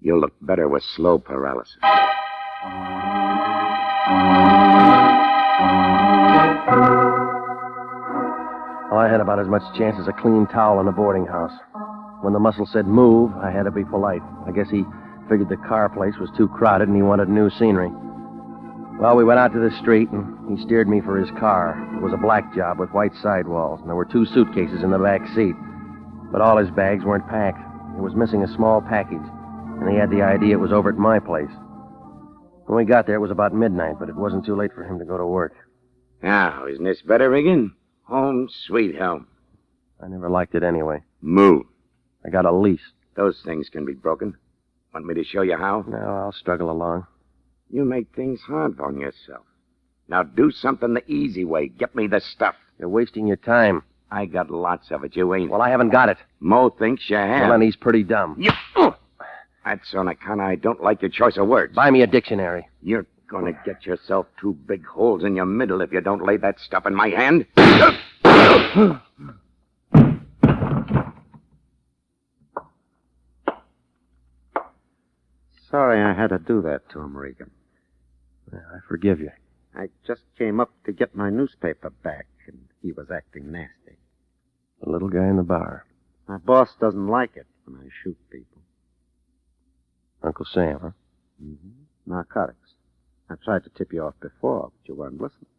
You'll look better with slow paralysis. Well, I had about as much chance as a clean towel in a boarding house. When the muscle said move, I had to be polite. I guess he figured the car place was too crowded and he wanted new scenery. Well, we went out to the street, and he steered me for his car. It was a black job with white sidewalls, and there were 2 suitcases in the back seat. But all his bags weren't packed. He was missing a small package, and he had the idea it was over at my place. When we got there, it was about midnight, but it wasn't too late for him to go to work. Now, isn't this better, Regan? Home sweet home. I never liked it anyway. Move. I got a lease. Those things can be broken. Want me to show you how? No, I'll struggle along. You make things hard on yourself. Now do something the easy way. Get me the stuff. You're wasting your time. I got lots of it. You ain't. Well, I haven't got it. Mo thinks you have. Well, then he's pretty dumb. That's on account I don't like your choice of words. Buy me a dictionary. You're gonna get yourself 2 big holes in your middle if you don't lay that stuff in my hand. Sorry I had to do that to him, Regan. I forgive you. I just came up to get my newspaper back, and he was acting nasty. The little guy in the bar. My boss doesn't like it when I shoot people. Uncle Sam, huh? Mm-hmm. Narcotics. I tried to tip you off before, but you weren't listening.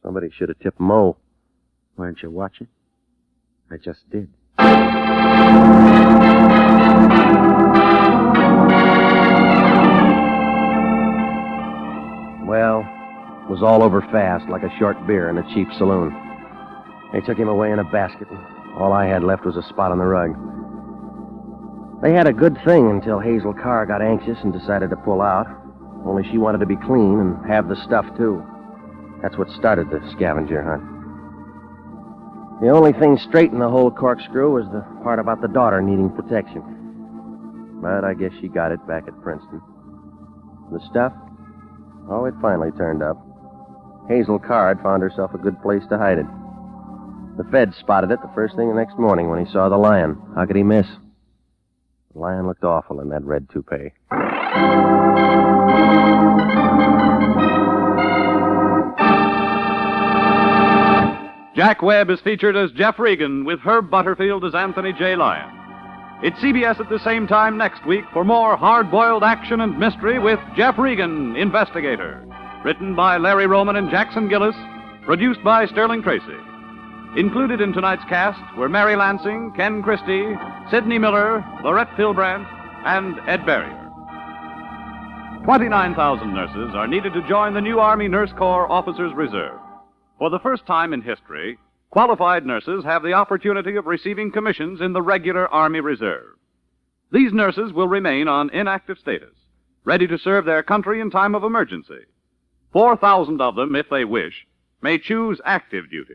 Somebody should have tipped Mo. Weren't you watching? I just did. Well, it was all over fast, like a short beer in a cheap saloon. They took him away in a basket, and all I had left was a spot on the rug. They had a good thing until Hazel Carr got anxious and decided to pull out. Only she wanted to be clean and have the stuff, too. That's what started the scavenger hunt. The only thing straight in the whole corkscrew was the part about the daughter needing protection. But I guess she got it back at Princeton. The stuff? Oh, it finally turned up. Hazel Carr had found herself a good place to hide it. The feds spotted it the first thing the next morning when he saw the lion. How could he miss? The lion looked awful in that red toupee. Jack Webb is featured as Jeff Regan with Herb Butterfield as Anthony J. Lyon. It's CBS at the same time next week for more hard-boiled action and mystery with Jeff Regan, Investigator. Written by Larry Roman and Jackson Gillis. Produced by Sterling Tracy. Included in tonight's cast were Mary Lansing, Ken Christie, Sidney Miller, Lorette Philbrandt, and Ed Barrier. 29,000 nurses are needed to join the new Army Nurse Corps Officers Reserve. For the first time in history, qualified nurses have the opportunity of receiving commissions in the regular Army Reserve. These nurses will remain on inactive status, ready to serve their country in time of emergency. 4,000 of them, if they wish, may choose active duty.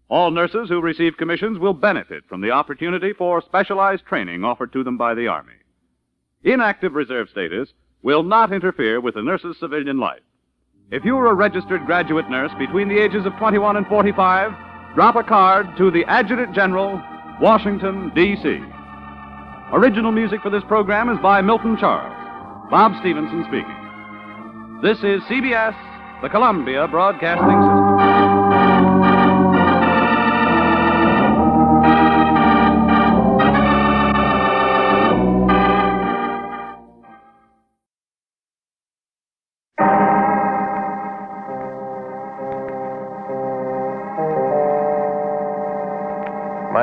All nurses who receive commissions will benefit from the opportunity for specialized training offered to them by the Army. Inactive reserve status will not interfere with the nurse's civilian life. If you're a registered graduate nurse between the ages of 21 and 45, drop a card to the Adjutant General, Washington, D.C. Original music for this program is by Milton Charles. Bob Stevenson speaking. This is CBS, the Columbia Broadcasting System.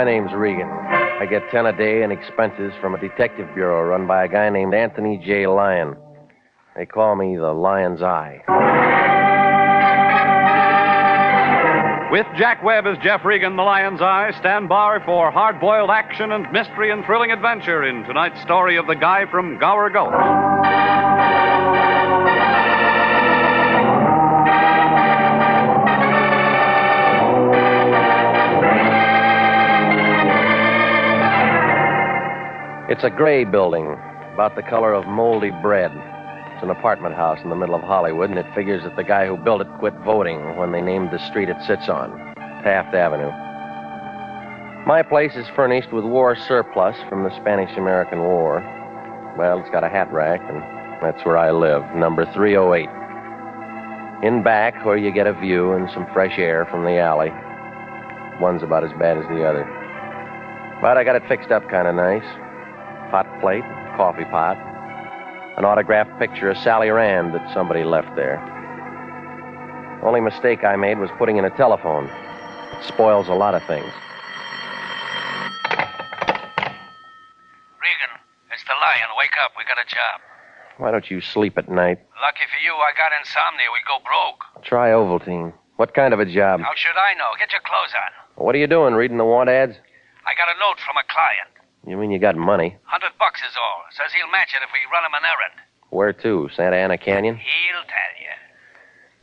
My name's Regan. I get 10 a day in expenses from a detective bureau run by a guy named Anthony J. Lyon. They call me the Lion's Eye. With Jack Webb as Jeff Regan, the Lion's Eye, stand by for hard-boiled action and mystery and thrilling adventure in tonight's story of the guy from Gower Gulch. It's a gray building, about the color of moldy bread. It's an apartment house in the middle of Hollywood, and it figures that the guy who built it quit voting when they named the street it sits on, Taft Avenue. My place is furnished with war surplus from the Spanish-American War. Well, it's got a hat rack, and that's where I live, number 308. In back, where you get a view and some fresh air from the alley. One's about as bad as the other. But I got it fixed up kind of nice. Hot plate, coffee pot, an autographed picture of Sally Rand that somebody left there. Only mistake I made was putting in a telephone. It spoils a lot of things. Regan, it's the Lion. Wake up. We got a job. Why don't you sleep at night? Lucky for you, I got insomnia. We'd go broke. Try Ovaltine. What kind of a job? How should I know? Get your clothes on. What are you doing, reading the want ads? I got a note from a client. You mean you got money? $100 is all. Says he'll match it if we run him an errand. Where to? Santa Ana Canyon? He'll tell you.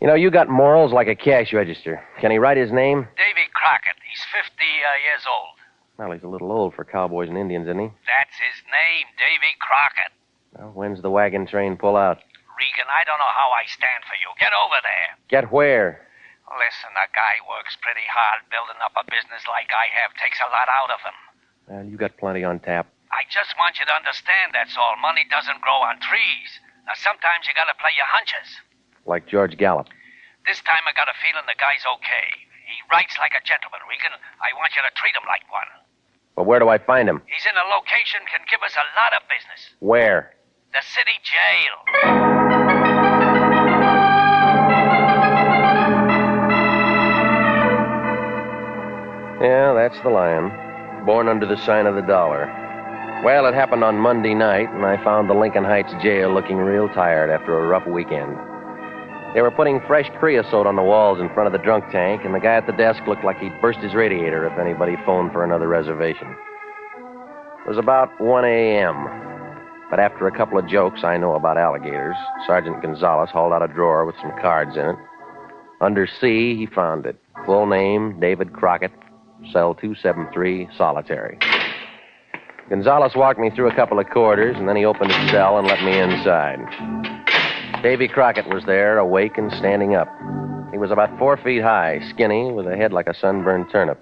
You know, you got morals like a cash register. Can he write his name? Davy Crockett. He's 50 years old. Well, he's a little old for cowboys and Indians, isn't he? That's his name, Davy Crockett. Well, when's the wagon train pull out? Regan, I don't know how I stand for you. Get over there. Get where? Listen, a guy works pretty hard. Building up a business like I have takes a lot out of him. Well, you got plenty on tap. I just want you to understand, that's all. Money doesn't grow on trees. Now, sometimes you gotta play your hunches. Like George Gallup. This time I got a feeling the guy's okay. He writes like a gentleman, Regan. I want you to treat him like one. But where do I find him? He's in a location can give us a lot of business. Where? The city jail. Yeah, that's the Lion. Born under the sign of the dollar. Well, it happened on Monday night, and I found the Lincoln Heights jail looking real tired after a rough weekend. They were putting fresh creosote on the walls in front of the drunk tank, and the guy at the desk looked like he'd burst his radiator if anybody phoned for another reservation. It was about 1 a.m., but after a couple of jokes I know about alligators, Sergeant Gonzalez hauled out a drawer with some cards in it. Under C, he found it. Full name, David Crockett, cell 273, solitary. Gonzalez walked me through a couple of corridors, and then he opened his cell and let me inside. Davy Crockett was there, awake and standing up. He was about 4 feet high, skinny, with a head like a sunburned turnip.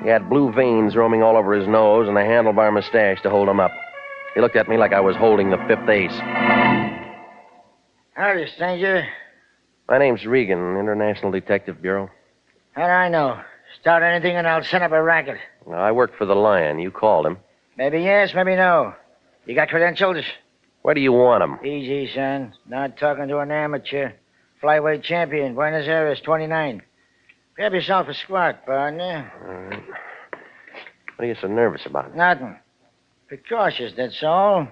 He had blue veins roaming all over his nose and a handlebar mustache to hold him up. He looked at me like I was holding the fifth ace. Howdy, stranger. My name's Regan, International Detective Bureau. How do I know? Start anything and I'll set up a racket. Now, I work for the Lion. You called him. Maybe yes, maybe no. You got credentials? Where do you want him? Easy, son. Not talking to an amateur. Flyweight champion, Buenos Aires, 29. Grab yourself a squat, partner. All right. What are you so nervous about? Nothing. Precautious, that's all. All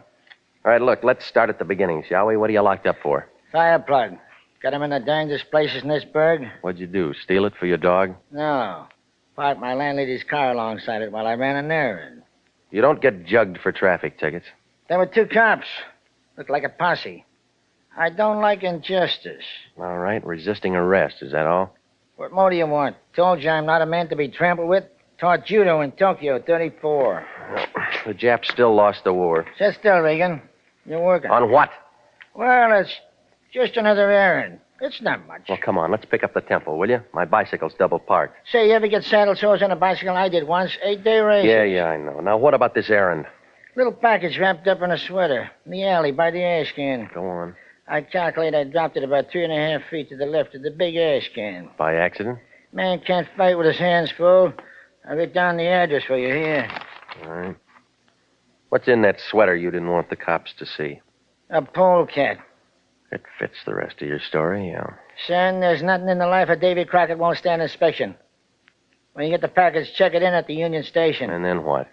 right, look, let's start at the beginning, shall we? What are you locked up for? Fire plug. Got him in the dangest places in this burg? What'd you do, steal it for your dog? No. Parked my landlady's car alongside it while I ran an errand. You don't get jugged for traffic tickets. There were 2 cops. Looked like a posse. I don't like injustice. All right, resisting arrest, is that all? What more do you want? Told you I'm not a man to be trampled with. Taught judo in Tokyo, 34. Well, the Japs still lost the war. Sit still, Regan. You're working. On what? Well, it's just another errand. It's not much. Well, come on, let's pick up the tempo, will you? My bicycle's double parked. Say, you ever get saddle sores on a bicycle? I did once. 8-day race. Yeah, I know. Now, what about this errand? Little package wrapped up in a sweater. In the alley by the ash can. Go on. I calculate I dropped it about 3.5 feet to the left of the big ash can. By accident? Man can't fight with his hands full. I'll get down the address for you here. All right. What's in that sweater you didn't want the cops to see? A polecat. It fits the rest of your story, yeah. Son, there's nothing in the life of Davy Crockett won't stand inspection. When you get the package, check it in at the Union Station. And then what?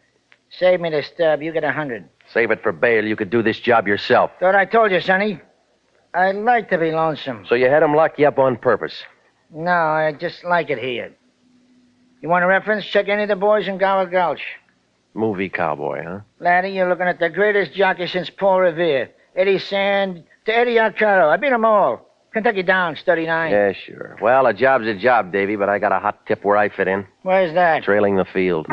Save me the stub. You get 100. Save it for bail. You could do this job yourself. Thought I told you, Sonny. I like to be lonesome. So you had him lock you up on purpose. No, I just like it here. You want a reference? Check any of the boys in Gower Gulch. Movie cowboy, huh? Laddie, you're looking at the greatest jockey since Paul Revere. Eddie Sand to Eddie Arcaro. I beat them all. Kentucky Downs, 39. Yeah, sure. Well, a job's a job, Davy, but I got a hot tip where I fit in. Where's that? Trailing the field.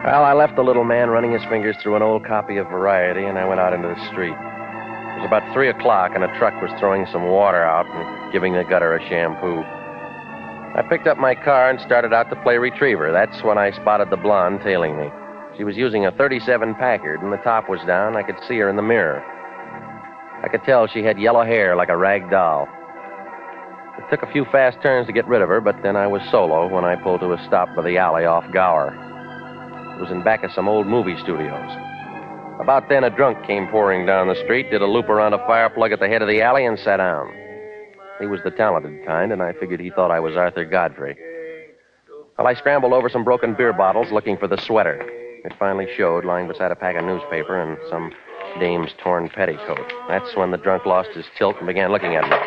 Well, I left the little man running his fingers through an old copy of Variety, and I went out into the street. It was about 3 o'clock, and a truck was throwing some water out and giving the gutter a shampoo. I picked up my car and started out to play retriever. That's when I spotted the blonde tailing me. She was using a 37 Packard, and the top was down. I could see her in the mirror. I could tell she had yellow hair like a rag doll. It took a few fast turns to get rid of her, but then I was solo when I pulled to a stop by the alley off Gower. It was in back of some old movie studios. About then, a drunk came pouring down the street, did a loop around a fire plug at the head of the alley, and sat down. He was the talented kind, and I figured he thought I was Arthur Godfrey. Well, I scrambled over some broken beer bottles looking for the sweater. It finally showed, lying beside a pack of newspaper and some dame's torn petticoat. That's when the drunk lost his tilt and began looking at me.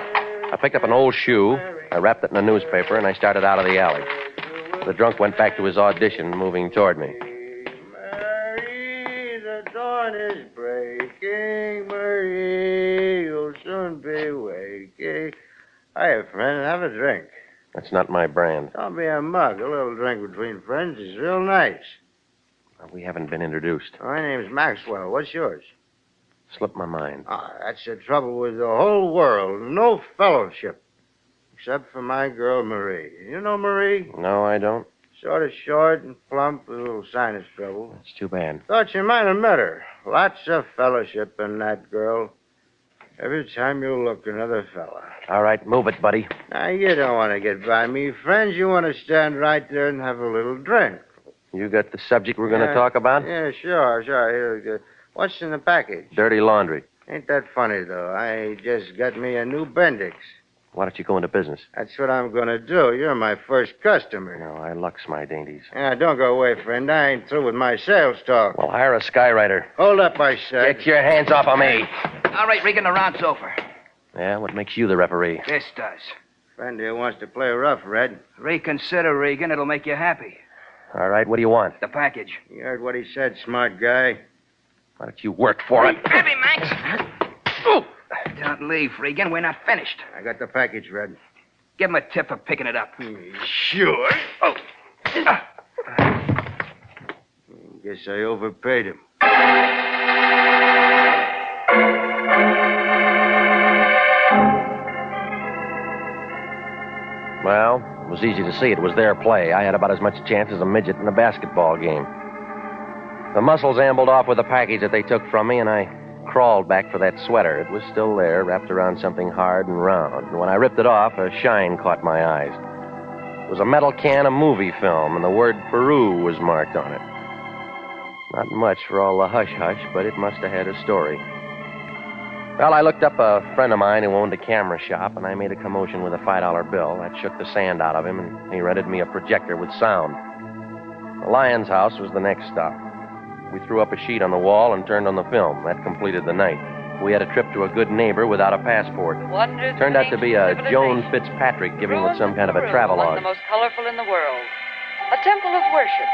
I picked up an old shoe, I wrapped it in a newspaper, and I started out of the alley. The drunk went back to his audition, moving toward me. Marie, the dawn is breaking. Marie, you'll soon be waking. Hiya, friend. Have a drink. That's not my brand. Don't be a mug. A little drink between friends is real nice. We haven't been introduced. My name's Maxwell. What's yours? Slipped my mind. That's the trouble with the whole world. No fellowship. Except for my girl, Marie. You know Marie? No, I don't. Sort of short and plump with a little sinus trouble. It's too bad. Thought you might have met her. Lots of fellowship in that girl. Every time you look, another fella. All right, move it, buddy. Now, you don't want to get by me, friends. You want to stand right there and have a little drink. You got the subject we're going to talk about? Yeah, sure. Here, what's in the package? Dirty laundry. Ain't that funny, though? I just got me a new Bendix. Why don't you go into business? That's what I'm going to do. You're my first customer. No, I lux my dainties. Yeah, don't go away, friend. I ain't through with my sales talk. Well, hire a skywriter. Hold up, I said. Get your hands off of me. All right, Regan, the round's over. Yeah, what makes you the referee? This does. Friend here wants to play rough, Red. Reconsider, Regan. It'll make you happy. All right, what do you want? The package. You heard what he said, smart guy. Why don't you work for it? Heavy, Max. Don't leave, Regan. We're not finished. I got the package, Red. Give him a tip for picking it up. Sure. Oh. Guess I overpaid him. Well, it was easy to see it was their play. I had about as much chance as a midget in a basketball game. The muscles ambled off with the package that they took from me, and I crawled back for that sweater. It was still there, wrapped around something hard and round. And when I ripped it off, a shine caught my eyes. It was a metal can of movie film, and the word Peru was marked on it. Not much for all the hush-hush, but it must have had a story. Well, I looked up a friend of mine who owned a camera shop, and I made a commotion with a $5 bill. That shook the sand out of him, and he rented me a projector with sound. The Lyons house was the next stop. We threw up a sheet on the wall and turned on the film. That completed the night. We had a trip to a good neighbor without a passport. Turned out to be a Joan Fitzpatrick giving with some kind of a travelogue. One of the most colorful in the world. A temple of worship.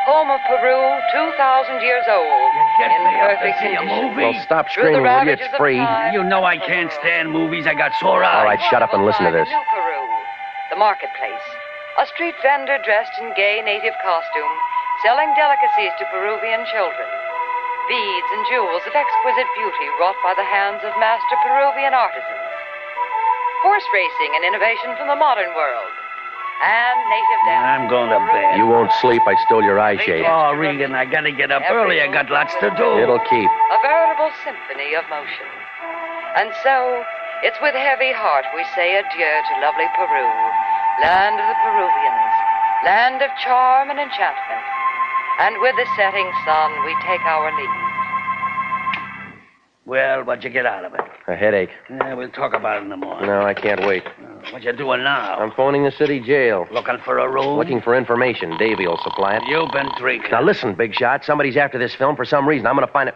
Home of Peru, 2,000 years old. In perfect condition. Well, stop screaming, will you? It's free. You know I can't stand movies. I got sore eyes. All right, shut up and listen to this. New Peru, the marketplace. A street vendor dressed in gay native costume, selling delicacies to Peruvian children. Beads and jewels of exquisite beauty wrought by the hands of master Peruvian artisans. Horse racing and innovation from the modern world. And native dance. I'm going to bed. You won't sleep. I stole your eyeshade. Oh, Regan, I got to get up early. I got lots to do. It'll keep. A veritable symphony of motion. And so, it's with heavy heart we say adieu to lovely Peru, land of the Peruvians, land of charm and enchantment. And with the setting sun, we take our leave. Well, what'd you get out of it? A headache. Yeah, we'll talk about it in the morning. No, I can't wait. What you doing now? I'm phoning the city jail. Looking for a room? Looking for information. Davey will supply it. You've been drinking. Now listen, big shot. Somebody's after this film for some reason. I'm going to find it.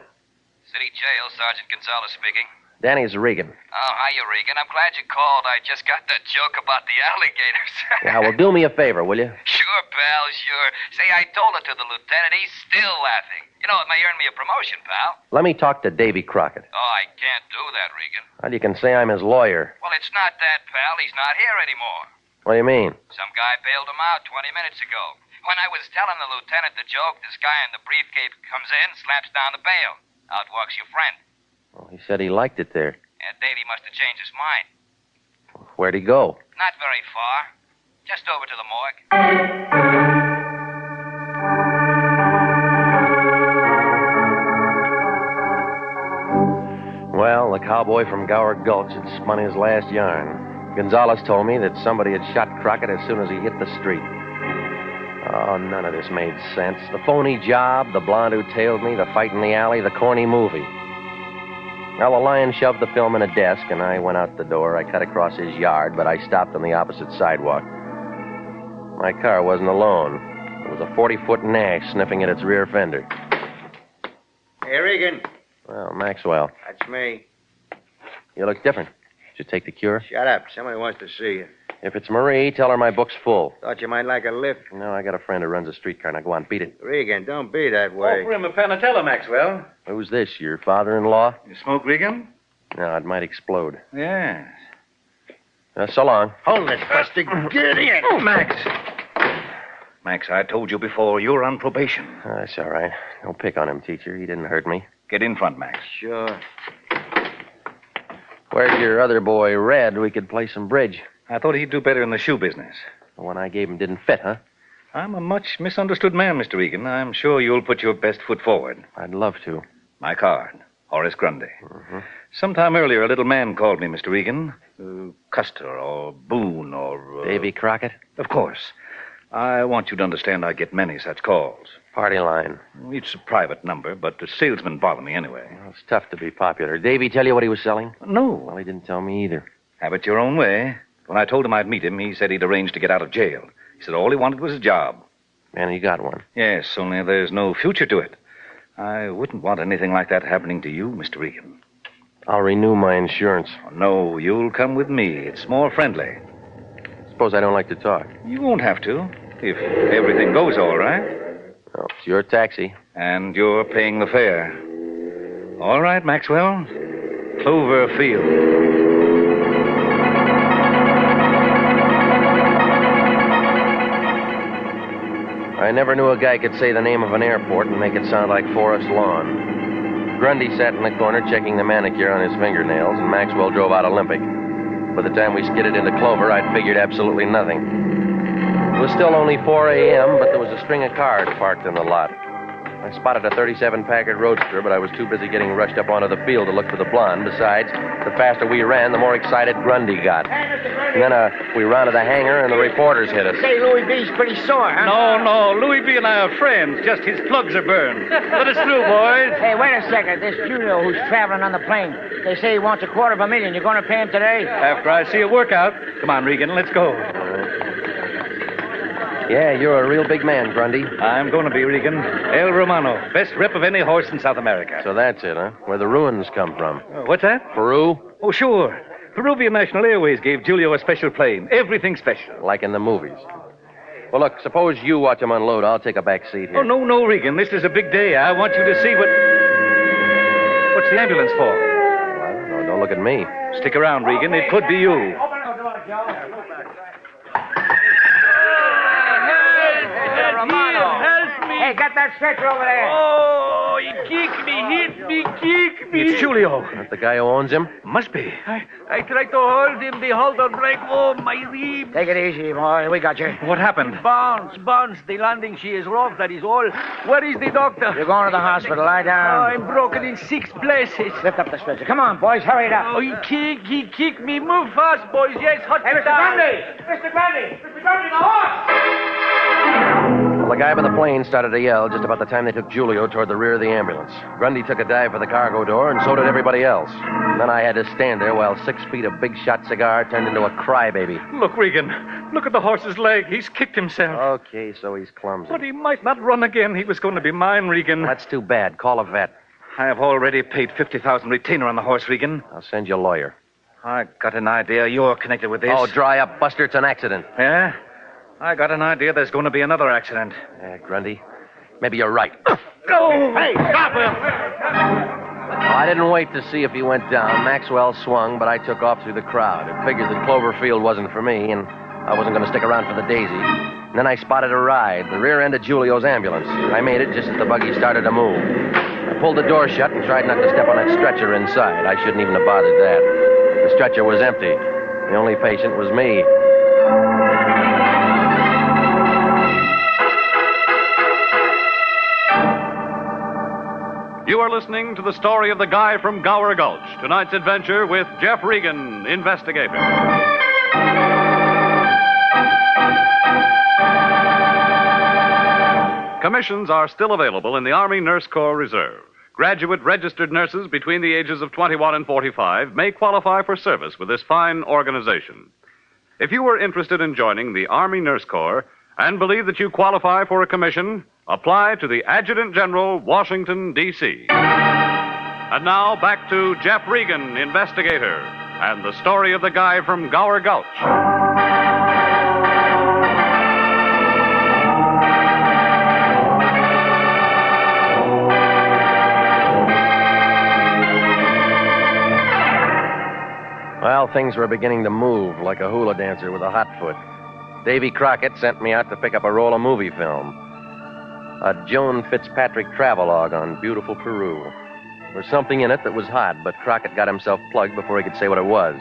City Jail, Sergeant Gonzalez speaking. Danny's Regan. Oh, hiya, Regan. I'm glad you called. I just got that joke about the alligators. Yeah, well, do me a favor, will you? Sure, pal, sure. Say, I told it to the lieutenant. He's still laughing. You know, it may earn me a promotion, pal. Let me talk to Davy Crockett. Oh, I can't do that, Regan. Well, you can say I'm his lawyer. Well, it's not that, pal. He's not here anymore. What do you mean? Some guy bailed him out 20 minutes ago. When I was telling the lieutenant the joke, this guy in the briefcase comes in, slaps down the bail. Out walks your friend. Well, he said he liked it there. Davey must have changed his mind. Where'd he go? Not very far. Just over to the morgue. Well, the cowboy from Gower Gulch had spun his last yarn. Gonzalez told me that somebody had shot Crockett as soon as he hit the street. Oh, none of this made sense. The phony job, the blonde who tailed me, the fight in the alley, the corny movie. Well, the lion shoved the film in a desk, and I went out the door. I cut across his yard, but I stopped on the opposite sidewalk. My car wasn't alone. There was a 40-foot Nash sniffing at its rear fender. Hey, Regan. Well, Maxwell, That's me. you look different. Did you take the cure? Shut up. Somebody wants to see you. If it's Marie, tell her my book's full. Thought you might like a lift. No, I got a friend who runs a streetcar. Now, go on, beat it. Regan, don't be that way. Offer him a panatella, Maxwell. Who's this, your father-in-law? You smoke, Regan? No, it might explode. Yes. So long. Hold it, Buster. Get in. Oh, Max. Max, I told you before, you're on probation. That's all right. Don't pick on him, teacher. He didn't hurt me. Get in front, Max. Sure. Where's your other boy, Red? We could play some bridge. I thought he'd do better in the shoe business. The one I gave him didn't fit, huh? I'm a much misunderstood man, Mr. Regan. I'm sure you'll put your best foot forward. I'd love to. My card, Horace Grundy. Mm-hmm. Sometime earlier, a little man called me, Mr. Regan. Custer or Boone or... Davy Crockett? Of course. I want you to understand I get many such calls. Party line. It's a private number, but the salesmen bother me anyway. Well, it's tough to be popular. Davy tell you what he was selling? No. Well, he didn't tell me either. Have it your own way. When I told him I'd meet him, he said he'd arranged to get out of jail. He said all he wanted was a job. And he got one. Yes, only there's no future to it. I wouldn't want anything like that happening to you, Mr. Regan. I'll renew my insurance. Oh, no, you'll come with me. It's more friendly. Suppose I don't like to talk. You won't have to, if everything goes all right. Well, it's your taxi. And you're paying the fare. All right, Maxwell. Cloverfield. I never knew a guy could say the name of an airport and make it sound like Forest Lawn. Grundy sat in the corner checking the manicure on his fingernails, and Maxwell drove out Olympic. By the time we skidded into Clover, I'd figured absolutely nothing. It was still only 4 a.m., but there was a string of cars parked in the lot. I spotted a 37 Packard Roadster, but I was too busy getting rushed up onto the field to look for the blonde. Besides, the faster we ran, the more excited Grundy got. And then we rounded the hangar, and the reporters hit us. Say, Louis B's pretty sore, huh? No, Louis B. and I are friends. Just his plugs are burned. Let us through, boys. Hey, wait a second. This Julio who's traveling on the plane. They say he wants $250,000. You going to pay him today? After I see a workout. Come on, Regan, let's go. Yeah, you're a real big man, Grundy. I'm going to be, Regan. El Romano, best rep of any horse in South America. So that's it, huh? Where the ruins come from. What's that? Peru? Oh, sure. Peruvian National Airways gave Julio a special plane. Everything special. Like in the movies. Well, look, suppose you watch him unload. I'll take a back seat here. Oh, no, Regan. This is a big day. I want you to see what... What's the ambulance for? Well, I don't know. Don't look at me. Stick around, Regan. It could be you. Hey, got that stretcher over there. Oh, he kicked me, hit me, kicked me. It's Julio. That the guy who owns him? Must be. I tried to hold him. The halter break. Oh, my rib. Take it easy, boy. We got you. What happened? Bounce. The landing, she is rough. That is all. Where is the doctor? You're going to the hospital. Lie down. I'm broken in 6 places. Lift up the stretcher. Come on, boys. Hurry it up. Oh, he kicked me. Move fast, boys. Yes, hot. Hey, Mr. Grundy! Mr. Grundy, the horse! The guy by the plane started to yell just about the time they took Julio toward the rear of the ambulance. Grundy took a dive for the cargo door, and so did everybody else. Then I had to stand there while 6 feet of Big Shot cigar turned into a crybaby. Look, Regan. Look at the horse's leg. He's kicked himself. Okay, so he's clumsy. But he might not run again. He was going to be mine, Regan. That's too bad. Call a vet. I have already paid 50,000 retainer on the horse, Regan. I'll send you a lawyer. I got an idea you're connected with this. Oh, dry up, Buster. It's an accident. Yeah? I got an idea there's going to be another accident. Yeah, Grundy. Maybe you're right. Go! Hey, stop him! I didn't wait to see if he went down. Maxwell swung, but I took off through the crowd. It figured that Cloverfield wasn't for me, and I wasn't going to stick around for the daisy. And then I spotted a ride, the rear end of Julio's ambulance. I made it just as the buggy started to move. I pulled the door shut and tried not to step on that stretcher inside. I shouldn't even have bothered that. The stretcher was empty. The only patient was me. You are listening to the story of the guy from Gower Gulch. Tonight's adventure with Jeff Regan, investigator. Commissions are still available in the Army Nurse Corps Reserve. Graduate registered nurses between the ages of 21 and 45 may qualify for service with this fine organization. If you are interested in joining the Army Nurse Corps and believe that you qualify for a commission, apply to the Adjutant General, Washington, D.C. And now back to Jeff Regan, investigator, and the story of the guy from Gower Gulch. Well, things were beginning to move like a hula dancer with a hot foot. Davy Crockett sent me out to pick up a roll of movie film. A Joan Fitzpatrick travelogue on beautiful Peru. There was something in it that was hot, but Crockett got himself plugged before he could say what it was.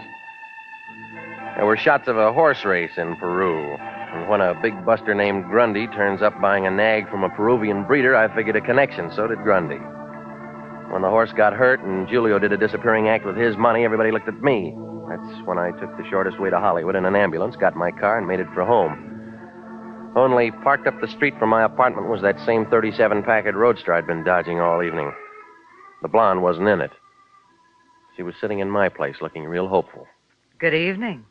There were shots of a horse race in Peru. And when a big buster named Grundy turns up buying a nag from a Peruvian breeder, I figured a connection. So did Grundy. When the horse got hurt and Julio did a disappearing act with his money, everybody looked at me. That's when I took the shortest way to Hollywood in an ambulance, got my car, and made it for home. Only parked up the street from my apartment was that same 37 Packard Roadster I'd been dodging all evening. The blonde wasn't in it. She was sitting in my place looking real hopeful. Good evening.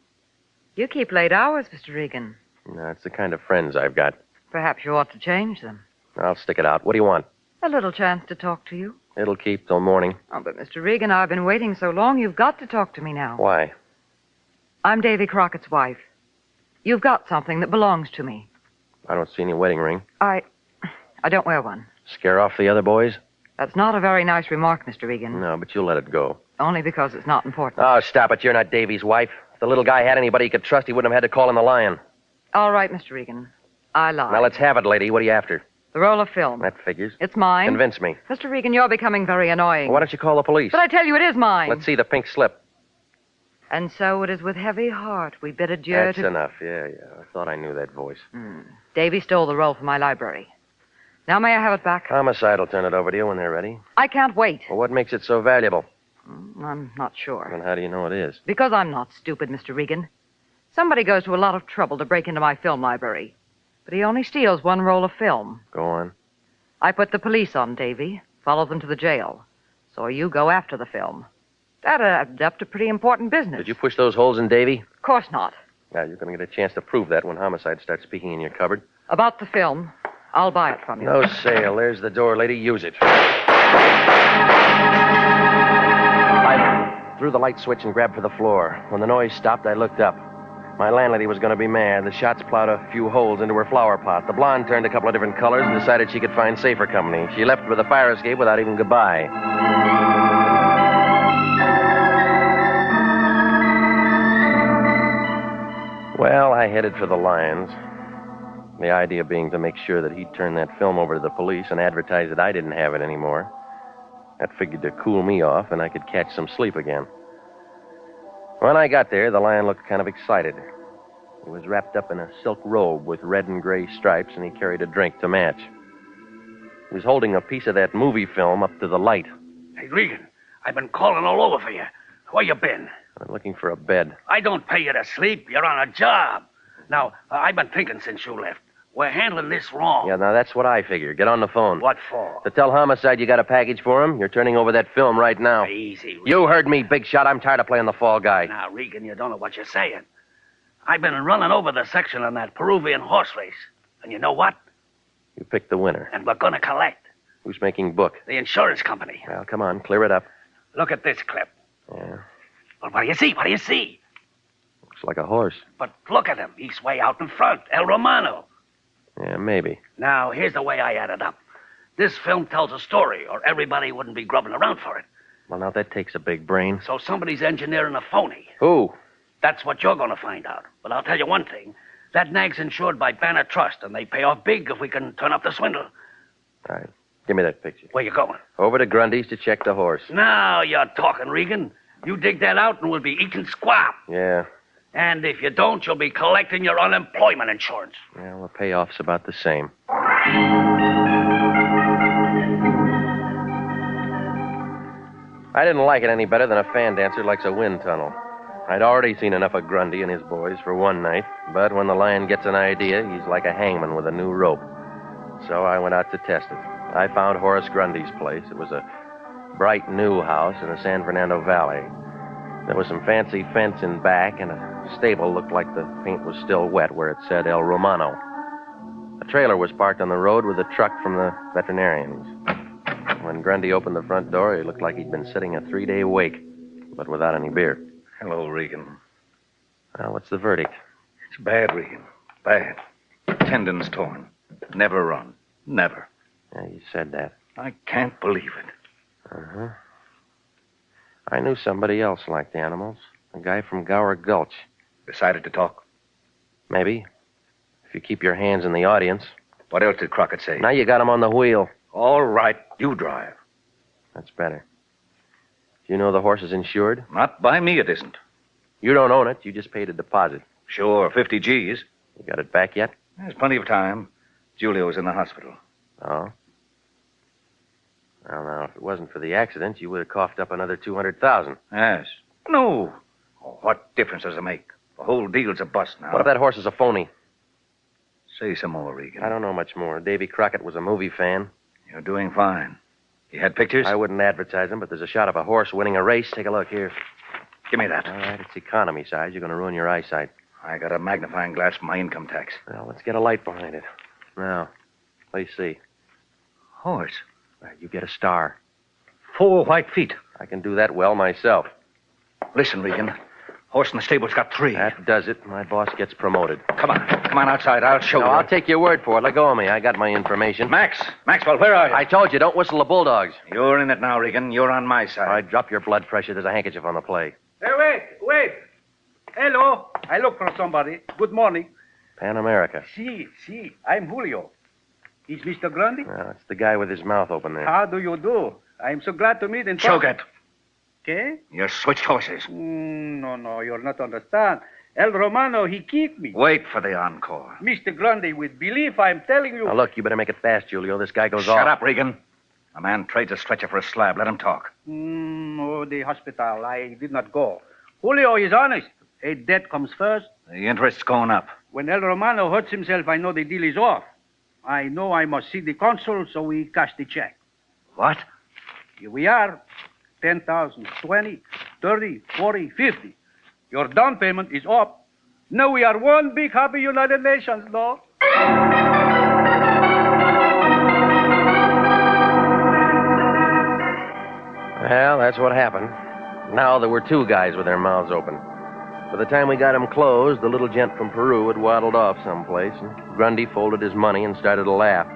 You keep late hours, Mr. Regan. That's the kind of friends I've got. Perhaps you ought to change them. I'll stick it out. What do you want? A little chance to talk to you. It'll keep till morning. Oh, but Mr. Regan, I've been waiting so long, you've got to talk to me now. Why? I'm Davy Crockett's wife. You've got something that belongs to me. I don't see any wedding ring. I don't wear one. Scare off the other boys? That's not a very nice remark, Mr. Regan. No, but you'll let it go. Only because it's not important. Oh, stop it. You're not Davy's wife. If the little guy had anybody he could trust, he wouldn't have had to call in the lion. All right, Mr. Regan. I lied. Now, let's have it, lady. What are you after? The roll of film. That figures. It's mine. Convince me. Mr. Regan, you're becoming very annoying. Well, why don't you call the police? But I tell you, it is mine. Let's see the pink slip. And so it is with heavy heart we bid adieu That's to... enough. Yeah. I thought I knew that voice. Davy stole the roll from my library. Now may I have it back? Homicide will turn it over to you when they're ready. I can't wait. Well, what makes it so valuable? I'm not sure. Then how do you know it is? Because I'm not stupid, Mr. Regan. Somebody goes to a lot of trouble to break into my film library. But he only steals one roll of film. Go on. I put the police on Davy, follow them to the jail. So you go after the film. That adds up to pretty important business. Did you push those holes in Davy? Of course not. Now, you're going to get a chance to prove that when Homicide starts speaking in your cupboard. About the film, I'll buy it from you. No sale. There's the door, lady. Use it. I threw the light switch and grabbed for the floor. When the noise stopped, I looked up. My landlady was going to be mad. The shots plowed a few holes into her flower pot. The blonde turned a couple of different colors and decided she could find safer company. She left with a fire escape without even goodbye. Well, I headed for the Lions. The idea being to make sure that he'd turn that film over to the police and advertise that I didn't have it anymore. That figured to cool me off and I could catch some sleep again. When I got there, the Lion looked kind of excited. He was wrapped up in a silk robe with red and gray stripes, and he carried a drink to match. He was holding a piece of that movie film up to the light. Hey, Regan, I've been calling all over for you. Where you been? I'm looking for a bed. I don't pay you to sleep. You're on a job. Now, I've been thinking since you left. We're handling this wrong. Yeah, now that's what I figured. Get on the phone. What for? To tell Homicide you got a package for him. You're turning over that film right now. Easy, Regan. You heard me, big shot. I'm tired of playing the fall guy. Now, Regan, you don't know what you're saying. I've been running over the section on that Peruvian horse race. And you know what? You picked the winner. And we're going to collect. Who's making book? The insurance company. Well, come on, clear it up. Look at this clip. Yeah, Well, what do you see? What do you see? looks like a horse. But look at him. He's way out in front. El Romano. Yeah, maybe. Now, here's the way I add it up. This film tells a story, or everybody wouldn't be grubbing around for it. Well, now that takes a big brain. So somebody's engineering a phony. Who? That's what you're going to find out. But I'll tell you one thing. That nag's insured by Banner Trust, and they pay off big if we can turn up the swindle. All right, give me that picture. Where you going? Over to Grundy's to check the horse. Now you're talking, Regan. You dig that out and we'll be eating squab. Yeah. And if you don't, you'll be collecting your unemployment insurance. Well, the payoff's about the same. I didn't like it any better than a fan dancer likes a wind tunnel. I'd already seen enough of Grundy and his boys for one night, but when the lion gets an idea, he's like a hangman with a new rope. So I went out to test it. I found Horace Grundy's place. It was a bright new house in the San Fernando Valley. There was some fancy fence in back, and a stable looked like the paint was still wet where it said El Romano. A trailer was parked on the road with a truck from the veterinarians. When Grundy opened the front door, he looked like he'd been sitting a 3-day wake, but without any beer. Hello, Regan. Well, what's the verdict? It's bad, Regan. Bad. Tendons torn. Never run. Never. Yeah, you said that. I can't believe it. Uh-huh. I knew somebody else liked animals. A guy from Gower Gulch. Decided to talk? Maybe. If you keep your hands in the audience. What else did Crockett say? Now you got him on the wheel. All right, you drive. That's better. Do you know the horse is insured? Not by me, it isn't. You don't own it. You just paid a deposit. Sure, 50 G's. You got it back yet? There's plenty of time. Julio's in the hospital. Oh? Well, now, if it wasn't for the accident, you would have coughed up another $200,000. Yes. No. Oh, what difference does it make? The whole deal's a bust now. What if that horse is a phony? Say some more, Regan. I don't know much more. Davy Crockett was a movie fan. You're doing fine. You had pictures? I wouldn't advertise them, but there's a shot of a horse winning a race. Take a look here. Give me that. All right, it's economy size. You're going to ruin your eyesight. I got a magnifying glass for my income tax. Well, let's get a light behind it. Now, what do you see? Horse. Right, you get a star. 4 white feet. I can do that well myself. Listen, Regan. Horse in the stable's got 3. That does it. My boss gets promoted. Come on. Come on outside. I'll show you. I'll take your word for it. Let go of me. I got my information. Maxwell, where are you? I told you, don't whistle the bulldogs. You're in it now, Regan. You're on my side. All right, drop your blood pressure. There's a handkerchief on the play. Hey, wait. Hello. I look for somebody. Good morning. Pan America. Si. I'm Julio. Is Mr. Grundy? Well, it's the guy with his mouth open there. How do you do? I'm so glad to meet in Choget. Okay? You switched horses. No, you'll not understand. El Romano, he kicked me. Wait for the encore. Mr. Grundy, with belief, I'm telling you. Now, look, you better make it fast, Julio. This guy goes off. Shut up, Regan. A man trades a stretcher for a slab. Let him talk. The hospital. I did not go. Julio is honest. A debt comes first. The interest's going up. When El Romano hurts himself, I know the deal is off. I know I must see the consul, so we cash the check. What? Here we are. 10,000, 20, 30, 40, 50. Your down payment is up. Now we are one big happy United Nations, no? Well, that's what happened. Now there were 2 guys with their mouths open. By the time we got them closed, the little gent from Peru had waddled off someplace, and Grundy folded his money and started to laugh.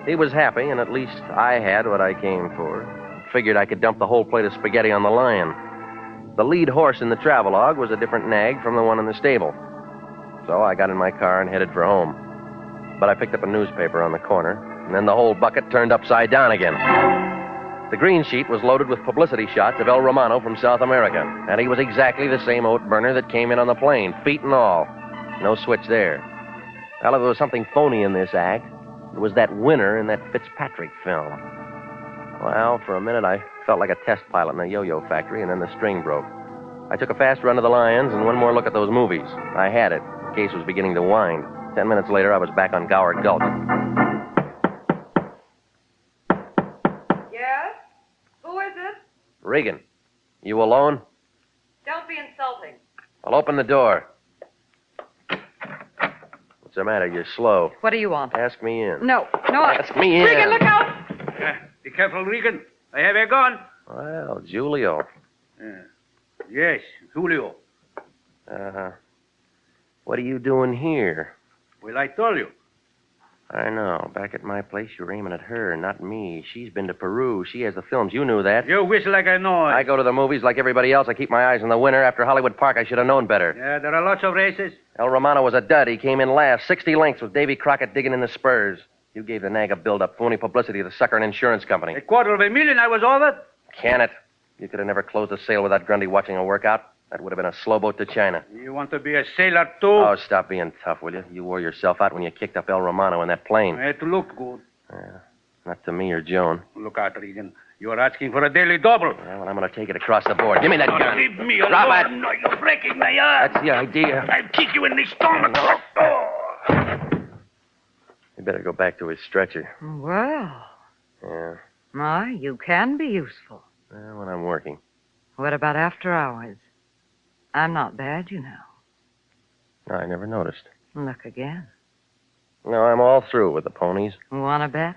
He was happy, and at least I had what I came for. Figured I could dump the whole plate of spaghetti on the lion. The lead horse in the travelogue was a different nag from the one in the stable. So I got in my car and headed for home. But I picked up a newspaper on the corner, and then the whole bucket turned upside down again. The green sheet was loaded with publicity shots of El Romano from South America, and he was exactly the same oat burner that came in on the plane, feet and all. No switch there. Well, if there was something phony in this act, it was that winner in that Fitzpatrick film. Well, for a minute I felt like a test pilot in a yo-yo factory, and then the string broke. I took a fast run to the Lions and one more look at those movies. I had it. The case was beginning to wind. 10 minutes later, I was back on Gower Gulch. Yes? Who is it? Regan, you alone? Don't be insulting. I'll open the door. What's the matter? You're slow. What do you want? Ask me in. No. Ask me in. Regan, look out! Be careful, Regan. I have a gun. Well, Julio. Yes, Julio. What are you doing here? Well, I told you. I know. Back at my place, you were aiming at her, not me. She's been to Peru. She has the films. You knew that. You whistle like I know it. I go to the movies like everybody else. I keep my eyes on the winner. After Hollywood Park, I should have known better. Yeah, there are lots of races. El Romano was a dud. He came in last. 60 lengths with Davy Crockett digging in the spurs. You gave the nag a build-up, phony publicity to sucker an insurance company. $250,000, I was over. Can it? You could have never closed a sale without Grundy watching a workout. That would have been a slow boat to China. You want to be a sailor, too? Oh, stop being tough, will you? You wore yourself out when you kicked up El Romano in that plane. It looked good. Not to me or Joan. Look out, Regan. You're asking for a daily double. Well, I'm going to take it across the board. Give me that gun. Leave me Drop alone. it. No, you're breaking my arm. That's the idea. I'll kick you in the stomach. You better go back to his stretcher. Well, Yeah. my, you can be useful. Well, when I'm working. What about after hours? I'm not bad, you know. No, I never noticed. Look again. No, I'm all through with the ponies. Want to bet?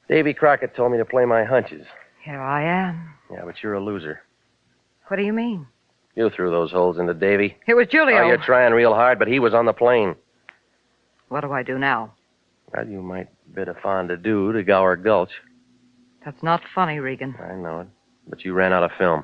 Davy Crockett told me to play my hunches. Here I am. Yeah, but you're a loser. What do you mean? You threw those holes into Davy. It was Julio. Oh, you're trying real hard, but he was on the plane. What do I do now? Well, you might bid a fond-adieu to Gower Gulch. That's not funny, Regan. I know it. But you ran out of film.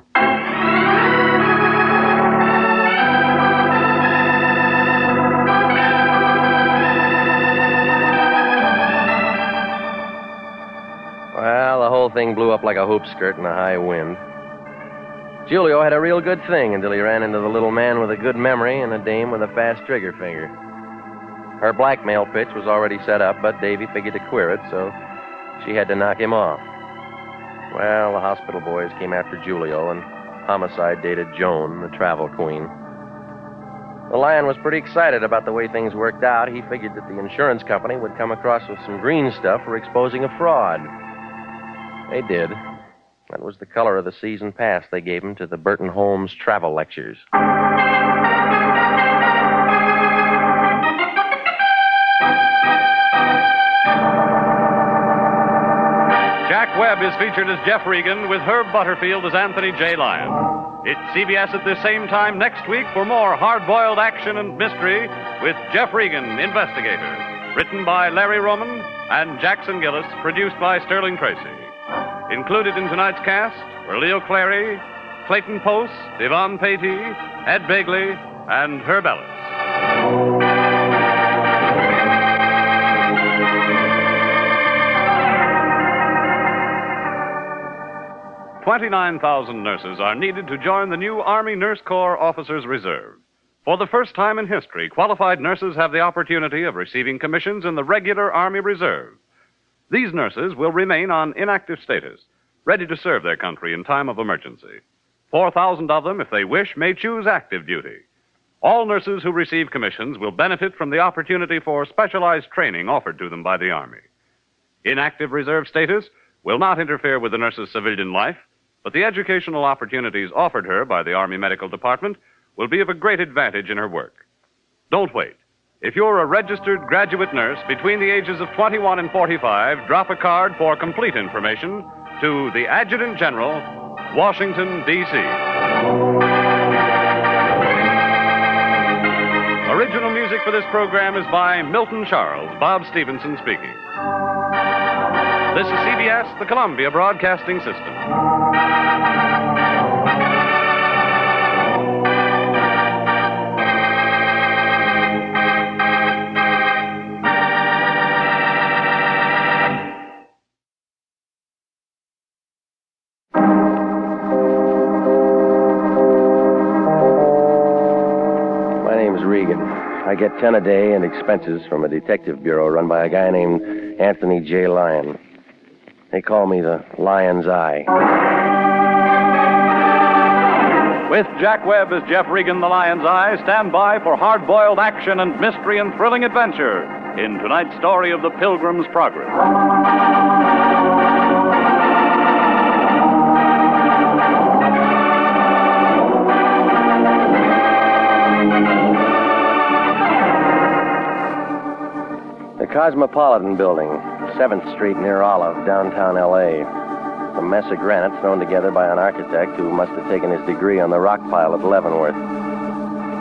Well, the whole thing blew up like a hoop skirt in a high wind. Julio had a real good thing until he ran into the little man with a good memory and a dame with a fast trigger finger. Her blackmail pitch was already set up, but Davy figured to queer it, so she had to knock him off. Well, the hospital boys came after Julio, and homicide dated Joan, the travel queen. The Lion was pretty excited about the way things worked out. He figured that the insurance company would come across with some green stuff for exposing a fraud. They did. That was the color of the season pass they gave him to the Burton Holmes travel lectures. Jack Webb is featured as Jeff Regan with Herb Butterfield as Anthony J. Lyon. It's CBS at the same time next week for more hard-boiled action and mystery with Jeff Regan, investigator. Written by Larry Roman and Jackson Gillis, produced by Sterling Tracy. Included in tonight's cast were Leo Clary, Clayton Post, Yvonne Patey, Ed Begley, and Herb Ellis. 29,000 nurses are needed to join the new Army Nurse Corps Officers Reserve. For the first time in history, qualified nurses have the opportunity of receiving commissions in the regular Army Reserve. These nurses will remain on inactive status, ready to serve their country in time of emergency. 4,000 of them, if they wish, may choose active duty. All nurses who receive commissions will benefit from the opportunity for specialized training offered to them by the Army. Inactive reserve status will not interfere with the nurse's civilian life, but the educational opportunities offered her by the Army Medical Department will be of a great advantage in her work. Don't wait. If you're a registered graduate nurse between the ages of 21 and 45, drop a card for complete information to the Adjutant General, Washington, D.C. Original music for this program is by Milton Charles, Bob Stevenson speaking. This is CBS, the Columbia Broadcasting System. My name's Regan. I get 10 a day and expenses from a detective bureau run by a guy named Anthony J. Lyon. They call me the Lion's Eye. With Jack Webb as Jeff Regan, the Lion's Eye, stand by for hard-boiled action and mystery and thrilling adventure in tonight's story of the Pilgrim's Progress. The Cosmopolitan Building, 7th Street near Olive, downtown L.A. A mess of granite thrown together by an architect who must have taken his degree on the rock pile at Leavenworth.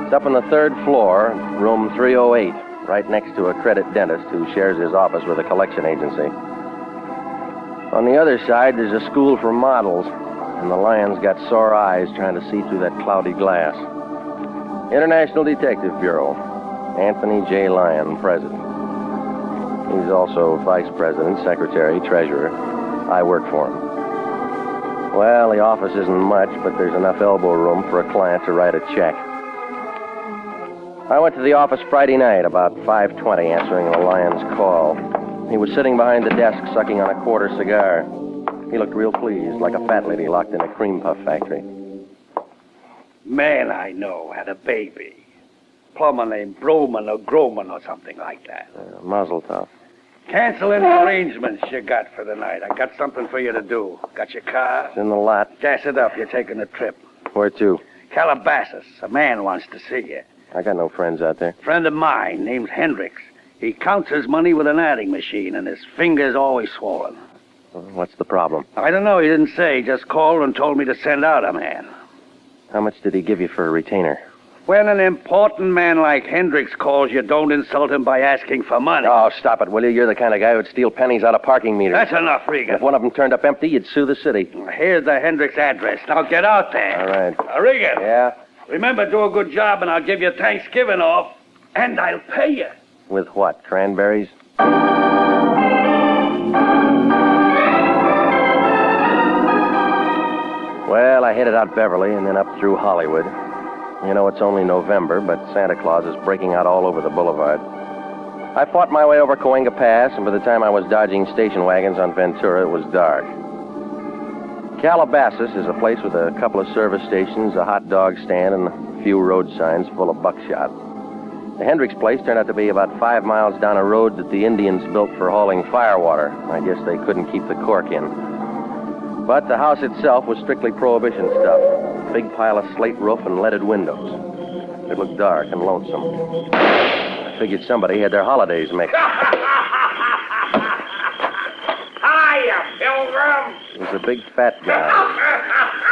It's up on the 3rd floor, room 308, right next to a credit dentist who shares his office with a collection agency. On the other side, there's a school for models, and the Lion's got sore eyes trying to see through that cloudy glass. International Detective Bureau, Anthony J. Lyon, president. He's also vice president, secretary, treasurer. I work for him. Well, the office isn't much, but there's enough elbow room for a client to write a check. I went to the office Friday night, about 5:20, answering the Lion's call. He was sitting behind the desk, sucking on a quarter cigar. He looked real pleased, like a fat lady locked in a cream puff factory. Man I know had a baby. Plumber named Broman or Groman or something like that. Mazel tov. Cancel any arrangements you got for the night. I got something for you to do. Got your car? It's in the lot. Gas it up. You're taking a trip. Where to? Calabasas. A man wants to see you. I got no friends out there. Friend of mine named Hendricks. He counts his money with an adding machine, and his finger's always swollen. What's the problem? I don't know. He didn't say. He just called and told me to send out a man. How much did he give you for a retainer? When an important man like Hendricks calls you, don't insult him by asking for money. Oh, stop it, will you? You're the kind of guy who'd steal pennies out of parking meters. That's enough, Regan. If one of them turned up empty, you'd sue the city. Here's the Hendricks address. Now get out there. All right. Regan. Yeah? Remember, do a good job, and I'll give you Thanksgiving off, and I'll pay you. With what, cranberries? Well, I headed out Beverly and then up through Hollywood. You know, it's only November, but Santa Claus is breaking out all over the boulevard. I fought my way over Cahuenga Pass, and by the time I was dodging station wagons on Ventura, it was dark. Calabasas is a place with a couple of service stations, a hot dog stand, and a few road signs full of buckshot. The Hendricks place turned out to be about 5 miles down a road that the Indians built for hauling firewater. I guess they couldn't keep the cork in. But the house itself was strictly prohibition stuff. A big pile of slate roof and leaded windows. It looked dark and lonesome. I figured somebody had their holidays mixed. Hiya, Pilgrim! It was a big fat guy.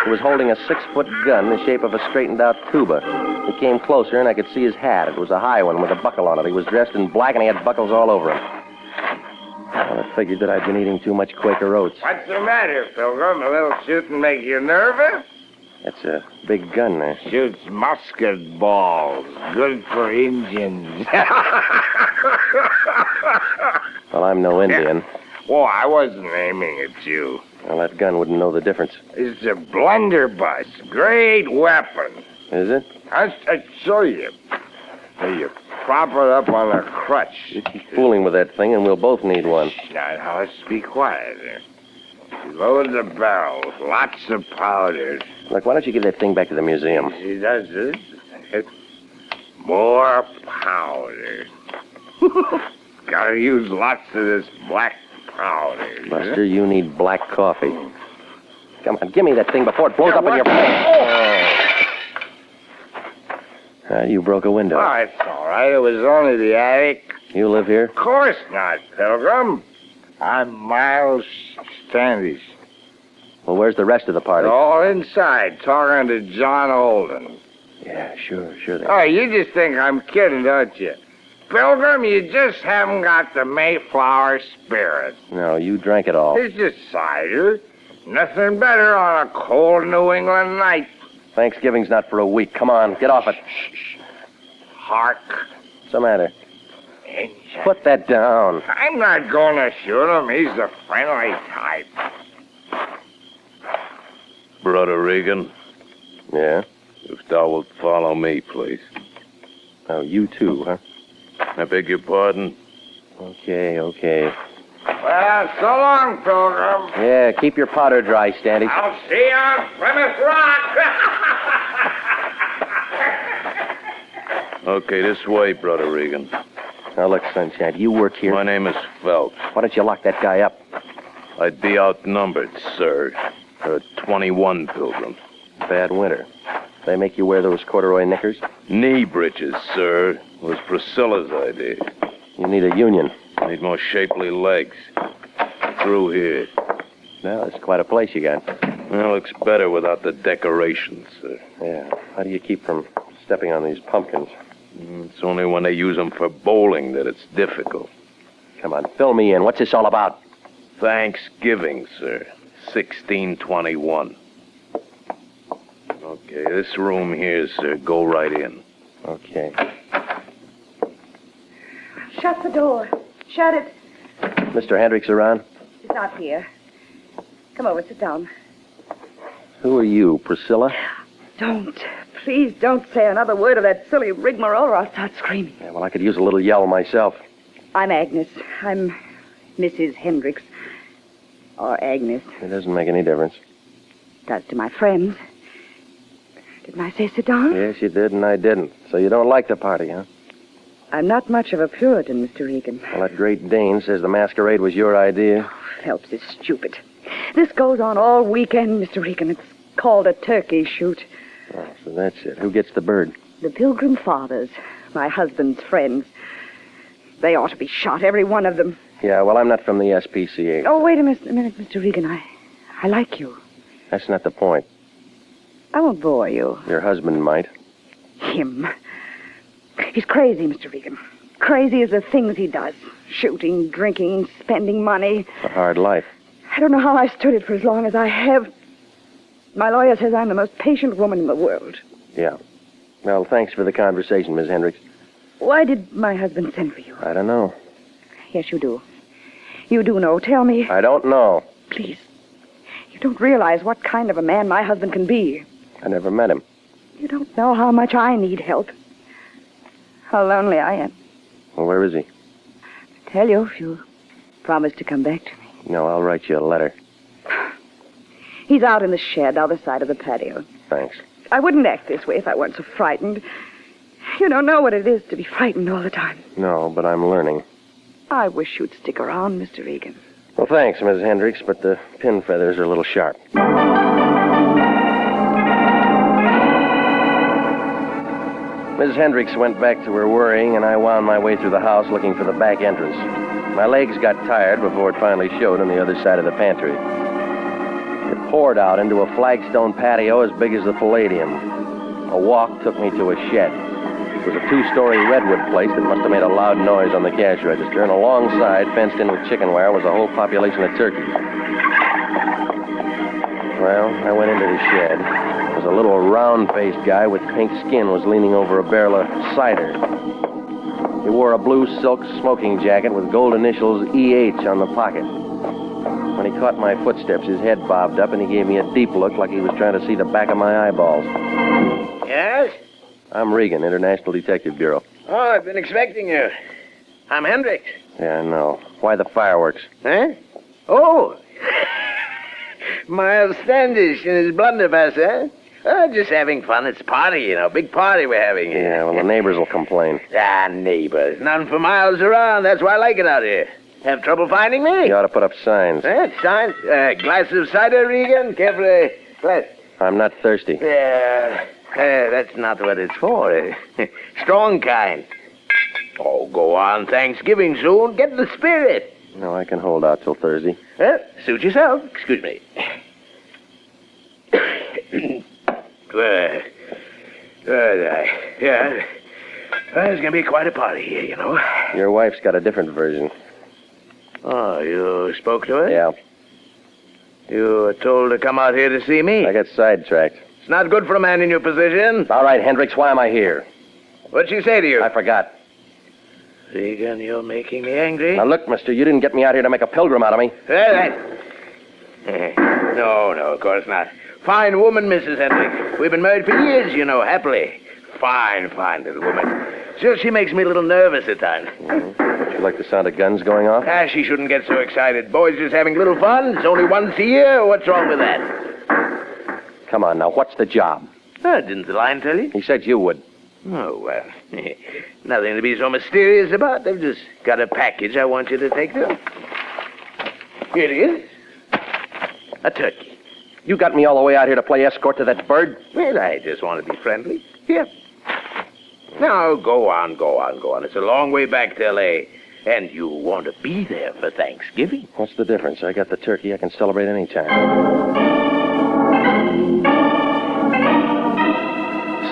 He was holding a 6-foot gun the shape of a straightened-out tuba. He came closer, and I could see his hat. It was a high one with a buckle on it. He was dressed in black, and he had buckles all over him. I figured that I'd been eating too much Quaker Oats. What's the matter, Pilgrim? A little shooting make you nervous? That's a big gun there. Shoots musket balls. Good for Indians. Well, I'm no Indian. Well, I wasn't aiming at you. Well, that gun wouldn't know the difference. It's a blunderbuss. Great weapon. Is it? I'll show you. You prop it up on a crutch. You keep fooling with that thing, and we'll both need one. Now, let's be quiet. Load the barrels. Lots of powder. Look, why don't you give that thing back to the museum? He does this. More powder. Gotta use lots of this black powder. Buster, you need black coffee. Come on, give me that thing before it blows up in your face. Oh. You broke a window. Oh, it's all right. It was only the attic. You live here? Of course not, Pilgrim. I'm Miles Standish. Well, where's the rest of the party? They're all inside, talking to John Holden. Yeah, sure they are. Oh, you just think I'm kidding, don't you? Pilgrim, you just haven't got the Mayflower spirit. No, you drank it all. It's just cider. Nothing better on a cold New England night. Thanksgiving's not for a week. Come on, get off it. Shh. Hark. What's the matter? Engine. Put that down. I'm not going to shoot him. He's a friendly type. Brother Regan. Yeah? If thou wilt follow me, please. Oh, you too, huh? I beg your pardon? Okay. Well, so long, Pilgrim. Yeah, keep your powder dry, Standy. I'll see you on Plymouth Rock. Okay, this way, Brother Regan. Now, look, Sunshine, you work here. My name is Phelps. Why don't you lock that guy up? I'd be outnumbered, sir. 21, Pilgrim. Bad winter. They make you wear those corduroy knickers? Knee breeches, sir. It was Priscilla's idea. You need a union. Need more shapely legs. Through here. Well, it's quite a place you got. Well, looks better without the decorations, sir. Yeah. How do you keep from stepping on these pumpkins? It's only when they use them for bowling that it's difficult. Come on, fill me in. What's this all about? Thanksgiving, sir. 1621. Okay, this room here, sir. Go right in. Okay. Shut the door. Shut it. Mr. Hendricks around? He's not here. Come over, sit down. Who are you, Priscilla? Don't. Please don't say another word of that silly rigmarole or I'll start screaming. Yeah, well, I could use a little yell myself. I'm Agnes. I'm Mrs. Hendricks. Or Agnes. It doesn't make any difference. Does to my friends. Didn't I say sit down? Yes, you did, and I didn't. So you don't like the party, huh? I'm not much of a Puritan, Mr. Regan. Well, that Great Dane says the masquerade was your idea. Oh, Phelps is stupid. This goes on all weekend, Mr. Regan. It's called a turkey shoot. Oh, so that's it. Who gets the bird? The Pilgrim Fathers, my husband's friends. They ought to be shot, every one of them. Yeah, well, I'm not from the SPCA. Oh, wait a minute, Mr. Regan. I like you. That's not the point. I won't bore you. Your husband might. Him. He's crazy, Mr. Regan. Crazy as the things he does. Shooting, drinking, spending money. It's a hard life. I don't know how I stood it for as long as I have. My lawyer says I'm the most patient woman in the world. Yeah. Well, thanks for the conversation, Miss Hendricks. Why did my husband send for you? I don't know. Yes, you do. You do know. Tell me. I don't know. Please. You don't realize what kind of a man my husband can be. I never met him. You don't know how much I need help. How lonely I am. Well, where is he? I'll tell you if you promise to come back to me. No, I'll write you a letter. He's out in the shed, other side of the patio. Thanks. I wouldn't act this way if I weren't so frightened. You don't know what it is to be frightened all the time. No, but I'm learning. I wish you'd stick around, Mr. Regan. Well, thanks, Mrs. Hendricks, but the pin feathers are a little sharp. Mrs. Hendricks went back to her worrying, and I wound my way through the house looking for the back entrance. My legs got tired before it finally showed on the other side of the pantry. It poured out into a flagstone patio as big as the Palladium. A walk took me to a shed. It was a two-story redwood place that must have made a loud noise on the cash register, and alongside, fenced in with chicken wire, was a whole population of turkeys. Well, I went into the shed. There was a little round-faced guy with pink skin was leaning over a barrel of cider. He wore a blue silk smoking jacket with gold initials EH on the pocket. When he caught my footsteps, his head bobbed up, and he gave me a deep look like he was trying to see the back of my eyeballs. Yes? I'm Regan, International Detective Bureau. Oh, I've been expecting you. I'm Hendricks. Yeah, I know. Why the fireworks? Huh? Oh! Miles Standish and his blunderbuss, huh? Oh, just having fun. It's a party, you know. Big party we're having here. Yeah, well, the neighbors will complain. Ah, neighbors. None for miles around. That's why I like it out here. Have trouble finding me? You ought to put up signs. Signs? Glass of cider, Regan? Care for a glass? I'm not thirsty. That's not what it's for. Strong kind. Oh, go on. Thanksgiving soon. Get the spirit. No, I can hold out till Thursday. Suit yourself. Excuse me. Yeah. There's going to be quite a party here, you know. Your wife's got a different version. Oh, you spoke to her? Yeah. You were told to come out here to see me? I got sidetracked. It's not good for a man in your position. All right, Hendricks, why am I here? What'd she say to you? I forgot. Regan, you're making me angry. Now, look, mister, you didn't get me out here to make a pilgrim out of me. No, of course not. Fine woman, Mrs. Hendricks. We've been married for years, you know, happily. Fine little woman. Just she makes me a little nervous at times. Don't you like the sound of guns going off? She shouldn't get so excited. Boys just having a little fun. It's only once a year. What's wrong with that? Come on, now, what's the job? Didn't the lion tell you? He said you would. Oh, well, nothing to be so mysterious about. They've just got a package I want you to take to them. Here it is. A turkey. You got me all the way out here to play escort to that bird? Well, I just want to be friendly. Here. Now, go on. It's a long way back to L.A., and you want to be there for Thanksgiving. What's the difference? I got the turkey. I can celebrate any time.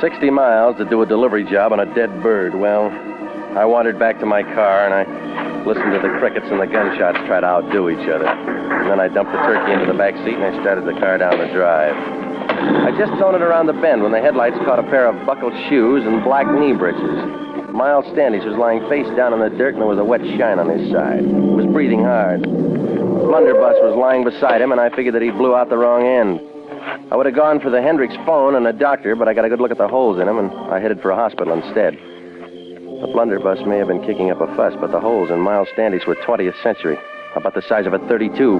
60 miles to do a delivery job on a dead bird. Well, I wandered back to my car, and I listened to the crickets and the gunshots try to outdo each other. And then I dumped the turkey into the back seat, and I started the car down the drive. I just thrown it around the bend when the headlights caught a pair of buckled shoes and black knee breeches. Miles Standish was lying face down in the dirt, and there was a wet shine on his side. He was breathing hard. Blunderbuss was lying beside him, and I figured that he blew out the wrong end. I would have gone for the Hendricks phone and a doctor, but I got a good look at the holes in him, and I headed for a hospital instead. The blunderbuss may have been kicking up a fuss, but the holes in Miles Standish were 20th century, about the size of a .32.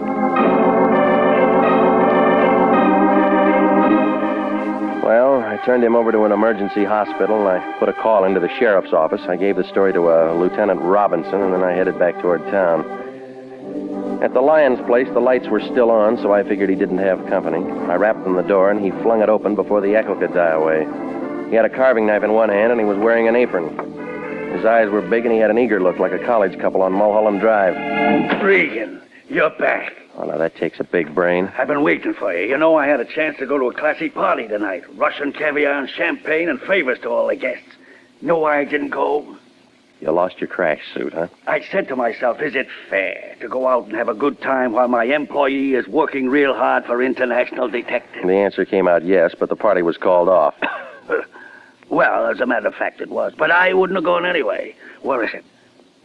Well, I turned him over to an emergency hospital, and I put a call into the sheriff's office. I gave the story to Lieutenant Robinson, and then I headed back toward town. At the Lyons place, the lights were still on, so I figured he didn't have company. I rapped on the door, and he flung it open before the echo could die away. He had a carving knife in one hand, and he was wearing an apron. His eyes were big, and he had an eager look like a college couple on Mulholland Drive. Regan, you're back. Oh, now that takes a big brain. I've been waiting for you. You know, I had a chance to go to a classy party tonight. Russian caviar and champagne and favors to all the guests. Know why I didn't go? You lost your crash suit, huh? I said to myself, is it fair to go out and have a good time while my employee is working real hard for international detectives? The answer came out yes, but the party was called off. Well, as a matter of fact, it was. But I wouldn't have gone anyway. Where is it?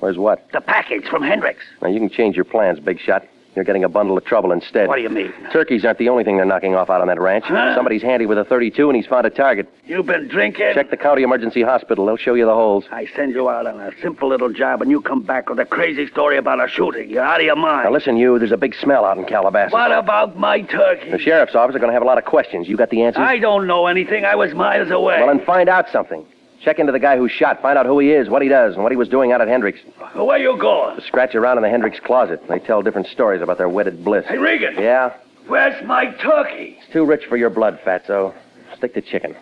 Where's what? The package from Hendricks. Now, you can change your plans, big shot. You're getting a bundle of trouble instead. What do you mean? Turkeys aren't the only thing they're knocking off out on that ranch. Huh? Somebody's handy with a .32, and he's found a target. You've been drinking? Check the county emergency hospital. They'll show you the holes. I send you out on a simple little job, and you come back with a crazy story about a shooting. You're out of your mind. Now, listen, you. There's a big smell out in Calabasas. What about my turkey? The sheriff's office are going to have a lot of questions. You got the answers? I don't know anything. I was miles away. Well, then find out something. Check into the guy who shot. Find out who he is, what he does, and what he was doing out at Hendricks. Where you going? Scratch around in the Hendricks closet. They tell different stories about their wedded bliss. Hey, Regan. Yeah? Where's my turkey? It's too rich for your blood, Fatso. Stick to chicken.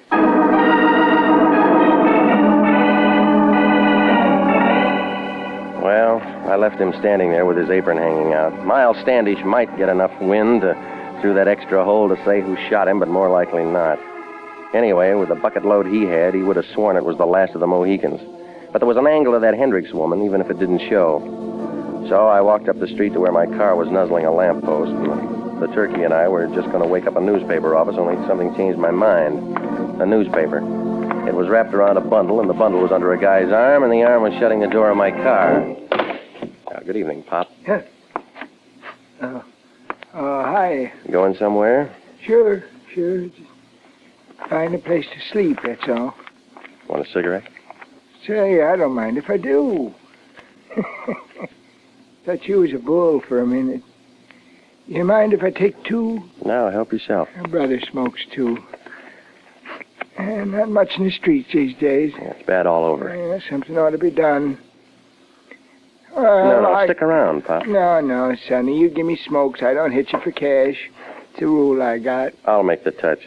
Well, I left him standing there with his apron hanging out. Miles Standish might get enough wind through that extra hole to say who shot him, but more likely not. Anyway, with the bucket load he had, he would have sworn it was the last of the Mohicans. But there was an angle of that Hendricks woman, even if it didn't show. So I walked up the street to where my car was nuzzling a lamppost, and the turkey and I were just going to wake up a newspaper office, only something changed my mind. A newspaper. It was wrapped around a bundle, and the bundle was under a guy's arm, and the arm was shutting the door of my car. Good evening, Pop. Hi. You going somewhere? Sure. Just find a place to sleep, that's all. Want a cigarette? Say, I don't mind if I do. Thought you was a bull for a minute. You mind if I take two? No, help yourself. My brother smokes too. And not much in the streets these days. Yeah, it's bad all over. Yeah, something ought to be done. Well, no, stick around, Pop. No, Sonny. You give me smokes. I don't hit you for cash. It's a rule I got. I'll make the touch.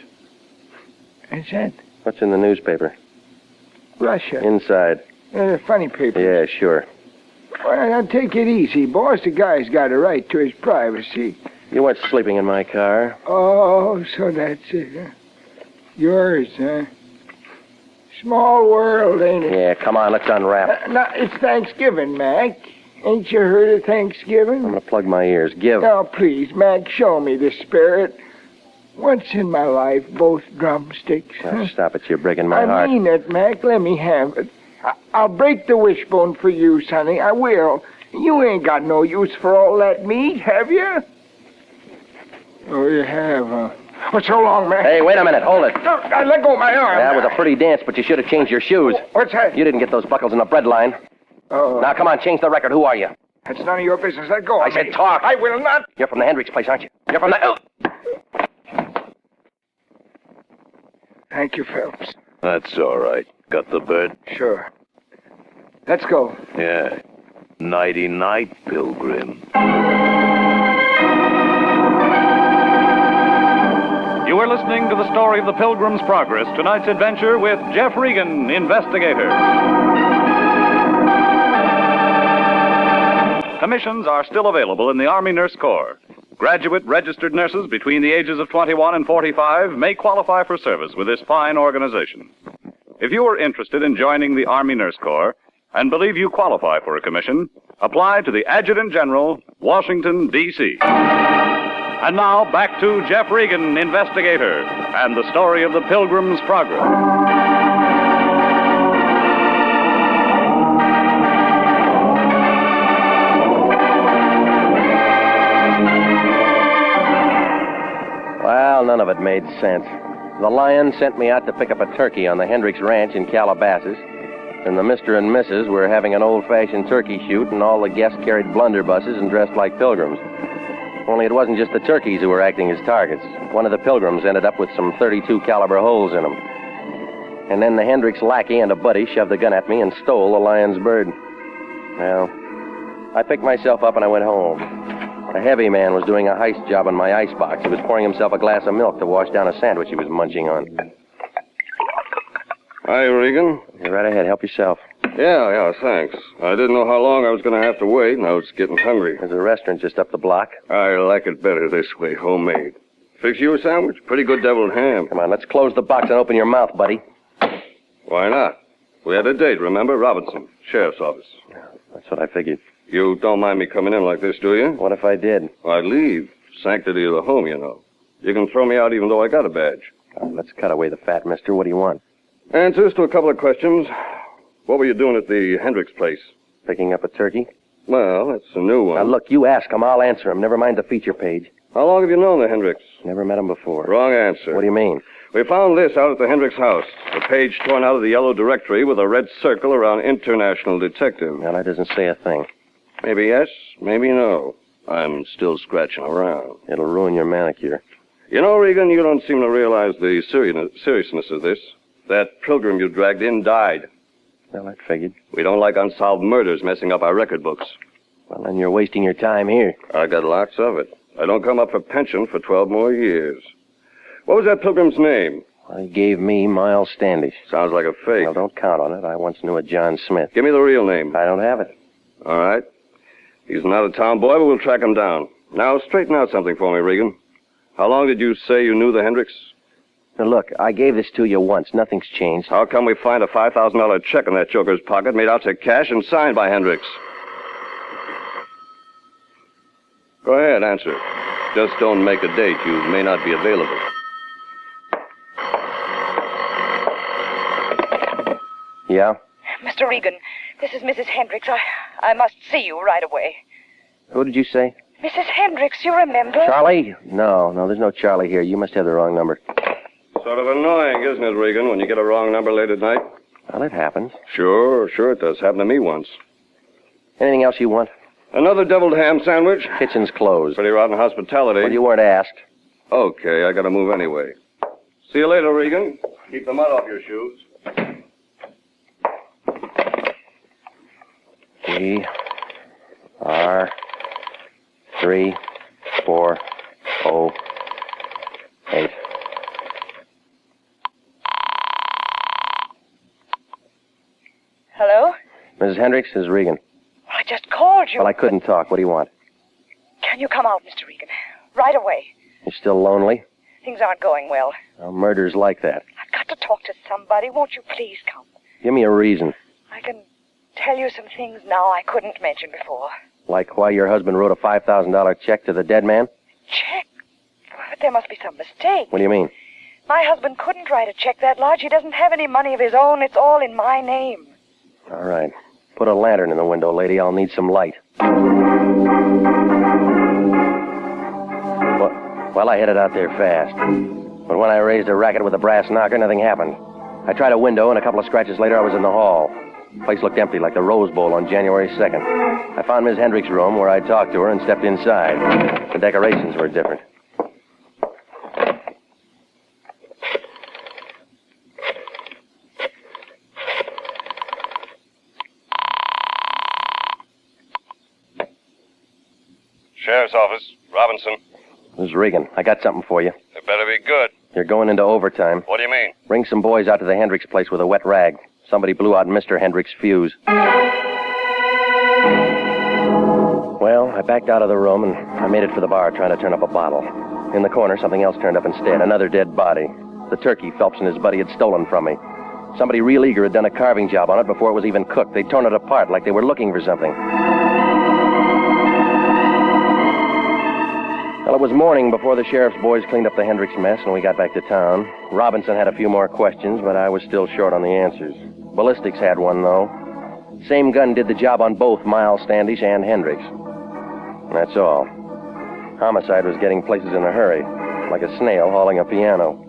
What's that? What's in the newspaper? Russia. Inside. Funny paper. Yeah, sure. Well, now take it easy, boss. The guy's got a right to his privacy. You weren't sleeping in my car. Oh, so that's it, huh? Yours, huh? Small world, ain't it? Yeah, come on, let's unwrap. Now, it's Thanksgiving, Mac. Ain't you heard of Thanksgiving? I'm gonna plug my ears. Give. Now, please, Mac, show me the spirit. Once in my life, both drumsticks. Now, stop it, you're breaking my heart. I mean it, Mac. Let me have it. I'll break the wishbone for you, Sonny. I will. You ain't got no use for all that meat, have you? Oh, you have, huh? What's so long, Mac? Hey, wait a minute. Hold it. No, I let go of my arm. That was a pretty dance, but you should have changed your shoes. What's that? You didn't get those buckles in the bread line. Oh. Now, come on, change the record. Who are you? That's none of your business. Let go of me. I said talk. I will not. You're from the Hendricks place, aren't you? You're from the... Oh. Thank you, Phelps. That's all right. Got the bird? Sure. Let's go. Yeah. Nighty-night, Pilgrim. You are listening to the story of the Pilgrim's Progress, tonight's adventure with Jeff Regan, investigator. Commissions are still available in the Army Nurse Corps. Graduate registered nurses between the ages of 21 and 45 may qualify for service with this fine organization. If you are interested in joining the Army Nurse Corps and believe you qualify for a commission, apply to the Adjutant General, Washington, D.C. And now, back to Jeff Regan, investigator, and the story of the Pilgrim's Progress. Well, none of it made sense. The Lion sent me out to pick up a turkey on the Hendricks Ranch in Calabasas, and the Mr. and Mrs. were having an old-fashioned turkey shoot, and all the guests carried blunderbusses and dressed like pilgrims. Only it wasn't just the turkeys who were acting as targets. One of the pilgrims ended up with some .32 caliber holes in him. And then the Hendricks lackey and a buddy shoved the gun at me and stole the Lion's bird. Well, I picked myself up and I went home. A heavy man was doing a heist job on my icebox. He was pouring himself a glass of milk to wash down a sandwich he was munching on. Hi, Regan. You're right ahead. Help yourself. Yeah, thanks. I didn't know how long I was going to have to wait, and I was getting hungry. There's a restaurant just up the block. I like it better this way, homemade. Fix you a sandwich? Pretty good deviled ham. Come on, let's close the box and open your mouth, buddy. Why not? We had a date, remember? Robinson, sheriff's office. That's what I figured. You don't mind me coming in like this, do you? What if I did? I'd leave. Sanctity of the home, you know. You can throw me out even though I got a badge. Let's cut away the fat, mister. What do you want? Answers to a couple of questions. What were you doing at the Hendricks place? Picking up a turkey? Well, that's a new one. Now, look, you ask him. I'll answer him. Never mind the feature page. How long have you known the Hendricks? Never met him before. Wrong answer. What do you mean? We found this out at the Hendricks house. A page torn out of the yellow directory with a red circle around International Detective. Well, that doesn't say a thing. Maybe yes, maybe no. I'm still scratching around. It'll ruin your manicure. You know, Regan, you don't seem to realize the seriousness of this. That pilgrim you dragged in died. Well, I figured. We don't like unsolved murders messing up our record books. Well, then you're wasting your time here. I got lots of it. I don't come up for pension for 12 more years. What was that pilgrim's name? Well, he gave me Miles Standish. Sounds like a fake. Well, don't count on it. I once knew a John Smith. Give me the real name. I don't have it. All right. He's an out-of-town boy, but we'll track him down. Now, straighten out something for me, Regan. How long did you say you knew the Hendricks? Now, look, I gave this to you once. Nothing's changed. How come we find a $5,000 check in that joker's pocket made out to cash and signed by Hendricks? Go ahead, answer. Just don't make a date. You may not be available. Yeah? Mr. Regan, this is Mrs. Hendricks. I must see you right away. Who did you say? Mrs. Hendricks, you remember? Charlie? No, there's no Charlie here. You must have the wrong number. Sort of annoying, isn't it, Regan, when you get a wrong number late at night? Well, it happens. Sure it does. Happened to me once. Anything else you want? Another deviled ham sandwich? Kitchen's closed. Pretty rotten hospitality. Well, you weren't asked. Okay, I gotta move anyway. See you later, Regan. Keep the mud off your shoes. ER3408. Hello? Mrs. Hendricks, this is Regan. I just called you. Well, I couldn't talk. What do you want? Can you come out, Mr. Regan? Right away. You're still lonely? Things aren't going well. Well, murder's like that. I've got to talk to somebody. Won't you please come? Give me a reason. I can tell you some things now I couldn't mention before. Like why your husband wrote a $5,000 check to the dead man? Check? But there must be some mistake. What do you mean? My husband couldn't write a check that large. He doesn't have any money of his own. It's all in my name. All right. Put a lantern in the window, lady. I'll need some light. Well, I headed out there fast. But when I raised a racket with a brass knocker, nothing happened. I tried a window, and a couple of scratches later, I was in the hall. The place looked empty, like the Rose Bowl on January 2nd. I found Miss Hendricks' room, where I talked to her, and stepped inside. The decorations were different. Sheriff's Office. Robinson. This is Regan. I got something for you. It better be good. You're going into overtime. What do you mean? Bring some boys out to the Hendricks place with a wet rag. Somebody blew out Mr. Hendricks' fuse. Well, I backed out of the room, and I made it for the bar trying to turn up a bottle. In the corner, something else turned up instead. Another dead body. The turkey Phelps and his buddy had stolen from me. Somebody real eager had done a carving job on it before it was even cooked. They'd torn it apart like they were looking for something. Well, it was morning before the sheriff's boys cleaned up the Hendricks mess and we got back to town. Robinson had a few more questions, but I was still short on the answers. Ballistics had one, though. Same gun did the job on both Miles Standish and Hendricks. That's all. Homicide was getting places in a hurry, like a snail hauling a piano.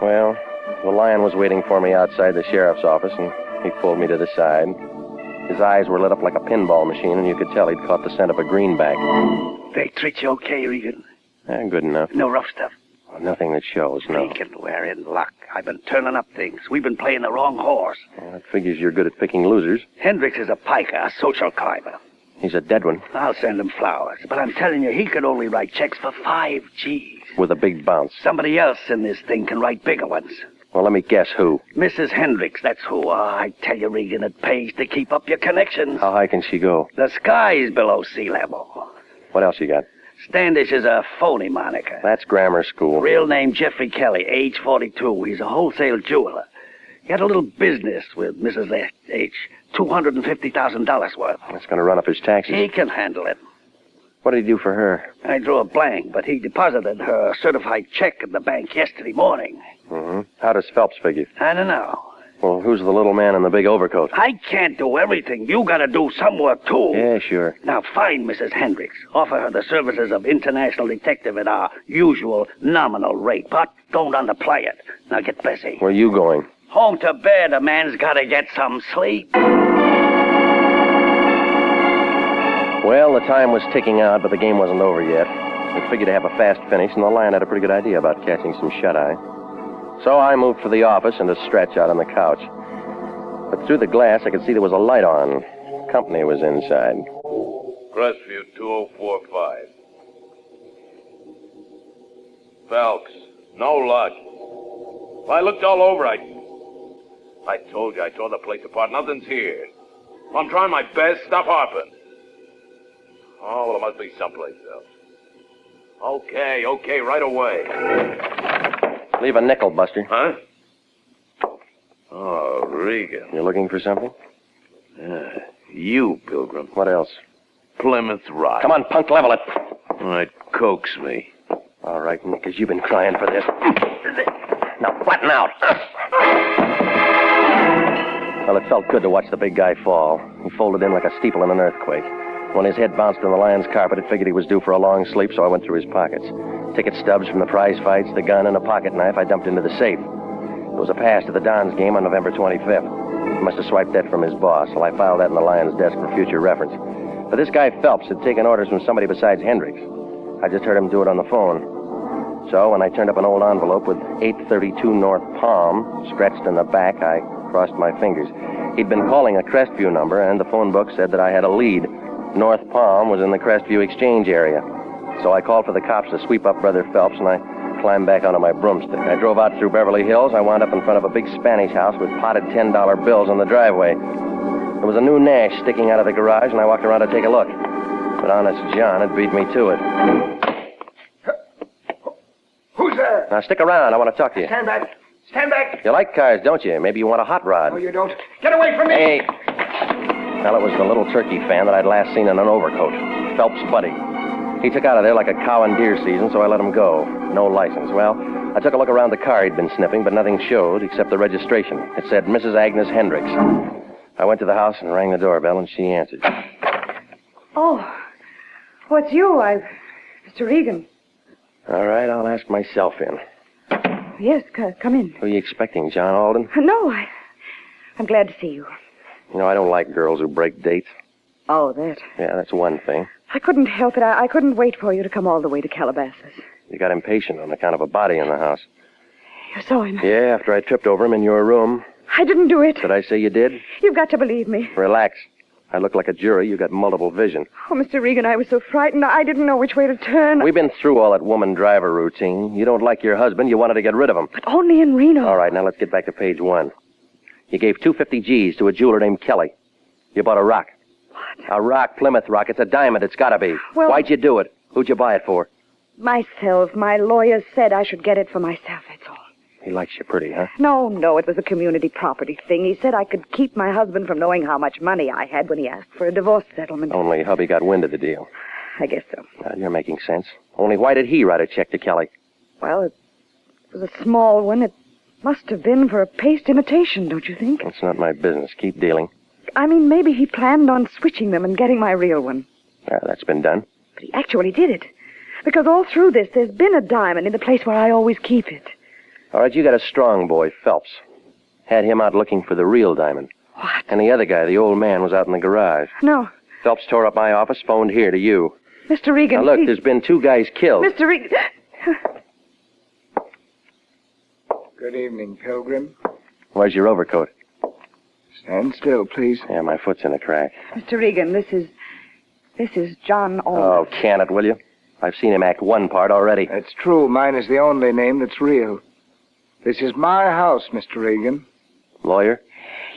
Well, the lion was waiting for me outside the sheriff's office, and he pulled me to the side. His eyes were lit up like a pinball machine, and you could tell he'd caught the scent of a greenback. They treat you okay, Regan? Good enough. No rough stuff? Well, nothing that shows, no. Regan, we're in luck. I've been turning up things. We've been playing the wrong horse. Well, that figures you're good at picking losers. Hendricks is a piker, a social climber. He's a dead one. I'll send him flowers, but I'm telling you, he could only write checks for 5 G's. With a big bounce. Somebody else in this thing can write bigger ones. Well, let me guess who. Mrs. Hendricks, that's who. Oh, I tell you, Regan, it pays to keep up your connections. How high can she go? The sky's below sea level. What else you got? Standish is a phony moniker. That's grammar school. Real name Jeffrey Kelly, age 42. He's a wholesale jeweler. He had a little business with Mrs. H. $250,000 worth. That's going to run up his taxes. He can handle it. What did he do for her? I drew a blank, but he deposited her certified check in the bank yesterday morning. Mm-hmm. How does Phelps figure? I don't know. Well, who's the little man in the big overcoat? I can't do everything. You gotta do some work, too. Yeah, sure. Now, find Mrs. Hendricks. Offer her the services of international detective at our usual nominal rate, but don't underplay it. Now, get busy. Where are you going? Home to bed. A man's gotta get some sleep. Well, the time was ticking out, but the game wasn't over yet. I figured to have a fast finish, and the Lion had a pretty good idea about catching some shut-eye. So I moved for the office and to stretch out on the couch. But through the glass, I could see there was a light on. Company was inside. Crestview 2045. Phelps, no luck. I looked all over. I told you, I tore the place apart. Nothing's here. I'm trying my best. Stop harping. Oh, well, it must be someplace else. Okay, right away. Leave a nickel, Buster. Huh? Oh, Regan. You looking for something? You, Pilgrim. What else? Plymouth Rock. Come on, punk, level it. All right, coax me. All right, Nick, 'cause you've been crying for this. Now, flatten out. Well, it felt good to watch the big guy fall. He folded in like a steeple in an earthquake. When his head bounced on the Lion's carpet, it figured he was due for a long sleep, so I went through his pockets. Ticket stubs from the prize fights, the gun, and a pocket knife I dumped into the safe. There was a pass to the Dons game on November 25th. He must have swiped that from his boss, so I filed that in the Lion's desk for future reference. But this guy Phelps had taken orders from somebody besides Hendricks. I just heard him do it on the phone. So when I turned up an old envelope with 832 North Palm scratched in the back, I crossed my fingers. He'd been calling a Crestview number, and the phone book said that I had a lead. North Palm was in the Crestview Exchange area. So I called for the cops to sweep up Brother Phelps, and I climbed back onto my broomstick. I drove out through Beverly Hills. I wound up in front of a big Spanish house with potted $10 bills on the driveway. There was a new Nash sticking out of the garage, and I walked around to take a look. But honest John had beat me to it. Who's there? Now stick around. I want to talk to you. Stand back. Stand back. You like cars, don't you? Maybe you want a hot rod. No, you don't. Get away from me. Hey. Well, it was the little turkey fan that I'd last seen in an overcoat. Phelps' buddy. He took out of there like a cow in deer season, so I let him go. No license. Well, I took a look around the car he'd been sniffing, but nothing showed except the registration. It said Mrs. Agnes Hendricks. I went to the house and rang the doorbell, and she answered. Oh, what's you? Mr. Regan. All right, I'll ask myself in. Yes, come in. Who are you expecting, John Alden? No, I'm glad to see you. You know, I don't like girls who break dates. Oh, that. Yeah, that's one thing. I couldn't help it. I couldn't wait for you to come all the way to Calabasas. You got impatient on account of a body in the house. You saw him? Yeah, after I tripped over him in your room. I didn't do it. Did I say you did? You've got to believe me. Relax. I look like a jury. You got multiple vision. Oh, Mr. Regan, I was so frightened. I didn't know which way to turn. We've been through all that woman driver routine. You don't like your husband. You wanted to get rid of him. But only in Reno. All right, now let's get back to page 1. You gave 250 G's to a jeweler named Kelly. You bought a rock. What? A rock, Plymouth Rock. It's a diamond. It's got to be. Well, why'd you do it? Who'd you buy it for? Myself. My lawyer said I should get it for myself, that's all. He likes you pretty, huh? No, it was a community property thing. He said I could keep my husband from knowing how much money I had when he asked for a divorce settlement. Only hubby got wind of the deal. I guess so. You're making sense. Only why did he write a check to Kelly? Well, it was a small one. It must have been for a paste imitation, don't you think? It's not my business. Keep dealing. I mean, maybe he planned on switching them and getting my real one. Yeah, that's been done. But he actually did it. Because all through this, there's been a diamond in the place where I always keep it. All right, you got a strong boy, Phelps. Had him out looking for the real diamond. What? And the other guy, the old man, was out in the garage. No. Phelps tore up my office, phoned here to you. Mr. Regan, Now, look, please. there's been 2 guys killed. Mr. Regan... Good evening, Pilgrim. Where's your overcoat? Stand still, please. Yeah, my foot's in a crack. Mr. Regan, this is John Allman. Oh, can it, will you? I've seen him act one part already. That's true. Mine is the only name that's real. This is my house, Mr. Regan. Lawyer?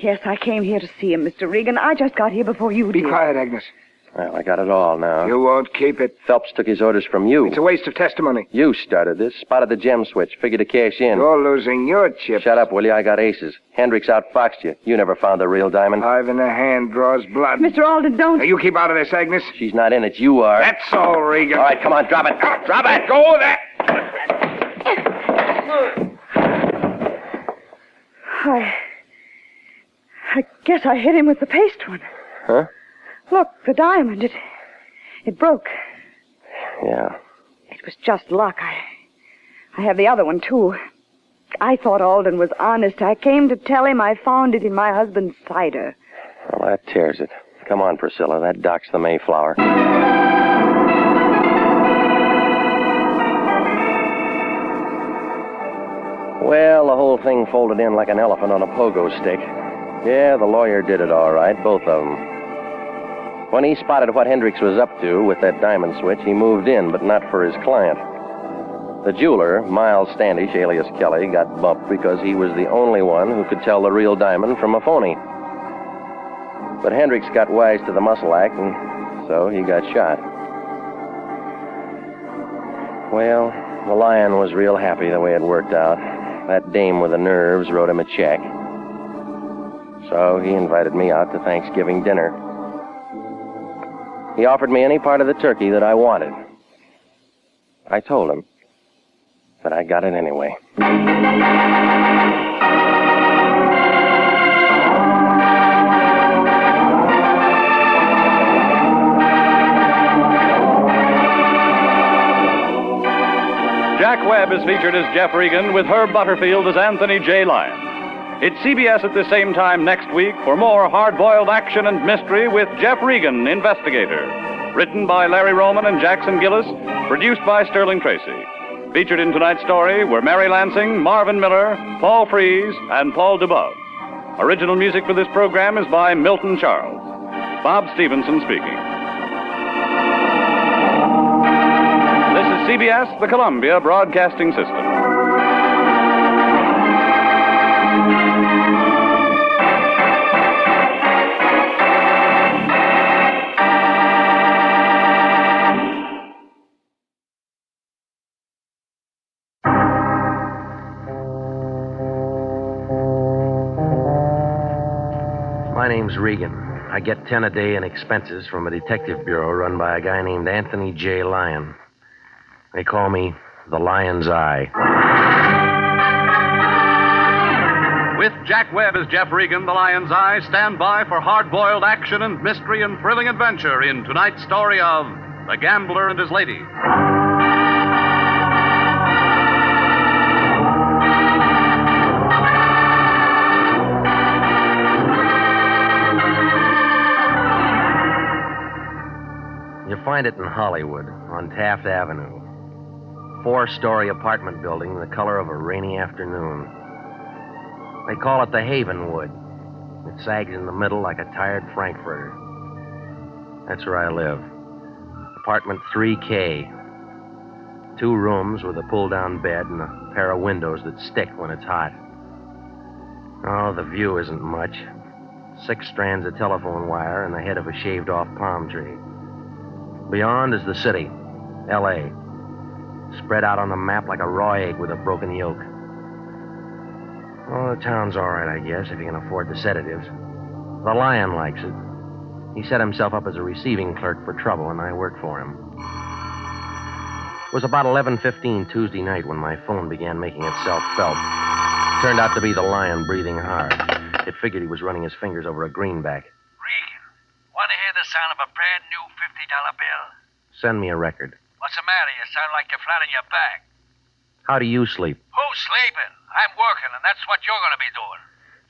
Yes, I came here to see him, Mr. Regan. I just got here before you did. Be quiet, Agnes. Well, I got it all now. You won't keep it. Phelps took his orders from you. It's a waste of testimony. You started this. Spotted the gem switch. Figured to cash in. You're losing your chips. Shut up, will you? I got aces. Hendricks outfoxed you. You never found the real diamond. 5 in the hand draws blood. Mr. Alden, don't... Now, you keep out of this, Agnes. She's not in it. You are. That's all, Regan. All right, come on. Drop it. Drop it. Go with that. I guess I hit him with the paste one. Huh? Look, the diamond, it broke. Yeah. It was just luck. I have the other one, too. I thought Alden was honest. I came to tell him I found it in my husband's cider. Well, that tears it. Come on, Priscilla. That docks the Mayflower. Well, the whole thing folded in like an elephant on a pogo stick. Yeah, the lawyer did it all right, both of them. When he spotted what Hendricks was up to with that diamond switch, he moved in, but not for his client. The jeweler, Miles Standish, alias Kelly, got bumped because he was the only one who could tell the real diamond from a phony. But Hendricks got wise to the muscle act, and so he got shot. Well, the Lion was real happy the way it worked out. That dame with the nerves wrote him a check. So he invited me out to Thanksgiving dinner. He offered me any part of the turkey that I wanted. I told him, but I got it anyway. Jack Webb is featured as Jeff Regan with Herb Butterfield as Anthony J. Lyon. It's CBS at the same time next week for more hard-boiled action and mystery with Jeff Regan, investigator. Written by Larry Roman and Jackson Gillis, produced by Sterling Tracy. Featured in tonight's story were Mary Lansing, Marvin Miller, Paul Frees, and Paul DeBove. Original music for this program is by Milton Charles. Bob Stevenson speaking. This is CBS, the Columbia Broadcasting System. My name's Regan. I get 10 a day in expenses from a detective bureau run by a guy named Anthony J. Lyon. They call me the Lion's Eye. With Jack Webb as Jeff Regan, the Lion's Eye, stand by for hard-boiled action and mystery and thrilling adventure in tonight's story of The Gambler and His Lady. You find it in Hollywood, on Taft Avenue. 4-story apartment building, the color of a rainy afternoon. They call it the Havenwood. It sags in the middle like a tired frankfurter. That's where I live. Apartment 3K. 2 rooms with a pull-down bed and a pair of windows that stick when it's hot. Oh, the view isn't much. 6 strands of telephone wire and the head of a shaved-off palm tree. Beyond is the city, L.A., spread out on the map like a raw egg with a broken yolk. Oh, the town's all right, I guess, if you can afford the sedatives. The Lion likes it. He set himself up as a receiving clerk for trouble, and I work for him. It was about 11:15 Tuesday night when my phone began making itself felt. Turned out to be the Lion breathing hard. It figured he was running his fingers over a greenback. Regan, want to hear the sound of a brand new $50 bill? Send me a record. What's the matter? You sound like you're flat on your back. How do you sleep? Who's sleeping? I'm working, and that's what you're going to be doing.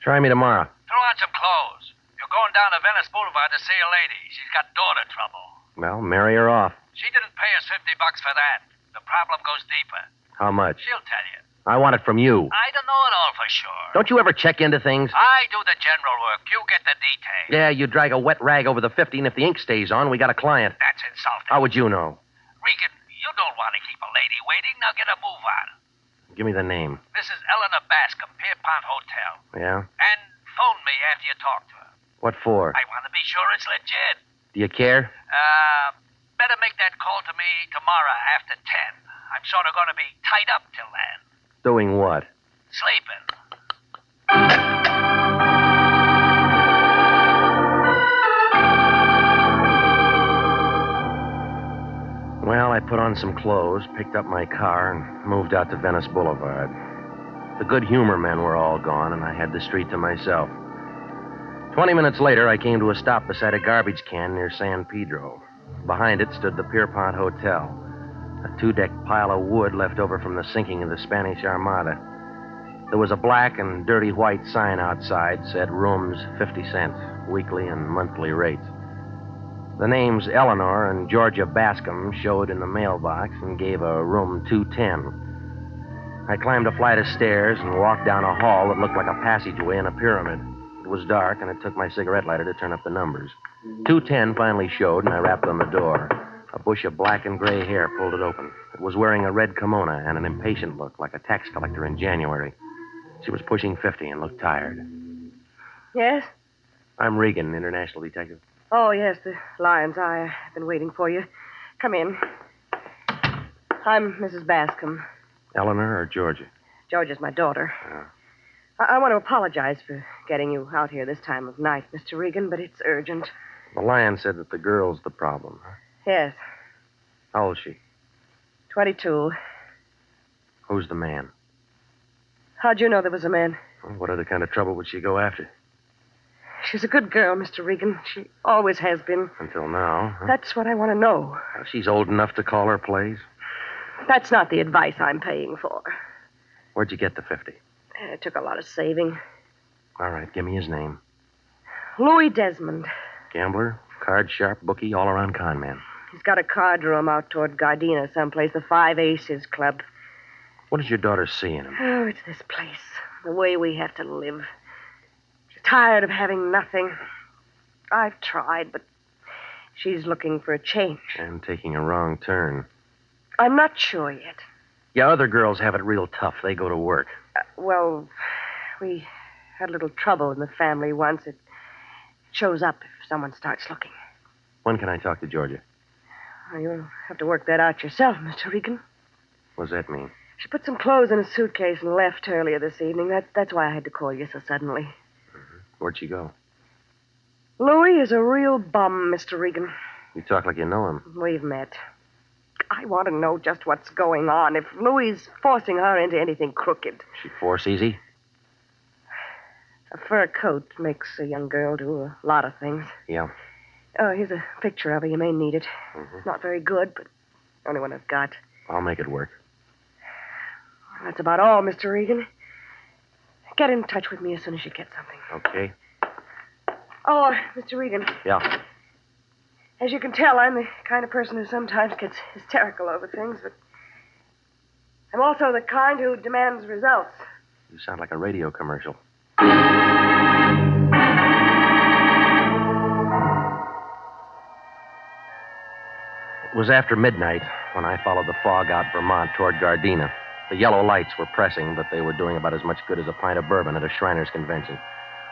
Try me tomorrow. Throw on some clothes. You're going down to Venice Boulevard to see a lady. She's got daughter trouble. Well, marry her off. She didn't pay us $50 for that. The problem goes deeper. How much? She'll tell you. I want it from you. I don't know it all for sure. Don't you ever check into things? I do the general work. You get the details. Yeah, you drag a wet rag over the 50, and if the ink stays on, we got a client. That's insulting. How would you know? Regan, you don't want to keep a lady waiting. Now get a move on. Give me the name. Mrs. Eleanor Bascom, Pierpont Hotel. Yeah? And phone me after you talk to her. What for? I want to be sure it's legit. Do you care? Better make that call to me tomorrow after 10. I'm sort of going to be tied up till then. Doing what? Sleeping. Well, I put on some clothes, picked up my car, and moved out to Venice Boulevard. The good humor men were all gone, and I had the street to myself. 20 minutes later, I came to a stop beside a garbage can near San Pedro. Behind it stood the Pierpont Hotel, a 2-deck pile of wood left over from the sinking of the Spanish Armada. There was a black and dirty white sign outside, said rooms 50 cents, weekly and monthly rates. The names Eleanor and Georgia Bascom showed in the mailbox and gave a room 210. I climbed a flight of stairs and walked down a hall that looked like a passageway in a pyramid. It was dark, and it took my cigarette lighter to turn up the numbers. 210 finally showed, and I rapped on the door. A bush of black and gray hair pulled it open. It was wearing a red kimono and an impatient look, like a tax collector in January. She was pushing 50 and looked tired. Yes? I'm Regan, international detective. Oh, yes, the Lion's Eye. I've been waiting for you. Come in. I'm Mrs. Bascom. Eleanor or Georgia? Georgia's my daughter. Oh. I want to apologize for getting you out here this time of night, Mr. Regan, but it's urgent. The Lion said that the girl's the problem. Huh? Yes, How old is she? 22. Who's the man? How'd you know there was a man? Well, what other kind of trouble would she go after? She's a good girl, Mr. Regan. She always has been. Until now. Huh? That's what I want to know. Well, she's old enough to call her plays. That's not the advice I'm paying for. Where'd you get the 50? It took a lot of saving. All right, give me his name. Louis Desmond. Gambler, card sharp, bookie, all-around con man. He's got a card room out toward Gardena someplace, the Five Aces Club. What does your daughter see in him? Oh, it's this place. The way we have to live. She's tired of having nothing. I've tried, but she's looking for a change. And taking a wrong turn. I'm not sure yet. Yeah, other girls have it real tough. They go to work. Well, we had a little trouble in the family once. It shows up if someone starts looking. When can I talk to Georgia? Well, you'll have to work that out yourself, Mr. Regan. What does that mean? She put some clothes in a suitcase and left earlier this evening. That's why I had to call you so suddenly. Where'd she go? Louis is a real bum, Mr. Regan. You talk like you know him. We've met. I want to know just what's going on. If Louis is forcing her into anything crooked. She force easy? A fur coat makes a young girl do a lot of things. Yeah. Oh, here's a picture of her. You may need it. It's not very good, but the only one I've got. I'll make it work. That's about all, Mr. Regan. Get in touch with me as soon as you get something. Okay. Oh, Mr. Regan. Yeah. As you can tell, I'm the kind of person who sometimes gets hysterical over things, but I'm also the kind who demands results. You sound like a radio commercial. It was after midnight when I followed the fog out Vermont toward Gardena. The yellow lights were pressing, but they were doing about as much good as a pint of bourbon at a Shriners convention.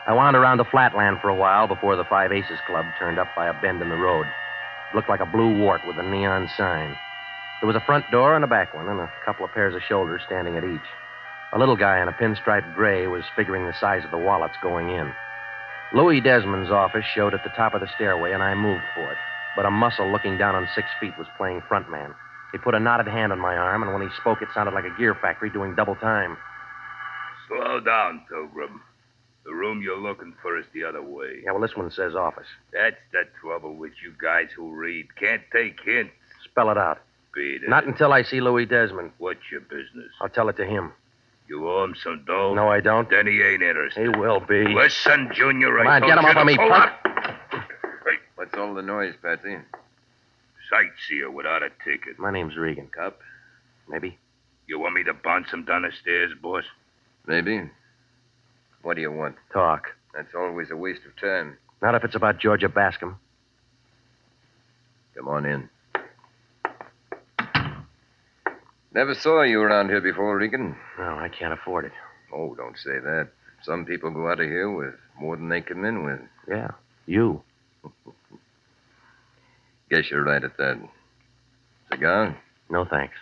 I wound around the flatland for a while before the Five Aces Club turned up by a bend in the road. It looked like a blue wart with a neon sign. There was a front door and a back one, and a couple of pairs of shoulders standing at each. A little guy in a pinstriped gray was figuring the size of the wallets going in. Louis Desmond's office showed at the top of the stairway, and I moved for it. But a muscle looking down on 6 feet was playing frontman. He put a knotted hand on my arm, and when he spoke, it sounded like a gear factory doing double time. Slow down, Pilgrim. The room you're looking for is the other way. Yeah, well, this one says office. That's the trouble with you guys who read. Can't take hints. Spell it out. Beat it. Not until I see Louis Desmond. What's your business? I'll tell it to him. You owe him some dough? No, I don't. Then he ain't interested. He will be. Listen, Junior, Come on, get him off of me, punk. What's all the noise, Patsy? Sightseer without a ticket. My name's Regan. Cop? Maybe. You want me to bounce him down the stairs, boss? Maybe. What do you want? Talk. That's always a waste of time. Not if it's about Georgia Bascom. Come on in. Never saw you around here before, Regan. No, I can't afford it. Oh, don't say that. Some people go out of here with more than they come in with. Yeah, you. Guess you're right at that. Cigar? No, thanks.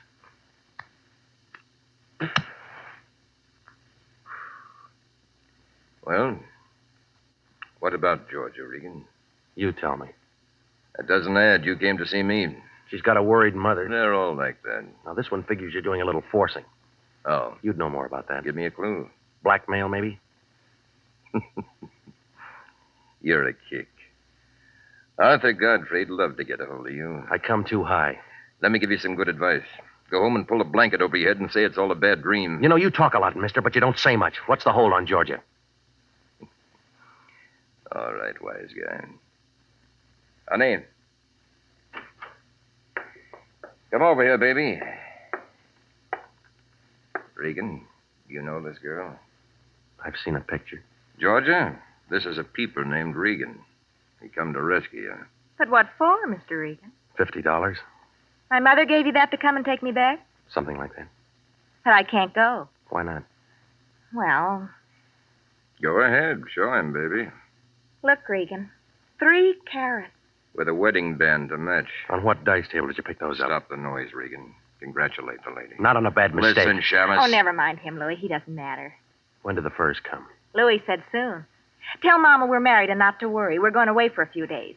Well, what about Georgia, Regan? You tell me. That doesn't add. You came to see me. She's got a worried mother. They're all like that. Now, this one figures you're doing a little forcing. Oh. You'd know more about that. Give me a clue. Blackmail, maybe? You're a kick. Arthur Godfrey'd love to get a hold of you. I come too high. Let me give you some good advice. Go home and pull a blanket over your head and say it's all a bad dream. You know, you talk a lot, mister, but you don't say much. What's the hold on Georgia? All right, wise guy. Honey. Come over here, baby. Regan, you know this girl? I've seen a picture. Georgia, this is a peeper named Regan. He come to rescue you. But what for, Mr. Regan? $50? My mother gave you that to come and take me back? Something like that. But I can't go. Why not? Well, Go ahead. Show him, baby. look, Regan. 3 carats. With a wedding band to match. On what dice table did you pick those up? Stop the noise, Regan. Congratulate the lady. Not on a bad mistake. Listen, Shamus. Oh, never mind him, Louis. He doesn't matter. When did the furs come? Louis said soon. Tell Mama we're married and not to worry. We're going away for a few days.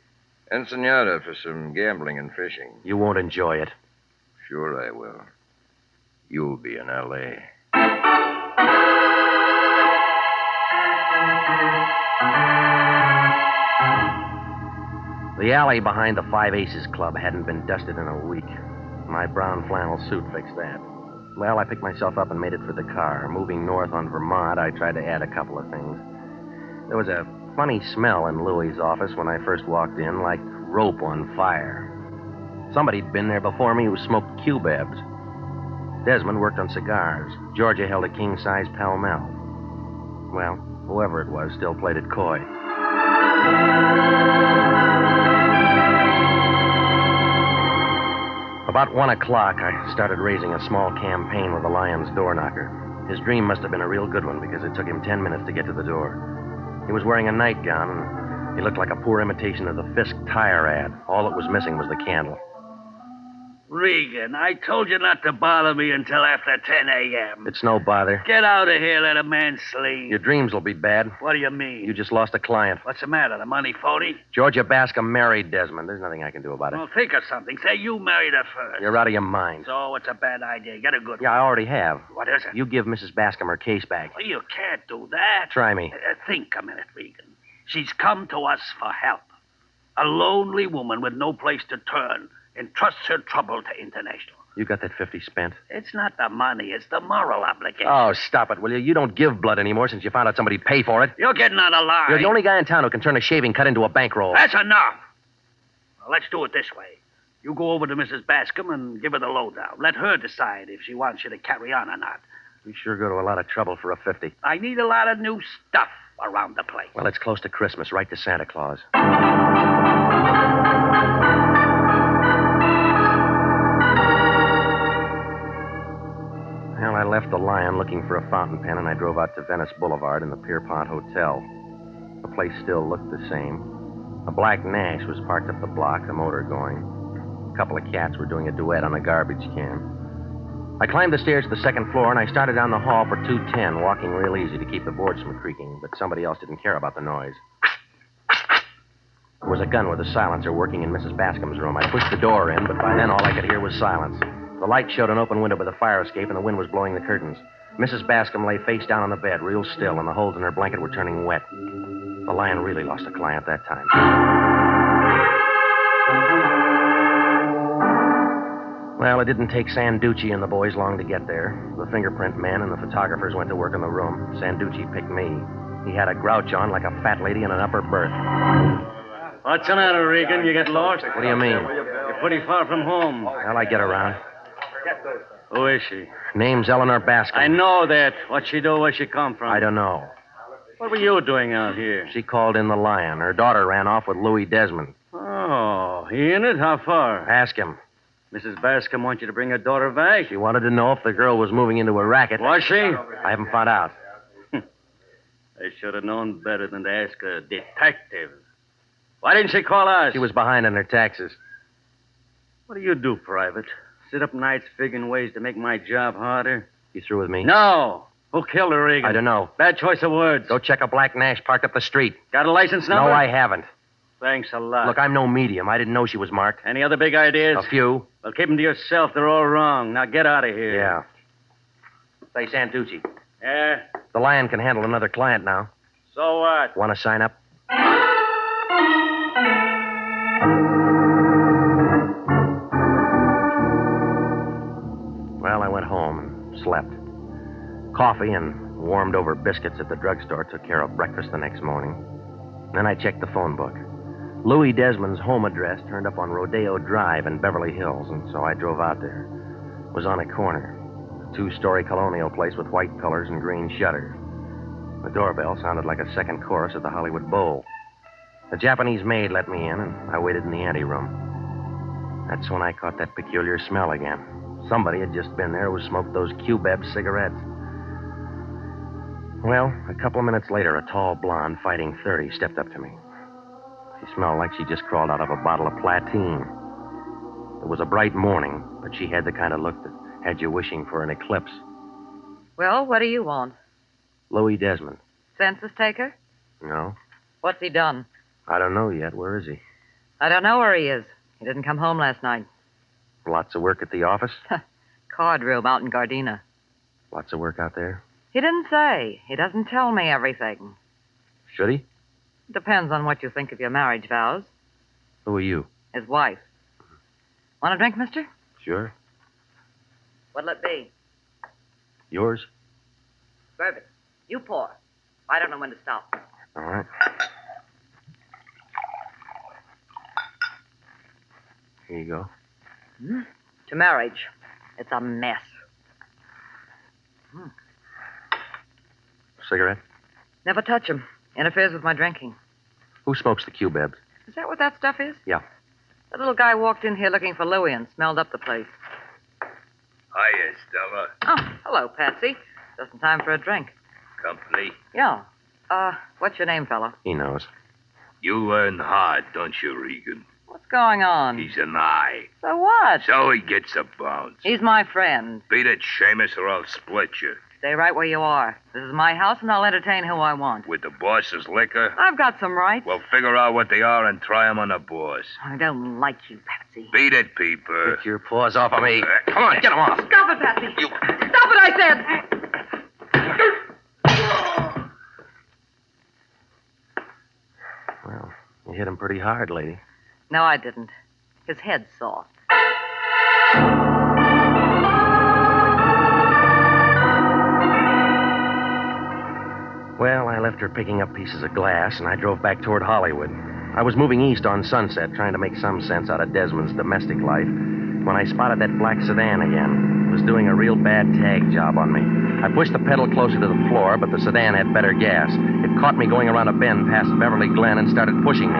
Ensenada for some gambling and fishing. You won't enjoy it. Sure I will. You'll be in L.A. The alley behind the Five Aces Club hadn't been dusted in a week. My brown flannel suit fixed that. Well, I picked myself up and made it for the car. Moving north on Vermont, I tried to add a couple of things. There was a funny smell in Louis's office when I first walked in, like rope on fire. Somebody'd been there before me who smoked cubebs. Desmond worked on cigars. Georgia held a king-size Pall Mall. Well, whoever it was still played it coy. About 1 o'clock, I started raising a small campaign with the Lion's door knocker. His dream must have been a real good one because it took him 10 minutes to get to the door. He was wearing a nightgown, and he looked like a poor imitation of the Fisk tire ad. All that was missing was the candle. Regan, I told you not to bother me until after 10 a.m. It's no bother. Get out of here, let a man sleep. Your dreams will be bad. What do you mean? You just lost a client. What's the matter? The money phony? Georgia Bascom married Desmond. There's nothing I can do about it. Well, think of something. Say you married her first. You're out of your mind. So it's a bad idea. Get a good one. Yeah, I already have. What is it? You give Mrs. Bascom her case back. Well, you can't do that. Try me. Think a minute, Regan. She's come to us for help. A lonely woman with no place to turn entrusts her trouble to International. You got that 50 spent? It's not the money, it's the moral obligation. Oh, stop it, will you? You don't give blood anymore since you found out somebody'd pay for it. You're getting out of line. You're the only guy in town who can turn a shaving cut into a bankroll. That's enough. Well, let's do it this way. You go over to Mrs. Bascom and give her the lowdown. Let her decide if she wants you to carry on or not. We sure go to a lot of trouble for a 50. I need a lot of new stuff around the place. Well, it's close to Christmas, right to Santa Claus. I left the Lion looking for a fountain pen, and I drove out to Venice Boulevard in the Pierpont Hotel. The place still looked the same. A black Nash was parked up the block, the motor going. A couple of cats were doing a duet on a garbage can. I climbed the stairs to the second floor, and I started down the hall for 210, walking real easy to keep the boards from creaking, but somebody else didn't care about the noise. There was a gun with a silencer working in Mrs. Bascom's room. I pushed the door in, but by then all I could hear was silence. The light showed an open window with a fire escape, and the wind was blowing the curtains. Mrs. Bascom lay face down on the bed, real still, and the holes in her blanket were turning wet. The Lion really lost a client that time. Well, it didn't take Sanducci and the boys long to get there. The fingerprint man and the photographers went to work in the room. Sanducci picked me. He had a grouch on like a fat lady in an upper berth. What's the matter, Regan? You get lost? What do you mean? You're pretty far from home. Well, I get around. Who is she? Name's Eleanor Bascom. I know that. What'd she do? Where'd she come from? I don't know. What were you doing out here? She called in the Lion. Her daughter ran off with Louis Desmond. Oh, he in it? How far? Ask him. Mrs. Bascom wants you to bring her daughter back? She wanted to know if the girl was moving into a racket. Was she? I haven't found out. I should have known better than to ask a detective. Why didn't she call us? She was behind on her taxes. What do you do, Private? Sit up nights figuring ways to make my job harder? You through with me? No. Who killed her, Regan? I don't know. Bad choice of words. Go check a black Nash parked up the street. Got a license number? No, I haven't. Thanks a lot. Look, I'm no medium. I didn't know she was marked. Any other big ideas? A few. Well, keep them to yourself. They're all wrong. Now get out of here. Yeah. Say, Sanducci. Yeah? The Lion can handle another client now. So what? Want to sign up? Well, I went home and slept. Coffee and warmed-over biscuits at the drugstore took care of breakfast the next morning. Then I checked the phone book. Louis Desmond's home address turned up on Rodeo Drive in Beverly Hills, and so I drove out there. It was on a corner. A two-story colonial place with white colors and green shutters. The doorbell sounded like a second chorus at the Hollywood Bowl. A Japanese maid let me in, and I waited in the anteroom. That's when I caught that peculiar smell again. Somebody had just been there who smoked those Q-Beb cigarettes. Well, a couple of minutes later, a tall blonde fighting 30 stepped up to me. She smelled like she just crawled out of a bottle of Platine. It was a bright morning, but she had the kind of look that had you wishing for an eclipse. Well, what do you want? Louis Desmond. Census taker? No. What's he done? I don't know yet. Where is he? I don't know where he is. He didn't come home last night. Lots of work at the office? Card room out in Gardena. Lots of work out there? He didn't say. He doesn't tell me everything. Should he? Depends on what you think of your marriage vows. Who are you? His wife. Want a drink, mister? Sure. What'll it be? Yours? Bourbon. You pour. I don't know when to stop. All right. Here you go. To marriage. It's a mess. Cigarette? Never touch him. Interferes with my drinking. Who smokes the Q-Bebs? Is that what that stuff is? Yeah. The little guy walked in here looking for Louis and smelled up the place. Hiya, Stella. Oh, hello, Patsy. Just in time for a drink. Company. Yeah. What's your name, fella? He knows. You learn hard, don't you, Regan? What's going on? He's an eye. So what? So he gets a bounce. He's my friend. Beat it, Seamus, or I'll split you. Stay right where you are. This is my house, and I'll entertain who I want. With the boss's liquor? I've got some rights. Well, figure out what they are and try 'em on the boss. I don't like you, Patsy. Beat it, Peeper. Get your paws off of me. Come on, get him off. Stop it, Patsy. Stop it, I said. Well, you hit him pretty hard, lady. No, I didn't. His head's soft. Well, I left her picking up pieces of glass, and I drove back toward Hollywood. I was moving east on Sunset, trying to make some sense out of Desmond's domestic life, when I spotted that black sedan again. It was doing a real bad tag job on me. I pushed the pedal closer to the floor, but the sedan had better gas. It caught me going around a bend past Beverly Glen and started pushing me.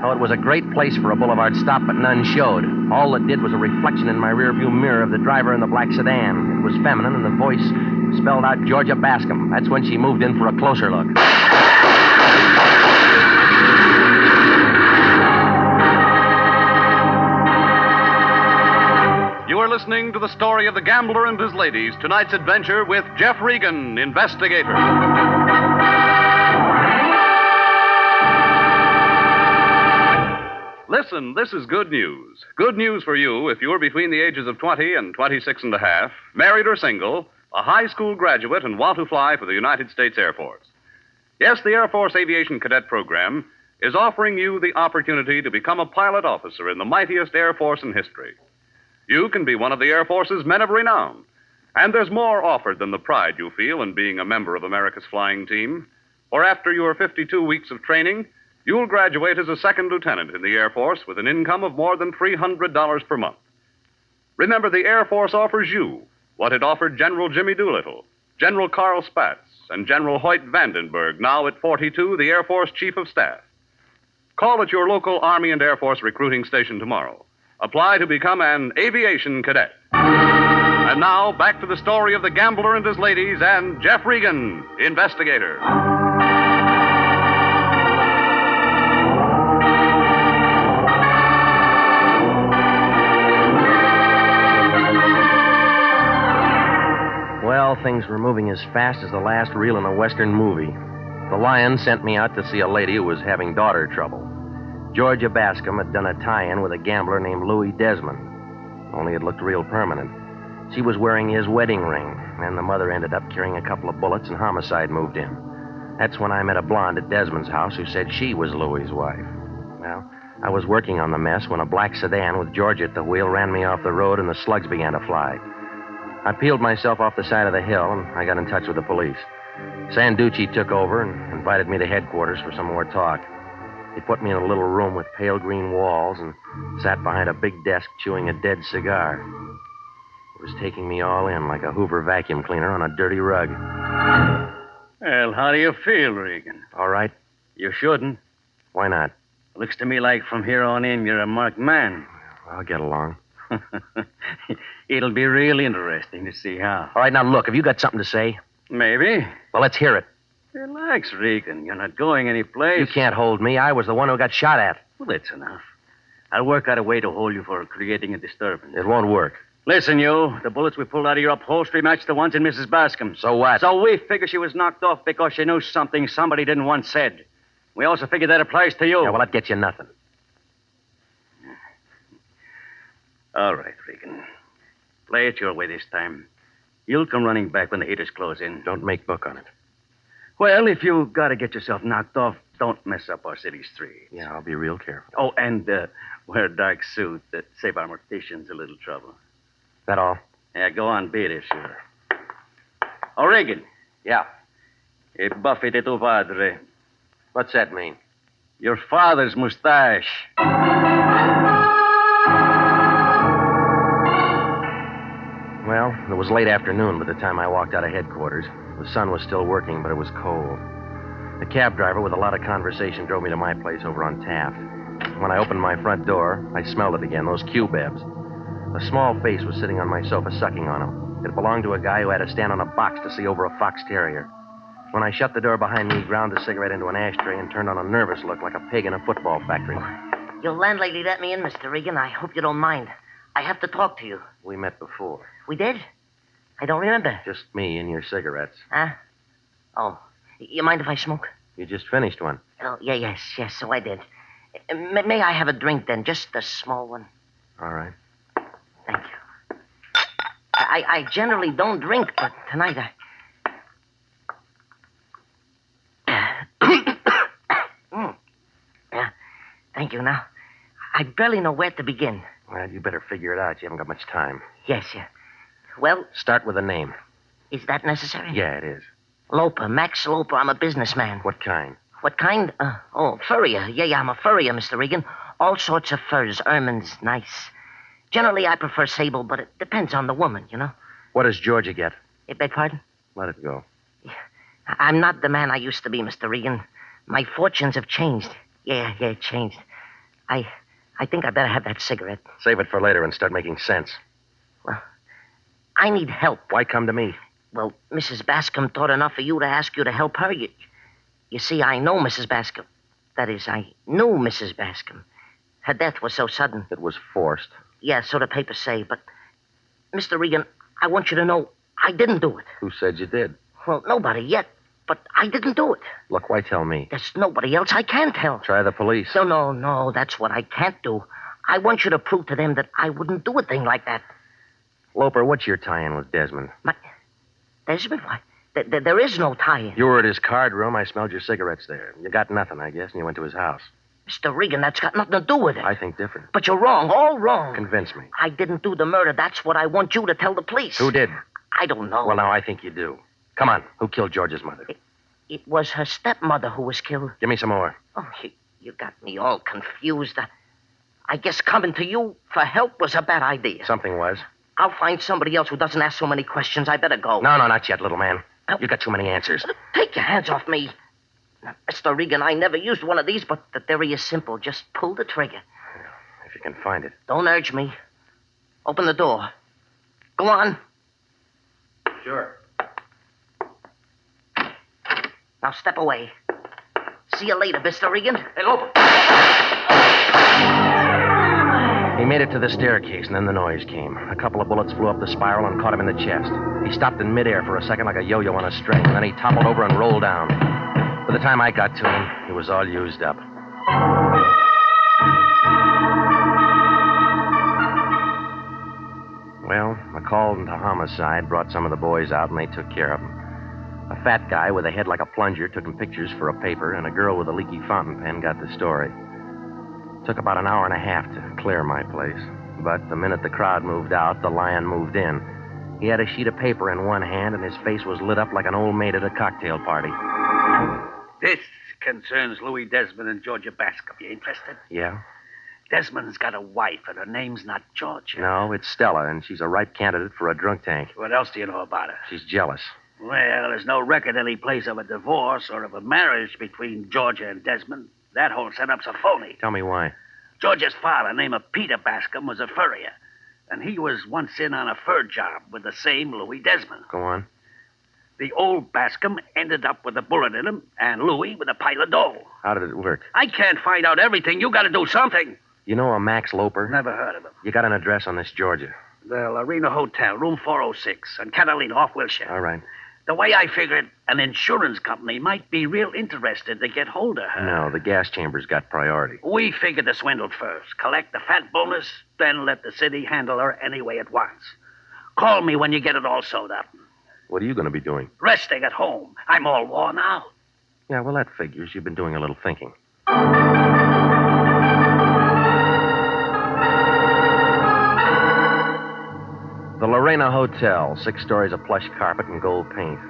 Oh, it was a great place for a boulevard stop, but none showed. All it did was a reflection in my rearview mirror of the driver in the black sedan. It was feminine, and the voice spelled out Georgia Bascom. That's when she moved in for a closer look. You are listening to the story of the gambler and his ladies, tonight's adventure with Jeff Regan, investigator. Listen, this is good news. Good news for you if you're between the ages of 20 and 26 and a half, married or single, a high school graduate, and want to fly for the United States Air Force. Yes, the Air Force Aviation Cadet Program is offering you the opportunity to become a pilot officer in the mightiest Air Force in history. You can be one of the Air Force's men of renown. And there's more offered than the pride you feel in being a member of America's flying team. For after your 52 weeks of training, you'll graduate as a second lieutenant in the Air Force with an income of more than $300 per month. Remember, the Air Force offers you what it offered General Jimmy Doolittle, General Carl Spaatz, and General Hoyt Vandenberg, now at 42, the Air Force Chief of Staff. Call at your local Army and Air Force recruiting station tomorrow. Apply to become an aviation cadet. And now, back to the story of the gambler and his ladies and Jeff Regan, investigator. Well, things were moving as fast as the last reel in a Western movie. The Lion sent me out to see a lady who was having daughter trouble. Georgia Bascom had done a tie-in with a gambler named Louis Desmond. Only it looked real permanent. She was wearing his wedding ring, and the mother ended up carrying a couple of bullets, and homicide moved in. That's when I met a blonde at Desmond's house who said she was Louis's wife. Well, I was working on the mess when a black sedan with Georgia at the wheel ran me off the road, and the slugs began to fly. I peeled myself off the side of the hill, and I got in touch with the police. Sanducci took over and invited me to headquarters for some more talk. He put me in a little room with pale green walls and sat behind a big desk chewing a dead cigar. He was taking me all in like a Hoover vacuum cleaner on a dirty rug. Well, how do you feel, Regan? All right. You shouldn't. Why not? Looks to me like from here on in, you're a marked man. I'll get along. It'll be real interesting to see how. All right, now look, have you got something to say? Maybe. Well, let's hear it. Relax, Regan. You're not going anyplace. You can't hold me. I was the one who got shot at. Well, that's enough. I'll work out a way to hold you for creating a disturbance. It won't work. Listen, you. The bullets we pulled out of your upholstery match the ones in Mrs. Bascom's. So what? So we figure she was knocked off because she knew something somebody didn't want said. We also figure that applies to you. Yeah, well, that gets you nothing. All right, Regan. Play it your way this time. You'll come running back when the heaters close in. Don't make book on it. Well, if you've got to get yourself knocked off, don't mess up our city streets. Yeah, I'll be real careful. Oh, and wear a dark suit. Save our morticians a little trouble. That all? Yeah, go on, beat it, sure. Oh, Regan. Yeah. E baffi de tuo padre. What's that mean? Your father's mustache. Well, it was late afternoon by the time I walked out of headquarters. The sun was still working, but it was cold. The cab driver, with a lot of conversation, drove me to my place over on Taft. When I opened my front door, I smelled it again, those cubebs. A small face was sitting on my sofa, sucking on them. It belonged to a guy who had to stand on a box to see over a fox terrier. When I shut the door behind me, he ground the cigarette into an ashtray and turned on a nervous look like a pig in a football factory. Your landlady let me in, Mr. Regan. I hope you don't mind. I have to talk to you. We met before. We did? I don't remember. Just me and your cigarettes. Huh? Oh, you mind if I smoke? You just finished one. Oh, yes, so I did. May I have a drink, then? Just a small one. All right. Thank you. I generally don't drink, but tonight Yeah, thank you. Now, I barely know where to begin. Well, you better figure it out. You haven't got much time. Yes. Well... Start with a name. Is that necessary? Yeah, it is. Loper, Max Loper. I'm a businessman. What kind? What kind? Furrier. Yeah, I'm a furrier, Mr. Regan. All sorts of furs. Ermine's nice. Generally, I prefer sable, but it depends on the woman, you know. What does Georgia get? Beg pardon? Let it go. I'm not the man I used to be, Mr. Regan. My fortunes have changed. Yeah, it changed. I think I better have that cigarette. Save it for later and start making sense. Well, I need help. Why come to me? Well, Mrs. Bascom thought enough of you to ask you to help her. You see, I know Mrs. Bascom. That is, I knew Mrs. Bascom. Her death was so sudden. It was forced. Yeah, so the papers say. But, Mr. Regan, I want you to know I didn't do it. Who said you did? Well, nobody yet. But I didn't do it. Look, why tell me? There's nobody else I can tell. Try the police. No, that's what I can't do. I want you to prove to them that I wouldn't do a thing like that. Loper, what's your tie-in with Desmond? Desmond, why? There is no tie-in. You were at his card room. I smelled your cigarettes there. You got nothing, I guess, and you went to his house. Mr. Regan, that's got nothing to do with it. I think different. But you're wrong, all wrong. Convince me. I didn't do the murder. That's what I want you to tell the police. Who did? I don't know. Well, now I think you do. Come on. Who killed George's mother? It was her stepmother who was killed. Give me some more. Oh, you got me all confused. I guess coming to you for help was a bad idea. Something was. I'll find somebody else who doesn't ask so many questions. I better go. No, not yet, little man. You got too many answers. Take your hands off me. Now, Mr. Regan, I never used one of these, but the theory is simple. Just pull the trigger. If you can find it. Don't urge me. Open the door. Go on. Sure. Now step away. See you later, Mr. Regan. Hey, Loper. He made it to the staircase, and then the noise came. A couple of bullets flew up the spiral and caught him in the chest. He stopped in midair for a second like a yo-yo on a string, and then he toppled over and rolled down. By the time I got to him, he was all used up. Well, a call into homicide brought some of the boys out, and they took care of him. A fat guy with a head like a plunger took him pictures for a paper, and a girl with a leaky fountain pen got the story. Took about an hour and a half to clear my place. But the minute the crowd moved out, the lion moved in. He had a sheet of paper in one hand, and his face was lit up like an old maid at a cocktail party. This concerns Louis Desmond and Georgia Bascom. You interested? Yeah? Desmond's got a wife, and her name's not Georgia. No, it's Stella, and she's a ripe candidate for a drunk tank. What else do you know about her? She's jealous. Well, there's no record any place of a divorce or of a marriage between Georgia and Desmond. That whole setup's a phony. Tell me why. Georgia's father, named Peter Bascom, was a furrier. And he was once in on a fur job with the same Louis Desmond. Go on. The old Bascom ended up with a bullet in him, and Louis with a pile of dough. How did it work? I can't find out everything. You got to do something. You know a Max Loper? Never heard of him. You got an address on this Georgia? The Lorena Hotel, room 406, on Catalina, off Wilshire. All right. The way I figured, an insurance company might be real interested to get hold of her. No, the gas chamber's got priority. We figured the swindle first, collect the fat bonus, then let the city handle her any way it wants. Call me when you get it all sewed up. What are you going to be doing? Resting at home. I'm all worn out. Yeah, well, that figures. You've been doing a little thinking. The Lorena Hotel, 6 stories of plush carpet and gold paint.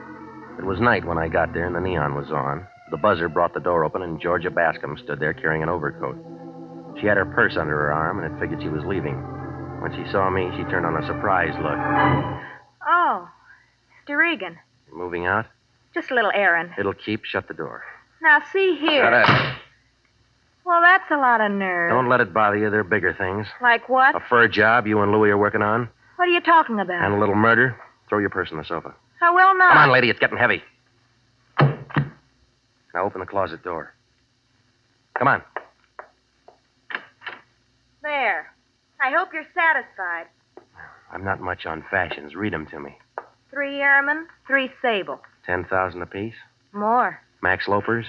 It was night when I got there and the neon was on. The buzzer brought the door open and Georgia Bascom stood there carrying an overcoat. She had her purse under her arm and it figured she was leaving. When she saw me, she turned on a surprised look. Oh, Mr. Regan. Moving out? Just a little errand. It'll keep. Shut the door. Now, see here. Shut up. Well, that's a lot of nerve. Don't let it bother you. There are bigger things. Like what? A fur job you and Louie are working on. What are you talking about? And a little murder. Throw your purse on the sofa. I will not. Come on, lady. It's getting heavy. Now open the closet door. Come on. There. I hope you're satisfied. I'm not much on fashions. Read them to me. 3 ermine, 3 sable. 10,000 apiece. More. Max Lopers.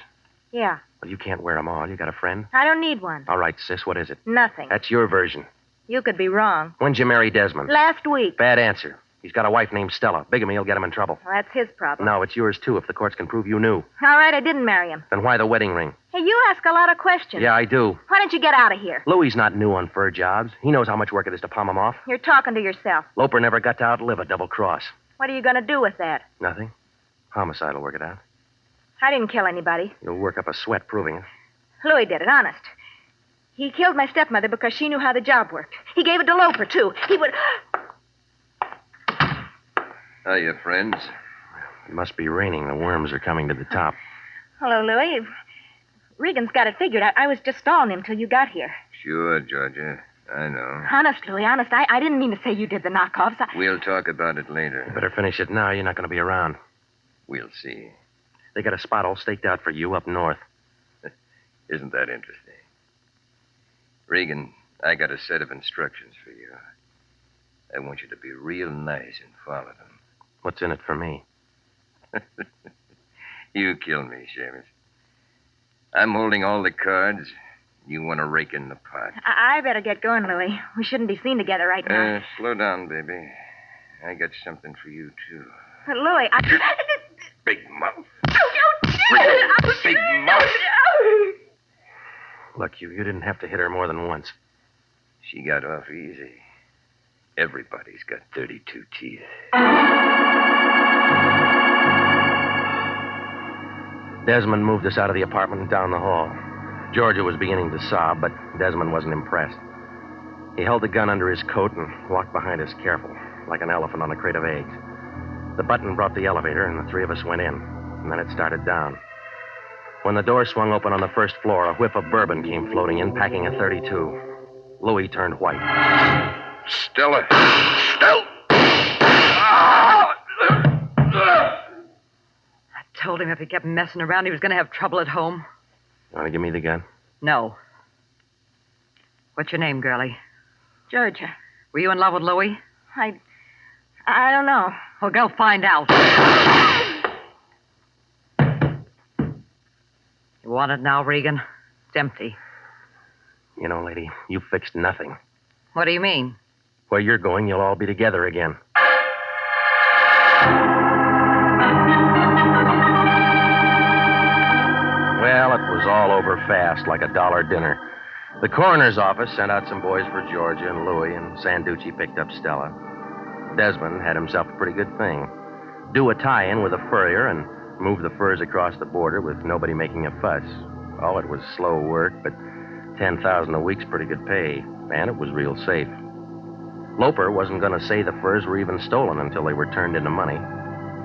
Yeah. Well, you can't wear them all. You got a friend? I don't need one. All right, sis. What is it? Nothing. That's your version. You could be wrong. When'd you marry Desmond? Last week. Bad answer. He's got a wife named Stella. Bigamy will get him in trouble. Well, that's his problem. No, it's yours, too, if the courts can prove you knew. All right, I didn't marry him. Then why the wedding ring? Hey, you ask a lot of questions. Yeah, I do. Why don't you get out of here? Louie's not new on fur jobs. He knows how much work it is to palm him off. You're talking to yourself. Loper never got to outlive a double cross. What are you going to do with that? Nothing. Homicide will work it out. I didn't kill anybody. You'll work up a sweat proving it. Louis did it, honest. He killed my stepmother because she knew how the job worked. He gave it to Loper, too. He would... Hiya, friends. It must be raining. The worms are coming to the top. Hello, Louis. Regan's got it figured. I was just stalling him till you got here. Sure, Georgia. I know. Honest, Louis, honest, I didn't mean to say you did the knockoffs. We'll talk about it later. Better finish it now. You're not going to be around. We'll see. They got a spot all staked out for you up north. Isn't that interesting? Regan, I got a set of instructions for you. I want you to be real nice and follow them. What's in it for me? You kill me, Seamus. I'm holding all the cards. You want to rake in the pot. I better get going, Louis. We shouldn't be seen together right now. Slow down, baby. I got something for you, too. But Louis, Big mouth. Oh, Big mouth. Look, you didn't have to hit her more than once. She got off easy. Everybody's got 32 teeth. Desmond moved us out of the apartment and down the hall. Georgia was beginning to sob, but Desmond wasn't impressed. He held the gun under his coat and walked behind us careful, like an elephant on a crate of eggs. The button brought the elevator, and the three of us went in, and then it started down. When the door swung open on the first floor, a whiff of bourbon came floating in, packing a .32. Louis turned white. Stella! Stella! I told him if he kept messing around, he was going to have trouble at home. You want to give me the gun? No. What's your name, girlie? Georgia. Were you in love with Louis? I don't know. Well, go find out. You want it now, Regan? It's empty. You know, lady, you fixed nothing. What do you mean? Where you're going, you'll all be together again. Well, it was all over fast, like a $1 dinner. The coroner's office sent out some boys for Georgia and Louis, and Sanducci picked up Stella. Desmond had himself a pretty good thing. Do a tie-in with a furrier and move the furs across the border with nobody making a fuss. Oh, it was slow work, but $10,000 a week's pretty good pay, and it was real safe. Loper wasn't going to say the furs were even stolen until they were turned into money.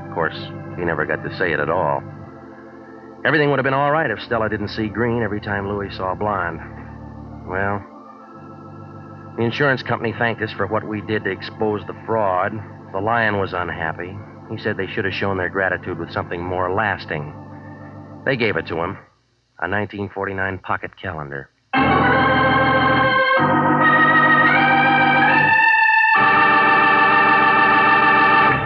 Of course, he never got to say it at all. Everything would have been all right if Stella didn't see green every time Louis saw blonde. Well, the insurance company thanked us for what we did to expose the fraud. The Lion was unhappy. He said they should have shown their gratitude with something more lasting. They gave it to him, a 1949 pocket calendar.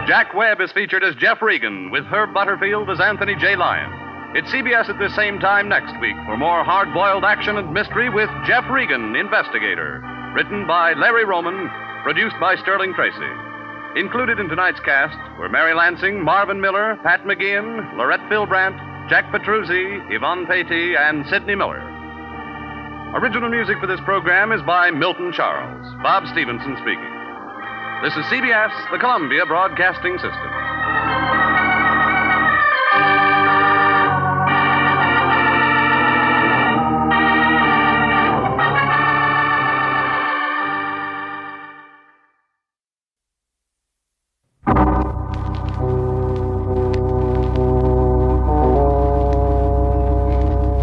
Jack Webb is featured as Jeff Regan, with Herb Butterfield as Anthony J. Lyon. It's CBS at this same time next week for more hard-boiled action and mystery with Jeff Regan, investigator. Written by Larry Roman, produced by Sterling Tracy. Included in tonight's cast were Mary Lansing, Marvin Miller, Pat McGeehan, Lorette Philbrandt, Jack Petruzzi, Yvonne Patey, and Sidney Miller. Original music for this program is by Milton Charles. Bob Stevenson speaking. This is CBS, the Columbia Broadcasting System.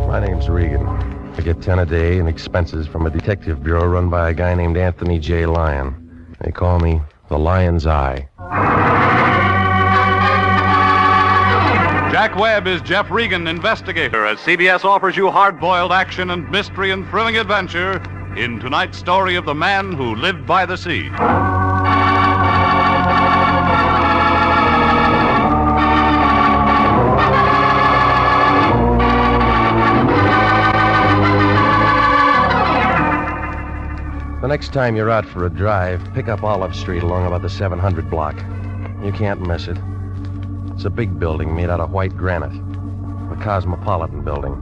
My name's Regan. I get 10 a day in expenses from a detective bureau run by a guy named Anthony J. Lyon. They call me the Lion's Eye. Jack Webb is Jeff Regan, investigator, as CBS offers you hard-boiled action and mystery and thrilling adventure in tonight's story of the man who lived by the sea. The next time you're out for a drive, pick up Olive Street along about the 700 block. You can't miss it. It's a big building made out of white granite. The Cosmopolitan Building.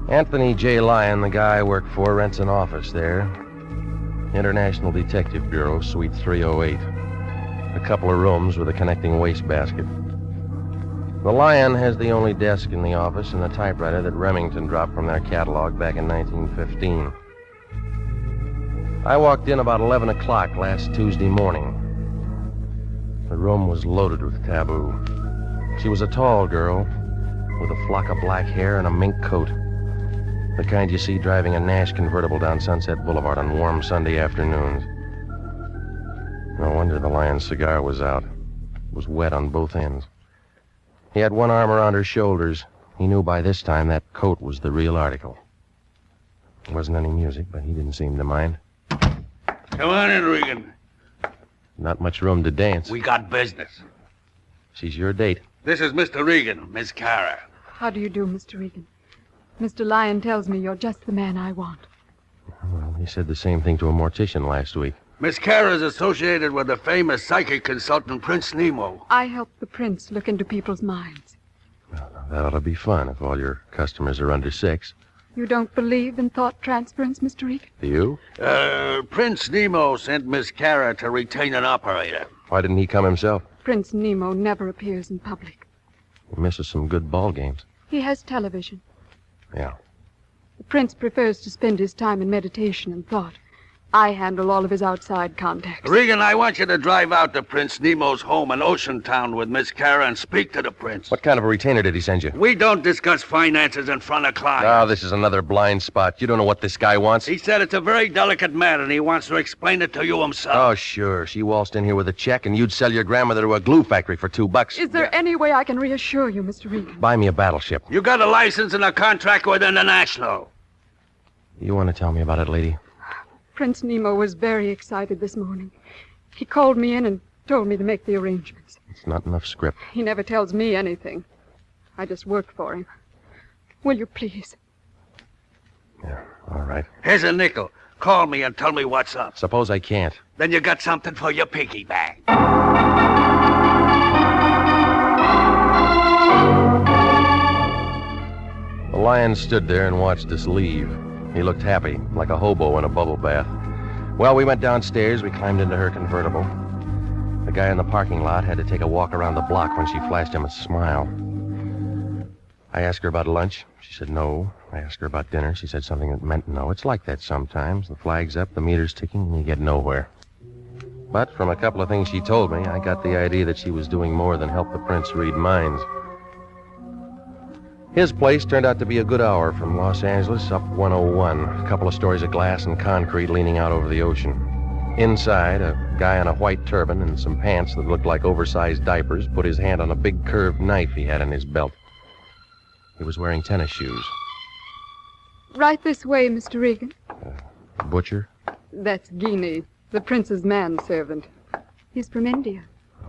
Anthony J. Lyon, the guy I work for, rents an office there. International Detective Bureau, Suite 308. A couple of rooms with a connecting wastebasket. The Lion has the only desk in the office and the typewriter that Remington dropped from their catalog back in 1915. I walked in about 11 o'clock last Tuesday morning. The room was loaded with taboo. She was a tall girl with a flock of black hair and a mink coat. The kind you see driving a Nash convertible down Sunset Boulevard on warm Sunday afternoons. No wonder the Lion's cigar was out. It was wet on both ends. He had one arm around her shoulders. He knew by this time that coat was the real article. There wasn't any music, but he didn't seem to mind. Come on in, Regan. Not much room to dance. We got business. She's your date. This is Mr. Regan, Miss Kara. How do you do, Mr. Regan? Mr. Lyon tells me you're just the man I want. Well, he said the same thing to a mortician last week. Miss Kara is associated with the famous psychic consultant Prince Nemo. I help the prince look into people's minds. That ought to be fun if all your customers are under 6. You don't believe in thought transference, Mr. Regan? Do you? Prince Nemo sent Miss Kara to retain an operator. Why didn't he come himself? Prince Nemo never appears in public. He misses some good ball games. He has television. Yeah. The prince prefers to spend his time in meditation and thought. I handle all of his outside contacts. Regan, I want you to drive out to Prince Nemo's home in Ocean Town with Miss Kara and speak to the prince. What kind of a retainer did he send you? We don't discuss finances in front of clients. Oh, this is another blind spot. You don't know what this guy wants? He said it's a very delicate matter, and he wants to explain it to you himself. Oh, sure. She waltzed in here with a check, and you'd sell your grandmother to a glue factory for $2. Is there any way I can reassure you, Mr. Regan? Buy me a battleship. You got a license and a contract with International. You want to tell me about it, lady? Prince Nemo was very excited this morning. He called me in and told me to make the arrangements. It's not enough script. He never tells me anything. I just work for him. Will you please? Yeah, all right. Here's a nickel. Call me and tell me what's up. Suppose I can't. Then you got something for your piggy bank. The Lion stood there and watched us leave. He looked happy, like a hobo in a bubble bath. Well, we went downstairs. We climbed into her convertible. The guy in the parking lot had to take a walk around the block when she flashed him a smile. I asked her about lunch. She said no. I asked her about dinner. She said something that meant no. It's like that sometimes. The flag's up, the meter's ticking, and you get nowhere. But from a couple of things she told me, I got the idea that she was doing more than help the prince read minds. His place turned out to be a good hour from Los Angeles up 101. A couple of stories of glass and concrete leaning out over the ocean. Inside, a guy in a white turban and some pants that looked like oversized diapers put his hand on a big curved knife he had in his belt. He was wearing tennis shoes. Right this way, Mr. Regan. Butcher? That's Guinea, the prince's manservant. He's from India.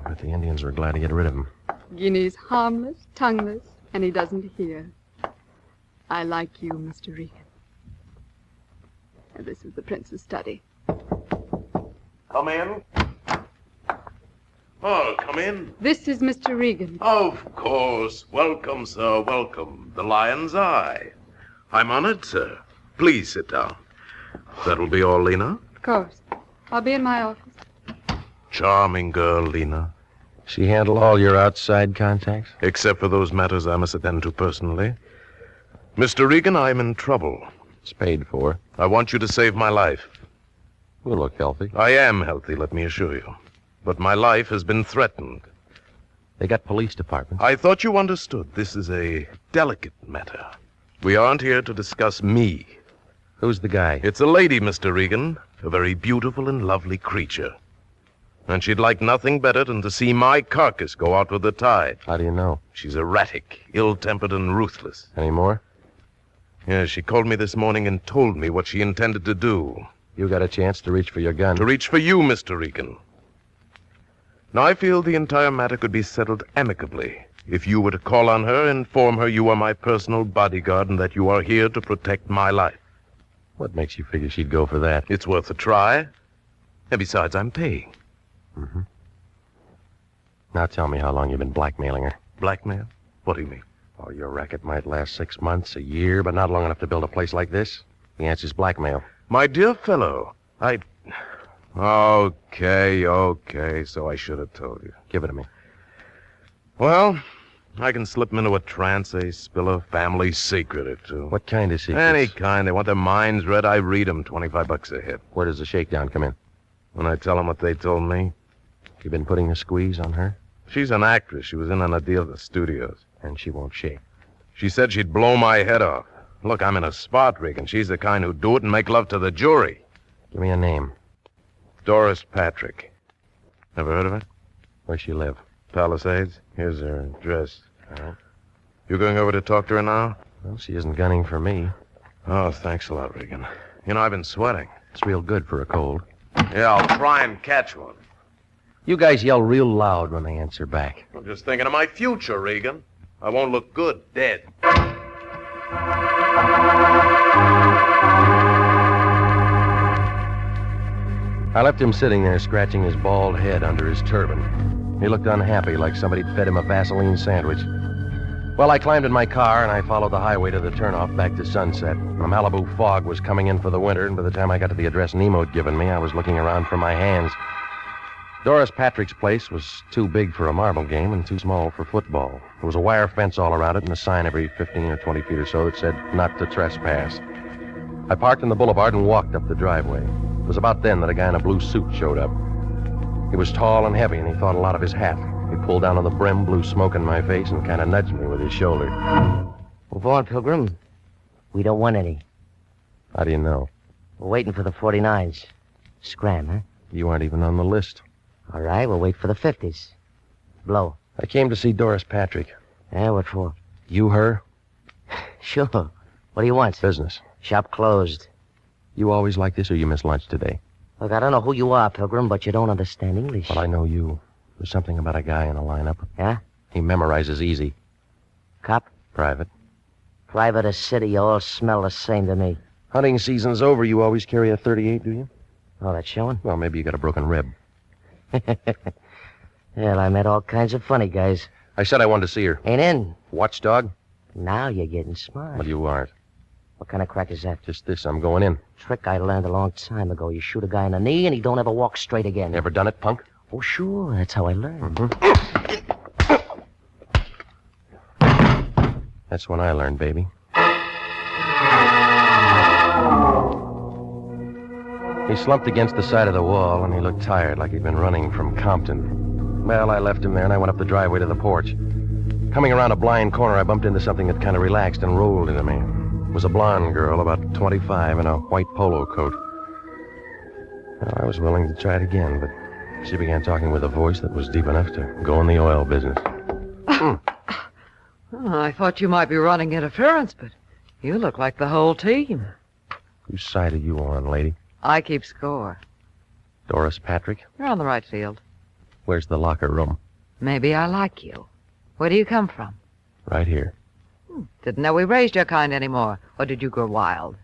I bet the Indians were glad to get rid of him. Guinea's harmless, tongueless, and he doesn't hear. I like you, Mr. Regan. And this is the prince's study. Come in. Oh, come in. This is Mr. Regan. Of course. Welcome, sir, welcome. The Lion's Eye. I'm honored, sir. Please sit down. That'll be all, Lena? Of course. I'll be in my office. Charming girl, Lena. She handle all your outside contacts? Except for those matters I must attend to personally. Mr. Regan, I'm in trouble. It's paid for. I want you to save my life. You look healthy. I am healthy, let me assure you. But my life has been threatened. They got police departments. I thought you understood. This is a delicate matter. We aren't here to discuss me. Who's the guy? It's a lady, Mr. Regan. A very beautiful and lovely creature. And she'd like nothing better than to see my carcass go out with the tide. How do you know? She's erratic, ill-tempered, and ruthless. Any more? Yes, she called me this morning and told me what she intended to do. You got a chance to reach for your gun. To reach for you, Mr. Regan. Now, I feel the entire matter could be settled amicably if you were to call on her, inform her you are my personal bodyguard and that you are here to protect my life. What makes you figure she'd go for that? It's worth a try. And besides, I'm paying. Mm-hmm. Now tell me how long you've been blackmailing her. Blackmail? What do you mean? Oh, your racket might last 6 months, a year, but not long enough to build a place like this. The answer's blackmail. My dear fellow, Okay, so I should have told you. Give it to me. Well, I can slip them into a trance, spill a family secret or two. What kind of secrets? Any kind. They want their minds read, I read them. $25 a hit. Where does the shakedown come in? When I tell them what they told me. You been putting a squeeze on her? She's an actress. She was in on a deal at the studios. And she won't shake. She said she'd blow my head off. Look, I'm in a spot, Regan. She's the kind who'd do it and make love to the jury. Give me a name. Doris Patrick. Never heard of her? Where's she live? Palisades. Here's her address. All right. You going over to talk to her now? Well, she isn't gunning for me. Oh, thanks a lot, Regan. You know, I've been sweating. It's real good for a cold. Yeah, I'll try and catch one. You guys yell real loud when they answer back. I'm just thinking of my future, Regan. I won't look good dead. I left him sitting there scratching his bald head under his turban. He looked unhappy, like somebody'd fed him a Vaseline sandwich. Well, I climbed in my car and I followed the highway to the turnoff back to Sunset. The Malibu fog was coming in for the winter, and by the time I got to the address Nemo'd given me, I was looking around for my hands. Doris Patrick's place was too big for a marble game and too small for football. There was a wire fence all around it and a sign every 15 or 20 feet or so that said, "Not to trespass." I parked in the boulevard and walked up the driveway. It was about then that a guy in a blue suit showed up. He was tall and heavy, and he thought a lot of his hat. He pulled down on the brim, blew smoke in my face, and kind of nudged me with his shoulder. Move on, Pilgrim. We don't want any. How do you know? We're waiting for the 49s. Scram, huh? You aren't even on the list. All right, we'll wait for the 50s. Blow. I came to see Doris Patrick. Yeah, what for? You her? Sure. What do you want? Business. Shop closed. You always like this, or you missed lunch today? Look, I don't know who you are, Pilgrim, but you don't understand English. Well, I know you. There's something about a guy in a lineup. Yeah? He memorizes easy. Cop? Private. Private or city, you all smell the same to me. Hunting season's over. You always carry a .38, do you? Oh, that's showing? Well, maybe you got a broken rib. Well, I met all kinds of funny guys. I said I wanted to see her. Ain't in. Watchdog? Now you're getting smart. Well, you aren't. What kind of crack is that? Just this. I'm going in. Trick I learned a long time ago. You shoot a guy in the knee and he don't ever walk straight again. Ever done it, punk? Oh, sure. That's how I learned. That's when I learned, baby. He slumped against the side of the wall, and he looked tired, like he'd been running from Compton. Well, I left him there, and I went up the driveway to the porch. Coming around a blind corner, I bumped into something that kind of relaxed and rolled into me. It was a blonde girl, about 25, in a white polo coat. Well, I was willing to try it again, but she began talking with a voice that was deep enough to go in the oil business. Oh, I thought you might be running interference, but you look like the whole team. Whose side are you on, lady? I keep score. Doris Patrick? You're on the right field. Where's the locker room? Maybe I like you. Where do you come from? Right here. Didn't know we raised your kind anymore. Or did you go wild?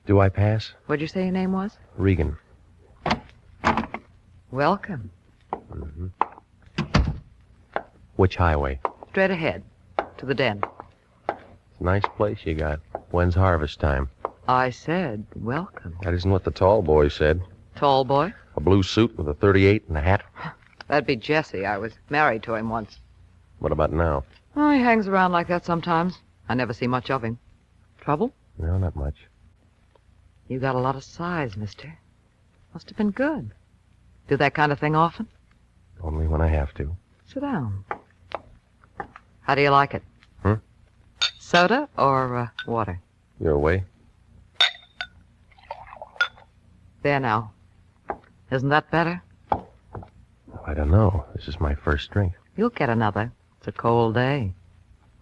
Do I pass? What'd you say your name was? Regan. Welcome. Mm-hmm. Which highway? Straight ahead. To the den. It's a nice place you got. When's harvest time? I said welcome. That isn't what the tall boy said. Tall boy? A blue suit with a .38 and a hat. That'd be Jesse. I was married to him once. What about now? Oh, he hangs around like that sometimes. I never see much of him. Trouble? No, not much. You got a lot of size, mister. Must have been good. Do that kind of thing often? Only when I have to. Sit down. How do you like it? Soda or water? Your way. There now. Isn't that better? I don't know. This is my first drink. You'll get another. It's a cold day.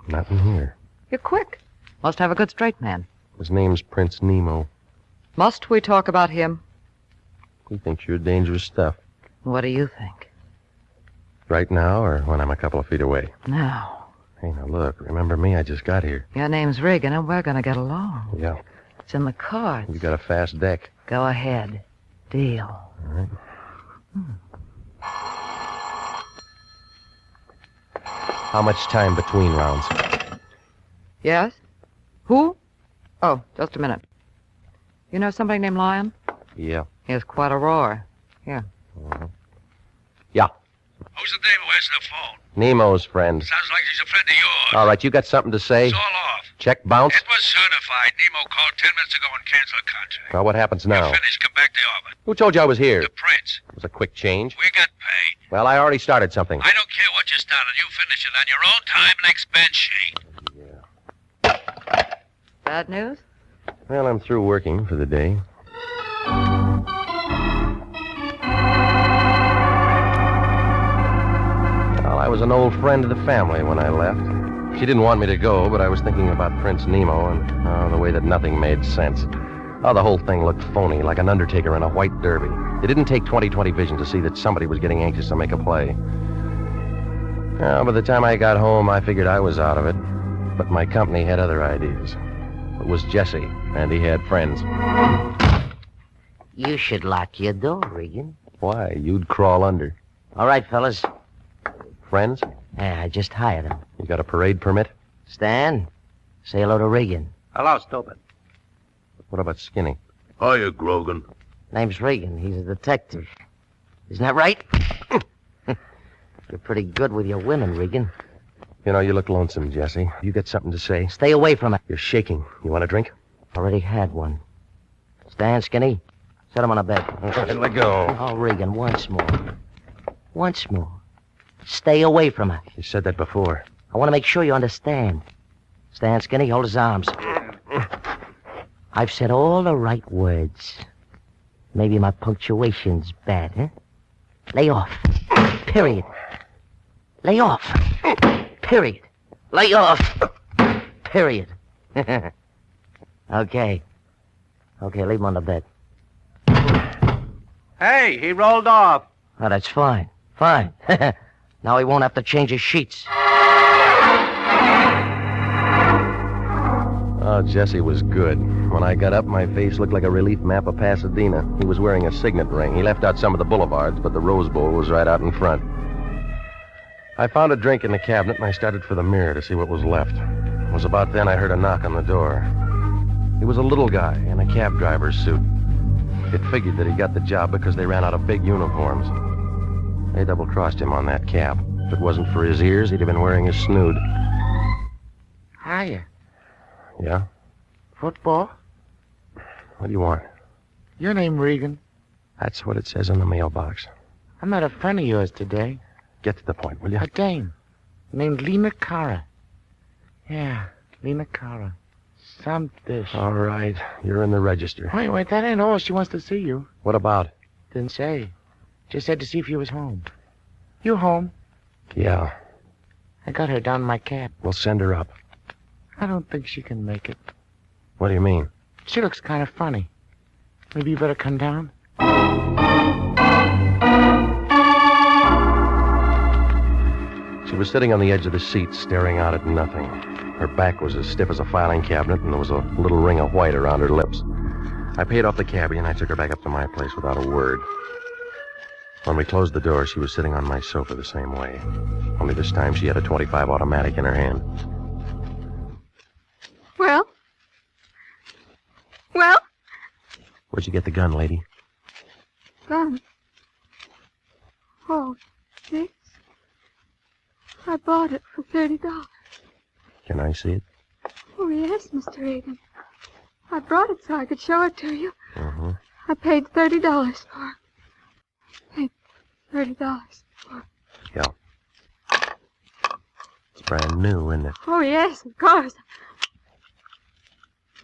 Not in here. You're quick. Must have a good straight man. His name's Prince Nemo. Must we talk about him? He thinks you're dangerous stuff. What do you think? Right now or when I'm a couple of feet away? Now. Hey, now look. Remember me? I just got here. Your name's Regan, and we're going to get along. Yeah. It's in the cards. You got a fast deck. Go ahead. Deal. All right. How much time between rounds? Yes? Who? Oh, just a minute. You know somebody named Lion? Yeah. He has quite a roar. Here. Yeah. Who's the name who answered the phone? Nemo's friend. Sounds like he's a friend of yours. All right, you got something to say? It's all off. Check bounce? It was certified. Nemo called 10 minutes ago and canceled the contract. Well, what happens now? Finished, come back to the office. Who told you I was here? The Prince. It was a quick change. We got paid. Well, I already started something. I don't care what you started. You finish it on your own time and expense sheet. Bad news? Well, I'm through working for the day. Well, I was an old friend of the family when I left. She didn't want me to go, but I was thinking about Prince Nemo and the way that nothing made sense. Oh, the whole thing looked phony, like an undertaker in a white derby. It didn't take 20/20 vision to see that somebody was getting anxious to make a play. Well, by the time I got home, I figured I was out of it. But my company had other ideas. It was Jesse, and he had friends. You should lock your door, Regan. Why? You'd crawl under. All right, fellas. Friends? Yeah, I just hired him. You got a parade permit? Stan, say hello to Regan. Hello, stupid. What about Skinny? Hiya, Grogan. Name's Regan. He's a detective. Isn't that right? You're pretty good with your women, Regan. You know, you look lonesome, Jesse. You got something to say? Stay away from it. You're shaking. You want a drink? Already had one. Stan, Skinny, set him on a bed. Let go. Oh, Regan, once more. Once more. Stay away from her. You said that before. I want to make sure you understand. Stan, Skinny, hold his arms. I've said all the right words. Maybe my punctuation's bad, huh? Lay off. Period. Lay off. Period. Lay off. Period. Okay. Okay, leave him on the bed. Hey, he rolled off. Oh, that's fine. Fine. Now he won't have to change his sheets. Oh, Jesse was good. When I got up, my face looked like a relief map of Pasadena. He was wearing a signet ring. He left out some of the boulevards, but the Rose Bowl was right out in front. I found a drink in the cabinet, and I started for the mirror to see what was left. It was about then I heard a knock on the door. He was a little guy in a cab driver's suit. It figured that he got the job because they ran out of big uniforms. They double-crossed him on that cap. If it wasn't for his ears, he'd have been wearing a snood. Hiya. Yeah? Football? What do you want? Your name, Regan. That's what it says in the mailbox. I met a friend of yours today. Get to the point, will you? A dame named Lena Cara. Yeah, Lena Cara. Some dish. All right. You're in the register. Wait, that ain't all. She wants to see you. What about? Didn't say. Just said to see if you was home. You home? Yeah. I got her down in my cab. We'll send her up. I don't think she can make it. What do you mean? She looks kind of funny. Maybe you better come down? She was sitting on the edge of the seat, staring out at nothing. Her back was as stiff as a filing cabinet, and there was a little ring of white around her lips. I paid off the cabbie, and I took her back up to my place without a word. When we closed the door, she was sitting on my sofa the same way. Only this time she had a .25 automatic in her hand. Well? Well? Where'd you get the gun, lady? Gun? Oh, this? I bought it for $30. Can I see it? Oh, yes, Mr. Regan. I brought it so I could show it to you. Mm-hmm. I paid $30 for it. Paid $30 for it. Yeah. It's brand new, isn't it? Oh, yes, of course.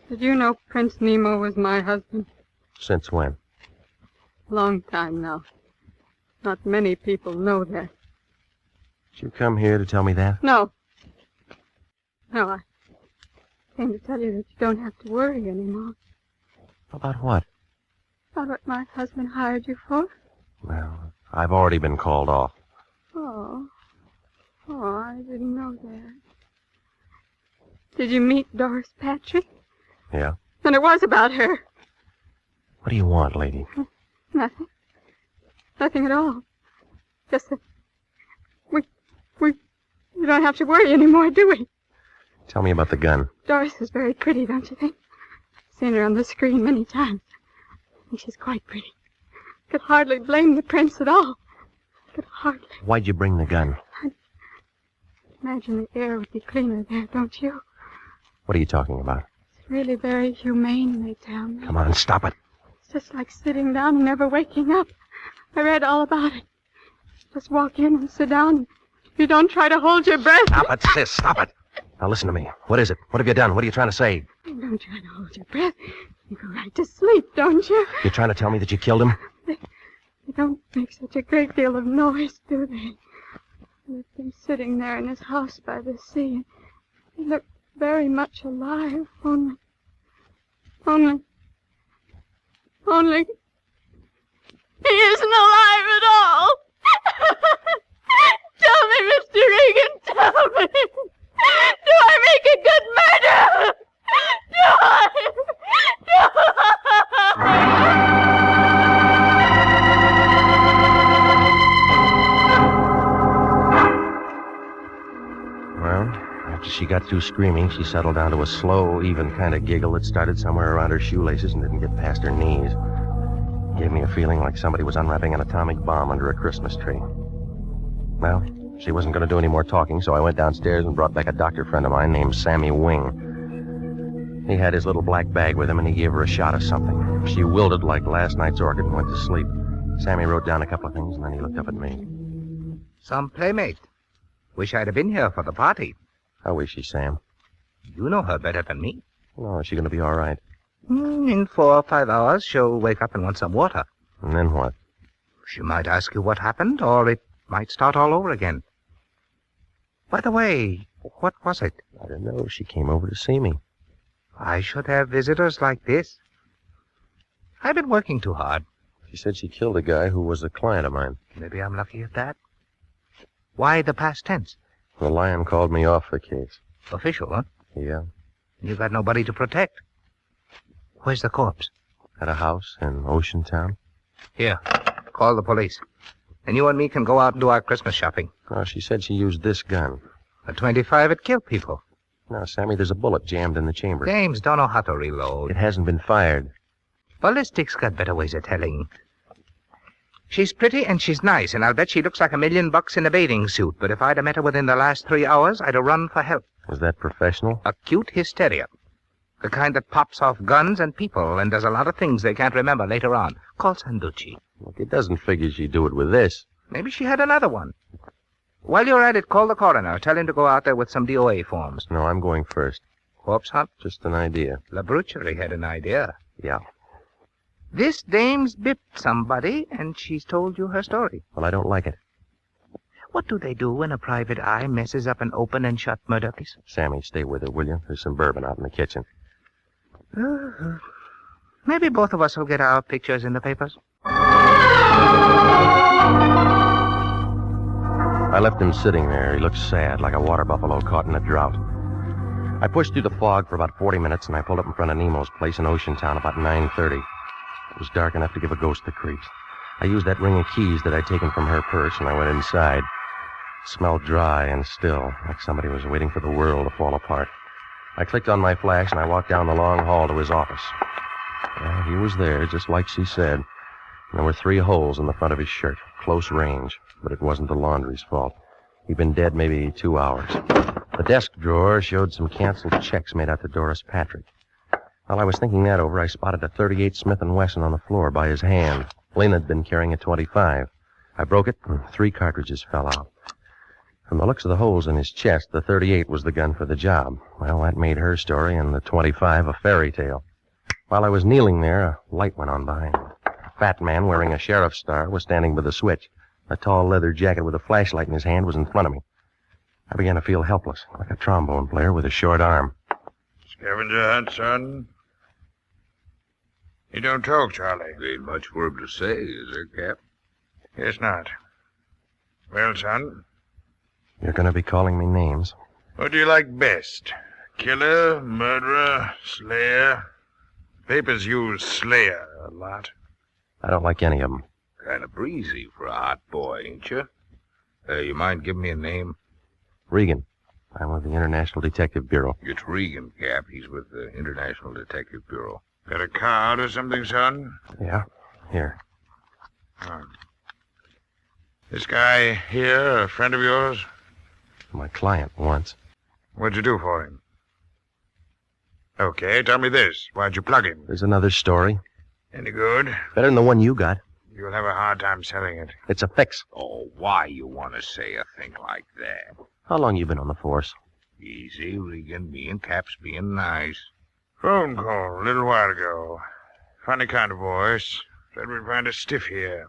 Did you know Prince Nemo was my husband? Since when? Long time now. Not many people know that. Did you come here to tell me that? No. No, I came to tell you that you don't have to worry anymore. About what? About what my husband hired you for? Well, I've already been called off. Oh. Oh, I didn't know that. Did you meet Doris Patrick? Yeah? Then it was about her. What do you want, lady? Nothing. Nothing at all. Just that we don't have to worry anymore, do we? Tell me about the gun. Doris is very pretty, don't you think? I've seen her on the screen many times. I think she's quite pretty. Could hardly blame the prince at all. Could hardly. Why'd you bring the gun? I imagine the air would be cleaner there, don't you? What are you talking about? It's really very humane, they tell me. Come on, stop it. It's just like sitting down and never waking up. I read all about it. Just walk in and sit down. You don't try to hold your breath. Stop it, sis, stop it. Now listen to me. What is it? What have you done? What are you trying to say? Don't try to hold your breath. You go right to sleep, don't you? You're trying to tell me that you killed him? They don't make such a great deal of noise, do they? I left him sitting there in his house by the sea. He looked very much alive, only... He isn't alive at all! Tell me, Mr. Regan, tell me! Do I make a good murderer? Do I? Well, after she got through screaming, she settled down to a slow, even kind of giggle that started somewhere around her shoelaces and didn't get past her knees. Gave me a feeling like somebody was unwrapping an atomic bomb under a Christmas tree. Well, she wasn't going to do any more talking, so I went downstairs and brought back a doctor friend of mine named Sammy Wing. He had his little black bag with him, and he gave her a shot of something. She wilted like last night's orchid and went to sleep. Sammy wrote down a couple of things, and then he looked up at me. Some playmate. Wish I'd have been here for the party. How is she, Sam? You know her better than me. Oh, is she going to be all right? In 4 or 5 hours, she'll wake up and want some water. And then what? She might ask you what happened, or it might start all over again. By the way, what was it? I don't know. She came over to see me. I should have visitors like this. I've been working too hard. She said she killed a guy who was a client of mine. Maybe I'm lucky at that. Why the past tense? The Lion called me off the case. Official, huh? Yeah. You got nobody to protect. Where's the corpse? At a house in Ocean Town. Here, call the police. And you and me can go out and do our Christmas shopping. Oh, she said she used this gun. A .25, it killed people. Now, Sammy, there's a bullet jammed in the chamber. Dames don't know how to reload. It hasn't been fired. Ballistics got better ways of telling. She's pretty and she's nice, and I'll bet she looks like $1 million in a bathing suit. But if I'd have met her within the last 3 hours, I'd have run for help. Is that professional? Acute hysteria. The kind that pops off guns and people and does a lot of things they can't remember later on. Call Sanducci. Look, it doesn't figure she'd do it with this. Maybe she had another one. While you're at it, call the coroner. Tell him to go out there with some DOA forms. No, I'm going first. Corpse hunt? Just an idea. La Brucherie had an idea. Yeah. This dame's bit somebody, and she's told you her story. Well, I don't like it. What do they do when a private eye messes up an open and shut murder case? Sammy, stay with her, will you? There's some bourbon out in the kitchen. Maybe both of us will get our pictures in the papers. I left him sitting there. He looked sad, like a water buffalo caught in a drought. I pushed through the fog for about 40 minutes, and I pulled up in front of Nemo's place in Ocean Town about 9:30. It was dark enough to give a ghost the creeps. I used that ring of keys that I'd taken from her purse, and I went inside. It smelled dry and still, like somebody was waiting for the world to fall apart. I clicked on my flash, and I walked down the long hall to his office. Well, he was there, just like she said. And there were 3 holes in the front of his shirt, close range, but it wasn't the laundry's fault. He'd been dead maybe 2 hours. The desk drawer showed some canceled checks made out to Doris Patrick. While I was thinking that over, I spotted a .38 Smith & Wesson on the floor by his hand. Lena had been carrying a .25. I broke it, and 3 cartridges fell out. From the looks of the holes in his chest, the .38 was the gun for the job. Well, that made her story and the .25 a fairy tale. While I was kneeling there, a light went on behind me. A fat man wearing a sheriff's star was standing by the switch. A tall leather jacket with a flashlight in his hand was in front of me. I began to feel helpless, like a trombone player with a short arm. Scavenger hunt, son? You don't talk, Charlie. Ain't much for him to say, is there, Cap? Guess not. Well, son, You're going to be calling me names. what do you like best? Killer, murderer, slayer? Papers use slayer a lot. I don't like any of them. Kind of breezy for a hot boy, ain't you? You mind giving me a name? Regan. I'm with the International Detective Bureau. It's Regan, Cap. He's with the International Detective Bureau. Got a card or something, son? Yeah, here. This guy here, a friend of yours? My client once. What'd you do for him? Okay, tell me this. Why'd you plug him? There's another story. Any good? Better than the one you got. You'll have a hard time selling it. It's a fix. Oh, why you want to say a thing like that? How long you been on the force? Easy, Regan. Me and Cap's being nice. Phone call a little while ago. Funny kind of voice. Said we'd find a stiff here.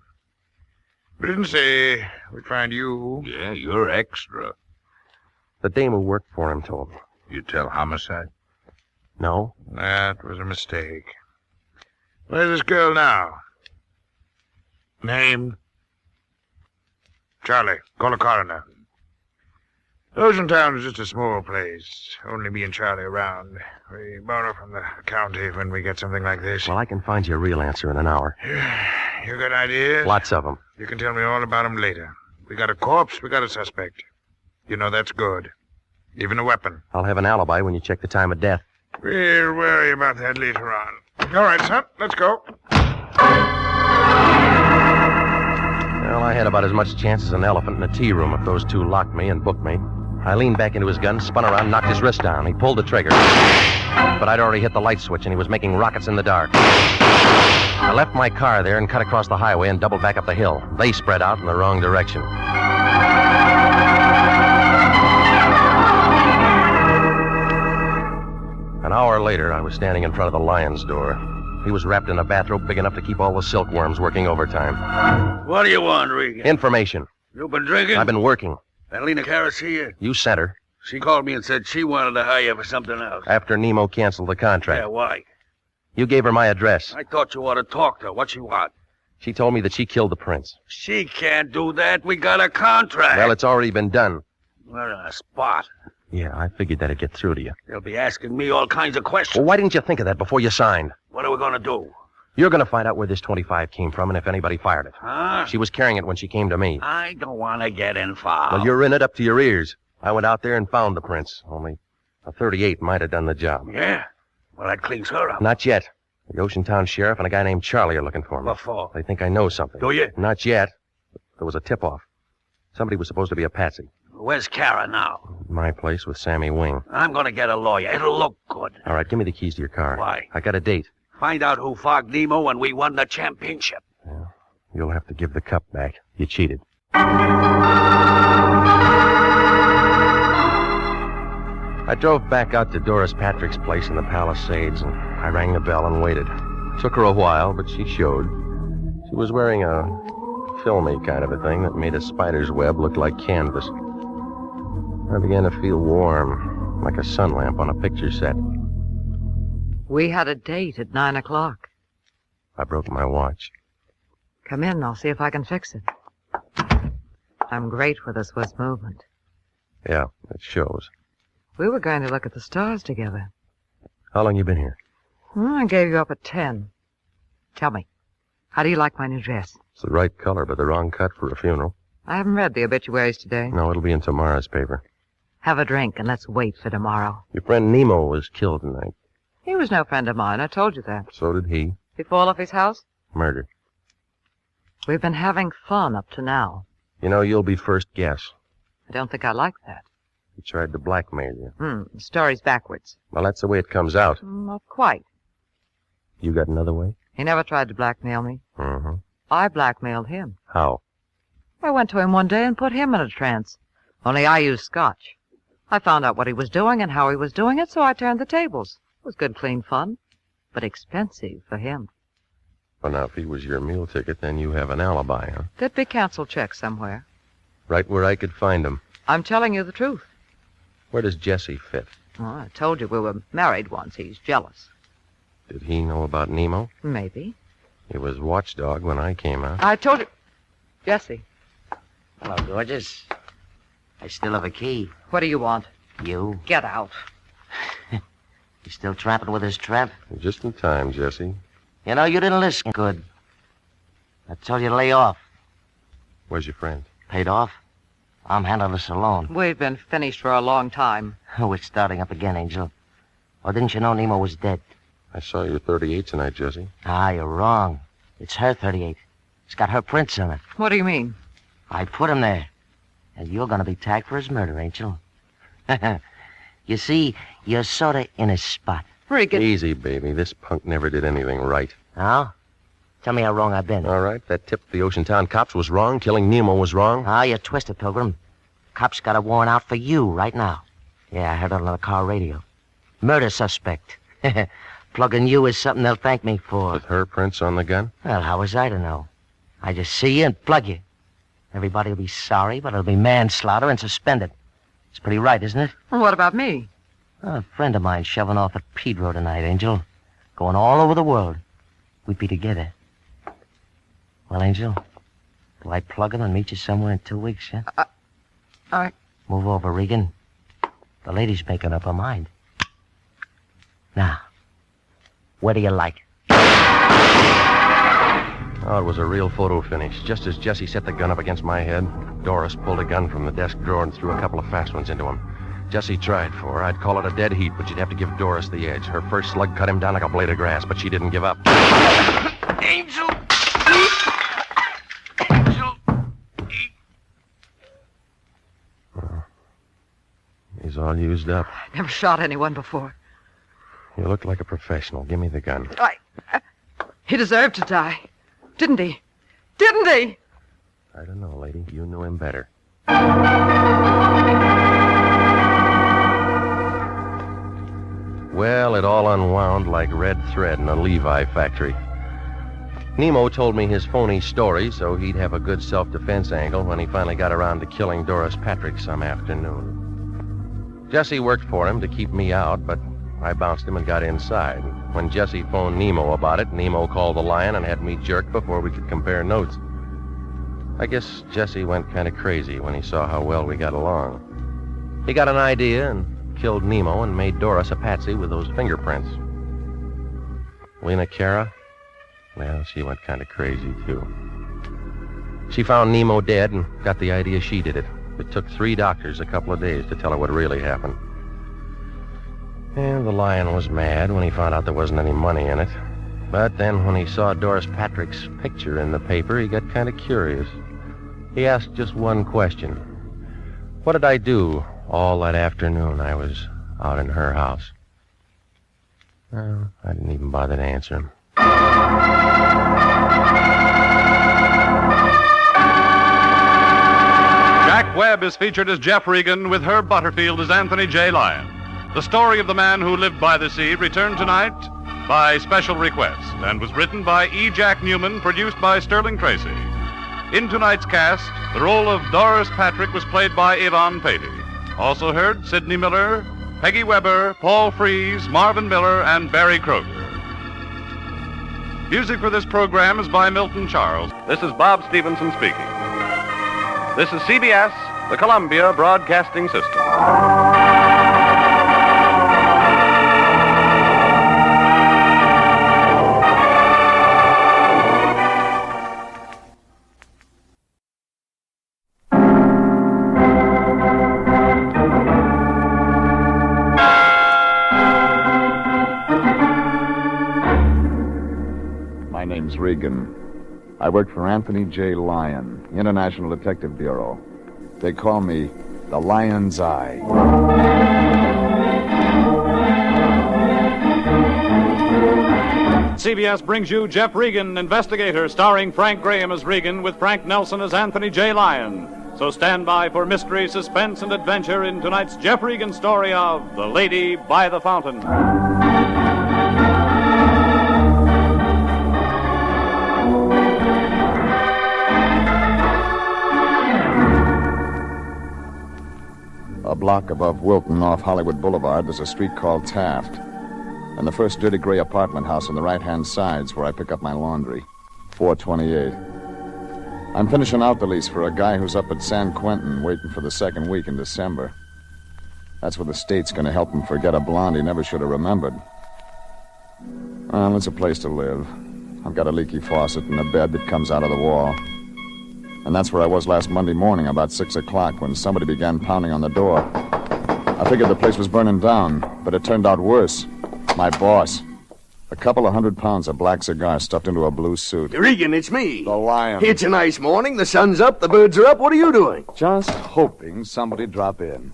But didn't say we'd find you. Yeah, you're extra. The dame who worked for him told me. You tell homicide? No? That was a mistake. Where's this girl now? Name? Charlie, call a coroner. Oceantown is just a small place. Only me and Charlie around. We borrow from the county when we get something like this. Well, I can find you a real answer in an hour. You got ideas? Lots of them. You can tell me all about them later. We got a corpse, we got a suspect. You know that's good. Even a weapon. I'll have an alibi when you check the time of death. We'll worry about that later on. All right, son, let's go. Well, I had about as much chance as an elephant in a tea room if those two locked me and booked me. I leaned back into his gun, spun around, knocked his wrist down. He pulled the trigger. But I'd already hit the light switch, and he was making rockets in the dark. I left my car there and cut across the highway and doubled back up the hill. They spread out in the wrong direction. An hour later, I was standing in front of the lion's door. He was wrapped in a bathrobe big enough to keep all the silkworms working overtime. What do you want, Regan? Information. You been drinking? I've been working. That Lena Cara see you? You sent her. She called me and said she wanted to hire you for something else. After Nemo canceled the contract. Yeah, why? You gave her my address. I thought you ought to talk to her. What she want? She told me that she killed the prince. She can't do that. We got a contract. Well, it's already been done. We're in a spot. Yeah, I figured that'd get through to you. They'll be asking me all kinds of questions. Well, why didn't you think of that before you signed? What are we going to do? You're going to find out where this 25 came from and if anybody fired it. Huh? She was carrying it when she came to me. I don't want to get involved. Well, you're in it up to your ears. I went out there and found the prince. Only a 38 might have done the job. Yeah? Well, that cleans her up. Not yet. The Oceantown sheriff and a guy named Charlie are looking for me. What for? They think I know something. Do you? Not yet. There was a tip-off. Somebody was supposed to be a patsy. Where's Cara now? My place with Sammy Wing. I'm going to get a lawyer. It'll look good. All right, give me the keys to your car. Why? I got a date. Find out who fogged Nemo when we won the championship. Yeah. You'll have to give the cup back. You cheated. I drove back out to Doris Patrick's place in the Palisades, and I rang the bell and waited. Took her a while, but she showed. She was wearing a filmy kind of a thing that made a spider's web look like canvas. I began to feel warm, like a sun lamp on a picture set. We had a date at 9 o'clock. I broke my watch. Come in, I'll see if I can fix it. I'm great with a Swiss movement. Yeah, it shows. We were going to look at the stars together. How long you been here? I gave you up at 10. Tell me, how do you like my new dress? It's the right color, but the wrong cut for a funeral. I haven't read the obituaries today. No, it'll be in tomorrow's paper. Have a drink and let's wait for tomorrow. Your friend Nemo was killed tonight. He was no friend of mine, I told you that. So did he. He fall off his house? Murder. We've been having fun up to now. You know, you'll be first guess. I don't think I like that. He tried to blackmail you. The story's backwards. Well, that's the way it comes out. Not quite. You got another way? He never tried to blackmail me. Mm-hmm. I blackmailed him. How? I went to him one day and put him in a trance. Only I used scotch. I found out what he was doing and how he was doing it, so I turned the tables. It was good, clean fun, but expensive for him. Well, now, if he was your meal ticket, then you have an alibi, huh? Could be canceled check somewhere. Right where I could find him. I'm telling you the truth. Where does Jesse fit? Oh, I told you we were married once. He's jealous. Did he know about Nemo? Maybe. He was watchdog when I came out. I told you... Jesse. Hello, gorgeous. I still have a key. What do you want? You? Get out. You still trapping with this tramp? Just in time, Jesse. You know, you didn't listen good. I told you to lay off. Where's your friend? Paid off. I'm handling this alone. We've been finished for a long time. We're starting up again, Angel. Or didn't you know Nemo was dead? I saw your 38 tonight, Jesse. Ah, you're wrong. It's her 38. It's got her prints on it. What do you mean? I put him there. And you're going to be tagged for his murder, Angel. You see, you're sort of in a spot. Regan. Easy, baby. This punk never did anything right. Oh? Tell me how wrong I've been. All right, that tip the Oceantown cops was wrong. Killing Nemo was wrong. Ah, you're twisted, Pilgrim. Cops got a warrant out for you right now. Yeah, I heard it on the car radio. Murder suspect. Plugging you is something they'll thank me for. With her prints on the gun? Well, how was I to know? I just see you and plug you. Everybody will be sorry, but it'll be manslaughter and suspended. It's pretty right, isn't it? Well, what about me? A friend of mine shoving off at Pedro tonight, Angel. Going all over the world. We'd be together. Well, Angel, do I plug him and meet you somewhere in 2 weeks, huh? Move over, Regan. The lady's making up her mind. Now, where do you like? Oh, it was a real photo finish. Just as Jesse set the gun up against my head, Doris pulled a gun from the desk drawer and threw a couple of fast ones into him. Jesse tried for her. I'd call it a dead heat, but you'd have to give Doris the edge. Her first slug cut him down like a blade of grass, but she didn't give up. Angel! He's all used up. Never shot anyone before. You look like a professional. Give me the gun. He deserved to die. Didn't he? Didn't he? I don't know, lady. You knew him better. Well, it all unwound like red thread in a Levi factory. Nemo told me his phony story so he'd have a good self-defense angle when he finally got around to killing Doris Patrick some afternoon. Jesse worked for him to keep me out, but I bounced him and got inside. When Jesse phoned Nemo about it, Nemo called the Lion and had me jerked before we could compare notes. I guess Jesse went kind of crazy when he saw how well we got along. He got an idea and killed Nemo and made Doris a patsy with those fingerprints. Lena Cara? Well, she went kind of crazy, too. She found Nemo dead and got the idea she did it. It took 3 doctors a couple of days to tell her what really happened. And the Lion was mad when he found out there wasn't any money in it. But then when he saw Doris Patrick's picture in the paper, he got kind of curious. He asked just one question. What did I do all that afternoon I was out in her house? Well, I didn't even bother to answer him. Jack Webb is featured as Jeff Regan with Herb Butterfield as Anthony J. Lyon. The story of the man who lived by the sea returned tonight by special request and was written by E. Jack Newman, produced by Sterling Tracy. In tonight's cast, the role of Doris Patrick was played by Yvonne Patey. Also heard Sidney Miller, Peggy Weber, Paul Frees, Marvin Miller, and Barry Kroger. Music for this program is by Milton Charles. This is Bob Stevenson speaking. This is CBS, the Columbia Broadcasting System. My name's Regan. I work for Anthony J. Lyon, International Detective Bureau. They call me the Lion's Eye. CBS brings you Jeff Regan, Investigator, starring Frank Graham as Regan with Frank Nelson as Anthony J. Lyon. So stand by for mystery, suspense, and adventure in tonight's Jeff Regan story of The Lady by the Fountain. A block above Wilton off Hollywood Boulevard, there's a street called Taft. And the first dirty gray apartment house on the right-hand side's where I pick up my laundry. 428. I'm finishing out the lease for a guy who's up at San Quentin waiting for the second week in December. That's where the state's going to help him forget a blonde he never should have remembered. Well, it's a place to live. I've got a leaky faucet and a bed that comes out of the wall. And that's where I was last Monday morning about 6 o'clock when somebody began pounding on the door. I figured the place was burning down, but it turned out worse. My boss. A couple of 100 pounds of black cigar stuffed into a blue suit. Regan, it's me. The Lion. It's a nice morning. The sun's up. The birds are up. What are you doing? Just hoping somebody'd drop in.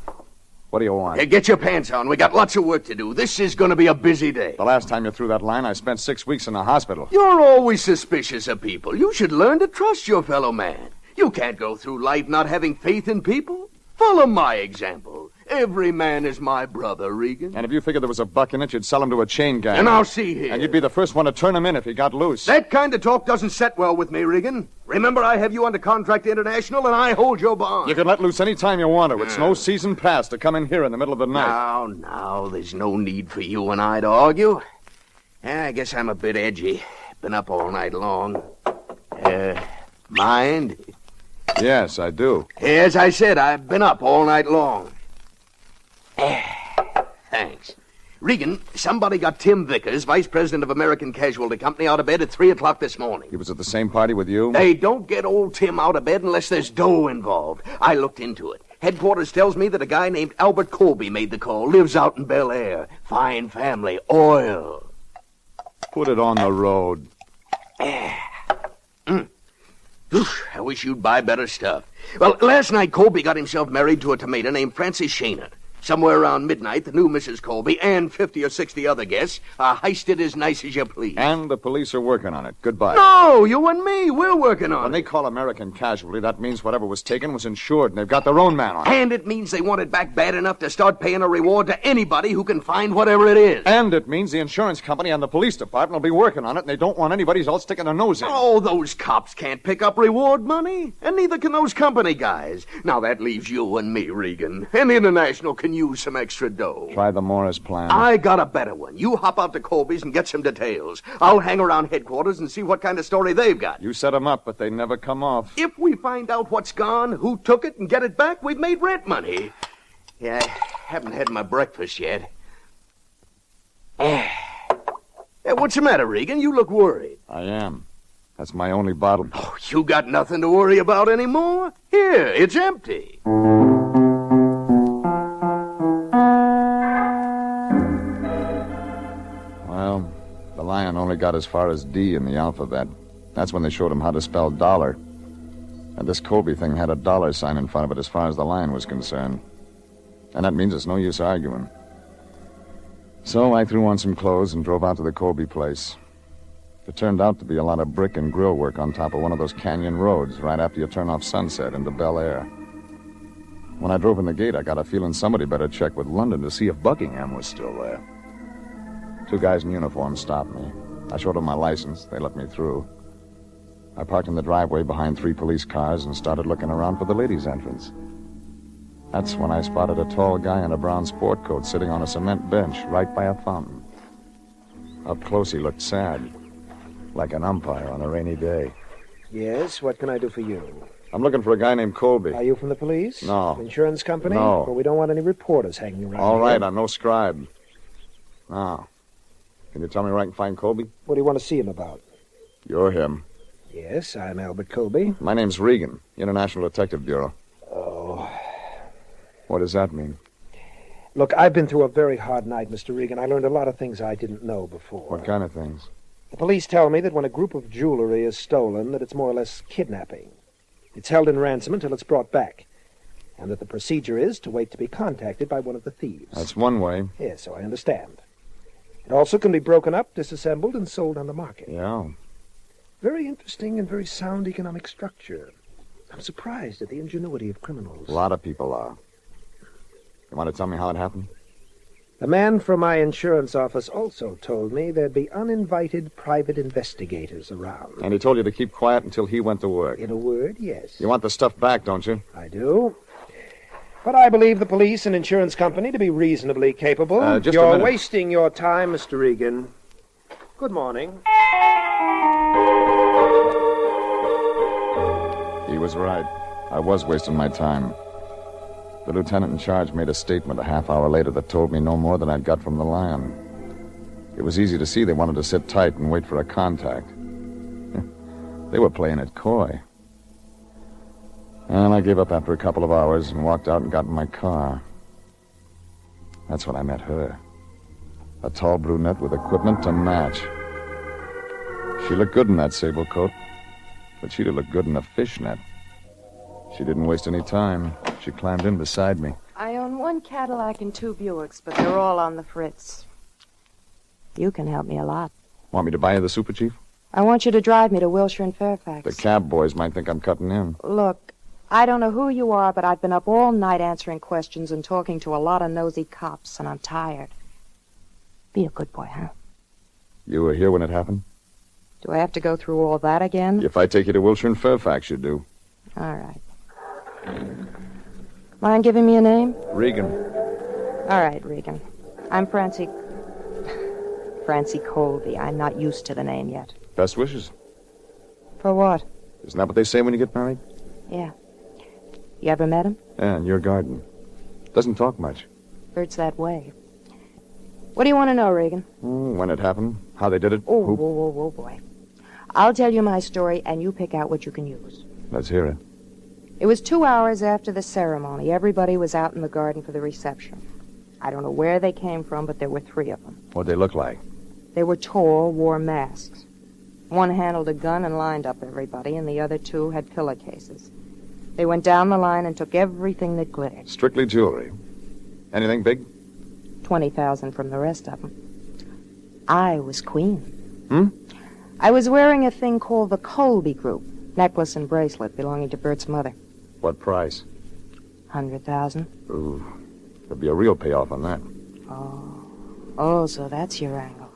What do you want? Hey, get your pants on. We got lots of work to do. This is going to be a busy day. The last time you threw that line, I spent 6 weeks in the hospital. You're always suspicious of people. You should learn to trust your fellow man. You can't go through life not having faith in people. Follow my example. Every man is my brother, Regan. And if you figured there was a buck in it, you'd sell him to a chain gang. And I'll see here. And you'd be the first one to turn him in if he got loose. That kind of talk doesn't set well with me, Regan. Remember, I have you under contract to International, and I hold your bond. You can let loose any time you want to. It's no season pass to come in here in the middle of the night. Now, there's no need for you and I to argue. I guess I'm a bit edgy. Been up all night long. Mind? Yes, I do. As I said, I've been up all night long. Thanks. Regan, somebody got Tim Vickers, vice president of American Casualty Company, out of bed at 3 o'clock this morning. He was at the same party with you? They don't get old Tim out of bed unless there's dough involved. I looked into it. Headquarters tells me that a guy named Albert Colby made the call. Lives out in Bel Air. Fine family. Oil. Put it on the road. I wish you'd buy better stuff. Well, last night Colby got himself married to a tomato named Francie Shana. Somewhere around midnight, the new Mrs. Colby and 50 or 60 other guests are heisted as nice as you please. And the police are working on it. Goodbye. No, you and me, we're working on it. When they call American Casualty, that means whatever was taken was insured, and they've got their own man on it. And it means they want it back bad enough to start paying a reward to anybody who can find whatever it is. And it means the insurance company and the police department will be working on it, and they don't want anybody else sticking their nose in. Oh, those cops can't pick up reward money, and neither can those company guys. Now that leaves you and me, Regan. And International can use some extra dough. Try the Morris plan. I got a better one. You hop out to Colby's and get some details. I'll hang around headquarters and see what kind of story they've got. You set them up, but they never come off. If we find out what's gone, who took it, and get it back, we've made rent money. Yeah, I haven't had my breakfast yet. What's the matter, Regan? You look worried. I am. That's my only bottle. Oh, you got nothing to worry about anymore? Here, it's empty. Well, the lion only got as far as D in the alphabet. That's when they showed him how to spell dollar. And this Colby thing had a dollar sign in front of it as far as the lion was concerned. And that means it's no use arguing. So I threw on some clothes and drove out to the Colby place. It turned out to be a lot of brick and grill work on top of one of those canyon roads right after you turn off Sunset into Bel Air. When I drove in the gate, I got a feeling somebody better check with London to see if Buckingham was still there. 2 guys in uniform stopped me. I showed them my license. They let me through. I parked in the driveway behind 3 police cars and started looking around for the ladies' entrance. That's when I spotted a tall guy in a brown sport coat sitting on a cement bench right by a fountain. Up close, he looked sad, like an umpire on a rainy day. Yes, what can I do for you? I'm looking for a guy named Colby. Are you from the police? No. Insurance company? No. Well, we don't want any reporters hanging around All right, here. I'm no scribe. Now, can you tell me where I can find Colby? What do you want to see him about? You're him. Yes, I'm Albert Colby. My name's Regan, International Detective Bureau. Oh. What does that mean? Look, I've been through a very hard night, Mr. Regan. I learned a lot of things I didn't know before. What kind of things? The police tell me that when a group of jewelry is stolen, that it's more or less kidnapping. It's held in ransom until it's brought back. And that the procedure is to wait to be contacted by one of the thieves. That's one way. Yes, so I understand. It also can be broken up, disassembled, and sold on the market. Yeah. Very interesting and very sound economic structure. I'm surprised at the ingenuity of criminals. A lot of people are. You want to tell me how it happened? The man from my insurance office also told me there'd be uninvited private investigators around. And he told you to keep quiet until he went to work. In a word, yes. You want the stuff back, don't you? I do. But I believe the police and insurance company to be reasonably capable. Just a You're minute. wasting your time, Mr. Regan. Good morning. He was right. I was wasting my time. The lieutenant in charge made a statement a half hour later that told me no more than I'd got from the lion. It was easy to see they wanted to sit tight and wait for a contact. They were playing it coy. And I gave up after a couple of hours and walked out and got in my car. That's when I met her. A tall brunette with equipment to match. She looked good in that sable coat, but she'd have looked good in a fishnet. She didn't waste any time. She climbed in beside me. I own 1 Cadillac and 2 Buicks, but they're all on the fritz. You can help me a lot. Want me to buy you the Super Chief? I want you to drive me to Wilshire and Fairfax. The cab boys might think I'm cutting in. Look, I don't know who you are, but I've been up all night answering questions and talking to a lot of nosy cops, and I'm tired. Be a good boy, huh? You were here when it happened? Do I have to go through all that again? If I take you to Wilshire and Fairfax, you do. All right. Mind giving me a name? Regan. All right, Regan. I'm Francie Colby. I'm not used to the name yet. Best wishes. For what? Isn't that what they say when you get married? Yeah. You ever met him? Yeah, in your garden. Doesn't talk much. Bird's that way. What do you want to know, Regan? When it happened, how they did it. Oh, boy. I'll tell you my story, and you pick out what you can use. Let's hear it. It was 2 hours after the ceremony. Everybody was out in the garden for the reception. I don't know where they came from, but there were 3 of them. What'd they look like? They were tall, wore masks. One handled a gun and lined up everybody, and the other 2 had pillowcases. They went down the line and took everything that glittered. Strictly jewelry. Anything big? 20,000 from the rest of them. I was queen. Hmm? I was wearing a thing called the Colby Group, necklace and bracelet belonging to Bert's mother. What price? 100,000. Ooh, there'll be a real payoff on that. Oh, so that's your angle.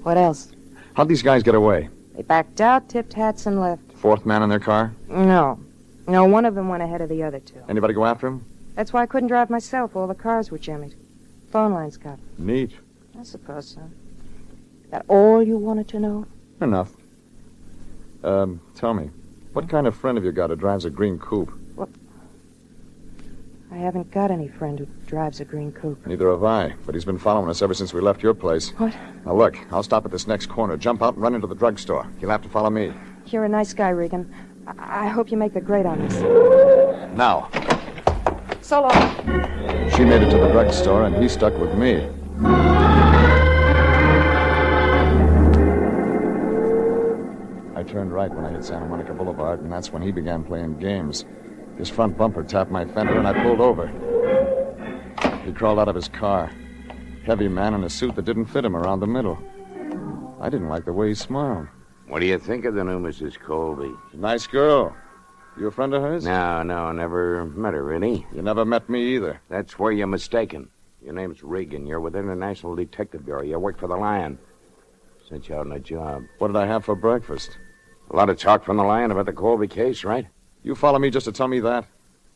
What else? How'd these guys get away? They backed out, tipped hats, and left. 4th man in their car? No, one of them went ahead of the other 2. Anybody go after him? That's why I couldn't drive myself. All the cars were jimmied. Phone lines cut. Neat. I suppose so. That all you wanted to know? Enough. Tell me, what kind of friend have you got who drives a green coupe? What? I haven't got any friend who drives a green coupe. Neither have I, but he's been following us ever since we left your place. What? Now look, I'll stop at this next corner, jump out and run into the drugstore. You'll have to follow me. You're a nice guy, Regan. I hope you make the grade on this. Now. So long. She made it to the drugstore, and he stuck with me. I turned right when I hit Santa Monica Boulevard, and that's when he began playing games. His front bumper tapped my fender, and I pulled over. He crawled out of his car. Heavy man in a suit that didn't fit him around the middle. I didn't like the way he smiled. What do you think of the new Mrs. Colby? Nice girl. You a friend of hers? No, never met her, really. You never met me either. That's where you're mistaken. Your name's Regan. You're with International Detective Bureau. You work for the Lion. Sent you out on a job. What did I have for breakfast? A lot of talk from the Lion about the Colby case, right? You follow me just to tell me that?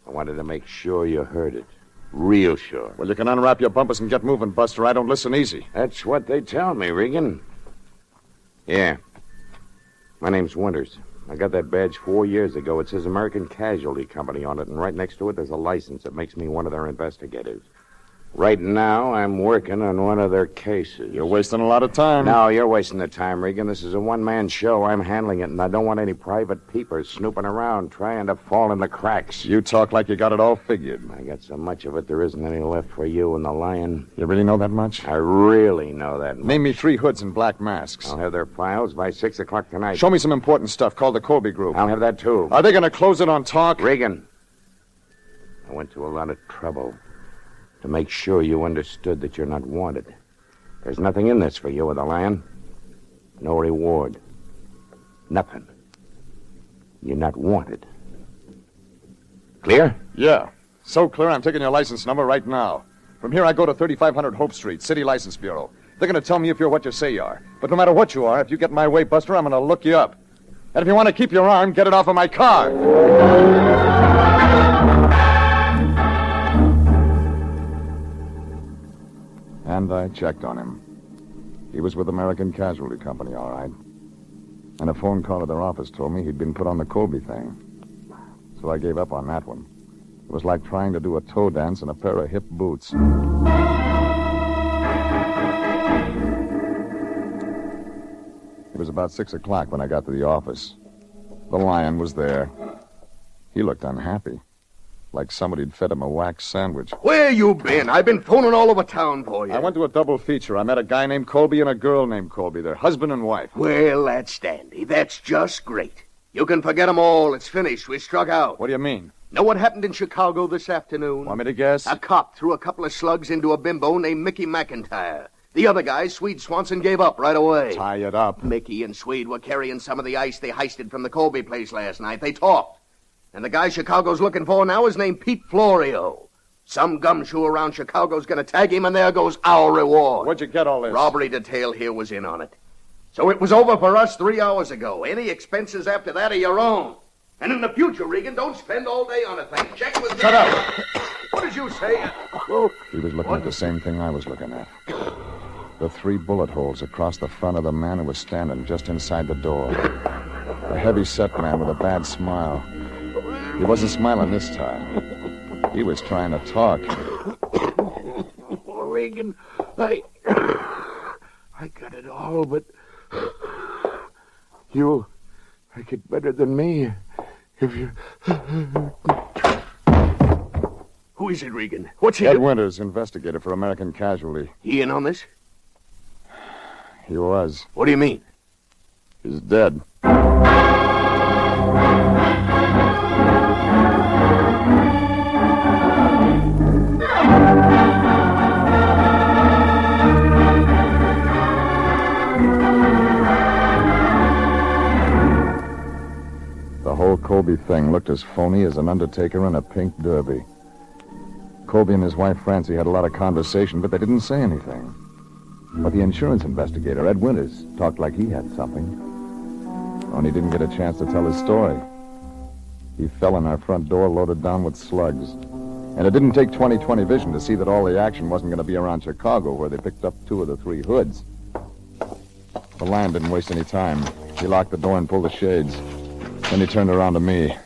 I wanted to make sure you heard it. Real sure. Well, you can unwrap your bumpers and get moving, Buster. I don't listen easy. That's what they tell me, Regan. Yeah. My name's Winters. I got that badge 4 years ago. It says American Casualty Company on it, and right next to it there's a license that makes me one of their investigators. Right now, I'm working on one of their cases. You're wasting a lot of time. No, you're wasting the time, Regan. This is a one-man show. I'm handling it, and I don't want any private peepers snooping around trying to fall in the cracks. You talk like you got it all figured. I got so much of it, there isn't any left for you and the Lion. You really know that much? I really know that much. Name me 3 hoods in black masks. I'll have their files by 6 o'clock tonight. Show me some important stuff called the Colby Group. I'll have that, too. Are they going to close it on talk? Regan, I went to a lot of trouble to make sure you understood that you're not wanted. There's nothing in this for you with the Lion. No reward. Nothing. You're not wanted. Clear? Yeah. So clear, I'm taking your license number right now. From here, I go to 3500 Hope Street, City License Bureau. They're going to tell me if you're what you say you are. But no matter what you are, if you get in my way, Buster, I'm going to look you up. And if you want to keep your arm, get it off of my car. And I checked on him. He was with American Casualty Company, all right. And a phone call at their office told me he'd been put on the Colby thing. So I gave up on that one. It was like trying to do a toe dance in a pair of hip boots. It was about 6 o'clock when I got to the office. The Lion was there. He looked unhappy. Like somebody'd fed him a wax sandwich. Where you been? I've been phoning all over town for you. I went to a double feature. I met a guy named Colby and a girl named Colby. They're husband and wife. Well, that's dandy. That's just great. You can forget them all. It's finished. We struck out. What do you mean? Know what happened in Chicago this afternoon? Want me to guess? A cop threw a couple of slugs into a bimbo named Mickey McIntyre. The other guy, Swede Swanson, gave up right away. Tie it up. Mickey and Swede were carrying some of the ice they heisted from the Colby place last night. They talked. And the guy Chicago's looking for now is named Pete Florio. Some gumshoe around Chicago's gonna tag him, and there goes our reward. Where'd you get all this? Robbery detail here was in on it. So it was over for us 3 hours ago. Any expenses after that are your own. And in the future, Regan, don't spend all day on a thing. Check with me. Shut up. What did you say? He was looking at the same thing I was looking at. The 3 bullet holes across the front of the man who was standing just inside the door. A heavy-set man with a bad smile. He wasn't smiling this time. He was trying to talk. Regan, I got it all, but you'll make it better than me if you... Who is it, Regan? What's he Ed do- Winters, investigator for American Casualty. He in on this? He was. What do you mean? He's dead. The whole Colby thing looked as phony as an undertaker in a pink derby. Colby and his wife Francie had a lot of conversation, but they didn't say anything. But the insurance investigator, Ed Winters, talked like he had something. Only didn't get a chance to tell his story. He fell in our front door loaded down with slugs. And it didn't take 20/20 vision to see that all the action wasn't going to be around Chicago, where they picked up 2 of the 3 hoods. The lion didn't waste any time. He locked the door and pulled the shades. Then he turned around to me.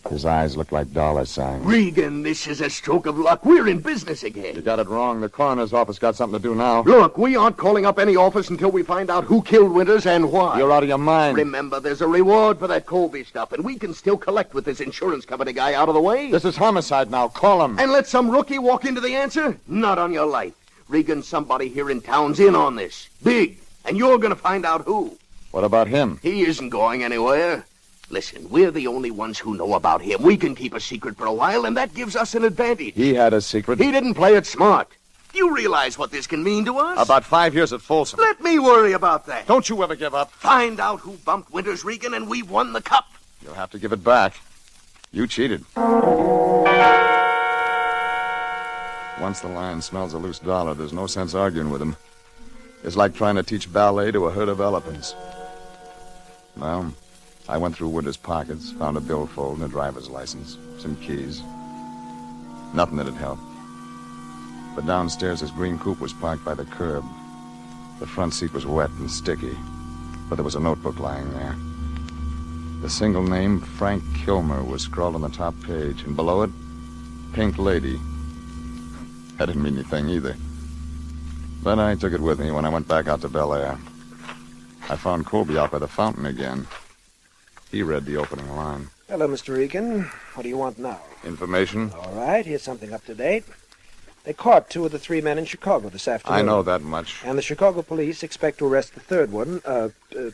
His eyes looked like dollar signs. Regan, this is a stroke of luck. We're in business again. You got it wrong. The coroner's office got something to do now. Look, we aren't calling up any office until we find out who killed Winters and why. You're out of your mind. Remember, there's a reward for that Colby stuff, and we can still collect with this insurance company guy out of the way. This is homicide now. Call him. And let some rookie walk into the answer? Not on your life. Regan, somebody here in town's in on this. Big. And you're going to find out who. What about him? He isn't going anywhere. Listen, we're the only ones who know about him. We can keep a secret for a while, and that gives us an advantage. He had a secret. He didn't play it smart. You realize what this can mean to us? About 5 years at Folsom. Let me worry about that. Don't you ever give up. Find out who bumped Winters, Regan, and we've won the cup. You'll have to give it back. You cheated. Once the lion smells a loose dollar, there's no sense arguing with him. It's like trying to teach ballet to a herd of elephants. Well, I went through Winters' pockets, found a billfold and a driver's license, some keys. Nothing that'd help. But downstairs, his green coupe was parked by the curb. The front seat was wet and sticky, but there was a notebook lying there. The single name, Frank Kilmer, was scrawled on the top page, and below it, Pink Lady. That didn't mean anything either. But I took it with me when I went back out to Bel Air. I found Colby out by the fountain again. He read the opening line. Hello, Mr. Regan. What do you want now? Information? All right, here's something up to date. They caught 2 of the 3 men in Chicago this afternoon. I know that much. And the Chicago police expect to arrest the 3rd one,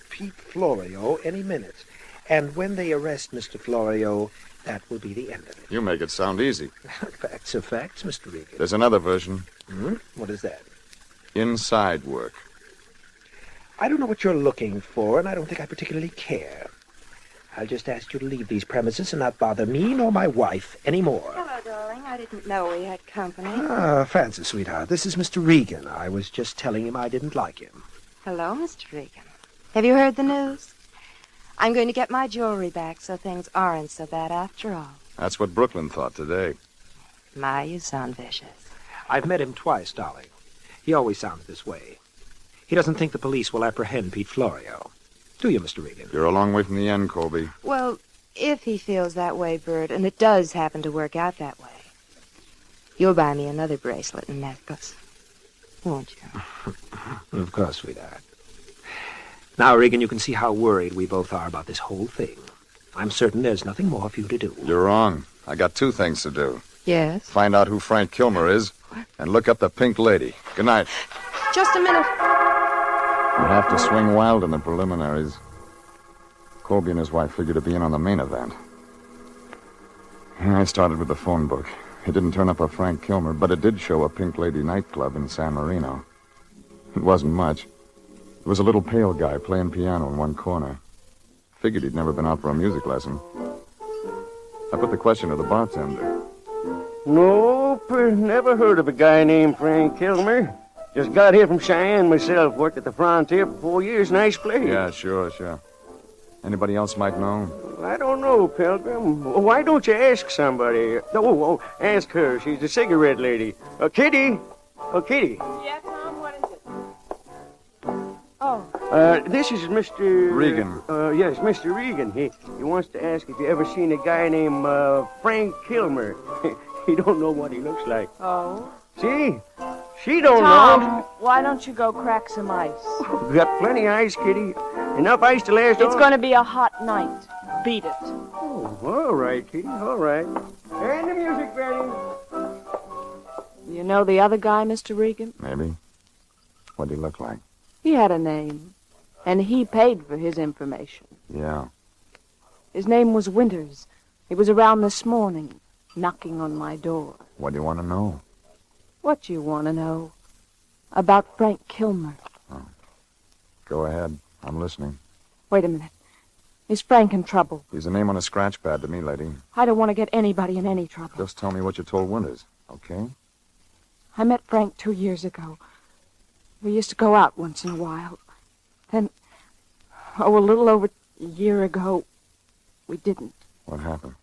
Pete Florio, any minute. And when they arrest Mr. Florio, that will be the end of it. You make it sound easy. Facts are facts, Mr. Regan. There's another version. What is that? Inside work. I don't know what you're looking for, and I don't think I particularly care. I'll just ask you to leave these premises and not bother me nor my wife anymore. Hello, darling. I didn't know we had company. Francis, sweetheart, this is Mr. Regan. I was just telling him I didn't like him. Hello, Mr. Regan. Have you heard the news? I'm going to get my jewelry back, so things aren't so bad after all. That's what Brooklyn thought today. My, you sound vicious. I've met him twice, darling. He always sounds this way. He doesn't think the police will apprehend Pete Florio. Do you, Mr. Regan? You're a long way from the end, Colby. Well, if he feels that way, Bert, and it does happen to work out that way, you'll buy me another bracelet and necklace, won't you? Of course, sweetheart. Now, Regan, you can see how worried we both are about this whole thing. I'm certain there's nothing more for you to do. You're wrong. I got 2 things to do. Yes? Find out who Frank Kilmer is and look up the Pink Lady. Good night. Just a minute. You have to swing wild in the preliminaries. Colby and his wife figured to be in on the main event. I started with the phone book. It didn't turn up a Frank Kilmer, but it did show a Pink Lady nightclub in San Marino. It wasn't much. There was a little pale guy playing piano in one corner. Figured he'd never been out for a music lesson. I put the question to the bartender. Nope, never heard of a guy named Frank Kilmer. Just got here from Cheyenne myself. Worked at the frontier for 4 years. Nice place. Yeah, sure. Anybody else might know? I don't know, Pilgrim. Why don't you ask somebody? Oh, ask her. She's the cigarette lady. Kitty. Oh, Kitty. Yeah, Tom, what is it? Oh. This is Mr. Regan. Yes, Mr. Regan. He wants to ask if you ever seen a guy named Frank Kilmer. He don't know what he looks like. Oh? See? She don't Tom, know. why don't you go crack some ice? We got plenty of ice, Kitty. Enough ice to last It's going to be a hot night. Beat it. Oh, all right, Kitty, all right. And the music ready. You know the other guy, Mr. Regan? Maybe. What'd he look like? He had a name, and he paid for his information. Yeah. His name was Winters. He was around this morning, knocking on my door. What do you want to know? What you want to know? About Frank Kilmer. Go ahead. I'm listening. Wait a minute. Is Frank in trouble? He's a name on a scratch pad to me, lady. I don't want to get anybody in any trouble. Just tell me what you told Winters, okay? I met Frank 2 years ago. We used to go out once in a while. Then, a little over a year ago, we didn't. What happened?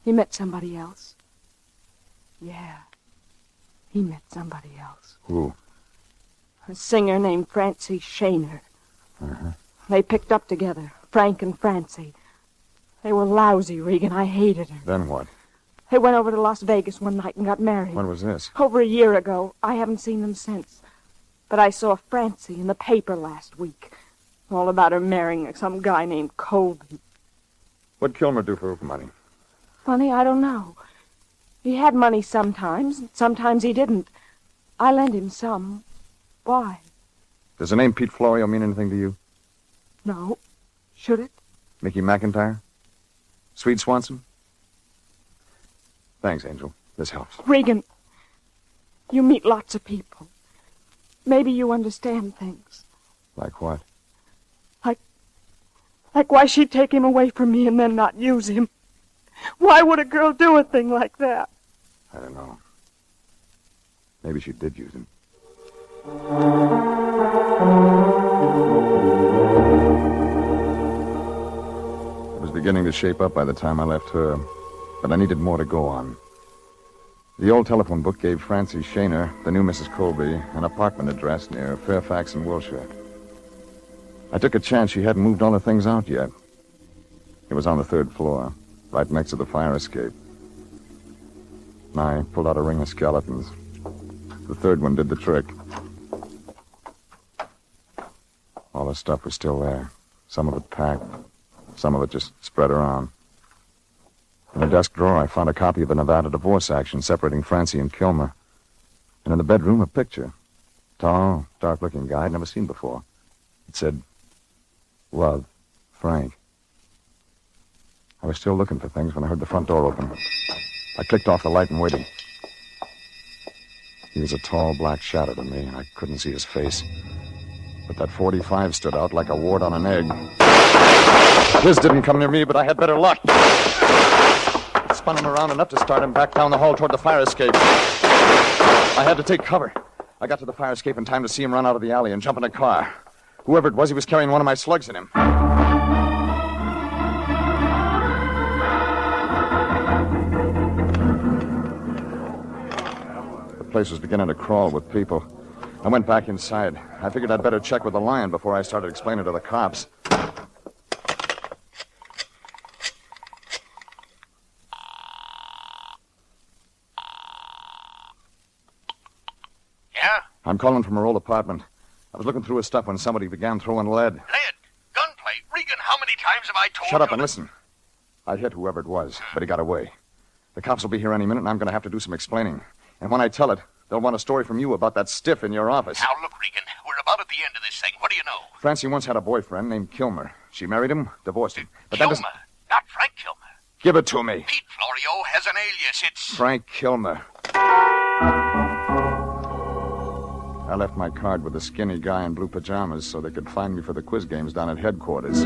He met somebody else. Yeah. He met somebody else. Who? A singer named Francie Shaner. Uh-huh. They picked up together, Frank and Francie. They were lousy, Regan. I hated her. Then what? They went over to Las Vegas one night and got married. When was this? Over a year ago. I haven't seen them since. But I saw Francie in the paper last week. All about her marrying some guy named Colby. What'd Kilmer do for money? Funny, I don't know. He had money sometimes, and sometimes he didn't. I lent him some. Why? Does the name Pete Florio mean anything to you? No. Should it? Mickey McIntyre? Swede Swanson? Thanks, Angel. This helps. Regan, you meet lots of people. Maybe you understand things. Like what? Like why she'd take him away from me and then not use him. Why would a girl do a thing like that? I don't know. Maybe she did use him. It was beginning to shape up by the time I left her, but I needed more to go on. The old telephone book gave Francie Shaner, the new Mrs. Colby, an apartment address near Fairfax in Wilshire. I took a chance she hadn't moved all the things out yet. It was on the 3rd floor, right next to the fire escape. I pulled out a ring of skeletons. The 3rd one did the trick. All the stuff was still there. Some of it packed. Some of it just spread around. In a desk drawer, I found a copy of a Nevada divorce action separating Francie and Kilmer. And in the bedroom, a picture. Tall, dark-looking guy I'd never seen before. It said, "Love, Frank." I was still looking for things when I heard the front door open. I clicked off the light and waited. He was a tall black shadow to me, and I couldn't see his face. But that .45 stood out like a wart on an egg. His didn't come near me, but I had better luck. I spun him around enough to start him back down the hall toward the fire escape. I had to take cover. I got to the fire escape in time to see him run out of the alley and jump in a car. Whoever it was, he was carrying one of my slugs in him. The place was beginning to crawl with people. I went back inside. I figured I'd better check with the lion before I started explaining to the cops. Yeah? I'm calling from her old apartment. I was looking through his stuff when somebody began throwing lead. Lead? Gunplay? Regan, how many times have I told Shut you... up and listen. I hit whoever it was, but he got away. The cops will be here any minute, and I'm going to have to do some explaining. And when I tell it, they'll want a story from you about that stiff in your office. Now, look, Regan, we're about at the end of this thing. What do you know? Francie once had a boyfriend named Kilmer. She married him, divorced him. But that Kilmer, doesn't... not Frank Kilmer. Give it to me. Pete Florio has an alias. It's... Frank Kilmer. I left my card with a skinny guy in blue pajamas so they could find me for the quiz games down at headquarters.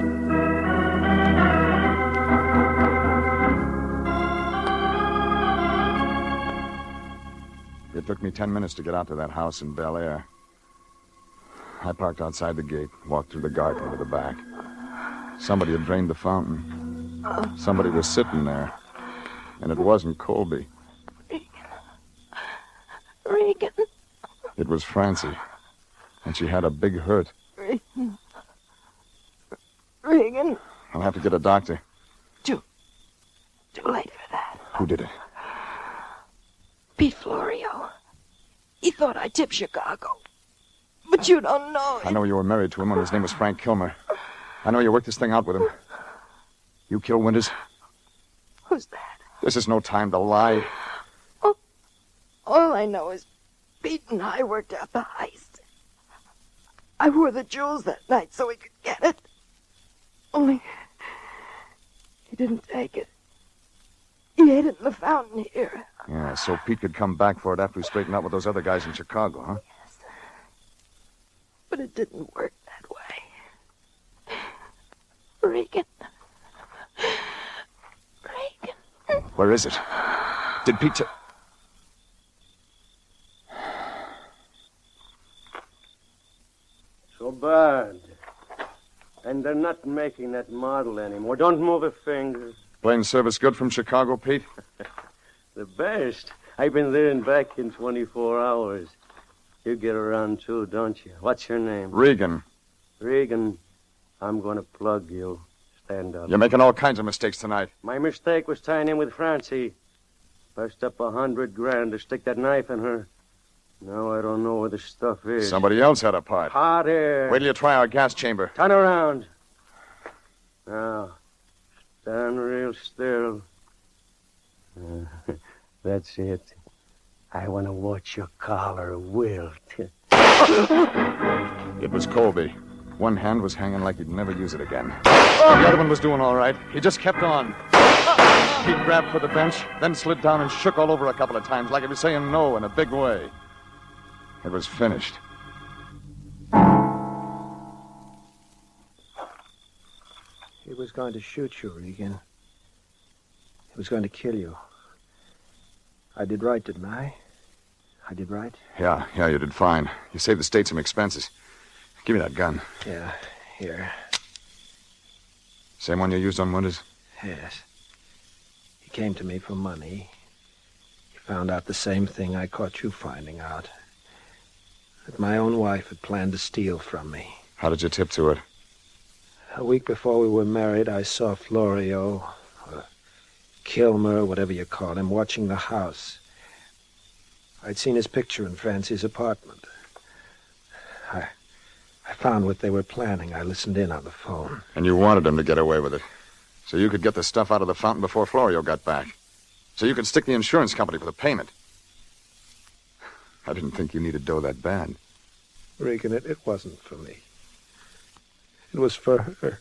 It took me 10 minutes to get out to that house in Bel Air. I parked outside the gate, walked through the garden to the back. Somebody had drained the fountain. Somebody was sitting there. And it wasn't Colby. Regan. It was Francie. And she had a big hurt. Regan. I'll have to get a doctor. Too late for that. Who did it? Pete Florio. He thought I tipped Chicago. But you don't know. I know you were married to him when his name was Frank Kilmer. I know you worked this thing out with him. You killed Winters? Who's that? This is no time to lie. All I know is Pete and I worked out the heist. I wore the jewels that night so he could get it. Only he didn't take it. He hid it in the fountain here. Yeah, so Pete could come back for it after he straightened out with those other guys in Chicago, huh? Yes. But it didn't work that way. Regan. Where is it? Did Pete... So bad. And they're not making that model anymore. Don't move a finger. Plane service good from Chicago, Pete? The best. I've been there and back in 24 hours. You get around too, don't you? What's your name? Regan. Regan. I'm going to plug you. Stand up. You're making all kinds of mistakes tonight. My mistake was tying in with Francie. Bust up $100,000 to stick that knife in her. Now I don't know where the stuff is. Somebody else had a part. Hot air. Wait till you try our gas chamber. Turn around. Now, stand real still. That's it. I want to watch your collar wilt. It was Colby. One hand was hanging like he'd never use it again. The other one was doing all right. He just kept on. He grabbed for the bench, then slid down and shook all over a couple of times like he was saying no in a big way. It was finished. He was going to shoot you, Regan. He was going to kill you. I did right, didn't I? I did right? Yeah, you did fine. You saved the state some expenses. Give me that gun. Yeah, here. Same one you used on Winters? Yes. He came to me for money. He found out the same thing I caught you finding out. That my own wife had planned to steal from me. How did you tip to it? A week before we were married, I saw Florio, or Kilmer, whatever you call him, watching the house. I'd seen his picture in Francie's apartment. I found what they were planning. I listened in on the phone. And you wanted him to get away with it. So you could get the stuff out of the fountain before Florio got back. So you could stick the insurance company for the payment. I didn't think you needed dough that bad. Regan, it wasn't for me. It was for her.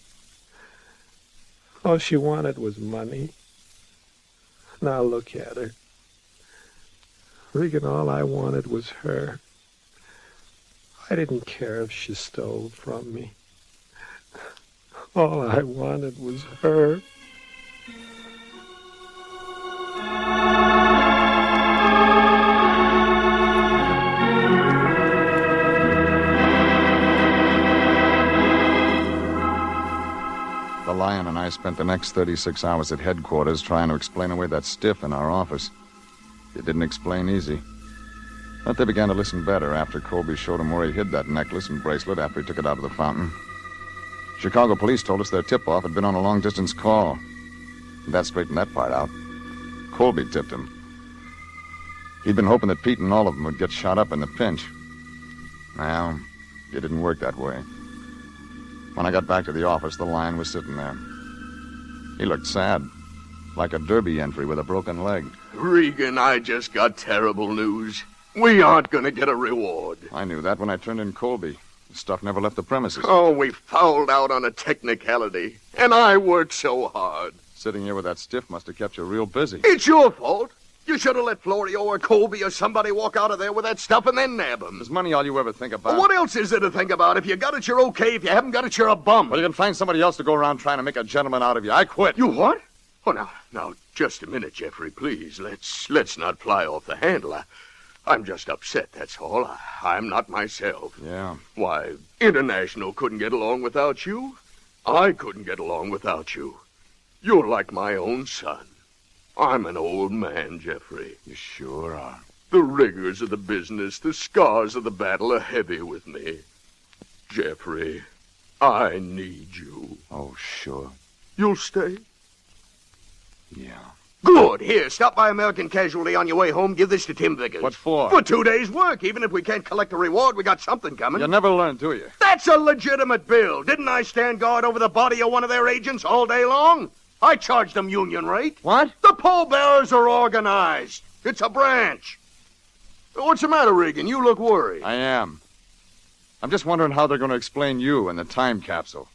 All she wanted was money. Now look at her. Regan, all I wanted was her. I didn't care if she stole from me. All I wanted was her. The Lion and I spent the next 36 hours at headquarters trying to explain away that stiff in our office. It didn't explain easy. But they began to listen better after Colby showed them where he hid that necklace and bracelet after he took it out of the fountain. Chicago police told us their tip-off had been on a long-distance call. That straightened that part out. Colby tipped him. He'd been hoping that Pete and all of them would get shot up in the pinch. Well, it didn't work that way. When I got back to the office, the Lion was sitting there. He looked sad, like a derby entry with a broken leg. Regan, I just got terrible news. We aren't going to get a reward. I knew that when I turned in Colby. The stuff never left the premises. Oh, we fouled out on a technicality. And I worked so hard. Sitting here with that stiff must have kept you real busy. It's your fault. You should have let Florio or Colby or somebody walk out of there with that stuff and then nab him. Is money all you ever think about? What else is there to think about? If you got it, you're okay. If you haven't got it, you're a bum. Well, you can find somebody else to go around trying to make a gentleman out of you. I quit. You what? Oh, now, just a minute, Jeffrey, please. Let's not fly off the handle. I'm just upset, that's all. I'm not myself. Yeah. Why, International couldn't get along without you. I couldn't get along without you. You're like my own son. I'm an old man, Jeffrey. You sure are. The rigors of the business, the scars of the battle are heavy with me. Jeffrey, I need you. Oh, sure. You'll stay? Yeah. Good. Here, stop by American Casualty on your way home. Give this to Tim Vickers. What for? For 2 days' work. Even if we can't collect a reward, we got something coming. You never learn, do you? That's a legitimate bill. Didn't I stand guard over the body of one of their agents all day long? I charged them union rate. What? The pallbearers are organized. It's a branch. What's the matter, Regan? You look worried. I am. I'm just wondering how they're going to explain you in the time capsule.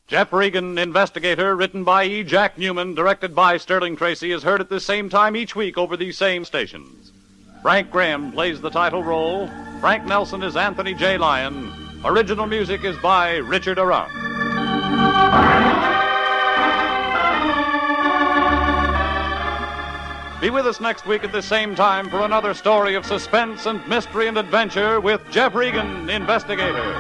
Jeff Regan, Investigator, written by E. Jack Newman, directed by Sterling Tracy, is heard at the same time each week over these same stations. Frank Graham plays the title role. Frank Nelson is Anthony J. Lyon. Original music is by Richard Arant. Be with us next week at the same time for another story of suspense and mystery and adventure with Jeff Regan, Investigator.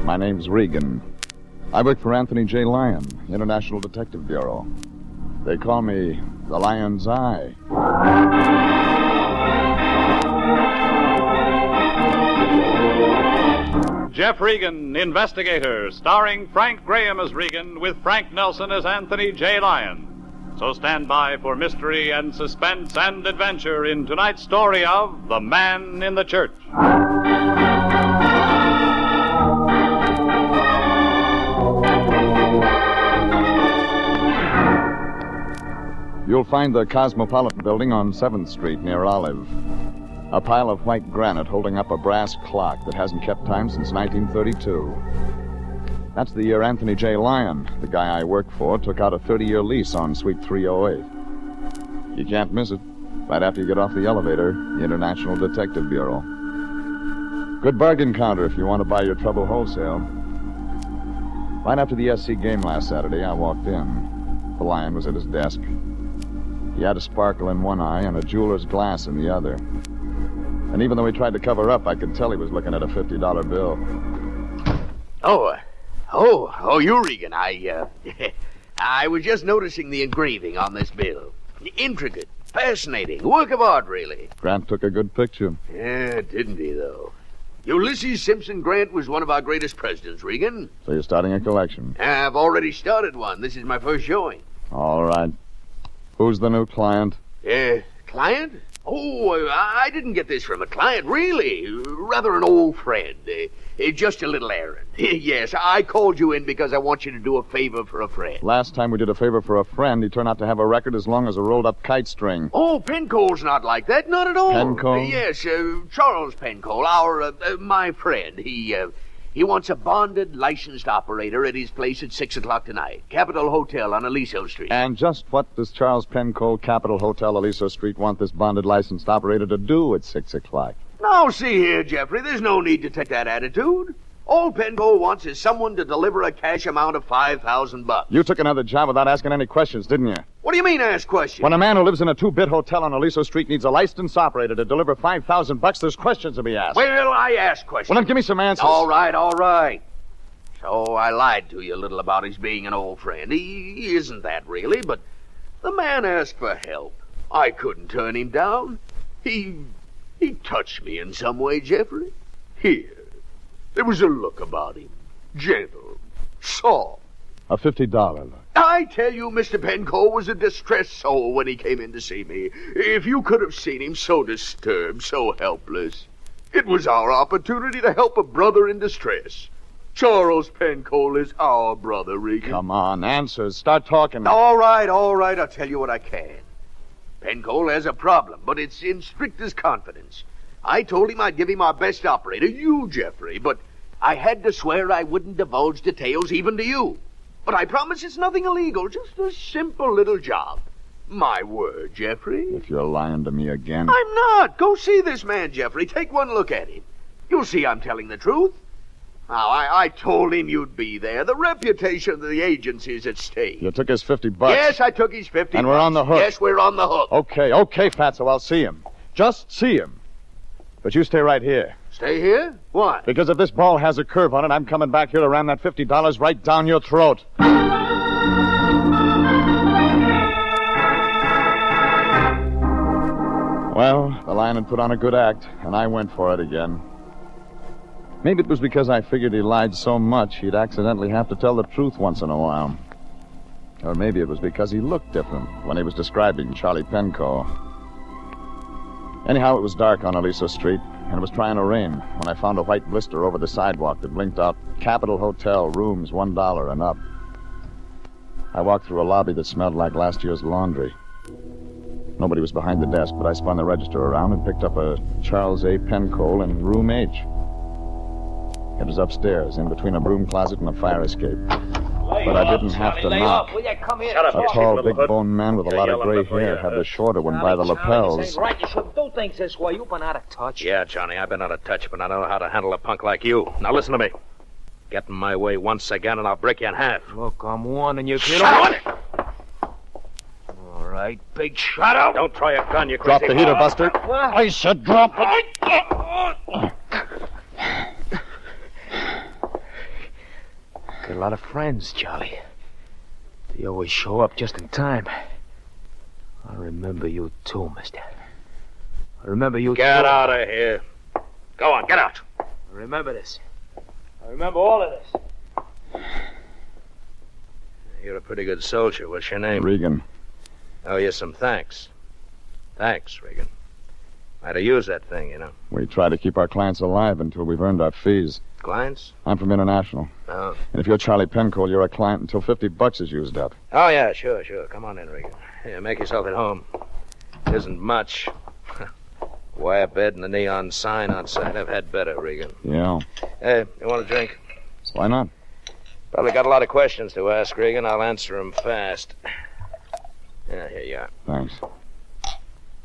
My name's Regan. I work for Anthony J. Lyon, International Detective Bureau. They call me the Lion's Eye. Jeff Regan, Investigator, starring Frank Graham as Regan with Frank Nelson as Anthony J. Lyon. So stand by for mystery and suspense and adventure in tonight's story of The Man in the Church. You'll find the Cosmopolitan Building on 7th Street near Olive. A pile of white granite holding up a brass clock that hasn't kept time since 1932. That's the year Anthony J. Lyon, the guy I work for, took out a 30-year lease on Suite 308. You can't miss it. Right after you get off the elevator, the International Detective Bureau. Good bargain counter if you want to buy your trouble wholesale. Right after the SC game last Saturday, I walked in. The Lion was at his desk. He had a sparkle in one eye and a jeweler's glass in the other. And even though he tried to cover up, I could tell he was looking at a $50 bill. You, Regan. I was just noticing the engraving on this bill. Intricate, fascinating, work of art, really. Grant took a good picture. Yeah, didn't he, though? Ulysses Simpson Grant was one of our greatest presidents, Regan. So you're starting a collection? I've already started one. This is my first showing. All right. Who's the new client? Client? Oh, I didn't get this from a client, really. Rather an old friend. Just a little errand. Yes, I called you in because I want you to do a favor for a friend. Last time we did a favor for a friend, he turned out to have a record as long as a rolled-up kite string. Oh, Pencole's not like that. Not at all. Pencole? Yes, Charles Pencole, my friend. He wants a bonded, licensed operator at his place at 6 o'clock tonight. Capitol Hotel on Aliso Street. And just what does Charles Pencole, Capitol Hotel, Aliso Street, want this bonded, licensed operator to do at 6 o'clock? Now, see here, Jeffrey, there's no need to take that attitude. All Pencole wants is someone to deliver a cash amount of $5,000. You took another job without asking any questions, didn't you? What do you mean, ask questions? When a man who lives in a 2-bit hotel on Aliso Street needs a licensed operator to deliver $5,000, there's questions to be asked. Well, I ask questions. Well, then give me some answers. All right. So I lied to you a little about his being an old friend. He isn't that, really, but the man asked for help. I couldn't turn him down. He touched me in some way, Jeffrey. Here. There was a look about him. Gentle. Soft. A $50 look. I tell you, Mr. Pencole was a distressed soul when he came in to see me. If you could have seen him so disturbed, so helpless. It was our opportunity to help a brother in distress. Charles Pencole is our brother, Regan. Come on, answers. Start talking. All right. I'll tell you what I can. Pencole has a problem, but it's in strictest confidence. I told him I'd give him our best operator, you, Jeffrey, but I had to swear I wouldn't divulge details even to you. But I promise it's nothing illegal, just a simple little job. My word, Jeffrey. If you're lying to me again. I'm not. Go see this man, Jeffrey. Take one look at him. You'll see I'm telling the truth. Now, I told him you'd be there. The reputation of the agency's at stake. You took his $50. Yes, I took his $50. And we're on the hook. Yes, we're on the hook. Okay, Fatso, I'll see him. Just see him. But you stay right here. Stay here? Why? Because if this ball has a curve on it, I'm coming back here to ram that $50 right down your throat. Well, the lion had put on a good act, and I went for it again. Maybe it was because I figured he lied so much he'd accidentally have to tell the truth once in a while. Or maybe it was because he looked different when he was describing Charlie Pencole. Anyhow, it was dark on Aliso Street, and it was trying to rain when I found a white blister over the sidewalk that blinked out Capitol Hotel, rooms $1 and up. I walked through a lobby that smelled like last year's laundry. Nobody was behind the desk, but I spun the register around and picked up a Charles A. Pencole in room H. It was upstairs, in between a broom closet and a fire escape. But I didn't have to knock. A tall, big-boned man with a lot of gray hair had the shorter one by the lapels. This ain't right. You shouldn't do things this way. You've been out of touch. Yeah, Johnny, I've been out of touch, but I know how to handle a punk like you. Now listen to me. Get in my way once again, and I'll break you in half. Look, I'm warning you, kid. Shut up! All right, big shut up. Don't try a gun, you Drop crazy... the heater, Buster. I said drop it. Got a lot of friends, Charlie. They always show up just in time. I remember you too, mister. I remember you Get too. out of here. Go on, get out. I remember this. I remember all of this. You're a pretty good soldier. What's your name? Regan. Oh, you some thanks. Thanks, Regan. I'd have used that thing, you know. We try to keep our clients alive until we've earned our fees. Clients? I'm from International. Oh. And if you're Charlie Pencole, you're a client until $50 is used up. Oh, yeah, sure. Come on in, Regan. Here, make yourself at home. It isn't much. Wire bed and a neon sign outside. I've had better, Regan. Yeah. Hey, you want a drink? Why not? Probably got a lot of questions to ask, Regan. I'll answer them fast. Yeah, here you are. Thanks.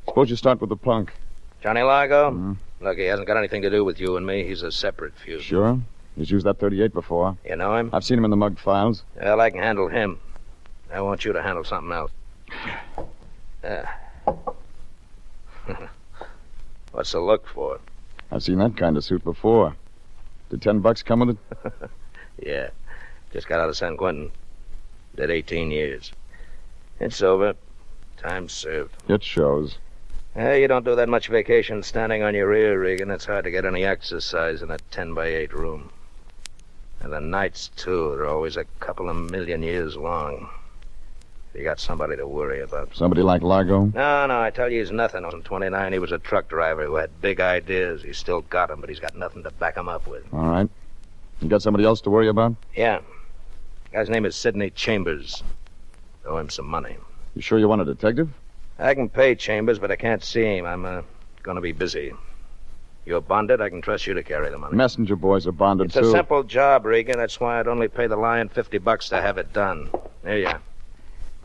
Suppose you start with the punk. Johnny Largo? Mm-hmm. Look, he hasn't got anything to do with you and me. He's a separate fuse. Sure? He's used that 38 before. You know him? I've seen him in the mug files. Well, I can handle him. I want you to handle something else. What's the look for? I've seen that kind of suit before. Did $10 come with it? Yeah. Just got out of San Quentin. Did 18 years. It's over. Time served. It shows. You don't do that much vacation standing on your rear, Regan. It's hard to get any exercise in a 10-by-8 room. And the nights, too, they're always a couple of million years long. You got somebody to worry about. Somebody like Largo? No, I tell you, he's nothing. In 29, he was a truck driver who had big ideas. He's still got them, but he's got nothing to back them up with. All right. You got somebody else to worry about? Yeah. Guy's name is Sidney Chambers. Owe him some money. You sure you want a detective? I can pay Chambers, but I can't see him. I'm going to be busy. You're bonded. I can trust you to carry the money. Messenger boys are bonded, It's too. a simple job, Regan. That's why I'd only pay the lion $50 to have it done. There you are.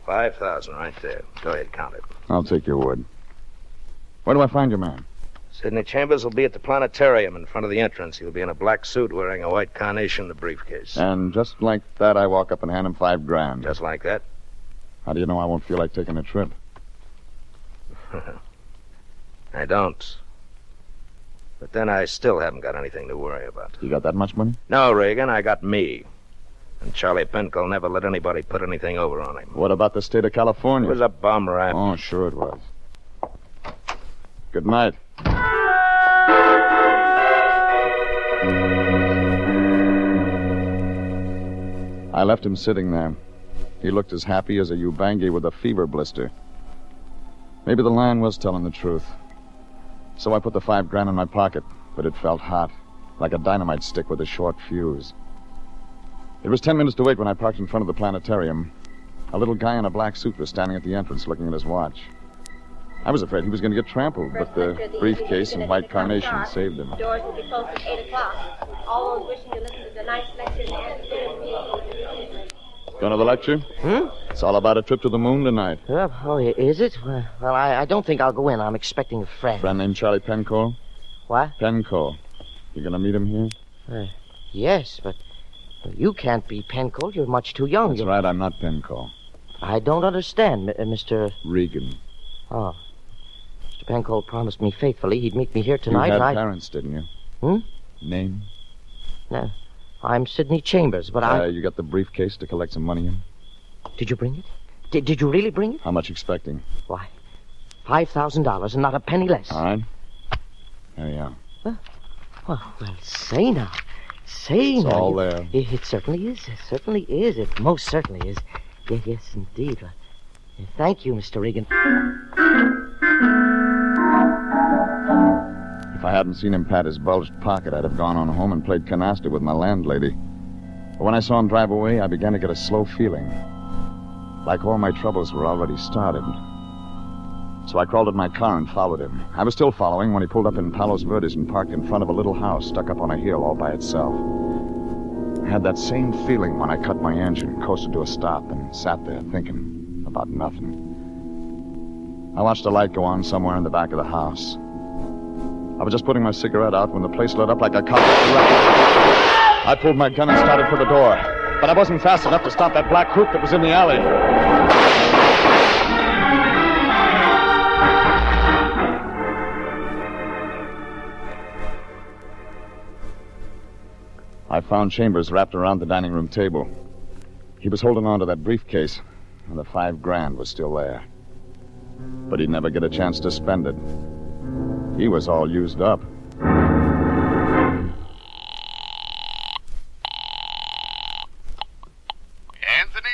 5,000 right there. Go ahead, count it. I'll take your word. Where do I find your man? Sidney Chambers will be at the planetarium in front of the entrance. He'll be in a black suit wearing a white carnation in a briefcase. And just like that, I walk up and hand him $5,000. Just like that? How do you know I won't feel like taking a trip? I don't. But then I still haven't got anything to worry about. You got that much money? No, Regan, I got me. And Charlie Pencole never let anybody put anything over on him. What about the state of California? It was a bum rap. Oh, sure it was. Good night. I left him sitting there. He looked as happy as a Ubangi with a fever blister. Maybe the lion was telling the truth. So I put the $5,000 in my pocket, but it felt hot, like a dynamite stick with a short fuse. It was 10 minutes to 8 when I parked in front of the planetarium. A little guy in a black suit was standing at the entrance looking at his watch. I was afraid he was going to get trampled, but the briefcase and white carnation saved him. Doors will be closed at 8 o'clock. All those wishing to listen to tonight's lecture and answer. Going to the lecture? It's all about a trip to the moon tonight. Oh, is it? Well, I don't think I'll go in. I'm expecting a friend. Friend named Charlie Penco? What? Penco. You going to meet him here? Yes, but you can't be Penco. You're much too young. That's right, I'm not Penco. I don't understand, Mr. Regan. Oh. Mr. Penco promised me faithfully he'd meet me here tonight. You had parents, didn't you? Name? No. I'm Sidney Chambers, but You got the briefcase to collect some money in? Did you bring it? Did you really bring it? How much expecting? Why, $5,000 and not a penny less. All right. There you are. Well, say now. Say It's now. all there. It certainly is. It certainly is. It most certainly is. Yes, indeed. Thank you, Mr. Regan. If I hadn't seen him pat his bulged pocket, I'd have gone on home and played canasta with my landlady. But when I saw him drive away, I began to get a slow feeling. Like all my troubles were already started. So I crawled in my car and followed him. I was still following when he pulled up in Palos Verdes and parked in front of a little house stuck up on a hill all by itself. I had that same feeling when I cut my engine, coasted to a stop, and sat there thinking about nothing. I watched a light go on somewhere in the back of the house. I was just putting my cigarette out when the place lit up like a cop. I pulled my gun and started for the door. But I wasn't fast enough to stop that black coupe that was in the alley. I found Chambers wrapped around the dining room table. He was holding on to that briefcase, and the $5,000 was still there. But he'd never get a chance to spend it. He was all used up. Anthony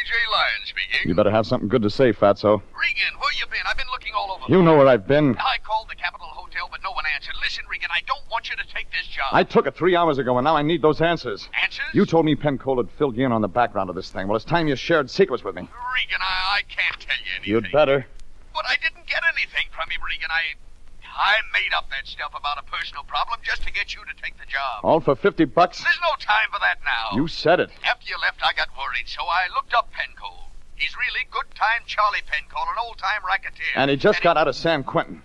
J. Lyon speaking. You better have something good to say, Fatso. Regan, where you been? I've been looking all over. You know where I've been. I called the Capitol Hotel, but no one answered. Listen, Regan, I don't want you to take this job. I took it 3 hours ago, and now I need those answers. Answers? You told me Penco had filled you in on the background of this thing. Well, it's time you shared secrets with me. Regan, I can't tell you anything. You'd better. But I didn't get anything from him, Regan. I made up that stuff about a personal problem just to get you to take the job. All for $50? There's no time for that now. You said it. After you left, I got worried, so I looked up Penco. He's really good-time Charlie Penco, an old-time racketeer. And he just got out of San Quentin.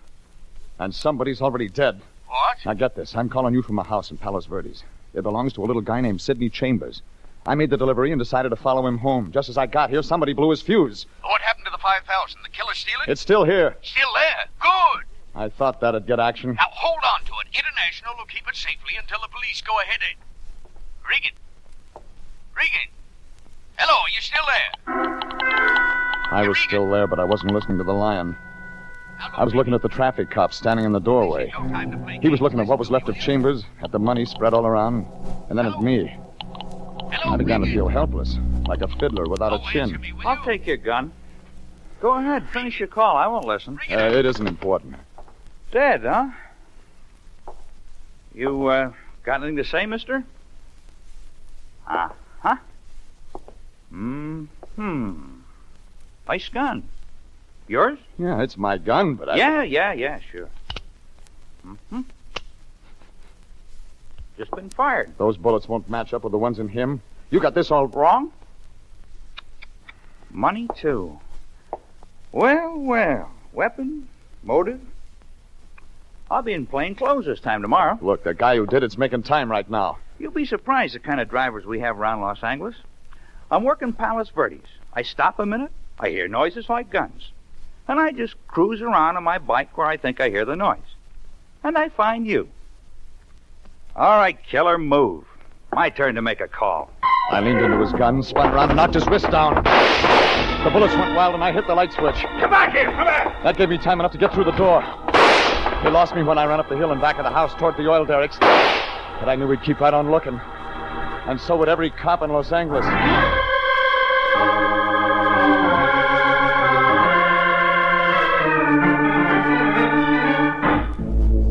And somebody's already dead. What? Now get this. I'm calling you from a house in Palos Verdes. It belongs to a little guy named Sidney Chambers. I made the delivery and decided to follow him home. Just as I got here, somebody blew his fuse. What happened to the $5,000? The killer steal it? It's still here. Still there? Good. I thought that'd get action. Now, hold on to it. International will keep it safely until the police go ahead. Regan. Regan. Hello, are you still there? I was still there, but I wasn't listening to the lion. I was looking at the traffic cop standing in the doorway. He was looking at what was left of Chambers, at the money spread all around, and then at me. I began to feel helpless, like a fiddler without a chin. I'll take your gun. Go ahead, finish your call. I won't listen. It isn't important. Dead, huh? You, got anything to say, mister? Huh? Nice gun. Yours? Yeah, it's my gun, but Yeah, sure. Just been fired. Those bullets won't match up with the ones in him. You got this all wrong? Money, too. Well. Weapon, motive. I'll be in plain clothes this time tomorrow. Look, the guy who did it's making time right now. You'll be surprised the kind of drivers we have around Los Angeles. I'm working Palos Verdes. I stop a minute, I hear noises like guns. And I just cruise around on my bike where I think I hear the noise. And I find you. All right, killer, move. My turn to make a call. I leaned into his gun, spun around, and knocked his wrist down. The bullets went wild, and I hit the light switch. Come back here! Come back! That gave me time enough to get through the door. He lost me when I ran up the hill and back of the house toward the oil derricks. But I knew he'd keep right on looking. And so would every cop in Los Angeles.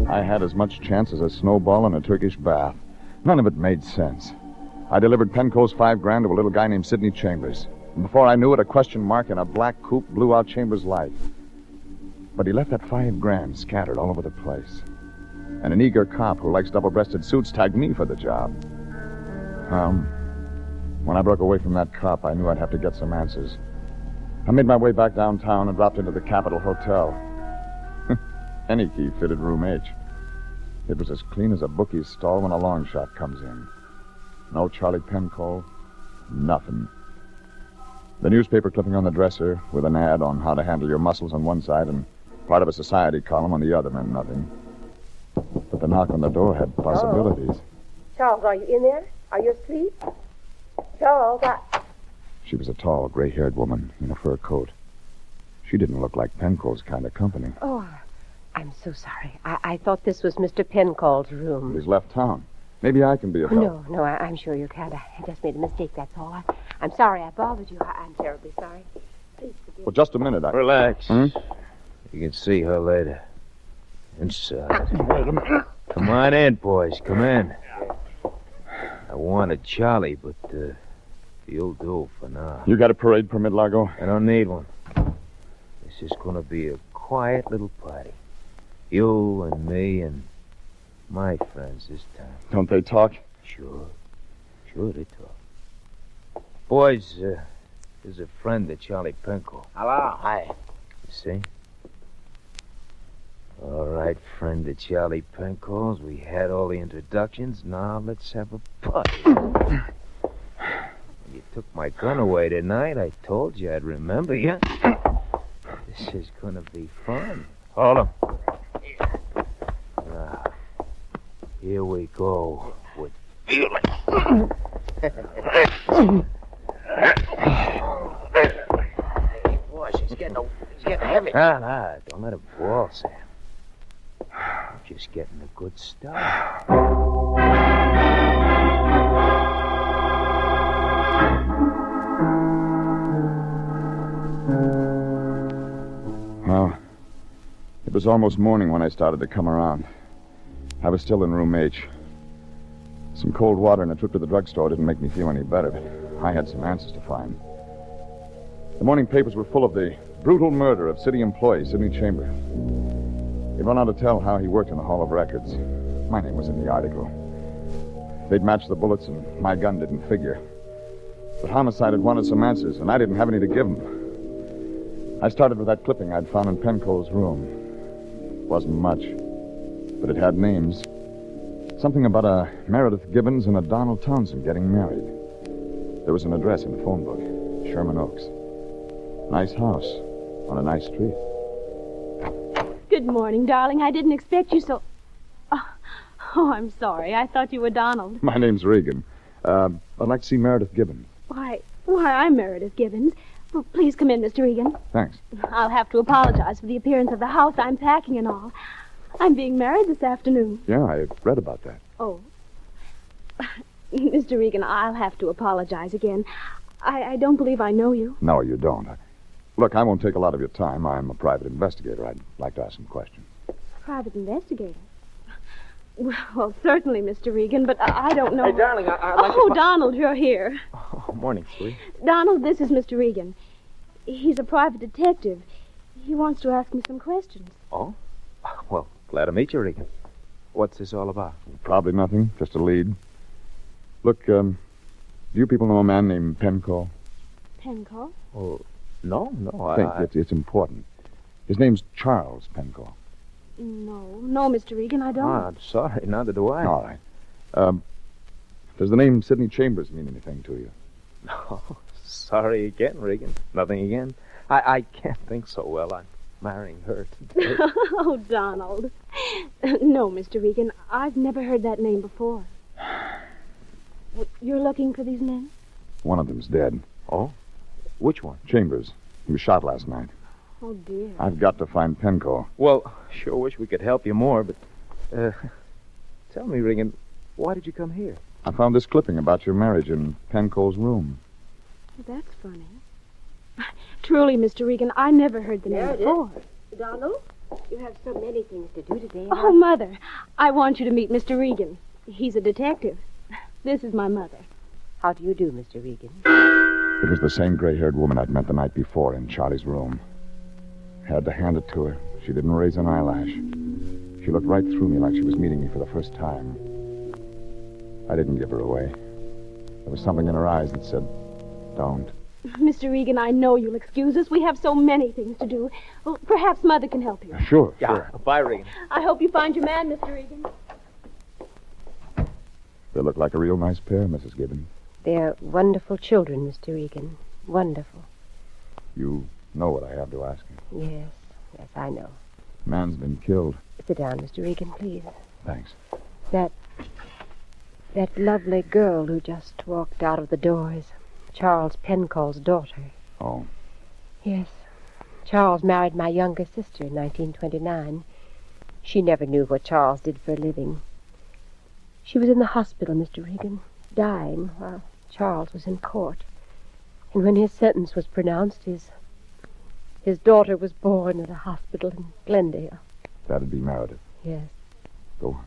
I had as much chance as a snowball in a Turkish bath. None of it made sense. I delivered Penco's $5,000 to a little guy named Sidney Chambers. And before I knew it, a question mark in a black coupe blew out Chambers' life. But he left that $5,000 scattered all over the place. And an eager cop who likes double-breasted suits tagged me for the job. When I broke away from that cop, I knew I'd have to get some answers. I made my way back downtown and dropped into the Capitol Hotel. Any key fitted room H. It was as clean as a bookie's stall when a long shot comes in. No Charlie Penco, nothing. The newspaper clipping on the dresser with an ad on how to handle your muscles on one side and part of a society column on the other meant nothing. But the knock on the door had possibilities. Charles, are you in there? Are you asleep? Charles, She was a tall, gray-haired woman in a fur coat. She didn't look like Penco's kind of company. Oh, I'm so sorry. I thought this was Mr. Pencall's room. He's left town. Maybe I can be of help. No, I'm sure you can't. I just made a mistake, that's all. I'm sorry I bothered you. I'm terribly sorry. Please forgive me. Well, just a minute. Relax. You can see her later. Inside. Wait a minute. Come on in, boys. Come in. I wanted Charlie, but you'll do for now. You got a parade permit, Largo? I don't need one. This is going to be a quiet little party. You and me and my friends this time. Don't they talk? Sure. Sure they talk. Boys, there's a friend of Charlie Penco. Hello. Hi. You see? All right, friend of Charlie Penco's. We had all the introductions. Now let's have a party. You took my gun away tonight. I told you I'd remember you. This is gonna be fun. Hold him. Now, here we go with feeling. Boy, he's getting heavy. Nah, don't let him fall, Sam. Just getting a good start. Well, it was almost morning when I started to come around. I was still in room H. Some cold water and a trip to the drugstore didn't make me feel any better, but I had some answers to find. The morning papers were full of the brutal murder of city employee Sidney Chambers. They'd run on to tell how he worked in the Hall of Records. My name was in the article. They'd matched the bullets, and my gun didn't figure. But Homicide had wanted some answers, and I didn't have any to give them. I started with that clipping I'd found in Penco's room. Wasn't much, but it had names. Something about a Meredith Gibbons and a Donald Townsend getting married. There was an address in the phone book, Sherman Oaks. Nice house on a nice street. Good morning, darling. I didn't expect you so... Oh, I'm sorry. I thought you were Donald. My name's Regan. I'd like to see Meredith Gibbons. Why, I'm Meredith Gibbons. Well, please come in, Mr. Regan. Thanks. I'll have to apologize for the appearance of the house. I'm packing and all. I'm being married this afternoon. Yeah, I read about that. Oh. Mr. Regan, I'll have to apologize again. I don't believe I know you. No, you don't. Look, I won't take a lot of your time. I'm a private investigator. I'd like to ask some questions. Private investigator? Well, certainly, Mr. Regan, but I don't know... Hey, darling, I'd like Oh, to... Donald, you're here. Oh, morning, sweetie. Donald, this is Mr. Regan. He's a private detective. He wants to ask me some questions. Oh? Well, glad to meet you, Regan. What's this all about? Probably nothing. Just a lead. Look, do you people know a man named Penco? Penco? Oh, no. I think it's important. His name's Charles Penco. No, Mr. Regan, I don't. I'm sorry. Neither do I. All right. Does the name Sidney Chambers mean anything to you? No. Sorry again, Regan. Nothing again. I can't think so well. I'm marrying her today. Oh, Donald. No, Mr. Regan, I've never heard that name before. You're looking for these men? One of them's dead. Oh? Which one? Chambers. He was shot last night. Oh, dear. I've got to find Penco. Well, sure wish we could help you more, but... tell me, Regan, why did you come here? I found this clipping about your marriage in Penco's room. That's funny. Truly, Mr. Regan, I never heard the name before. Donald, you have so many things to do today. Oh, Mother, I want you to meet Mr. Regan. He's a detective. This is my mother. How do you do, Mr. Regan? It was the same gray-haired woman I'd met the night before in Charlie's room. Had to hand it to her. She didn't raise an eyelash. She looked right through me like she was meeting me for the first time. I didn't give her away. There was something in her eyes that said, don't. Mr. Regan, I know you'll excuse us. We have so many things to do. Well, perhaps Mother can help you. Sure. Bye, Regan. I hope you find your man, Mr. Regan. They look like a real nice pair, Mrs. Gibbons. They're wonderful children, Mr. Regan. Wonderful. You know what I have to ask you. Yes, I know. Man's been killed. Sit down, Mr. Regan, please. Thanks. That lovely girl who just walked out of the door is Charles Pencole's daughter. Oh. Yes. Charles married my younger sister in 1929. She never knew what Charles did for a living. She was in the hospital, Mr. Regan, dying while Charles was in court. And when his sentence was pronounced, his daughter was born at a hospital in Glendale. That'd be Meredith. Yes. Go on.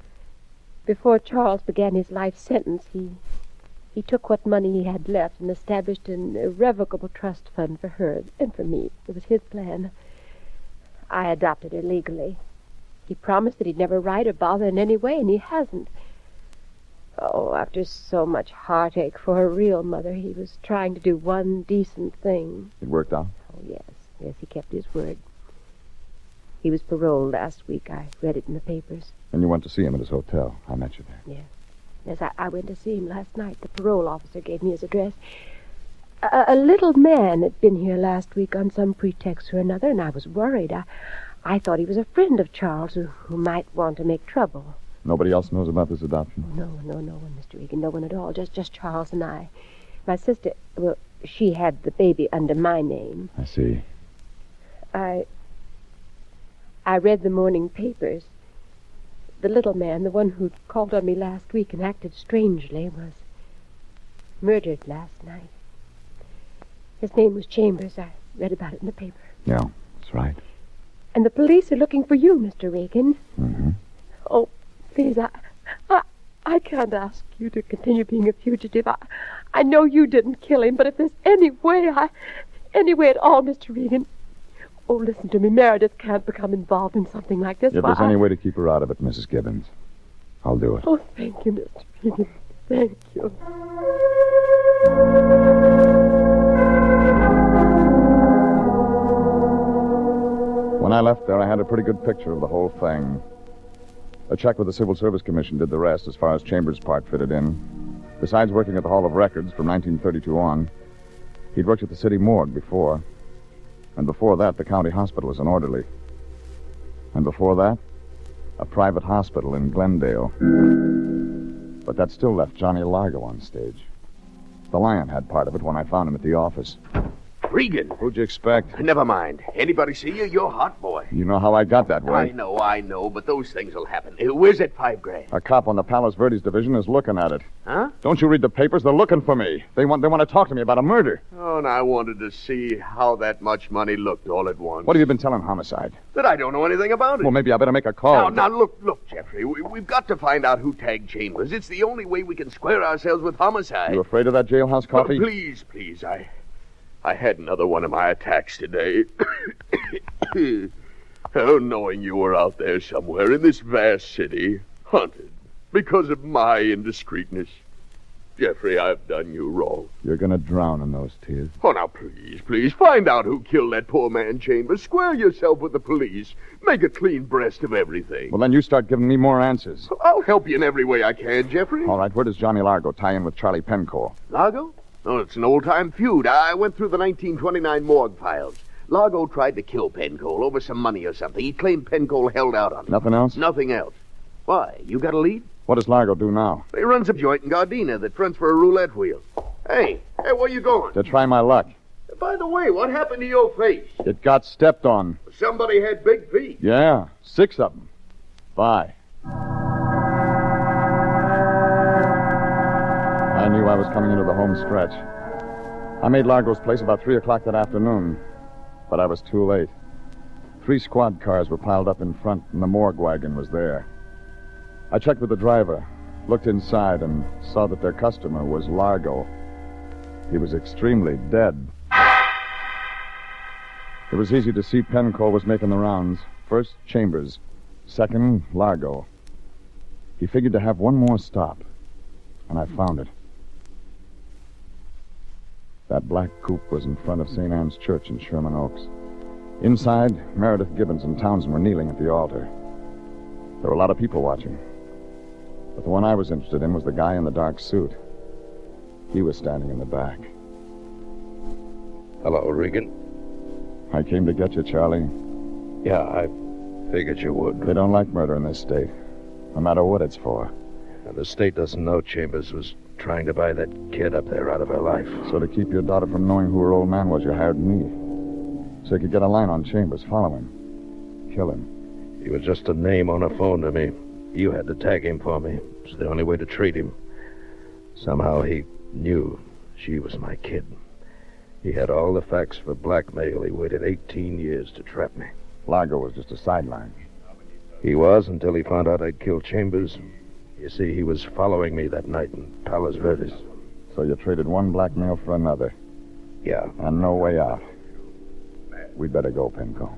Before Charles began his life sentence, he took what money he had left and established an irrevocable trust fund for her and for me. It was his plan. I adopted her legally. He promised that he'd never write or bother in any way, and he hasn't. Oh, after so much heartache for her real mother, he was trying to do one decent thing. It worked out? Oh, yes. Yes, he kept his word. He was paroled last week. I read it in the papers. And you went to see him at his hotel. I met you there. Yes. Yes, I went to see him last night. The parole officer gave me his address. A little man had been here last week on some pretext or another, and I was worried. I thought he was a friend of Charles who might want to make trouble. Nobody else knows about this adoption? No one, Mr. Regan. No one at all. Just Charles and I. My sister, well, she had the baby under my name. I see. I read the morning papers. The little man, the one who called on me last week and acted strangely, was murdered last night. His name was Chambers. I read about it in the paper. Yeah, that's right. And the police are looking for you, Mr. Regan. Mm-hmm. Oh, please, I can't ask you to continue being a fugitive. I know you didn't kill him, but if there's any way at all, Mr. Regan. Oh, listen to me. Meredith can't become involved in something like this. If there's any way to keep her out of it, Mrs. Gibbons, I'll do it. Oh, thank you, Mr. Regan. Thank you. When I left there, I had a pretty good picture of the whole thing. A check with the Civil Service Commission did the rest as far as Chambers' part fitted in. Besides working at the Hall of Records from 1932 on, he'd worked at the city morgue before. And before that, the county hospital as an orderly. And before that, a private hospital in Glendale. But that still left Johnny Largo on stage. The Lion had part of it when I found him at the office. Regan. Who'd you expect? Never mind. Anybody see you? You're a hot boy. You know how I got that way. I know, but those things will happen. Where's that $5,000? A cop on the Palos Verdes division is looking at it. Huh? Don't you read the papers? They're looking for me. They want to talk to me about a murder. Oh, and I wanted to see how that much money looked all at once. What have you been telling Homicide? That I don't know anything about it. Well, maybe I better make a call. Now, look, Jeffrey. We've got to find out who tagged Chambers. It's the only way we can square ourselves with Homicide. You afraid of that jailhouse coffee? Oh, please. I had another one of my attacks today. Knowing you were out there somewhere in this vast city, hunted, because of my indiscreetness. Jeffrey, I've done you wrong. You're going to drown in those tears. Oh, now, please, find out who killed that poor man Chambers. Square yourself with the police. Make a clean breast of everything. Well, then you start giving me more answers. I'll help you in every way I can, Jeffrey. All right, where does Johnny Largo tie in with Charlie Pencole? Largo? Oh, it's an old-time feud. I went through the 1929 morgue files. Largo tried to kill Pencole over some money or something. He claimed Pencole held out on him. Nothing else? Nothing else. Why, you got a lead? What does Largo do now? He runs a joint in Gardena that fronts for a roulette wheel. Hey, where you going? To try my luck. By the way, what happened to your face? It got stepped on. Somebody had big feet. Yeah, 6 of them. Bye. I knew I was coming into the home stretch. I made Largo's place about 3 o'clock that afternoon, but I was too late. 3 squad cars were piled up in front, and the morgue wagon was there. I checked with the driver, looked inside, and saw that their customer was Largo, He was extremely dead. It was easy to see Penco was making the rounds. First, Chambers. Second, Largo. He figured to have one more stop, and I found it. That black coupe was in front of St. Anne's Church in Sherman Oaks. Inside, Meredith Gibbons and Townsend were kneeling at the altar. There were a lot of people watching. But the one I was interested in was the guy in the dark suit. He was standing in the back. Hello, Regan. I came to get you, Charlie. Yeah, I figured you would. They don't like murder in this state, no matter what it's for. And the state doesn't know Chambers was trying to buy that kid up there out of her life. So to keep your daughter from knowing who her old man was, you hired me. So you could get a line on Chambers, follow him, kill him. He was just a name on a phone to me. You had to tag him for me. It's the only way to treat him. Somehow he knew she was my kid. He had all the facts for blackmail. He waited 18 years to trap me. Largo was just a sideline. He was until he found out I'd killed Chambers. You see, he was following me that night in Palos Verdes. So you traded one blackmail for another. Yeah. And no way out. We'd better go, Penco.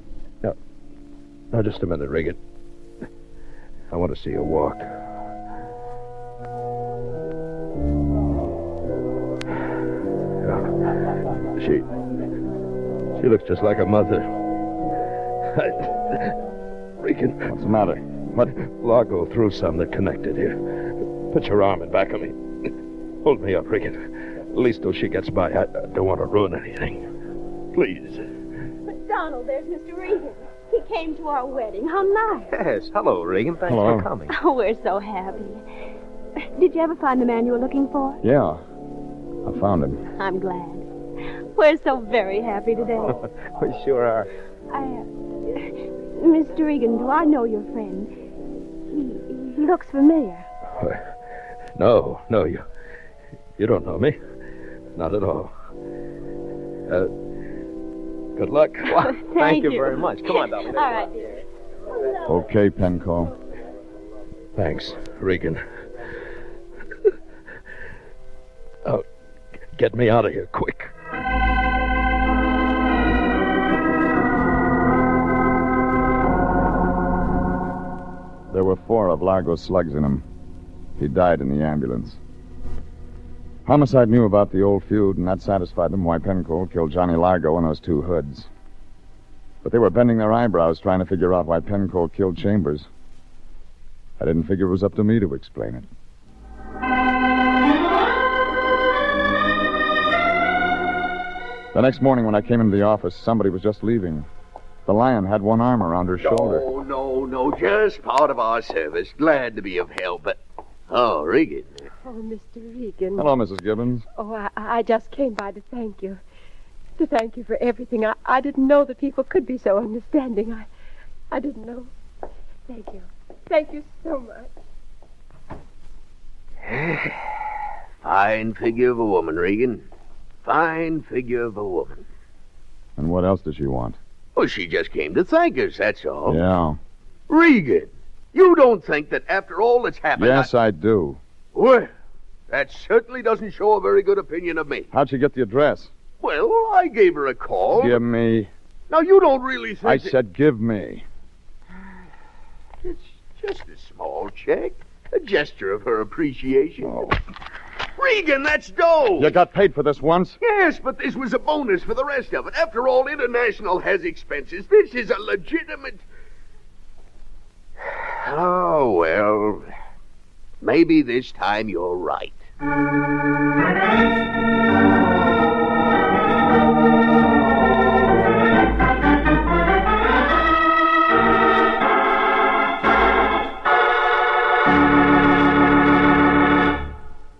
Now, just a minute, Regan. I want to see you walk. She looks just like her mother. Regan. What's the matter? What? Largo threw some that connected here. Put your arm in back of me. Hold me up, Regan. At least till she gets by. I don't want to ruin anything. Please. Donald, there's Mr. Regan. He came to our wedding. How nice. Yes. Hello, Regan. Thanks Hello. for coming. Oh, we're so happy. Did you ever find the man you were looking for? Yeah. I found him. I'm glad. We're so very happy today. We sure are. Mr. Regan, do I know your friend? He looks familiar. No, you don't know me. Not at all. Good luck. Well, thank you very much. Come on, darling. All right, dear. Okay, Penco. Thanks, Regan. Oh, get me out of here, quick. There were 4 of Largo's slugs in him. He died in the ambulance. Homicide knew about the old feud, and that satisfied them why Penco killed Johnny Largo and those 2 hoods. But they were bending their eyebrows trying to figure out why Penco killed Chambers. I didn't figure it was up to me to explain it. The next morning when I came into the office, somebody was just leaving. The Lion had one arm around her shoulder. No, just part of our service. Glad to be of help, but... Oh, Regan. Oh, Mr. Regan. Hello, Mrs. Gibbons. Oh, I just came by to thank you. To thank you for everything. I didn't know that people could be so understanding. I didn't know. Thank you. Thank you so much. Fine figure of a woman, Regan. Fine figure of a woman. And what else does she want? Oh, she just came to thank us, that's all. Yeah. Regan, you don't think that after all that's happened... Yes, I do. Well, that certainly doesn't show a very good opinion of me. How'd she get the address? Well, I gave her a call. Give me. Now, you don't really think... I said give me. It's just a small check. A gesture of her appreciation. Oh. Regan, that's dough! You got paid for this once? Yes, but this was a bonus for the rest of it. After all, International has expenses. This is a legitimate... Oh, well... Maybe this time you're right.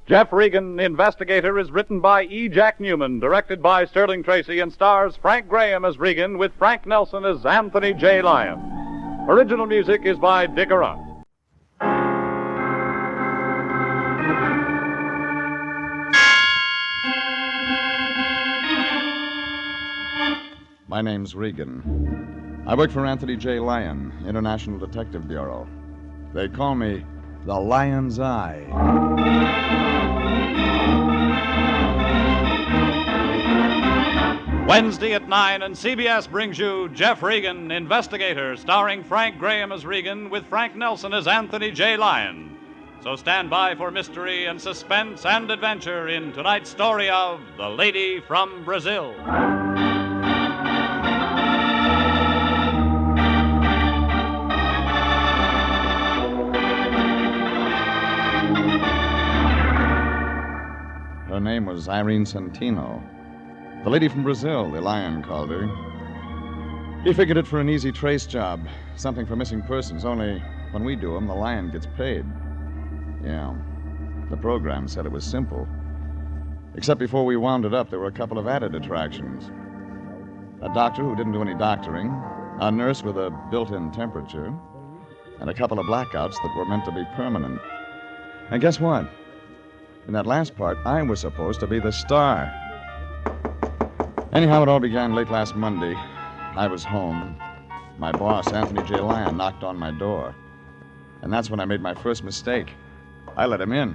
Jeff Regan, Investigator, is written by E. Jack Newman, directed by Sterling Tracy, and stars Frank Graham as Regan with Frank Nelson as Anthony J. Lyon. Original music is by Dick Arant. My name's Regan. I work for Anthony J. Lyon, International Detective Bureau. They call me the Lion's Eye. Wednesday at 9, and CBS brings you Jeff Regan, Investigator, starring Frank Graham as Regan with Frank Nelson as Anthony J. Lyon. So stand by for mystery and suspense and adventure in tonight's story of The Lady from Brazil. Her name was Irene Santino. The lady from Brazil, the Lion called her. He figured it for an easy trace job, something for missing persons, only when we do them, the Lion gets paid. Yeah, the program said it was simple. Except before we wound it up, there were a couple of added attractions. A doctor who didn't do any doctoring, a nurse with a built-in temperature, and a couple of blackouts that were meant to be permanent. And guess what? In that last part, I was supposed to be the star. Anyhow, it all began late last Monday. I was home. My boss, Anthony J. Lyon, knocked on my door. And that's when I made my first mistake. I let him in.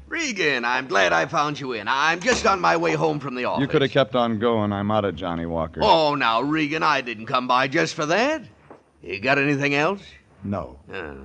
Regan, I'm glad I found you in. I'm just on my way home from the office. You could have kept on going. I'm out of Johnny Walker. Oh, now, Regan, I didn't come by just for that. You got anything else? No.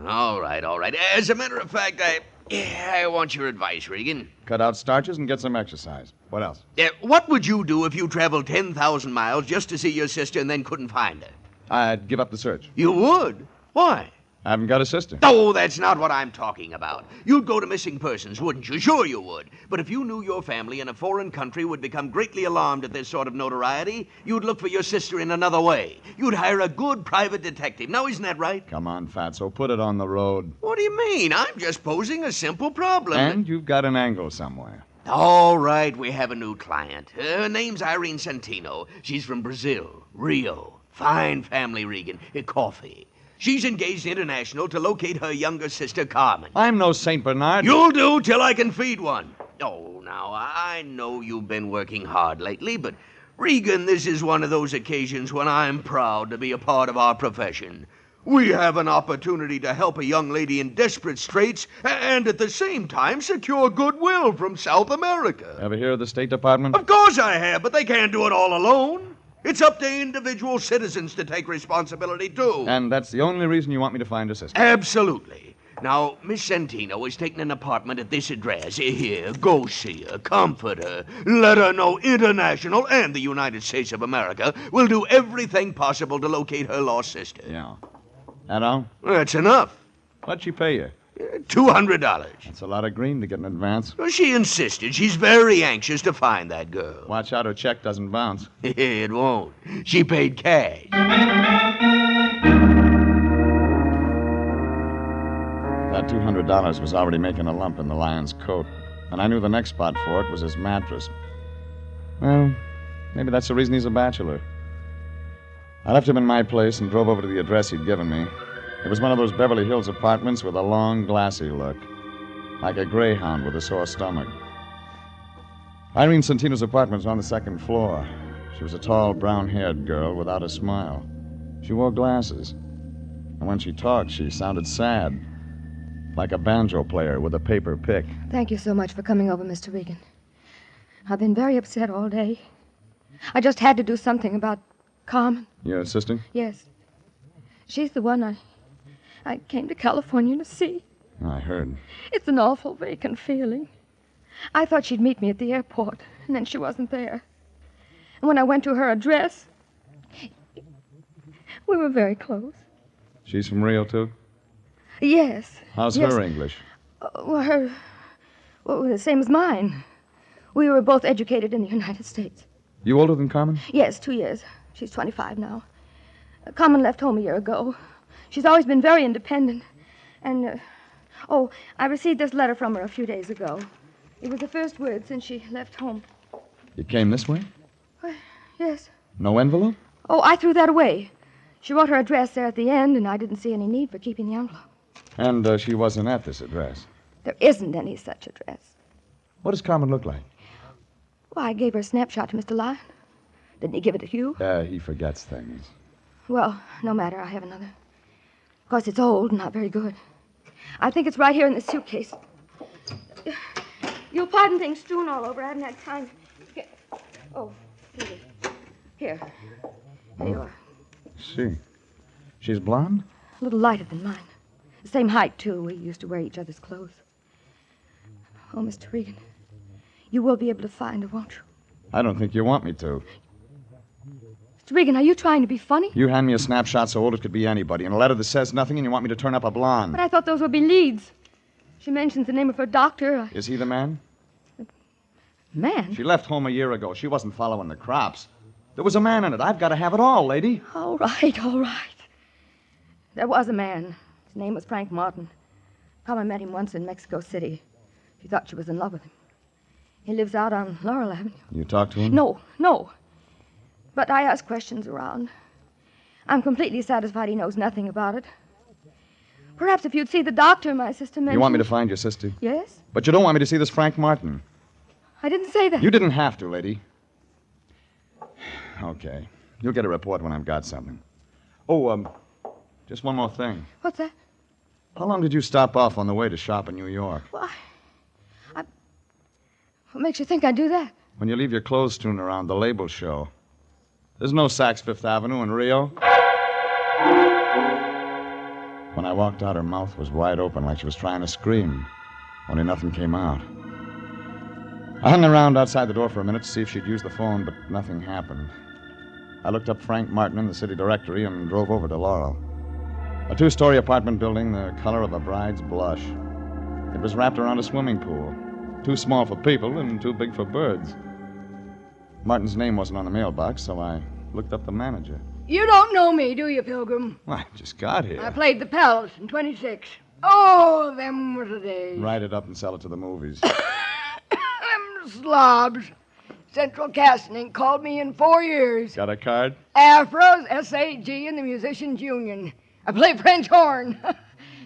All right. As a matter of fact, I want your advice, Regan. Cut out starches and get some exercise. What else? What would you do if you traveled 10,000 miles just to see your sister and then couldn't find her? I'd give up the search. You would? Why? I haven't got a sister. Oh, that's not what I'm talking about. You'd go to missing persons, wouldn't you? Sure you would. But if you knew your family in a foreign country would become greatly alarmed at this sort of notoriety, you'd look for your sister in another way. You'd hire a good private detective. Now, isn't that right? Come on, Fatso, put it on the road. What do you mean? I'm just posing a simple problem. And you've got an angle somewhere. All right, we have a new client. Her name's Irene Santino. She's from Brazil, Rio. Fine family, Regan. Coffee. She's engaged international to locate her younger sister, Carmen. I'm no St. Bernard. You'll do till I can feed one. Oh, now, I know you've been working hard lately, but, Regan, this is one of those occasions when I'm proud to be a part of our profession. We have an opportunity to help a young lady in desperate straits and at the same time secure goodwill from South America. Ever hear of the State Department? Of course I have, but they can't do it all alone. It's up to individual citizens to take responsibility, too. And that's the only reason you want me to find a sister? Absolutely. Now, Miss Santino is taking an apartment at this address. Here, go see her, comfort her, let her know International and the United States of America will do everything possible to locate her lost sister. Yeah. That all? That's enough. What'd she pay you? $200. That's a lot of green to get in advance. Well, she insisted. She's very anxious to find that girl. Watch out her check doesn't bounce. It won't. She paid cash. That $200 was already making a lump in the Lion's coat, and I knew the next spot for it was his mattress. Well, maybe that's the reason he's a bachelor. I left him in my place and drove over to the address he'd given me. It was one of those Beverly Hills apartments with a long, glassy look, like a greyhound with a sore stomach. Irene Santino's apartment was on the second floor. She was a tall, brown-haired girl without a smile. She wore glasses, and when she talked, she sounded sad, like a banjo player with a paper pick. Thank you so much for coming over, Mr. Regan. I've been very upset all day. I just had to do something about Carmen. Your sister? Yes. She's the one I came to California to see. I heard. It's an awful vacant feeling. I thought she'd meet me at the airport, and then she wasn't there. And when I went to her address, we were very close. She's from Rio, too? Yes. How's yes. her English? Well, the same as mine. We were both educated in the United States. You older than Carmen? Yes, 2 years. She's 25 now. Carmen left home a year ago. She's always been very independent. And, I received this letter from her a few days ago. It was the first word since she left home. You came this way? Yes. No envelope? Oh, I threw that away. She wrote her address there at the end, and I didn't see any need for keeping the envelope. And she wasn't at this address? There isn't any such address. What does Carmen look like? Well, I gave her a snapshot to Mr. Lyon. Didn't he give it to you? He forgets things. Well, no matter. I have another. Of course, it's old and not very good. I think it's right here in the suitcase. You'll pardon things strewn all over. I haven't had time. Oh, here it is. Here. There you are. See. She's blonde? A little lighter than mine. The same height, too. We used to wear each other's clothes. Oh, Mr. Regan, you will be able to find her, won't you? I don't think you want me to. Mr. Regan, are you trying to be funny? You hand me a snapshot so old it could be anybody, and a letter that says nothing, and you want me to turn up a blonde. But I thought those would be leads. She mentions the name of her doctor. Is he the man? Man? She left home a year ago. She wasn't following the crops. There was a man in it. I've got to have it all, lady. All right, all right. There was a man. His name was Frank Martin. Carmen met him once in Mexico City. She thought she was in love with him. He lives out on Laurel Avenue. You talked to him? No. But I asked questions around. I'm completely satisfied he knows nothing about it. Perhaps if you'd see the doctor, my sister mentioned... You want me to find your sister? Yes? But you don't want me to see this Frank Martin. I didn't say that. You didn't have to, lady. Okay. You'll get a report when I've got something. Oh, just one more thing. What's that? How long did you stop off on the way to shop in New York? Why? What makes you think I'd do that? When you leave your clothes strewn around the label show. There's no Saks Fifth Avenue in Rio. When I walked out, her mouth was wide open like she was trying to scream. Only nothing came out. I hung around outside the door for a minute to see if she'd use the phone, but nothing happened. I looked up Frank Martin in the city directory and drove over to Laurel. A 2-story apartment building the color of a bride's blush. It was wrapped around a swimming pool. Too small for people and too big for birds. Martin's name wasn't on the mailbox, so I looked up the manager. You don't know me, do you, Pilgrim? Well, I just got I here. played the Palace in 26. Oh, them were the days. Write it up and sell it to the movies. Them slobs. Central Casting called me in 4 years. Got a card? Afros, SAG, and the Musicians Union. I play French horn.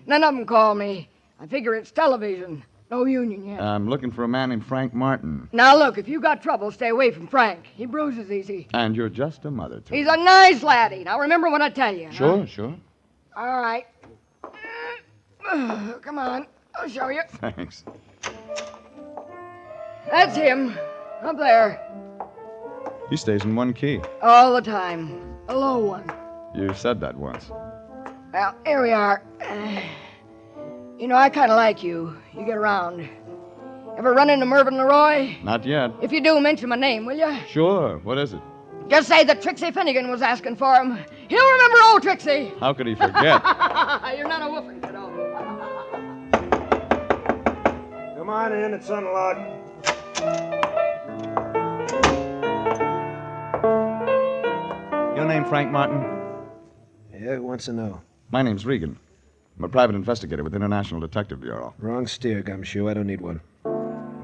None of them call me. I figure it's television. No union yet. I'm looking for a man named Frank Martin. Now, look, if you got trouble, stay away from Frank. He bruises easy. And you're just a mother to He's a nice laddie. Now, remember what I tell you. Sure, sure. All right. Come on. I'll show you. Thanks. That's him. Up there. He stays in one key. All the time. A low one. You said that once. Well, here we are. You know, I kind of like you. You get around. Ever run into Mervyn Leroy? Not yet. If you do, mention my name, will you? Sure. What is it? Just say that Trixie Finnegan was asking for him. He'll remember old Trixie. How could he forget? You're not a woofing, you know. Come on in, it's unlocked. Your name Frank Martin? Yeah, who wants to know? My name's Regan. I'm a private investigator with the International Detective Bureau. Wrong steer, Gumshoe. I don't need one.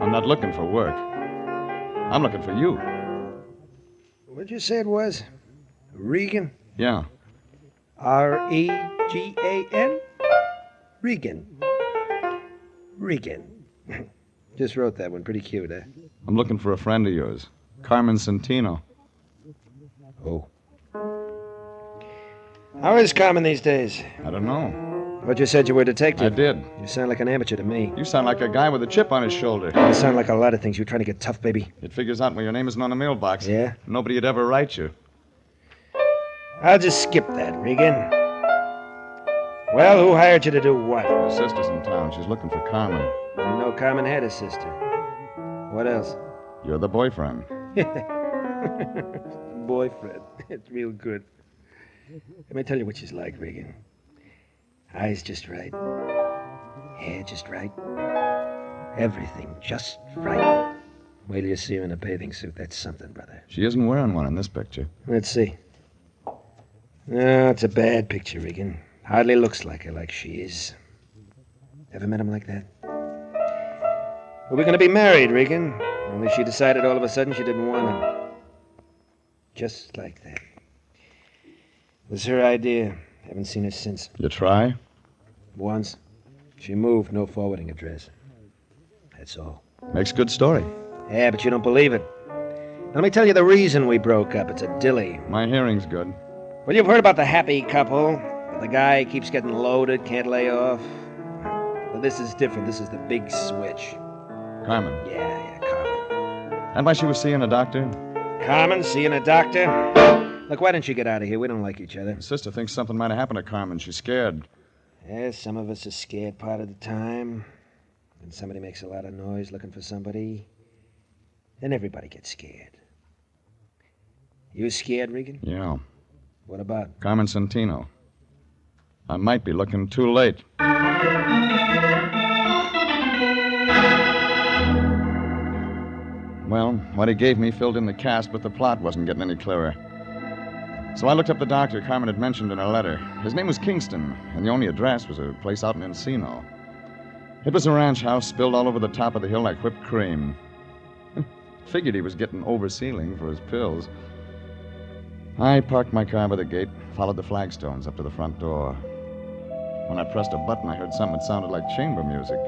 I'm not looking for work. I'm looking for you. What'd you say it was? Regan? Yeah. R-E-G-A-N? Regan. Regan. Just wrote that one. Pretty cute, eh? I'm looking for a friend of yours, Carmen Centino. Oh. How is Carmen these days? I don't know. But you said you were a detective. I did. You sound like an amateur to me. You sound like a guy with a chip on his shoulder. You sound like a lot of things. You're trying to get tough, baby. It figures out when your name isn't on the mailbox. Yeah? Nobody would ever write you. I'll just skip that, Regan. Well, who hired you to do what? Your sister's in town. She's looking for Carmen. Didn't know Carmen had a sister. What else? You're the boyfriend. Boyfriend. It's real good. Let me tell you what she's like, Regan. Eyes just right. Hair just right. Everything just right. Wait till you see her in a bathing suit. That's something, brother. She isn't wearing one in this picture. Let's see. No, it's a bad picture, Regan. Hardly looks like her like she is. Ever met him like that? Well, we're going to be married, Regan. Only she decided all of a sudden she didn't want him. Just like that. It was her idea. Haven't seen her since. You try? Once. She moved, no forwarding address. That's all. Makes a good story. Yeah, but you don't believe it. Let me tell you the reason we broke up. It's a dilly. My hearing's good. Well, you've heard about the happy couple. The guy keeps getting loaded, can't lay off. Well, this is different. This is the big switch. Carmen. Yeah, Carmen. And why she was seeing a doctor? Carmen, seeing a doctor? Look, why don't you get out of here? We don't like each other. My sister thinks something might have happened to Carmen. She's scared. Yeah, some of us are scared part of the time. When somebody makes a lot of noise looking for somebody, then everybody gets scared. You scared, Regan? Yeah. What about? Carmen Santino. I might be looking too late. Well, what he gave me filled in the cast, but the plot wasn't getting any clearer. So I looked up the doctor Carmen had mentioned in her letter. His name was Kingston, and the only address was a place out in Encino. It was a ranch house spilled all over the top of the hill like whipped cream. Figured he was getting oversealing for his pills. I parked my car by the gate, followed the flagstones up to the front door. When I pressed a button, I heard something that sounded like chamber music.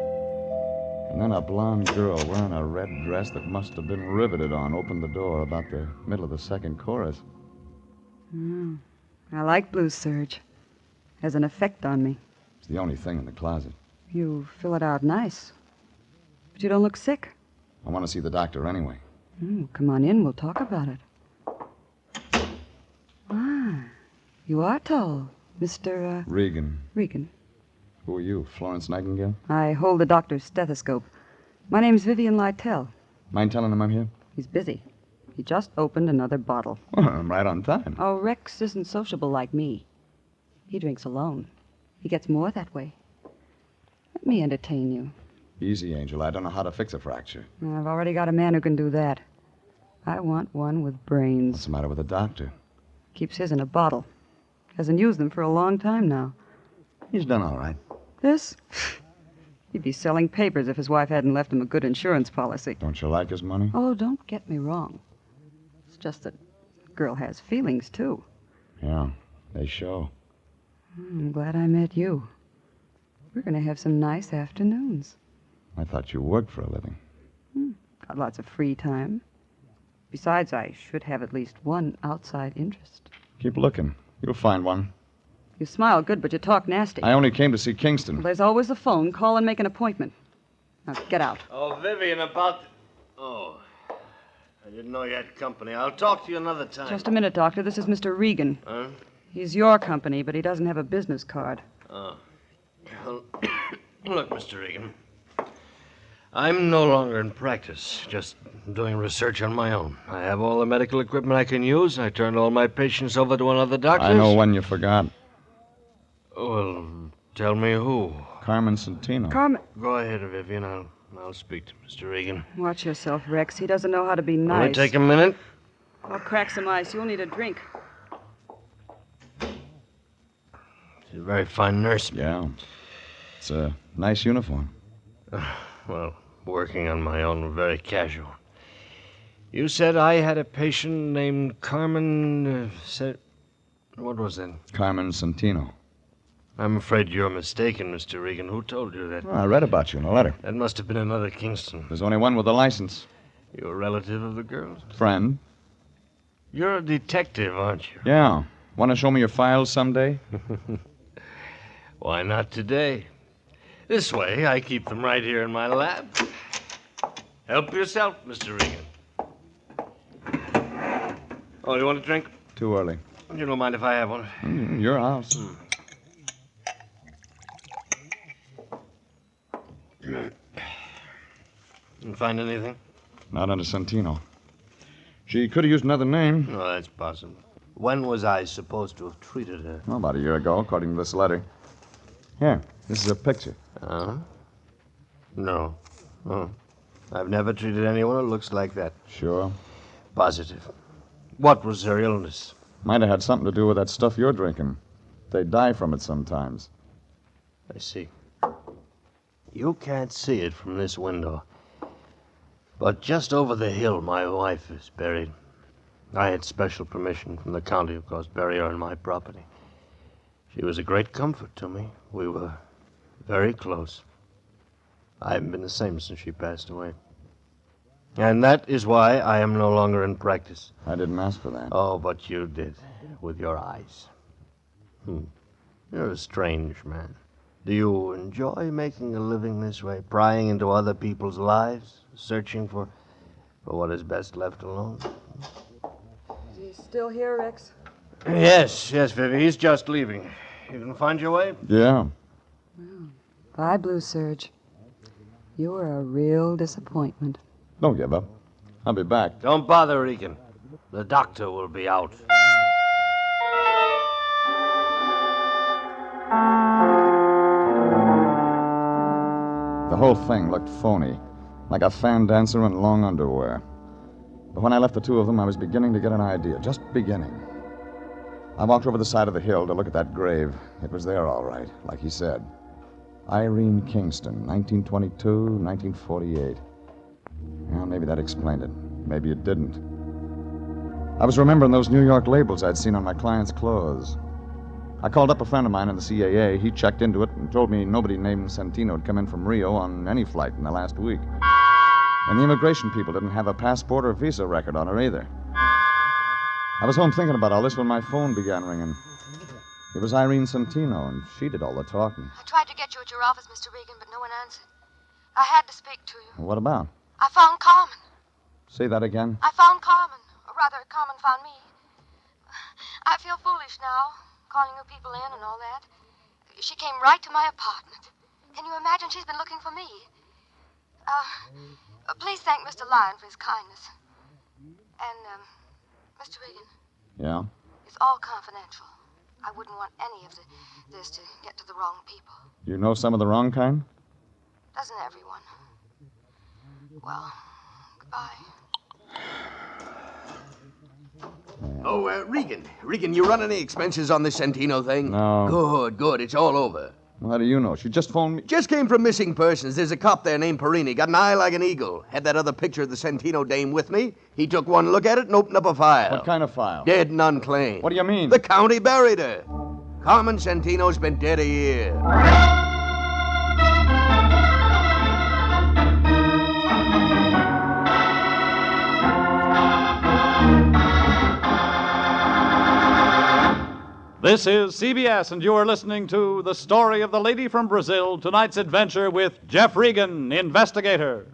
And then a blonde girl wearing a red dress that must have been riveted on opened the door about the middle of the second chorus. I like blue serge. Has an effect on me. It's the only thing in the closet. You fill it out nice. But you don't look sick. I want to see the doctor anyway. Come on in, we'll talk about it. You are tall, Mr. Regan. Regan. Who are you, Florence Nightingale? I hold the doctor's stethoscope. My name's Vivian Lytell. Mind telling him I'm here? He's busy. He just opened another bottle. Well, I'm right on time. Oh, Rex isn't sociable like me. He drinks alone. He gets more that way. Let me entertain you. Easy, Angel. I don't know how to fix a fracture. I've already got a man who can do that. I want one with brains. What's the matter with the doctor? Keeps his in a bottle. Hasn't used them for a long time now. He's done all right. This? He'd be selling papers if his wife hadn't left him a good insurance policy. Don't you like his money? Oh, don't get me wrong. It's just that the girl has feelings, too. Yeah, they show. I'm glad I met you. We're going to have some nice afternoons. I thought you worked for a living. Got lots of free time. Besides, I should have at least one outside interest. Keep looking. You'll find one. You smile good, but you talk nasty. I only came to see Kingston. Well, there's always the phone. Call and make an appointment. Now, get out. Oh, Vivian, about... Oh, I didn't know you had company. I'll talk to you another time. Just a minute, Doctor. This is Mr. Regan. Huh? He's your company, but he doesn't have a business card. Oh. Well, look, Mr. Regan. I'm no longer in practice, just doing research on my own. I have all the medical equipment I can use. I turned all my patients over to another doctor. I know one you forgot. Well, tell me who. Carmen Santino. Carmen... Go ahead, Vivian. I'll speak to Mr. Regan. Watch yourself, Rex. He doesn't know how to be nice. Only take a minute. I'll crack some ice. You'll need a drink. She's a very fine nurse. Yeah. It's a nice uniform. Well, working on my own, very casual. You said I had a patient named Carmen... What was that? Carmen Santino. I'm afraid you're mistaken, Mr. Regan. Who told you that? Well, I read about you in a letter. That must have been another Kingston. There's only one with a license. You're a relative of the girl's? Friend. You're a detective, aren't you? Yeah. Want to show me your files someday? Why not today? This way, I keep them right here in my lab. Help yourself, Mr. Regan. Oh, you want a drink? Too early. You don't mind if I have one? Your house. Didn't find anything? Not under Santino. She could have used another name. No, that's possible. When was I supposed to have treated her? Well, about a year ago, according to this letter. Here, this is a picture. No. Oh. I've never treated anyone who looks like that. Sure. Positive. What was her illness? Might have had something to do with that stuff you're drinking. They die from it sometimes. I see. You can't see it from this window. But just over the hill, my wife is buried. I had special permission from the county, of course, bury her on my property. She was a great comfort to me. We were very close. I haven't been the same since she passed away. And that is why I am no longer in practice. I didn't ask for that. Oh, but you did, with your eyes. You're a strange man. Do you enjoy making a living this way, prying into other people's lives, searching for what is best left alone? Still here, Rex? Yes, Vivi. He's just leaving. You can find your way? Yeah. Bye, Blue Surge. You're a real disappointment. Don't give up. I'll be back. Don't bother, Regan. The doctor will be out. The whole thing looked phony, like a fan dancer in long underwear. But when I left the two of them, I was beginning to get an idea, just beginning. I walked over the side of the hill to look at that grave. It was there, all right, like he said. Irene Kingston, 1922, 1948. Well, maybe that explained it. Maybe it didn't. I was remembering those New York labels I'd seen on my client's clothes. I called up a friend of mine in the CAA. He checked into it and told me nobody named Santino had come in from Rio on any flight in the last week. And the immigration people didn't have a passport or visa record on her either. I was home thinking about all this when my phone began ringing. It was Irene Santino, and she did all the talking. I tried to get you at your office, Mr. Regan, but no one answered. I had to speak to you. What about? I found Carmen. Say that again. I found Carmen. Or rather, Carmen found me. I feel foolish now, calling you people in and all that. She came right to my apartment. Can you imagine she's been looking for me? Please thank Mr. Lyon for his kindness. And, Mr. Regan. Yeah? It's all confidential. I wouldn't want any of this to get to the wrong people. You know some of the wrong kind? Doesn't everyone? Well, goodbye. Oh, Regan. Regan, you run any expenses on this Santino thing? No. Good. It's all over. Well, how do you know? She just phoned me. Just came from missing persons. There's a cop there named Perini. Got an eye like an eagle. Had that other picture of the Santino dame with me. He took one look at it and opened up a file. What kind of file? Dead and unclaimed. What do you mean? The county buried her. Carmen Santino's been dead a year. This is CBS, and you are listening to The Story of the Lady from Brazil, tonight's adventure with Jeff Regan, investigator.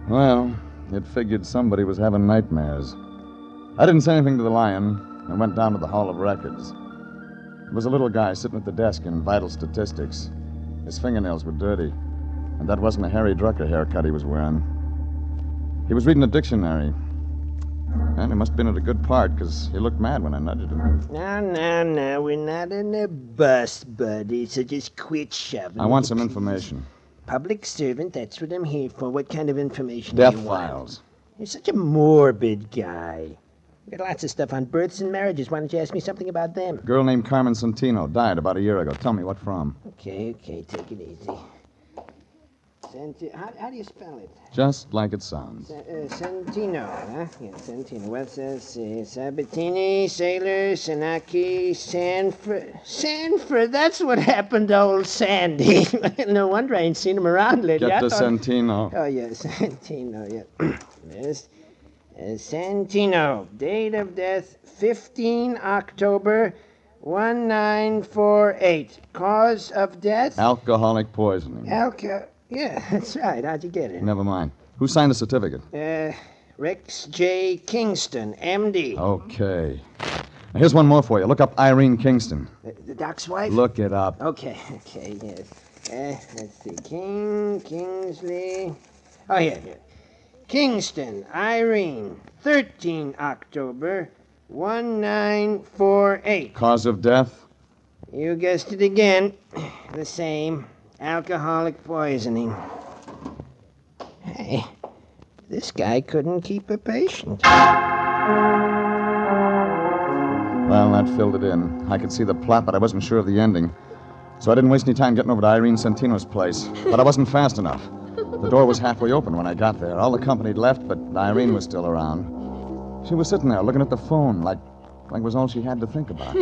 Well, it figured somebody was having nightmares. I didn't say anything to the Lion and went down to the Hall of Records. There was a little guy sitting at the desk in vital statistics. His fingernails were dirty, and that wasn't a Harry Drucker haircut he was wearing. He was reading a dictionary, and he must have been at a good part, because he looked mad when I nudged him. No, we're not in a bus, buddy, so just quit shoving. I want some information. Public servant, that's what I'm here for. What kind of information Death do you want? files. You're such a morbid guy. We got lots of stuff on births and marriages. Why don't you ask me something about them? Girl named Carmen Santino died about a year ago. Tell me what from. Okay, take it easy. How do you spell it? Just like it sounds. Santino, huh? Yeah, Santino. What's this? Sabatini, Sailor, Sanaki, Sanford. That's what happened to old Sandy. No wonder I ain't seen him around lately. Get to Santino. Oh, yeah, Santino, yeah. Yes. Santino. Date of death, 15 October, 1948. Cause of death? Alcoholic poisoning. Yeah, that's right. How'd you get it? Never mind. Who signed the certificate? Rex J. Kingston, M.D. Okay. Now, here's one more for you. Look up Irene Kingston. The doc's wife? Look it up. Okay, yes. Let's see. Kingsley. Oh, yeah. Kingston, Irene, 13 October, 1948. Cause of death? You guessed it again. The same. Alcoholic poisoning. Hey, this guy couldn't keep a patient. Well, that filled it in. I could see the plot, but I wasn't sure of the ending. So I didn't waste any time getting over to Irene Santino's place. But I wasn't fast enough. The door was halfway open when I got there. All the company had left, but Irene was still around. She was sitting there looking at the phone like it was all she had to think about.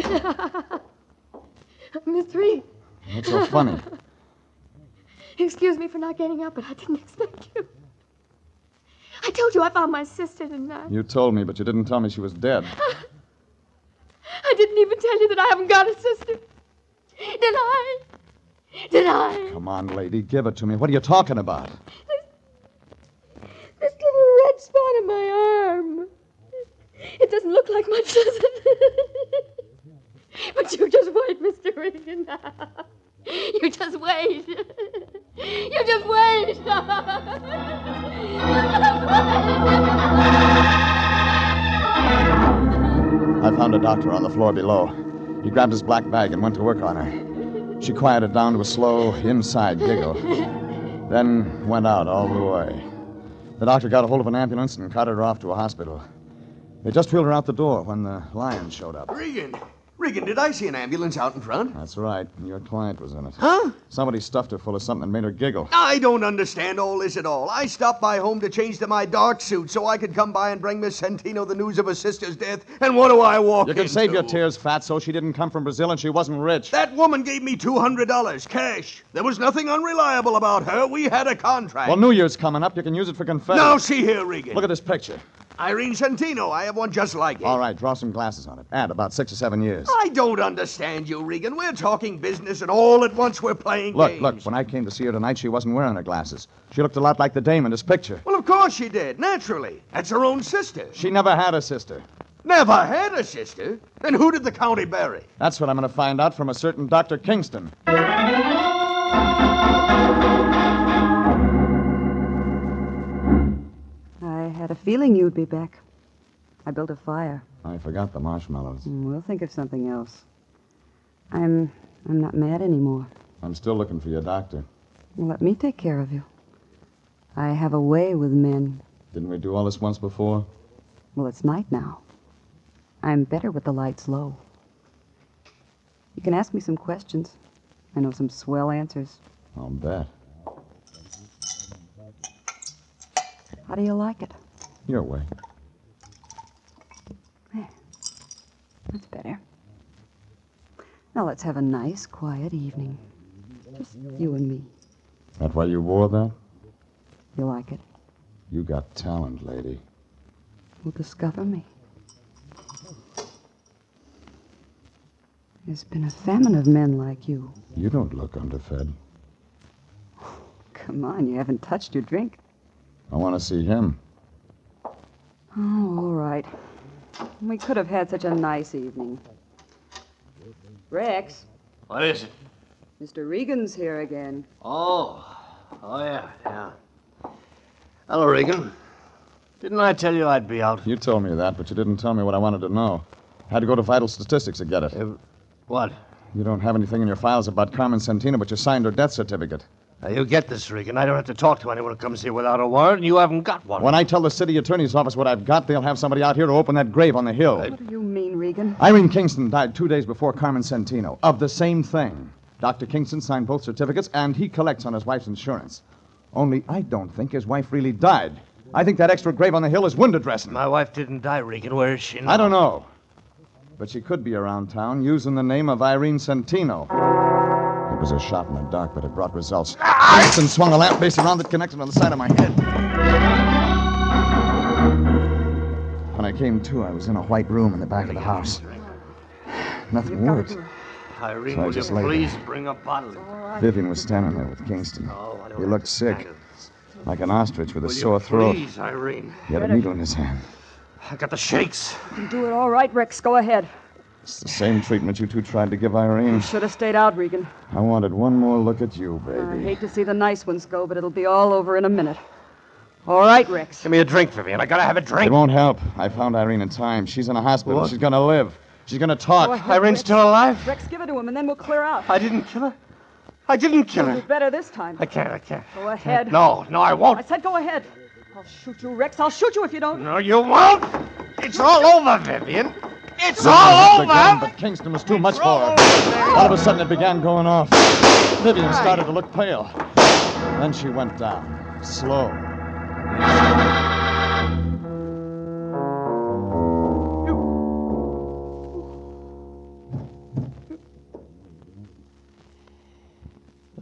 Miss Reed. What's so funny? Excuse me for not getting up, but I didn't expect you. I told you I found my sister, didn't I? You told me, but you didn't tell me she was dead. I didn't even tell you that I haven't got a sister. Did I? Come on, lady, give it to me. What are you talking about? This little red spot on my arm. It doesn't look like much, does it? But you just wait, Mr. Regan. You just wait. You just wait. I found a doctor on the floor below. He grabbed his black bag and went to work on her. She quieted down to a slow, inside giggle, then went out all the way. The doctor got a hold of an ambulance and carted her off to a hospital. They just wheeled her out the door when the lion showed up. Regan, did I see an ambulance out in front? That's right. Your client was in it. Huh? Somebody stuffed her full of something that made her giggle. I don't understand all this at all. I stopped by home to change to my dark suit so I could come by and bring Miss Santino the news of her sister's death. And what do I walk You can into? save your tears, Fatso. She didn't come from Brazil and she wasn't rich. That woman gave me $200 cash. There was nothing unreliable about her. We had a contract. Well, New Year's coming up. You can use it for confetti. Now, see here, Regan. Look at this picture. Irene Santino. I have one just like it. All right, draw some glasses on it. Add about 6 or 7 years. I don't understand you, Regan. We're talking business, and all at once we're playing games. Look, when I came to see her tonight, she wasn't wearing her glasses. She looked a lot like the dame in this picture. Well, of course she did, naturally. That's her own sister. She never had a sister. Never had a sister? Then who did the county bury? That's what I'm going to find out from a certain Dr. Kingston. I had a feeling you'd be back. I built a fire. I forgot the marshmallows. We'll think of something else. I'm not mad anymore. I'm still looking for your doctor. Well, let me take care of you. I have a way with men. Didn't we do all this once before? Well, it's night now. I'm better with the lights low. You can ask me some questions. I know some swell answers. I'll bet. How do you like it? Your way. There. That's better. Now let's have a nice, quiet evening. Just you and me. That why you wore that? You like it? You got talent, lady. Will discover me. There's been a famine of men like you. You don't look underfed. Come on, you haven't touched your drink. I want to see him. Oh, all right. We could have had such a nice evening. Rex. What is it? Mr. Regan's here again. Oh, yeah. Hello, Regan. Didn't I tell you I'd be out? You told me that, but you didn't tell me what I wanted to know. Had to go to Vital Statistics to get it. What? You don't have anything in your files about Carmen Santino, but you signed her death certificate. Now, you get this, Regan. I don't have to talk to anyone who comes here without a warrant, and you haven't got one. When I tell the city attorney's office what I've got, they'll have somebody out here to open that grave on the hill. What do you mean, Regan? Irene Kingston died 2 days before Carmen Santino, of the same thing. Dr. Kingston signed both certificates, and he collects on his wife's insurance. Only I don't think his wife really died. I think that extra grave on the hill is window dressing. My wife didn't die, Regan. Where is she now? I don't know. But she could be around town using the name of Irene Santino. It was a shot in the dark, but it brought results. Kingston swung a lamp base around that connected on the side of my head. When I came to, I was in a white room in the back of the house. Nothing worked. Irene, So I will you just lay please there. bring a bottle? Vivian was standing there with Kingston. He looked sick, like an ostrich with a Will you sore throat. Please, Irene. He had a needle in his hand. I got the shakes. You can do it all right, Rex. Go ahead. It's the same treatment you two tried to give Irene. You should have stayed out, Regan. I wanted one more look at you, I baby. hate to see the nice ones go, but it'll be all over in a minute. All right, Rex. Give me a drink, Vivian. I gotta have a drink. It won't help. I found Irene in time. She's in a hospital. What? She's gonna live. She's gonna talk. Go ahead, Irene's Rex. still alive? Rex, give it to him, and then we'll clear out. I didn't kill her. I didn't kill You'll do her. better this time. I can't. Go ahead. No, I won't. I said go ahead. I'll shoot you, Rex. I'll shoot you if you don't. No, you won't. It's all over, Vivian. It's Vivian all hit the gun, over. but Kingston was too much for her. All of a sudden, it began going off. Vivian started to look pale. Then she went down, slow.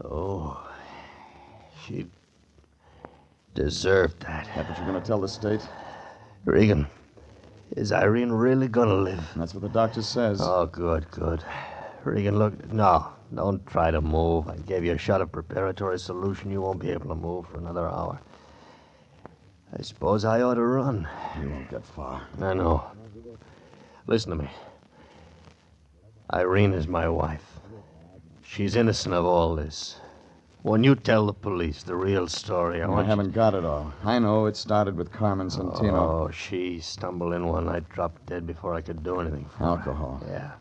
Oh, she deserved that. That what you're going to tell the state? Regan, is Irene really gonna live? That's what the doctor says. Oh, good. Regan, look, no, Don't try to move. I gave you a shot of preparatory solution. You won't be able to move for another hour. I suppose I ought to run. You won't get far. I know. Listen to me. Irene is my wife. She's innocent of all this. When you tell the police the real story, I haven't got it all. I know it started with Carmen Santino. Oh, she stumbled in one night, dropped dead before I could do anything for her. Alcohol. Yeah.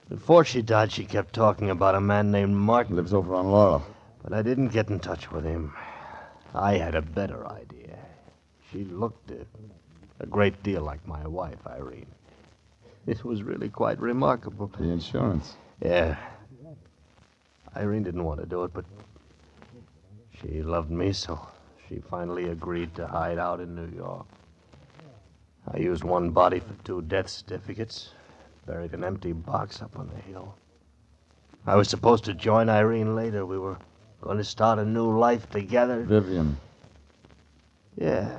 Before she died, she kept talking about a man named Martin. Lives over on Laurel. But I didn't get in touch with him. I had a better idea. She looked a great deal like my wife, Irene. It was really quite remarkable. The insurance. Yeah. Irene didn't want to do it, but she loved me, so she finally agreed to hide out in New York. I used one body for 2 death certificates, buried an empty box up on the hill. I was supposed to join Irene later. We were going to start a new life together. Vivian. Yeah.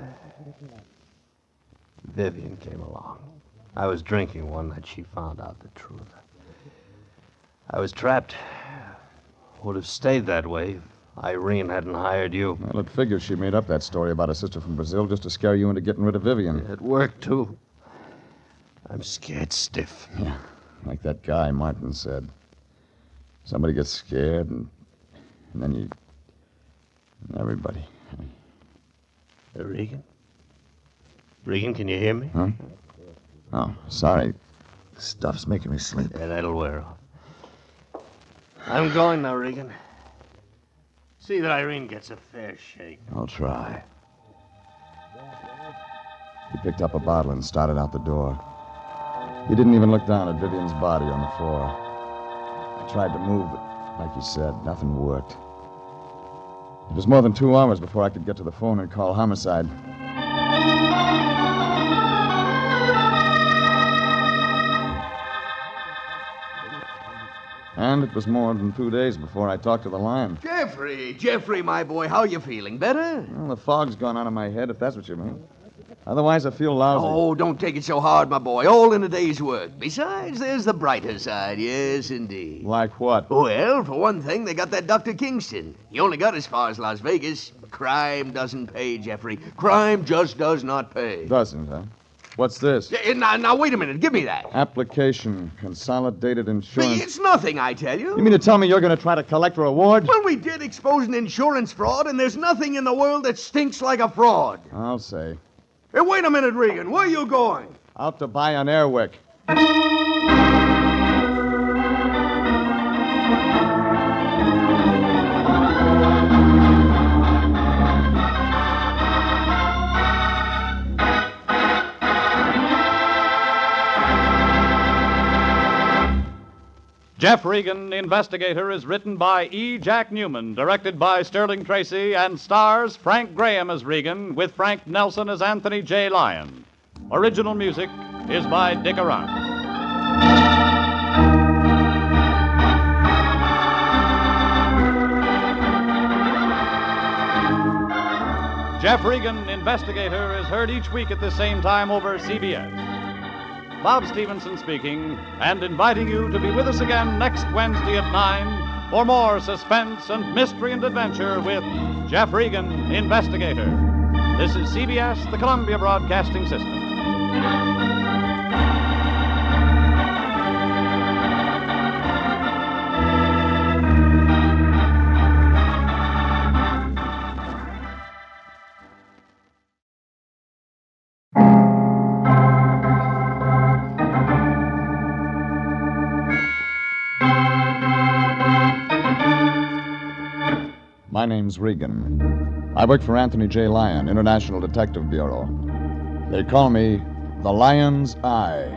Vivian came along. I was drinking one night. She found out the truth. I was trapped. Would have stayed that way if Irene hadn't hired you. Well, it figures she made up that story about a sister from Brazil just to scare you into getting rid of Vivian. It worked, too. I'm scared stiff. Yeah, like that guy Martin said. Somebody gets scared, and then you... And everybody. Regan? Regan, can you hear me? Huh? Oh, sorry. Stuff's making me sleep. Yeah, that'll wear off. I'm going now, Regan. See that Irene gets a fair shake. I'll try. He picked up a bottle and started out the door. He didn't even look down at Vivian's body on the floor. I tried to move, but like you said, nothing worked. It was more than 2 hours before I could get to the phone and call homicide. And it was more than 2 days before I talked to the lion. Jeffrey, my boy, how you feeling? Better? Well, the fog's gone out of my head, if that's what you mean. Otherwise, I feel lousy. Oh, don't take it so hard, my boy. All in a day's work. Besides, there's the brighter side. Yes, indeed. Like what? Well, for one thing, they got that Dr. Kingston. He only got as far as Las Vegas. Crime doesn't pay, Jeffrey. Crime just does not pay. Doesn't, huh? What's this? Yeah, now, wait a minute. Give me that. Application, consolidated insurance. It's nothing, I tell you. You mean to tell me you're going to try to collect a reward? Well, we did expose an insurance fraud, and there's nothing in the world that stinks like a fraud. I'll say. Hey, wait a minute, Regan. Where are you going? Out to buy an Airwick. Jeff Regan, Investigator, is written by E. Jack Newman, directed by Sterling Tracy, and stars Frank Graham as Regan, with Frank Nelson as Anthony J. Lyon. Original music is by Dick Arant. Jeff Regan, Investigator, is heard each week at the same time over CBS. Bob Stevenson speaking, and inviting you to be with us again next Wednesday at 9 for more suspense and mystery and adventure with Jeff Regan, Investigator. This is CBS, the Columbia Broadcasting System. My name's Regan. I work for Anthony J. Lyon, International Detective Bureau. They call me the Lion's Eye.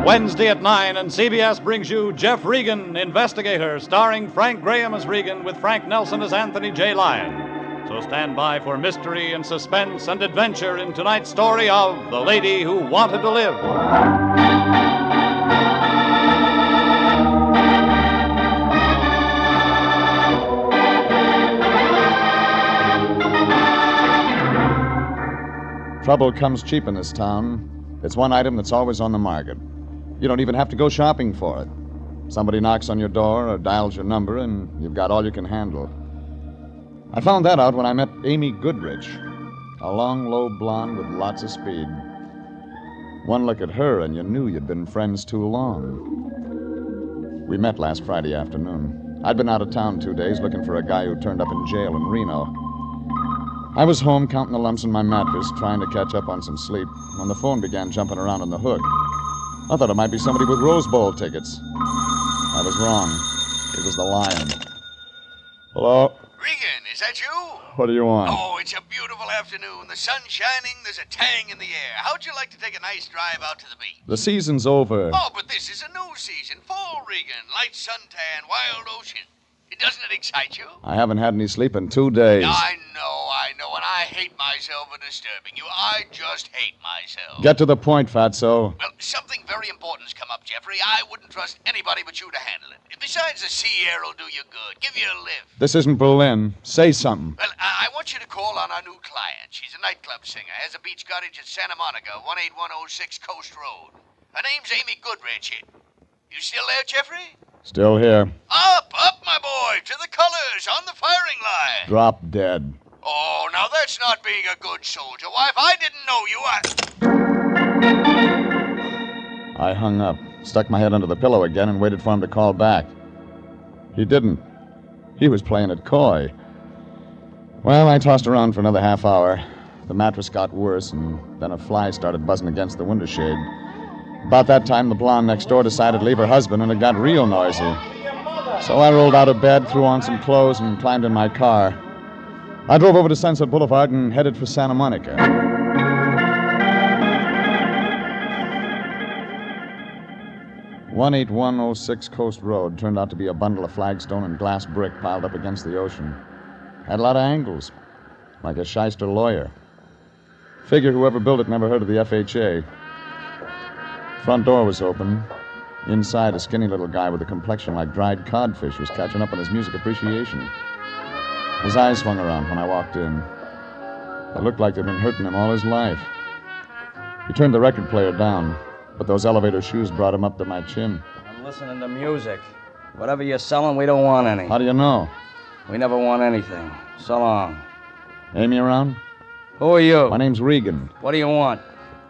Wednesday at 9, and CBS brings you Jeff Regan, Investigator, starring Frank Graham as Regan with Frank Nelson as Anthony J. Lyon. So stand by for mystery and suspense and adventure in tonight's story of The Lady Who Wanted to Live. Trouble comes cheap in this town. It's one item that's always on the market. You don't even have to go shopping for it. Somebody knocks on your door or dials your number, and you've got all you can handle. I found that out when I met Amy Goodrich, a long, low blonde with lots of speed. One look at her, and you knew you'd been friends too long. We met last Friday afternoon. I'd been out of town 2 days looking for a guy who turned up in jail in Reno. I was home counting the lumps in my mattress, trying to catch up on some sleep, when the phone began jumping around on the hook. I thought it might be somebody with Rose Bowl tickets. I was wrong. It was the Lion. Hello? Regan, is that you? What do you want? Oh, it's a beautiful afternoon. The sun's shining. There's a tang in the air. How'd you like to take a nice drive out to the beach? The season's over. Oh, but this is a new season. Fall, Regan. Light suntan, wild ocean. Doesn't it excite you? I haven't had any sleep in 2 days. I know, and I hate myself for disturbing you. I just hate myself. Get to the point, Fatso. Well, something very important's come up, Jeffrey. I wouldn't trust anybody but you to handle it. Besides, the sea air will do you good. Give you a lift. This isn't Berlin. Say something. Well, I want you to call on our new client. She's a nightclub singer, has a beach cottage at Santa Monica, 18106 Coast Road. Her name's Amy Goodrich. You still there, Jeffrey? Still here. Up, my boy, to the colors, on the firing line. Drop dead. Oh, now that's not being a good soldier. Why, if I didn't know you, I hung up, stuck my head under the pillow again, and waited for him to call back. He didn't. He was playing it coy. Well, I tossed around for another half hour. The mattress got worse, and then a fly started buzzing against the window shade. About that time, the blonde next door decided to leave her husband, and it got real noisy. So I rolled out of bed, threw on some clothes, and climbed in my car. I drove over to Sunset Boulevard and headed for Santa Monica. 18106 Coast Road turned out to be a bundle of flagstone and glass brick piled up against the ocean. Had a lot of angles, like a shyster lawyer. Figure whoever built it never heard of the FHA. Front door was open. Inside, a skinny little guy with a complexion like dried codfish was catching up on his music appreciation. His eyes swung around when I walked in. It looked like they'd been hurting him all his life. He turned the record player down, but those elevator shoes brought him up to my chin. I'm listening to music. Whatever you're selling, we don't want any. How do you know? We never want anything. So long. Amy around? Who are you? My name's Regan. What do you want?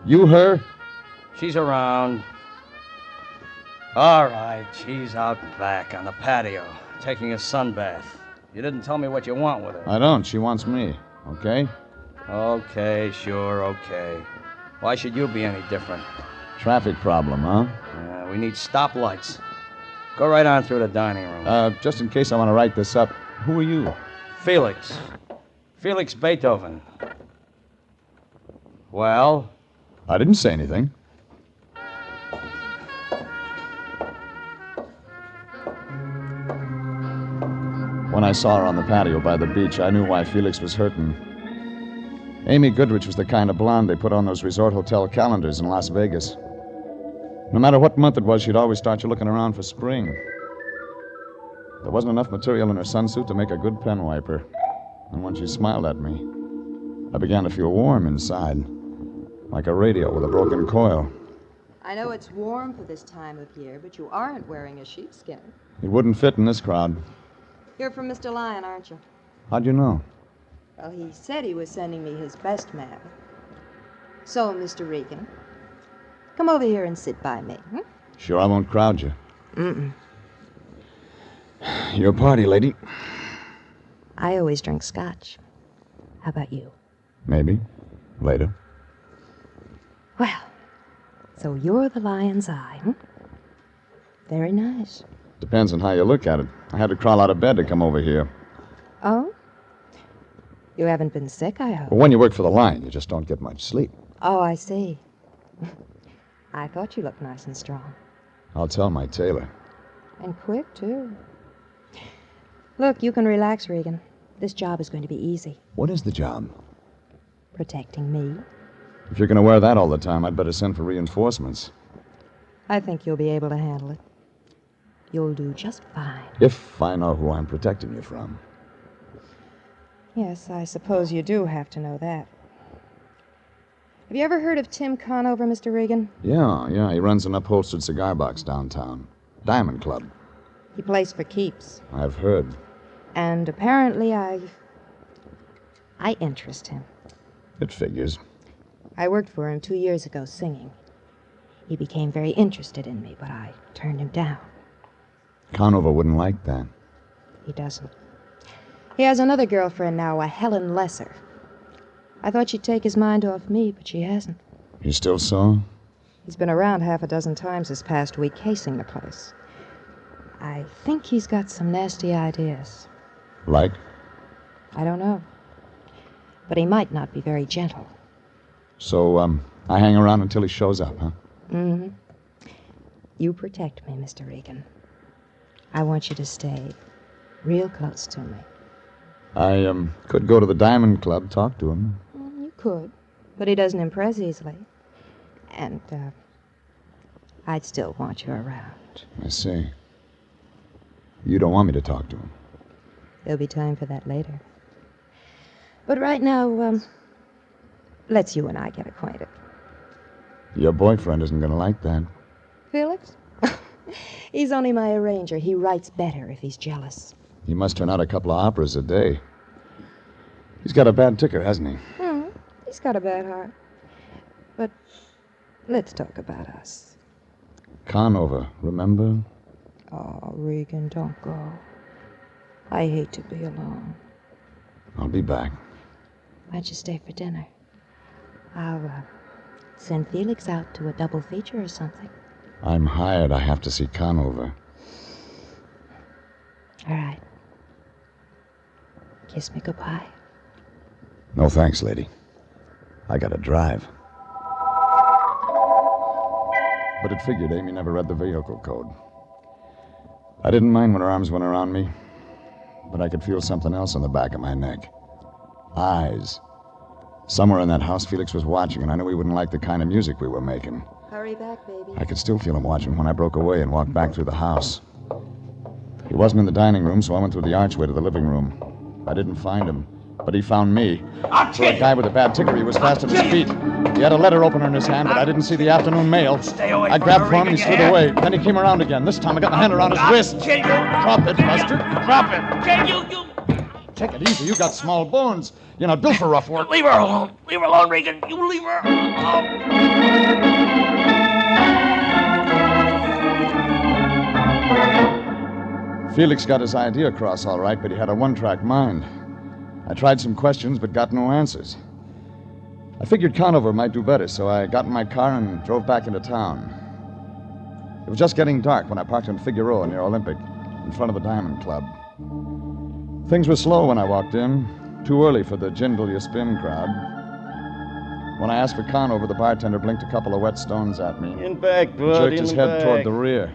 You her? She's around. All right, she's out back on the patio, taking a sunbath. You didn't tell me what you want with her. I don't. She wants me. Okay? Okay, sure, okay. Why should you be any different? Traffic problem, huh? Yeah, we need stoplights. Go right on through the dining room. Just in case I want to write this up, who are you? Felix. Felix Beethoven. Well? I didn't say anything. When I saw her on the patio by the beach, I knew why Felix was hurting. Amy Goodrich was the kind of blonde they put on those resort hotel calendars in Las Vegas. No matter what month it was, she'd always start you looking around for spring. There wasn't enough material in her sunsuit to make a good pen wiper. And when she smiled at me, I began to feel warm inside, like a radio with a broken coil. I know it's warm for this time of year, but you aren't wearing a sheepskin. It wouldn't fit in this crowd. You're from Mr. Lyon, aren't you? How'd you know? Well, he said he was sending me his best man. So, Mr. Regan, come over here and sit by me. Sure I won't crowd you. Mm-mm. Your party, lady. I always drink scotch. How about you? Maybe. Later. Well, so you're the lion's eye, Very nice. Depends on how you look at it. I had to crawl out of bed to come over here. Oh? You haven't been sick, I hope? Well, when you work for the Lion, you just don't get much sleep. Oh, I see. I thought you looked nice and strong. I'll tell my tailor. And quick, too. Look, you can relax, Regan. This job is going to be easy. What is the job? Protecting me. If you're going to wear that all the time, I'd better send for reinforcements. I think you'll be able to handle it. You'll do just fine. If I know who I'm protecting you from. Yes, I suppose you do have to know that. Have you ever heard of Tim Conover, Mr. Regan? Yeah. He runs an upholstered cigar box downtown. Diamond Club. He plays for keeps. I've heard. And apparently I interest him. It figures. I worked for him 2 years ago singing. He became very interested in me, but I turned him down. Conover wouldn't like that. He doesn't. He has another girlfriend now, a Helen Lesser. I thought she'd take his mind off me, but she hasn't. You still saw? He's been around half a dozen times this past week, casing the place. I think he's got some nasty ideas. Like? I don't know. But he might not be very gentle. So, I hang around until he shows up, huh? Mm-hmm. You protect me, Mr. Regan. I want you to stay real close to me. I, could go to the Diamond Club, talk to him. You could, but he doesn't impress easily. And, I'd still want you around. I see. You don't want me to talk to him? There'll be time for that later. But right now, let's you and I get acquainted. Your boyfriend isn't going to like that. Felix? He's only my arranger. He writes better if he's jealous. He must turn out a couple of operas a day. He's got a bad ticker, hasn't he? He's got a bad heart. But let's talk about us. Conover, remember? Oh, Regan, don't go. I hate to be alone. I'll be back. Why'd you stay for dinner? I'll send Felix out to a double feature or something. I'm hired. I have to see Conover. All right. Kiss me goodbye. No thanks, lady. I gotta drive. But it figured Amy never read the vehicle code. I didn't mind when her arms went around me, but I could feel something else on the back of my neck. Eyes. Somewhere in that house, Felix was watching, and I knew he wouldn't like the kind of music we were making. Hurry back, baby. I could still feel him watching when I broke away and walked back through the house. He wasn't in the dining room, so I went through the archway to the living room. I didn't find him, but he found me. For a guy with a bad ticker, he was fast at his feet. He had a letter opener in his hand, but I didn't see the afternoon mail. I grabbed for him and he slid away. Then he came around again. This time I got my hand around his wrist. Drop it, Buster. Drop it. Take it easy. You got small bones. You're not built for rough work. Leave her alone. Leave her alone, Regan. You leave her alone. Felix got his idea across all right, but he had a one-track mind. I tried some questions, but got no answers. I figured Conover might do better, so I got in my car and drove back into town. It was just getting dark when I parked in Figueroa near Olympic, in front of the Diamond Club. Things were slow when I walked in, too early for the Jingle You Spin crowd. When I asked for Conover, the bartender blinked a couple of wet stones at me. In back, bud. Jerked his head toward the rear.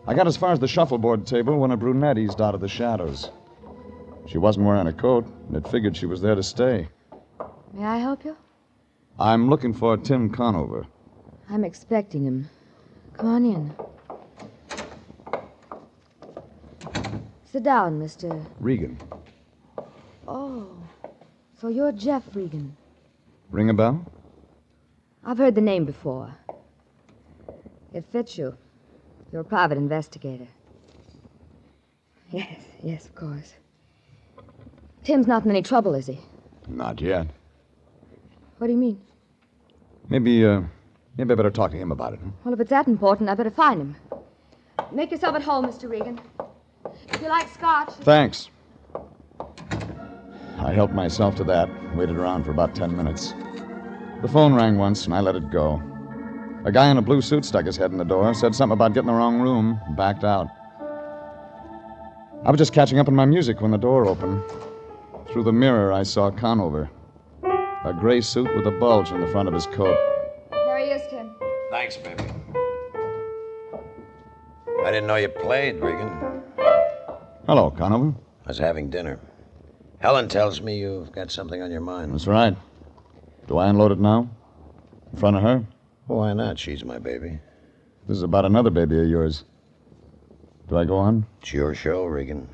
I got as far as the shuffleboard table when a brunette eased out of the shadows. She wasn't wearing a coat, and it figured she was there to stay. May I help you? I'm looking for Tim Conover. I'm expecting him. Come on in. Sit down, Mr. Regan. Oh, so you're Jeff Regan. Ring a bell? I've heard the name before. It fits you. You're a private investigator. Yes, of course. Tim's not in any trouble, is he? Not yet. What do you mean? Maybe I better talk to him about it. Huh? Well, if it's that important, I better find him. Make yourself at home, Mr. Regan. If you like scotch... Thanks. I helped myself to that, waited around for about 10 minutes. The phone rang once, and I let it go. A guy in a blue suit stuck his head in the door, said something about getting the wrong room, and backed out. I was just catching up on my music when the door opened. Through the mirror, I saw Conover. A gray suit with a bulge in the front of his coat. There he is, Tim. Thanks, baby. I didn't know you played, Regan. Hello, Conover. I was having dinner. Helen tells me you've got something on your mind. That's right. Do I unload it now? In front of her? Why not? She's my baby. This is about another baby of yours. Do I go on? It's your show, Regan.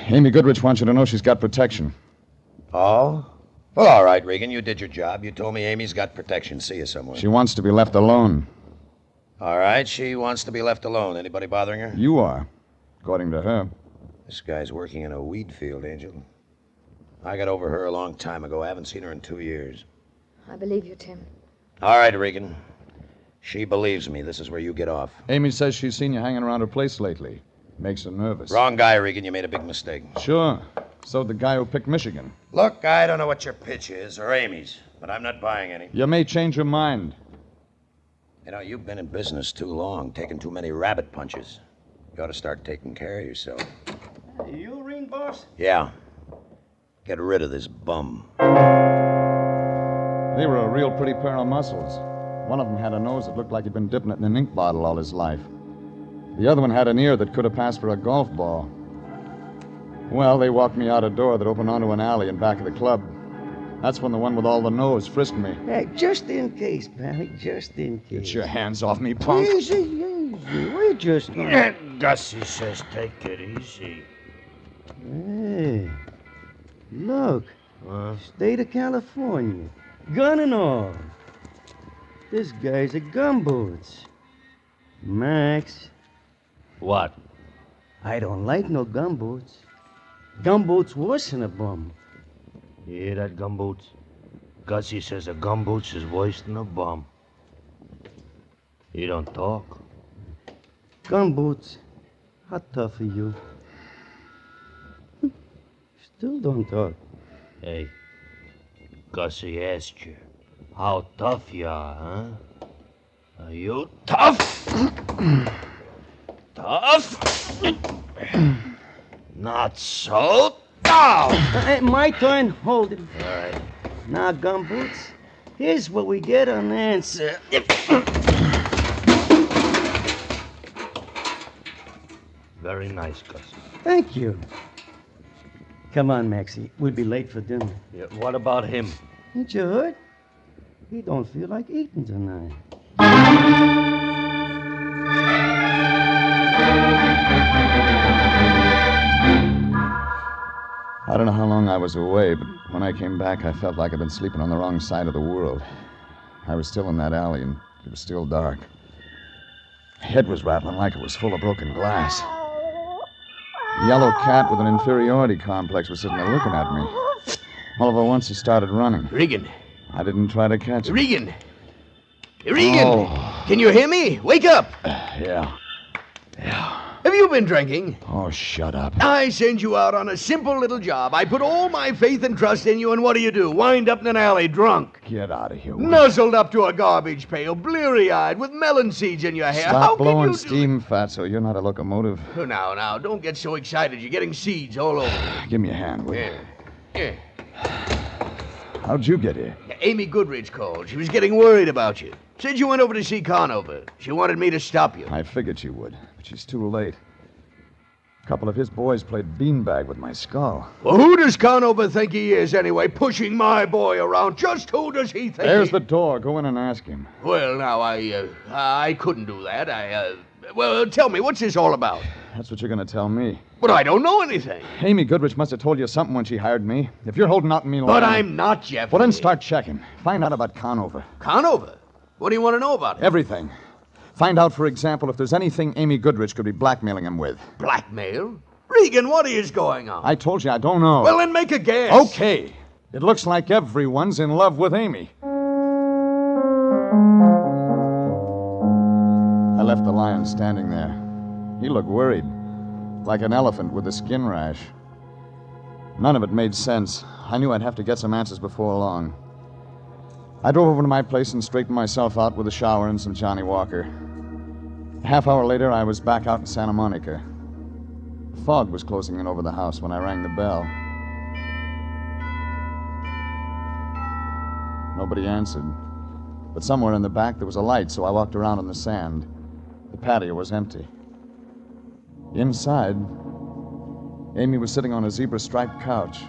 Amy Goodrich wants you to know she's got protection. Oh? Well, all right, Regan, you did your job. You told me Amy's got protection. See you somewhere. She wants to be left alone. All right, she wants to be left alone. Anybody bothering her? You are, according to her. This guy's working in a weed field, Angel. I got over her a long time ago. I haven't seen her in 2 years. I believe you, Tim. All right, Regan. She believes me. This is where you get off. Amy says she's seen you hanging around her place lately. Makes her nervous. Wrong guy, Regan. You made a big mistake. Sure. So the guy who picked Michigan. Look, I don't know what your pitch is, or Amy's, but I'm not buying any. You may change your mind. You know, you've been in business too long, taking too many rabbit punches. You ought to start taking care of yourself. You ring, boss? Yeah. Get rid of this bum. They were a real pretty pair of muscles. One of them had a nose that looked like he'd been dipping it in an ink bottle all his life. The other one had an ear that could have passed for a golf ball. Well, they walked me out a door that opened onto an alley in back of the club. That's when the one with all the nose frisked me. Hey, just in case, Pally, just in case. Get your hands off me, punk. Easy, easy. We're just... Gussie says take it easy. Hey, look. State of California. Gun and all. This guy's a gumboots. Max. What? I don't like no gumboots. Gumboots worse than a bum. You hear that, Gumboots? Gussie says a Gumboots is worse than a bum. You don't talk. Gumboots, how tough are you? Still don't talk. Hey, Gussie asked you how tough you are, huh? Are you tough? Tough? Not so tough. My turn. Hold it. All right. Now, Gumboots, here's what we get on answer. Very nice, Gussie. Thank you. Come on, Maxie. We'll be late for dinner. Yeah, what about him? Ain't you heard? He don't feel like eating tonight. I don't know how long I was away, but when I came back, I felt like I'd been sleeping on the wrong side of the world. I was still in that alley, and it was still dark. My head was rattling like it was full of broken glass. The yellow cat with an inferiority complex was sitting there looking at me. All of at once, he started running. Regan. I didn't try to catch him. Regan! Regan! Oh. Can you hear me? Wake up! Yeah. Have you been drinking? Oh, shut up. I send you out on a simple little job. I put all my faith and trust in you, and what do? Wind up in an alley drunk. Get out of here. Nuzzled up to a garbage pail, bleary-eyed, with melon seeds in your hair. How Stop can blowing you steam, Fatso. You're not a locomotive. do... Now, don't get so excited. You're getting seeds all over. Give me a hand, will you? Yeah. How'd you get here? Amy Goodrich called. She was getting worried about you. Said you went over to see Conover. She wanted me to stop you. I figured she would, but she's too late. A couple of his boys played beanbag with my skull. Well, who does Conover think he is, anyway, pushing my boy around? Just who does he think There's the door. Go in and ask him. Well, now, I couldn't do that. Well, tell me, what's this all about? That's what you're going to tell me. But I don't know anything. Amy Goodrich must have told you something when she hired me. If you're holding out on me... But I'm not, Jeff. Well, then start checking. Find out about Conover. Conover? What do you want to know about him? Everything. Find out, for example, if there's anything Amy Goodrich could be blackmailing him with. Blackmail? Regan, what is going on? I told you I don't know. Well, then make a guess. Okay. It looks like everyone's in love with Amy. I left the lion standing there. He looked worried, like an elephant with a skin rash. None of it made sense. I knew I'd have to get some answers before long. I drove over to my place and straightened myself out with a shower and some Johnny Walker. A half hour later, I was back out in Santa Monica. The fog was closing in over the house when I rang the bell. Nobody answered. But somewhere in the back there was a light, so I walked around on the sand. The patio was empty. Inside, Amy was sitting on a zebra-striped couch.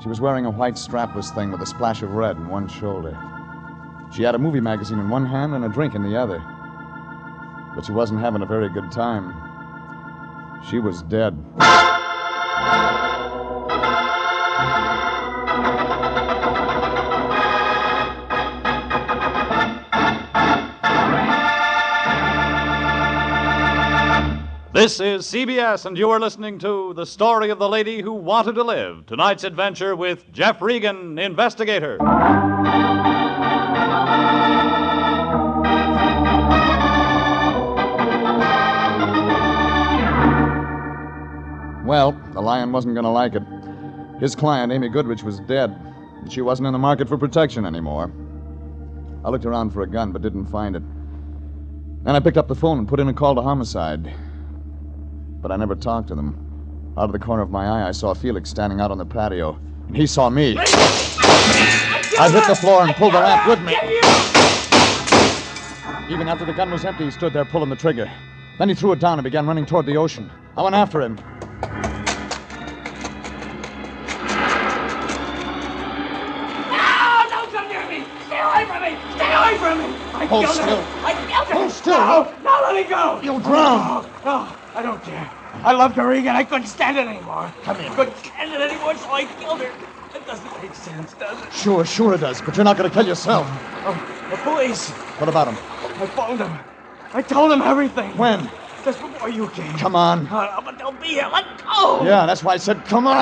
She was wearing a white strapless thing with a splash of red in one shoulder. She had a movie magazine in one hand and a drink in the other. But she wasn't having a very good time. She was dead. This is CBS, and you are listening to The Story of the Lady Who Wanted to Live. Tonight's adventure with Jeff Regan, investigator. Well, the lion wasn't going to like it. His client, Amy Goodrich, was dead, and she wasn't in the market for protection anymore. I looked around for a gun, but didn't find it. Then I picked up the phone and put in a call to homicide. But I never talked to them. Out of the corner of my eye, I saw Felix standing out on the patio, and he saw me. I hit the floor and pulled the lamp with me. Even after the gun was empty, he stood there pulling the trigger. Then he threw it down and began running toward the ocean. I went after him. Hold still. Hold still. No, let me go. You'll drown. No, I don't care. I loved her, Regan. I couldn't stand it anymore. Come here. I couldn't stand it anymore, so I killed her. It doesn't make sense, does it? Sure it does, but you're not going to kill yourself. Oh, the police. What about him? I phoned them. I told them everything. When? Just before you came. Come on. But they'll be here. Let go. Yeah, that's why I said come on.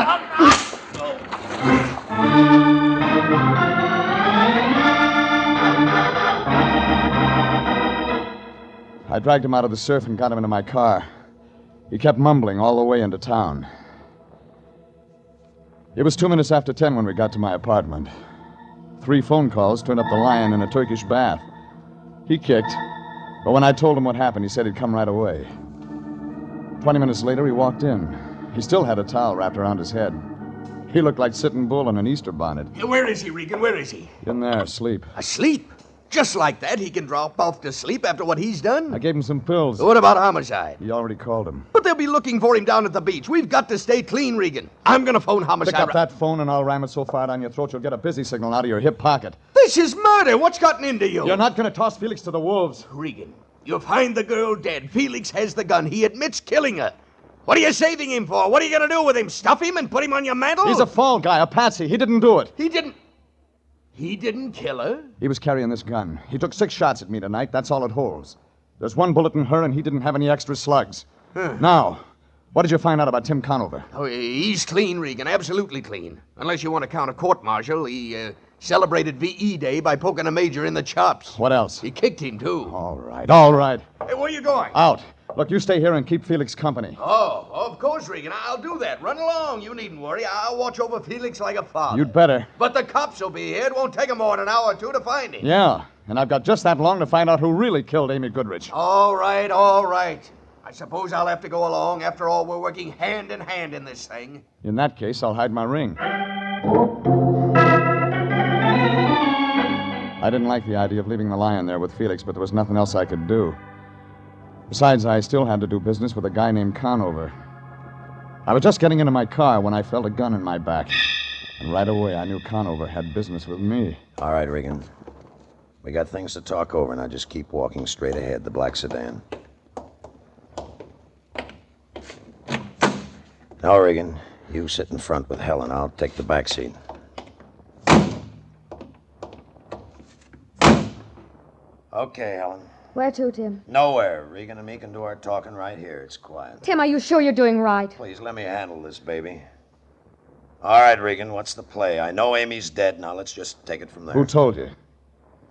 I dragged him out of the surf and got him into my car. He kept mumbling all the way into town. It was 2 minutes after 10 when we got to my apartment. 3 phone calls turned up the lion in a Turkish bath. He kicked, but when I told him what happened, he said he'd come right away. 20 minutes later, he walked in. He still had a towel wrapped around his head. He looked like Sitting Bull in an Easter bonnet. Where is he, Regan? Where is he? In there, asleep. Asleep? Just like that, he can drop off to sleep after what he's done? I gave him some pills. What about homicide? He already called him. But they'll be looking for him down at the beach. We've got to stay clean, Regan. I'm going to phone homicide. Pick up that phone and I'll ram it so far down your throat you'll get a busy signal out of your hip pocket. This is murder. What's gotten into you? You're not going to toss Felix to the wolves. Regan, you find the girl dead. Felix has the gun. He admits killing her. What are you saving him for? What are you going to do with him? Stuff him and put him on your mantle? He's a fall guy, a patsy. He didn't do it. He didn't kill her? He was carrying this gun. He took 6 shots at me tonight. That's all it holds. There's 1 bullet in her, and he didn't have any extra slugs. Now, what did you find out about Tim Conover? Oh, he's clean, Regan. Absolutely clean. Unless you want to count a court-martial. He celebrated V.E. Day by poking a major in the chops. What else? He kicked him, too. All right. Hey, where are you going? Out. Look, you stay here and keep Felix company. Oh, of course, Regan. I'll do that. Run along. You needn't worry. I'll watch over Felix like a father. You'd better. But the cops will be here. It won't take them more than an hour or 2 to find him. Yeah, and I've got just that long to find out who really killed Amy Goodrich. All right. I suppose I'll have to go along. After all, we're working hand in hand in this thing. In that case, I'll hide my ring. I didn't like the idea of leaving the lion there with Felix, but there was nothing else I could do. Besides, I still had to do business with a guy named Conover. I was just getting into my car when I felt a gun in my back. And right away, I knew Conover had business with me. All right, Regan. We got things to talk over, now just keep walking straight ahead, the black sedan. Now, Regan, you sit in front with Helen. I'll take the back seat. Okay, Helen. Where to, Tim? Nowhere. Regan and me can do our talking right here. It's quiet. Tim, are you sure you're doing right? Please, let me handle this, baby. All right, Regan, what's the play? I know Amy's dead. Now, let's just take it from there. Who told you?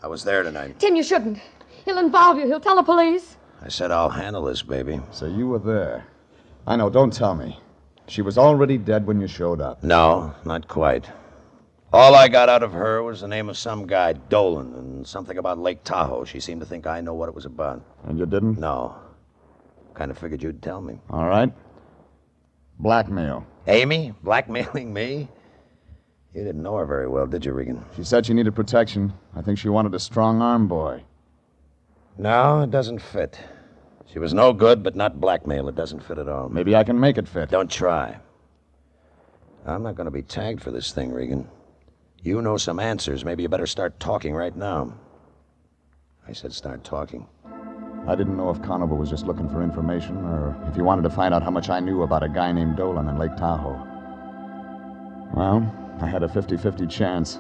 I was there tonight. Tim, you shouldn't. He'll involve you. He'll tell the police. I said I'll handle this, baby. So you were there. I know, don't tell me. She was already dead when you showed up. No, not quite. All I got out of her was the name of some guy, Dolan, and something about Lake Tahoe. She seemed to think I know what it was about. And you didn't? No. Kind of figured you'd tell me. All right. Blackmail. Amy? Blackmailing me? You didn't know her very well, did you, Regan? She said she needed protection. I think she wanted a strong-arm boy. No, it doesn't fit. She was no good, but not blackmail. It doesn't fit at all. Maybe I can make it fit. Don't try. I'm not going to be tagged for this thing, Regan. You know some answers. Maybe you better start talking right now. I said start talking. I didn't know if Conover was just looking for information or if he wanted to find out how much I knew about a guy named Dolan in Lake Tahoe. Well, I had a 50-50 chance.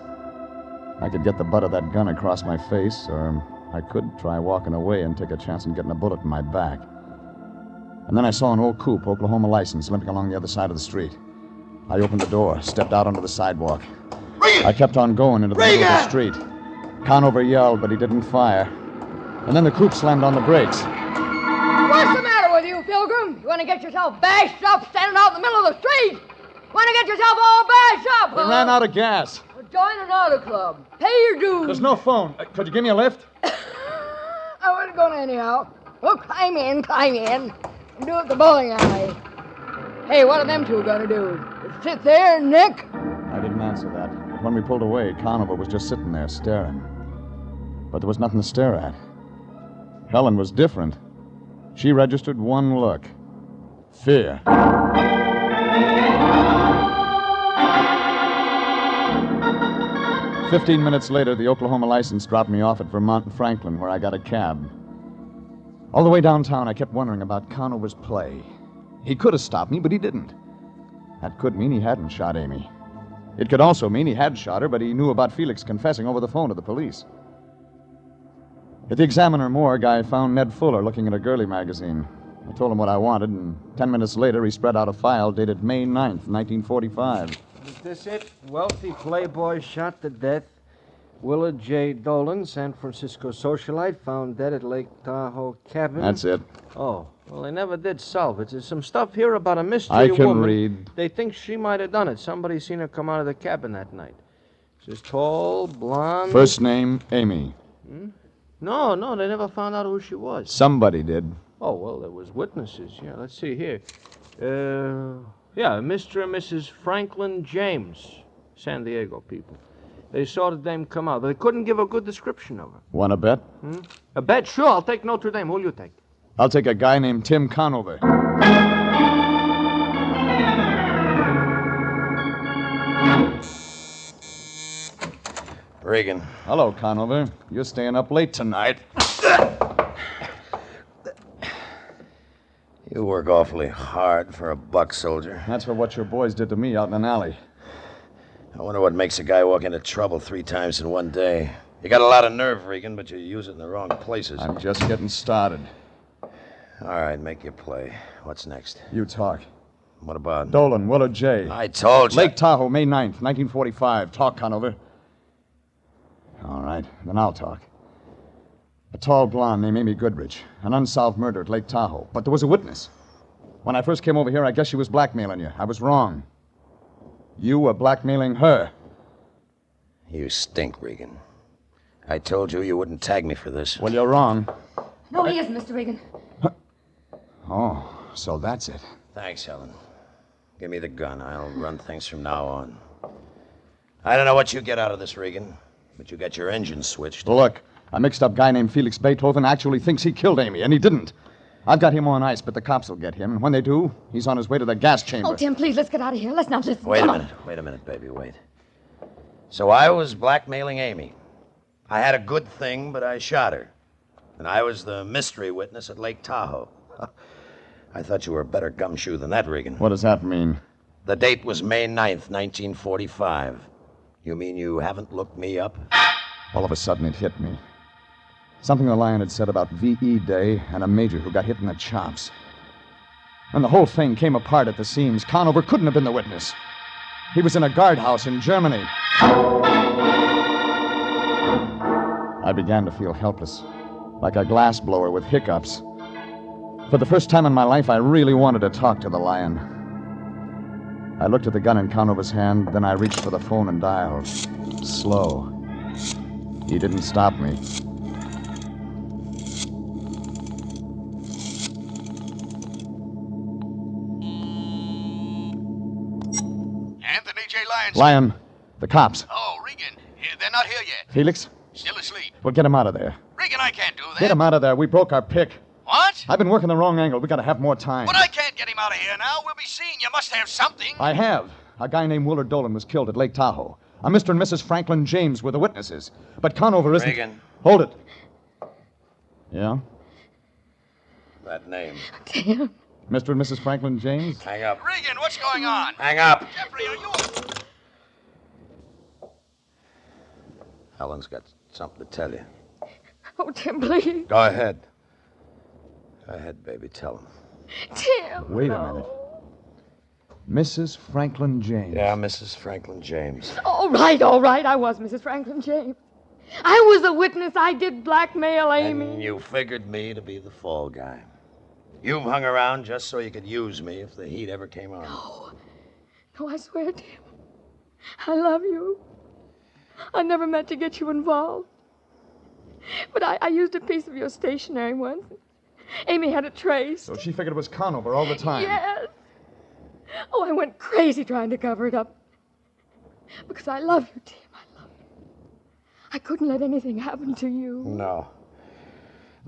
I could get the butt of that gun across my face, or I could try walking away and take a chance on getting a bullet in my back. And then I saw an old coupe, Oklahoma license, limping along the other side of the street. I opened the door, stepped out onto the sidewalk. I kept on going into the middle of the street. Conover yelled, but he didn't fire. And then the coupe slammed on the brakes. What's the matter with you, Pilgrim? You want to get yourself bashed up standing out in the middle of the street? Want to get yourself all bashed up, We ran out of gas. Well, join an auto club. Pay your dues. There's no phone. Could you give me a lift? I wasn't going anyhow. Well, climb in. Do it at the bowling alley. Hey, what are them two going to do? Just sit there, Nick? I didn't answer that. But when we pulled away, Conover was just sitting there staring. But there was nothing to stare at. Helen was different. She registered one look. Fear. 15 minutes later, the Oklahoma license dropped me off at Vermont and Franklin, where I got a cab. All the way downtown, I kept wondering about Conover's play. He could have stopped me, but he didn't. That could mean he hadn't shot Amy. It could also mean he had shot her, but he knew about Felix confessing over the phone to the police. At the Examiner morgue, I found Ned Fuller looking at a girly magazine. I told him what I wanted, and 10 minutes later, he spread out a file dated May 9th, 1945. Is this it? Wealthy playboy shot to death. Willard J. Dolan, San Francisco socialite, found dead at Lake Tahoe cabin. That's it. Oh, well, they never did solve it. There's some stuff here about a mystery I can woman. read. They think she might have done it. Somebody seen her come out of the cabin that night. She's tall, blonde. First name, Amy. No, they never found out who she was. Somebody did. Oh, well, there was witnesses. Yeah, let's see here. Yeah, Mr. and Mrs. Franklin James, San Diego people. They saw the dame come out, but they couldn't give a good description of her. Want to bet? A bet? Sure, I'll take Notre Dame. Who'll you take? I'll take a guy named Tim Conover. Regan. Hello, Conover. You're staying up late tonight. You work awfully hard for a buck soldier. That's for what your boys did to me out in an alley. I wonder what makes a guy walk into trouble 3 times in one day. You got a lot of nerve, Regan, but you use it in the wrong places. I'm just getting started. All right, make your play. What's next? You talk. What about? Dolan, Willard J. I told you. Lake Tahoe, May 9th, 1945. Talk, Conover. All right, then I'll talk. A tall blonde named Amy Goodrich. An unsolved murder at Lake Tahoe. But there was a witness. When I first came over here, I guess she was blackmailing you. I was wrong. You were blackmailing her. You stink, Regan. I told you you wouldn't tag me for this. Well, you're wrong. No, he isn't, Mr. Regan. Oh, so that's it. Thanks, Helen. Give me the gun. I'll run things from now on. I don't know what you get out of this, Regan, but you got your engine switched. Look, a mixed-up guy named Felix Beethoven actually thinks he killed Amy, and he didn't. I've got him on ice, but the cops will get him, and when they do, he's on his way to the gas chamber. Oh, Tim, please, let's get out of here. Let's not listen. Wait a minute, baby, wait. So I was blackmailing Amy. I had a good thing, but I shot her. And I was the mystery witness at Lake Tahoe. I thought you were a better gumshoe than that, Regan. What does that mean? The date was May 9th, 1945. You mean you haven't looked me up? All of a sudden, it hit me. Something the lion had said about V.E. Day and a major who got hit in the chops. And the whole thing came apart at the seams. Conover couldn't have been the witness. He was in a guardhouse in Germany. I began to feel helpless, like a glassblower with hiccups. For the first time in my life, I really wanted to talk to the lion. I looked at the gun in Conover's hand, then I reached for the phone and dialed. Slow. He didn't stop me. Anthony J. Lyons. Lion, the cops. Oh, Regan. They're not here yet. Felix? Still asleep. Well, get him out of there. Regan, I can't do that. Get him out of there. We broke our pick. What? I've been working the wrong angle. We gotta have more time. But I can't get him out of here now. We'll be seen. You must have something. I have. A guy named Willard Dolan was killed at Lake Tahoe. A Mr. and Mrs. Franklin James were the witnesses. But Conover isn't... Regan. Hold it. Yeah? That name. Tim. Mr. and Mrs. Franklin James? Hang up. Regan, what's going on? Hang up. Jeffrey, are you... Helen's got something to tell you. Oh, Tim, please. Go ahead. Go ahead, baby. Tell him. Tim. Wait a minute. Mrs. Franklin James. Yeah, Mrs. Franklin James. All right. I was Mrs. Franklin James. I was a witness. I did blackmail Amy. And you figured me to be the fall guy. You've hung around just so you could use me if the heat ever came on. No, I swear, Tim. I love you. I never meant to get you involved. But I used a piece of your stationery once. Amy had it traced. So she figured it was Conover all the time. Yes. Oh, I went crazy trying to cover it up. Because I love you, Tim. I love you. I couldn't let anything happen to you. No,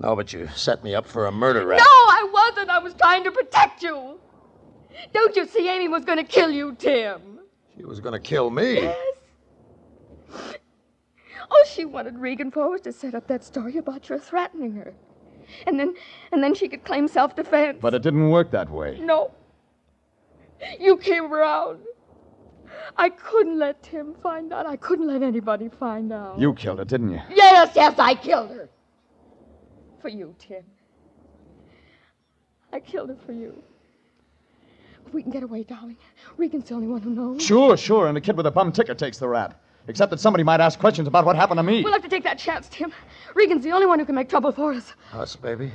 but you set me up for a murder rap. No, I wasn't. I was trying to protect you. Don't you see Amy was going to kill you, Tim? She was going to kill me. Yes. Oh, she wanted Regan Forrest to set up that story about your threatening her. And then she could claim self-defense. But it didn't work that way. No. You came around. I couldn't let Tim find out. I couldn't let anybody find out. You killed her, didn't you? Yes, I killed her. For you, Tim. I killed her for you. But we can get away, darling. Regan's the only one who knows. Sure, and the kid with a bum ticket takes the rap. Except that somebody might ask questions about what happened to me. We'll have to take that chance, Tim. Regan's the only one who can make trouble for us. Us, baby?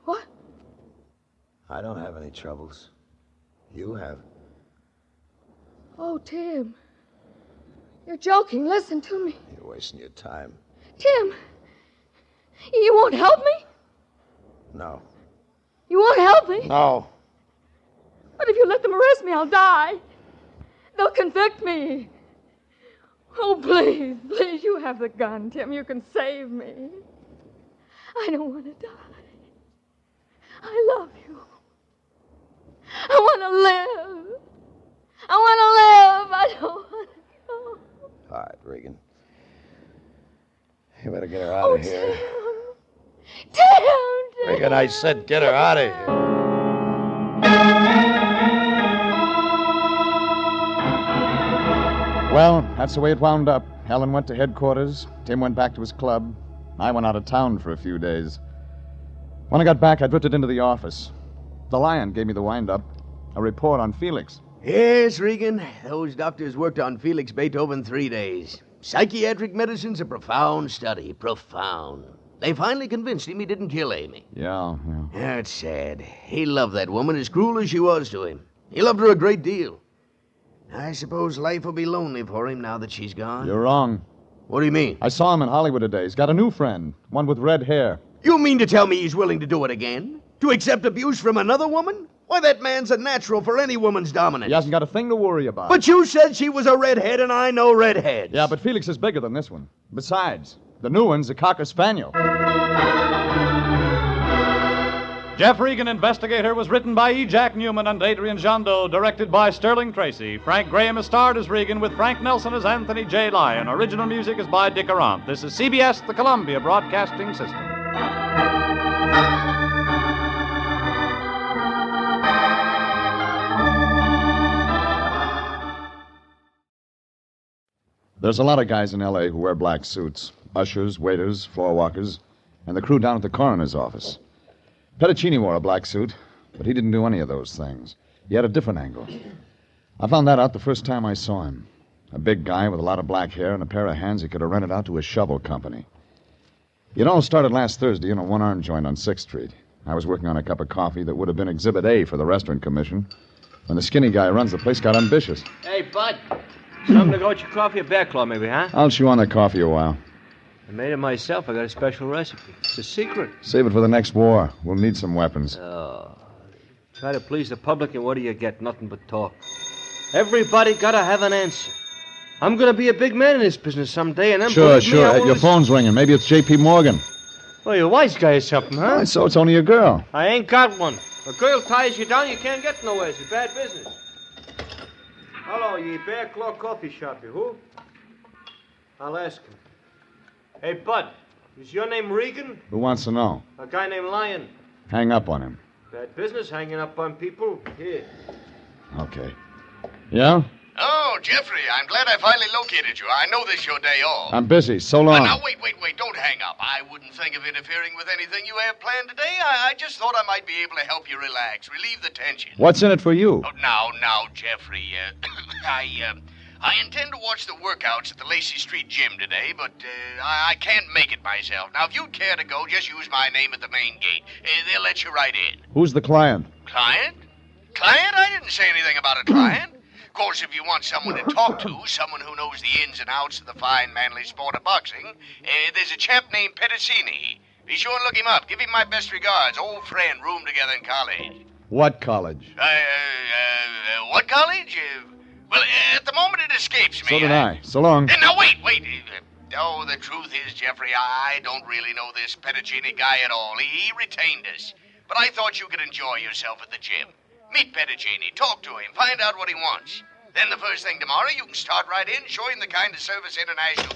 What? I don't have any troubles. You have. Oh, Tim. You're joking. Listen to me. You're wasting your time. Tim. You won't help me? No. You won't help me? No. But if you let them arrest me, I'll die. They'll convict me. Oh, please, you have the gun, Tim. You can save me. I don't want to die. I love you. I want to live. I don't want to go. All right, Regan. You better get her out of here. Tim! Regan, I said get her out of here. Well, that's the way it wound up. Helen went to headquarters. Tim went back to his club. I went out of town for a few days. When I got back, I drifted into the office. The Lion gave me the wind-up. A report on Felix. Yes, Regan. Those doctors worked on Felix Beethoven 3 days. Psychiatric medicine's a profound study. Profound. They finally convinced him he didn't kill Amy. Yeah. That's sad. He loved that woman as cruel as she was to him. He loved her a great deal. I suppose life will be lonely for him now that she's gone. You're wrong. What do you mean? I saw him in Hollywood today. He's got a new friend, one with red hair. You mean to tell me he's willing to do it again? To accept abuse from another woman? Why, that man's a natural for any woman's dominance. He hasn't got a thing to worry about. But you said she was a redhead, and I know redheads. Yeah, but Felix is bigger than this one. Besides, the new one's a Cocker Spaniel. Jeff Regan, Investigator, was written by E. Jack Newman and Adrian Jondo, directed by Sterling Tracy. Frank Graham is starred as Regan, with Frank Nelson as Anthony J. Lyon. Original music is by Dick Arant. This is CBS, the Columbia Broadcasting System. There's a lot of guys in L.A. who wear black suits. Ushers, waiters, floor walkers, and the crew down at the coroner's office. Petticini wore a black suit, but he didn't do any of those things. He had a different angle. I found that out the first time I saw him. A big guy with a lot of black hair and a pair of hands he could have rented out to a shovel company. It all started last Thursday in a one-arm joint on 6th Street. I was working on a cup of coffee that would have been Exhibit A for the Restaurant Commission when the skinny guy who runs the place got ambitious. Hey, Bud. Something to go with your coffee or bear claw, maybe, huh? I'll chew on the coffee a while. I made it myself. I got a special recipe. It's a secret. Save it for the next war. We'll need some weapons. Oh. Try to please the public, and what do you get? Nothing but talk. Everybody gotta have an answer. I'm gonna be a big man in this business someday, and then Sure. Your phone's ringing. Maybe it's J.P. Morgan. Well, you're a wise guy or something, huh? Oh, so it's only a girl. I ain't got one. A girl ties you down, you can't get nowhere. It's a bad business. Hello, you Bear Claw Coffee Shop, you who? I'll ask him. Hey, Bud, is your name Regan? Who wants to know? A guy named Lyon. Hang up on him. Bad business hanging up on people. Here. Okay. Yeah? Oh, Jeffrey, I'm glad I finally located you. I know this is your day off. I'm busy. So long. Now, wait. Don't hang up. I wouldn't think of interfering with anything you have planned today. I just thought I might be able to help you relax, relieve the tension. What's in it for you? Oh, now, Jeffrey. I intend to watch the workouts at the Lacey Street Gym today, but I can't make it myself. Now, if you'd care to go, just use my name at the main gate. They'll let you right in. Who's the client? Client? Client? I didn't say anything about a client. Of course, if you want someone to talk to, someone who knows the ins and outs of the fine, manly sport of boxing, there's a chap named Pedicini. Be sure and look him up. Give him my best regards. Old friend, roomed together in college. What college? What college? Well, at the moment it escapes me. So did I. So long. Now, wait. Oh, the truth is, Jeffrey, I don't really know this Pedicini guy at all. He retained us. But I thought you could enjoy yourself at the gym. Meet Pedicini, talk to him, find out what he wants. Then the first thing tomorrow, you can start right in, show him the kind of service International...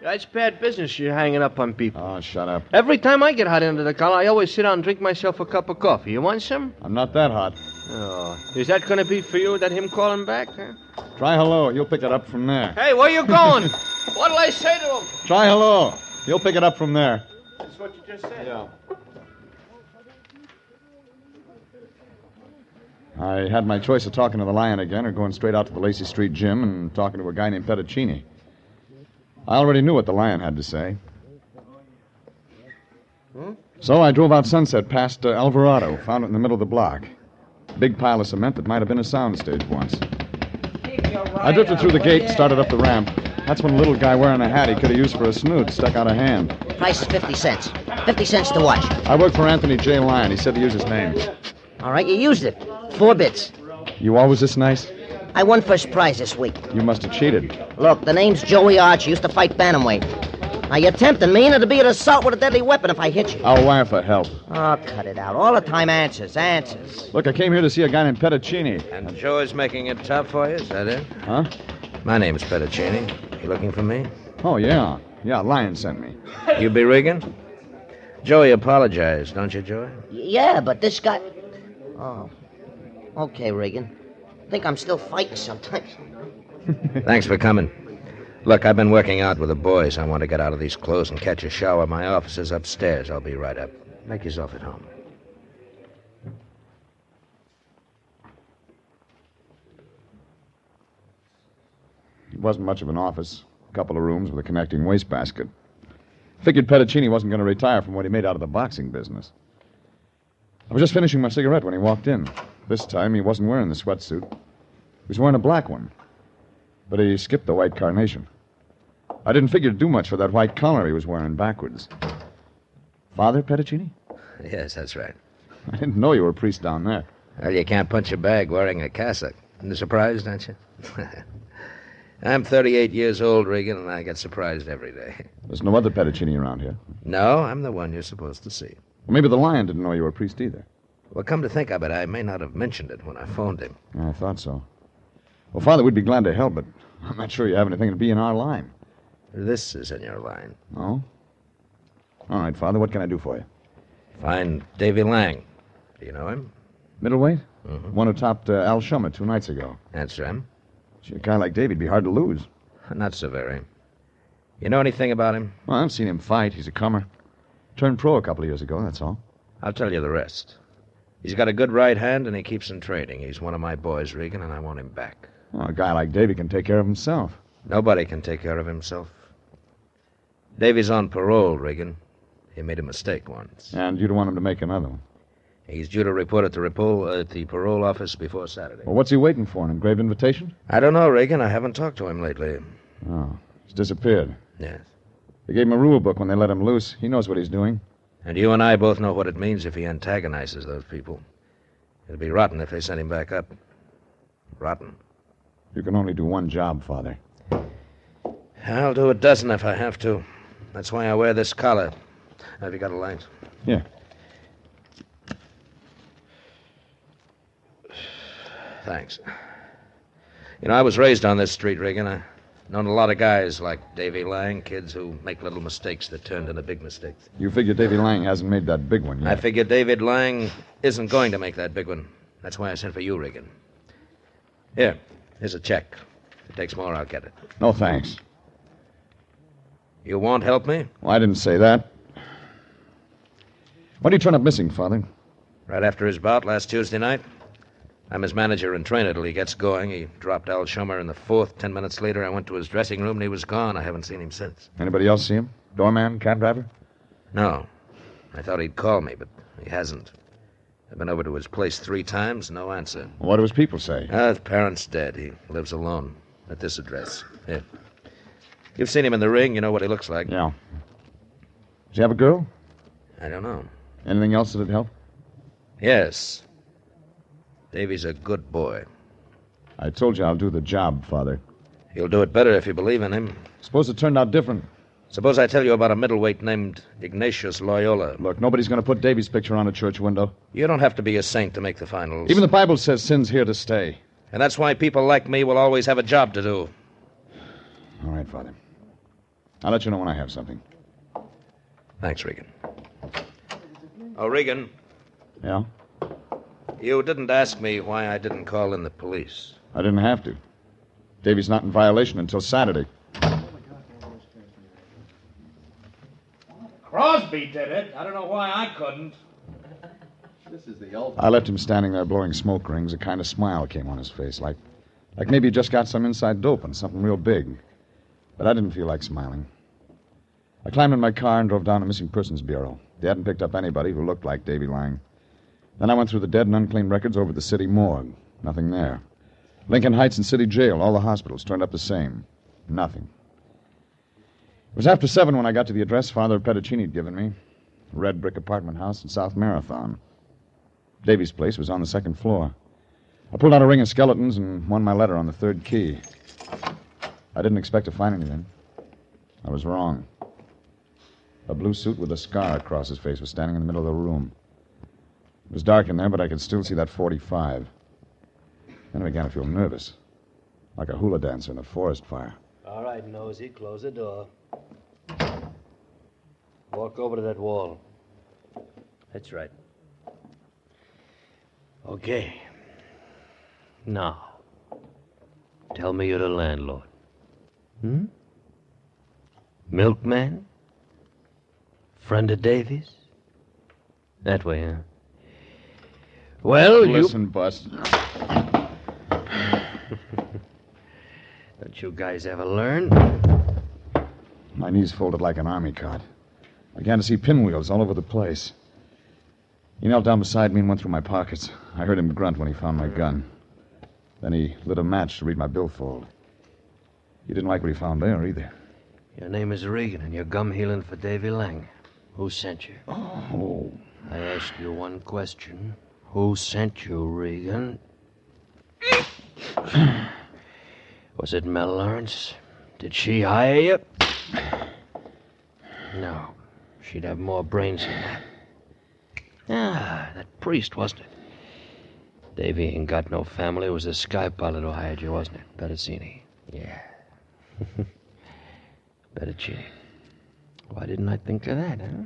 That's bad business you're hanging up on people. Oh, shut up. Every time I get hot under the collar, I always sit down and drink myself a cup of coffee. You want some? I'm not that hot. Oh, is that going to be for you, that him calling back? Huh? Try hello. You'll pick it up from there. Hey, where you going? What'll I say to him? Try hello. You'll pick it up from there. That's what you just said. Yeah. I had my choice of talking to the Lion again or going straight out to the Lacey Street Gym and talking to a guy named Pedicini. I already knew what the Lion had to say. So I drove out Sunset past Alvarado, found it in the middle of the block. Big pile of cement that might have been a soundstage once. I drifted through the gate and started up the ramp. That's when a little guy wearing a hat he could have used for a snoot stuck out a hand. Price is 50 cents. 50 cents to watch. I work for Anthony J. Lyon. He said to use his name. All right, you used it. 4 bits. You always this nice? I won first prize this week. You must have cheated. Look, the name's Joey Arch. Used to fight bantamweight. Now, you're tempting me, and it'll be an assault with a deadly weapon if I hit you. I'll wire for help. Oh, cut it out. All the time answers. Look, I came here to see a guy named Pedicini. And Joey's making it tough for you, is that it? Huh? My name's Pedicini. You looking for me? Oh, yeah. Yeah, Lyon sent me. You be Regan? Joey apologized, don't you, Joey? Yeah, but this guy... Oh. Okay, Regan. I think I'm still fighting sometimes. Thanks for coming. Look, I've been working out with the boys. I want to get out of these clothes and catch a shower. My office is upstairs. I'll be right up. Make yourself at home. It wasn't much of an office. A couple of rooms with a connecting wastebasket. Figured Pedicini wasn't going to retire from what he made out of the boxing business. I was just finishing my cigarette when he walked in. This time, he wasn't wearing the sweatsuit. He was wearing a black one. But he skipped the white carnation. I didn't figure to do much for that white collar he was wearing backwards. Father Pedicini? Yes, that's right. I didn't know you were a priest down there. Well, you can't punch a bag wearing a cassock. You're surprised, aren't you? I'm 38 years old, Regan, and I get surprised every day. There's no other Pedicini around here. No, I'm the one you're supposed to see. Well, maybe the Lion didn't know you were a priest either. Well, come to think of it, I may not have mentioned it when I phoned him. Yeah, I thought so. Well, Father, we'd be glad to help, but I'm not sure you have anything to be in our line. This is in your line. Oh? All right, Father, what can I do for you? Find Davy Lang. Do you know him? Middleweight? Mm-hmm. One who topped Al Shummer 2 nights ago. That's him. Gee, a guy like Davy'd be hard to lose. Not so very. You know anything about him? Well, I've seen him fight. He's a comer. Turned pro a couple of years ago, that's all. I'll tell you the rest. He's got a good right hand, and he keeps in training. He's one of my boys, Regan, and I want him back. Well, a guy like Davy can take care of himself. Nobody can take care of himself. Davy's on parole, Regan. He made a mistake once. And you don't want him to make another one. He's due to report at the parole office before Saturday. Well, what's he waiting for, an engraved invitation? I don't know, Regan. I haven't talked to him lately. Oh, he's disappeared. Yes. They gave him a rule book when they let him loose. He knows what he's doing. And you and I both know what it means if he antagonizes those people. It'll be rotten if they send him back up. Rotten. You can only do one job, Father. I'll do a dozen if I have to. That's why I wear this collar. Have you got a light? Yeah. Thanks. You know, I was raised on this street, Regan. I've known a lot of guys like Davy Lang, kids who make little mistakes that turned into big mistakes. You figure Davy Lang hasn't made that big one yet? I figure David Lang isn't going to make that big one. That's why I sent for you, Regan. Here's a check. If it takes more, I'll get it. No, thanks. You won't help me? Well, I didn't say that. When did he turn up missing, Father? Right after his bout last Tuesday night. I'm his manager and trainer till he gets going. He dropped Al Shummer in the fourth. 10 minutes later, I went to his dressing room and he was gone. I haven't seen him since. Anybody else see him? Doorman, cab driver? No. I thought he'd call me, but he hasn't. I've been over to his place 3 times, no answer. Well, what do his people say? His parents dead. He lives alone at this address. Here. You've seen him in the ring. You know what he looks like. Yeah. Does he have a girl? I don't know. Anything else that'd help? Yes. Davy's a good boy. I told you I'll do the job, Father. You'll do it better if you believe in him. Suppose it turned out different. Suppose I tell you about a middleweight named Ignatius Loyola. Look, nobody's going to put Davy's picture on a church window. You don't have to be a saint to make the finals. Even the Bible says sin's here to stay. And that's why people like me will always have a job to do. All right, Father. I'll let you know when I have something. Thanks, Regan. Oh, Regan. Yeah? You didn't ask me why I didn't call in the police. I didn't have to. Davy's not in violation until Saturday. Crosby did it. I don't know why I couldn't. This is the ultimate. I left him standing there blowing smoke rings. A kind of smile came on his face, like maybe he just got some inside dope and something real big. But I didn't feel like smiling. I climbed in my car and drove down to Missing Persons Bureau. They hadn't picked up anybody who looked like Davy Lang. Then I went through the dead and unclaimed records over the city morgue. Nothing there. Lincoln Heights and City Jail, all the hospitals turned up the same. Nothing. It was after 7 when I got to the address Father Pedicini had given me. A red brick apartment house in South Marathon. Davy's place was on the 2nd floor. I pulled out a ring of skeletons and won my letter on the 3rd key. I didn't expect to find anything. I was wrong. A blue suit with a scar across his face was standing in the middle of the room. It was dark in there, but I could still see that .45. Then I began to feel nervous, like a hula dancer in a forest fire. All right, Nosy, close the door. Walk over to that wall. That's right. Okay. Now, tell me you're the landlord. Milkman? Friend of Davy's? That way, huh? Well, Listen, Bust. Don't you guys ever learn? My knees folded like an army cot. I began to see pinwheels all over the place. He knelt down beside me and went through my pockets. I heard him grunt when he found my gun. Then he lit a match to read my billfold. He didn't like what he found there, either. Your name is Regan, and you're gum healing for Davy Lang. Who sent you? Oh. I ask you one question. Who sent you, Regan? Was it Mel Lawrence? Did she hire you? No. She'd have more brains than that. That priest, wasn't it? Davy ain't got no family. It was the sky pilot who hired you, wasn't it? Pedicini. Yeah. Pedicini. Why didn't I think of that, huh?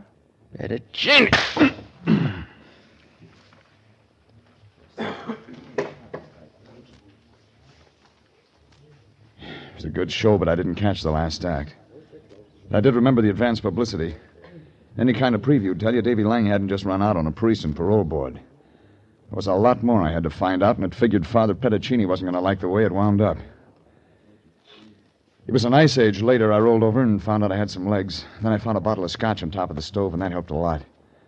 Pedicini! It was a good show, but I didn't catch the last act. I did remember the advance publicity. Any kind of preview would tell you Davy Lang hadn't just run out on a priest and parole board. There was a lot more I had to find out, and it figured Father Pedicini wasn't going to like the way it wound up. It was an ice age later. I rolled over and found out I had some legs. Then I found a bottle of scotch on top of the stove, and that helped a lot.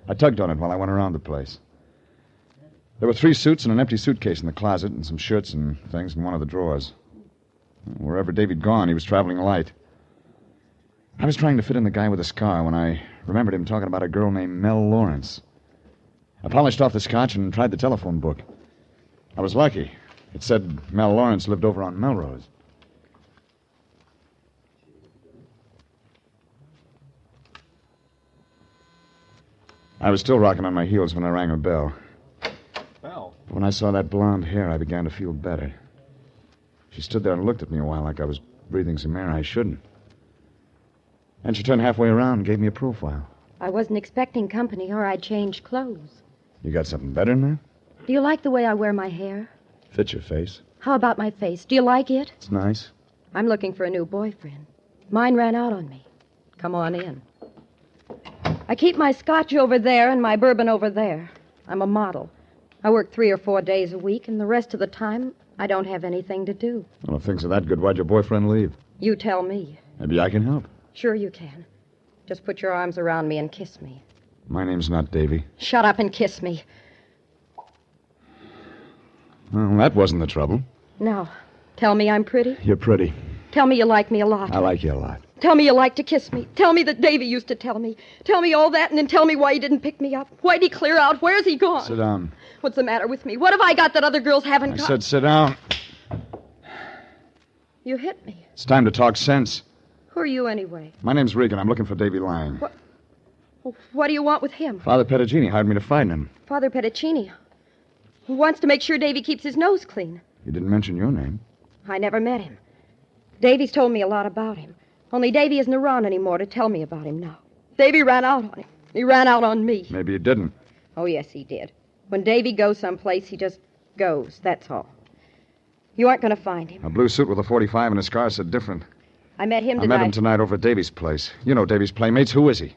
I tugged on it while I went around the place. There were 3 suits and an empty suitcase in the closet, and some shirts and things in one of the drawers. Wherever Davy'd gone, he was traveling light. I was trying to fit in the guy with the scar when I remembered him talking about a girl named Mel Lawrence. I polished off the scotch and tried the telephone book. I was lucky. It said Mel Lawrence lived over on Melrose. I was still rocking on my heels when I rang her bell. Bell? When I saw that blonde hair, I began to feel better. She stood there and looked at me a while like I was breathing some air I shouldn't. And she turned halfway around and gave me a profile. I wasn't expecting company, or I'd change clothes. You got something better than that? Do you like the way I wear my hair? Fits your face. How about my face? Do you like it? It's nice. I'm looking for a new boyfriend. Mine ran out on me. Come on in. I keep my scotch over there and my bourbon over there. I'm a model. I work 3 or 4 days a week, and the rest of the time, I don't have anything to do. Well, if things are that good, why'd your boyfriend leave? You tell me. Maybe I can help. Sure you can. Just put your arms around me and kiss me. My name's not Davy. Shut up and kiss me. Well, that wasn't the trouble. Now, tell me I'm pretty. You're pretty. Tell me you like me a lot. I like you a lot. Tell me you like to kiss me. Tell me that Davy used to tell me. Tell me all that, and then tell me why he didn't pick me up. Why'd he clear out? Where's he gone? Sit down. What's the matter with me? What have I got that other girls haven't I got? said sit down. You hit me. It's time to talk sense. Who are you anyway? My name's Regan. I'm looking for Davy Lang. What do you want with him? Father Pettagini hired me to find him. Father Pettacini. Who wants to make sure Davy keeps his nose clean. He didn't mention your name. I never met him. Davy's told me a lot about him. Only Davy isn't around anymore to tell me about him now. Davy ran out on him. He ran out on me. Maybe he didn't. Oh, yes, he did. When Davy goes someplace, he just goes, that's all. You aren't going to find him. A blue suit with a 45 and a scar said different. I met him I tonight. met him tonight over at Davy's place. You know Davy's playmates. Who is he?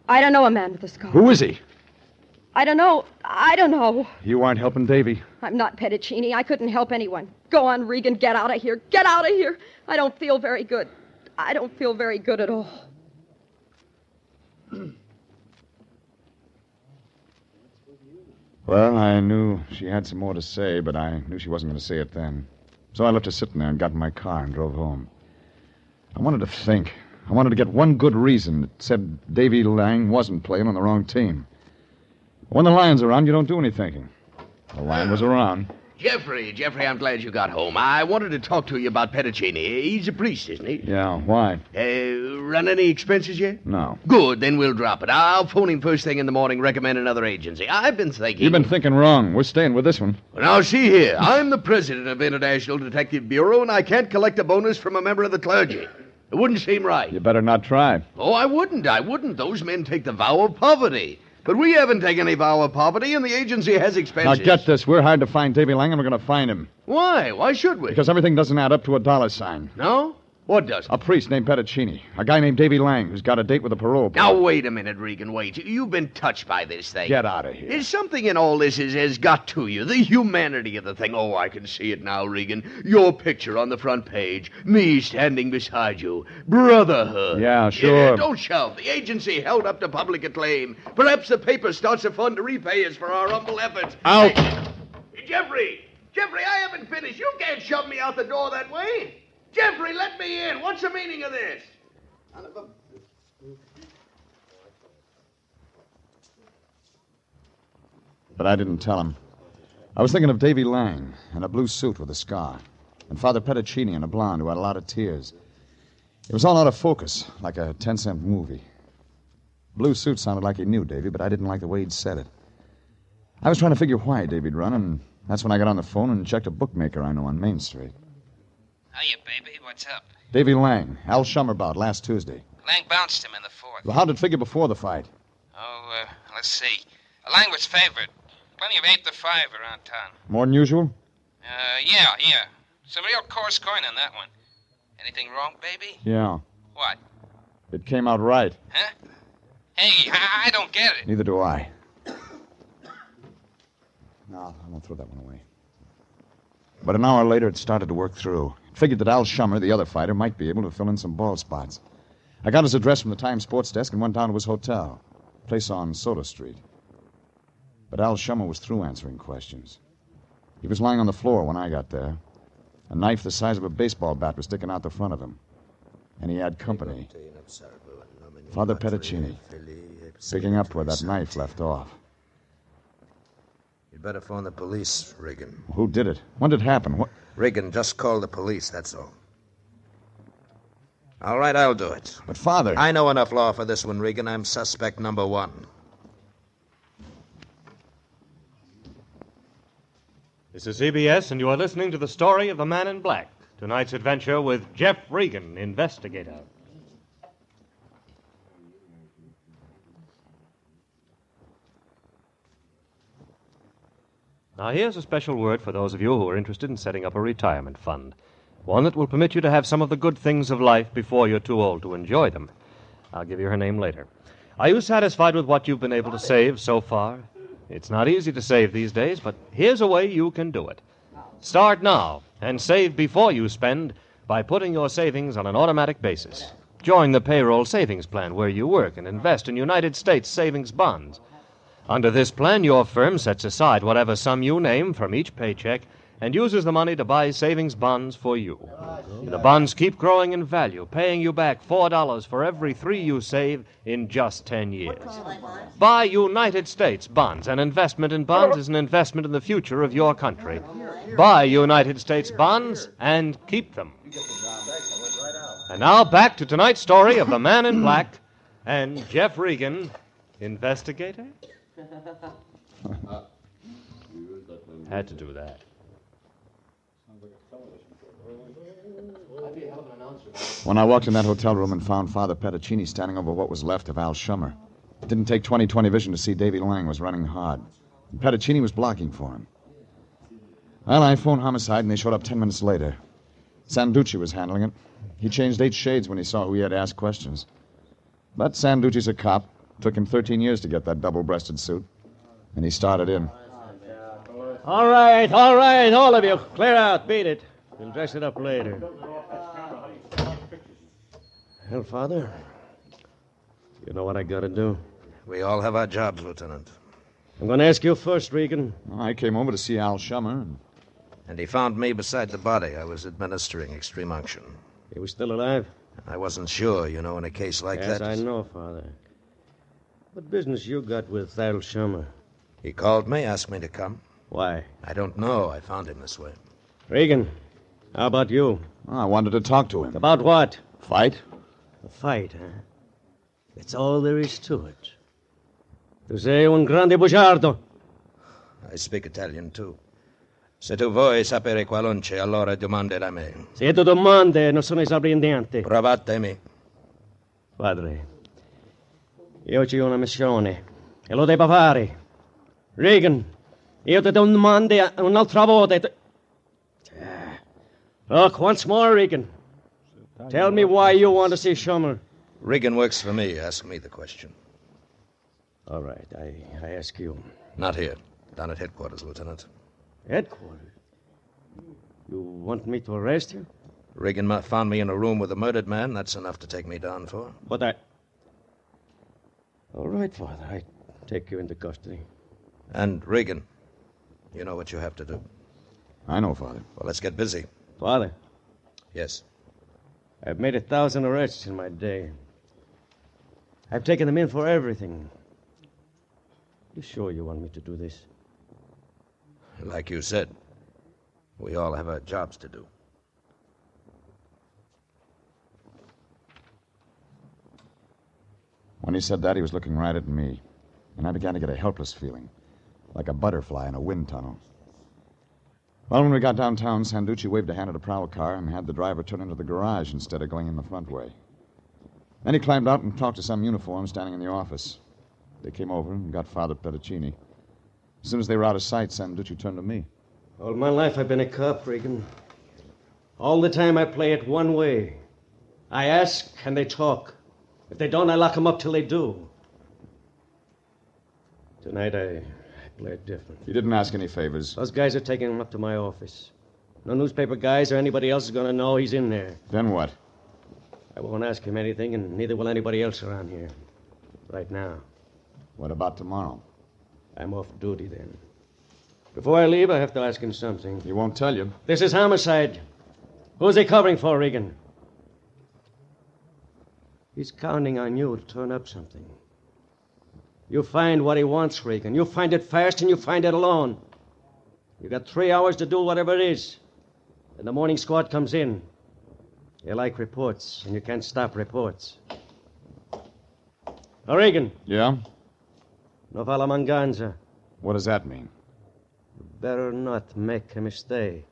I don't know a man with a scar. Who is he? I don't know. I don't know. You aren't helping Davy. I'm not Pettacini. I couldn't help anyone. Go on, Regan. Get out of here. Get out of here. I don't feel very good. I don't feel very good at all. Well, I knew she had some more to say, but I knew she wasn't going to say it then. So I left her sitting there and got in my car and drove home. I wanted to think. I wanted to get one good reason that said Davy Lang wasn't playing on the wrong team. When the lion's around, you don't do any thinking. The lion was around. Jeffrey, I'm glad you got home. I wanted to talk to you about Pettacini. He's a priest, isn't he? Yeah, why? Run any expenses yet? No. Good, then we'll drop it. I'll phone him first thing in the morning, recommend another agency. I've been thinking... You've been thinking wrong. We're staying with this one. Well, now, see here. I'm the president of International Detective Bureau, and I can't collect a bonus from a member of the clergy. It wouldn't seem right. You better not try. Oh, I wouldn't. Those men take the vow of poverty. But we haven't taken any vow of poverty, and the agency has expenses. Now, get this. We're hired to find Davy Lang, and we're going to find him. Why? Why should we? Because everything doesn't add up to a dollar sign. No? What doesn't? A priest named Pettacini. A guy named Davy Lang who's got a date with a parole board. Now, wait a minute, Regan, wait. You've been touched by this thing. Get out of here. There's something in all this has got to you. The humanity of the thing. Oh, I can see it now, Regan. Your picture on the front page. Me standing beside you. Brotherhood. Yeah, sure. Yeah, don't shout. The agency held up to public acclaim. Perhaps the paper starts a fund to repay us for our humble efforts. Out. Hey, Jeffrey, I haven't finished. You can't shove me out the door that way. Jeffrey, let me in. What's the meaning of this? But I didn't tell him. I was thinking of Davy Lang in a blue suit with a scar, and Father Pettacini in a blonde who had a lot of tears. It was all out of focus, like a 10-cent movie. Blue suit sounded like he knew Davy, but I didn't like the way he'd said it. I was trying to figure why Davy'd run, and that's when I got on the phone and checked a bookmaker I know on Main Street. Hiya, baby. What's up? Davy Lang, Al Shummer bout last Tuesday. Lang bounced him in the fourth. Well, how'd it figure before the fight? Oh, let's see. Lang was favored. Plenty of 8-5 around town. More than usual? Yeah. Some real coarse coin on that one. Anything wrong, baby? Yeah. What? It came out right. Huh? Hey, I don't get it. Neither do I. No, I won't throw that one away. But an hour later, it started to work through. It figured that Al Shummer, the other fighter, might be able to fill in some bald spots. I got his address from the Times sports desk and went down to his hotel, a place on Soda Street. But Al Shummer was through answering questions. He was lying on the floor when I got there. A knife the size of a baseball bat was sticking out the front of him. And he had company. Father Pettacini, picking up where that knife left off. You'd better phone the police, Regan. Who did it? When did it happen? What? Regan, just call the police, that's all. All right, I'll do it. But, Father... I know enough law for this one, Regan. I'm suspect number 1. This is CBS, and you are listening to the story of the Man in Black. Tonight's adventure with Jeff Regan, investigator. Now, here's a special word for those of you who are interested in setting up a retirement fund. One that will permit you to have some of the good things of life before you're too old to enjoy them. I'll give you her name later. Are you satisfied with what you've been able to save so far? It's not easy to save these days, but here's a way you can do it. Start now and save before you spend by putting your savings on an automatic basis. Join the payroll savings plan where you work and invest in United States savings bonds. Under this plan, your firm sets aside whatever sum you name from each paycheck and uses the money to buy savings bonds for you. The bonds keep growing in value, paying you back $4 for every $3 you save in just 10 years. Buy United States bonds. An investment in bonds is an investment in the future of your country. Buy United States bonds and keep them. And now back to tonight's story of the Man in Black and Jeff Regan, investigator. Had to do that. When I walked in that hotel room and found Father Petticini standing over what was left of Al Shummer, it didn't take 20/20 vision to see Davy Lang was running hard. And Petticini was blocking for him. Well, I phoned homicide, and they showed up 10 minutes later. Sanducci was handling it. He changed 8 shades when he saw who he had to ask questions. But Sanducci's a cop. Took him 13 years to get that double-breasted suit. And he started in. All right, all of you. Clear out, beat it. We'll dress it up later. Well, Father, you know what I gotta do? We all have our jobs, Lieutenant. I'm gonna ask you first, Regan. I came over to see Al Shummer. And he found me beside the body. I was administering extreme unction. He was still alive? I wasn't sure, in a case like yes, that. Yes, I know, Father. What business you got with Al Shummer? He called me, asked me to come. Why? I don't know. I found him this way. Regan, how about you? I wanted to talk to him. About what? Fight? A fight, huh? That's all there is to it. Tu sei un grande bugiardo. I speak Italian, too. Se tu vuoi sapere qualunque, allora domande da me. Se tu domande, non sono esauriente. Provatemi. Padre, io ho una missione e lo devo fare. Regan, io ti domande un'altra volta. Look, once more, Regan. Tell me why you want to see Shummer. Regan works for me. Ask me the question. All right, I ask you. Not here. Down at headquarters, Lieutenant. Headquarters? You want me to arrest you? Regan found me in a room with a murdered man. That's enough to take me down for. But I... All right, Father. I take you into custody. And, Regan, you know what you have to do. I know, Father. Well, let's get busy. Father? Yes? I've made 1,000 arrests in my day. I've taken them in for everything. You sure you want me to do this? Like you said, we all have our jobs to do. When he said that, he was looking right at me. And I began to get a helpless feeling, like a butterfly in a wind tunnel. Well, when we got downtown, Sanducci waved a hand at a prowl car and had the driver turn into the garage instead of going in the front way. Then he climbed out and talked to some uniform standing in the office. They came over and got Father Petticini. As soon as they were out of sight, Sanducci turned to me. All my life I've been a cop, Regan. All the time I play it one way. I ask and they talk. If they don't, I lock them up till they do. Tonight I play it different. You didn't ask any favors. Those guys are taking him up to my office. No newspaper guys or anybody else is going to know he's in there. Then what? I won't ask him anything, and neither will anybody else around here. Right now. What about tomorrow? I'm off duty then. Before I leave, I have to ask him something. He won't tell you. This is homicide. Who's he covering for, Regan? He's counting on you to turn up something. You find what he wants, Regan. You find it fast and you find it alone. You got 3 hours to do whatever it is. And the morning squad comes in. They like reports, and you can't stop reports. Oh, Regan. Yeah? No falla manganza. What does that mean? You better not make a mistake.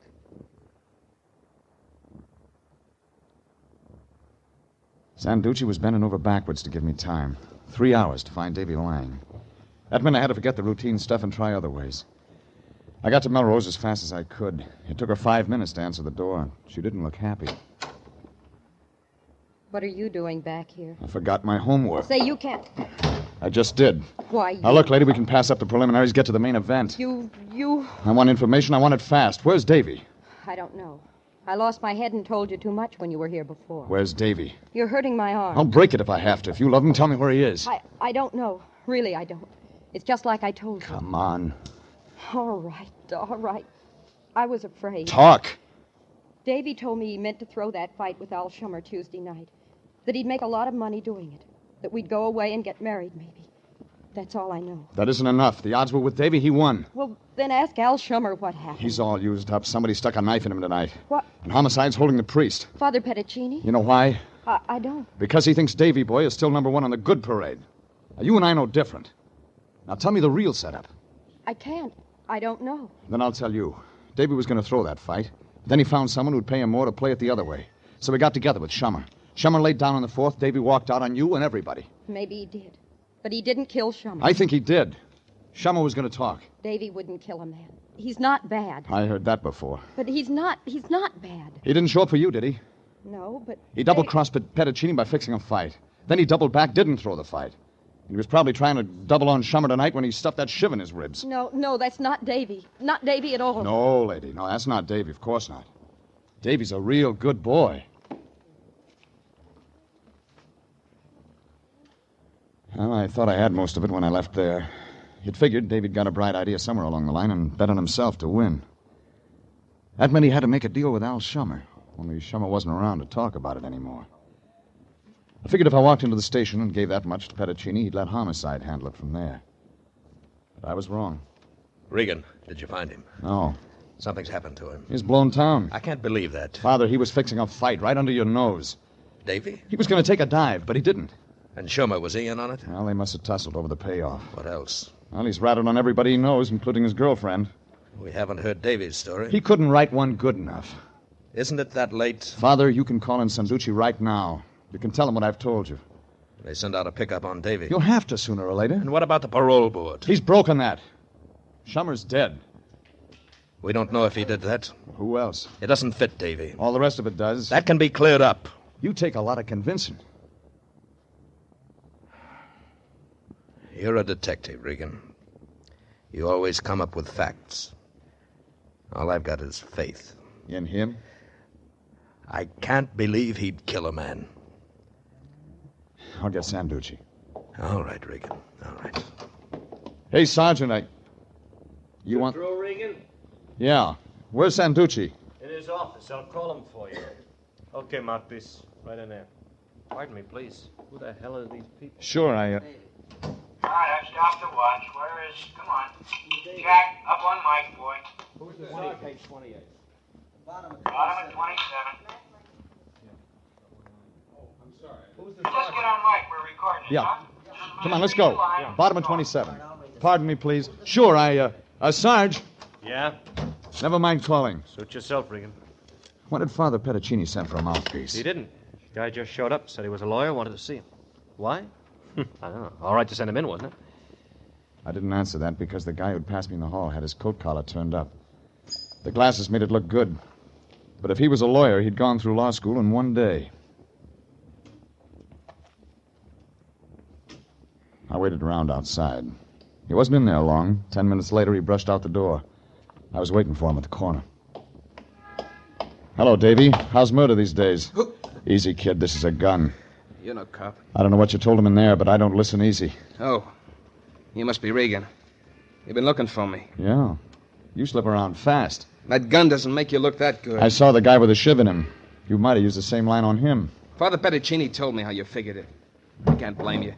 Sanducci was bending over backwards to give me time. 3 hours to find Davy Lang. That meant I had to forget the routine stuff and try other ways. I got to Melrose as fast as I could. It took her 5 minutes to answer the door. She didn't look happy. What are you doing back here? I forgot my homework. Say, you can't. I just did. Why, Now, look, lady, we can pass up the preliminaries, get to the main event. You... I want information. I want it fast. Where's Davy? I don't know. I lost my head and told you too much when you were here before. Where's Davy? You're hurting my arm. I'll break it if I have to. If you love him, tell me where he is. I don't know. Really, I don't. It's just like I told you. Come on. All right. I was afraid. Talk. Davy told me he meant to throw that fight with Al Shummer Tuesday night. That he'd make a lot of money doing it. That we'd go away and get married, maybe. That's all I know. That isn't enough. The odds were with Davy. He won. Well, then ask Al Shummer what happened. He's all used up. Somebody stuck a knife in him tonight. What? And homicide's holding the priest. Father Petticini? You know why? I don't. Because he thinks Davy Boy is still number one on the good parade. Now, you and I know different. Now, tell me the real setup. I can't. I don't know. Then I'll tell you. Davy was going to throw that fight. Then he found someone who'd pay him more to play it the other way. So we got together with Shummer. Shummer laid down on the fourth. Davy walked out on you and everybody. Maybe he did. But he didn't kill Shummer. I think he did. Shummer was going to talk. Davy wouldn't kill a man. He's not bad. I heard that before. But he's not bad. He didn't show up for you, did he? No, but... He double-crossed Petticini by fixing a fight. Then he doubled back, didn't throw the fight. He was probably trying to double on Shummer tonight when he stuffed that shiv in his ribs. No, that's not Davy. Not Davy at all. No, lady. No, that's not Davy. Of course not. Davy's a real good boy. Well, I thought I had most of it when I left there. You'd figured Davy'd got a bright idea somewhere along the line and bet on himself to win. That meant he had to make a deal with Al Shummer, only Shummer wasn't around to talk about it anymore. I figured if I walked into the station and gave that much to Petticini, he'd let homicide handle it from there. But I was wrong. Regan, did you find him? No. Something's happened to him. He's blown town. I can't believe that. Father, he was fixing a fight right under your nose. Davy? He was going to take a dive, but he didn't. And Shummer, was he in on it? Well, they must have tussled over the payoff. What else? Well, he's ratted on everybody he knows, including his girlfriend. We haven't heard Davy's story. He couldn't write one good enough. Isn't it that late? Father, you can call in Sanducci right now. You can tell him what I've told you. They send out a pickup on Davy. You'll have to sooner or later. And what about the parole board? He's broken that. Shummer's dead. We don't know if he did that. Who else? It doesn't fit Davy. All the rest of it does. That can be cleared up. You take a lot of convincing. You're a detective, Regan. You always come up with facts. All I've got is faith. In him? I can't believe he'd kill a man. I'll get Sanducci. All right, Regan. All right. Hey, Sergeant, You want... Through, Regan? Yeah. Where's Sanducci? In his office. I'll call him for you. Okay, mouthpiece. Right in there. Pardon me, please. Who the hell are these people? Sure, All right, I've stopped to watch. Where is... Come on. Jack, up on mic, boy. Who's the sergeant? Page 28. Bottom of 27. Just get on mic. We're recording it, Yeah. huh? Come on, let's go. Bottom of 27. Pardon me, please. Sure, Sarge. Yeah? Never mind calling. Suit yourself, Regan. What did Father Petticini send for a mouthpiece? He didn't. The guy just showed up, said he was a lawyer, wanted to see him. Why? I don't know. All right to send him in, wasn't it? I didn't answer that because the guy who'd passed me in the hall had his coat collar turned up. The glasses made it look good. But if he was a lawyer, he'd gone through law school in one day. I waited around outside. He wasn't in there long. 10 minutes later, he brushed out the door. I was waiting for him at the corner. Hello, Davy. How's murder these days? Easy, kid. This is a gun. You're no cop. I don't know what you told him in there, but I don't listen easy. Oh, you must be Regan. You've been looking for me. Yeah. You slip around fast. That gun doesn't make you look that good. I saw the guy with the shiv in him. You might have used the same line on him. Father Petticini told me how you figured it. I can't blame you.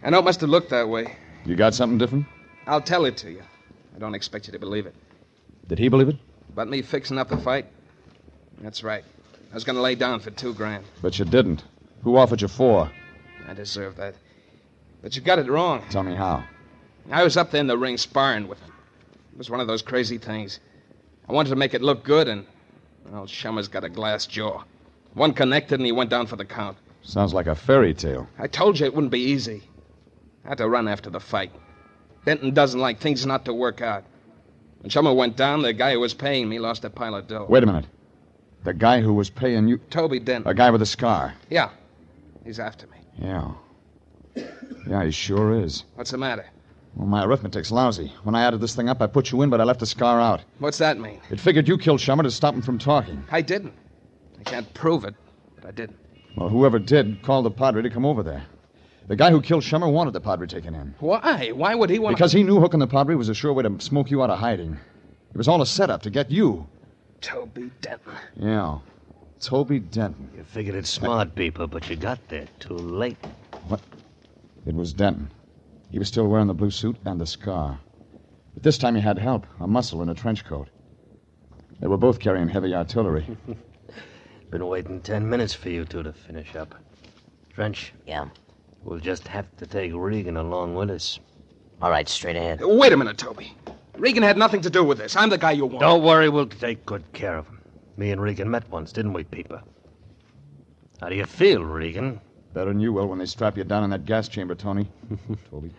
I know it must have looked that way. You got something different? I'll tell it to you. I don't expect you to believe it. Did he believe it? About me fixing up the fight? That's right. I was going to lay down for $2,000. But you didn't. Who offered you $4,000? I deserve that. But you got it wrong. Tell me how. I was up there in the ring sparring with him. It was one of those crazy things. I wanted to make it look good, and... well, Shummer's got a glass jaw. One connected, and he went down for the count. Sounds like a fairy tale. I told you it wouldn't be easy. I had to run after the fight. Denton doesn't like things not to work out. When Shummer went down, the guy who was paying me lost a pile of dough. Wait a minute. The guy who was paying you... Toby Denton. A guy with a scar. Yeah. He's after me. Yeah. Yeah, he sure is. What's the matter? Well, my arithmetic's lousy. When I added this thing up, I put you in, but I left the scar out. What's that mean? It figured you killed Shummer to stop him from talking. I didn't. I can't prove it, but I didn't. Well, whoever did called the Padre to come over there. The guy who killed Shummer wanted the Padre taken in. Why? Why would he want Because he knew hooking the Padre was a sure way to smoke you out of hiding. It was all a setup to get you. Toby Denton. Yeah. Toby Denton. You figured it smart, Beeper, but you got there too late. What? It was Denton. He was still wearing the blue suit and the scar. But this time he had help, a muscle in a trench coat. They were both carrying heavy artillery. Been waiting 10 minutes for you two to finish up. Trench? Yeah? We'll just have to take Regan along with us. All right, straight ahead. Wait a minute, Toby. Regan had nothing to do with this. I'm the guy you want. Don't worry, we'll take good care of him. Me and Regan met once, didn't we, Peeper? How do you feel, Regan? Better than you will when they strap you down in that gas chamber, Tony. Toby.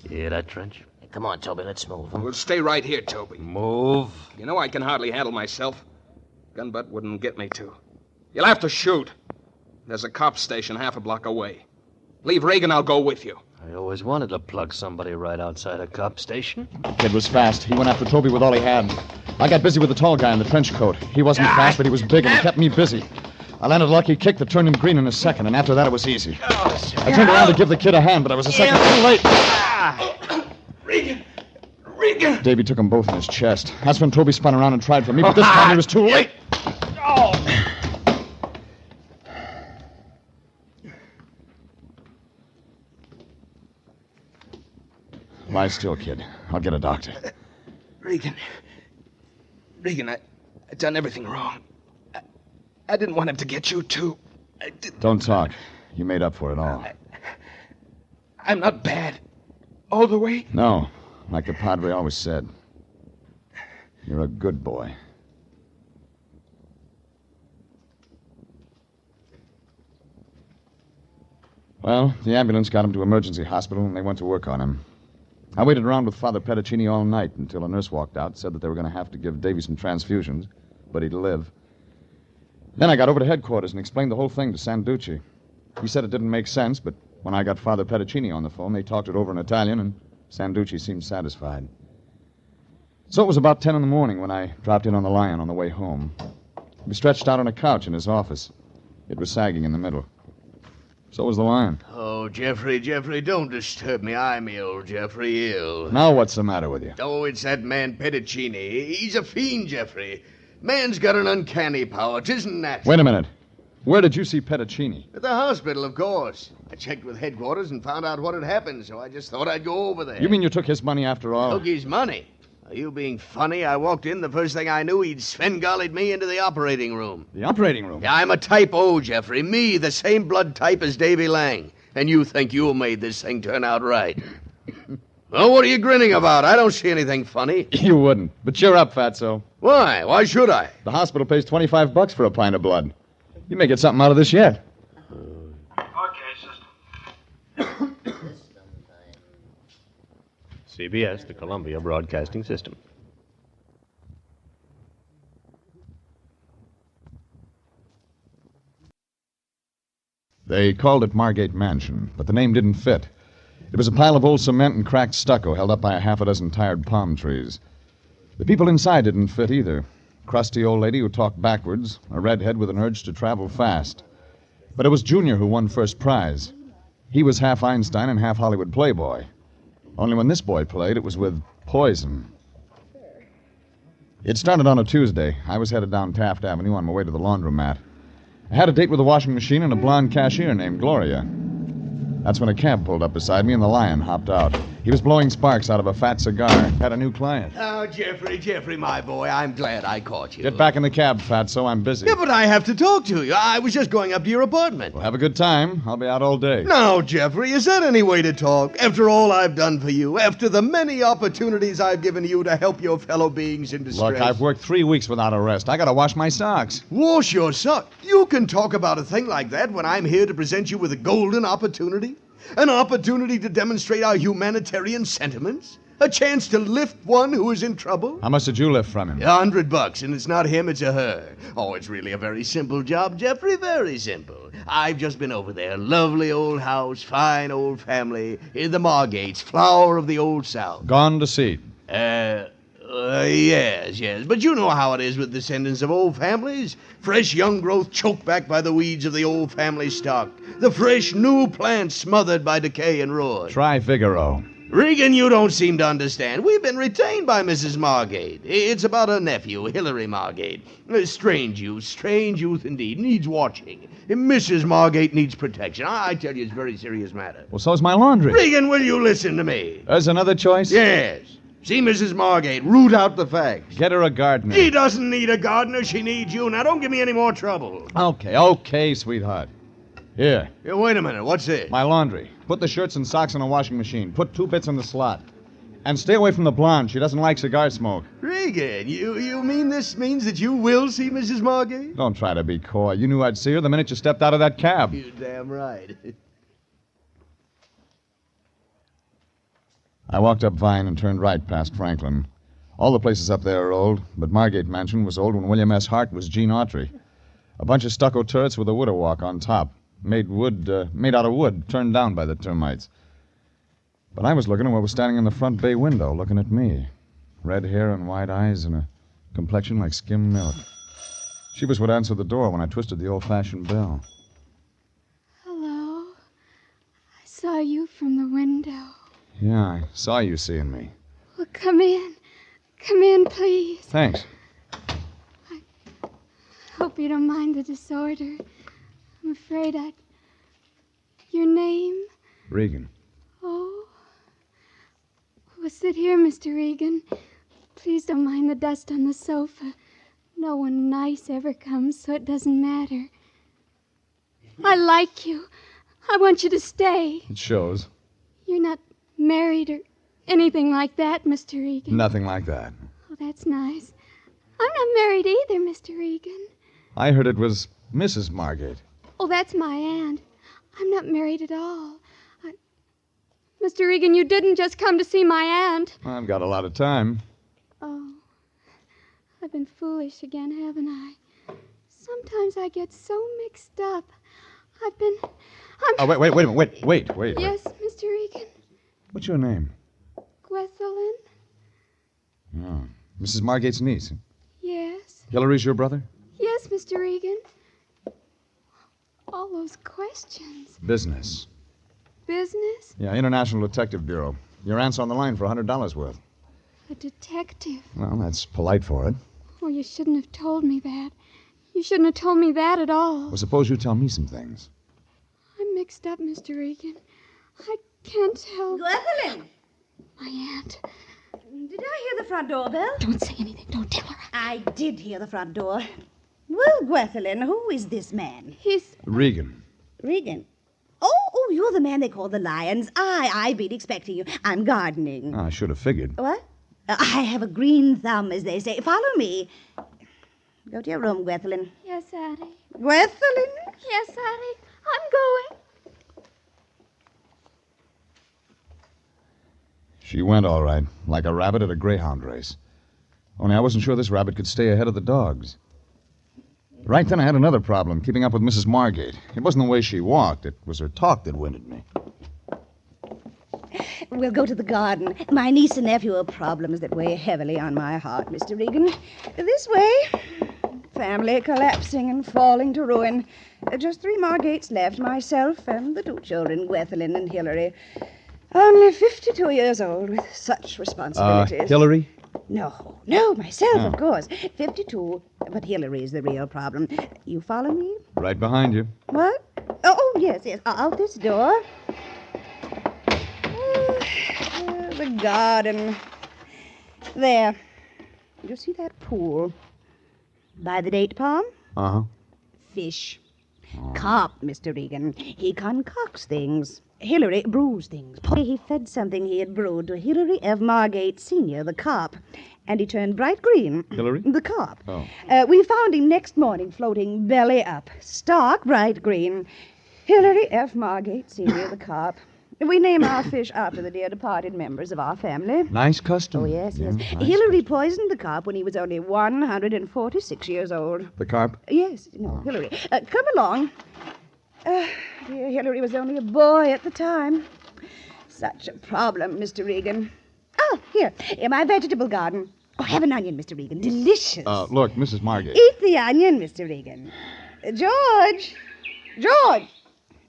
You hear that, Trench? Hey, come on, Toby, let's move. We'll stay right here, Toby. Move. You know I can hardly handle myself. Gun butt wouldn't get me to. You'll have to shoot. There's a cop station half a block away. Leave Regan, I'll go with you. I always wanted to plug somebody right outside a cop station. Kid was fast. He went after Toby with all he had. I got busy with the tall guy in the trench coat. He wasn't fast, but he was big, and he kept me busy. I landed a lucky kick that turned him green in a second, and after that it was easy. I turned around to give the kid a hand, but I was a second too late. Regan! Davey took them both in his chest. That's when Toby spun around and tried for me, but this time he was too late. Lie still, kid. I'll get a doctor. Regan, I done everything wrong. I didn't want him to get you, too. Don't talk. You made up for it all. I'm not bad. All the way? No, like the Padre always said. You're a good boy. Well, the ambulance got him to emergency hospital, and they went to work on him. I waited around with Father Petticini all night until a nurse walked out, said that they were going to have to give Davy some transfusions, but he'd live. Then I got over to headquarters and explained the whole thing to Sanducci. He said it didn't make sense, but when I got Father Petticini on the phone, they talked it over in Italian, and Sanducci seemed satisfied. So it was about 10 in the morning when I dropped in on the Lion on the way home. He was stretched out on a couch in his office. It was sagging in the middle. So was the Lion. Oh, Jeffrey, don't disturb me. I'm ill, Jeffrey, ill. Now what's the matter with you? Oh, it's that man Petticini. He's a fiend, Jeffrey. Man's got an uncanny power. 'Tisn't natural. Wait a minute. Where did you see Petticini? At the hospital, of course. I checked with headquarters and found out what had happened, so I just thought I'd go over there. You mean you took his money after all? Took his money? Are you being funny? I walked in, the first thing I knew, he'd Svengali'd me into the operating room. The operating room? Yeah, I'm a type O, Jeffrey. Me, the same blood type as Davy Lang. And you think you made this thing turn out right. Well, what are you grinning about? I don't see anything funny. You wouldn't. But cheer up, Fatso. Why? Why should I? The hospital pays $25 for a pint of blood. You may get something out of this yet. Okay, sister. CBS, the Columbia Broadcasting System. They called it Margate Mansion, but the name didn't fit. It was a pile of old cement and cracked stucco held up by a half a dozen tired palm trees. The people inside didn't fit either. Crusty old lady who talked backwards, a redhead with an urge to travel fast. But it was Junior who won first prize. He was half Einstein and half Hollywood playboy. Only when this boy played, it was with poison. It started on a Tuesday. I was headed down Taft Avenue on my way to the laundromat. I had a date with a washing machine and a blonde cashier named Gloria. That's when a cab pulled up beside me and the Lion hopped out. He was blowing sparks out of a fat cigar. Had a new client. Oh, Jeffrey, my boy, I'm glad I caught you. Get back in the cab, Fatso. I'm busy. Yeah, but I have to talk to you. I was just going up to your apartment. Well, have a good time. I'll be out all day. Now, Jeffrey, is that any way to talk? After all I've done for you, after the many opportunities I've given you to help your fellow beings in distress. Look, I've worked 3 weeks without a rest. I gotta wash my socks. Wash your socks? You can talk about a thing like that when I'm here to present you with a golden opportunity? An opportunity to demonstrate our humanitarian sentiments? A chance to lift one who is in trouble? How much did you lift from him? $100, and it's not him, it's a her. Oh, it's really a very simple job, Jeffrey, very simple. I've just been over there. Lovely old house, fine old family. The Margates, flower of the old South. Gone to seed. Yes. But you know how it is with descendants of old families. Fresh young growth choked back by the weeds of the old family stock. The fresh new plant smothered by decay and ruin. Try Figaro. Regan, you don't seem to understand. We've been retained by Mrs. Margate. It's about her nephew, Hilary Margate. A strange youth indeed. Needs watching. Mrs. Margate needs protection. I tell you, it's a very serious matter. Well, so's my laundry. Regan, will you listen to me? There's another choice? Yes. See Mrs. Margate. Root out the facts. Get her a gardener. She doesn't need a gardener. She needs you. Now, don't give me any more trouble. Okay, sweetheart. Here. Wait a minute. What's this? My laundry. Put the shirts and socks in a washing machine. Put 2 bits in the slot. And stay away from the blonde. She doesn't like cigar smoke. Regan, you mean this means that you will see Mrs. Margate? Don't try to be coy. You knew I'd see her the minute you stepped out of that cab. You're damn right. I walked up Vine and turned right past Franklin. All the places up there are old, but Margate Mansion was old when William S. Hart was Gene Autry. A bunch of stucco turrets with a widow walk on top. Made out of wood, turned down by the termites. But I was looking at what was standing in the front bay window, looking at me. Red hair and white eyes and a complexion like skim milk. She was what answered the door when I twisted the old-fashioned bell. Hello. I saw you from the window. Yeah, I saw you seeing me. Well, come in. Come in, please. Thanks. I hope you don't mind the disorder. I'm afraid Your name? Regan. Oh. Well, sit here, Mr. Regan. Please don't mind the dust on the sofa. No one nice ever comes, so it doesn't matter. I like you. I want you to stay. It shows. You're not married or anything like that, Mr. Regan. Nothing like that. Oh, that's nice. I'm not married either, Mr. Regan. I heard it was Mrs. Margate. Oh, that's my aunt. I'm not married at all. Mr. Regan, you didn't just come to see my aunt. I've got a lot of time. Oh, I've been foolish again, haven't I? Sometimes I get so mixed up. Oh, wait a minute. Wait. Yes, Mr. Regan. What's your name? Gwethelyn? Oh, Mrs. Margate's niece. Yes. Hilary's your brother? Yes, Mr. Regan. All those questions. Business. Business? Yeah, International Detective Bureau. Your aunt's on the line for $100 worth. A detective? Well, that's polite for it. Oh, you shouldn't have told me that. You shouldn't have told me that at all. Well, suppose you tell me some things. I'm mixed up, Mr. Regan. I can't help. Gwethelyn! My aunt. Did I hear the front door bell? Don't say anything. Don't tell her. I did hear the front door. Well, Gwethelyn, who is this man? He's... Regan. Regan. Oh, you're the man they call the Lions. I've been expecting you. I'm gardening. I should have figured. What? I have a green thumb, as they say. Follow me. Go to your room, Gwethelyn. Yes, Addie. Gwethelyn? Yes, Addie. I'm going. She went all right, like a rabbit at a greyhound race. Only I wasn't sure this rabbit could stay ahead of the dogs. Right then I had another problem, keeping up with Mrs. Margate. It wasn't the way she walked. It was her talk that winded me. We'll go to the garden. My niece and nephew are problems that weigh heavily on my heart, Mr. Regan. This way. Family collapsing and falling to ruin. Just 3 Margates left, myself and the 2 children, Gwethelyn and Hilary. Only 52 years old with such responsibilities. Hilary? No, myself, of course. 52, but Hilary's the real problem. You follow me? Right behind you. What? Oh, yes. Out this door. The garden. There. You see that pool? By the date palm? Uh-huh. Fish. Carp, Mr. Regan. He concocts things. Hilary brews things. He fed something he had brewed to Hilary F. Margate Sr., the carp, and he turned bright green. Hilary? The carp. Oh. We found him next morning floating belly up, stark bright green. Hilary F. Margate Sr., the carp. We name our fish after the dear departed members of our family. Nice custom. Oh, yes, Yeah, yes. nice. Hillary poisoned the carp when he was only 146 years old. The carp? Yes, no, Hillary. Come along. Dear Hillary was only a boy at the time. Such a problem, Mr. Regan. Oh, here, in my vegetable garden. Oh, have an onion, Mr. Regan. Delicious. Look, Mrs. Margate. Eat the onion, Mr. Regan. George! George!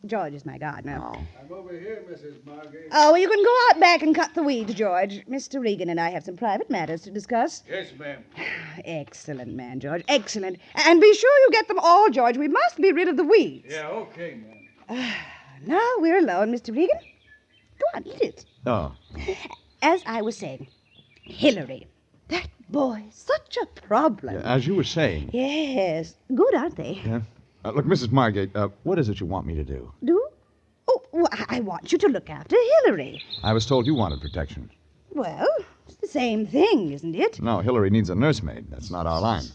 George is my gardener. I'm over here, Mrs. Margate. Oh, well, you can go out back and cut the weeds, George. Mr. Regan and I have some private matters to discuss. Yes, ma'am. Excellent, man, George. Excellent. And be sure you get them all, George. We must be rid of the weeds. Yeah, okay, ma'am. Now we're alone, Mr. Regan. Go on, eat it. Oh. As I was saying, Hillary. That boy, such a problem. Yeah, as you were saying. Yes. Good, aren't they? Yeah. Look, Mrs. Margate, what is it you want me to do? Do? Oh, well, I want you to look after Hillary. I was told you wanted protection. Well, it's the same thing, isn't it? No, Hillary needs a nursemaid. That's not our line.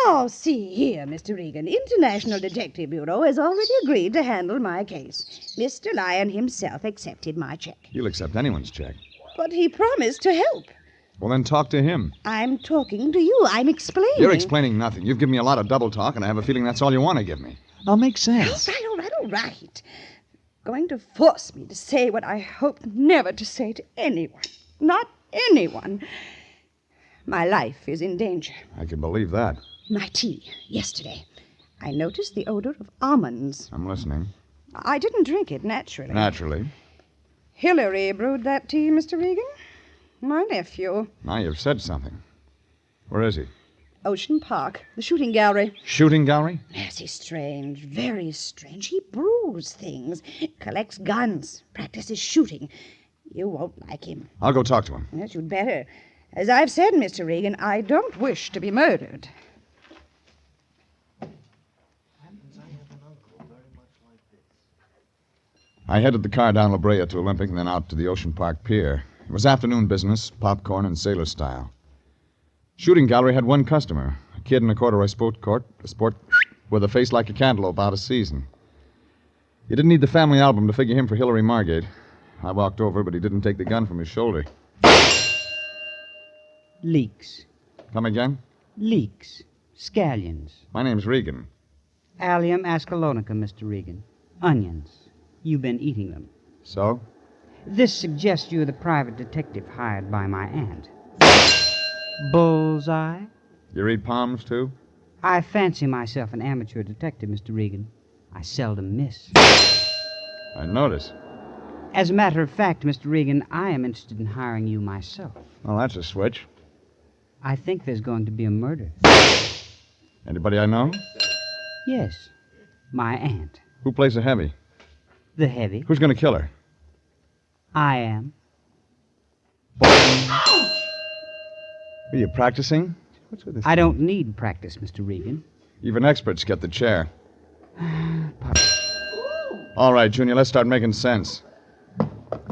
Now, see here, Mr. Regan. International Detective Bureau has already agreed to handle my case. Mr. Lyon himself accepted my check. He'll accept anyone's check. But he promised to help. Well, then talk to him. I'm talking to you. I'm explaining. You're explaining nothing. You've given me a lot of double talk, and I have a feeling that's all you want to give me. Now, make sense. All right. Going to force me to say what I hope never to say to anyone. Not anyone. My life is in danger. I can believe that. My tea, yesterday. I noticed the odor of almonds. I'm listening. I didn't drink it, naturally. Naturally. Hillary brewed that tea, Mr. Regan. My nephew. Now you've said something. Where is he? Ocean Park, the shooting gallery. Shooting gallery? Yes, he's strange, very strange. He brews things, collects guns, practices shooting. You won't like him. I'll go talk to him. Yes, you'd better. As I've said, Mr. Regan, I don't wish to be murdered. I headed the car down La Brea to Olympic and then out to the Ocean Park Pier. It was afternoon business, popcorn and sailor style. Shooting gallery had one customer, a kid in a corduroy sport with a face like a cantaloupe out of season. You didn't need the family album to figure him for Hillary Margate. I walked over, but he didn't take the gun from his shoulder. Leeks. Come again? Leeks. Scallions. My name's Regan. Allium ascalonica, Mr. Regan. Onions. You've been eating them. So? This suggests you're the private detective hired by my aunt. Bullseye? You read palms, too? I fancy myself an amateur detective, Mr. Regan. I seldom miss. I notice. As a matter of fact, Mr. Regan, I am interested in hiring you myself. Well, that's a switch. I think there's going to be a murder. Anybody I know? Yes. My aunt. Who plays the heavy? The heavy? Who's going to kill her? I am. Are you practicing? What's with this? I don't need practice, Mr. Regan. Even experts get the chair. All right, Junior, let's start making sense.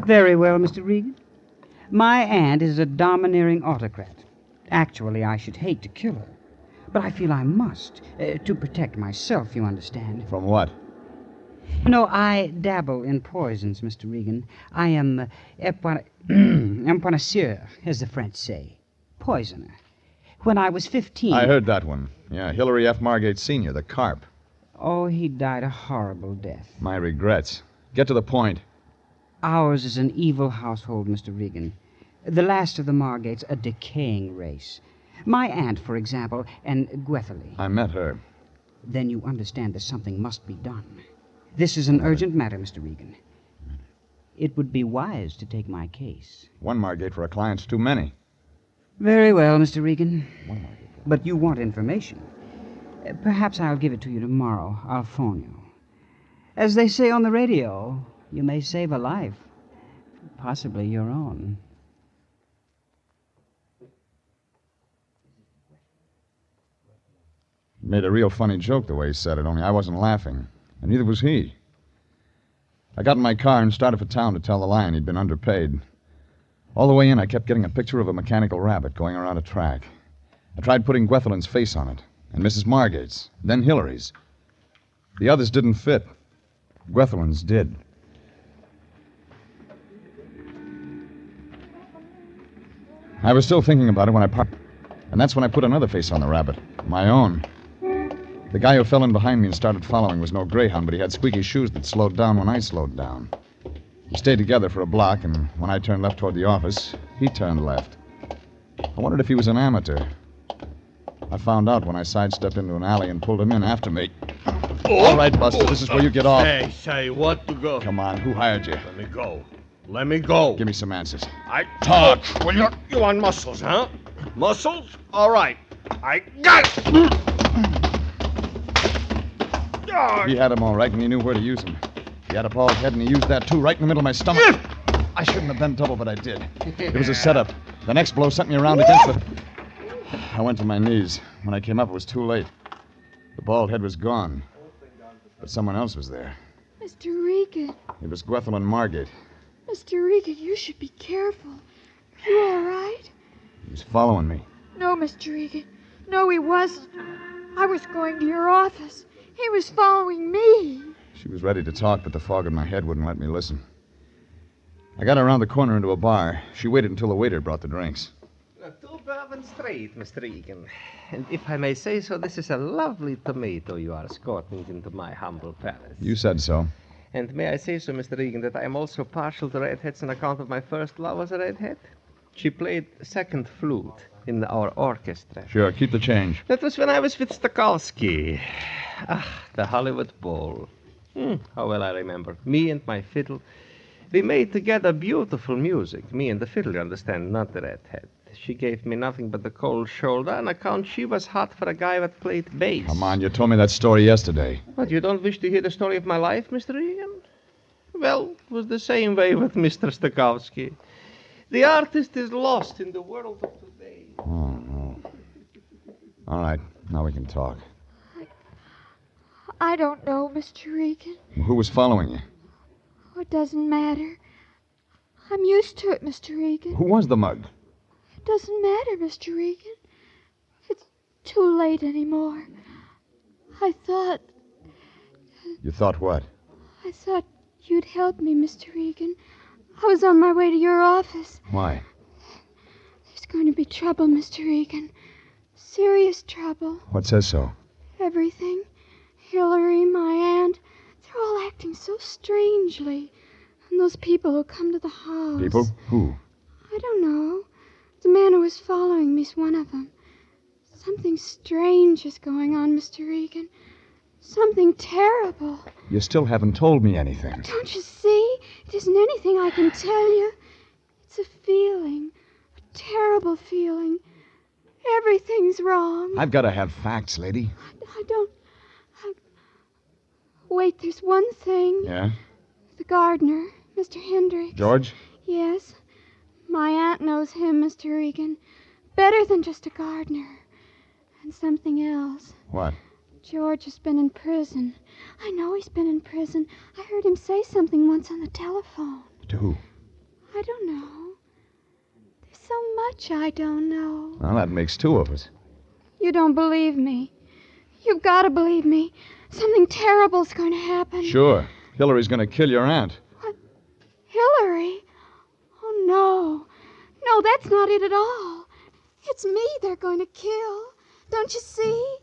Very well, Mr. Regan. My aunt is a domineering autocrat. Actually, I should hate to kill her. But I feel I must, to protect myself, you understand. From what? No, I dabble in poisons, Mr. Regan. I am un connoisseur, as the French say. Poisoner. When I was 15... I heard that one. Yeah, Hillary F. Margate Sr., the carp. Oh, he died a horrible death. My regrets. Get to the point. Ours is an evil household, Mr. Regan. The last of the Margates, a decaying race. My aunt, for example, and Gwetherly. I met her. Then you understand that something must be done. This is an urgent matter, Mr. Regan. It would be wise to take my case. One Margate for a client's too many. Very well, Mr. Regan. But you want information. Perhaps I'll give it to you tomorrow. I'll phone you. As they say on the radio, you may save a life. Possibly your own. Made a real funny joke the way he said it, only I wasn't laughing. And neither was he. I got in my car and started for town to tell the Lion he'd been underpaid. All the way in, I kept getting a picture of a mechanical rabbit going around a track. I tried putting Gwetherlin's face on it, and Mrs. Margate's, then Hillary's. The others didn't fit. Gwetherlin's did. I was still thinking about it when I parked. And that's when I put another face on the rabbit. My own. The guy who fell in behind me and started following was no greyhound, but he had squeaky shoes that slowed down when I slowed down. We stayed together for a block, and when I turned left toward the office, he turned left. I wondered if he was an amateur. I found out when I sidestepped into an alley and pulled him in after me. All right, Buster, this is where you get off. Say, what to go? Come on, who hired you? Let me go. Let me go. Give me some answers. Talk, will you? You want muscles, huh? Muscles? All right. I got it. He had them all right, and he knew where to use them. He had a bald head, and he used that, too, right in the middle of my stomach. I shouldn't have bent double, but I did. It was a setup. The next blow sent me around against the... I went to my knees. When I came up, it was too late. The bald head was gone. But someone else was there. Mr. Regan. It was Gwethelen Margate. Mr. Regan, you should be careful. Are you all right? He was following me. No, Mr. Regan. No, he wasn't. I was going to your office. He was following me. She was ready to talk, but the fog in my head wouldn't let me listen. I got around the corner into a bar. She waited until the waiter brought the drinks. 2 Bourbon Street, Mr. Regan. And if I may say so, this is a lovely tomato you are escorting into my humble palace. You said so. And may I say so, Mr. Regan, that I am also partial to redheads on account of my first love was a redhead? She played second flute in our orchestra. Sure, keep the change. That was when I was with Stokowski. The Hollywood Bowl. How well I remember. Me and my fiddle. We made together beautiful music. Me and the fiddle, you understand, not the redhead. She gave me nothing but the cold shoulder on account she was hot for a guy that played bass. Come on, you told me that story yesterday. What, you don't wish to hear the story of my life, Mr. Regan? Well, it was the same way with Mr. Stokowski. The artist is lost in the world of today. Oh, no. All right, now we can talk. I don't know, Mr. Regan. Who was following you? Oh, it doesn't matter. I'm used to it, Mr. Regan. Who was the mug? It doesn't matter, Mr. Regan. It's too late anymore. I thought... You thought what? I thought you'd help me, Mr. Regan. I was on my way to your office. Why? There's going to be trouble, Mr. Regan. Serious trouble. What says so? Everything. Hillary, my aunt, they're all acting so strangely. And those people who come to the house. People? Who? I don't know. The man who was following me's one of them. Something strange is going on, Mr. Regan. Something terrible. You still haven't told me anything. Don't you see? It isn't anything I can tell you. It's a feeling. A terrible feeling. Everything's wrong. I've got to have facts, lady. I don't... Wait, there's one thing. Yeah? The gardener, Mr. Hendricks. George? Yes. My aunt knows him, Mr. Regan. Better than just a gardener. And something else. What? George has been in prison. I know he's been in prison. I heard him say something once on the telephone. To who? I don't know. There's so much I don't know. Well, that makes 2 of us. You don't believe me. You've got to believe me. Something terrible's going to happen. Sure. Hillary's going to kill your aunt. What? Hillary? Oh, no. No, that's not it at all. It's me they're going to kill. Don't you see?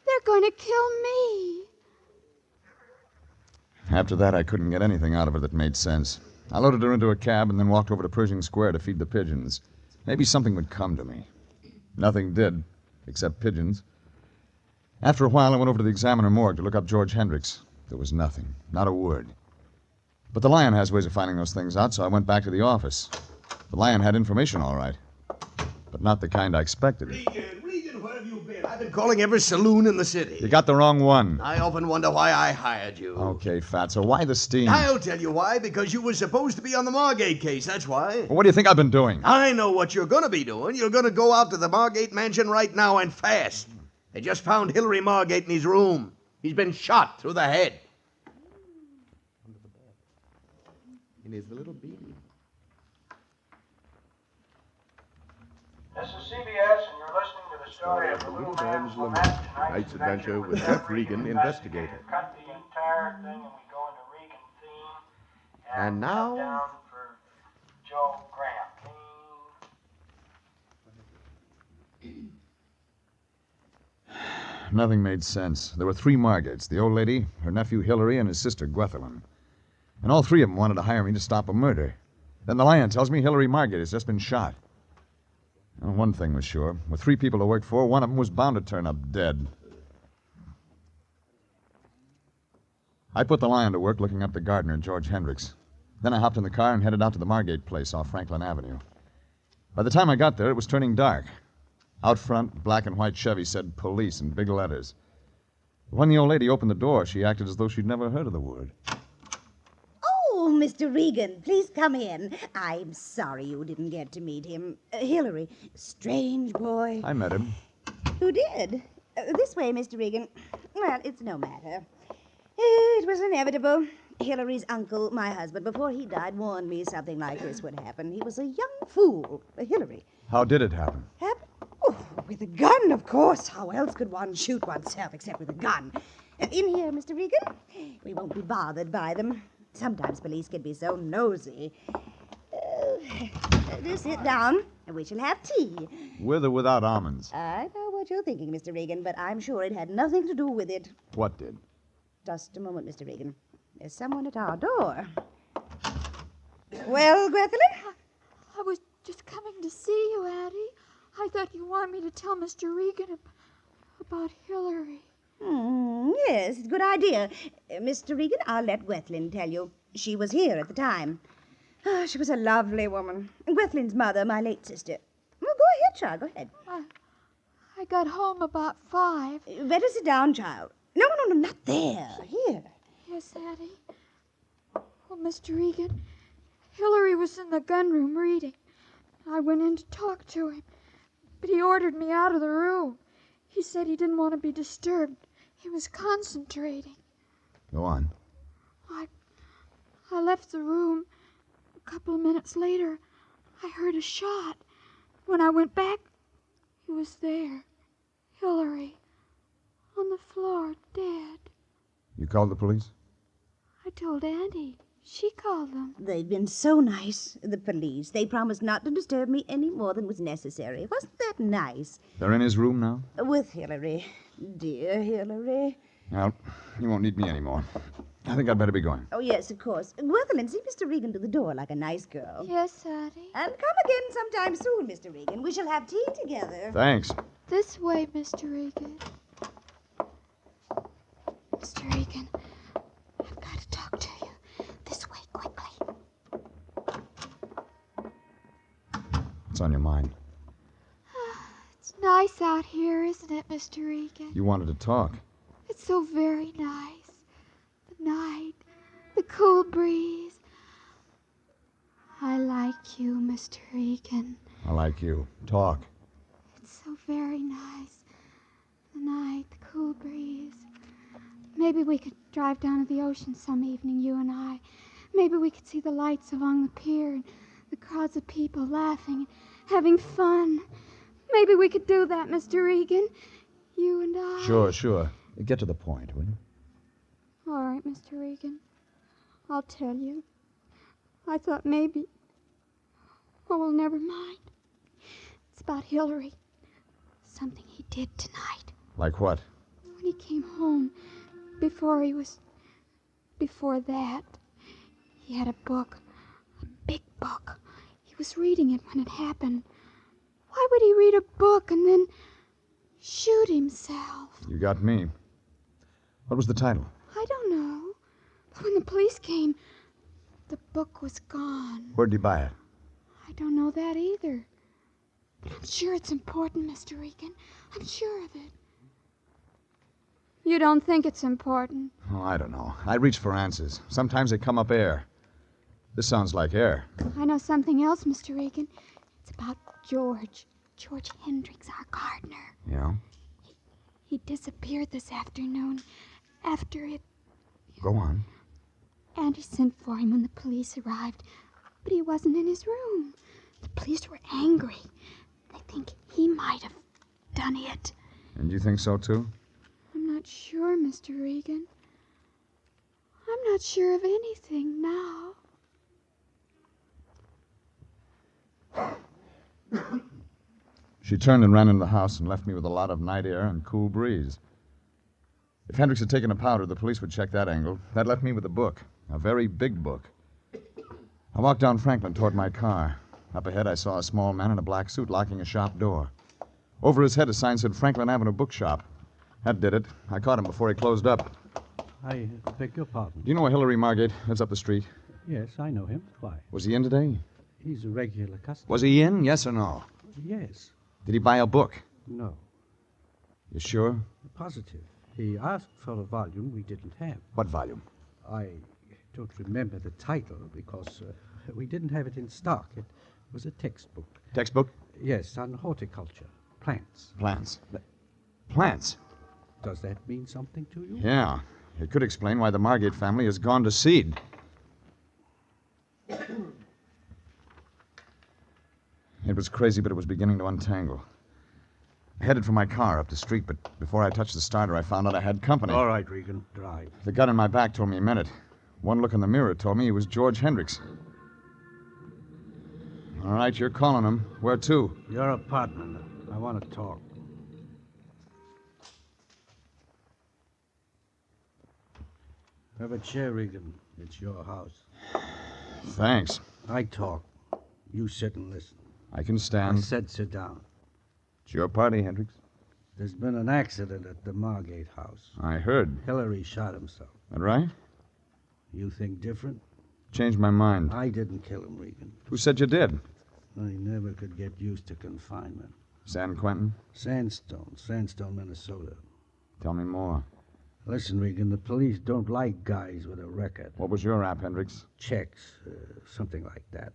They're going to kill me. After that, I couldn't get anything out of her that made sense. I loaded her into a cab and then walked over to Pershing Square to feed the pigeons. Maybe something would come to me. Nothing did, except pigeons. After a while, I went over to the Examiner morgue to look up George Hendricks. There was nothing, not a word. But the Lion has ways of finding those things out, so I went back to the office. The Lion had information, all right, but not the kind I expected. Regan, where have you been? I've been calling every saloon in the city. You got the wrong one. I often wonder why I hired you. Okay, Fatso, why the steam? I'll tell you why, because you were supposed to be on the Margate case, that's why. Well, what do you think I've been doing? I know what you're going to be doing. You're going to go out to the Margate mansion right now and fast. They just found Hillary Margate in his room. He's been shot through the head. In his little beanie. This is CBS, and you're listening to the story of the Little Man's Lament. Tonight's adventure with Jeff Regan, investigator. Cut the entire thing, and we go into Regan theme. And now... Down for Joe Graham. Nothing made sense. There were 3 Margates, the old lady, her nephew Hillary, and his sister Gwethelyn. And all 3 of them wanted to hire me to stop a murder. Then the lion tells me Hillary Margate has just been shot. Well, one thing was sure. With 3 people to work for, one of them was bound to turn up dead. I put the lion to work looking up the gardener, George Hendricks. Then I hopped in the car and headed out to the Margate place off Franklin Avenue. By the time I got there, it was turning dark. Out front, black and white Chevy said police in big letters. When the old lady opened the door, she acted as though she'd never heard of the word. Oh, Mr. Regan, please come in. I'm sorry you didn't get to meet him. Hillary, strange boy. I met him. Who did? This way, Mr. Regan. Well, it's no matter. It was inevitable. Hillary's uncle, my husband, before he died, warned me something like this would happen. He was a young fool, Hillary. How did it happen? Oh, with a gun, of course. How else could one shoot oneself except with a gun? In here, Mr. Regan. We won't be bothered by them. Sometimes police can be so nosy. Do sit down, and we shall have tea. With or without almonds? I know what you're thinking, Mr. Regan, but I'm sure it had nothing to do with it. What did? Just a moment, Mr. Regan. There's someone at our door. Well, Gwethelyn? I was just coming to see you, Addie. I thought you wanted me to tell Mr. Regan about Hillary. Yes, it's a good idea. Mr. Regan, I'll let Gwethelyn tell you. She was here at the time. She was a lovely woman. Gwethelyn's mother, my late sister. Well, go ahead, child, go ahead. I got home about 5. Better sit down, child. No, not there. Here. Yes, Addie. Well, Mr. Regan, Hillary was in the gun room reading. I went in to talk to him, but he ordered me out of the room. He said he didn't want to be disturbed. He was concentrating. Go on. I left the room. A couple of minutes later, I heard a shot. When I went back, he was there. Hillary. On the floor, dead. You called the police? I told Auntie. She called them. They've been so nice, the police. They promised not to disturb me any more than was necessary. Wasn't that nice? They're in his room now? With Hillary. Dear Hillary. Well, you won't need me anymore. I think I'd better be going. Oh, yes, of course. Gwethelyn, see Mr. Regan to the door like a nice girl. Yes, Addie. And come again sometime soon, Mr. Regan. We shall have tea together. Thanks. This way, Mr. Regan. Mr. Regan, I've got to talk to you. This way, quickly. What's on your mind? It's nice out here, isn't it, Mr. Regan? You wanted to talk. It's so very nice. The night, the cool breeze. I like you, Mr. Regan. I like you. Talk. It's so very nice. The night, the cool breeze. Maybe we could drive down to the ocean some evening, you and I. Maybe we could see the lights along the pier and the crowds of people laughing and having fun. Maybe we could do that, Mr. Regan. You and I. Sure. Get to the point, will you? All right, Mr. Regan. I'll tell you. I thought maybe... Oh, well, never mind. It's about Hillary. Something he did tonight. Like what? When he came home, before that, he had a book. A big book. He was reading it when it happened. Why would he read a book and then shoot himself? You got me. What was the title? I don't know. But when the police came, the book was gone. Where'd you buy it? I don't know that either. But I'm sure it's important, Mr. Regan. I'm sure of it. You don't think it's important? Oh, I don't know. I reach for answers. Sometimes they come up air. This sounds like air. I know something else, Mr. Regan. It's about George Hendricks, our gardener. Yeah? He disappeared this afternoon after it... Go on. Auntie sent for him when the police arrived, but he wasn't in his room. The police were angry. They think he might have done it. And you think so, too? I'm not sure, Mr. Regan. I'm not sure of anything now. She turned and ran into the house and left me with a lot of night air and cool breeze. If Hendricks had taken a powder, the police would check that angle. That left me with a book. A very big book. I walked down Franklin toward my car. Up ahead, I saw a small man in a black suit locking a shop door. Over his head, a sign said Franklin Avenue Bookshop. That did it. I caught him before he closed up. I beg your pardon. Do you know a Hillary Margate? Lives up the street. Yes, I know him. Why? Was he in today? He's a regular customer. Was he in? Yes or no? Yes. Did he buy a book? No. You sure? Positive. He asked for a volume we didn't have. What volume? I don't remember the title because we didn't have it in stock. It was a textbook. Textbook? Yes, on horticulture. Plants. Plants. Plants? Does that mean something to you? Yeah. It could explain why the Margate family has gone to seed. It was crazy, but it was beginning to untangle. I headed for my car up the street, but before I touched the starter, I found out I had company. All right, Regan, drive. The gun in my back told me he meant it. One look in the mirror told me he was George Hendricks. All right, you're calling him. Where to? Your apartment. I want to talk. Have a chair, Regan. It's your house. Thanks. I talk. You sit and listen. I can stand. I said sit down. It's your party, Hendricks. There's been an accident at the Margate house. I heard. Hillary shot himself. That right? You think different? Changed my mind. I didn't kill him, Regan. Who said you did? I never could get used to confinement. San Quentin? Sandstone, Minnesota. Tell me more. Listen, Regan, the police don't like guys with a record. What was your rap, Hendricks? Checks, something like that.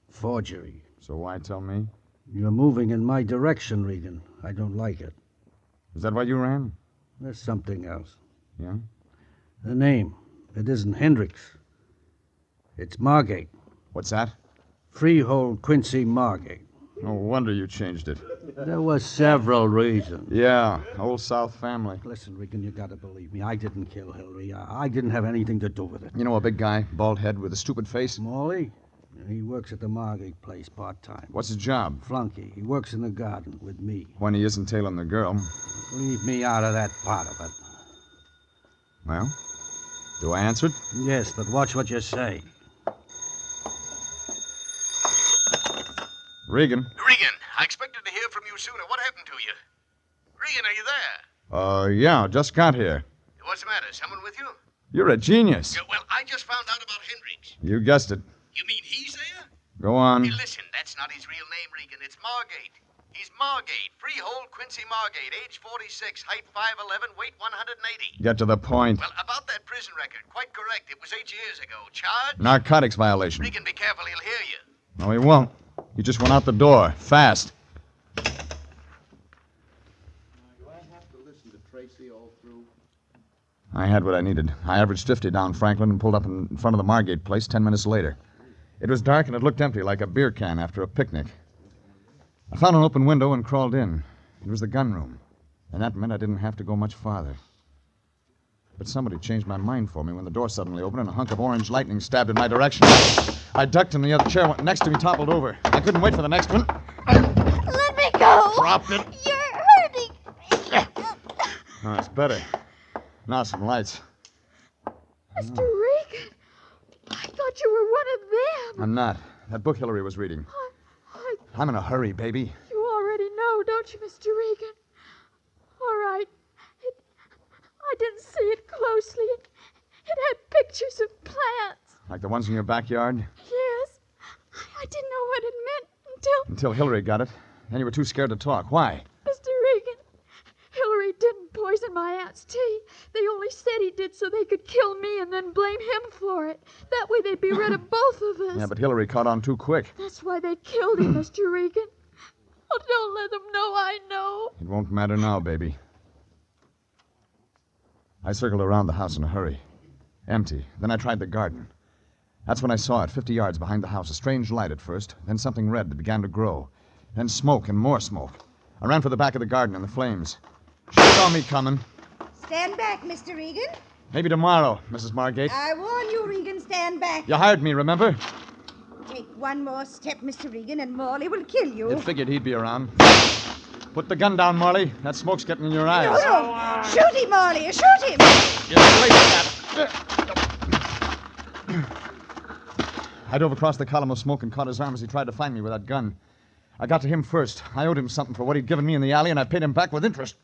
Forgery. So why tell me? You're moving in my direction, Regan. I don't like it. Is that why you ran? There's something else. Yeah? The name. It isn't Hendricks. It's Margate. What's that? Freehold Quincy Margate. No wonder you changed it. There were several reasons. Yeah, old South family. Listen, Regan, you gotta believe me. I didn't kill Hillary. I didn't have anything to do with it. You know a big guy, bald head with a stupid face? Morley? He works at the Margate place part-time. What's his job? Flunky. He works in the garden with me. When he isn't tailing the girl. Leave me out of that part of it. Well, do I answer it? Yes, but watch what you say. Regan. Regan, I expected to hear from you sooner. What happened to you? Regan, are you there? Yeah, just got here. What's the matter? Someone with you? You're a genius. Yeah, well, I just found out about Hendricks. You guessed it. You mean he's there? Go on. Hey, listen, that's not his real name, Regan. It's Margate. He's Margate, freehold Quincy Margate, age 46, height 5'11", weight 180. Get to the point. Well, about that prison record, quite correct. It was 8 years ago. Charge? Narcotics violation. Regan, be careful. He'll hear you. No, he won't. He just went out the door. Fast. Do I have to listen to Tracy all through? I had what I needed. I averaged 50 down Franklin and pulled up in front of the Margate place 10 minutes later. It was dark and it looked empty like a beer can after a picnic. I found an open window and crawled in. It was the gun room, and that meant I didn't have to go much farther. But somebody changed my mind for me when the door suddenly opened and a hunk of orange lightning stabbed in my direction. I ducked and the other chair next to me toppled over. I couldn't wait for the next one. Let me go. Drop it. You're hurting. Oh, it's better. Now some lights. Mr. Regan, I thought you were one of them. I'm not. That book Hillary was reading. I'm in a hurry, baby. You already know, don't you, Mr. Regan? All right. I didn't see it closely. It had pictures of plants. Like the ones in your backyard? Yes. I didn't know what it meant Until Hillary got it. Then you were too scared to talk. Why? Mr. Regan, Hillary didn't poison my aunt's tea. They only said he did so they could kill me and then blame him for it. That way they'd be rid of both of us. Yeah, but Hillary caught on too quick. That's why they killed him, Mr. Regan. Oh, don't let them know I know. It won't matter now, baby. I circled around the house in a hurry. Empty. Then I tried the garden. That's when I saw it, 50 yards behind the house. A strange light at first, then something red that began to grow. Then smoke and more smoke. I ran for the back of the garden in the flames. She saw me coming. Stand back, Mr. Regan. Maybe tomorrow, Mrs. Margate. I warn you, Regan, stand back. You hired me, remember? Take one more step, Mr. Regan, and Morley will kill you. It figured he'd be around. Put the gun down, Marley. That smoke's getting in your eyes. No. Shoot him, Marley. Shoot him. Get away from that. I dove across the column of smoke and caught his arm as he tried to find me with that gun. I got to him first. I owed him something for what he'd given me in the alley, and I paid him back with interest.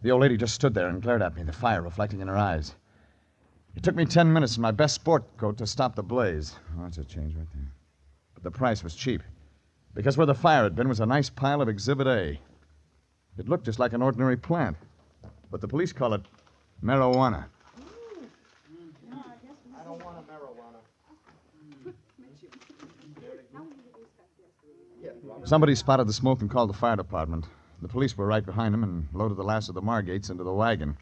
The old lady just stood there and glared at me, the fire reflecting in her eyes. It took me 10 minutes in my best sport coat to stop the blaze. Oh, that's a change right there. But the price was cheap, because where the fire had been was a nice pile of Exhibit A. It looked just like an ordinary plant, but the police call it marijuana. Somebody spotted the smoke and called the fire department. The police were right behind him and loaded the last of the Margates into the wagon.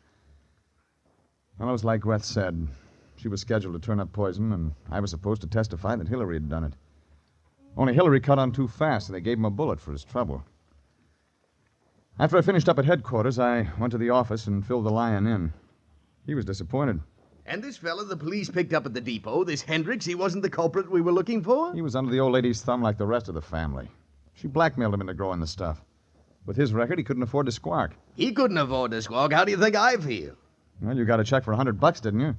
Well, it was like Weth said. She was scheduled to turn up poison, and I was supposed to testify that Hillary had done it. Only Hillary cut on too fast, and they gave him a bullet for his trouble. After I finished up at headquarters, I went to the office and filled the Lion in. He was disappointed. And this fella the police picked up at the depot, this Hendricks, he wasn't the culprit we were looking for? He was under the old lady's thumb like the rest of the family. She blackmailed him into growing the stuff. With his record, he couldn't afford to squawk. He couldn't afford to squawk. How do you think I feel? Well, you got a check for $100, didn't you?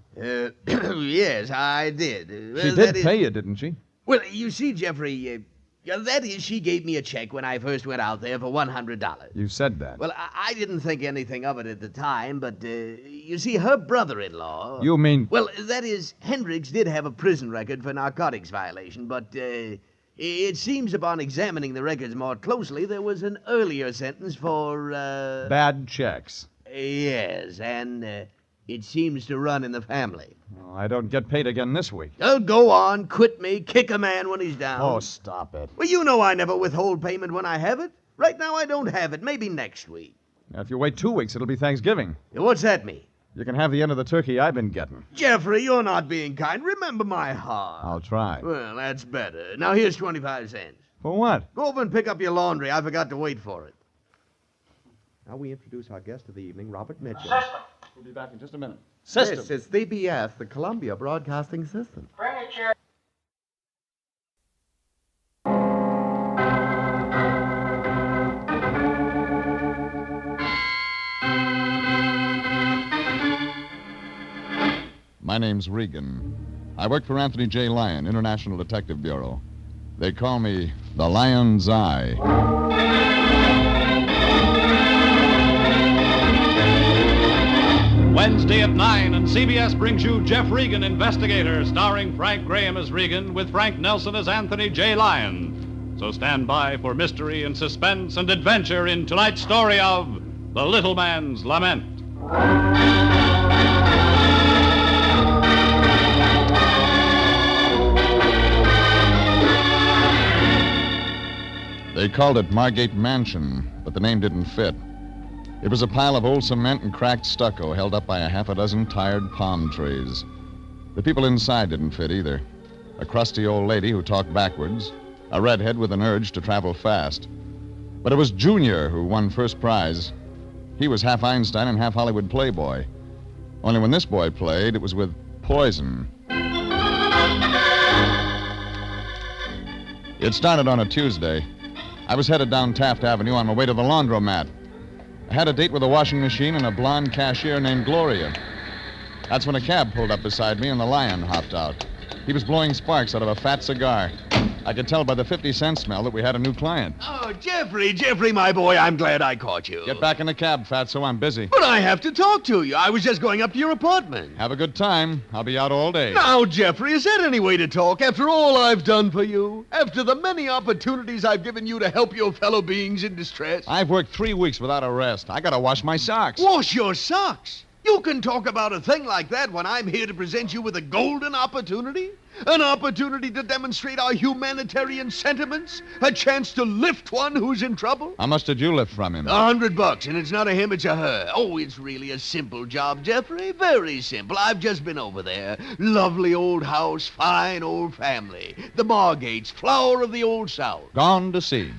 Yes, I did. She did pay you, didn't she? Well, you see, Jeffrey, that is, she gave me a check when I first went out there for $100. You said that. Well, I didn't think anything of it at the time, but, you see, her brother-in-law... You mean... Well, that is, Hendricks did have a prison record for narcotics violation, but, it seems upon examining the records more closely, there was an earlier sentence for, Bad checks. Yes, and, it seems to run in the family. Oh, I don't get paid again this week. Oh, go on, quit me, kick a man when he's down. Oh, stop it. Well, you know I never withhold payment when I have it. Right now I don't have it, maybe next week. Now, if you wait 2 weeks, it'll be Thanksgiving. What's that mean? You can have the end of the turkey I've been getting. Jeffrey, you're not being kind. Remember my heart. I'll try. Well, that's better. Now, here's 25 cents. For what? Go over and pick up your laundry. I forgot to wait for it. Now we introduce our guest of the evening, Robert Mitchell. System. We'll be back in just a minute. System. This is CBS, the Columbia Broadcasting System. Bring it, Jerry. My name's Regan. I work for Anthony J. Lyon, International Detective Bureau. They call me the Lion's Eye. Wednesday at 9, and CBS brings you Jeff Regan, Investigator, starring Frank Graham as Regan with Frank Nelson as Anthony J. Lyon. So stand by for mystery and suspense and adventure in tonight's story of The Little Man's Lament. They called it Margate Mansion, but the name didn't fit. It was a pile of old cement and cracked stucco held up by a half a dozen tired palm trees. The people inside didn't fit either. A crusty old lady who talked backwards, a redhead with an urge to travel fast. But it was Junior who won first prize. He was half Einstein and half Hollywood playboy. Only when this boy played, it was with poison. It started on a Tuesday. I was headed down Taft Avenue on my way to the laundromat. I had a date with a washing machine and a blonde cashier named Gloria. That's when a cab pulled up beside me and the Lion hopped out. He was blowing sparks out of a fat cigar. I could tell by the 50-cent smell that we had a new client. Oh, Jeffrey, my boy, I'm glad I caught you. Get back in the cab, Fatso. I'm busy. But I have to talk to you. I was just going up to your apartment. Have a good time. I'll be out all day. Now, Jeffrey, is that any way to talk? After all I've done for you? After the many opportunities I've given you to help your fellow beings in distress? I've worked 3 weeks without a rest. I gotta wash my socks. Wash your socks? You can talk about a thing like that when I'm here to present you with a golden opportunity? An opportunity to demonstrate our humanitarian sentiments? A chance to lift one who's in trouble? How much did you lift from him? $100, and it's not a him, it's a her. Oh, it's really a simple job, Jeffrey. Very simple. I've just been over there. Lovely old house, fine old family. The Margates, flower of the old South. Gone to seed.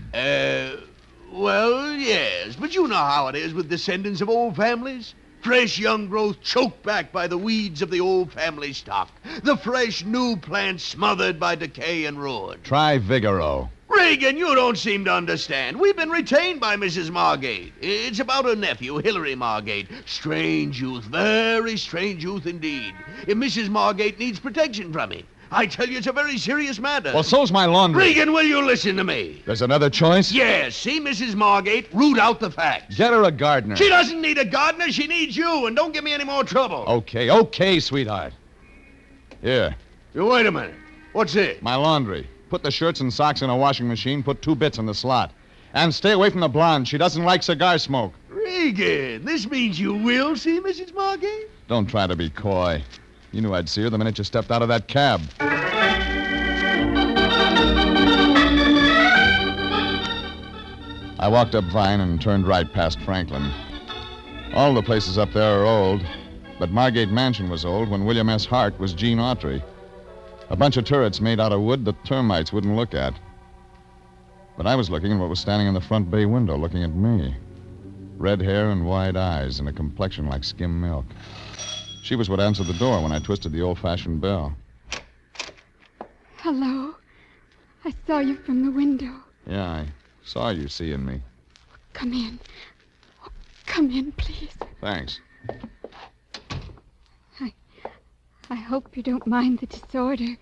Well, yes, but you know how it is with descendants of old families. Fresh young growth choked back by the weeds of the old family stock. The fresh new plant smothered by decay and ruin. Try Vigoro. Regan, you don't seem to understand. We've been retained by Mrs. Margate. It's about her nephew, Hilary Margate. Strange youth, very strange youth indeed. If Mrs. Margate needs protection from him, I tell you, it's a very serious matter. Well, so's my laundry. Regan, will you listen to me? There's another choice? Yes, see Mrs. Margate, root out the facts. Get her a gardener. She doesn't need a gardener, she needs you, and don't give me any more trouble. Okay, sweetheart. Here. You wait a minute. What's it? My laundry. Put the shirts and socks in a washing machine, put 2 bits in the slot. And stay away from the blonde. She doesn't like cigar smoke. Regan, this means you will see Mrs. Margate? Don't try to be coy. You knew I'd see her the minute you stepped out of that cab. I walked up Vine and turned right past Franklin. All the places up there are old, but Margate Mansion was old when William S. Hart was Gene Autry. A bunch of turrets made out of wood the termites wouldn't look at. But I was looking at what was standing in the front bay window, looking at me. Red hair and wide eyes and a complexion like skim milk. She was what answered the door when I twisted the old-fashioned bell. Hello. I saw you from the window. Yeah, I saw you seeing me. Come in. Oh, come in, please. Thanks. I hope you don't mind the disorder.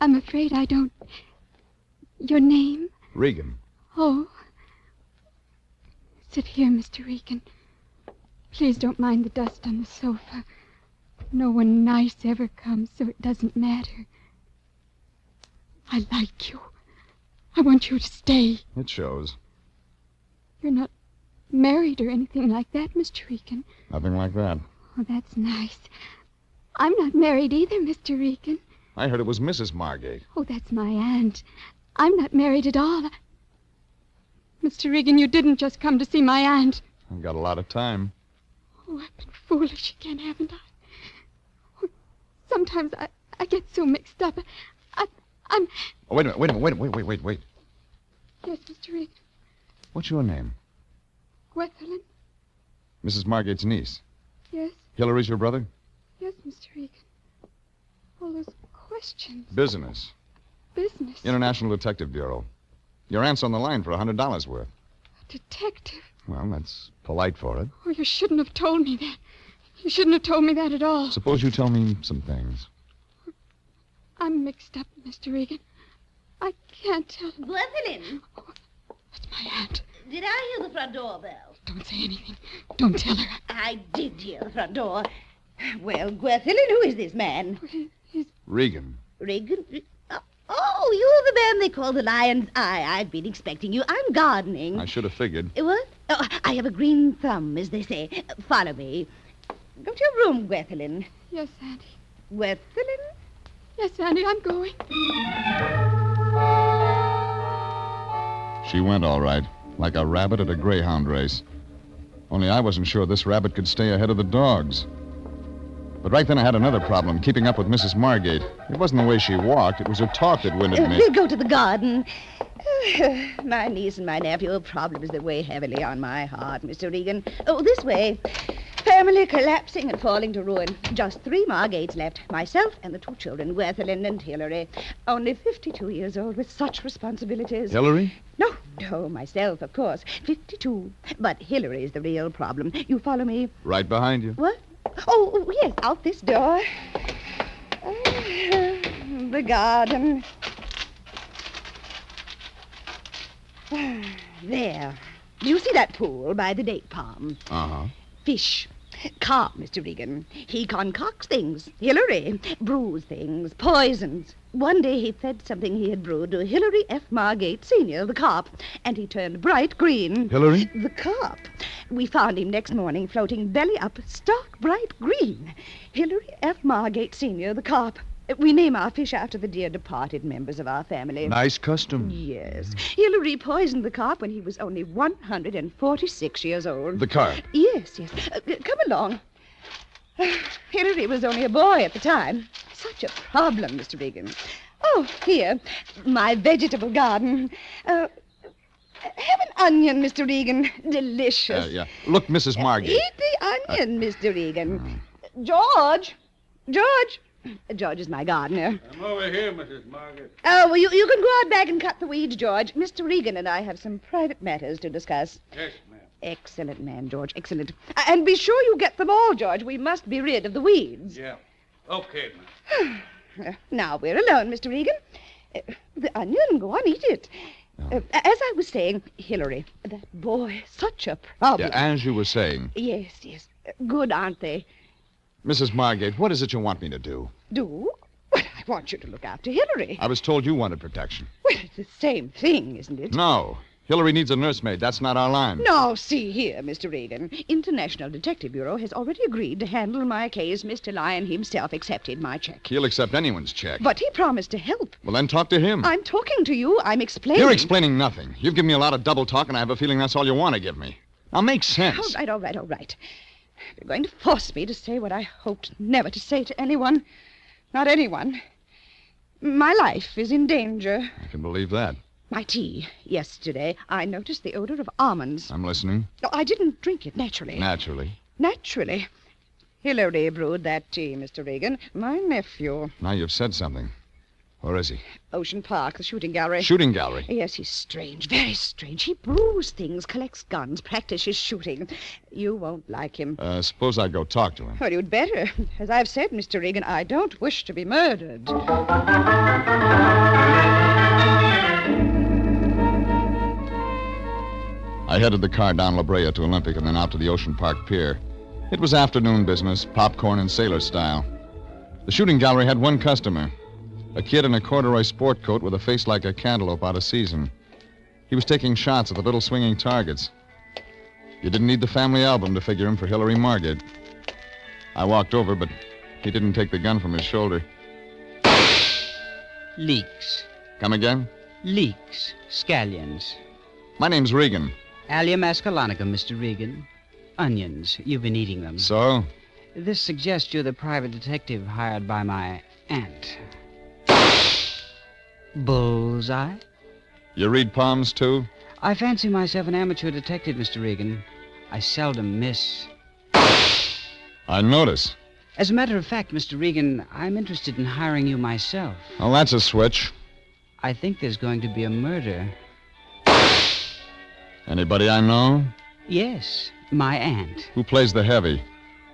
I'm afraid I don't... Your name? Regan. Oh. Sit here, Mr. Regan. Please don't mind the dust on the sofa. No one nice ever comes, so it doesn't matter. I like you. I want you to stay. It shows. You're not married or anything like that, Mr. Regan. Nothing like that. Oh, that's nice. I'm not married either, Mr. Regan. I heard it was Mrs. Margate. Oh, that's my aunt. I'm not married at all. Mr. Regan, you didn't just come to see my aunt. I've got a lot of time. Oh, I've been foolish again, haven't I? Oh, sometimes I get so mixed up. I'm... Oh, wait a minute. Wait. Yes, Mr. Regan. What's your name? Gwethelyn? Mrs. Margate's niece. Yes? Hilary's your brother? Yes, Mr. Regan. All those questions. Business. Business? International Detective Bureau. Your aunt's on the line for $100 worth. A detective? Well, that's polite for it. Oh, you shouldn't have told me that. You shouldn't have told me that at all. Suppose you tell me some things. I'm mixed up, Mr. Regan. I can't tell. Gwethelyn. Oh, that's my aunt. Did I hear the front door bell? Don't say anything. Don't tell her. I did hear the front door. Well, Gwethelyn, who is this man? He's... Regan. Regan? Oh, you're the man they call the Lion's Eye. I've been expecting you. I'm gardening. I should have figured. What? Oh, I have a green thumb, as they say. Follow me. Go to your room, Gwethelyn. Yes, Auntie. Gwethelyn? Yes, Auntie, I'm going. She went all right, like a rabbit at a greyhound race. Only I wasn't sure this rabbit could stay ahead of the dogs. But right then I had another problem, keeping up with Mrs. Margate. It wasn't the way she walked, it was her talk that winded me. We'll go to the garden. My niece and my nephew have problems that weigh heavily on my heart, Mr. Regan. Oh, this way. Family collapsing and falling to ruin. Just 3 Margates left. Myself and the 2 children, Gwethelyn and Hilary. Only 52 years old with such responsibilities. Hilary? No, myself, of course. 52. But Hilary is the real problem. You follow me? Right behind you. What? Oh, yes, out this door. The garden. There. Do you see that pool by the date palm? Uh-huh. Fish. Carp, Mr. Regan. He concocts things. Hilary brews things, poisons. One day he fed something he had brewed to Hilary F. Margate, Sr., the carp, and he turned bright green. Hilary? The carp. We found him next morning floating belly up, stark bright green. Hilary F. Margate, Sr., the carp. We name our fish after the dear departed members of our family. Nice custom. Yes. Hilary poisoned the carp when he was only 146 years old. The carp? Yes. Come along. Hilary was only a boy at the time. Such a problem, Mr. Regan. Oh, here, my vegetable garden. Have an onion, Mr. Regan. Delicious. Yeah. Look, Mrs. Margate. Eat the onion, Mr. Regan. George! George is my gardener. I'm over here, Mrs. Margaret. Oh, well, you can go out back and cut the weeds, George. Mr. Regan and I have some private matters to discuss. Yes, ma'am. Excellent man, George. Excellent. And be sure you get them all, George. We must be rid of the weeds. Yeah. Okay, ma'am. Now we're alone, Mr. Regan. The onion, go on, eat it. As I was saying, Hillary, that boy, such a problem. Yeah, as you were saying. Yes. Good, aren't they? Mrs. Margate, what is it you want me to do? Do? Well, I want you to look after Hillary. I was told you wanted protection. Well, it's the same thing, isn't it? No. Hillary needs a nursemaid. That's not our line. No, see here, Mr. Regan. International Detective Bureau has already agreed to handle my case. Mr. Lyon himself accepted my check. He'll accept anyone's check. But he promised to help. Well, then talk to him. I'm talking to you. I'm explaining. You're explaining nothing. You've given me a lot of double talk, and I have a feeling that's all you want to give me. Now, make sense. All right. You're going to force me to say what I hoped never to say to anyone. Not anyone. My life is in danger. I can believe that. My tea. Yesterday, I noticed the odor of almonds. I'm listening. No, I didn't drink it naturally. Naturally. Hillary brewed that tea, Mr. Regan. My nephew. Now you've said something. Where is he? Ocean Park, the shooting gallery. Shooting gallery? Yes, he's strange, very strange. He brews things, collects guns, practices shooting. You won't like him. Suppose I go talk to him. Well, you'd better. As I've said, Mr. Regan, I don't wish to be murdered. I headed the car down La Brea to Olympic and then out to the Ocean Park Pier. It was afternoon business, popcorn and sailor style. The shooting gallery had one customer, a kid in a corduroy sport coat with a face like a cantaloupe out of season. He was taking shots at the little swinging targets. You didn't need the family album to figure him for Hillary Margate. I walked over, but he didn't take the gun from his shoulder. Leeks. Come again? Leeks. Scallions. My name's Regan. Allium ascalonicum, Mr. Regan. Onions. You've been eating them. So? This suggests you're the private detective hired by my aunt. Bullseye? You read palms, too? I fancy myself an amateur detective, Mr. Regan. I seldom miss. I notice. As a matter of fact, Mr. Regan, I'm interested in hiring you myself. Well, that's a switch. I think there's going to be a murder. Anybody I know? Yes, my aunt. Who plays the heavy?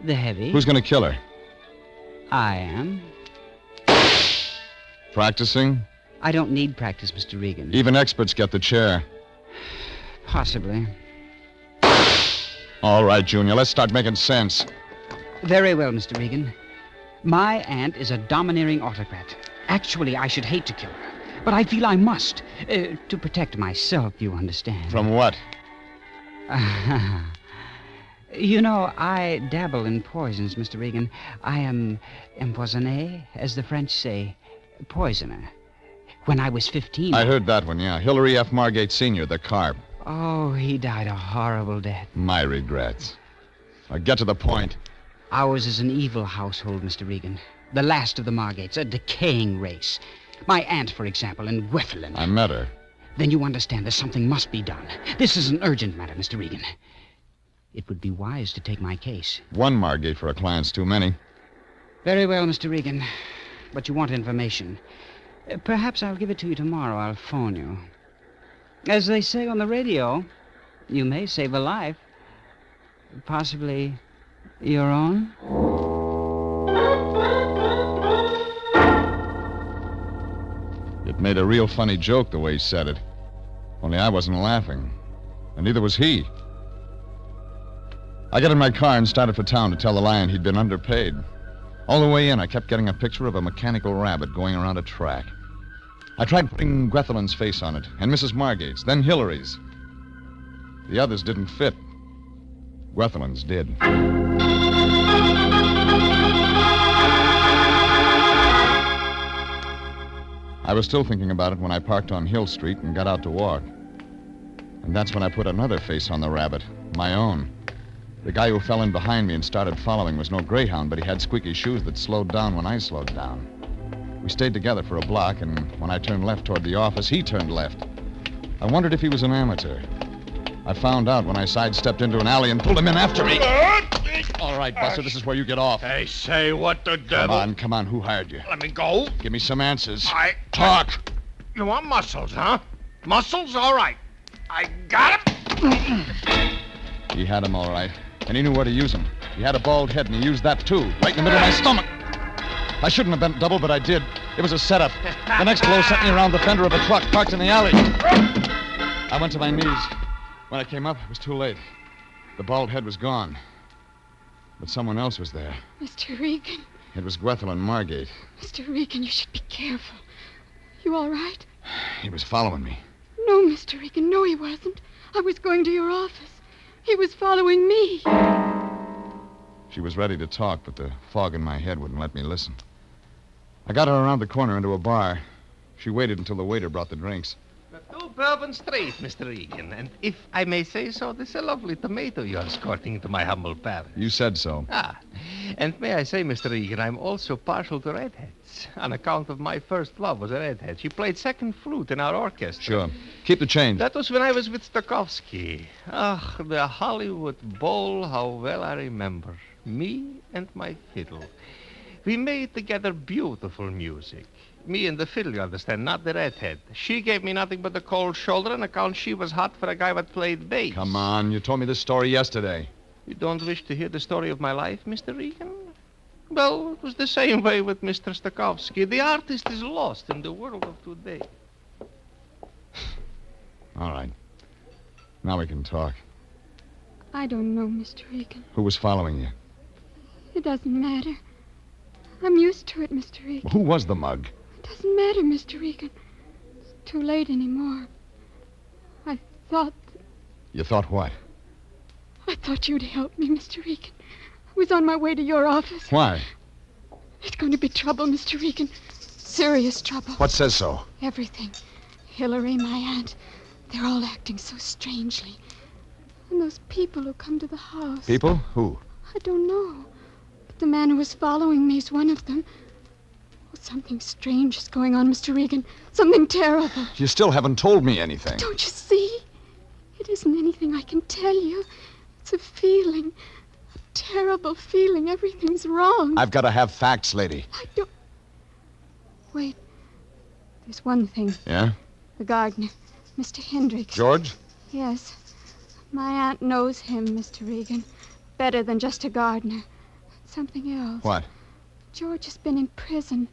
The heavy? Who's going to kill her? I am. Practicing? I don't need practice, Mr. Regan. Even experts get the chair. Possibly. All right, Junior, let's start making sense. Very well, Mr. Regan. My aunt is a domineering autocrat. Actually, I should hate to kill her, but I feel I must. To protect myself, you understand. From what? You know, I dabble in poisons, Mr. Regan. I am empoisonné, as the French say, poisoner. When I was 15... I heard that one, yeah. Hillary F. Margate Sr., the carp. Oh, he died a horrible death. My regrets. Now get to the point. Ours is an evil household, Mr. Regan. The last of the Margates, a decaying race. My aunt, for example, in Gwethlin. I met her. Then you understand that something must be done. This is an urgent matter, Mr. Regan. It would be wise to take my case. One Margate for a client's too many. Very well, Mr. Regan. But you want information. Perhaps I'll give it to you tomorrow. I'll phone you. As they say on the radio, you may save a life. Possibly your own. It made a real funny joke the way he said it. Only I wasn't laughing. And neither was he. I got in my car and started for town to tell the Lion he'd been underpaid. All the way in, I kept getting a picture of a mechanical rabbit going around a track. I tried putting Gwethelin's face on it, and Mrs. Margate's, then Hillary's. The others didn't fit. Gwethelin's did. I was still thinking about it when I parked on Hill Street and got out to walk. And that's when I put another face on the rabbit, my own. The guy who fell in behind me and started following was no greyhound, but he had squeaky shoes that slowed down when I slowed down. We stayed together for a block, and when I turned left toward the office, he turned left. I wondered if he was an amateur. I found out when I sidestepped into an alley and pulled him in after me. All right, Buster, this is where you get off. Hey, say, what the devil? Come on. Who hired you? Let me go. Give me some answers. Talk. You want muscles, huh? Muscles? All right. I got him. He had him all right, and he knew where to use him. He had a bald head, and he used that, too, right in the middle of my stomach. I shouldn't have bent double, but I did. It was a setup. The next blow sent me around the fender of a truck parked in the alley. I went to my knees. When I came up, it was too late. The bald head was gone. But someone else was there. Mr. Regan. It was Gwethelen Margate. Mr. Regan, you should be careful. You all right? He was following me. No, Mr. Regan, no, he wasn't. I was going to your office. He was following me. She was ready to talk, but the fog in my head wouldn't let me listen. I got her around the corner into a bar. She waited until the waiter brought the drinks. 2 Bourbon Street, Mr. Regan. And if I may say so, this is a lovely tomato you're escorting to my humble palate. You said so. And may I say, Mr. Regan, I'm also partial to redheads. On account of my first love was a redhead. She played second flute in our orchestra. Sure. Keep the change. That was when I was with Stokowski. The Hollywood Bowl, how well I remember. Me and my fiddle. We made together beautiful music. Me and the fiddle, you understand, not the redhead. She gave me nothing but the cold shoulder on account she was hot for a guy that played bass. Come on, you told me this story yesterday. You don't wish to hear the story of my life, Mr. Regan? Well, it was the same way with Mr. Stokowski. The artist is lost in the world of today. All right. Now we can talk. I don't know, Mr. Regan. Who was following you? It doesn't matter. I'm used to it, Mr. Regan. Who was the mug? It doesn't matter, Mr. Regan. It's too late anymore. I thought... You thought what? I thought you'd help me, Mr. Regan. I was on my way to your office. Why? There's going to be trouble, Mr. Regan. Serious trouble. What says so? Everything. Hillary, my aunt, they're all acting so strangely. And those people who come to the house. People? Who? I don't know. But the man who was following me is one of them. Oh, something strange is going on, Mr. Regan. Something terrible. You still haven't told me anything. Don't you see? It isn't anything I can tell you. It's a feeling. A terrible feeling. Everything's wrong. I've got to have facts, lady. I don't... Wait. There's one thing. Yeah? The gardener, Mr. Hendricks. George? Yes. My aunt knows him, Mr. Regan. Better than just a gardener. Something else. What? George has been in prison.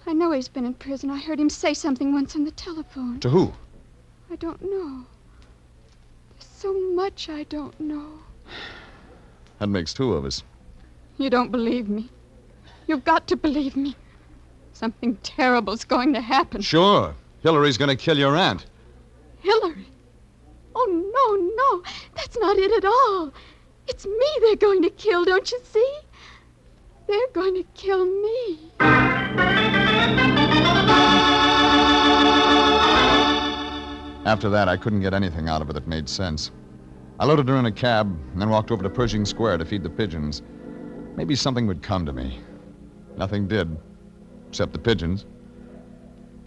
I know he's been in prison. I heard him say something once on the telephone. To who? I don't know. There's so much I don't know. That makes 2 of us. You don't believe me. You've got to believe me. Something terrible's going to happen. Sure. Hillary's going to kill your aunt. Hillary? Oh, no. That's not it at all. It's me they're going to kill, don't you see? They're going to kill me. After that, I couldn't get anything out of her that made sense. I loaded her in a cab and then walked over to Pershing Square to feed the pigeons. Maybe something would come to me. Nothing did, except the pigeons.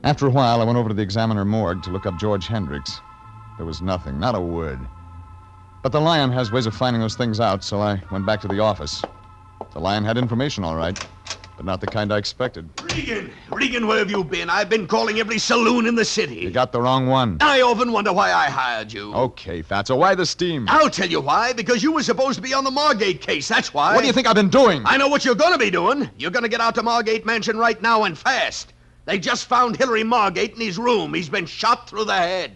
After a while, I went over to the Examiner morgue to look up George Hendricks. There was nothing, not a word. But the Lion has ways of finding those things out, so I went back to the office. The Lion had information, all right, but not the kind I expected. Regan, where have you been? I've been calling every saloon in the city. You got the wrong one. I often wonder why I hired you. Okay, Fatso, why the steam? I'll tell you why. Because you were supposed to be on the Margate case, that's why. What do you think I've been doing? I know what you're going to be doing. You're going to get out to Margate Mansion right now and fast. They just found Hillary Margate in his room. He's been shot through the head.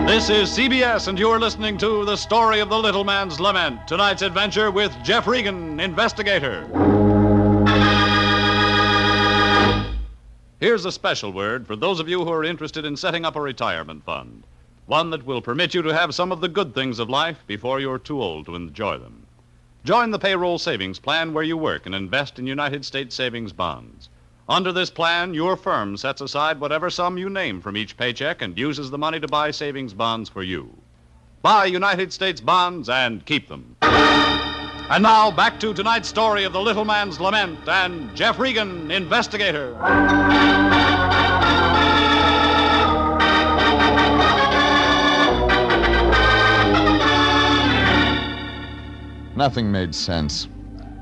This is CBS, and you're listening to The Story of the Little Man's Lament. Tonight's adventure with Jeff Regan, investigator. Here's a special word for those of you who are interested in setting up a retirement fund. One that will permit you to have some of the good things of life before you're too old to enjoy them. Join the payroll savings plan where you work and invest in United States savings bonds. Under this plan, your firm sets aside whatever sum you name from each paycheck and uses the money to buy savings bonds for you. Buy United States bonds and keep them. And now, back to tonight's story of the Little Man's Lament and Jeff Regan, investigator. Nothing made sense.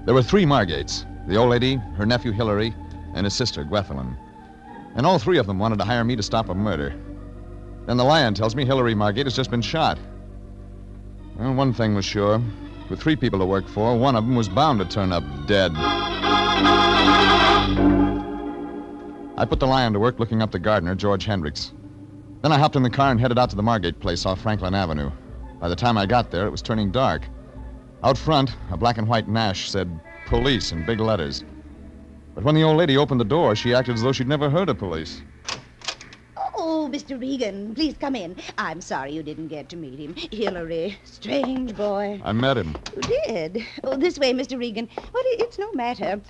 There were 3 Margates. The old lady, her nephew Hillary, and his sister, Gwethelyn. And all 3 of them wanted to hire me to stop a murder. Then the lion tells me Hillary Margate has just been shot. Well, one thing was sure. With 3 people to work for, one of them was bound to turn up dead. I put the lion to work looking up the gardener, George Hendricks. Then I hopped in the car and headed out to the Margate place off Franklin Avenue. By the time I got there, it was turning dark. Out front, a black and white Nash said, "Police," in big letters. But when the old lady opened the door, she acted as though she'd never heard of police. Oh, Mr. Regan, please come in. I'm sorry you didn't get to meet him. Hillary, strange boy. I met him. You did? Oh, this way, Mr. Regan. Well, it's no matter.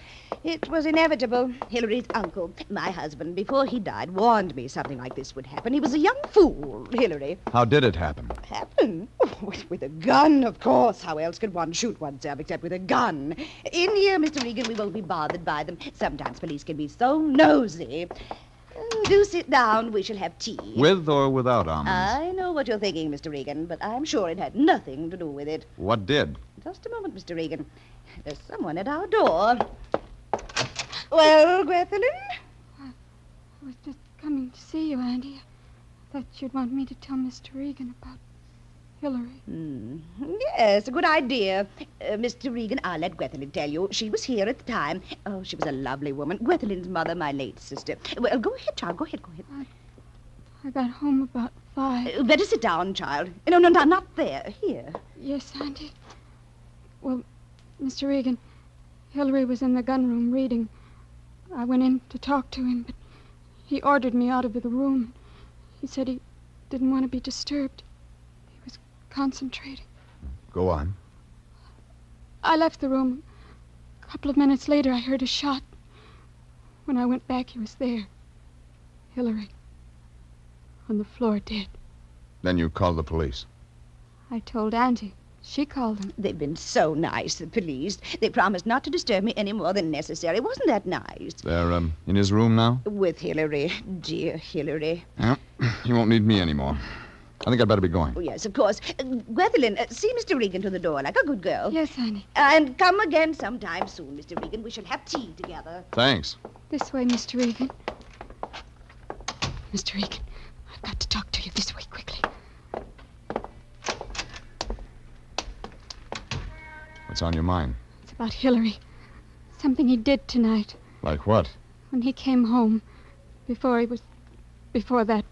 It was inevitable. Hillary's uncle, my husband, before he died, warned me something like this would happen. He was a young fool, Hillary. How did it happen? Happen? Oh, with a gun, of course. How else could one shoot oneself except with a gun? In here, Mr. Regan, we won't be bothered by them. Sometimes police can be so nosy. Do sit down. We shall have tea. With or without almonds? I know what you're thinking, Mr. Regan, but I'm sure it had nothing to do with it. What did? Just a moment, Mr. Regan. There's someone at our door. Well, Gwethelyn? I was just coming to see you, Auntie. I thought you'd want me to tell Mr. Regan about Hillary. Yes, a good idea. Mr. Regan, I'll let Gwethelyn tell you. She was here at the time. Oh, she was a lovely woman. Gwethelyn's mother, my late sister. Well, go ahead, child. Go ahead. I got home about 5. Better sit down, child. No, not there. Here. Yes, Auntie. Well, Mr. Regan, Hillary was in the gun room reading. I went in to talk to him, but he ordered me out of the room. He said he didn't want to be disturbed. He was concentrating. Go on. I left the room. A couple of minutes later, I heard a shot. When I went back, he was there. Hillary. On the floor, dead. Then you called the police. I told Auntie. She called them. They've been so nice, the police. They promised not to disturb me any more than necessary. Wasn't that nice? They're, in his room now? With Hillary. Dear Hillary. Yeah, he won't need me anymore. I think I'd better be going. Oh, yes, of course. Gwethelyn, see Mr. Regan to the door like a good girl. Yes, honey. And come again sometime soon, Mr. Regan. We shall have tea together. Thanks. This way, Mr. Regan. Mr. Regan, I've got to talk to you this way quickly. What's on your mind? It's about Hillary. Something he did tonight. Like what? When he came home, before that,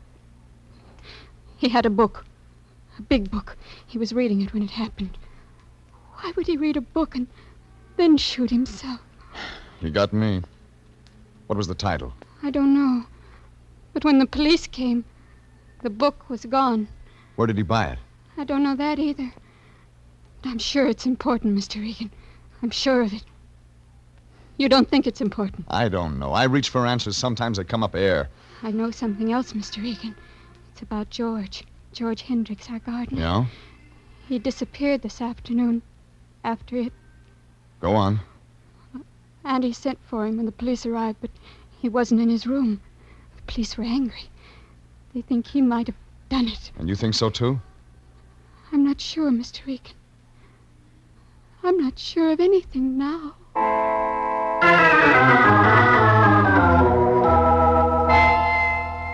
he had a book. A big book. He was reading it when it happened. Why would he read a book and then shoot himself? You got me. What was the title? I don't know. But when the police came, the book was gone. Where did he buy it? I don't know that either. But I'm sure it's important, Mr. Regan. I'm sure of it. You don't think it's important? I don't know. I reach for answers. Sometimes they come up air. I know something else, Mr. Regan. It's about George Hendricks, our gardener. Yeah? He disappeared this afternoon after it. Go on. Auntie sent for him when the police arrived, but he wasn't in his room. The police were angry. They think he might have done it. And you think so, too? I'm not sure, Mr. Regan. I'm not sure of anything now.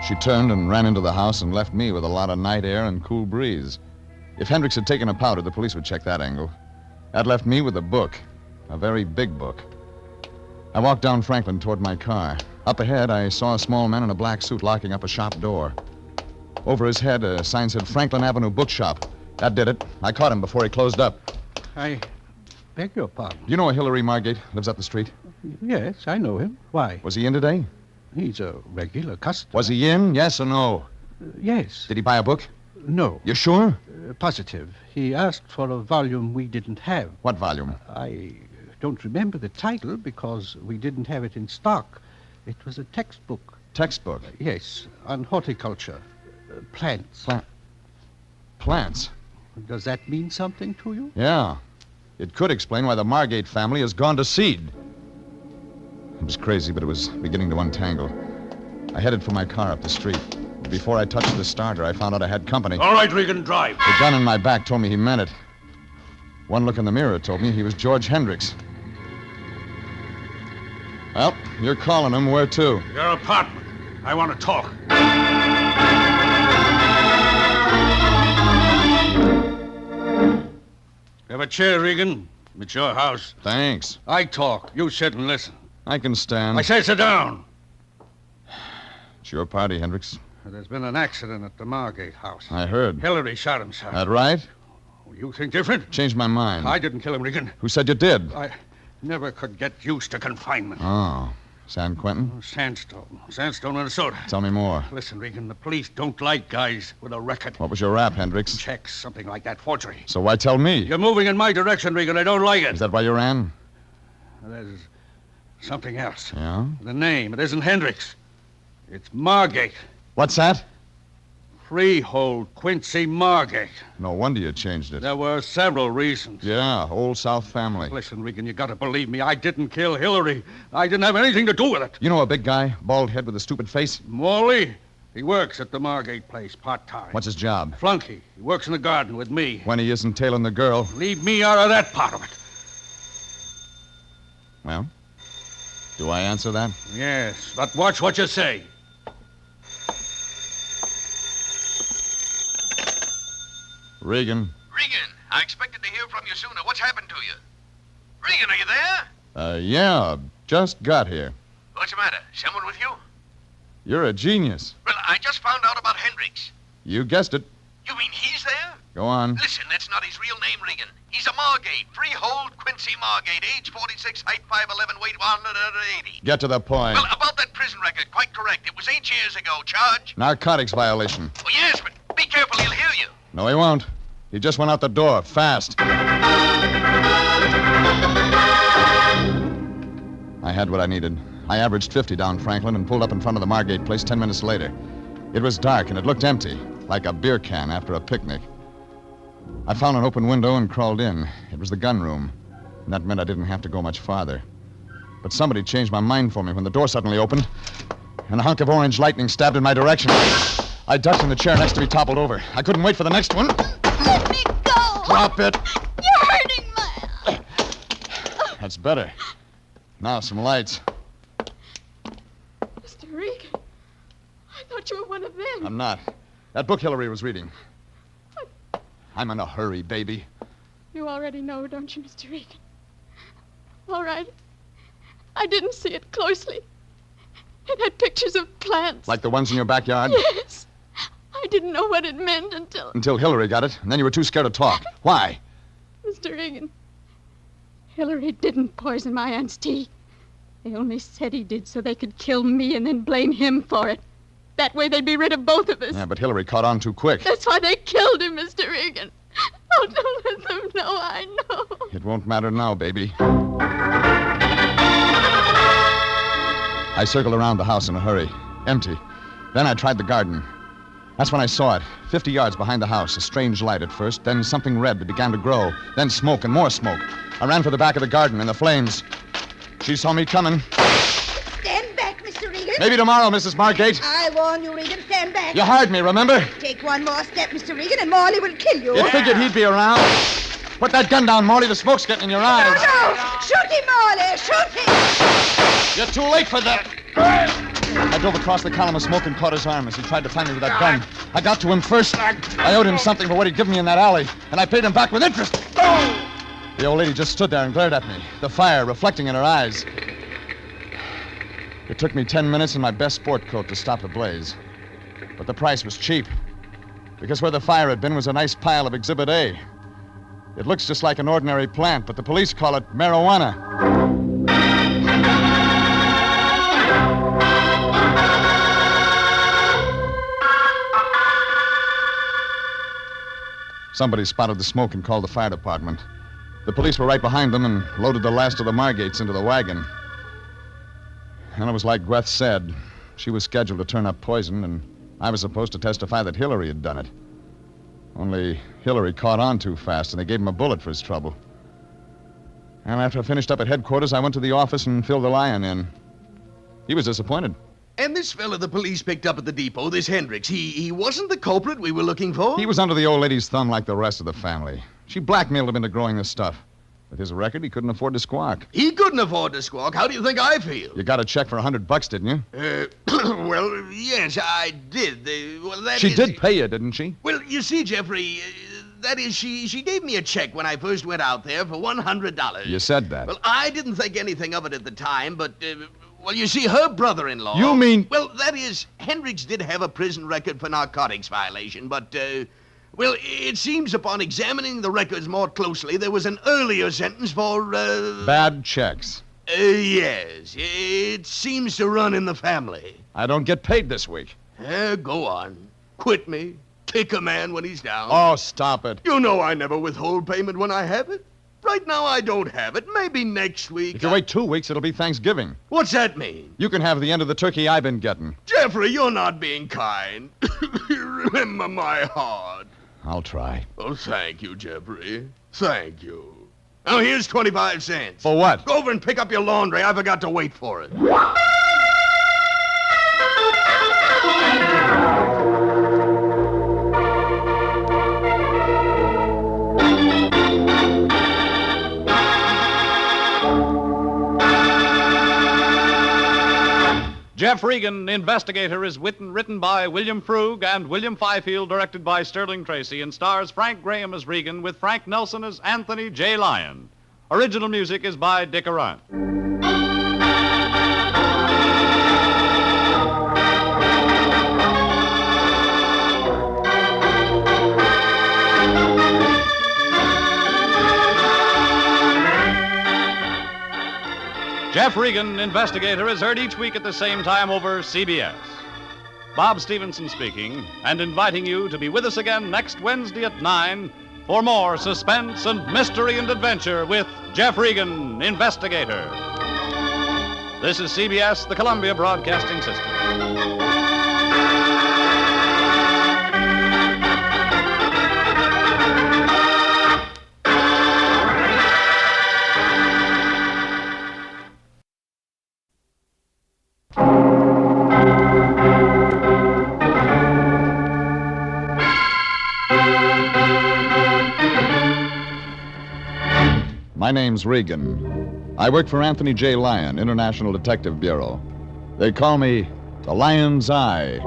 She turned and ran into the house and left me with a lot of night air and cool breeze. If Hendricks had taken a powder, the police would check that angle. That left me with a book. A very big book. I walked down Franklin toward my car. Up ahead, I saw a small man in a black suit locking up a shop door. Over his head, a sign said Franklin Avenue Bookshop. That did it. I caught him before he closed up. I beg your pardon. Do you know a Hillary Margate? Lives up the street? Yes, I know him. Why? Was he in today? He's a regular customer. Was he in? Yes or no? Yes. Did he buy a book? No. You sure? Positive. He asked for a volume we didn't have. What volume? I don't remember the title because we didn't have it in stock. It was a textbook. Textbook? Yes, on horticulture. Plants. Plants? Does that mean something to you? Yeah. It could explain why the Margate family has gone to seed. It was crazy, but it was beginning to untangle. I headed for my car up the street. Before I touched the starter, I found out I had company. All right, Regan, drive. The gun in my back told me he meant it. One look in the mirror told me he was George Hendricks. Well, you're calling him. Where to? Your apartment. I want to talk. Have a chair, Regan. It's your house. Thanks. I talk. You sit and listen. I can stand. I say sit down. It's your party, Hendricks. There's been an accident at the Margate house. I heard. Hillary shot himself. That right? You think different? Changed my mind. I didn't kill him, Regan. Who said you did? I never could get used to confinement. Oh. San Quentin? Sandstone, Minnesota. Tell me more. Listen, Regan, the police don't like guys with a record. What was your rap, Hendricks? Checks, something like that, forgery. So why tell me? You're moving in my direction, Regan. I don't like it. Is that why you ran? There's something else. Yeah? The name. It isn't Hendricks. It's Margate. What's that? Freehold Quincy Margate. No wonder you changed it. There were several reasons. Yeah, old South family. Listen, Regan, you gotta believe me. I didn't kill Hillary. I didn't have anything to do with it. You know a big guy, bald head with a stupid face? Morley. He works at the Margate place, part-time. What's his job? Flunky. He works in the garden with me. When he isn't tailing the girl. Leave me out of that part of it. Well, do I answer that? Yes, but watch what you say. Regan. Regan, I expected to hear from you sooner. What's happened to you? Regan, are you there? Yeah, just got here. What's the matter? Someone with you? You're a genius. Well, I just found out about Hendricks. You guessed it. You mean he's there? Go on. Listen, that's not his real name, Regan. He's a Margate. Freehold Quincy Margate. Age 46, height 5'11", weight 180. Get to the point. Well, about that prison record, quite correct. It was 8 years ago. Charge? Narcotics violation. Oh, yes, but be careful. He'll hear you. No, he won't. He just went out the door, fast. I had what I needed. I averaged 50 down Franklin and pulled up in front of the Margate place 10 minutes later. It was dark and it looked empty, like a beer can after a picnic. I found an open window and crawled in. It was the gun room, and that meant I didn't have to go much farther. But somebody changed my mind for me when the door suddenly opened, and a hunk of orange lightning stabbed in my direction. I ducked in the chair next to me, toppled over. I couldn't wait for the next one. Let me go! Drop it! You're hurting my... That's better. Now, some lights. Mr. Regan, I thought you were one of them. I'm not. That book Hillary was reading. I'm in a hurry, baby. You already know, don't you, Mr. Regan? All right. I didn't see it closely. It had pictures of plants. Like the ones in your backyard? Yes. I didn't know what it meant until... Until Hillary got it, and then you were too scared to talk. Why? Mr. Regan, Hillary didn't poison my aunt's tea. They only said he did so they could kill me and then blame him for it. That way they'd be rid of both of us. Yeah, but Hillary caught on too quick. That's why they killed him, Mr. Regan. Oh, don't let them know I know. It won't matter now, baby. I circled around the house in a hurry. Empty. Then I tried the garden. That's when I saw it. 50 yards behind the house. A strange light at first, then something red that began to grow. Then smoke and more smoke. I ran for the back of the garden in the flames. She saw me coming. Stand back, Mr. Regan. Maybe tomorrow, Mrs. Margate. I warn you, Regan, stand back. You hired me, remember? Take one more step, Mr. Regan, and Morley will kill you. You figured he'd be around. Put that gun down, Morley. The smoke's getting in your eyes. No! Shoot him, Morley! Shoot him! You're too late for that. I drove across the column of smoke and caught his arm as he tried to find me with that gun. I got to him first. I owed him something for what he'd given me in that alley, and I paid him back with interest. The old lady just stood there and glared at me, the fire reflecting in her eyes. It took me 10 minutes in my best sport coat to stop the blaze. But the price was cheap, because where the fire had been was a nice pile of Exhibit A. It looks just like an ordinary plant, but the police call it marijuana. Somebody spotted the smoke and called the fire department. The police were right behind them and loaded the last of the Margates into the wagon. And it was like Gweth said. She was scheduled to turn up poison, and I was supposed to testify that Hillary had done it. Only Hillary caught on too fast, and they gave him a bullet for his trouble. And after I finished up at headquarters, I went to the office and filled the lion in. He was disappointed. And this fella the police picked up at the depot, this Hendricks, he wasn't the culprit we were looking for? He was under the old lady's thumb like the rest of the family. She blackmailed him into growing this stuff. With his record, he couldn't afford to squawk. He couldn't afford to squawk. How do you think I feel? You got a check for $100, didn't you? Well, yes, I did. She did pay you, didn't she? Well, you see, Jeffrey, that is, she gave me a check when I first went out there for $100. You said that. Well, I didn't think anything of it at the time, but, well, you see, her brother-in-law... You mean... Well, that is, Hendricks did have a prison record for narcotics violation, but, well, it seems upon examining the records more closely, there was an earlier sentence for, Bad checks. Yes, it seems to run in the family. I don't get paid this week. Go on. Quit me. Kick a man when he's down. Oh, stop it. You know I never withhold payment when I have it. Right now I don't have it. Maybe next week. If you wait 2 weeks, it'll be Thanksgiving. What's that mean? You can have the end of the turkey I've been getting. Jeffrey, you're not being kind. Remember my heart. I'll try. Oh, thank you, Jeffrey. Thank you. Now, here's 25 cents. For what? Go over and pick up your laundry. I forgot to wait for it. Jeff Regan, Investigator, is written by William Frug and William Fifield, directed by Sterling Tracy, and stars Frank Graham as Regan with Frank Nelson as Anthony J. Lyon. Original music is by Dick Arant. Jeff Regan, Investigator, is heard each week at the same time over CBS. Bob Stevenson speaking, and inviting you to be with us again next Wednesday at 9 for more suspense and mystery and adventure with Jeff Regan, Investigator. This is CBS, the Columbia Broadcasting System. My name's Regan. I work for Anthony J. Lyon, International Detective Bureau. They call me the Lion's Eye.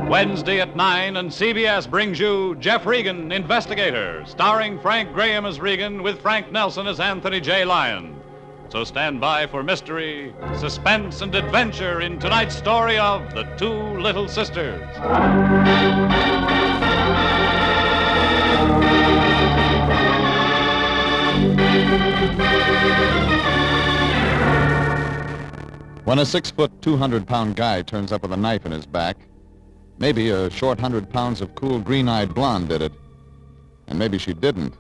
Wednesday at 9, and CBS brings you Jeff Regan, Investigator, starring Frank Graham as Regan with Frank Nelson as Anthony J. Lyon. So stand by for mystery, suspense, and adventure in tonight's story of The Two Little Sisters. When a 6-foot, 200-pound guy turns up with a knife in his back, maybe a short 100 pounds of cool green-eyed blonde did it. And maybe she didn't.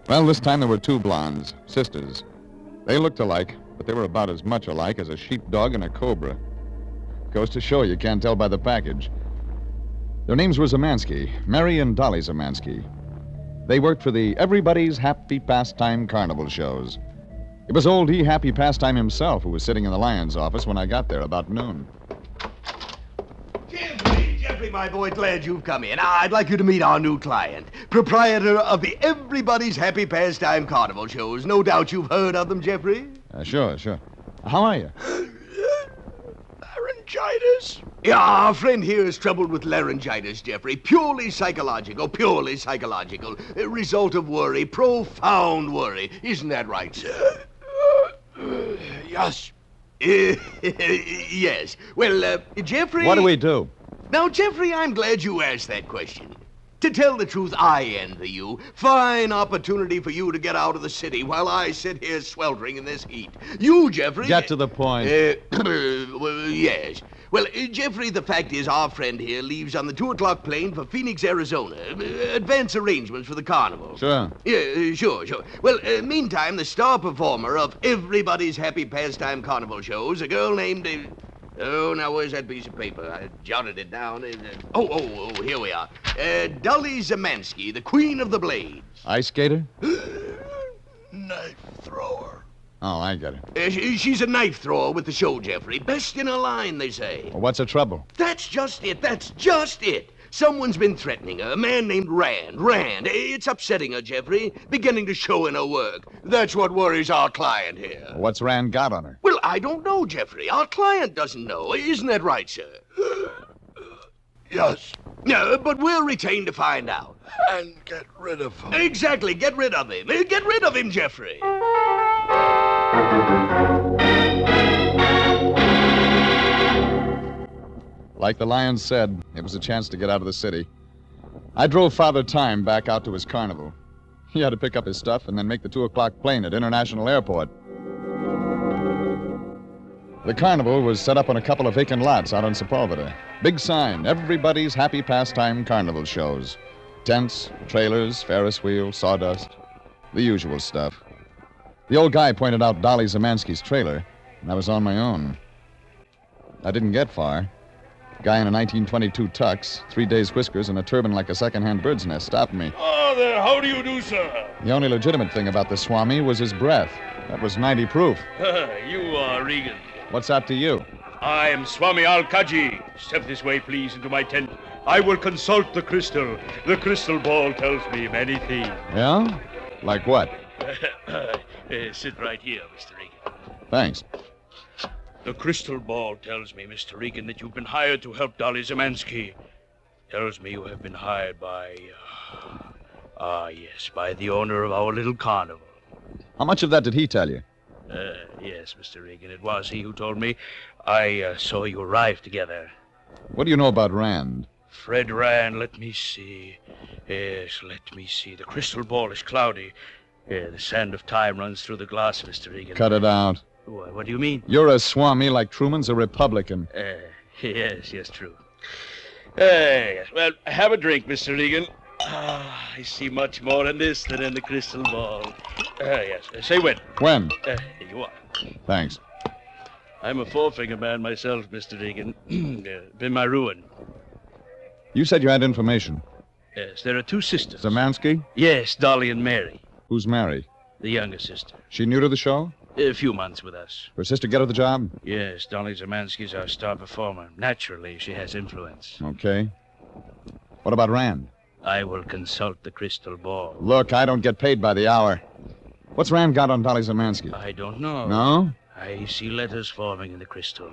Well, this time there were two blondes, sisters. They looked alike, but they were about as much alike as a sheepdog and a cobra. Goes to show you can't tell by the package. Their names were Zamansky, Mary and Dolly Zamansky. They worked for the Everybody's Happy Pastime Carnival shows. It was old E. Happy Pastime himself who was sitting in the Lion's office when I got there about noon. Jeffrey, my boy, glad you've come in. I'd like you to meet our new client, proprietor of the Everybody's Happy Pastime Carnival shows. No doubt you've heard of them, Jeffrey? Sure. How are you? Laryngitis? Yeah, our friend here is troubled with laryngitis, Jeffrey. Purely psychological. A result of worry, profound worry. Isn't that right, sir? Yes. Yes. Well, Jeffrey... What do we do? Now, Jeffrey, I'm glad you asked that question. To tell the truth, I envy you. Fine opportunity for you to get out of the city while I sit here sweltering in this heat. You, Jeffrey... Get to the point. Well, yes. Well, Jeffrey, the fact is our friend here leaves on the 2 o'clock plane for Phoenix, Arizona. Advance arrangements for the carnival. Sure. Yeah, sure. Well, meantime, the star performer of Everybody's Happy Pastime Carnival shows, a girl named... Oh, now where's that piece of paper? I jotted it down. Here we are. Dolly Zamansky, the Queen of the Blades. Ice skater? Knife thrower. Oh, I get it. She's a knife thrower with the show, Jeffrey. Best in her line, they say. Well, what's the trouble? That's just it. That's just it. Someone's been threatening her. A man named Rand. Rand. It's upsetting her, Jeffrey. Beginning to show in her work. That's what worries our client here. What's Rand got on her? Well, I don't know, Jeffrey. Our client doesn't know. Isn't that right, sir? Yes. No, but we're retained to find out. And get rid of him. Exactly. Get rid of him. Get rid of him, Jeffrey. Like the lion said, it was a chance to get out of the city. I drove Father Time back out to his carnival. He had to pick up his stuff and then make the 2 o'clock plane at International Airport. The carnival was set up on a couple of vacant lots out on Sepulveda. Big sign, everybody's happy pastime carnival shows. Tents, trailers, Ferris wheel, sawdust, the usual stuff. The old guy pointed out Dolly Zamansky's trailer, and I was on my own. I didn't get far. Guy in a 1922 tux, 3 days whiskers, and a turban like a second-hand bird's nest stopped me. Oh, there. How do you do, sir? The only legitimate thing about the Swami was his breath. That was 90 proof. You are Regan. What's that to you? I am Swami Al-Kaji. Step this way, please, into my tent. I will consult the crystal. The crystal ball tells me many things. Yeah? Like what? Sit right here, Mr. Regan. Thanks. The crystal ball tells me, Mr. Regan, that you've been hired to help Dolly Zamansky. Tells me you have been hired by... yes, by the owner of our little carnival. How much of that did he tell you? Yes, Mr. Regan, it was he who told me. I saw you arrive together. What do you know about Rand? Fred Rand, let me see. Yes, let me see. The crystal ball is cloudy. The sand of time runs through the glass, Mr. Regan. Cut it out. What do you mean? You're a Swami like Truman's a Republican. Yes, true. Yes. Well, have a drink, Mr. Regan. I see much more in this than in the crystal ball. Yes. Say when. When? Here you are. Thanks. I'm a four-finger man myself, Mr. Regan. Been my ruin. You said you had information. Yes, there are 2 sisters. Zamansky? Yes, Dolly and Mary. Who's Mary? The younger sister. She new to the show? A few months with us. Her sister get her the job? Yes, Dolly Zamansky's our star performer. Naturally, she has influence. Okay. What about Rand? I will consult the crystal ball. Look, I don't get paid by the hour. What's Rand got on Dolly Zamansky? I don't know. No? I see letters forming in the crystal.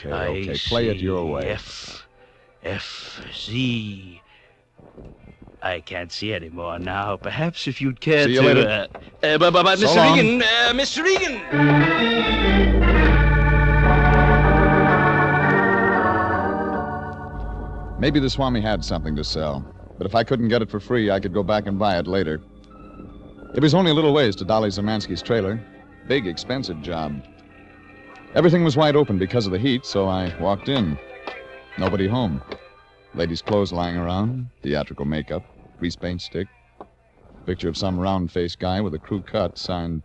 Okay. Play it your way. F, Z. I can't see any more now. Perhaps if you'd care see you to... later. But So Mr. long. Regan, Mr. Regan! Maybe the Swami had something to sell. But if I couldn't get it for free, I could go back and buy it later. It was only a little ways to Dolly Zamansky's trailer. Big, expensive job. Everything was wide open because of the heat, so I walked in. Nobody home. Ladies' clothes lying around, theatrical makeup, grease paint stick. Picture of some round-faced guy with a crew cut signed,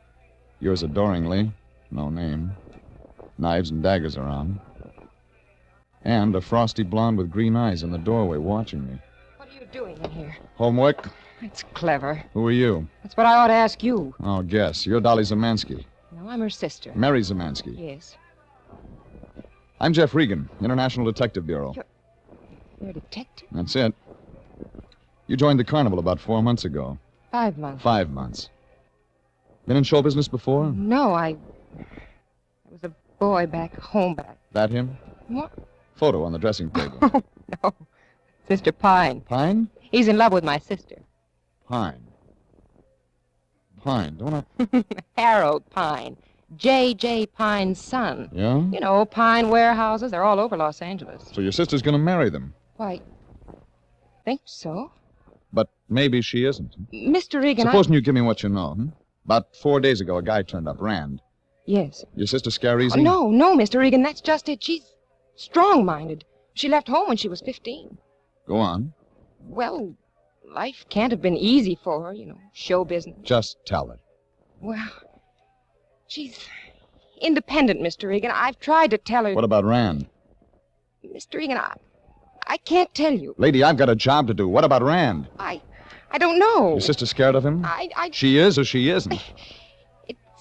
"Yours adoringly," no name. Knives and daggers around. And a frosty blonde with green eyes in the doorway watching me. What are you doing in here? Homework? It's clever. Who are you? That's what I ought to ask you. Oh, guess. You're Dolly Zamansky. No, I'm her sister. Mary Zamansky. Yes. I'm Jeff Regan, International Detective Bureau. You're a detective? That's it. You joined the carnival about 4 months ago. 5 months. 5 months. Been in show business before? No, I was a boy back home That him? What? Photo on the dressing table. Oh, no. Mr. Pine. Pine? He's in love with my sister. Pine. Pine, don't I? Harold Pine. J.J. Pine's son. Yeah? You know, Pine warehouses. They're all over Los Angeles. So your sister's gonna marry them. Why, think so. But maybe she isn't. Mr. Regan, Supposing you give me what you know, About 4 days ago, a guy turned up, Rand. Yes. Your sister scare easy? Oh, no, Mr. Regan, that's just it. She's strong-minded. She left home when she was 15. Go on. Well, life can't have been easy for her, you know, show business. Just tell it. Well, she's independent, Mr. Regan. I've tried to tell her... What about Rand? Mr. Regan, I can't tell you. Lady, I've got a job to do. What about Rand? I don't know. Your sister scared of him? I... She is or she isn't?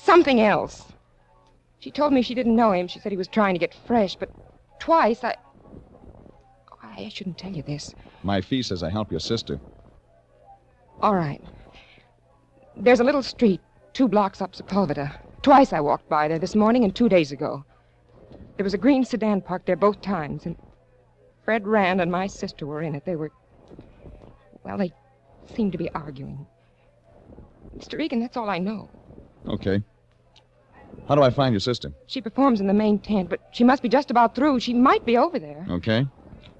something else. She told me she didn't know him. She said he was trying to get fresh, but twice I shouldn't tell you this. My fee says I help your sister. All right. There's a little street 2 blocks up Sepulveda. Twice I walked by there, this morning and 2 days ago. There was a green sedan parked there both times, and Fred Rand and my sister were in it. They seemed to be arguing. Mr. Regan, that's all I know. Okay. How do I find your sister? She performs in the main tent, but she must be just about through. She might be over there. Okay.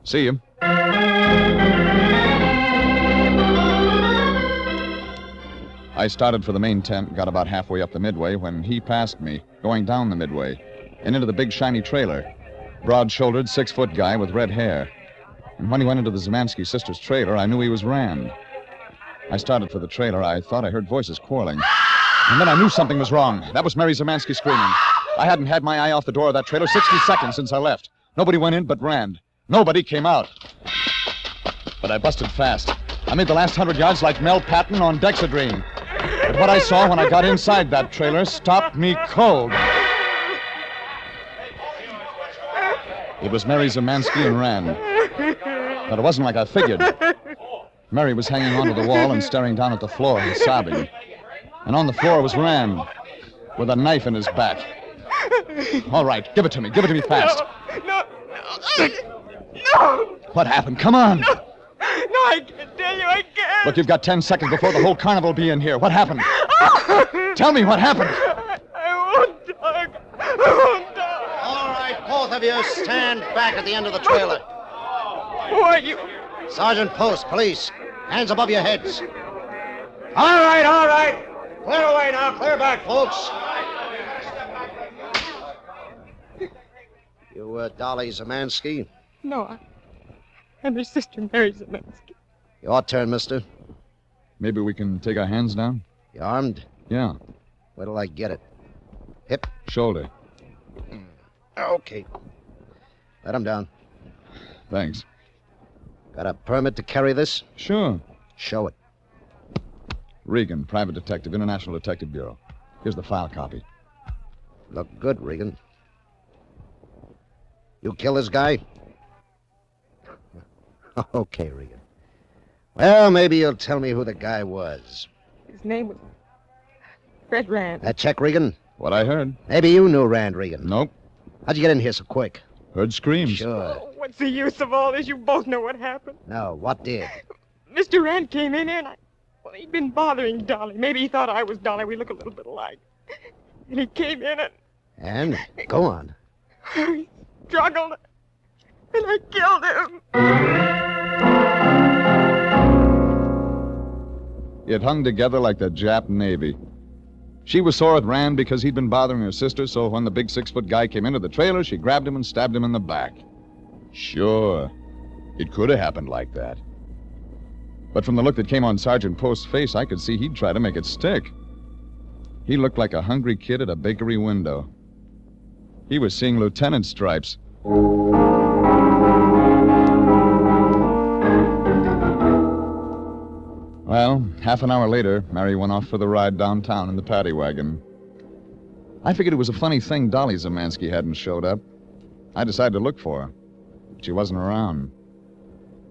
See you. I started for the main tent, got about halfway up the midway when he passed me, going down the midway, and into the big shiny trailer. Broad-shouldered, 6-foot guy with red hair. And when he went into the Zemansky sisters' trailer, I knew he was Rand. I started for the trailer. I thought I heard voices quarreling. And then I knew something was wrong. That was Mary Zemansky screaming. I hadn't had my eye off the door of that trailer 60 seconds since I left. Nobody went in but Rand. Nobody came out. But I busted fast. I made the last 100 yards like Mel Patton on Dexedrine. But what I saw when I got inside that trailer stopped me cold. It was Mary Zemansky and Rand. But it wasn't like I figured. Mary was hanging onto the wall and staring down at the floor and sobbing. And on the floor was Rand, with a knife in his back. All right, give it to me. Give it to me fast. No. What happened? Come on. No, I can't tell you. I can't. Look, you've got 10 seconds before the whole carnival will be in here. What happened? Tell me what happened. I won't talk. All right, both of you stand back at the end of the trailer. Who are you? Sergeant Post, police. Hands above your heads. All right. Clear away now. Clear back, folks. You, Dolly Zemansky? No, I'm her sister, Mary Zemansky. Your turn, mister. Maybe we can take our hands down? You armed? Yeah. Wait till I get it. Hip. Shoulder. Okay. Let him down. Thanks. Got a permit to carry this? Sure. Show it. Regan, private detective, International Detective Bureau. Here's the file copy. Look good, Regan. You kill this guy? Okay, Regan. Well, maybe you'll tell me who the guy was. His name was Fred Rand. That check, Regan? What I heard. Maybe you knew Rand, Regan. Nope. How'd you get in here so quick? Heard screams. Sure. What's the use of all this? You both know what happened. No, what did? Mr. Rand came in here and he'd been bothering Dolly. Maybe he thought I was Dolly. We look a little bit alike. And he came in And? Go on. He struggled. And I killed him. It hung together like the Jap Navy. She was sore at Rand because he'd been bothering her sister, so when the big 6-foot guy came into the trailer, she grabbed him and stabbed him in the back. Sure. It could have happened like that. But from the look that came on Sergeant Post's face, I could see he'd try to make it stick. He looked like a hungry kid at a bakery window. He was seeing lieutenant stripes. Well, half an hour later, Mary went off for the ride downtown in the paddy wagon. I figured it was a funny thing Dolly Zemansky hadn't showed up. I decided to look for her. She wasn't around.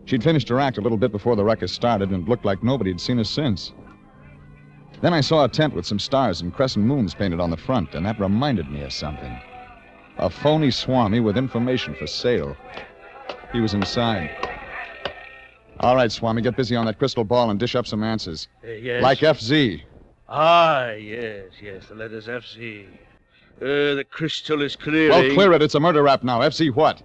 She'd finished her act a little bit before the ruckus started, and it looked like nobody had seen her since. Then I saw a tent with some stars and crescent moons painted on the front, and that reminded me of something. A phony Swami with information for sale. He was inside. All right, Swami, get busy on that crystal ball and dish up some answers. Yes. Like FZ. Ah, yes, the letters FC. The crystal is clearing. Well, clear it. It's a murder rap now. FZ what?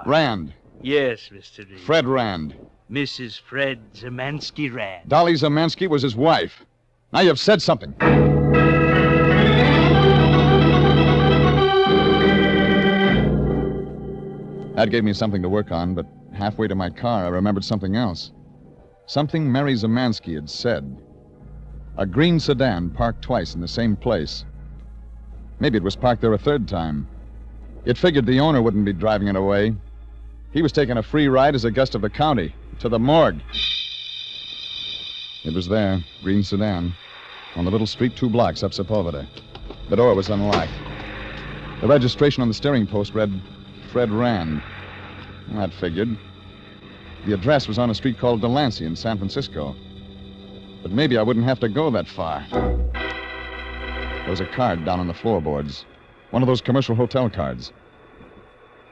Rand. Yes, Mr. Regan. Fred Rand. Mrs. Fred Zemansky Rand. Dolly Zemansky was his wife. Now you've said something. That gave me something to work on, but halfway to my car, I remembered something else. Something Mary Zemansky had said. A green sedan parked twice in the same place. Maybe it was parked there a third time. It figured the owner wouldn't be driving it away. He was taking a free ride as a guest of the county, to the morgue. It was there, green sedan. on the little street 2 blocks up Sepulveda. The door was unlocked. The registration on the steering post read Fred Rand. That figured. The address was on a street called Delancey in San Francisco. But maybe I wouldn't have to go that far. There was a card down on the floorboards. One of those commercial hotel cards.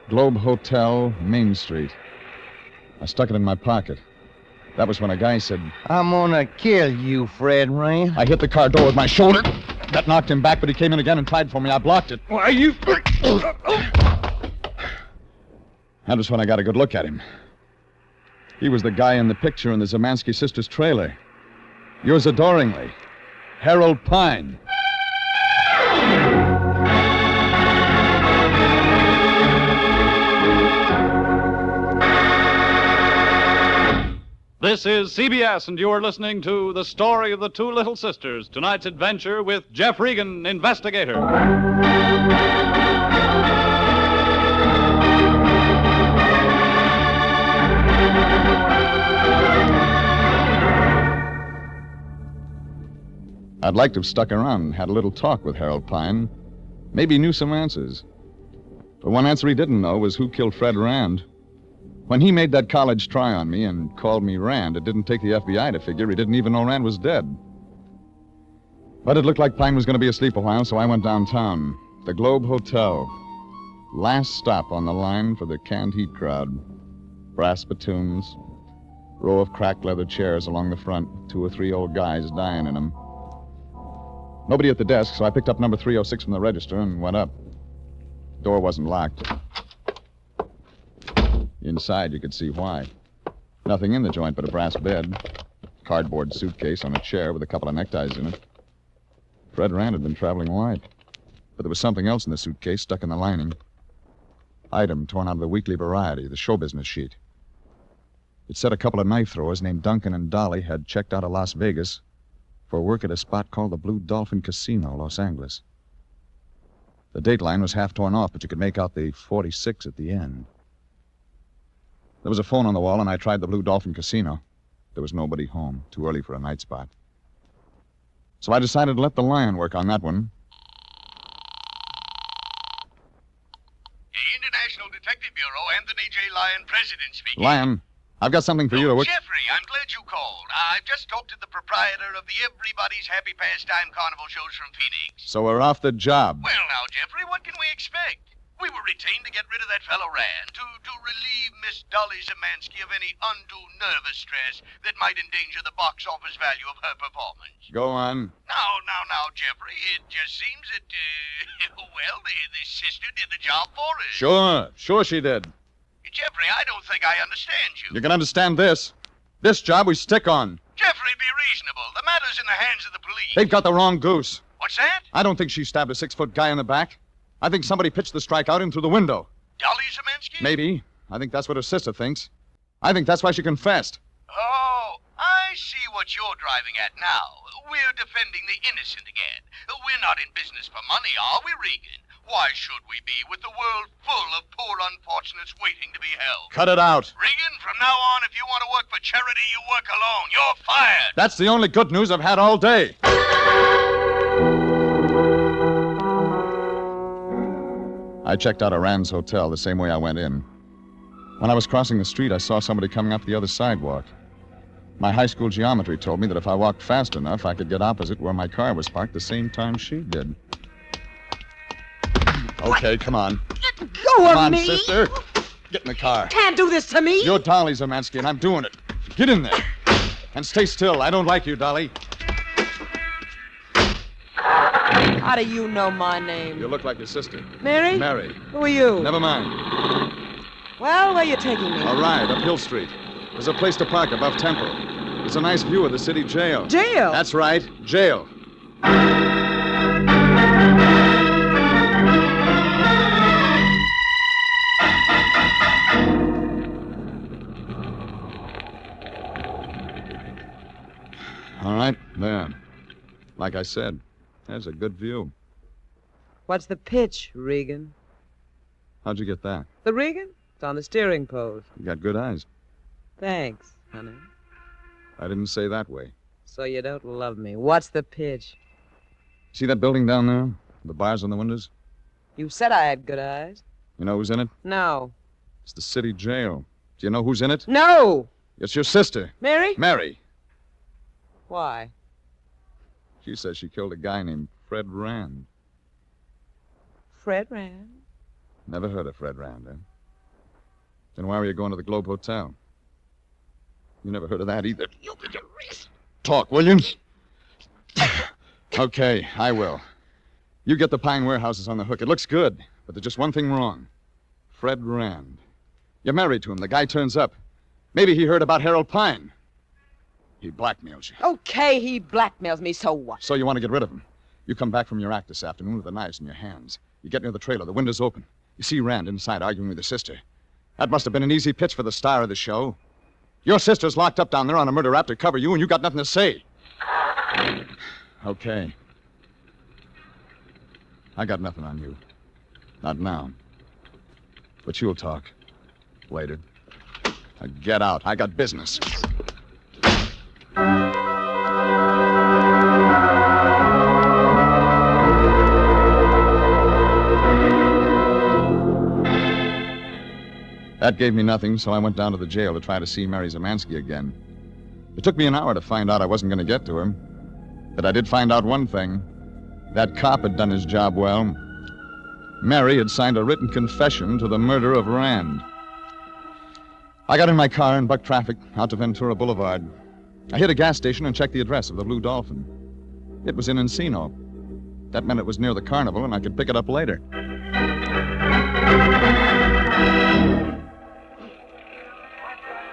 Globe Hotel, Main Street. I stuck it in my pocket. That was when a guy said, I'm gonna kill you, Fred Rand. I hit the car door with my shoulder. That knocked him back, but he came in again and tried for me. I blocked it. Why, you... That was when I got a good look at him. He was the guy in the picture in the Zemansky sisters' trailer. Yours adoringly, Harold Pine. This is CBS, and you are listening to The Story of the Two Little Sisters, tonight's adventure with Jeff Regan, investigator. I'd like to have stuck around and had a little talk with Harold Pine. Maybe he knew some answers. But one answer he didn't know was who killed Fred Rand. When he made that college try on me and called me Rand, it didn't take the FBI to figure he didn't even know Rand was dead. But it looked like Pine was going to be asleep a while, so I went downtown. The Globe Hotel. Last stop on the line for the canned heat crowd. Brass spittoons. Row of cracked leather chairs along the front. 2 or 3 old guys dying in them. Nobody at the desk, so I picked up number 306 from the register and went up. Door wasn't locked. Inside, you could see why. Nothing in the joint but a brass bed, cardboard suitcase on a chair with a couple of neckties in it. Fred Rand had been traveling light, but there was something else in the suitcase stuck in the lining. Item torn out of the Weekly Variety, the show business sheet. It said a couple of knife throwers named Duncan and Dolly had checked out of Las Vegas for work at a spot called the Blue Dolphin Casino, Los Angeles. The date line was half torn off, but you could make out the 46 at the end. There was a phone on the wall, and I tried the Blue Dolphin Casino. There was nobody home. Too early for a night spot. So I decided to let the Lion work on that one. International Detective Bureau, Anthony J. Lyon, President speaking. Lion, I've got something for you to work... Jeffrey, I'm glad you called. I've just talked to the proprietor of the Everybody's Happy Pastime Carnival shows from Phoenix. So we're off the job. Well, now, Jeffrey, what can we expect? We were retained to get rid of that fellow Rand, to relieve Miss Dolly Zemansky of any undue nervous stress that might endanger the box office value of her performance. Go on. Now, Jeffrey, it just seems that, well, the sister did the job for us. Sure she did. Jeffrey, I don't think I understand you. You can understand this. This job we stick on. Jeffrey, be reasonable. The matter's in the hands of the police. They've got the wrong goose. What's that? I don't think she stabbed a 6-foot guy in the back. I think somebody pitched the strike out in through the window. Dolly Zemansky? Maybe. I think that's what her sister thinks. I think that's why she confessed. Oh, I see what you're driving at now. We're defending the innocent again. We're not in business for money, are we, Regan? Why should we be with the world full of poor unfortunates waiting to be helped? Cut it out. Regan, from now on, if you want to work for charity, you work alone. You're fired. That's the only good news I've had all day. I checked out of Rand's hotel the same way I went in. When I was crossing the street, I saw somebody coming up the other sidewalk. My high school geometry told me that if I walked fast enough, I could get opposite where my car was parked the same time she did. Okay, come on. Go Come of on, me. sister. Get in the car. Can't do this to me. You're Dolly Zemansky, and I'm doing it. Get in there. And stay still. I don't like you, Dolly. How do you know my name? You look like your sister. Mary? Mary. Who are you? Never mind. Well, where are you taking me? A ride up Hill Street. There's a place to park above Temple. There's a nice view of the city jail. Jail? That's right. Jail. All right, there. Like I said, there's a good view. What's the pitch, Regan? How'd you get that? The Regan? It's on the steering post. You got good eyes. Thanks, honey. I didn't say that way. So you don't love me. What's the pitch? See that building down there? The bars on the windows? You said I had good eyes. You know who's in it? No. It's the city jail. Do you know who's in it? No! It's your sister. Mary? Mary. Why? She says she killed a guy named Fred Rand. Fred Rand? Never heard of Fred Rand, eh? Then why were you going to the Globe Hotel? You never heard of that either. Talk, will you? Okay, I will. You get the Pine warehouses on the hook. It looks good, but there's just one thing wrong. Fred Rand. You're married to him. The guy turns up. Maybe he heard about Harold Pine. He blackmails you. Okay, he blackmails me, so what? So you want to get rid of him. You come back from your act this afternoon with the knives in your hands. You get near the trailer. The window's open. You see Rand inside arguing with his sister. That must have been an easy pitch for the star of the show. Your sister's locked up down there on a murder rap to cover you, and you got nothing to say. Okay. I got nothing on you. Not now. But you'll talk. Later. Now get out. I got business. That gave me nothing, so I went down to the jail to try to see Mary Zamansky again. It took me an hour to find out I wasn't going to get to him. But I did find out one thing. That cop had done his job well. Mary had signed a written confession to the murder of Rand. I got in my car and bucked traffic out to Ventura Boulevard. I hit a gas station and checked the address of the Blue Dolphin. It was in Encino. That meant it was near the carnival and I could pick it up later.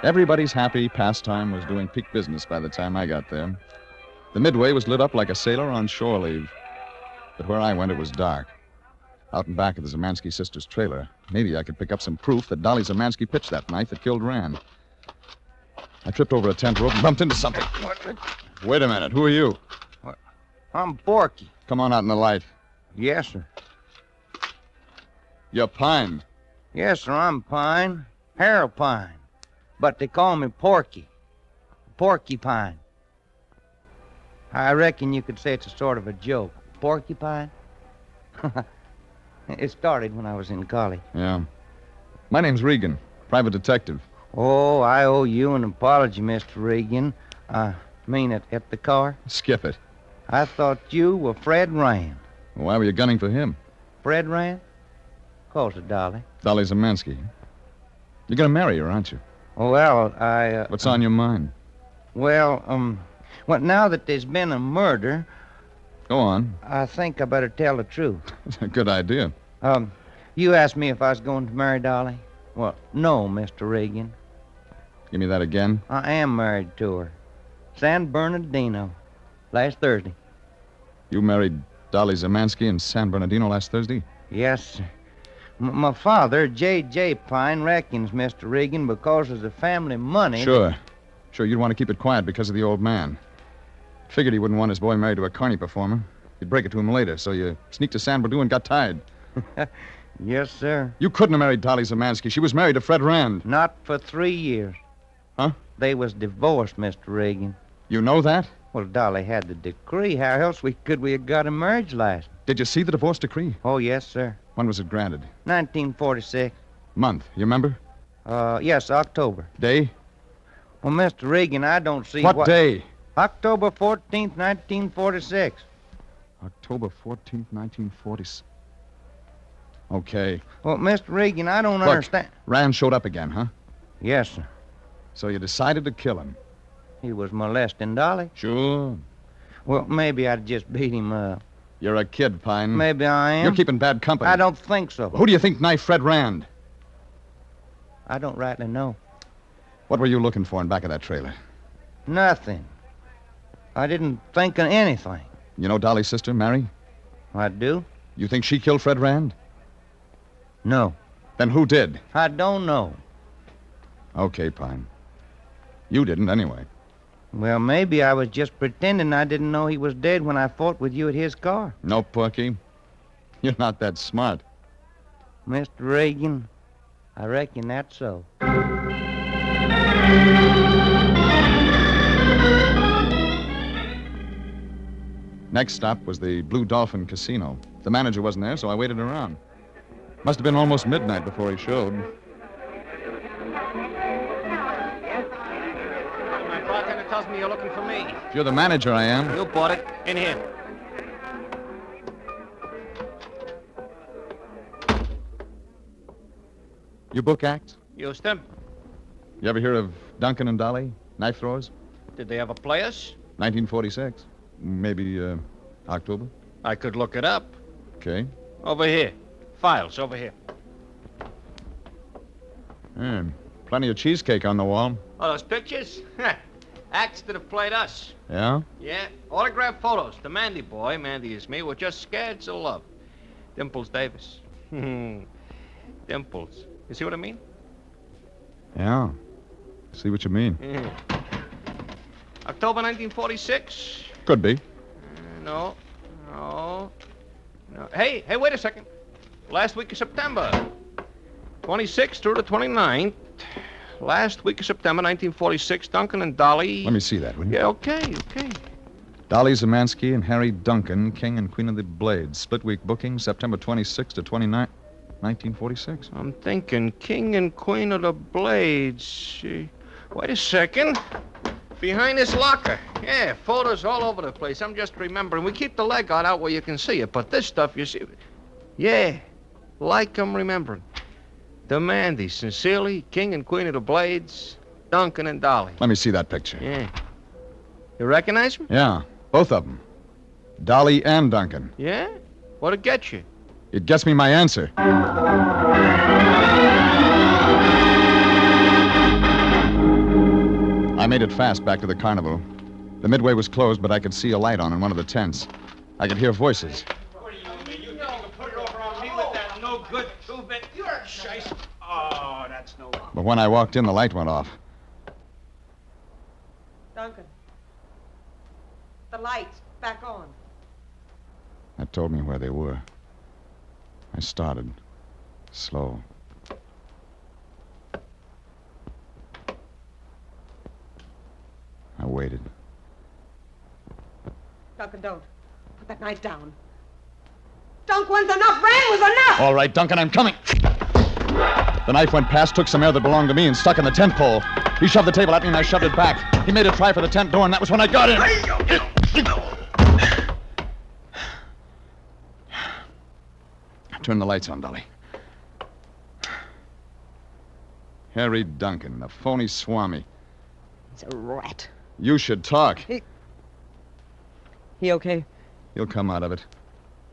Everybody's happy pastime was doing peak business by the time I got there. The Midway was lit up like a sailor on shore leave. But where I went, it was dark. Out in back of the Zamansky sisters' trailer, maybe I could pick up some proof that Dolly Zamansky pitched that knife that killed Rand. I tripped over a tent rope and bumped into something. Wait a minute. Who are you? I'm Porky. Come on out in the light. Yes, sir. You're Pine. Yes, sir, I'm Pine. Harold Pine. But they call me Porky. Porcupine. I reckon you could say it's a sort of a joke. Porcupine? It started when I was in college. Yeah. My name's Regan, private detective. Oh, I owe you an apology, Mr. Regan. I mean at the car. Skip it. I thought you were Fred Rand. Why were you gunning for him? Fred Rand? Calls it Dolly. Dolly Zamansky. You're gonna marry her, aren't you? Well, What's on your mind? Well, now that there's been a murder... Go on. I think I better tell the truth. It's a good idea. You asked me if I was going to marry Dolly. Well, no, Mr. Regan. Give me that again. I am married to her. San Bernardino. Last Thursday. You married Dolly Zamansky in San Bernardino last Thursday? Yes, sir. My father, J.J. Pine, reckons, Mr. Regan, because of the family money... Sure. Sure, you'd want to keep it quiet because of the old man. Figured he wouldn't want his boy married to a carny performer. You'd break it to him later, so you sneaked to San Bernardino and got tied. Yes, sir. You couldn't have married Dolly Zamansky. She was married to Fred Rand. Not for 3 years. Huh? They was divorced, Mr. Regan. You know that? Well, Dolly had the decree. How else could we have got a marriage license? Did you see the divorce decree? Oh, yes, sir. When was it granted? 1946. Month, you remember? Yes, October. Day? Well, Mr. Regan, I don't see what day? October 14th, 1946. October 14th, 1946. Okay. Well, Mr. Regan, I don't understand. Rand showed up again, huh? Yes, sir. So you decided to kill him? He was molesting Dolly. Sure. Well, maybe I'd just beat him up. You're a kid, Pine. Maybe I am. You're keeping bad company. I don't think so. Who do you think knifed Fred Rand? I don't rightly know. What were you looking for in back of that trailer? Nothing. I didn't think of anything. You know Dolly's sister, Mary? I do. You think she killed Fred Rand? No. Then who did? I don't know. Okay, Pine. You didn't anyway. Well, maybe I was just pretending I didn't know he was dead when I fought with you at his car. No, Porky. You're not that smart. Mr. Regan, I reckon that's so. Next stop was the Blue Dolphin Casino. The manager wasn't there, so I waited around. Must have been almost midnight before he showed. My bartender tells me you're looking for me. If you're the manager, I am. You bought it. In here. You book acts? Used to. You ever hear of Duncan and Dolly, knife throwers? Did they ever play us? 1946. Maybe, October? I could look it up. Okay. Over here. Files, over here. Plenty of cheesecake on the wall. Oh, those pictures? Acts that have played us. Yeah? Yeah. Autographed photos. The Mandy boy, Mandy is me, were just scared to love. Dimples Davis. Dimples. You see what I mean? Yeah. See what you mean. October 1946? Could be. No. Hey, wait a second. Last week of September. 26th through the 29th. Last week of September, 1946, Duncan and Dolly. Let me see that, will you? Yeah, okay. Dolly Zamansky and Harry Duncan, King and Queen of the Blades. Split week booking, September 26th to 29th, 1946. I'm thinking King and Queen of the Blades. Wait a second. Behind this locker. Yeah, photos all over the place. I'm just remembering. We keep the leg out where you can see it, but this stuff, you see. Yeah, like I'm remembering. The Mandy, sincerely, King and Queen of the Blades, Duncan and Dolly. Let me see that picture. Yeah. You recognize them? Yeah, both of them. Dolly and Duncan. Yeah? What'd it get you? It gets me my answer. I made it fast back to the carnival. The midway was closed, but I could see a light on in one of the tents. I could hear voices. What do you mean? You think you can put it over on me with that no good two-bit? You're a shice. Oh, that's no good. But when I walked in, the light went off. Duncan. The lights back on. That told me where they were. I started. Slow. I waited. Duncan, don't. Put that knife down. Dunk, when's enough? Rand was enough! All right, Duncan, I'm coming. The knife went past, took some air that belonged to me, and stuck in the tent pole. He shoved the table at me, and I shoved it back. He made a try for the tent door, and that was when I got in. Turn the lights on, Dolly. Harry Duncan, the phony swami. He's a rat. You should talk. He okay? He'll come out of it.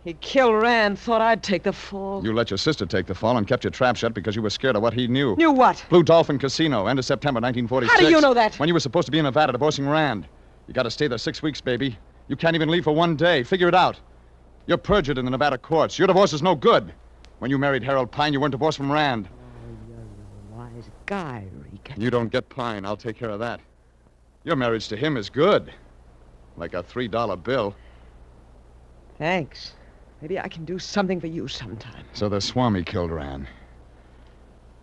He killed Rand, thought I'd take the fall. You let your sister take the fall and kept your trap shut because you were scared of what he knew. Knew what? Blue Dolphin Casino, end of September 1946. How do you know that? When you were supposed to be in Nevada divorcing Rand. You got to stay there 6 weeks, baby. You can't even leave for 1 day. Figure it out. You're perjured in the Nevada courts. Your divorce is no good. When you married Harold Pine, you weren't divorced from Rand. Oh, you're a wise guy, Regan. You don't get Pine. I'll take care of that. Your marriage to him is good. Like a $3 bill. Thanks. Maybe I can do something for you sometime. So the Swami killed Rand.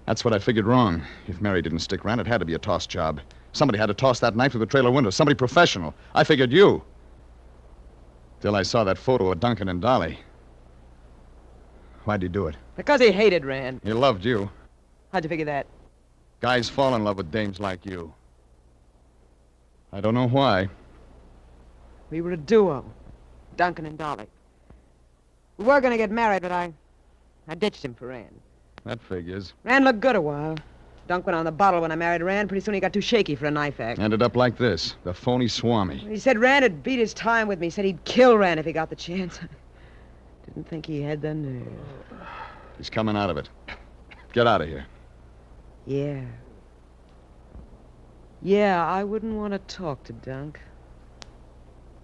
That's what I figured wrong. If Mary didn't stick Rand, it had to be a toss job. Somebody had to toss that knife through the trailer window. Somebody professional. I figured you. Till I saw that photo of Duncan and Dolly. Why'd he do it? Because he hated Rand. He loved you. How'd you figure that? Guys fall in love with dames like you. I don't know why. We were a duo. Duncan and Dolly. We were going to get married, but I ditched him for Rand. That figures. Rand looked good a while. Dunk went on the bottle when I married Rand. Pretty soon he got too shaky for a knife act. Ended up like this. The phony Swami. He said Rand had beat his time with me. He said he'd kill Rand if he got the chance. Didn't think he had the nerve. He's coming out of it. Get out of here. Yeah. Yeah, I wouldn't want to talk to Dunk.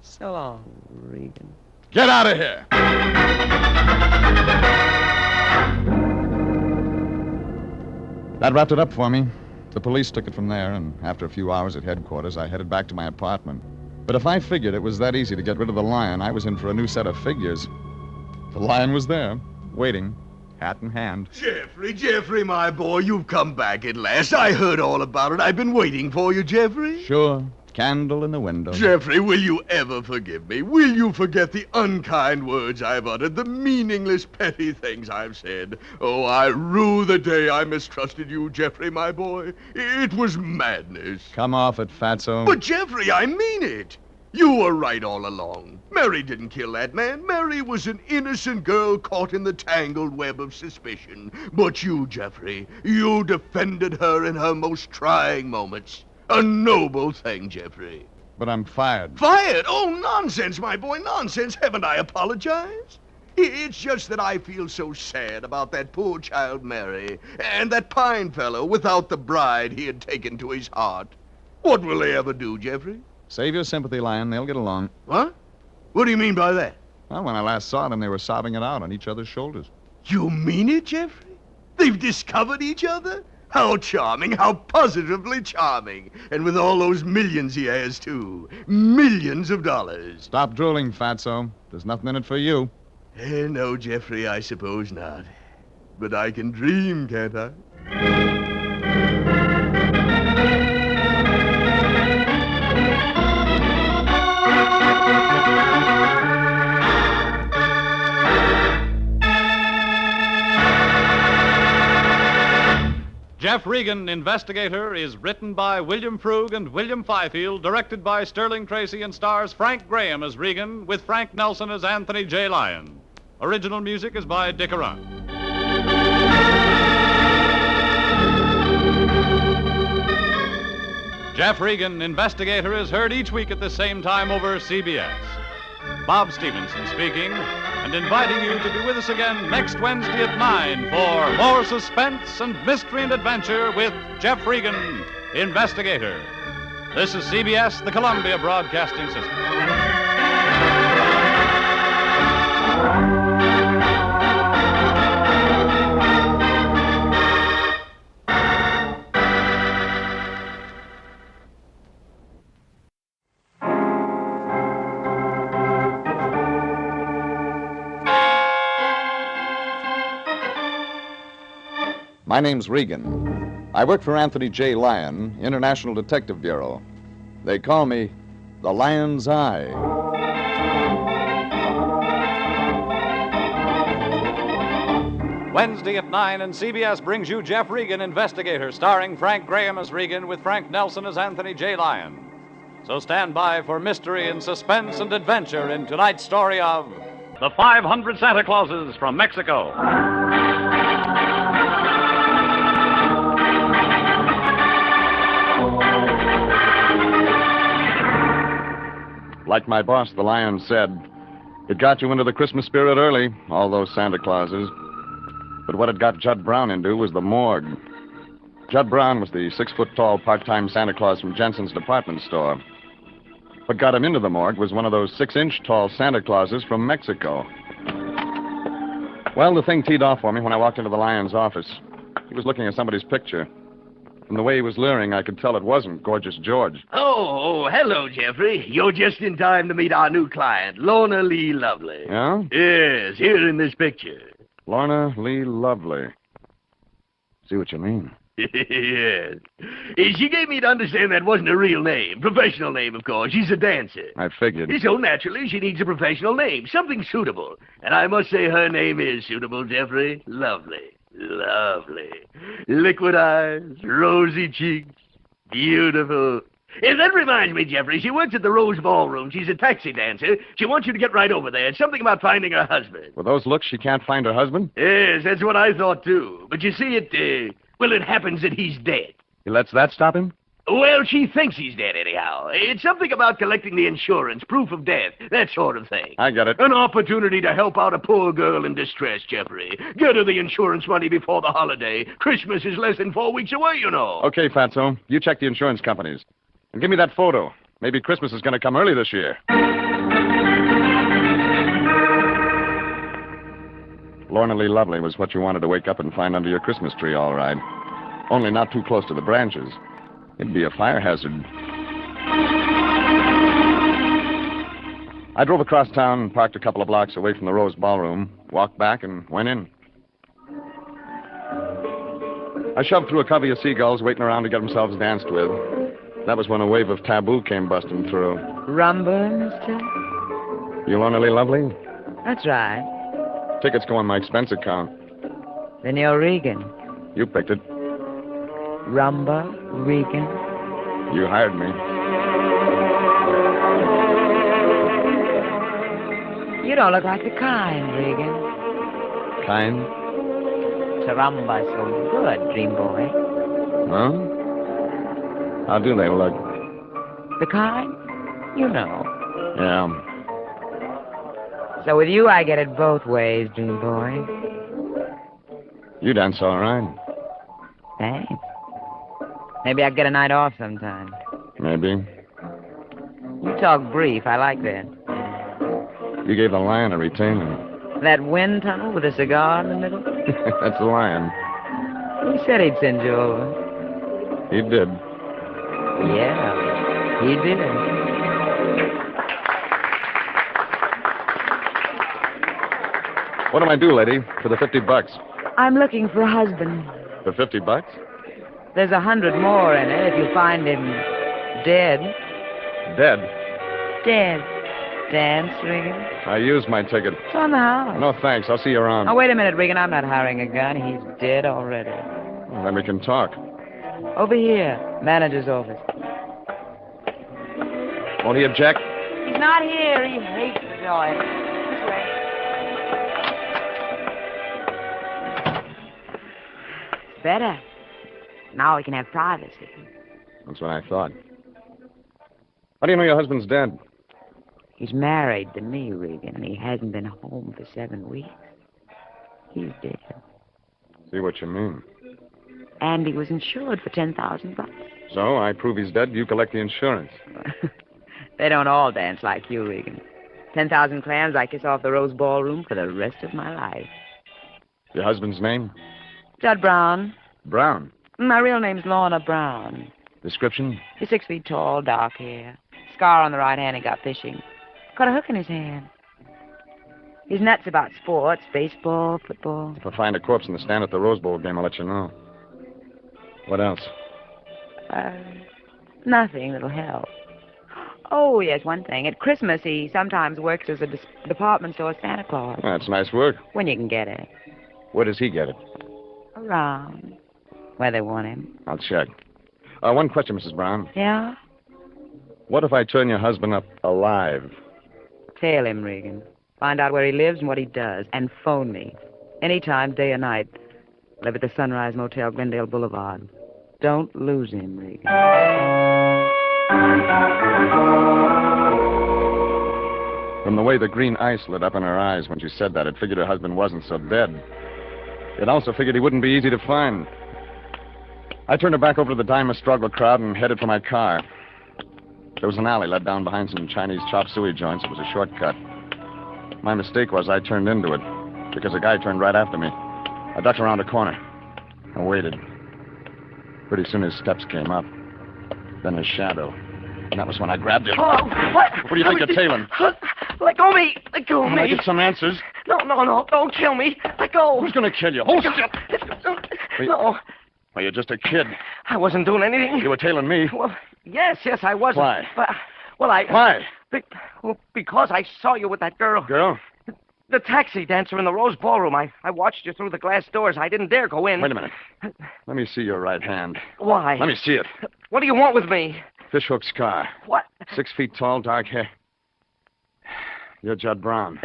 So long, Regan. Get out of here! That wrapped it up for me. The police took it from there, and after a few hours at headquarters, I headed back to my apartment. But if I figured it was that easy to get rid of the lion, I was in for a new set of figures. The lion was there, waiting, hat in hand. Jeffrey, my boy, you've come back at last. I heard all about it. I've been waiting for you, Jeffrey. Sure. Candle in the window. Jeffrey, will you ever forgive me? Will you forget the unkind words I've uttered, the meaningless, petty things I've said? Oh, I rue the day I mistrusted you, Jeffrey, my boy. It was madness. Come off it, Fatso. But, Jeffrey, I mean it. You were right all along. Mary didn't kill that man. Mary was an innocent girl caught in the tangled web of suspicion. But you, Jeffrey, you defended her in her most trying moments. A noble thing, Jeffrey. But I'm fired. Fired? Oh, nonsense, my boy, nonsense. Haven't I apologized? It's just that I feel so sad about that poor child Mary and that Pine fellow without the bride he had taken to his heart. What will they ever do, Jeffrey? Save your sympathy, Lion. They'll get along. What? What do you mean by that? Well, when I last saw them, they were sobbing it out on each other's shoulders. You mean it, Jeffrey? They've discovered each other? How charming, how positively charming. And with all those millions he has, too. Millions of dollars. Stop drooling, Fatso. There's nothing in it for you. No, Jeffrey, I suppose not. But I can dream, can't I? Jeff Regan, Investigator, is written by William Frug and William Fifield, directed by Sterling Tracy, and stars Frank Graham as Regan, with Frank Nelson as Anthony J. Lyon. Original music is by Dick Arant. Jeff Regan, Investigator, is heard each week at the same time over CBS. Bob Stevenson speaking, and inviting you to be with us again next Wednesday at 9 for more suspense and mystery and adventure with Jeff Regan, Investigator. This is CBS, the Columbia Broadcasting System. My name's Regan. I work for Anthony J. Lyon, International Detective Bureau. They call me the Lion's Eye. Wednesday at 9, and CBS brings you Jeff Regan, Investigator, starring Frank Graham as Regan, with Frank Nelson as Anthony J. Lyon. So stand by for mystery and suspense and adventure in tonight's story of The 500 Santa Clauses from Mexico. Like my boss, the Lion, said, it got you into the Christmas spirit early, all those Santa Clauses. But what it got Judd Brown into was the morgue. Judd Brown was the 6-foot-tall part-time Santa Claus from Jensen's department store. What got him into the morgue was one of those 6-inch-tall Santa Clauses from Mexico. Well, the thing teed off for me when I walked into the Lion's office. He was looking at somebody's picture. From the way he was leering, I could tell it wasn't Gorgeous George. Oh, hello, Jeffrey. You're just in time to meet our new client, Lorna Lee Lovely. Yeah? Yes, here in this picture. Lorna Lee Lovely. See what you mean. Yes. She gave me to understand that wasn't a real name. Professional name, of course. She's a dancer. I figured. So naturally, she needs a professional name, something suitable. And I must say her name is suitable, Jeffrey. Lovely. Lovely. Liquid eyes, rosy cheeks, beautiful. That reminds me, Jeffrey, she works at the Rose Ballroom. She's a taxi dancer. She wants you to get right over there. It's something about finding her husband. With those looks, she can't find her husband? Yes, that's what I thought, too. But you see, it happens that he's dead. He lets that stop him? Well, she thinks he's dead anyhow. It's something about collecting the insurance, proof of death, that sort of thing. I get it. An opportunity to help out a poor girl in distress, Jeffrey. Get her the insurance money before the holiday. Christmas is less than 4 weeks away, you know. Okay, Fatso. You check the insurance companies. And give me that photo. Maybe Christmas is going to come early this year. Lorna Lee Lovely was what you wanted to wake up and find under your Christmas tree, all right. Only not too close to the branches. It'd be a fire hazard. I drove across town and parked a couple of blocks away from the Rose Ballroom, walked back, and went in. I shoved through a covey of seagulls waiting around to get themselves danced with. That was when a wave of taboo came busting through. Rumba, mister? You Lorna Lee Lovely? That's right. Tickets go on my expense account. Then you're Regan. You picked it. Rumba, Regan. You hired me. You don't look like the kind, Regan. Kind? Rumba's so good, dream boy. Huh? How do they look? The kind? You know. Yeah. So with you, I get it both ways, dream boy. You dance all right. Thanks. Maybe I'll get a night off sometime. Maybe. You talk brief. I like that. You gave the lion a retainer. That wind tunnel with a cigar in the middle? That's the lion. He said he'd send you over. He did. Yeah, he did. What do I do, lady, for the $50? I'm looking for a husband. For $50? There's 100 more in it if you find him dead. Dead? Dead. Dance, Regan? I used my ticket. It's on the house. No, thanks. I'll see you around. Oh, wait a minute, Regan. I'm not hiring a gun. He's dead already. Well, then we can talk. Over here. Manager's office. Won't he object? He's not here. He hates joy. This way. It's better. Now we can have privacy. That's what I thought. How do you know your husband's dead? He's married to me, Regan, and he hasn't been home for 7 weeks. He's dead. See what you mean. And he was insured for $10,000. So I prove he's dead, you collect the insurance. They don't all dance like you, Regan. 10,000 clams, I kiss off the Rose Ballroom for the rest of my life. Your husband's name? Judd Brown. Brown. My real name's Lorna Brown. Description? He's 6 feet tall, dark hair. Scar on the right hand, he got fishing. Got a hook in his hand. He's nuts about sports, baseball, football. If I find a corpse in the stand at the Rose Bowl game, I'll let you know. What else? Nothing that'll help. Oh, yes, one thing. At Christmas, he sometimes works as a department store Santa Claus. That's nice work. When you can get it. Where does he get it? Around. Where they want him. I'll check. One question, Mrs. Brown. Yeah? What if I turn your husband up alive? Tail him, Regan. Find out where he lives and what he does. And phone me. Anytime, day or night. Live at the Sunrise Motel, Glendale Boulevard. Don't lose him, Regan. From the way the green ice lit up in her eyes when she said that, it figured her husband wasn't so dead. It also figured he wouldn't be easy to find. I turned her back over to the Dime Struggle crowd and headed for my car. There was an alley led down behind some Chinese chop suey joints. It was a shortcut. My mistake was I turned into it because a guy turned right after me. I ducked around a corner and waited. Pretty soon his steps came up. Then his shadow. And that was when I grabbed him. Oh, what? What do you think you're tailing? Let go of me. Let go of I'm gonna me. get some answers. No. Don't kill me. Let go. Who's gonna kill you? Hold still. No. Well, you're just a kid. I wasn't doing anything. You were tailing me. Well, yes, I wasn't. Why? But, Why? Because I saw you with that girl. Girl? The taxi dancer in the Rose Ballroom. I watched you through the glass doors. I didn't dare go in. Wait a minute. Let me see your right hand. Why? Let me see it. What do you want with me? Fishhook scar. What? 6 feet tall, dark hair. You're Judd Brown.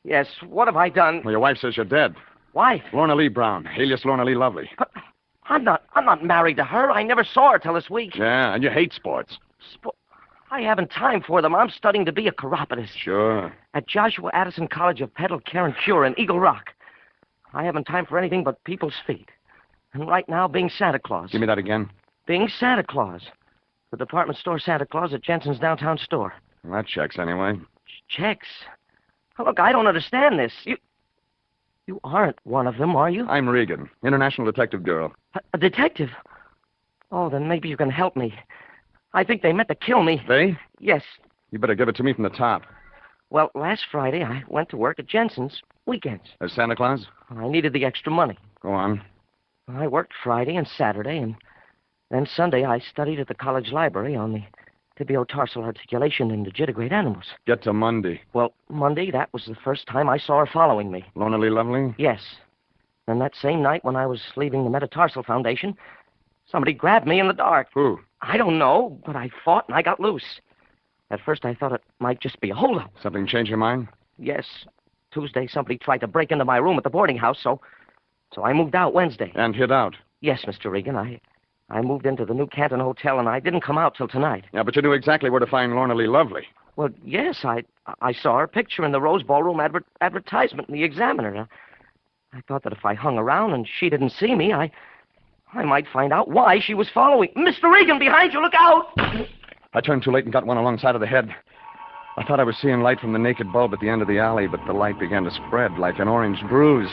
Yes, what have I done? Well, your wife says you're dead. Wife? Lorna Lee Brown, alias Lorna Lee Lovely. But I'm not married to her. I never saw her till this week. Yeah, and you hate sports. I haven't time for them. I'm studying to be a chiropodist. Sure. At Joshua Addison College of Pedal Care and Cure in Eagle Rock. I haven't time for anything but people's feet. And right now, being Santa Claus. Give me that again. Being Santa Claus. The department store Santa Claus at Jensen's downtown store. Well, that checks anyway. Checks? Oh, look, I don't understand this. You aren't one of them, are you? I'm Regan, International Detective Bureau. A detective? Oh, then maybe you can help me. I think they meant to kill me. They? Yes. You better give it to me from the top. Well, last Friday, I went to work at Jensen's weekends. As Santa Claus? I needed the extra money. Go on. I worked Friday and Saturday, and Then Sunday, I studied at the college library on the tibiotarsal articulation in digitigrade animals. Get to Monday. Well, Monday, that was the first time I saw her following me. Lorna Lee Lovely? Yes. And that same night when I was leaving the metatarsal foundation, somebody grabbed me in the dark. Who? I don't know, but I fought and I got loose. At first, I thought it might just be a holdup. Something change your mind? Yes. Tuesday, somebody tried to break into my room at the boarding house, so I moved out Wednesday. And hid out? Yes, Mr. Regan. I moved into the New Canton Hotel, and I didn't come out till tonight. Yeah, but you knew exactly where to find Lorna Lee Lovely. Well, yes, I saw her picture in the Rose Ballroom advertisement in the Examiner. I thought that if I hung around and she didn't see me, I might find out why she was following. Mr. Regan, behind you, look out! I turned too late and got one alongside of the head. I thought I was seeing light from the naked bulb at the end of the alley, but the light began to spread like an orange bruise.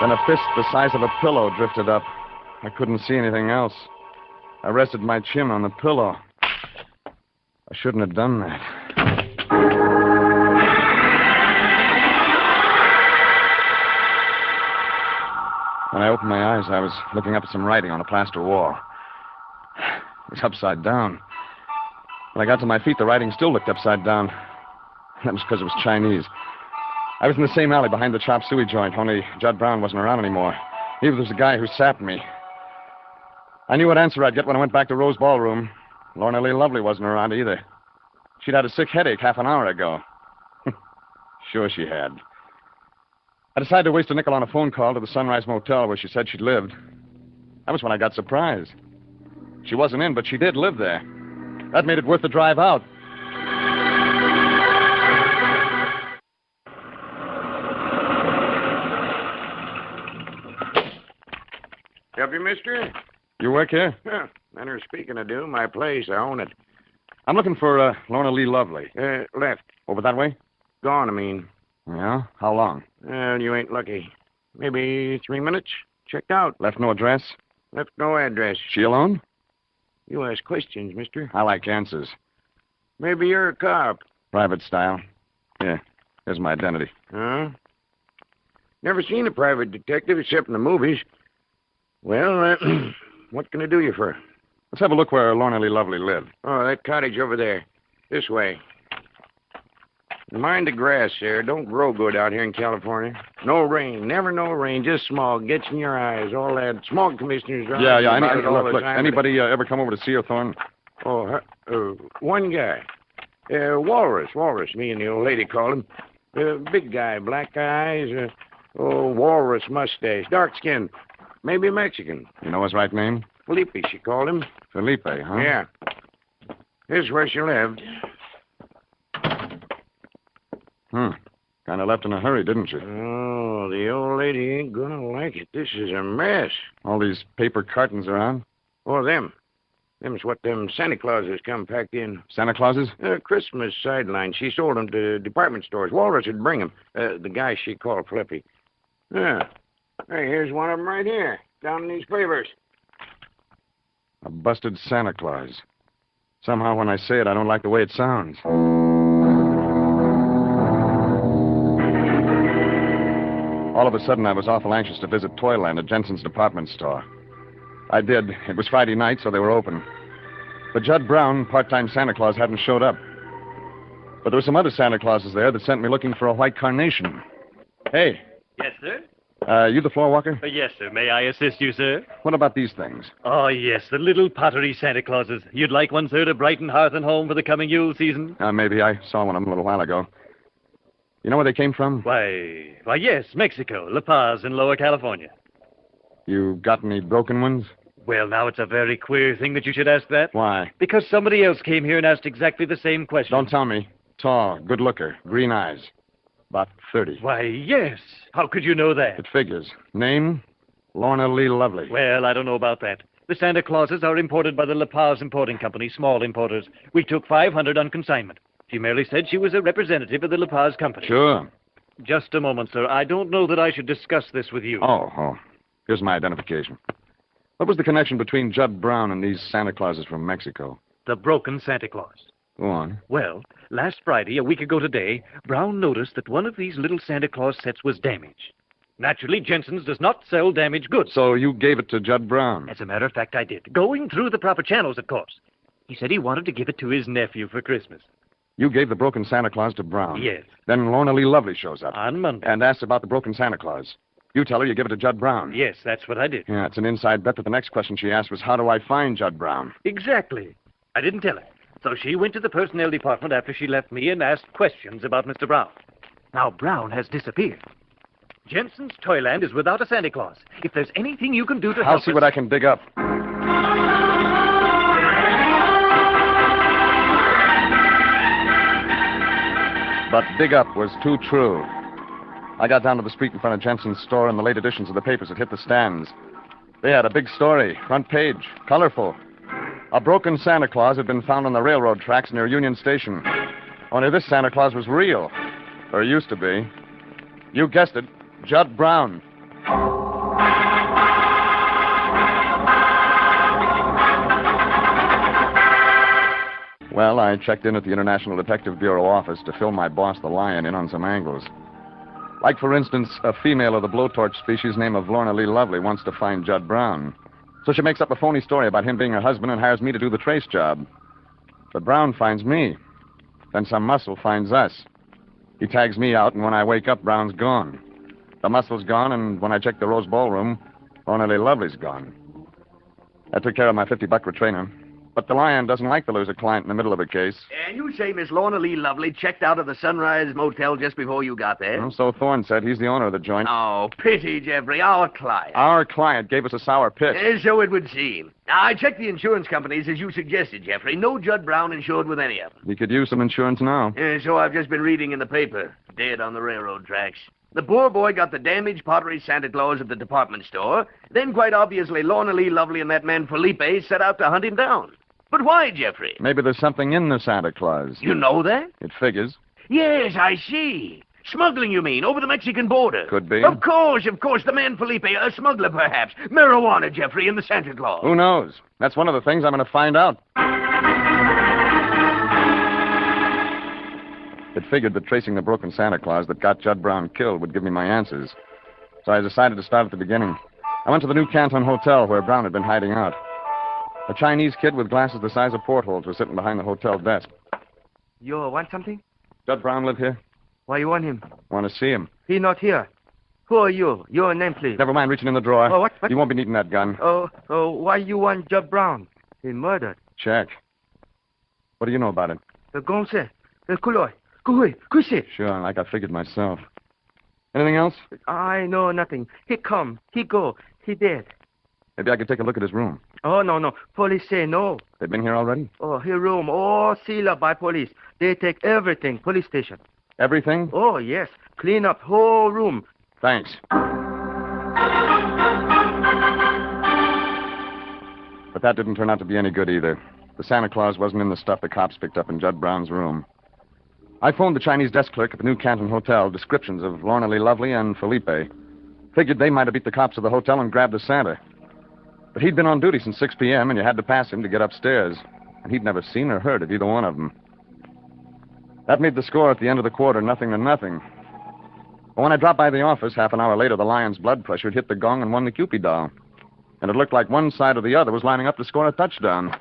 Then a fist the size of a pillow drifted up. I couldn't see anything else. I rested my chin on the pillow. I shouldn't have done that. When I opened my eyes, I was looking up at some writing on a plaster wall. It was upside down. When I got to my feet, the writing still looked upside down. That was because it was Chinese. I was in the same alley behind the chop suey joint, only Judd Brown wasn't around anymore. Neither was the guy who sapped me. I knew what answer I'd get when I went back to Rose Ballroom. Lorna Lee Lovely wasn't around either. She'd had a sick headache half an hour ago. Sure she had. I decided to waste a nickel on a phone call to the Sunrise Motel where she said she'd lived. That was when I got surprised. She wasn't in, but she did live there. That made it worth the drive out. Help you, mister? You work here? Yeah, manner of speaking, I do. My place, I own it. I'm looking for Lorna Lee Lovely. Left. Over that way? Gone, I mean. Yeah? How long? Well, you ain't lucky. Maybe 3 minutes. Checked out. Left no address? Left no address. She alone? You ask questions, mister. I like answers. Maybe you're a cop. Private style. Yeah, here's my identity. Huh? Never seen a private detective except in the movies. Well, what can I do you for? Let's have a look where Lorna Lee Lovely lived. Oh, that cottage over there. This way. Mind the grass there. Don't grow good out here in California. No rain. Never no rain. Just smog. Gets in your eyes. All that. Smog commissioners. Yeah. Look. Anybody ever come over to see her, Thorne? Oh, one guy. Walrus. Me and the old lady called him. Big guy. Black eyes. Walrus mustache. Dark skin. Maybe Mexican. You know his right name? Felipe, she called him. Felipe, huh? Yeah. Here's where she lived. Kind of left in a hurry, didn't she? Oh, the old lady ain't gonna like it. This is a mess. All these paper cartons around? Oh, them. Them's what them Santa Clauses come packed in. Santa Clauses? Christmas sidelines. She sold them to department stores. Walrus would bring them. The guy she called Flippy. Yeah. Hey, here's one of them right here. Down in these papers. A busted Santa Claus. Somehow when I say it, I don't like the way it sounds. All of a sudden, I was awful anxious to visit Toyland at Jensen's department store. I did. It was Friday night, so they were open. But Judd Brown, part-time Santa Claus, hadn't showed up. But there were some other Santa Clauses there that sent me looking for a white carnation. Hey. Yes, sir? You the floor walker? Yes, sir. May I assist you, sir? What about these things? Oh, yes, the little pottery Santa Clauses. You'd like one, sir, to brighten hearth and home for the coming Yule season? Maybe. I saw one of them a little while ago. You know where they came from? Why, yes, Mexico, La Paz in Lower California. You got any broken ones? Well, now, it's a very queer thing that you should ask that. Why? Because somebody else came here and asked exactly the same question. Don't tell me. Tall, good looker, green eyes. About 30. Why, yes. How could you know that? It figures. Name? Lorna Lee Lovely. Well, I don't know about that. The Santa Clauses are imported by the La Paz Importing Company, small importers. We took 500 on consignment. She merely said she was a representative of the La Paz Company. Sure. Just a moment, sir. I don't know that I should discuss this with you. Oh. Here's my identification. What was the connection between Judd Brown and these Santa Clauses from Mexico? The broken Santa Claus. Go on. Well, last Friday, a week ago today, Brown noticed that one of these little Santa Claus sets was damaged. Naturally, Jensen's does not sell damaged goods. So you gave it to Judd Brown? As a matter of fact, I did. Going through the proper channels, of course. He said he wanted to give it to his nephew for Christmas. You gave the broken Santa Claus to Brown? Yes. Then Lorna Lee Lovely shows up. On Monday. And asks about the broken Santa Claus. You tell her you give it to Judd Brown. Yes, that's what I did. Yeah, it's an inside bet that the next question she asked was, how do I find Judd Brown? Exactly. I didn't tell her. So she went to the personnel department after she left me and asked questions about Mr. Brown. Now, Brown has disappeared. Jensen's Toyland is without a Santa Claus. If there's anything you can do to help I'll see what I can dig up. But dig up was too true. I got down to the street in front of Jensen's store, and the late editions of the papers had hit the stands. They had a big story, front page, colorful. A broken Santa Claus had been found on the railroad tracks near Union Station. Only this Santa Claus was real. Or used to be. You guessed it, Judd Brown. Well, I checked in at the International Detective Bureau office to fill my boss, the Lion, in on some angles. Like, for instance, a female of the blowtorch species named of Lorna Lee Lovely wants to find Judd Brown. So she makes up a phony story about him being her husband and hires me to do the trace job. But Brown finds me. Then some muscle finds us. He tags me out, and when I wake up, Brown's gone. The muscle's gone, and when I check the Rose Ballroom, Lorna Lee Lovely's gone. I took care of my $50 retainer. But the Lion doesn't like to lose a client in the middle of a case. And you say Miss Lorna Lee Lovely checked out of the Sunrise Motel just before you got there? Well, so Thorne said. He's the owner of the joint. Oh, pity, Jeffrey. Our client. Our client gave us a sour pitch. So it would seem. Now, I checked the insurance companies as you suggested, Jeffrey. No Judd Brown insured with any of them. You could use some insurance now. So I've just been reading in the paper. Dead on the railroad tracks. The poor boy got the damaged pottery Santa Claus at the department store. Then, quite obviously, Lorna Lee Lovely and that man Felipe set out to hunt him down. But why, Jeffrey? Maybe there's something in the Santa Claus. You know that? It figures. Yes, I see. Smuggling, you mean, over the Mexican border? Could be. Of course. The man Felipe, a smuggler, perhaps. Marijuana, Jeffrey, in the Santa Claus. Who knows? That's one of the things I'm going to find out. It figured that tracing the broken Santa Claus that got Judd Brown killed would give me my answers. So I decided to start at the beginning. I went to the New Canton Hotel where Brown had been hiding out. A Chinese kid with glasses the size of portholes was sitting behind the hotel desk. You want something? Judd Brown live here? Why you want him? Want to see him. He not here. Who are you? Your name, please. Never mind reaching in the drawer. Oh, what? You won't be needing that gun. Oh, why you want Judd Brown? He murdered. Check. What do you know about it? The gonse. The kuloy. Kusi. Sure, like I figured myself. Anything else? I know nothing. He come. He go. He dead. Maybe I could take a look at his room. Oh, no. Police say no. They've been here already? Oh, his room. Oh, sealed up by police. They take everything. Police station. Everything? Oh, yes. Clean up whole room. Thanks. But that didn't turn out to be any good either. The Santa Claus wasn't in the stuff the cops picked up in Judd Brown's room. I phoned the Chinese desk clerk at the New Canton Hotel, descriptions of Lorna Lee Lovely and Felipe. Figured they might have beat the cops to the hotel and grabbed the Santa. But he'd been on duty since 6 p.m., and you had to pass him to get upstairs. And he'd never seen or heard of either one of them. That made the score at the end of the quarter 0-0. But when I dropped by the office half an hour later, the Lion's blood pressure had hit the gong and won the Cupid doll. And it looked like one side or the other was lining up to score a touchdown.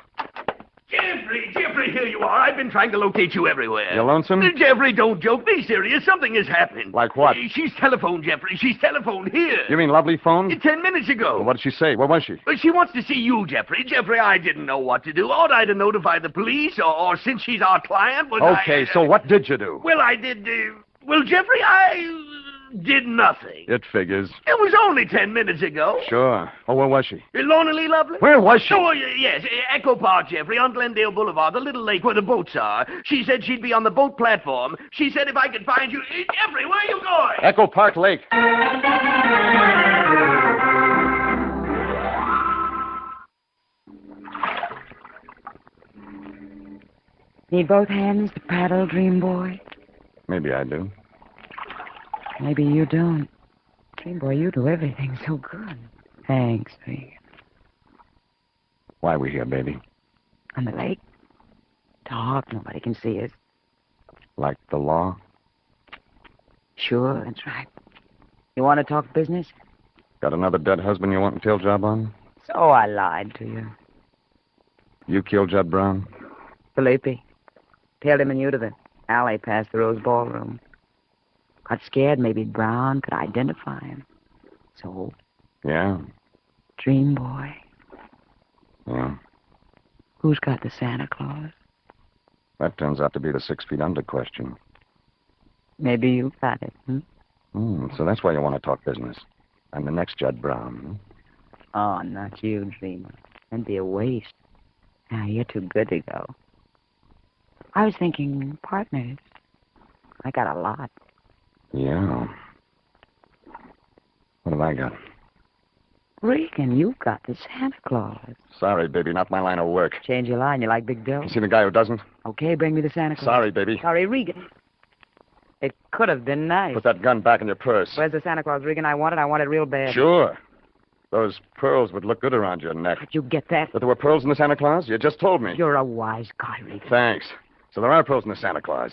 Jeffrey, here you are. I've been trying to locate you everywhere. You lonesome? Jeffrey, don't joke. Be serious. Something has happened. Like what? She's telephoned, Jeffrey. She's telephoned here. You mean Lovely phoned? 10 minutes ago. Well, what did she say? Where was she? She wants to see you, Jeffrey. Jeffrey, I didn't know what to do. Ought I to notify the police? Or since she's our client, Okay, so what did you do? Well, I did... Jeffrey, I did nothing. It figures. It was only 10 minutes ago. Sure. Oh, where was she? Lorna Lee Lovely? Where was she? Oh, yes, Echo Park, Jeffrey, on Glendale Boulevard, the little lake where the boats are. She said she'd be on the boat platform. She said if I could find you... Jeffrey, where are you going? Echo Park Lake. Need both hands to paddle, dream boy? Maybe I do. Maybe you don't. Dream boy, you do everything so good. Thanks, Regan. Why are we here, baby? On the lake? Talk, nobody can see us. Like the law? Sure, that's right. You want to talk business? Got another dead husband you want a tail job on? So I lied to you. You killed Judd Brown? Felipe. Tailed him and you to the alley past the Rose Ballroom. Got scared maybe Brown could identify him. So, Yeah. dream boy, Yeah. who's got the Santa Claus? That turns out to be the 6 feet under question. Maybe you got it, So that's why you want to talk business. I'm the next Judd Brown. Oh, not you, dreamer. That'd be a waste. Now, you're too good to go. I was thinking partners. I got a lot. Yeah. What have I got? Regan, you got the Santa Claus. Sorry, baby, not my line of work. Change your line. You like big dough? You seen a guy who doesn't? Okay, bring me the Santa Claus. Sorry, baby. Sorry, Regan. It could have been nice. Put that gun back in your purse. Where's the Santa Claus, Regan? I want it real bad. Sure. Those pearls would look good around your neck. How'd you get that? That there were pearls in the Santa Claus? You just told me. You're a wise guy, Regan. Thanks. So there are pearls in the Santa Claus.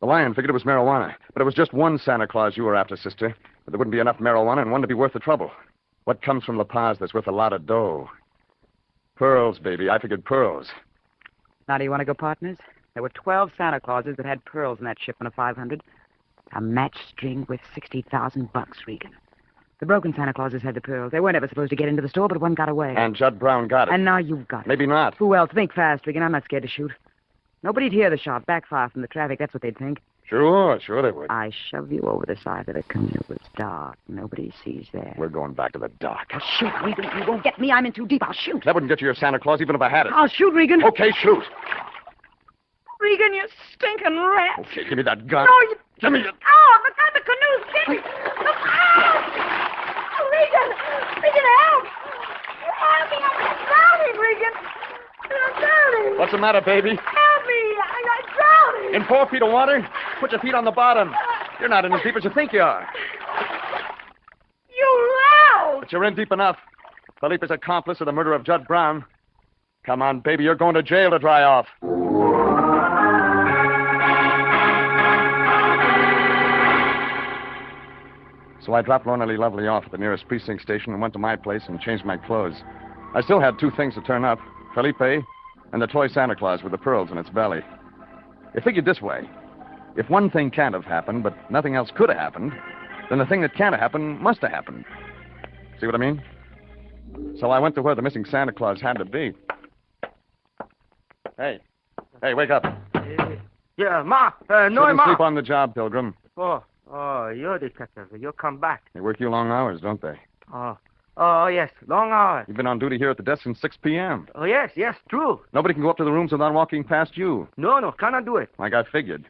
The lion figured it was marijuana, but it was just one Santa Claus you were after, sister. But there wouldn't be enough marijuana and one to be worth the trouble. What comes from La Paz that's worth a lot of dough? Pearls, baby. I figured pearls. Now, do you want to go partners? There were 12 Santa Clauses that had pearls in that shipment of 500. A match string worth $60,000, Regan. The broken Santa Clauses had the pearls. They weren't ever supposed to get into the store, but one got away. And Judd Brown got it. And now you've got it. Maybe not. Who else? Think fast, Regan. I'm not scared to shoot. Nobody'd hear the shot. Backfire from the traffic. That's what they'd think. Sure they would. I shove you over the side of the canoe. It's dark. Nobody sees there. We're going back to the dock. I'll shoot, Regan. You won't get me. I'm in too deep. I'll shoot. That wouldn't get you your Santa Claus even if I had it. I'll shoot, Regan. Okay, shoot. Regan, you stinking rat. Okay, give me that gun. No, you... Give me it. Oh, look out, the canoe's sinking. Look out! Oh, Regan! Regan, help! Help me! I'm drowning, Regan! I'm drowning! What's the matter, baby? Help me! I'm drowning! In 4 feet of water? Put your feet on the bottom. You're not in as deep as you think you are. You loud! But you're in deep enough. Felipe's accomplice in the murder of Judd Brown. Come on, baby, you're going to jail to dry off. So I dropped Lorna Lee Lovely off at the nearest precinct station and went to my place and changed my clothes. I still had 2 things to turn up, Felipe and the toy Santa Claus with the pearls in its belly. It figured this way. If one thing can't have happened, but nothing else could have happened, then the thing that can't have happened must have happened. See what I mean? So I went to where the missing Santa Claus had to be. Hey, wake up. Yeah, Ma. No, Shouldn't Ma. sleep on the job, Pilgrim. Oh, you're detective. You come back. They work you long hours, don't they? Oh, yes, long hours. You've been on duty here at the desk since 6 p.m. Oh, yes, true. Nobody can go up to the rooms without walking past you. No, cannot do it. Like I figured.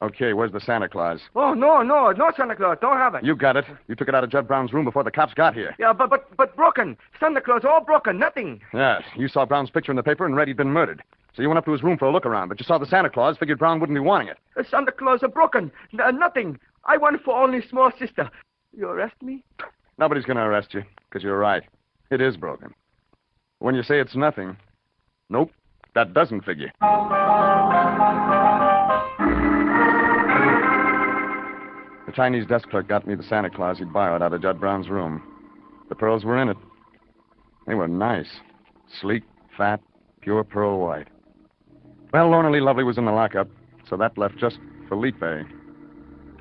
Okay, where's the Santa Claus? Oh, no, Santa Claus, don't have it. You got it. You took it out of Judd Brown's room before the cops got here. Yeah, but broken. Santa Claus all broken, nothing. Yes, you saw Brown's picture in the paper and read he'd been murdered. So you went up to his room for a look around, but you saw the Santa Claus, figured Brown wouldn't be wanting it. Santa Claus are broken. Nothing. I want for only small sister. You arrest me? Nobody's going to arrest you, because you're right. It is broken. When you say it's nothing, nope, that doesn't figure. The Chinese desk clerk got me the Santa Claus he'd borrowed out of Judd Brown's room. The pearls were in it. They were nice. Sleek, fat, pure pearl white. Well, Lorna Lee Lovely was in the lockup, so that left just Felipe. I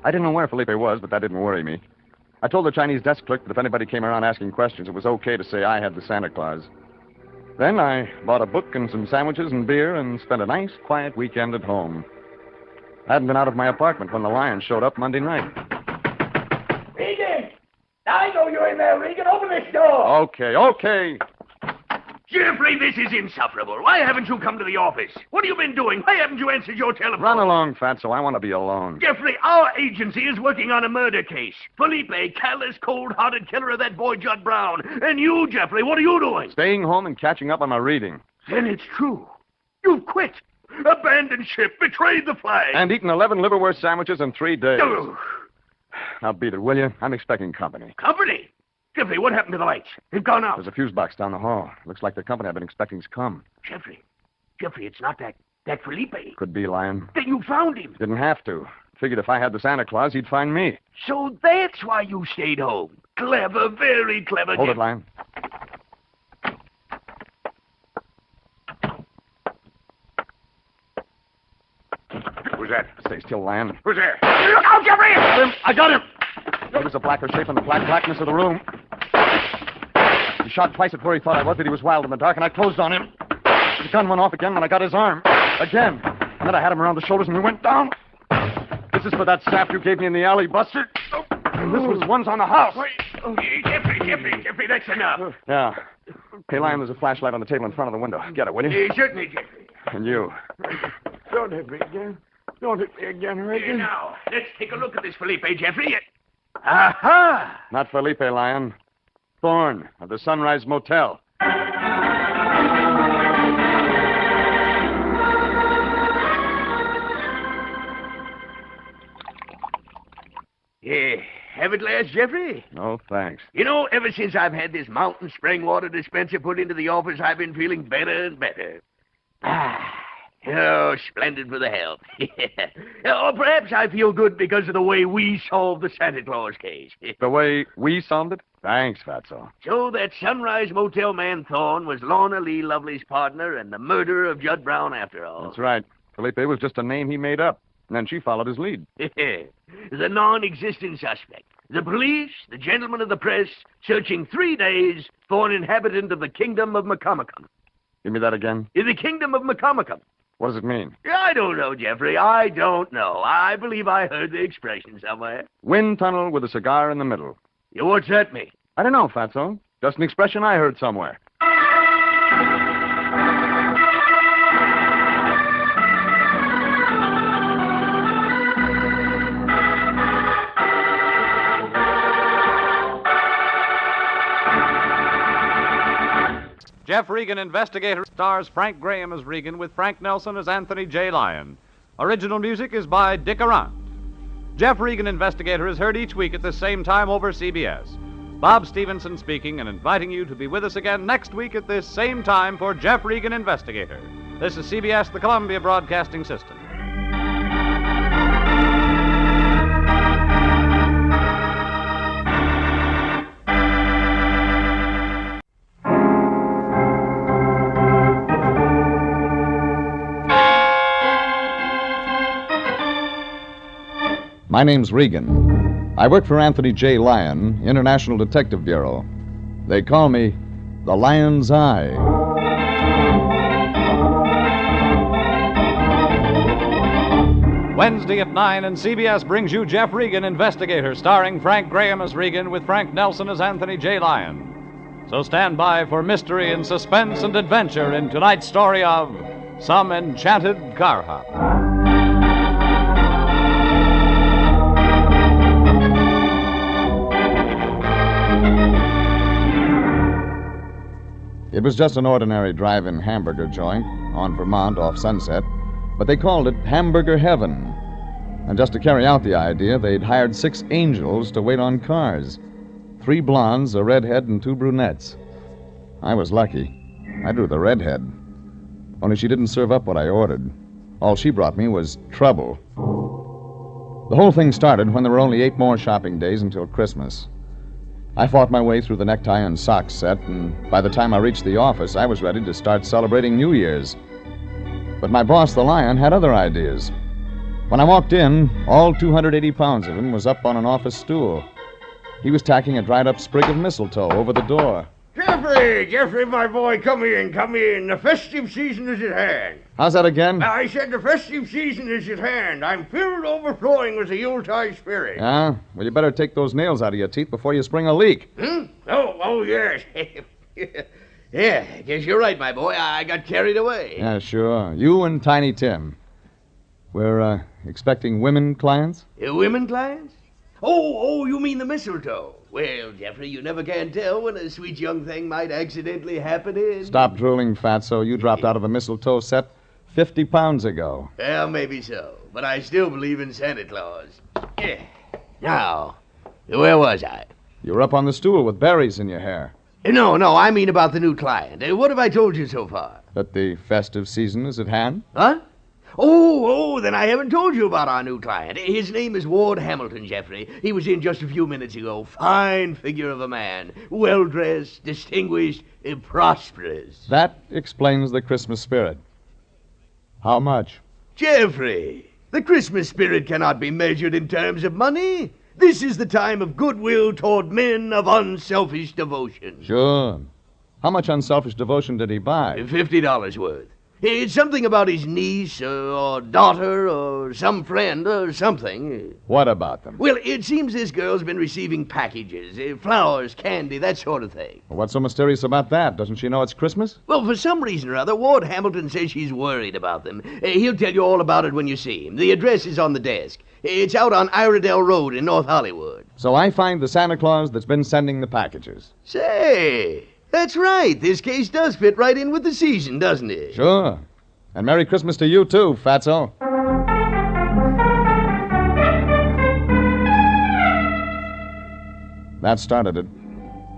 didn't know where Felipe was, but that didn't worry me. I told the Chinese desk clerk that if anybody came around asking questions, it was okay to say I had the Santa Claus. Then I bought a book and some sandwiches and beer and spent a nice, quiet weekend at home. I hadn't been out of my apartment when the lion showed up Monday night. Regan! I know you're in there, Regan. Open this door. Okay. Jeffrey, this is insufferable. Why haven't you come to the office? What have you been doing? Why haven't you answered your telephone? Run along, Fatso. I want to be alone. Jeffrey, our agency is working on a murder case. Felipe, callous, cold-hearted killer of that boy Judd Brown. And you, Jeffrey, what are you doing? Staying home and catching up on my reading. Then it's true. You've quit. Abandoned ship, betrayed the flag. And eaten 11 liverwurst sandwiches in 3 days. Oh. Now beat it, will you? I'm expecting company. Company? Jeffrey, what happened to the lights? They've gone out. There's a fuse box down the hall. Looks like the company I've been expecting's come. Jeffrey, it's not that Felipe. Could be, Lion. Then you found him. Didn't have to. Figured if I had the Santa Claus, he'd find me. So that's why you stayed home. Clever, very clever. Hold it, Lion. Who's that? Stay still, Lion. Who's there? Look out, Jeffrey! I got him! There was a blacker shape in the blackness of the room. He shot twice at where he thought I was, but he was wild in the dark, and I closed on him. The gun went off again when I got his arm. Again. And then I had him around the shoulders, and we went down. This is for that sap you gave me in the alley, Buster. And this was one's on the house. Jeffrey, that's enough. Yeah. Hey, Lion, there's a flashlight on the table in front of the window. Get it, will you? Certainly, Jeffrey. And you. Don't hit me again. Don't hit me again, Regan. Now, let's take a look at this Felipe, Jeffrey. Aha! Not Felipe, Lion. Thorne of the Sunrise Motel. Yeah, have a glass, Jeffrey? No, thanks. You know, ever since I've had this mountain spring water dispenser put into the office, I've been feeling better and better. Oh, splendid for the health. Or perhaps I feel good because of the way we solved the Santa Claus case. The way we solved it? Thanks, Fatso. So that Sunrise Motel man Thorne was Lorna Lee Lovely's partner and the murderer of Judd Brown after all. That's right. Felipe was just a name he made up, and then she followed his lead. The non-existent suspect. The police, the gentlemen of the press, searching 3 days for an inhabitant of the kingdom of Macomacum. Give me that again. In the kingdom of Macomacum. What does it mean? I don't know, Jeffrey. I don't know. I believe I heard the expression somewhere. Wind tunnel with a cigar in the middle. Yeah, what's that mean? I don't know, Fatso. Just an expression I heard somewhere. Jeff Regan, Investigator, stars Frank Graham as Regan with Frank Nelson as Anthony J. Lyon. Original music is by Dick Arant. Jeff Regan, Investigator, is heard each week at the same time over CBS. Bob Stevenson speaking and inviting you to be with us again next week at this same time for Jeff Regan, Investigator. This is CBS, the Columbia Broadcasting System. My name's Regan. I work for Anthony J. Lyon, International Detective Bureau. They call me the Lion's Eye. Wednesday at 9, and CBS brings you Jeff Regan, Investigator, starring Frank Graham as Regan with Frank Nelson as Anthony J. Lyon. So stand by for mystery and suspense and adventure in tonight's story of Some Enchanted Car Hop. It was just an ordinary drive-in hamburger joint on Vermont off Sunset, but they called it Hamburger Heaven. And just to carry out the idea, they'd hired 6 angels to wait on cars. 3 blondes, a redhead, and 2 brunettes. I was lucky. I drew the redhead. Only she didn't serve up what I ordered. All she brought me was trouble. The whole thing started when there were only 8 more shopping days until Christmas. I fought my way through the necktie and socks set, and by the time I reached the office, I was ready to start celebrating New Year's. But my boss, the Lion, had other ideas. When I walked in, all 280 pounds of him was up on an office stool. He was tacking a dried-up sprig of mistletoe over the door. Jeffrey, my boy, come in. The festive season is at hand. How's that again? I said the festive season is at hand. I'm filled overflowing with the Yuletide spirit. Yeah? Well, you better take those nails out of your teeth before you spring a leak. Oh, yes. Yeah, guess you're right, my boy. I got carried away. Yeah, sure. You and Tiny Tim. We're expecting women clients? Women clients? Oh, you mean the mistletoe. Well, Jeffrey, you never can tell when a sweet young thing might accidentally happen in. Stop drooling, Fatso. You dropped out of a mistletoe set 50 pounds ago. Well, maybe so, but I still believe in Santa Claus. Yeah. Now, where was I? You were up on the stool with berries in your hair. No, I mean about the new client. What have I told you so far? That the festive season is at hand? Huh? Then I haven't told you about our new client. His name is Ward Hamilton, Jeffrey. He was in just a few minutes ago. Fine figure of a man. Well-dressed, distinguished, prosperous. That explains the Christmas spirit. How much? Jeffrey, the Christmas spirit cannot be measured in terms of money. This is the time of goodwill toward men of unselfish devotion. Sure. How much unselfish devotion did he buy? $50 worth. It's something about his niece or daughter or some friend or something. What about them? Well, it seems this girl's been receiving packages, flowers, candy, that sort of thing. Well, what's so mysterious about that? Doesn't she know it's Christmas? Well, for some reason or other, Ward Hamilton says she's worried about them. He'll tell you all about it when you see him. The address is on the desk. It's out on Iredell Road in North Hollywood. So I find the Santa Claus that's been sending the packages. Say, that's right. This case does fit right in with the season, doesn't it? Sure. And Merry Christmas to you, too, Fatso. That started it.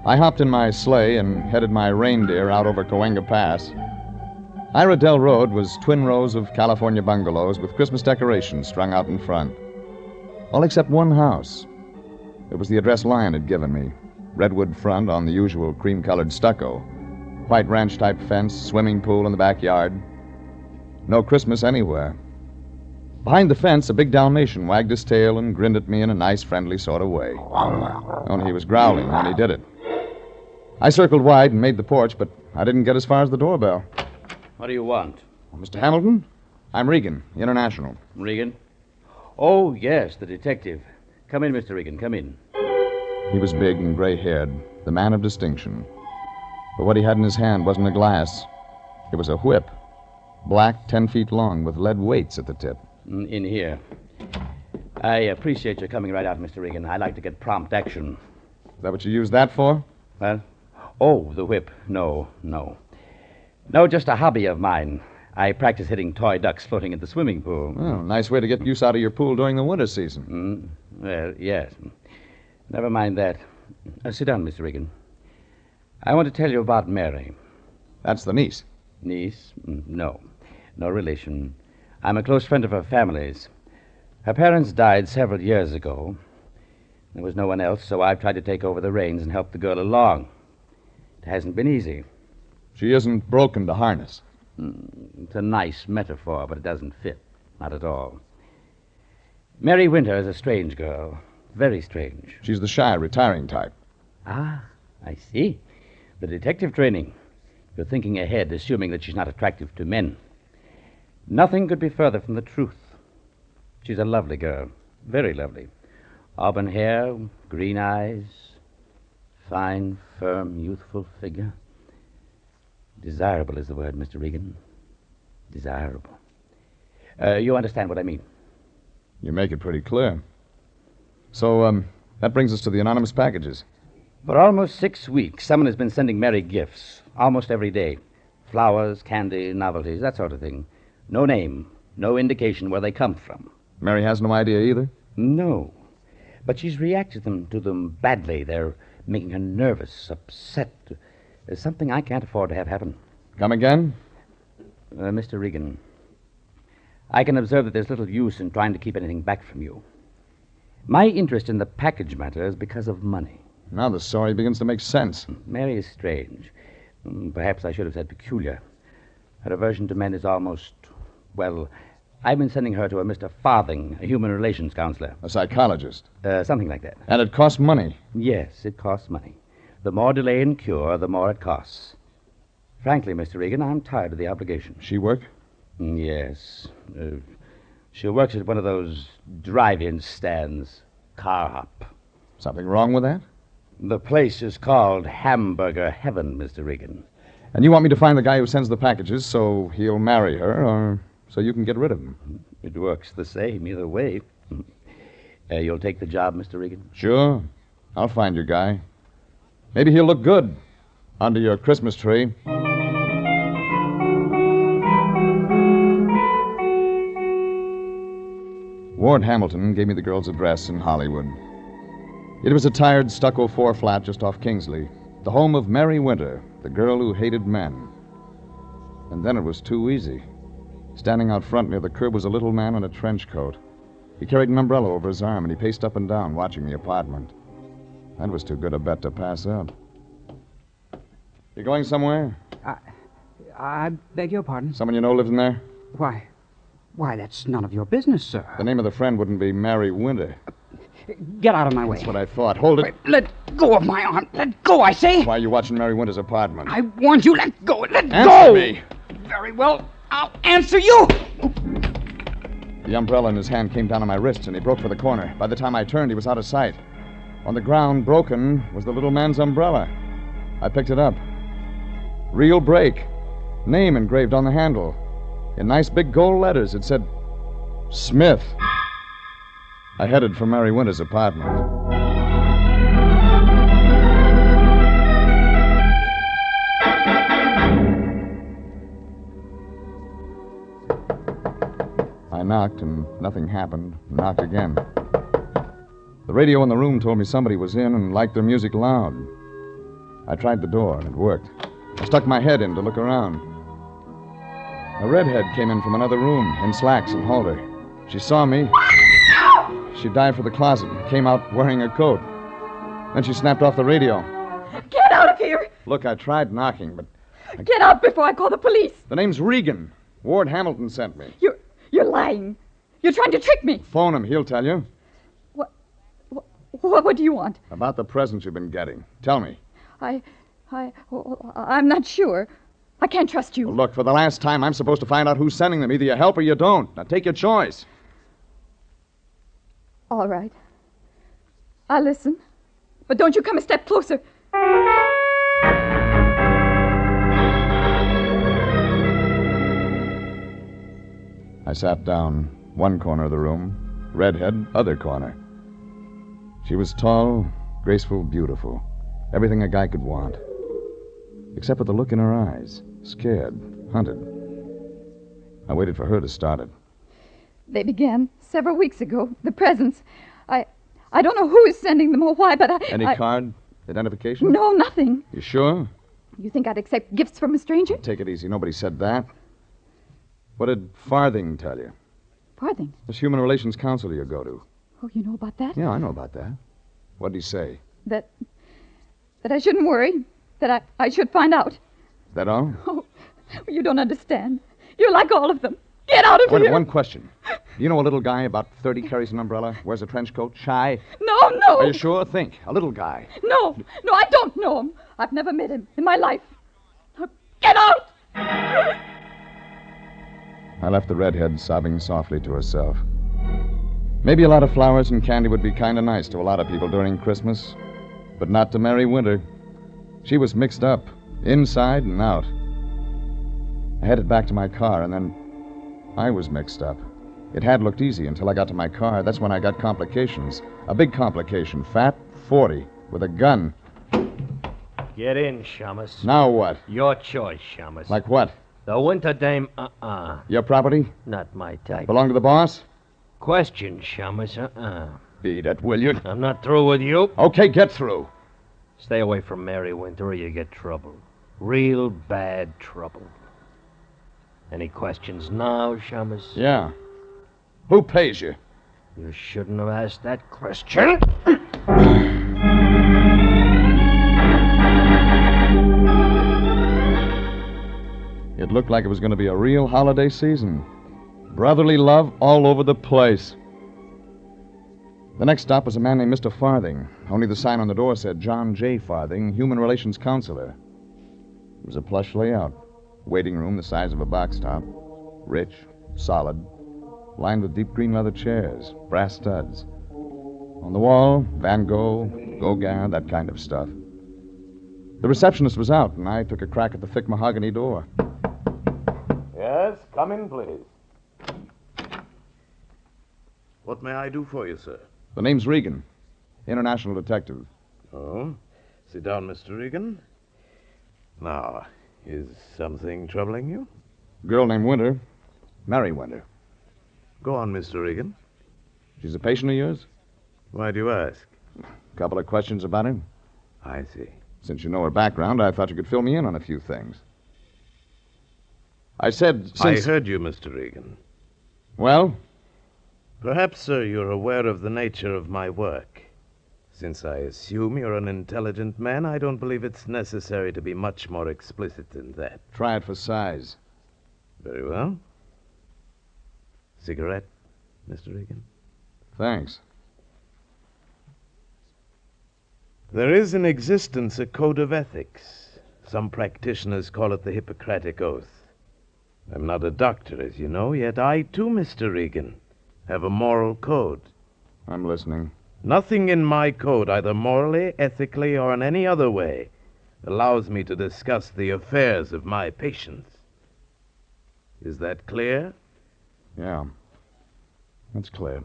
I hopped in my sleigh and headed my reindeer out over Cahuenga Pass. Iredell Road was twin rows of California bungalows with Christmas decorations strung out in front. All except one house. It was the address Lion had given me. Redwood front on the usual cream-colored stucco. White ranch-type fence, swimming pool in the backyard. No Christmas anywhere. Behind the fence, a big Dalmatian wagged his tail and grinned at me in a nice, friendly sort of way. Only he was growling when he did it. I circled wide and made the porch, but I didn't get as far as the doorbell. What do you want? Mr. Hamilton? I'm Regan, International. Regan? Oh, yes, the detective. Come in, Mr. Regan, come in. He was big and gray-haired, the man of distinction. But what he had in his hand wasn't a glass. It was a whip. Black, 10 feet long, with lead weights at the tip. In here. I appreciate your coming right out, Mr. Regan. I like to get prompt action. Is that what you used that for? Well, oh, the whip. No. No, just a hobby of mine. I practice hitting toy ducks floating in the swimming pool. Oh, nice way to get use out of your pool during the winter season. Well, yes. Never mind that. Sit down, Mr. Regan. I want to tell you about Mary. That's the niece. Niece? No. No relation. I'm a close friend of her family's. Her parents died several years ago. There was no one else, so I've tried to take over the reins and help the girl along. It hasn't been easy. She isn't broken to harness. It's a nice metaphor, but it doesn't fit. Not at all. Mary Winter is a strange girl. Very strange. She's the shy, retiring type. Ah, I see. The detective training. You're thinking ahead, assuming that she's not attractive to men. Nothing could be further from the truth. She's a lovely girl. Very lovely. Auburn hair, green eyes, fine, firm, youthful figure. Desirable is the word, Mr. Regan. Desirable. You understand what I mean? You make it pretty clear. So, that brings us to the anonymous packages. For almost 6 weeks, someone has been sending Mary gifts, almost every day. Flowers, candy, novelties, that sort of thing. No name, no indication where they come from. Mary has no idea either? No. But she's reacted to them badly. They're making her nervous, upset. There's something I can't afford to have happen. Come again? Mr. Regan, I can observe that there's little use in trying to keep anything back from you. My interest in the package matter is because of money. Now the story begins to make sense. Mary is strange. Perhaps I should have said peculiar. Her aversion to men is almost, well, I've been sending her to a Mr. Farthing, a human relations counselor. A psychologist? Something like that. And it costs money? Yes, it costs money. The more delay in cure, the more it costs. Frankly, Mr. Regan, I'm tired of the obligation. She work? Yes. She works at one of those drive-in stands. Car hop. Something wrong with that? The place is called Hamburger Heaven, Mr. Regan. And you want me to find the guy who sends the packages so he'll marry her, or so you can get rid of him? It works the same either way. You'll take the job, Mr. Regan? Sure. I'll find your guy. Maybe he'll look good under your Christmas tree. Ward Hamilton gave me the girl's address in Hollywood. It was a tired stucco 4-flat just off Kingsley, the home of Mary Winter, the girl who hated men. And then it was too easy. Standing out front near the curb was a little man in a trench coat. He carried an umbrella over his arm, and he paced up and down, watching the apartment. That was too good a bet to pass up. You going somewhere? I beg your pardon? Someone you know lives in there? Why, that's none of your business, sir. The name of the friend wouldn't be Mary Winter. Get out of my way. That's what I thought. Hold it. Let go of my arm. Let go, I say. Why are you watching Mary Winter's apartment? I warned you. Let go. Let go. Answer me. Very well. I'll answer you. The umbrella in his hand came down on my wrists, and he broke for the corner. By the time I turned, he was out of sight. On the ground, broken, was the little man's umbrella. I picked it up. Real break. Name engraved on the handle. In nice big gold letters, it said, Smith. I headed for Mary Winter's apartment. I knocked, and nothing happened. Knocked again. The radio in the room told me somebody was in and liked their music loud. I tried the door, and it worked. I stuck my head in to look around. A redhead came in from another room, in slacks and halter. She saw me. She dived for the closet and came out wearing a coat. Then she snapped off the radio. Get out of here! Look, I tried knocking, but... Get out before I call the police! The name's Regan. Ward Hamilton sent me. You're lying. You're trying to trick me. Phone him. He'll tell you. What do you want? About the presents you've been getting. Tell me. I'm not sure. I can't trust you. Well, look, for the last time, I'm supposed to find out who's sending them. Either you help or you don't. Now, take your choice. All right. I'll listen. But don't you come a step closer. I sat down. One corner of the room. Redhead, other corner. She was tall, graceful, beautiful. Everything a guy could want. Except for the look in her eyes. Scared, hunted. I waited for her to start it. They began several weeks ago. The presents. I don't know who is sending them or why, but Any card? Identification? No, nothing. You sure? You think I'd accept gifts from a stranger? Take it easy. Nobody said that. What did Farthing tell you? Farthing? This human relations counselor you go to. Oh, you know about that? Yeah, I know about that. What did he say? That I shouldn't worry. That I should find out. Is that all? Oh, you don't understand. You're like all of them. Get out of Wait, here. one question. Do you know a little guy about 30 carries an umbrella, wears a trench coat, shy? No. Are you sure? Think. A little guy. No, I don't know him. I've never met him in my life. Now, get out! I left the redhead sobbing softly to herself. Maybe a lot of flowers and candy would be kind of nice to a lot of people during Christmas, but not to Mary Winter. She was mixed up, inside and out. I headed back to my car, and then I was mixed up. It had looked easy until I got to my car. That's when I got complications. A big complication. Fat, 40, with a gun. Get in, Shamus. Now what? Your choice, Shamus. Like what? The Winter Dame, Your property? Not my type. Belong to the boss? Question, Shamus, Beat it, will you? I'm not through with you. Okay, get through. Stay away from Mary Winter or you get trouble. Real bad trouble. Any questions now, Shamus? Yeah. Who pays you? You shouldn't have asked that question. It looked like it was going to be a real holiday season. Brotherly love all over the place. The next stop was a man named Mr. Farthing. Only the sign on the door said John J. Farthing, Human Relations Counselor. It was a plush layout. Waiting room the size of a box top. Rich, solid, lined with deep green leather chairs, brass studs. On the wall, Van Gogh, Gauguin, that kind of stuff. The receptionist was out, and I took a crack at the thick mahogany door. Yes, come in, please. What may I do for you, sir? The name's Regan, international detective. Oh, sit down, Mr. Regan. Now, is something troubling you? Girl named Winter. Mary Winter. Go on, Mr. Regan. She's a patient of yours? Why do you ask? A couple of questions about her. I see. Since you know her background, I thought you could fill me in on a few things. I said since... I heard you, Mr. Regan. Well? Perhaps, sir, you're aware of the nature of my work. Since I assume you're an intelligent man, I don't believe it's necessary to be much more explicit than that. Try it for size. Very well. Cigarette, Mr. Regan? Thanks. There is in existence a code of ethics. Some practitioners call it the Hippocratic Oath. I'm not a doctor, as you know, yet I, too, Mr. Regan, have a moral code. I'm listening. Nothing in my code, either morally, ethically, or in any other way, allows me to discuss the affairs of my patients. Is that clear? Yeah. That's clear.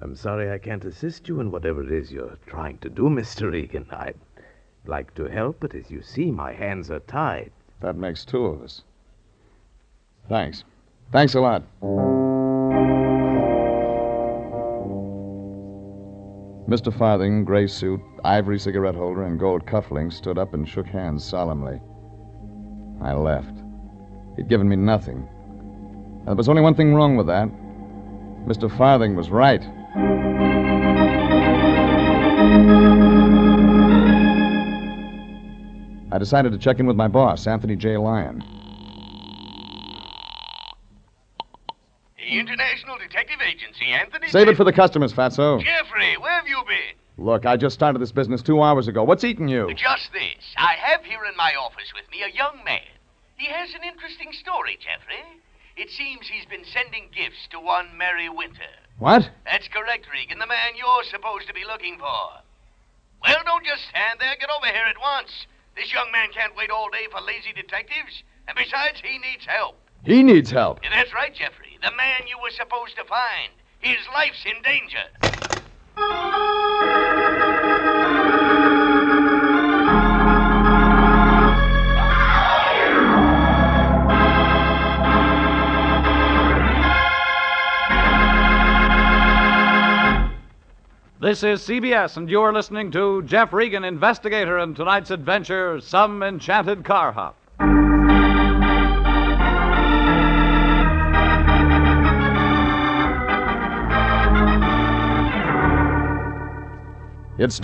I'm sorry I can't assist you in whatever it is you're trying to do, Mr. Regan. I'd like to help, but as you see, my hands are tied. That makes two of us. Thanks. Thanks a lot. Mr. Farthing, gray suit, ivory cigarette holder, and gold cufflinks, stood up and shook hands solemnly. I left. He'd given me nothing. And there was only one thing wrong with that. Mr. Farthing was right. I decided to check in with my boss, Anthony J. Lyon. The International Detective Agency, Anthony... Save it for the customers, Fatso. Jeffrey, where have you been? Look, I just started this business 2 hours ago. What's eating you? Just this. I have here in my office with me a young man. He has an interesting story, Jeffrey. It seems he's been sending gifts to one Mary Winter. What? That's correct, Regan, the man you're supposed to be looking for. Well, don't just stand there. Get over here at once. This young man can't wait all day for lazy detectives. And besides, he needs help. He needs help. Yeah, that's right, Jeffrey. The man you were supposed to find. His life's in danger. This is CBS, and you're listening to Jeff Regan, investigator, in tonight's adventure, Some Enchanted Car Hop. It's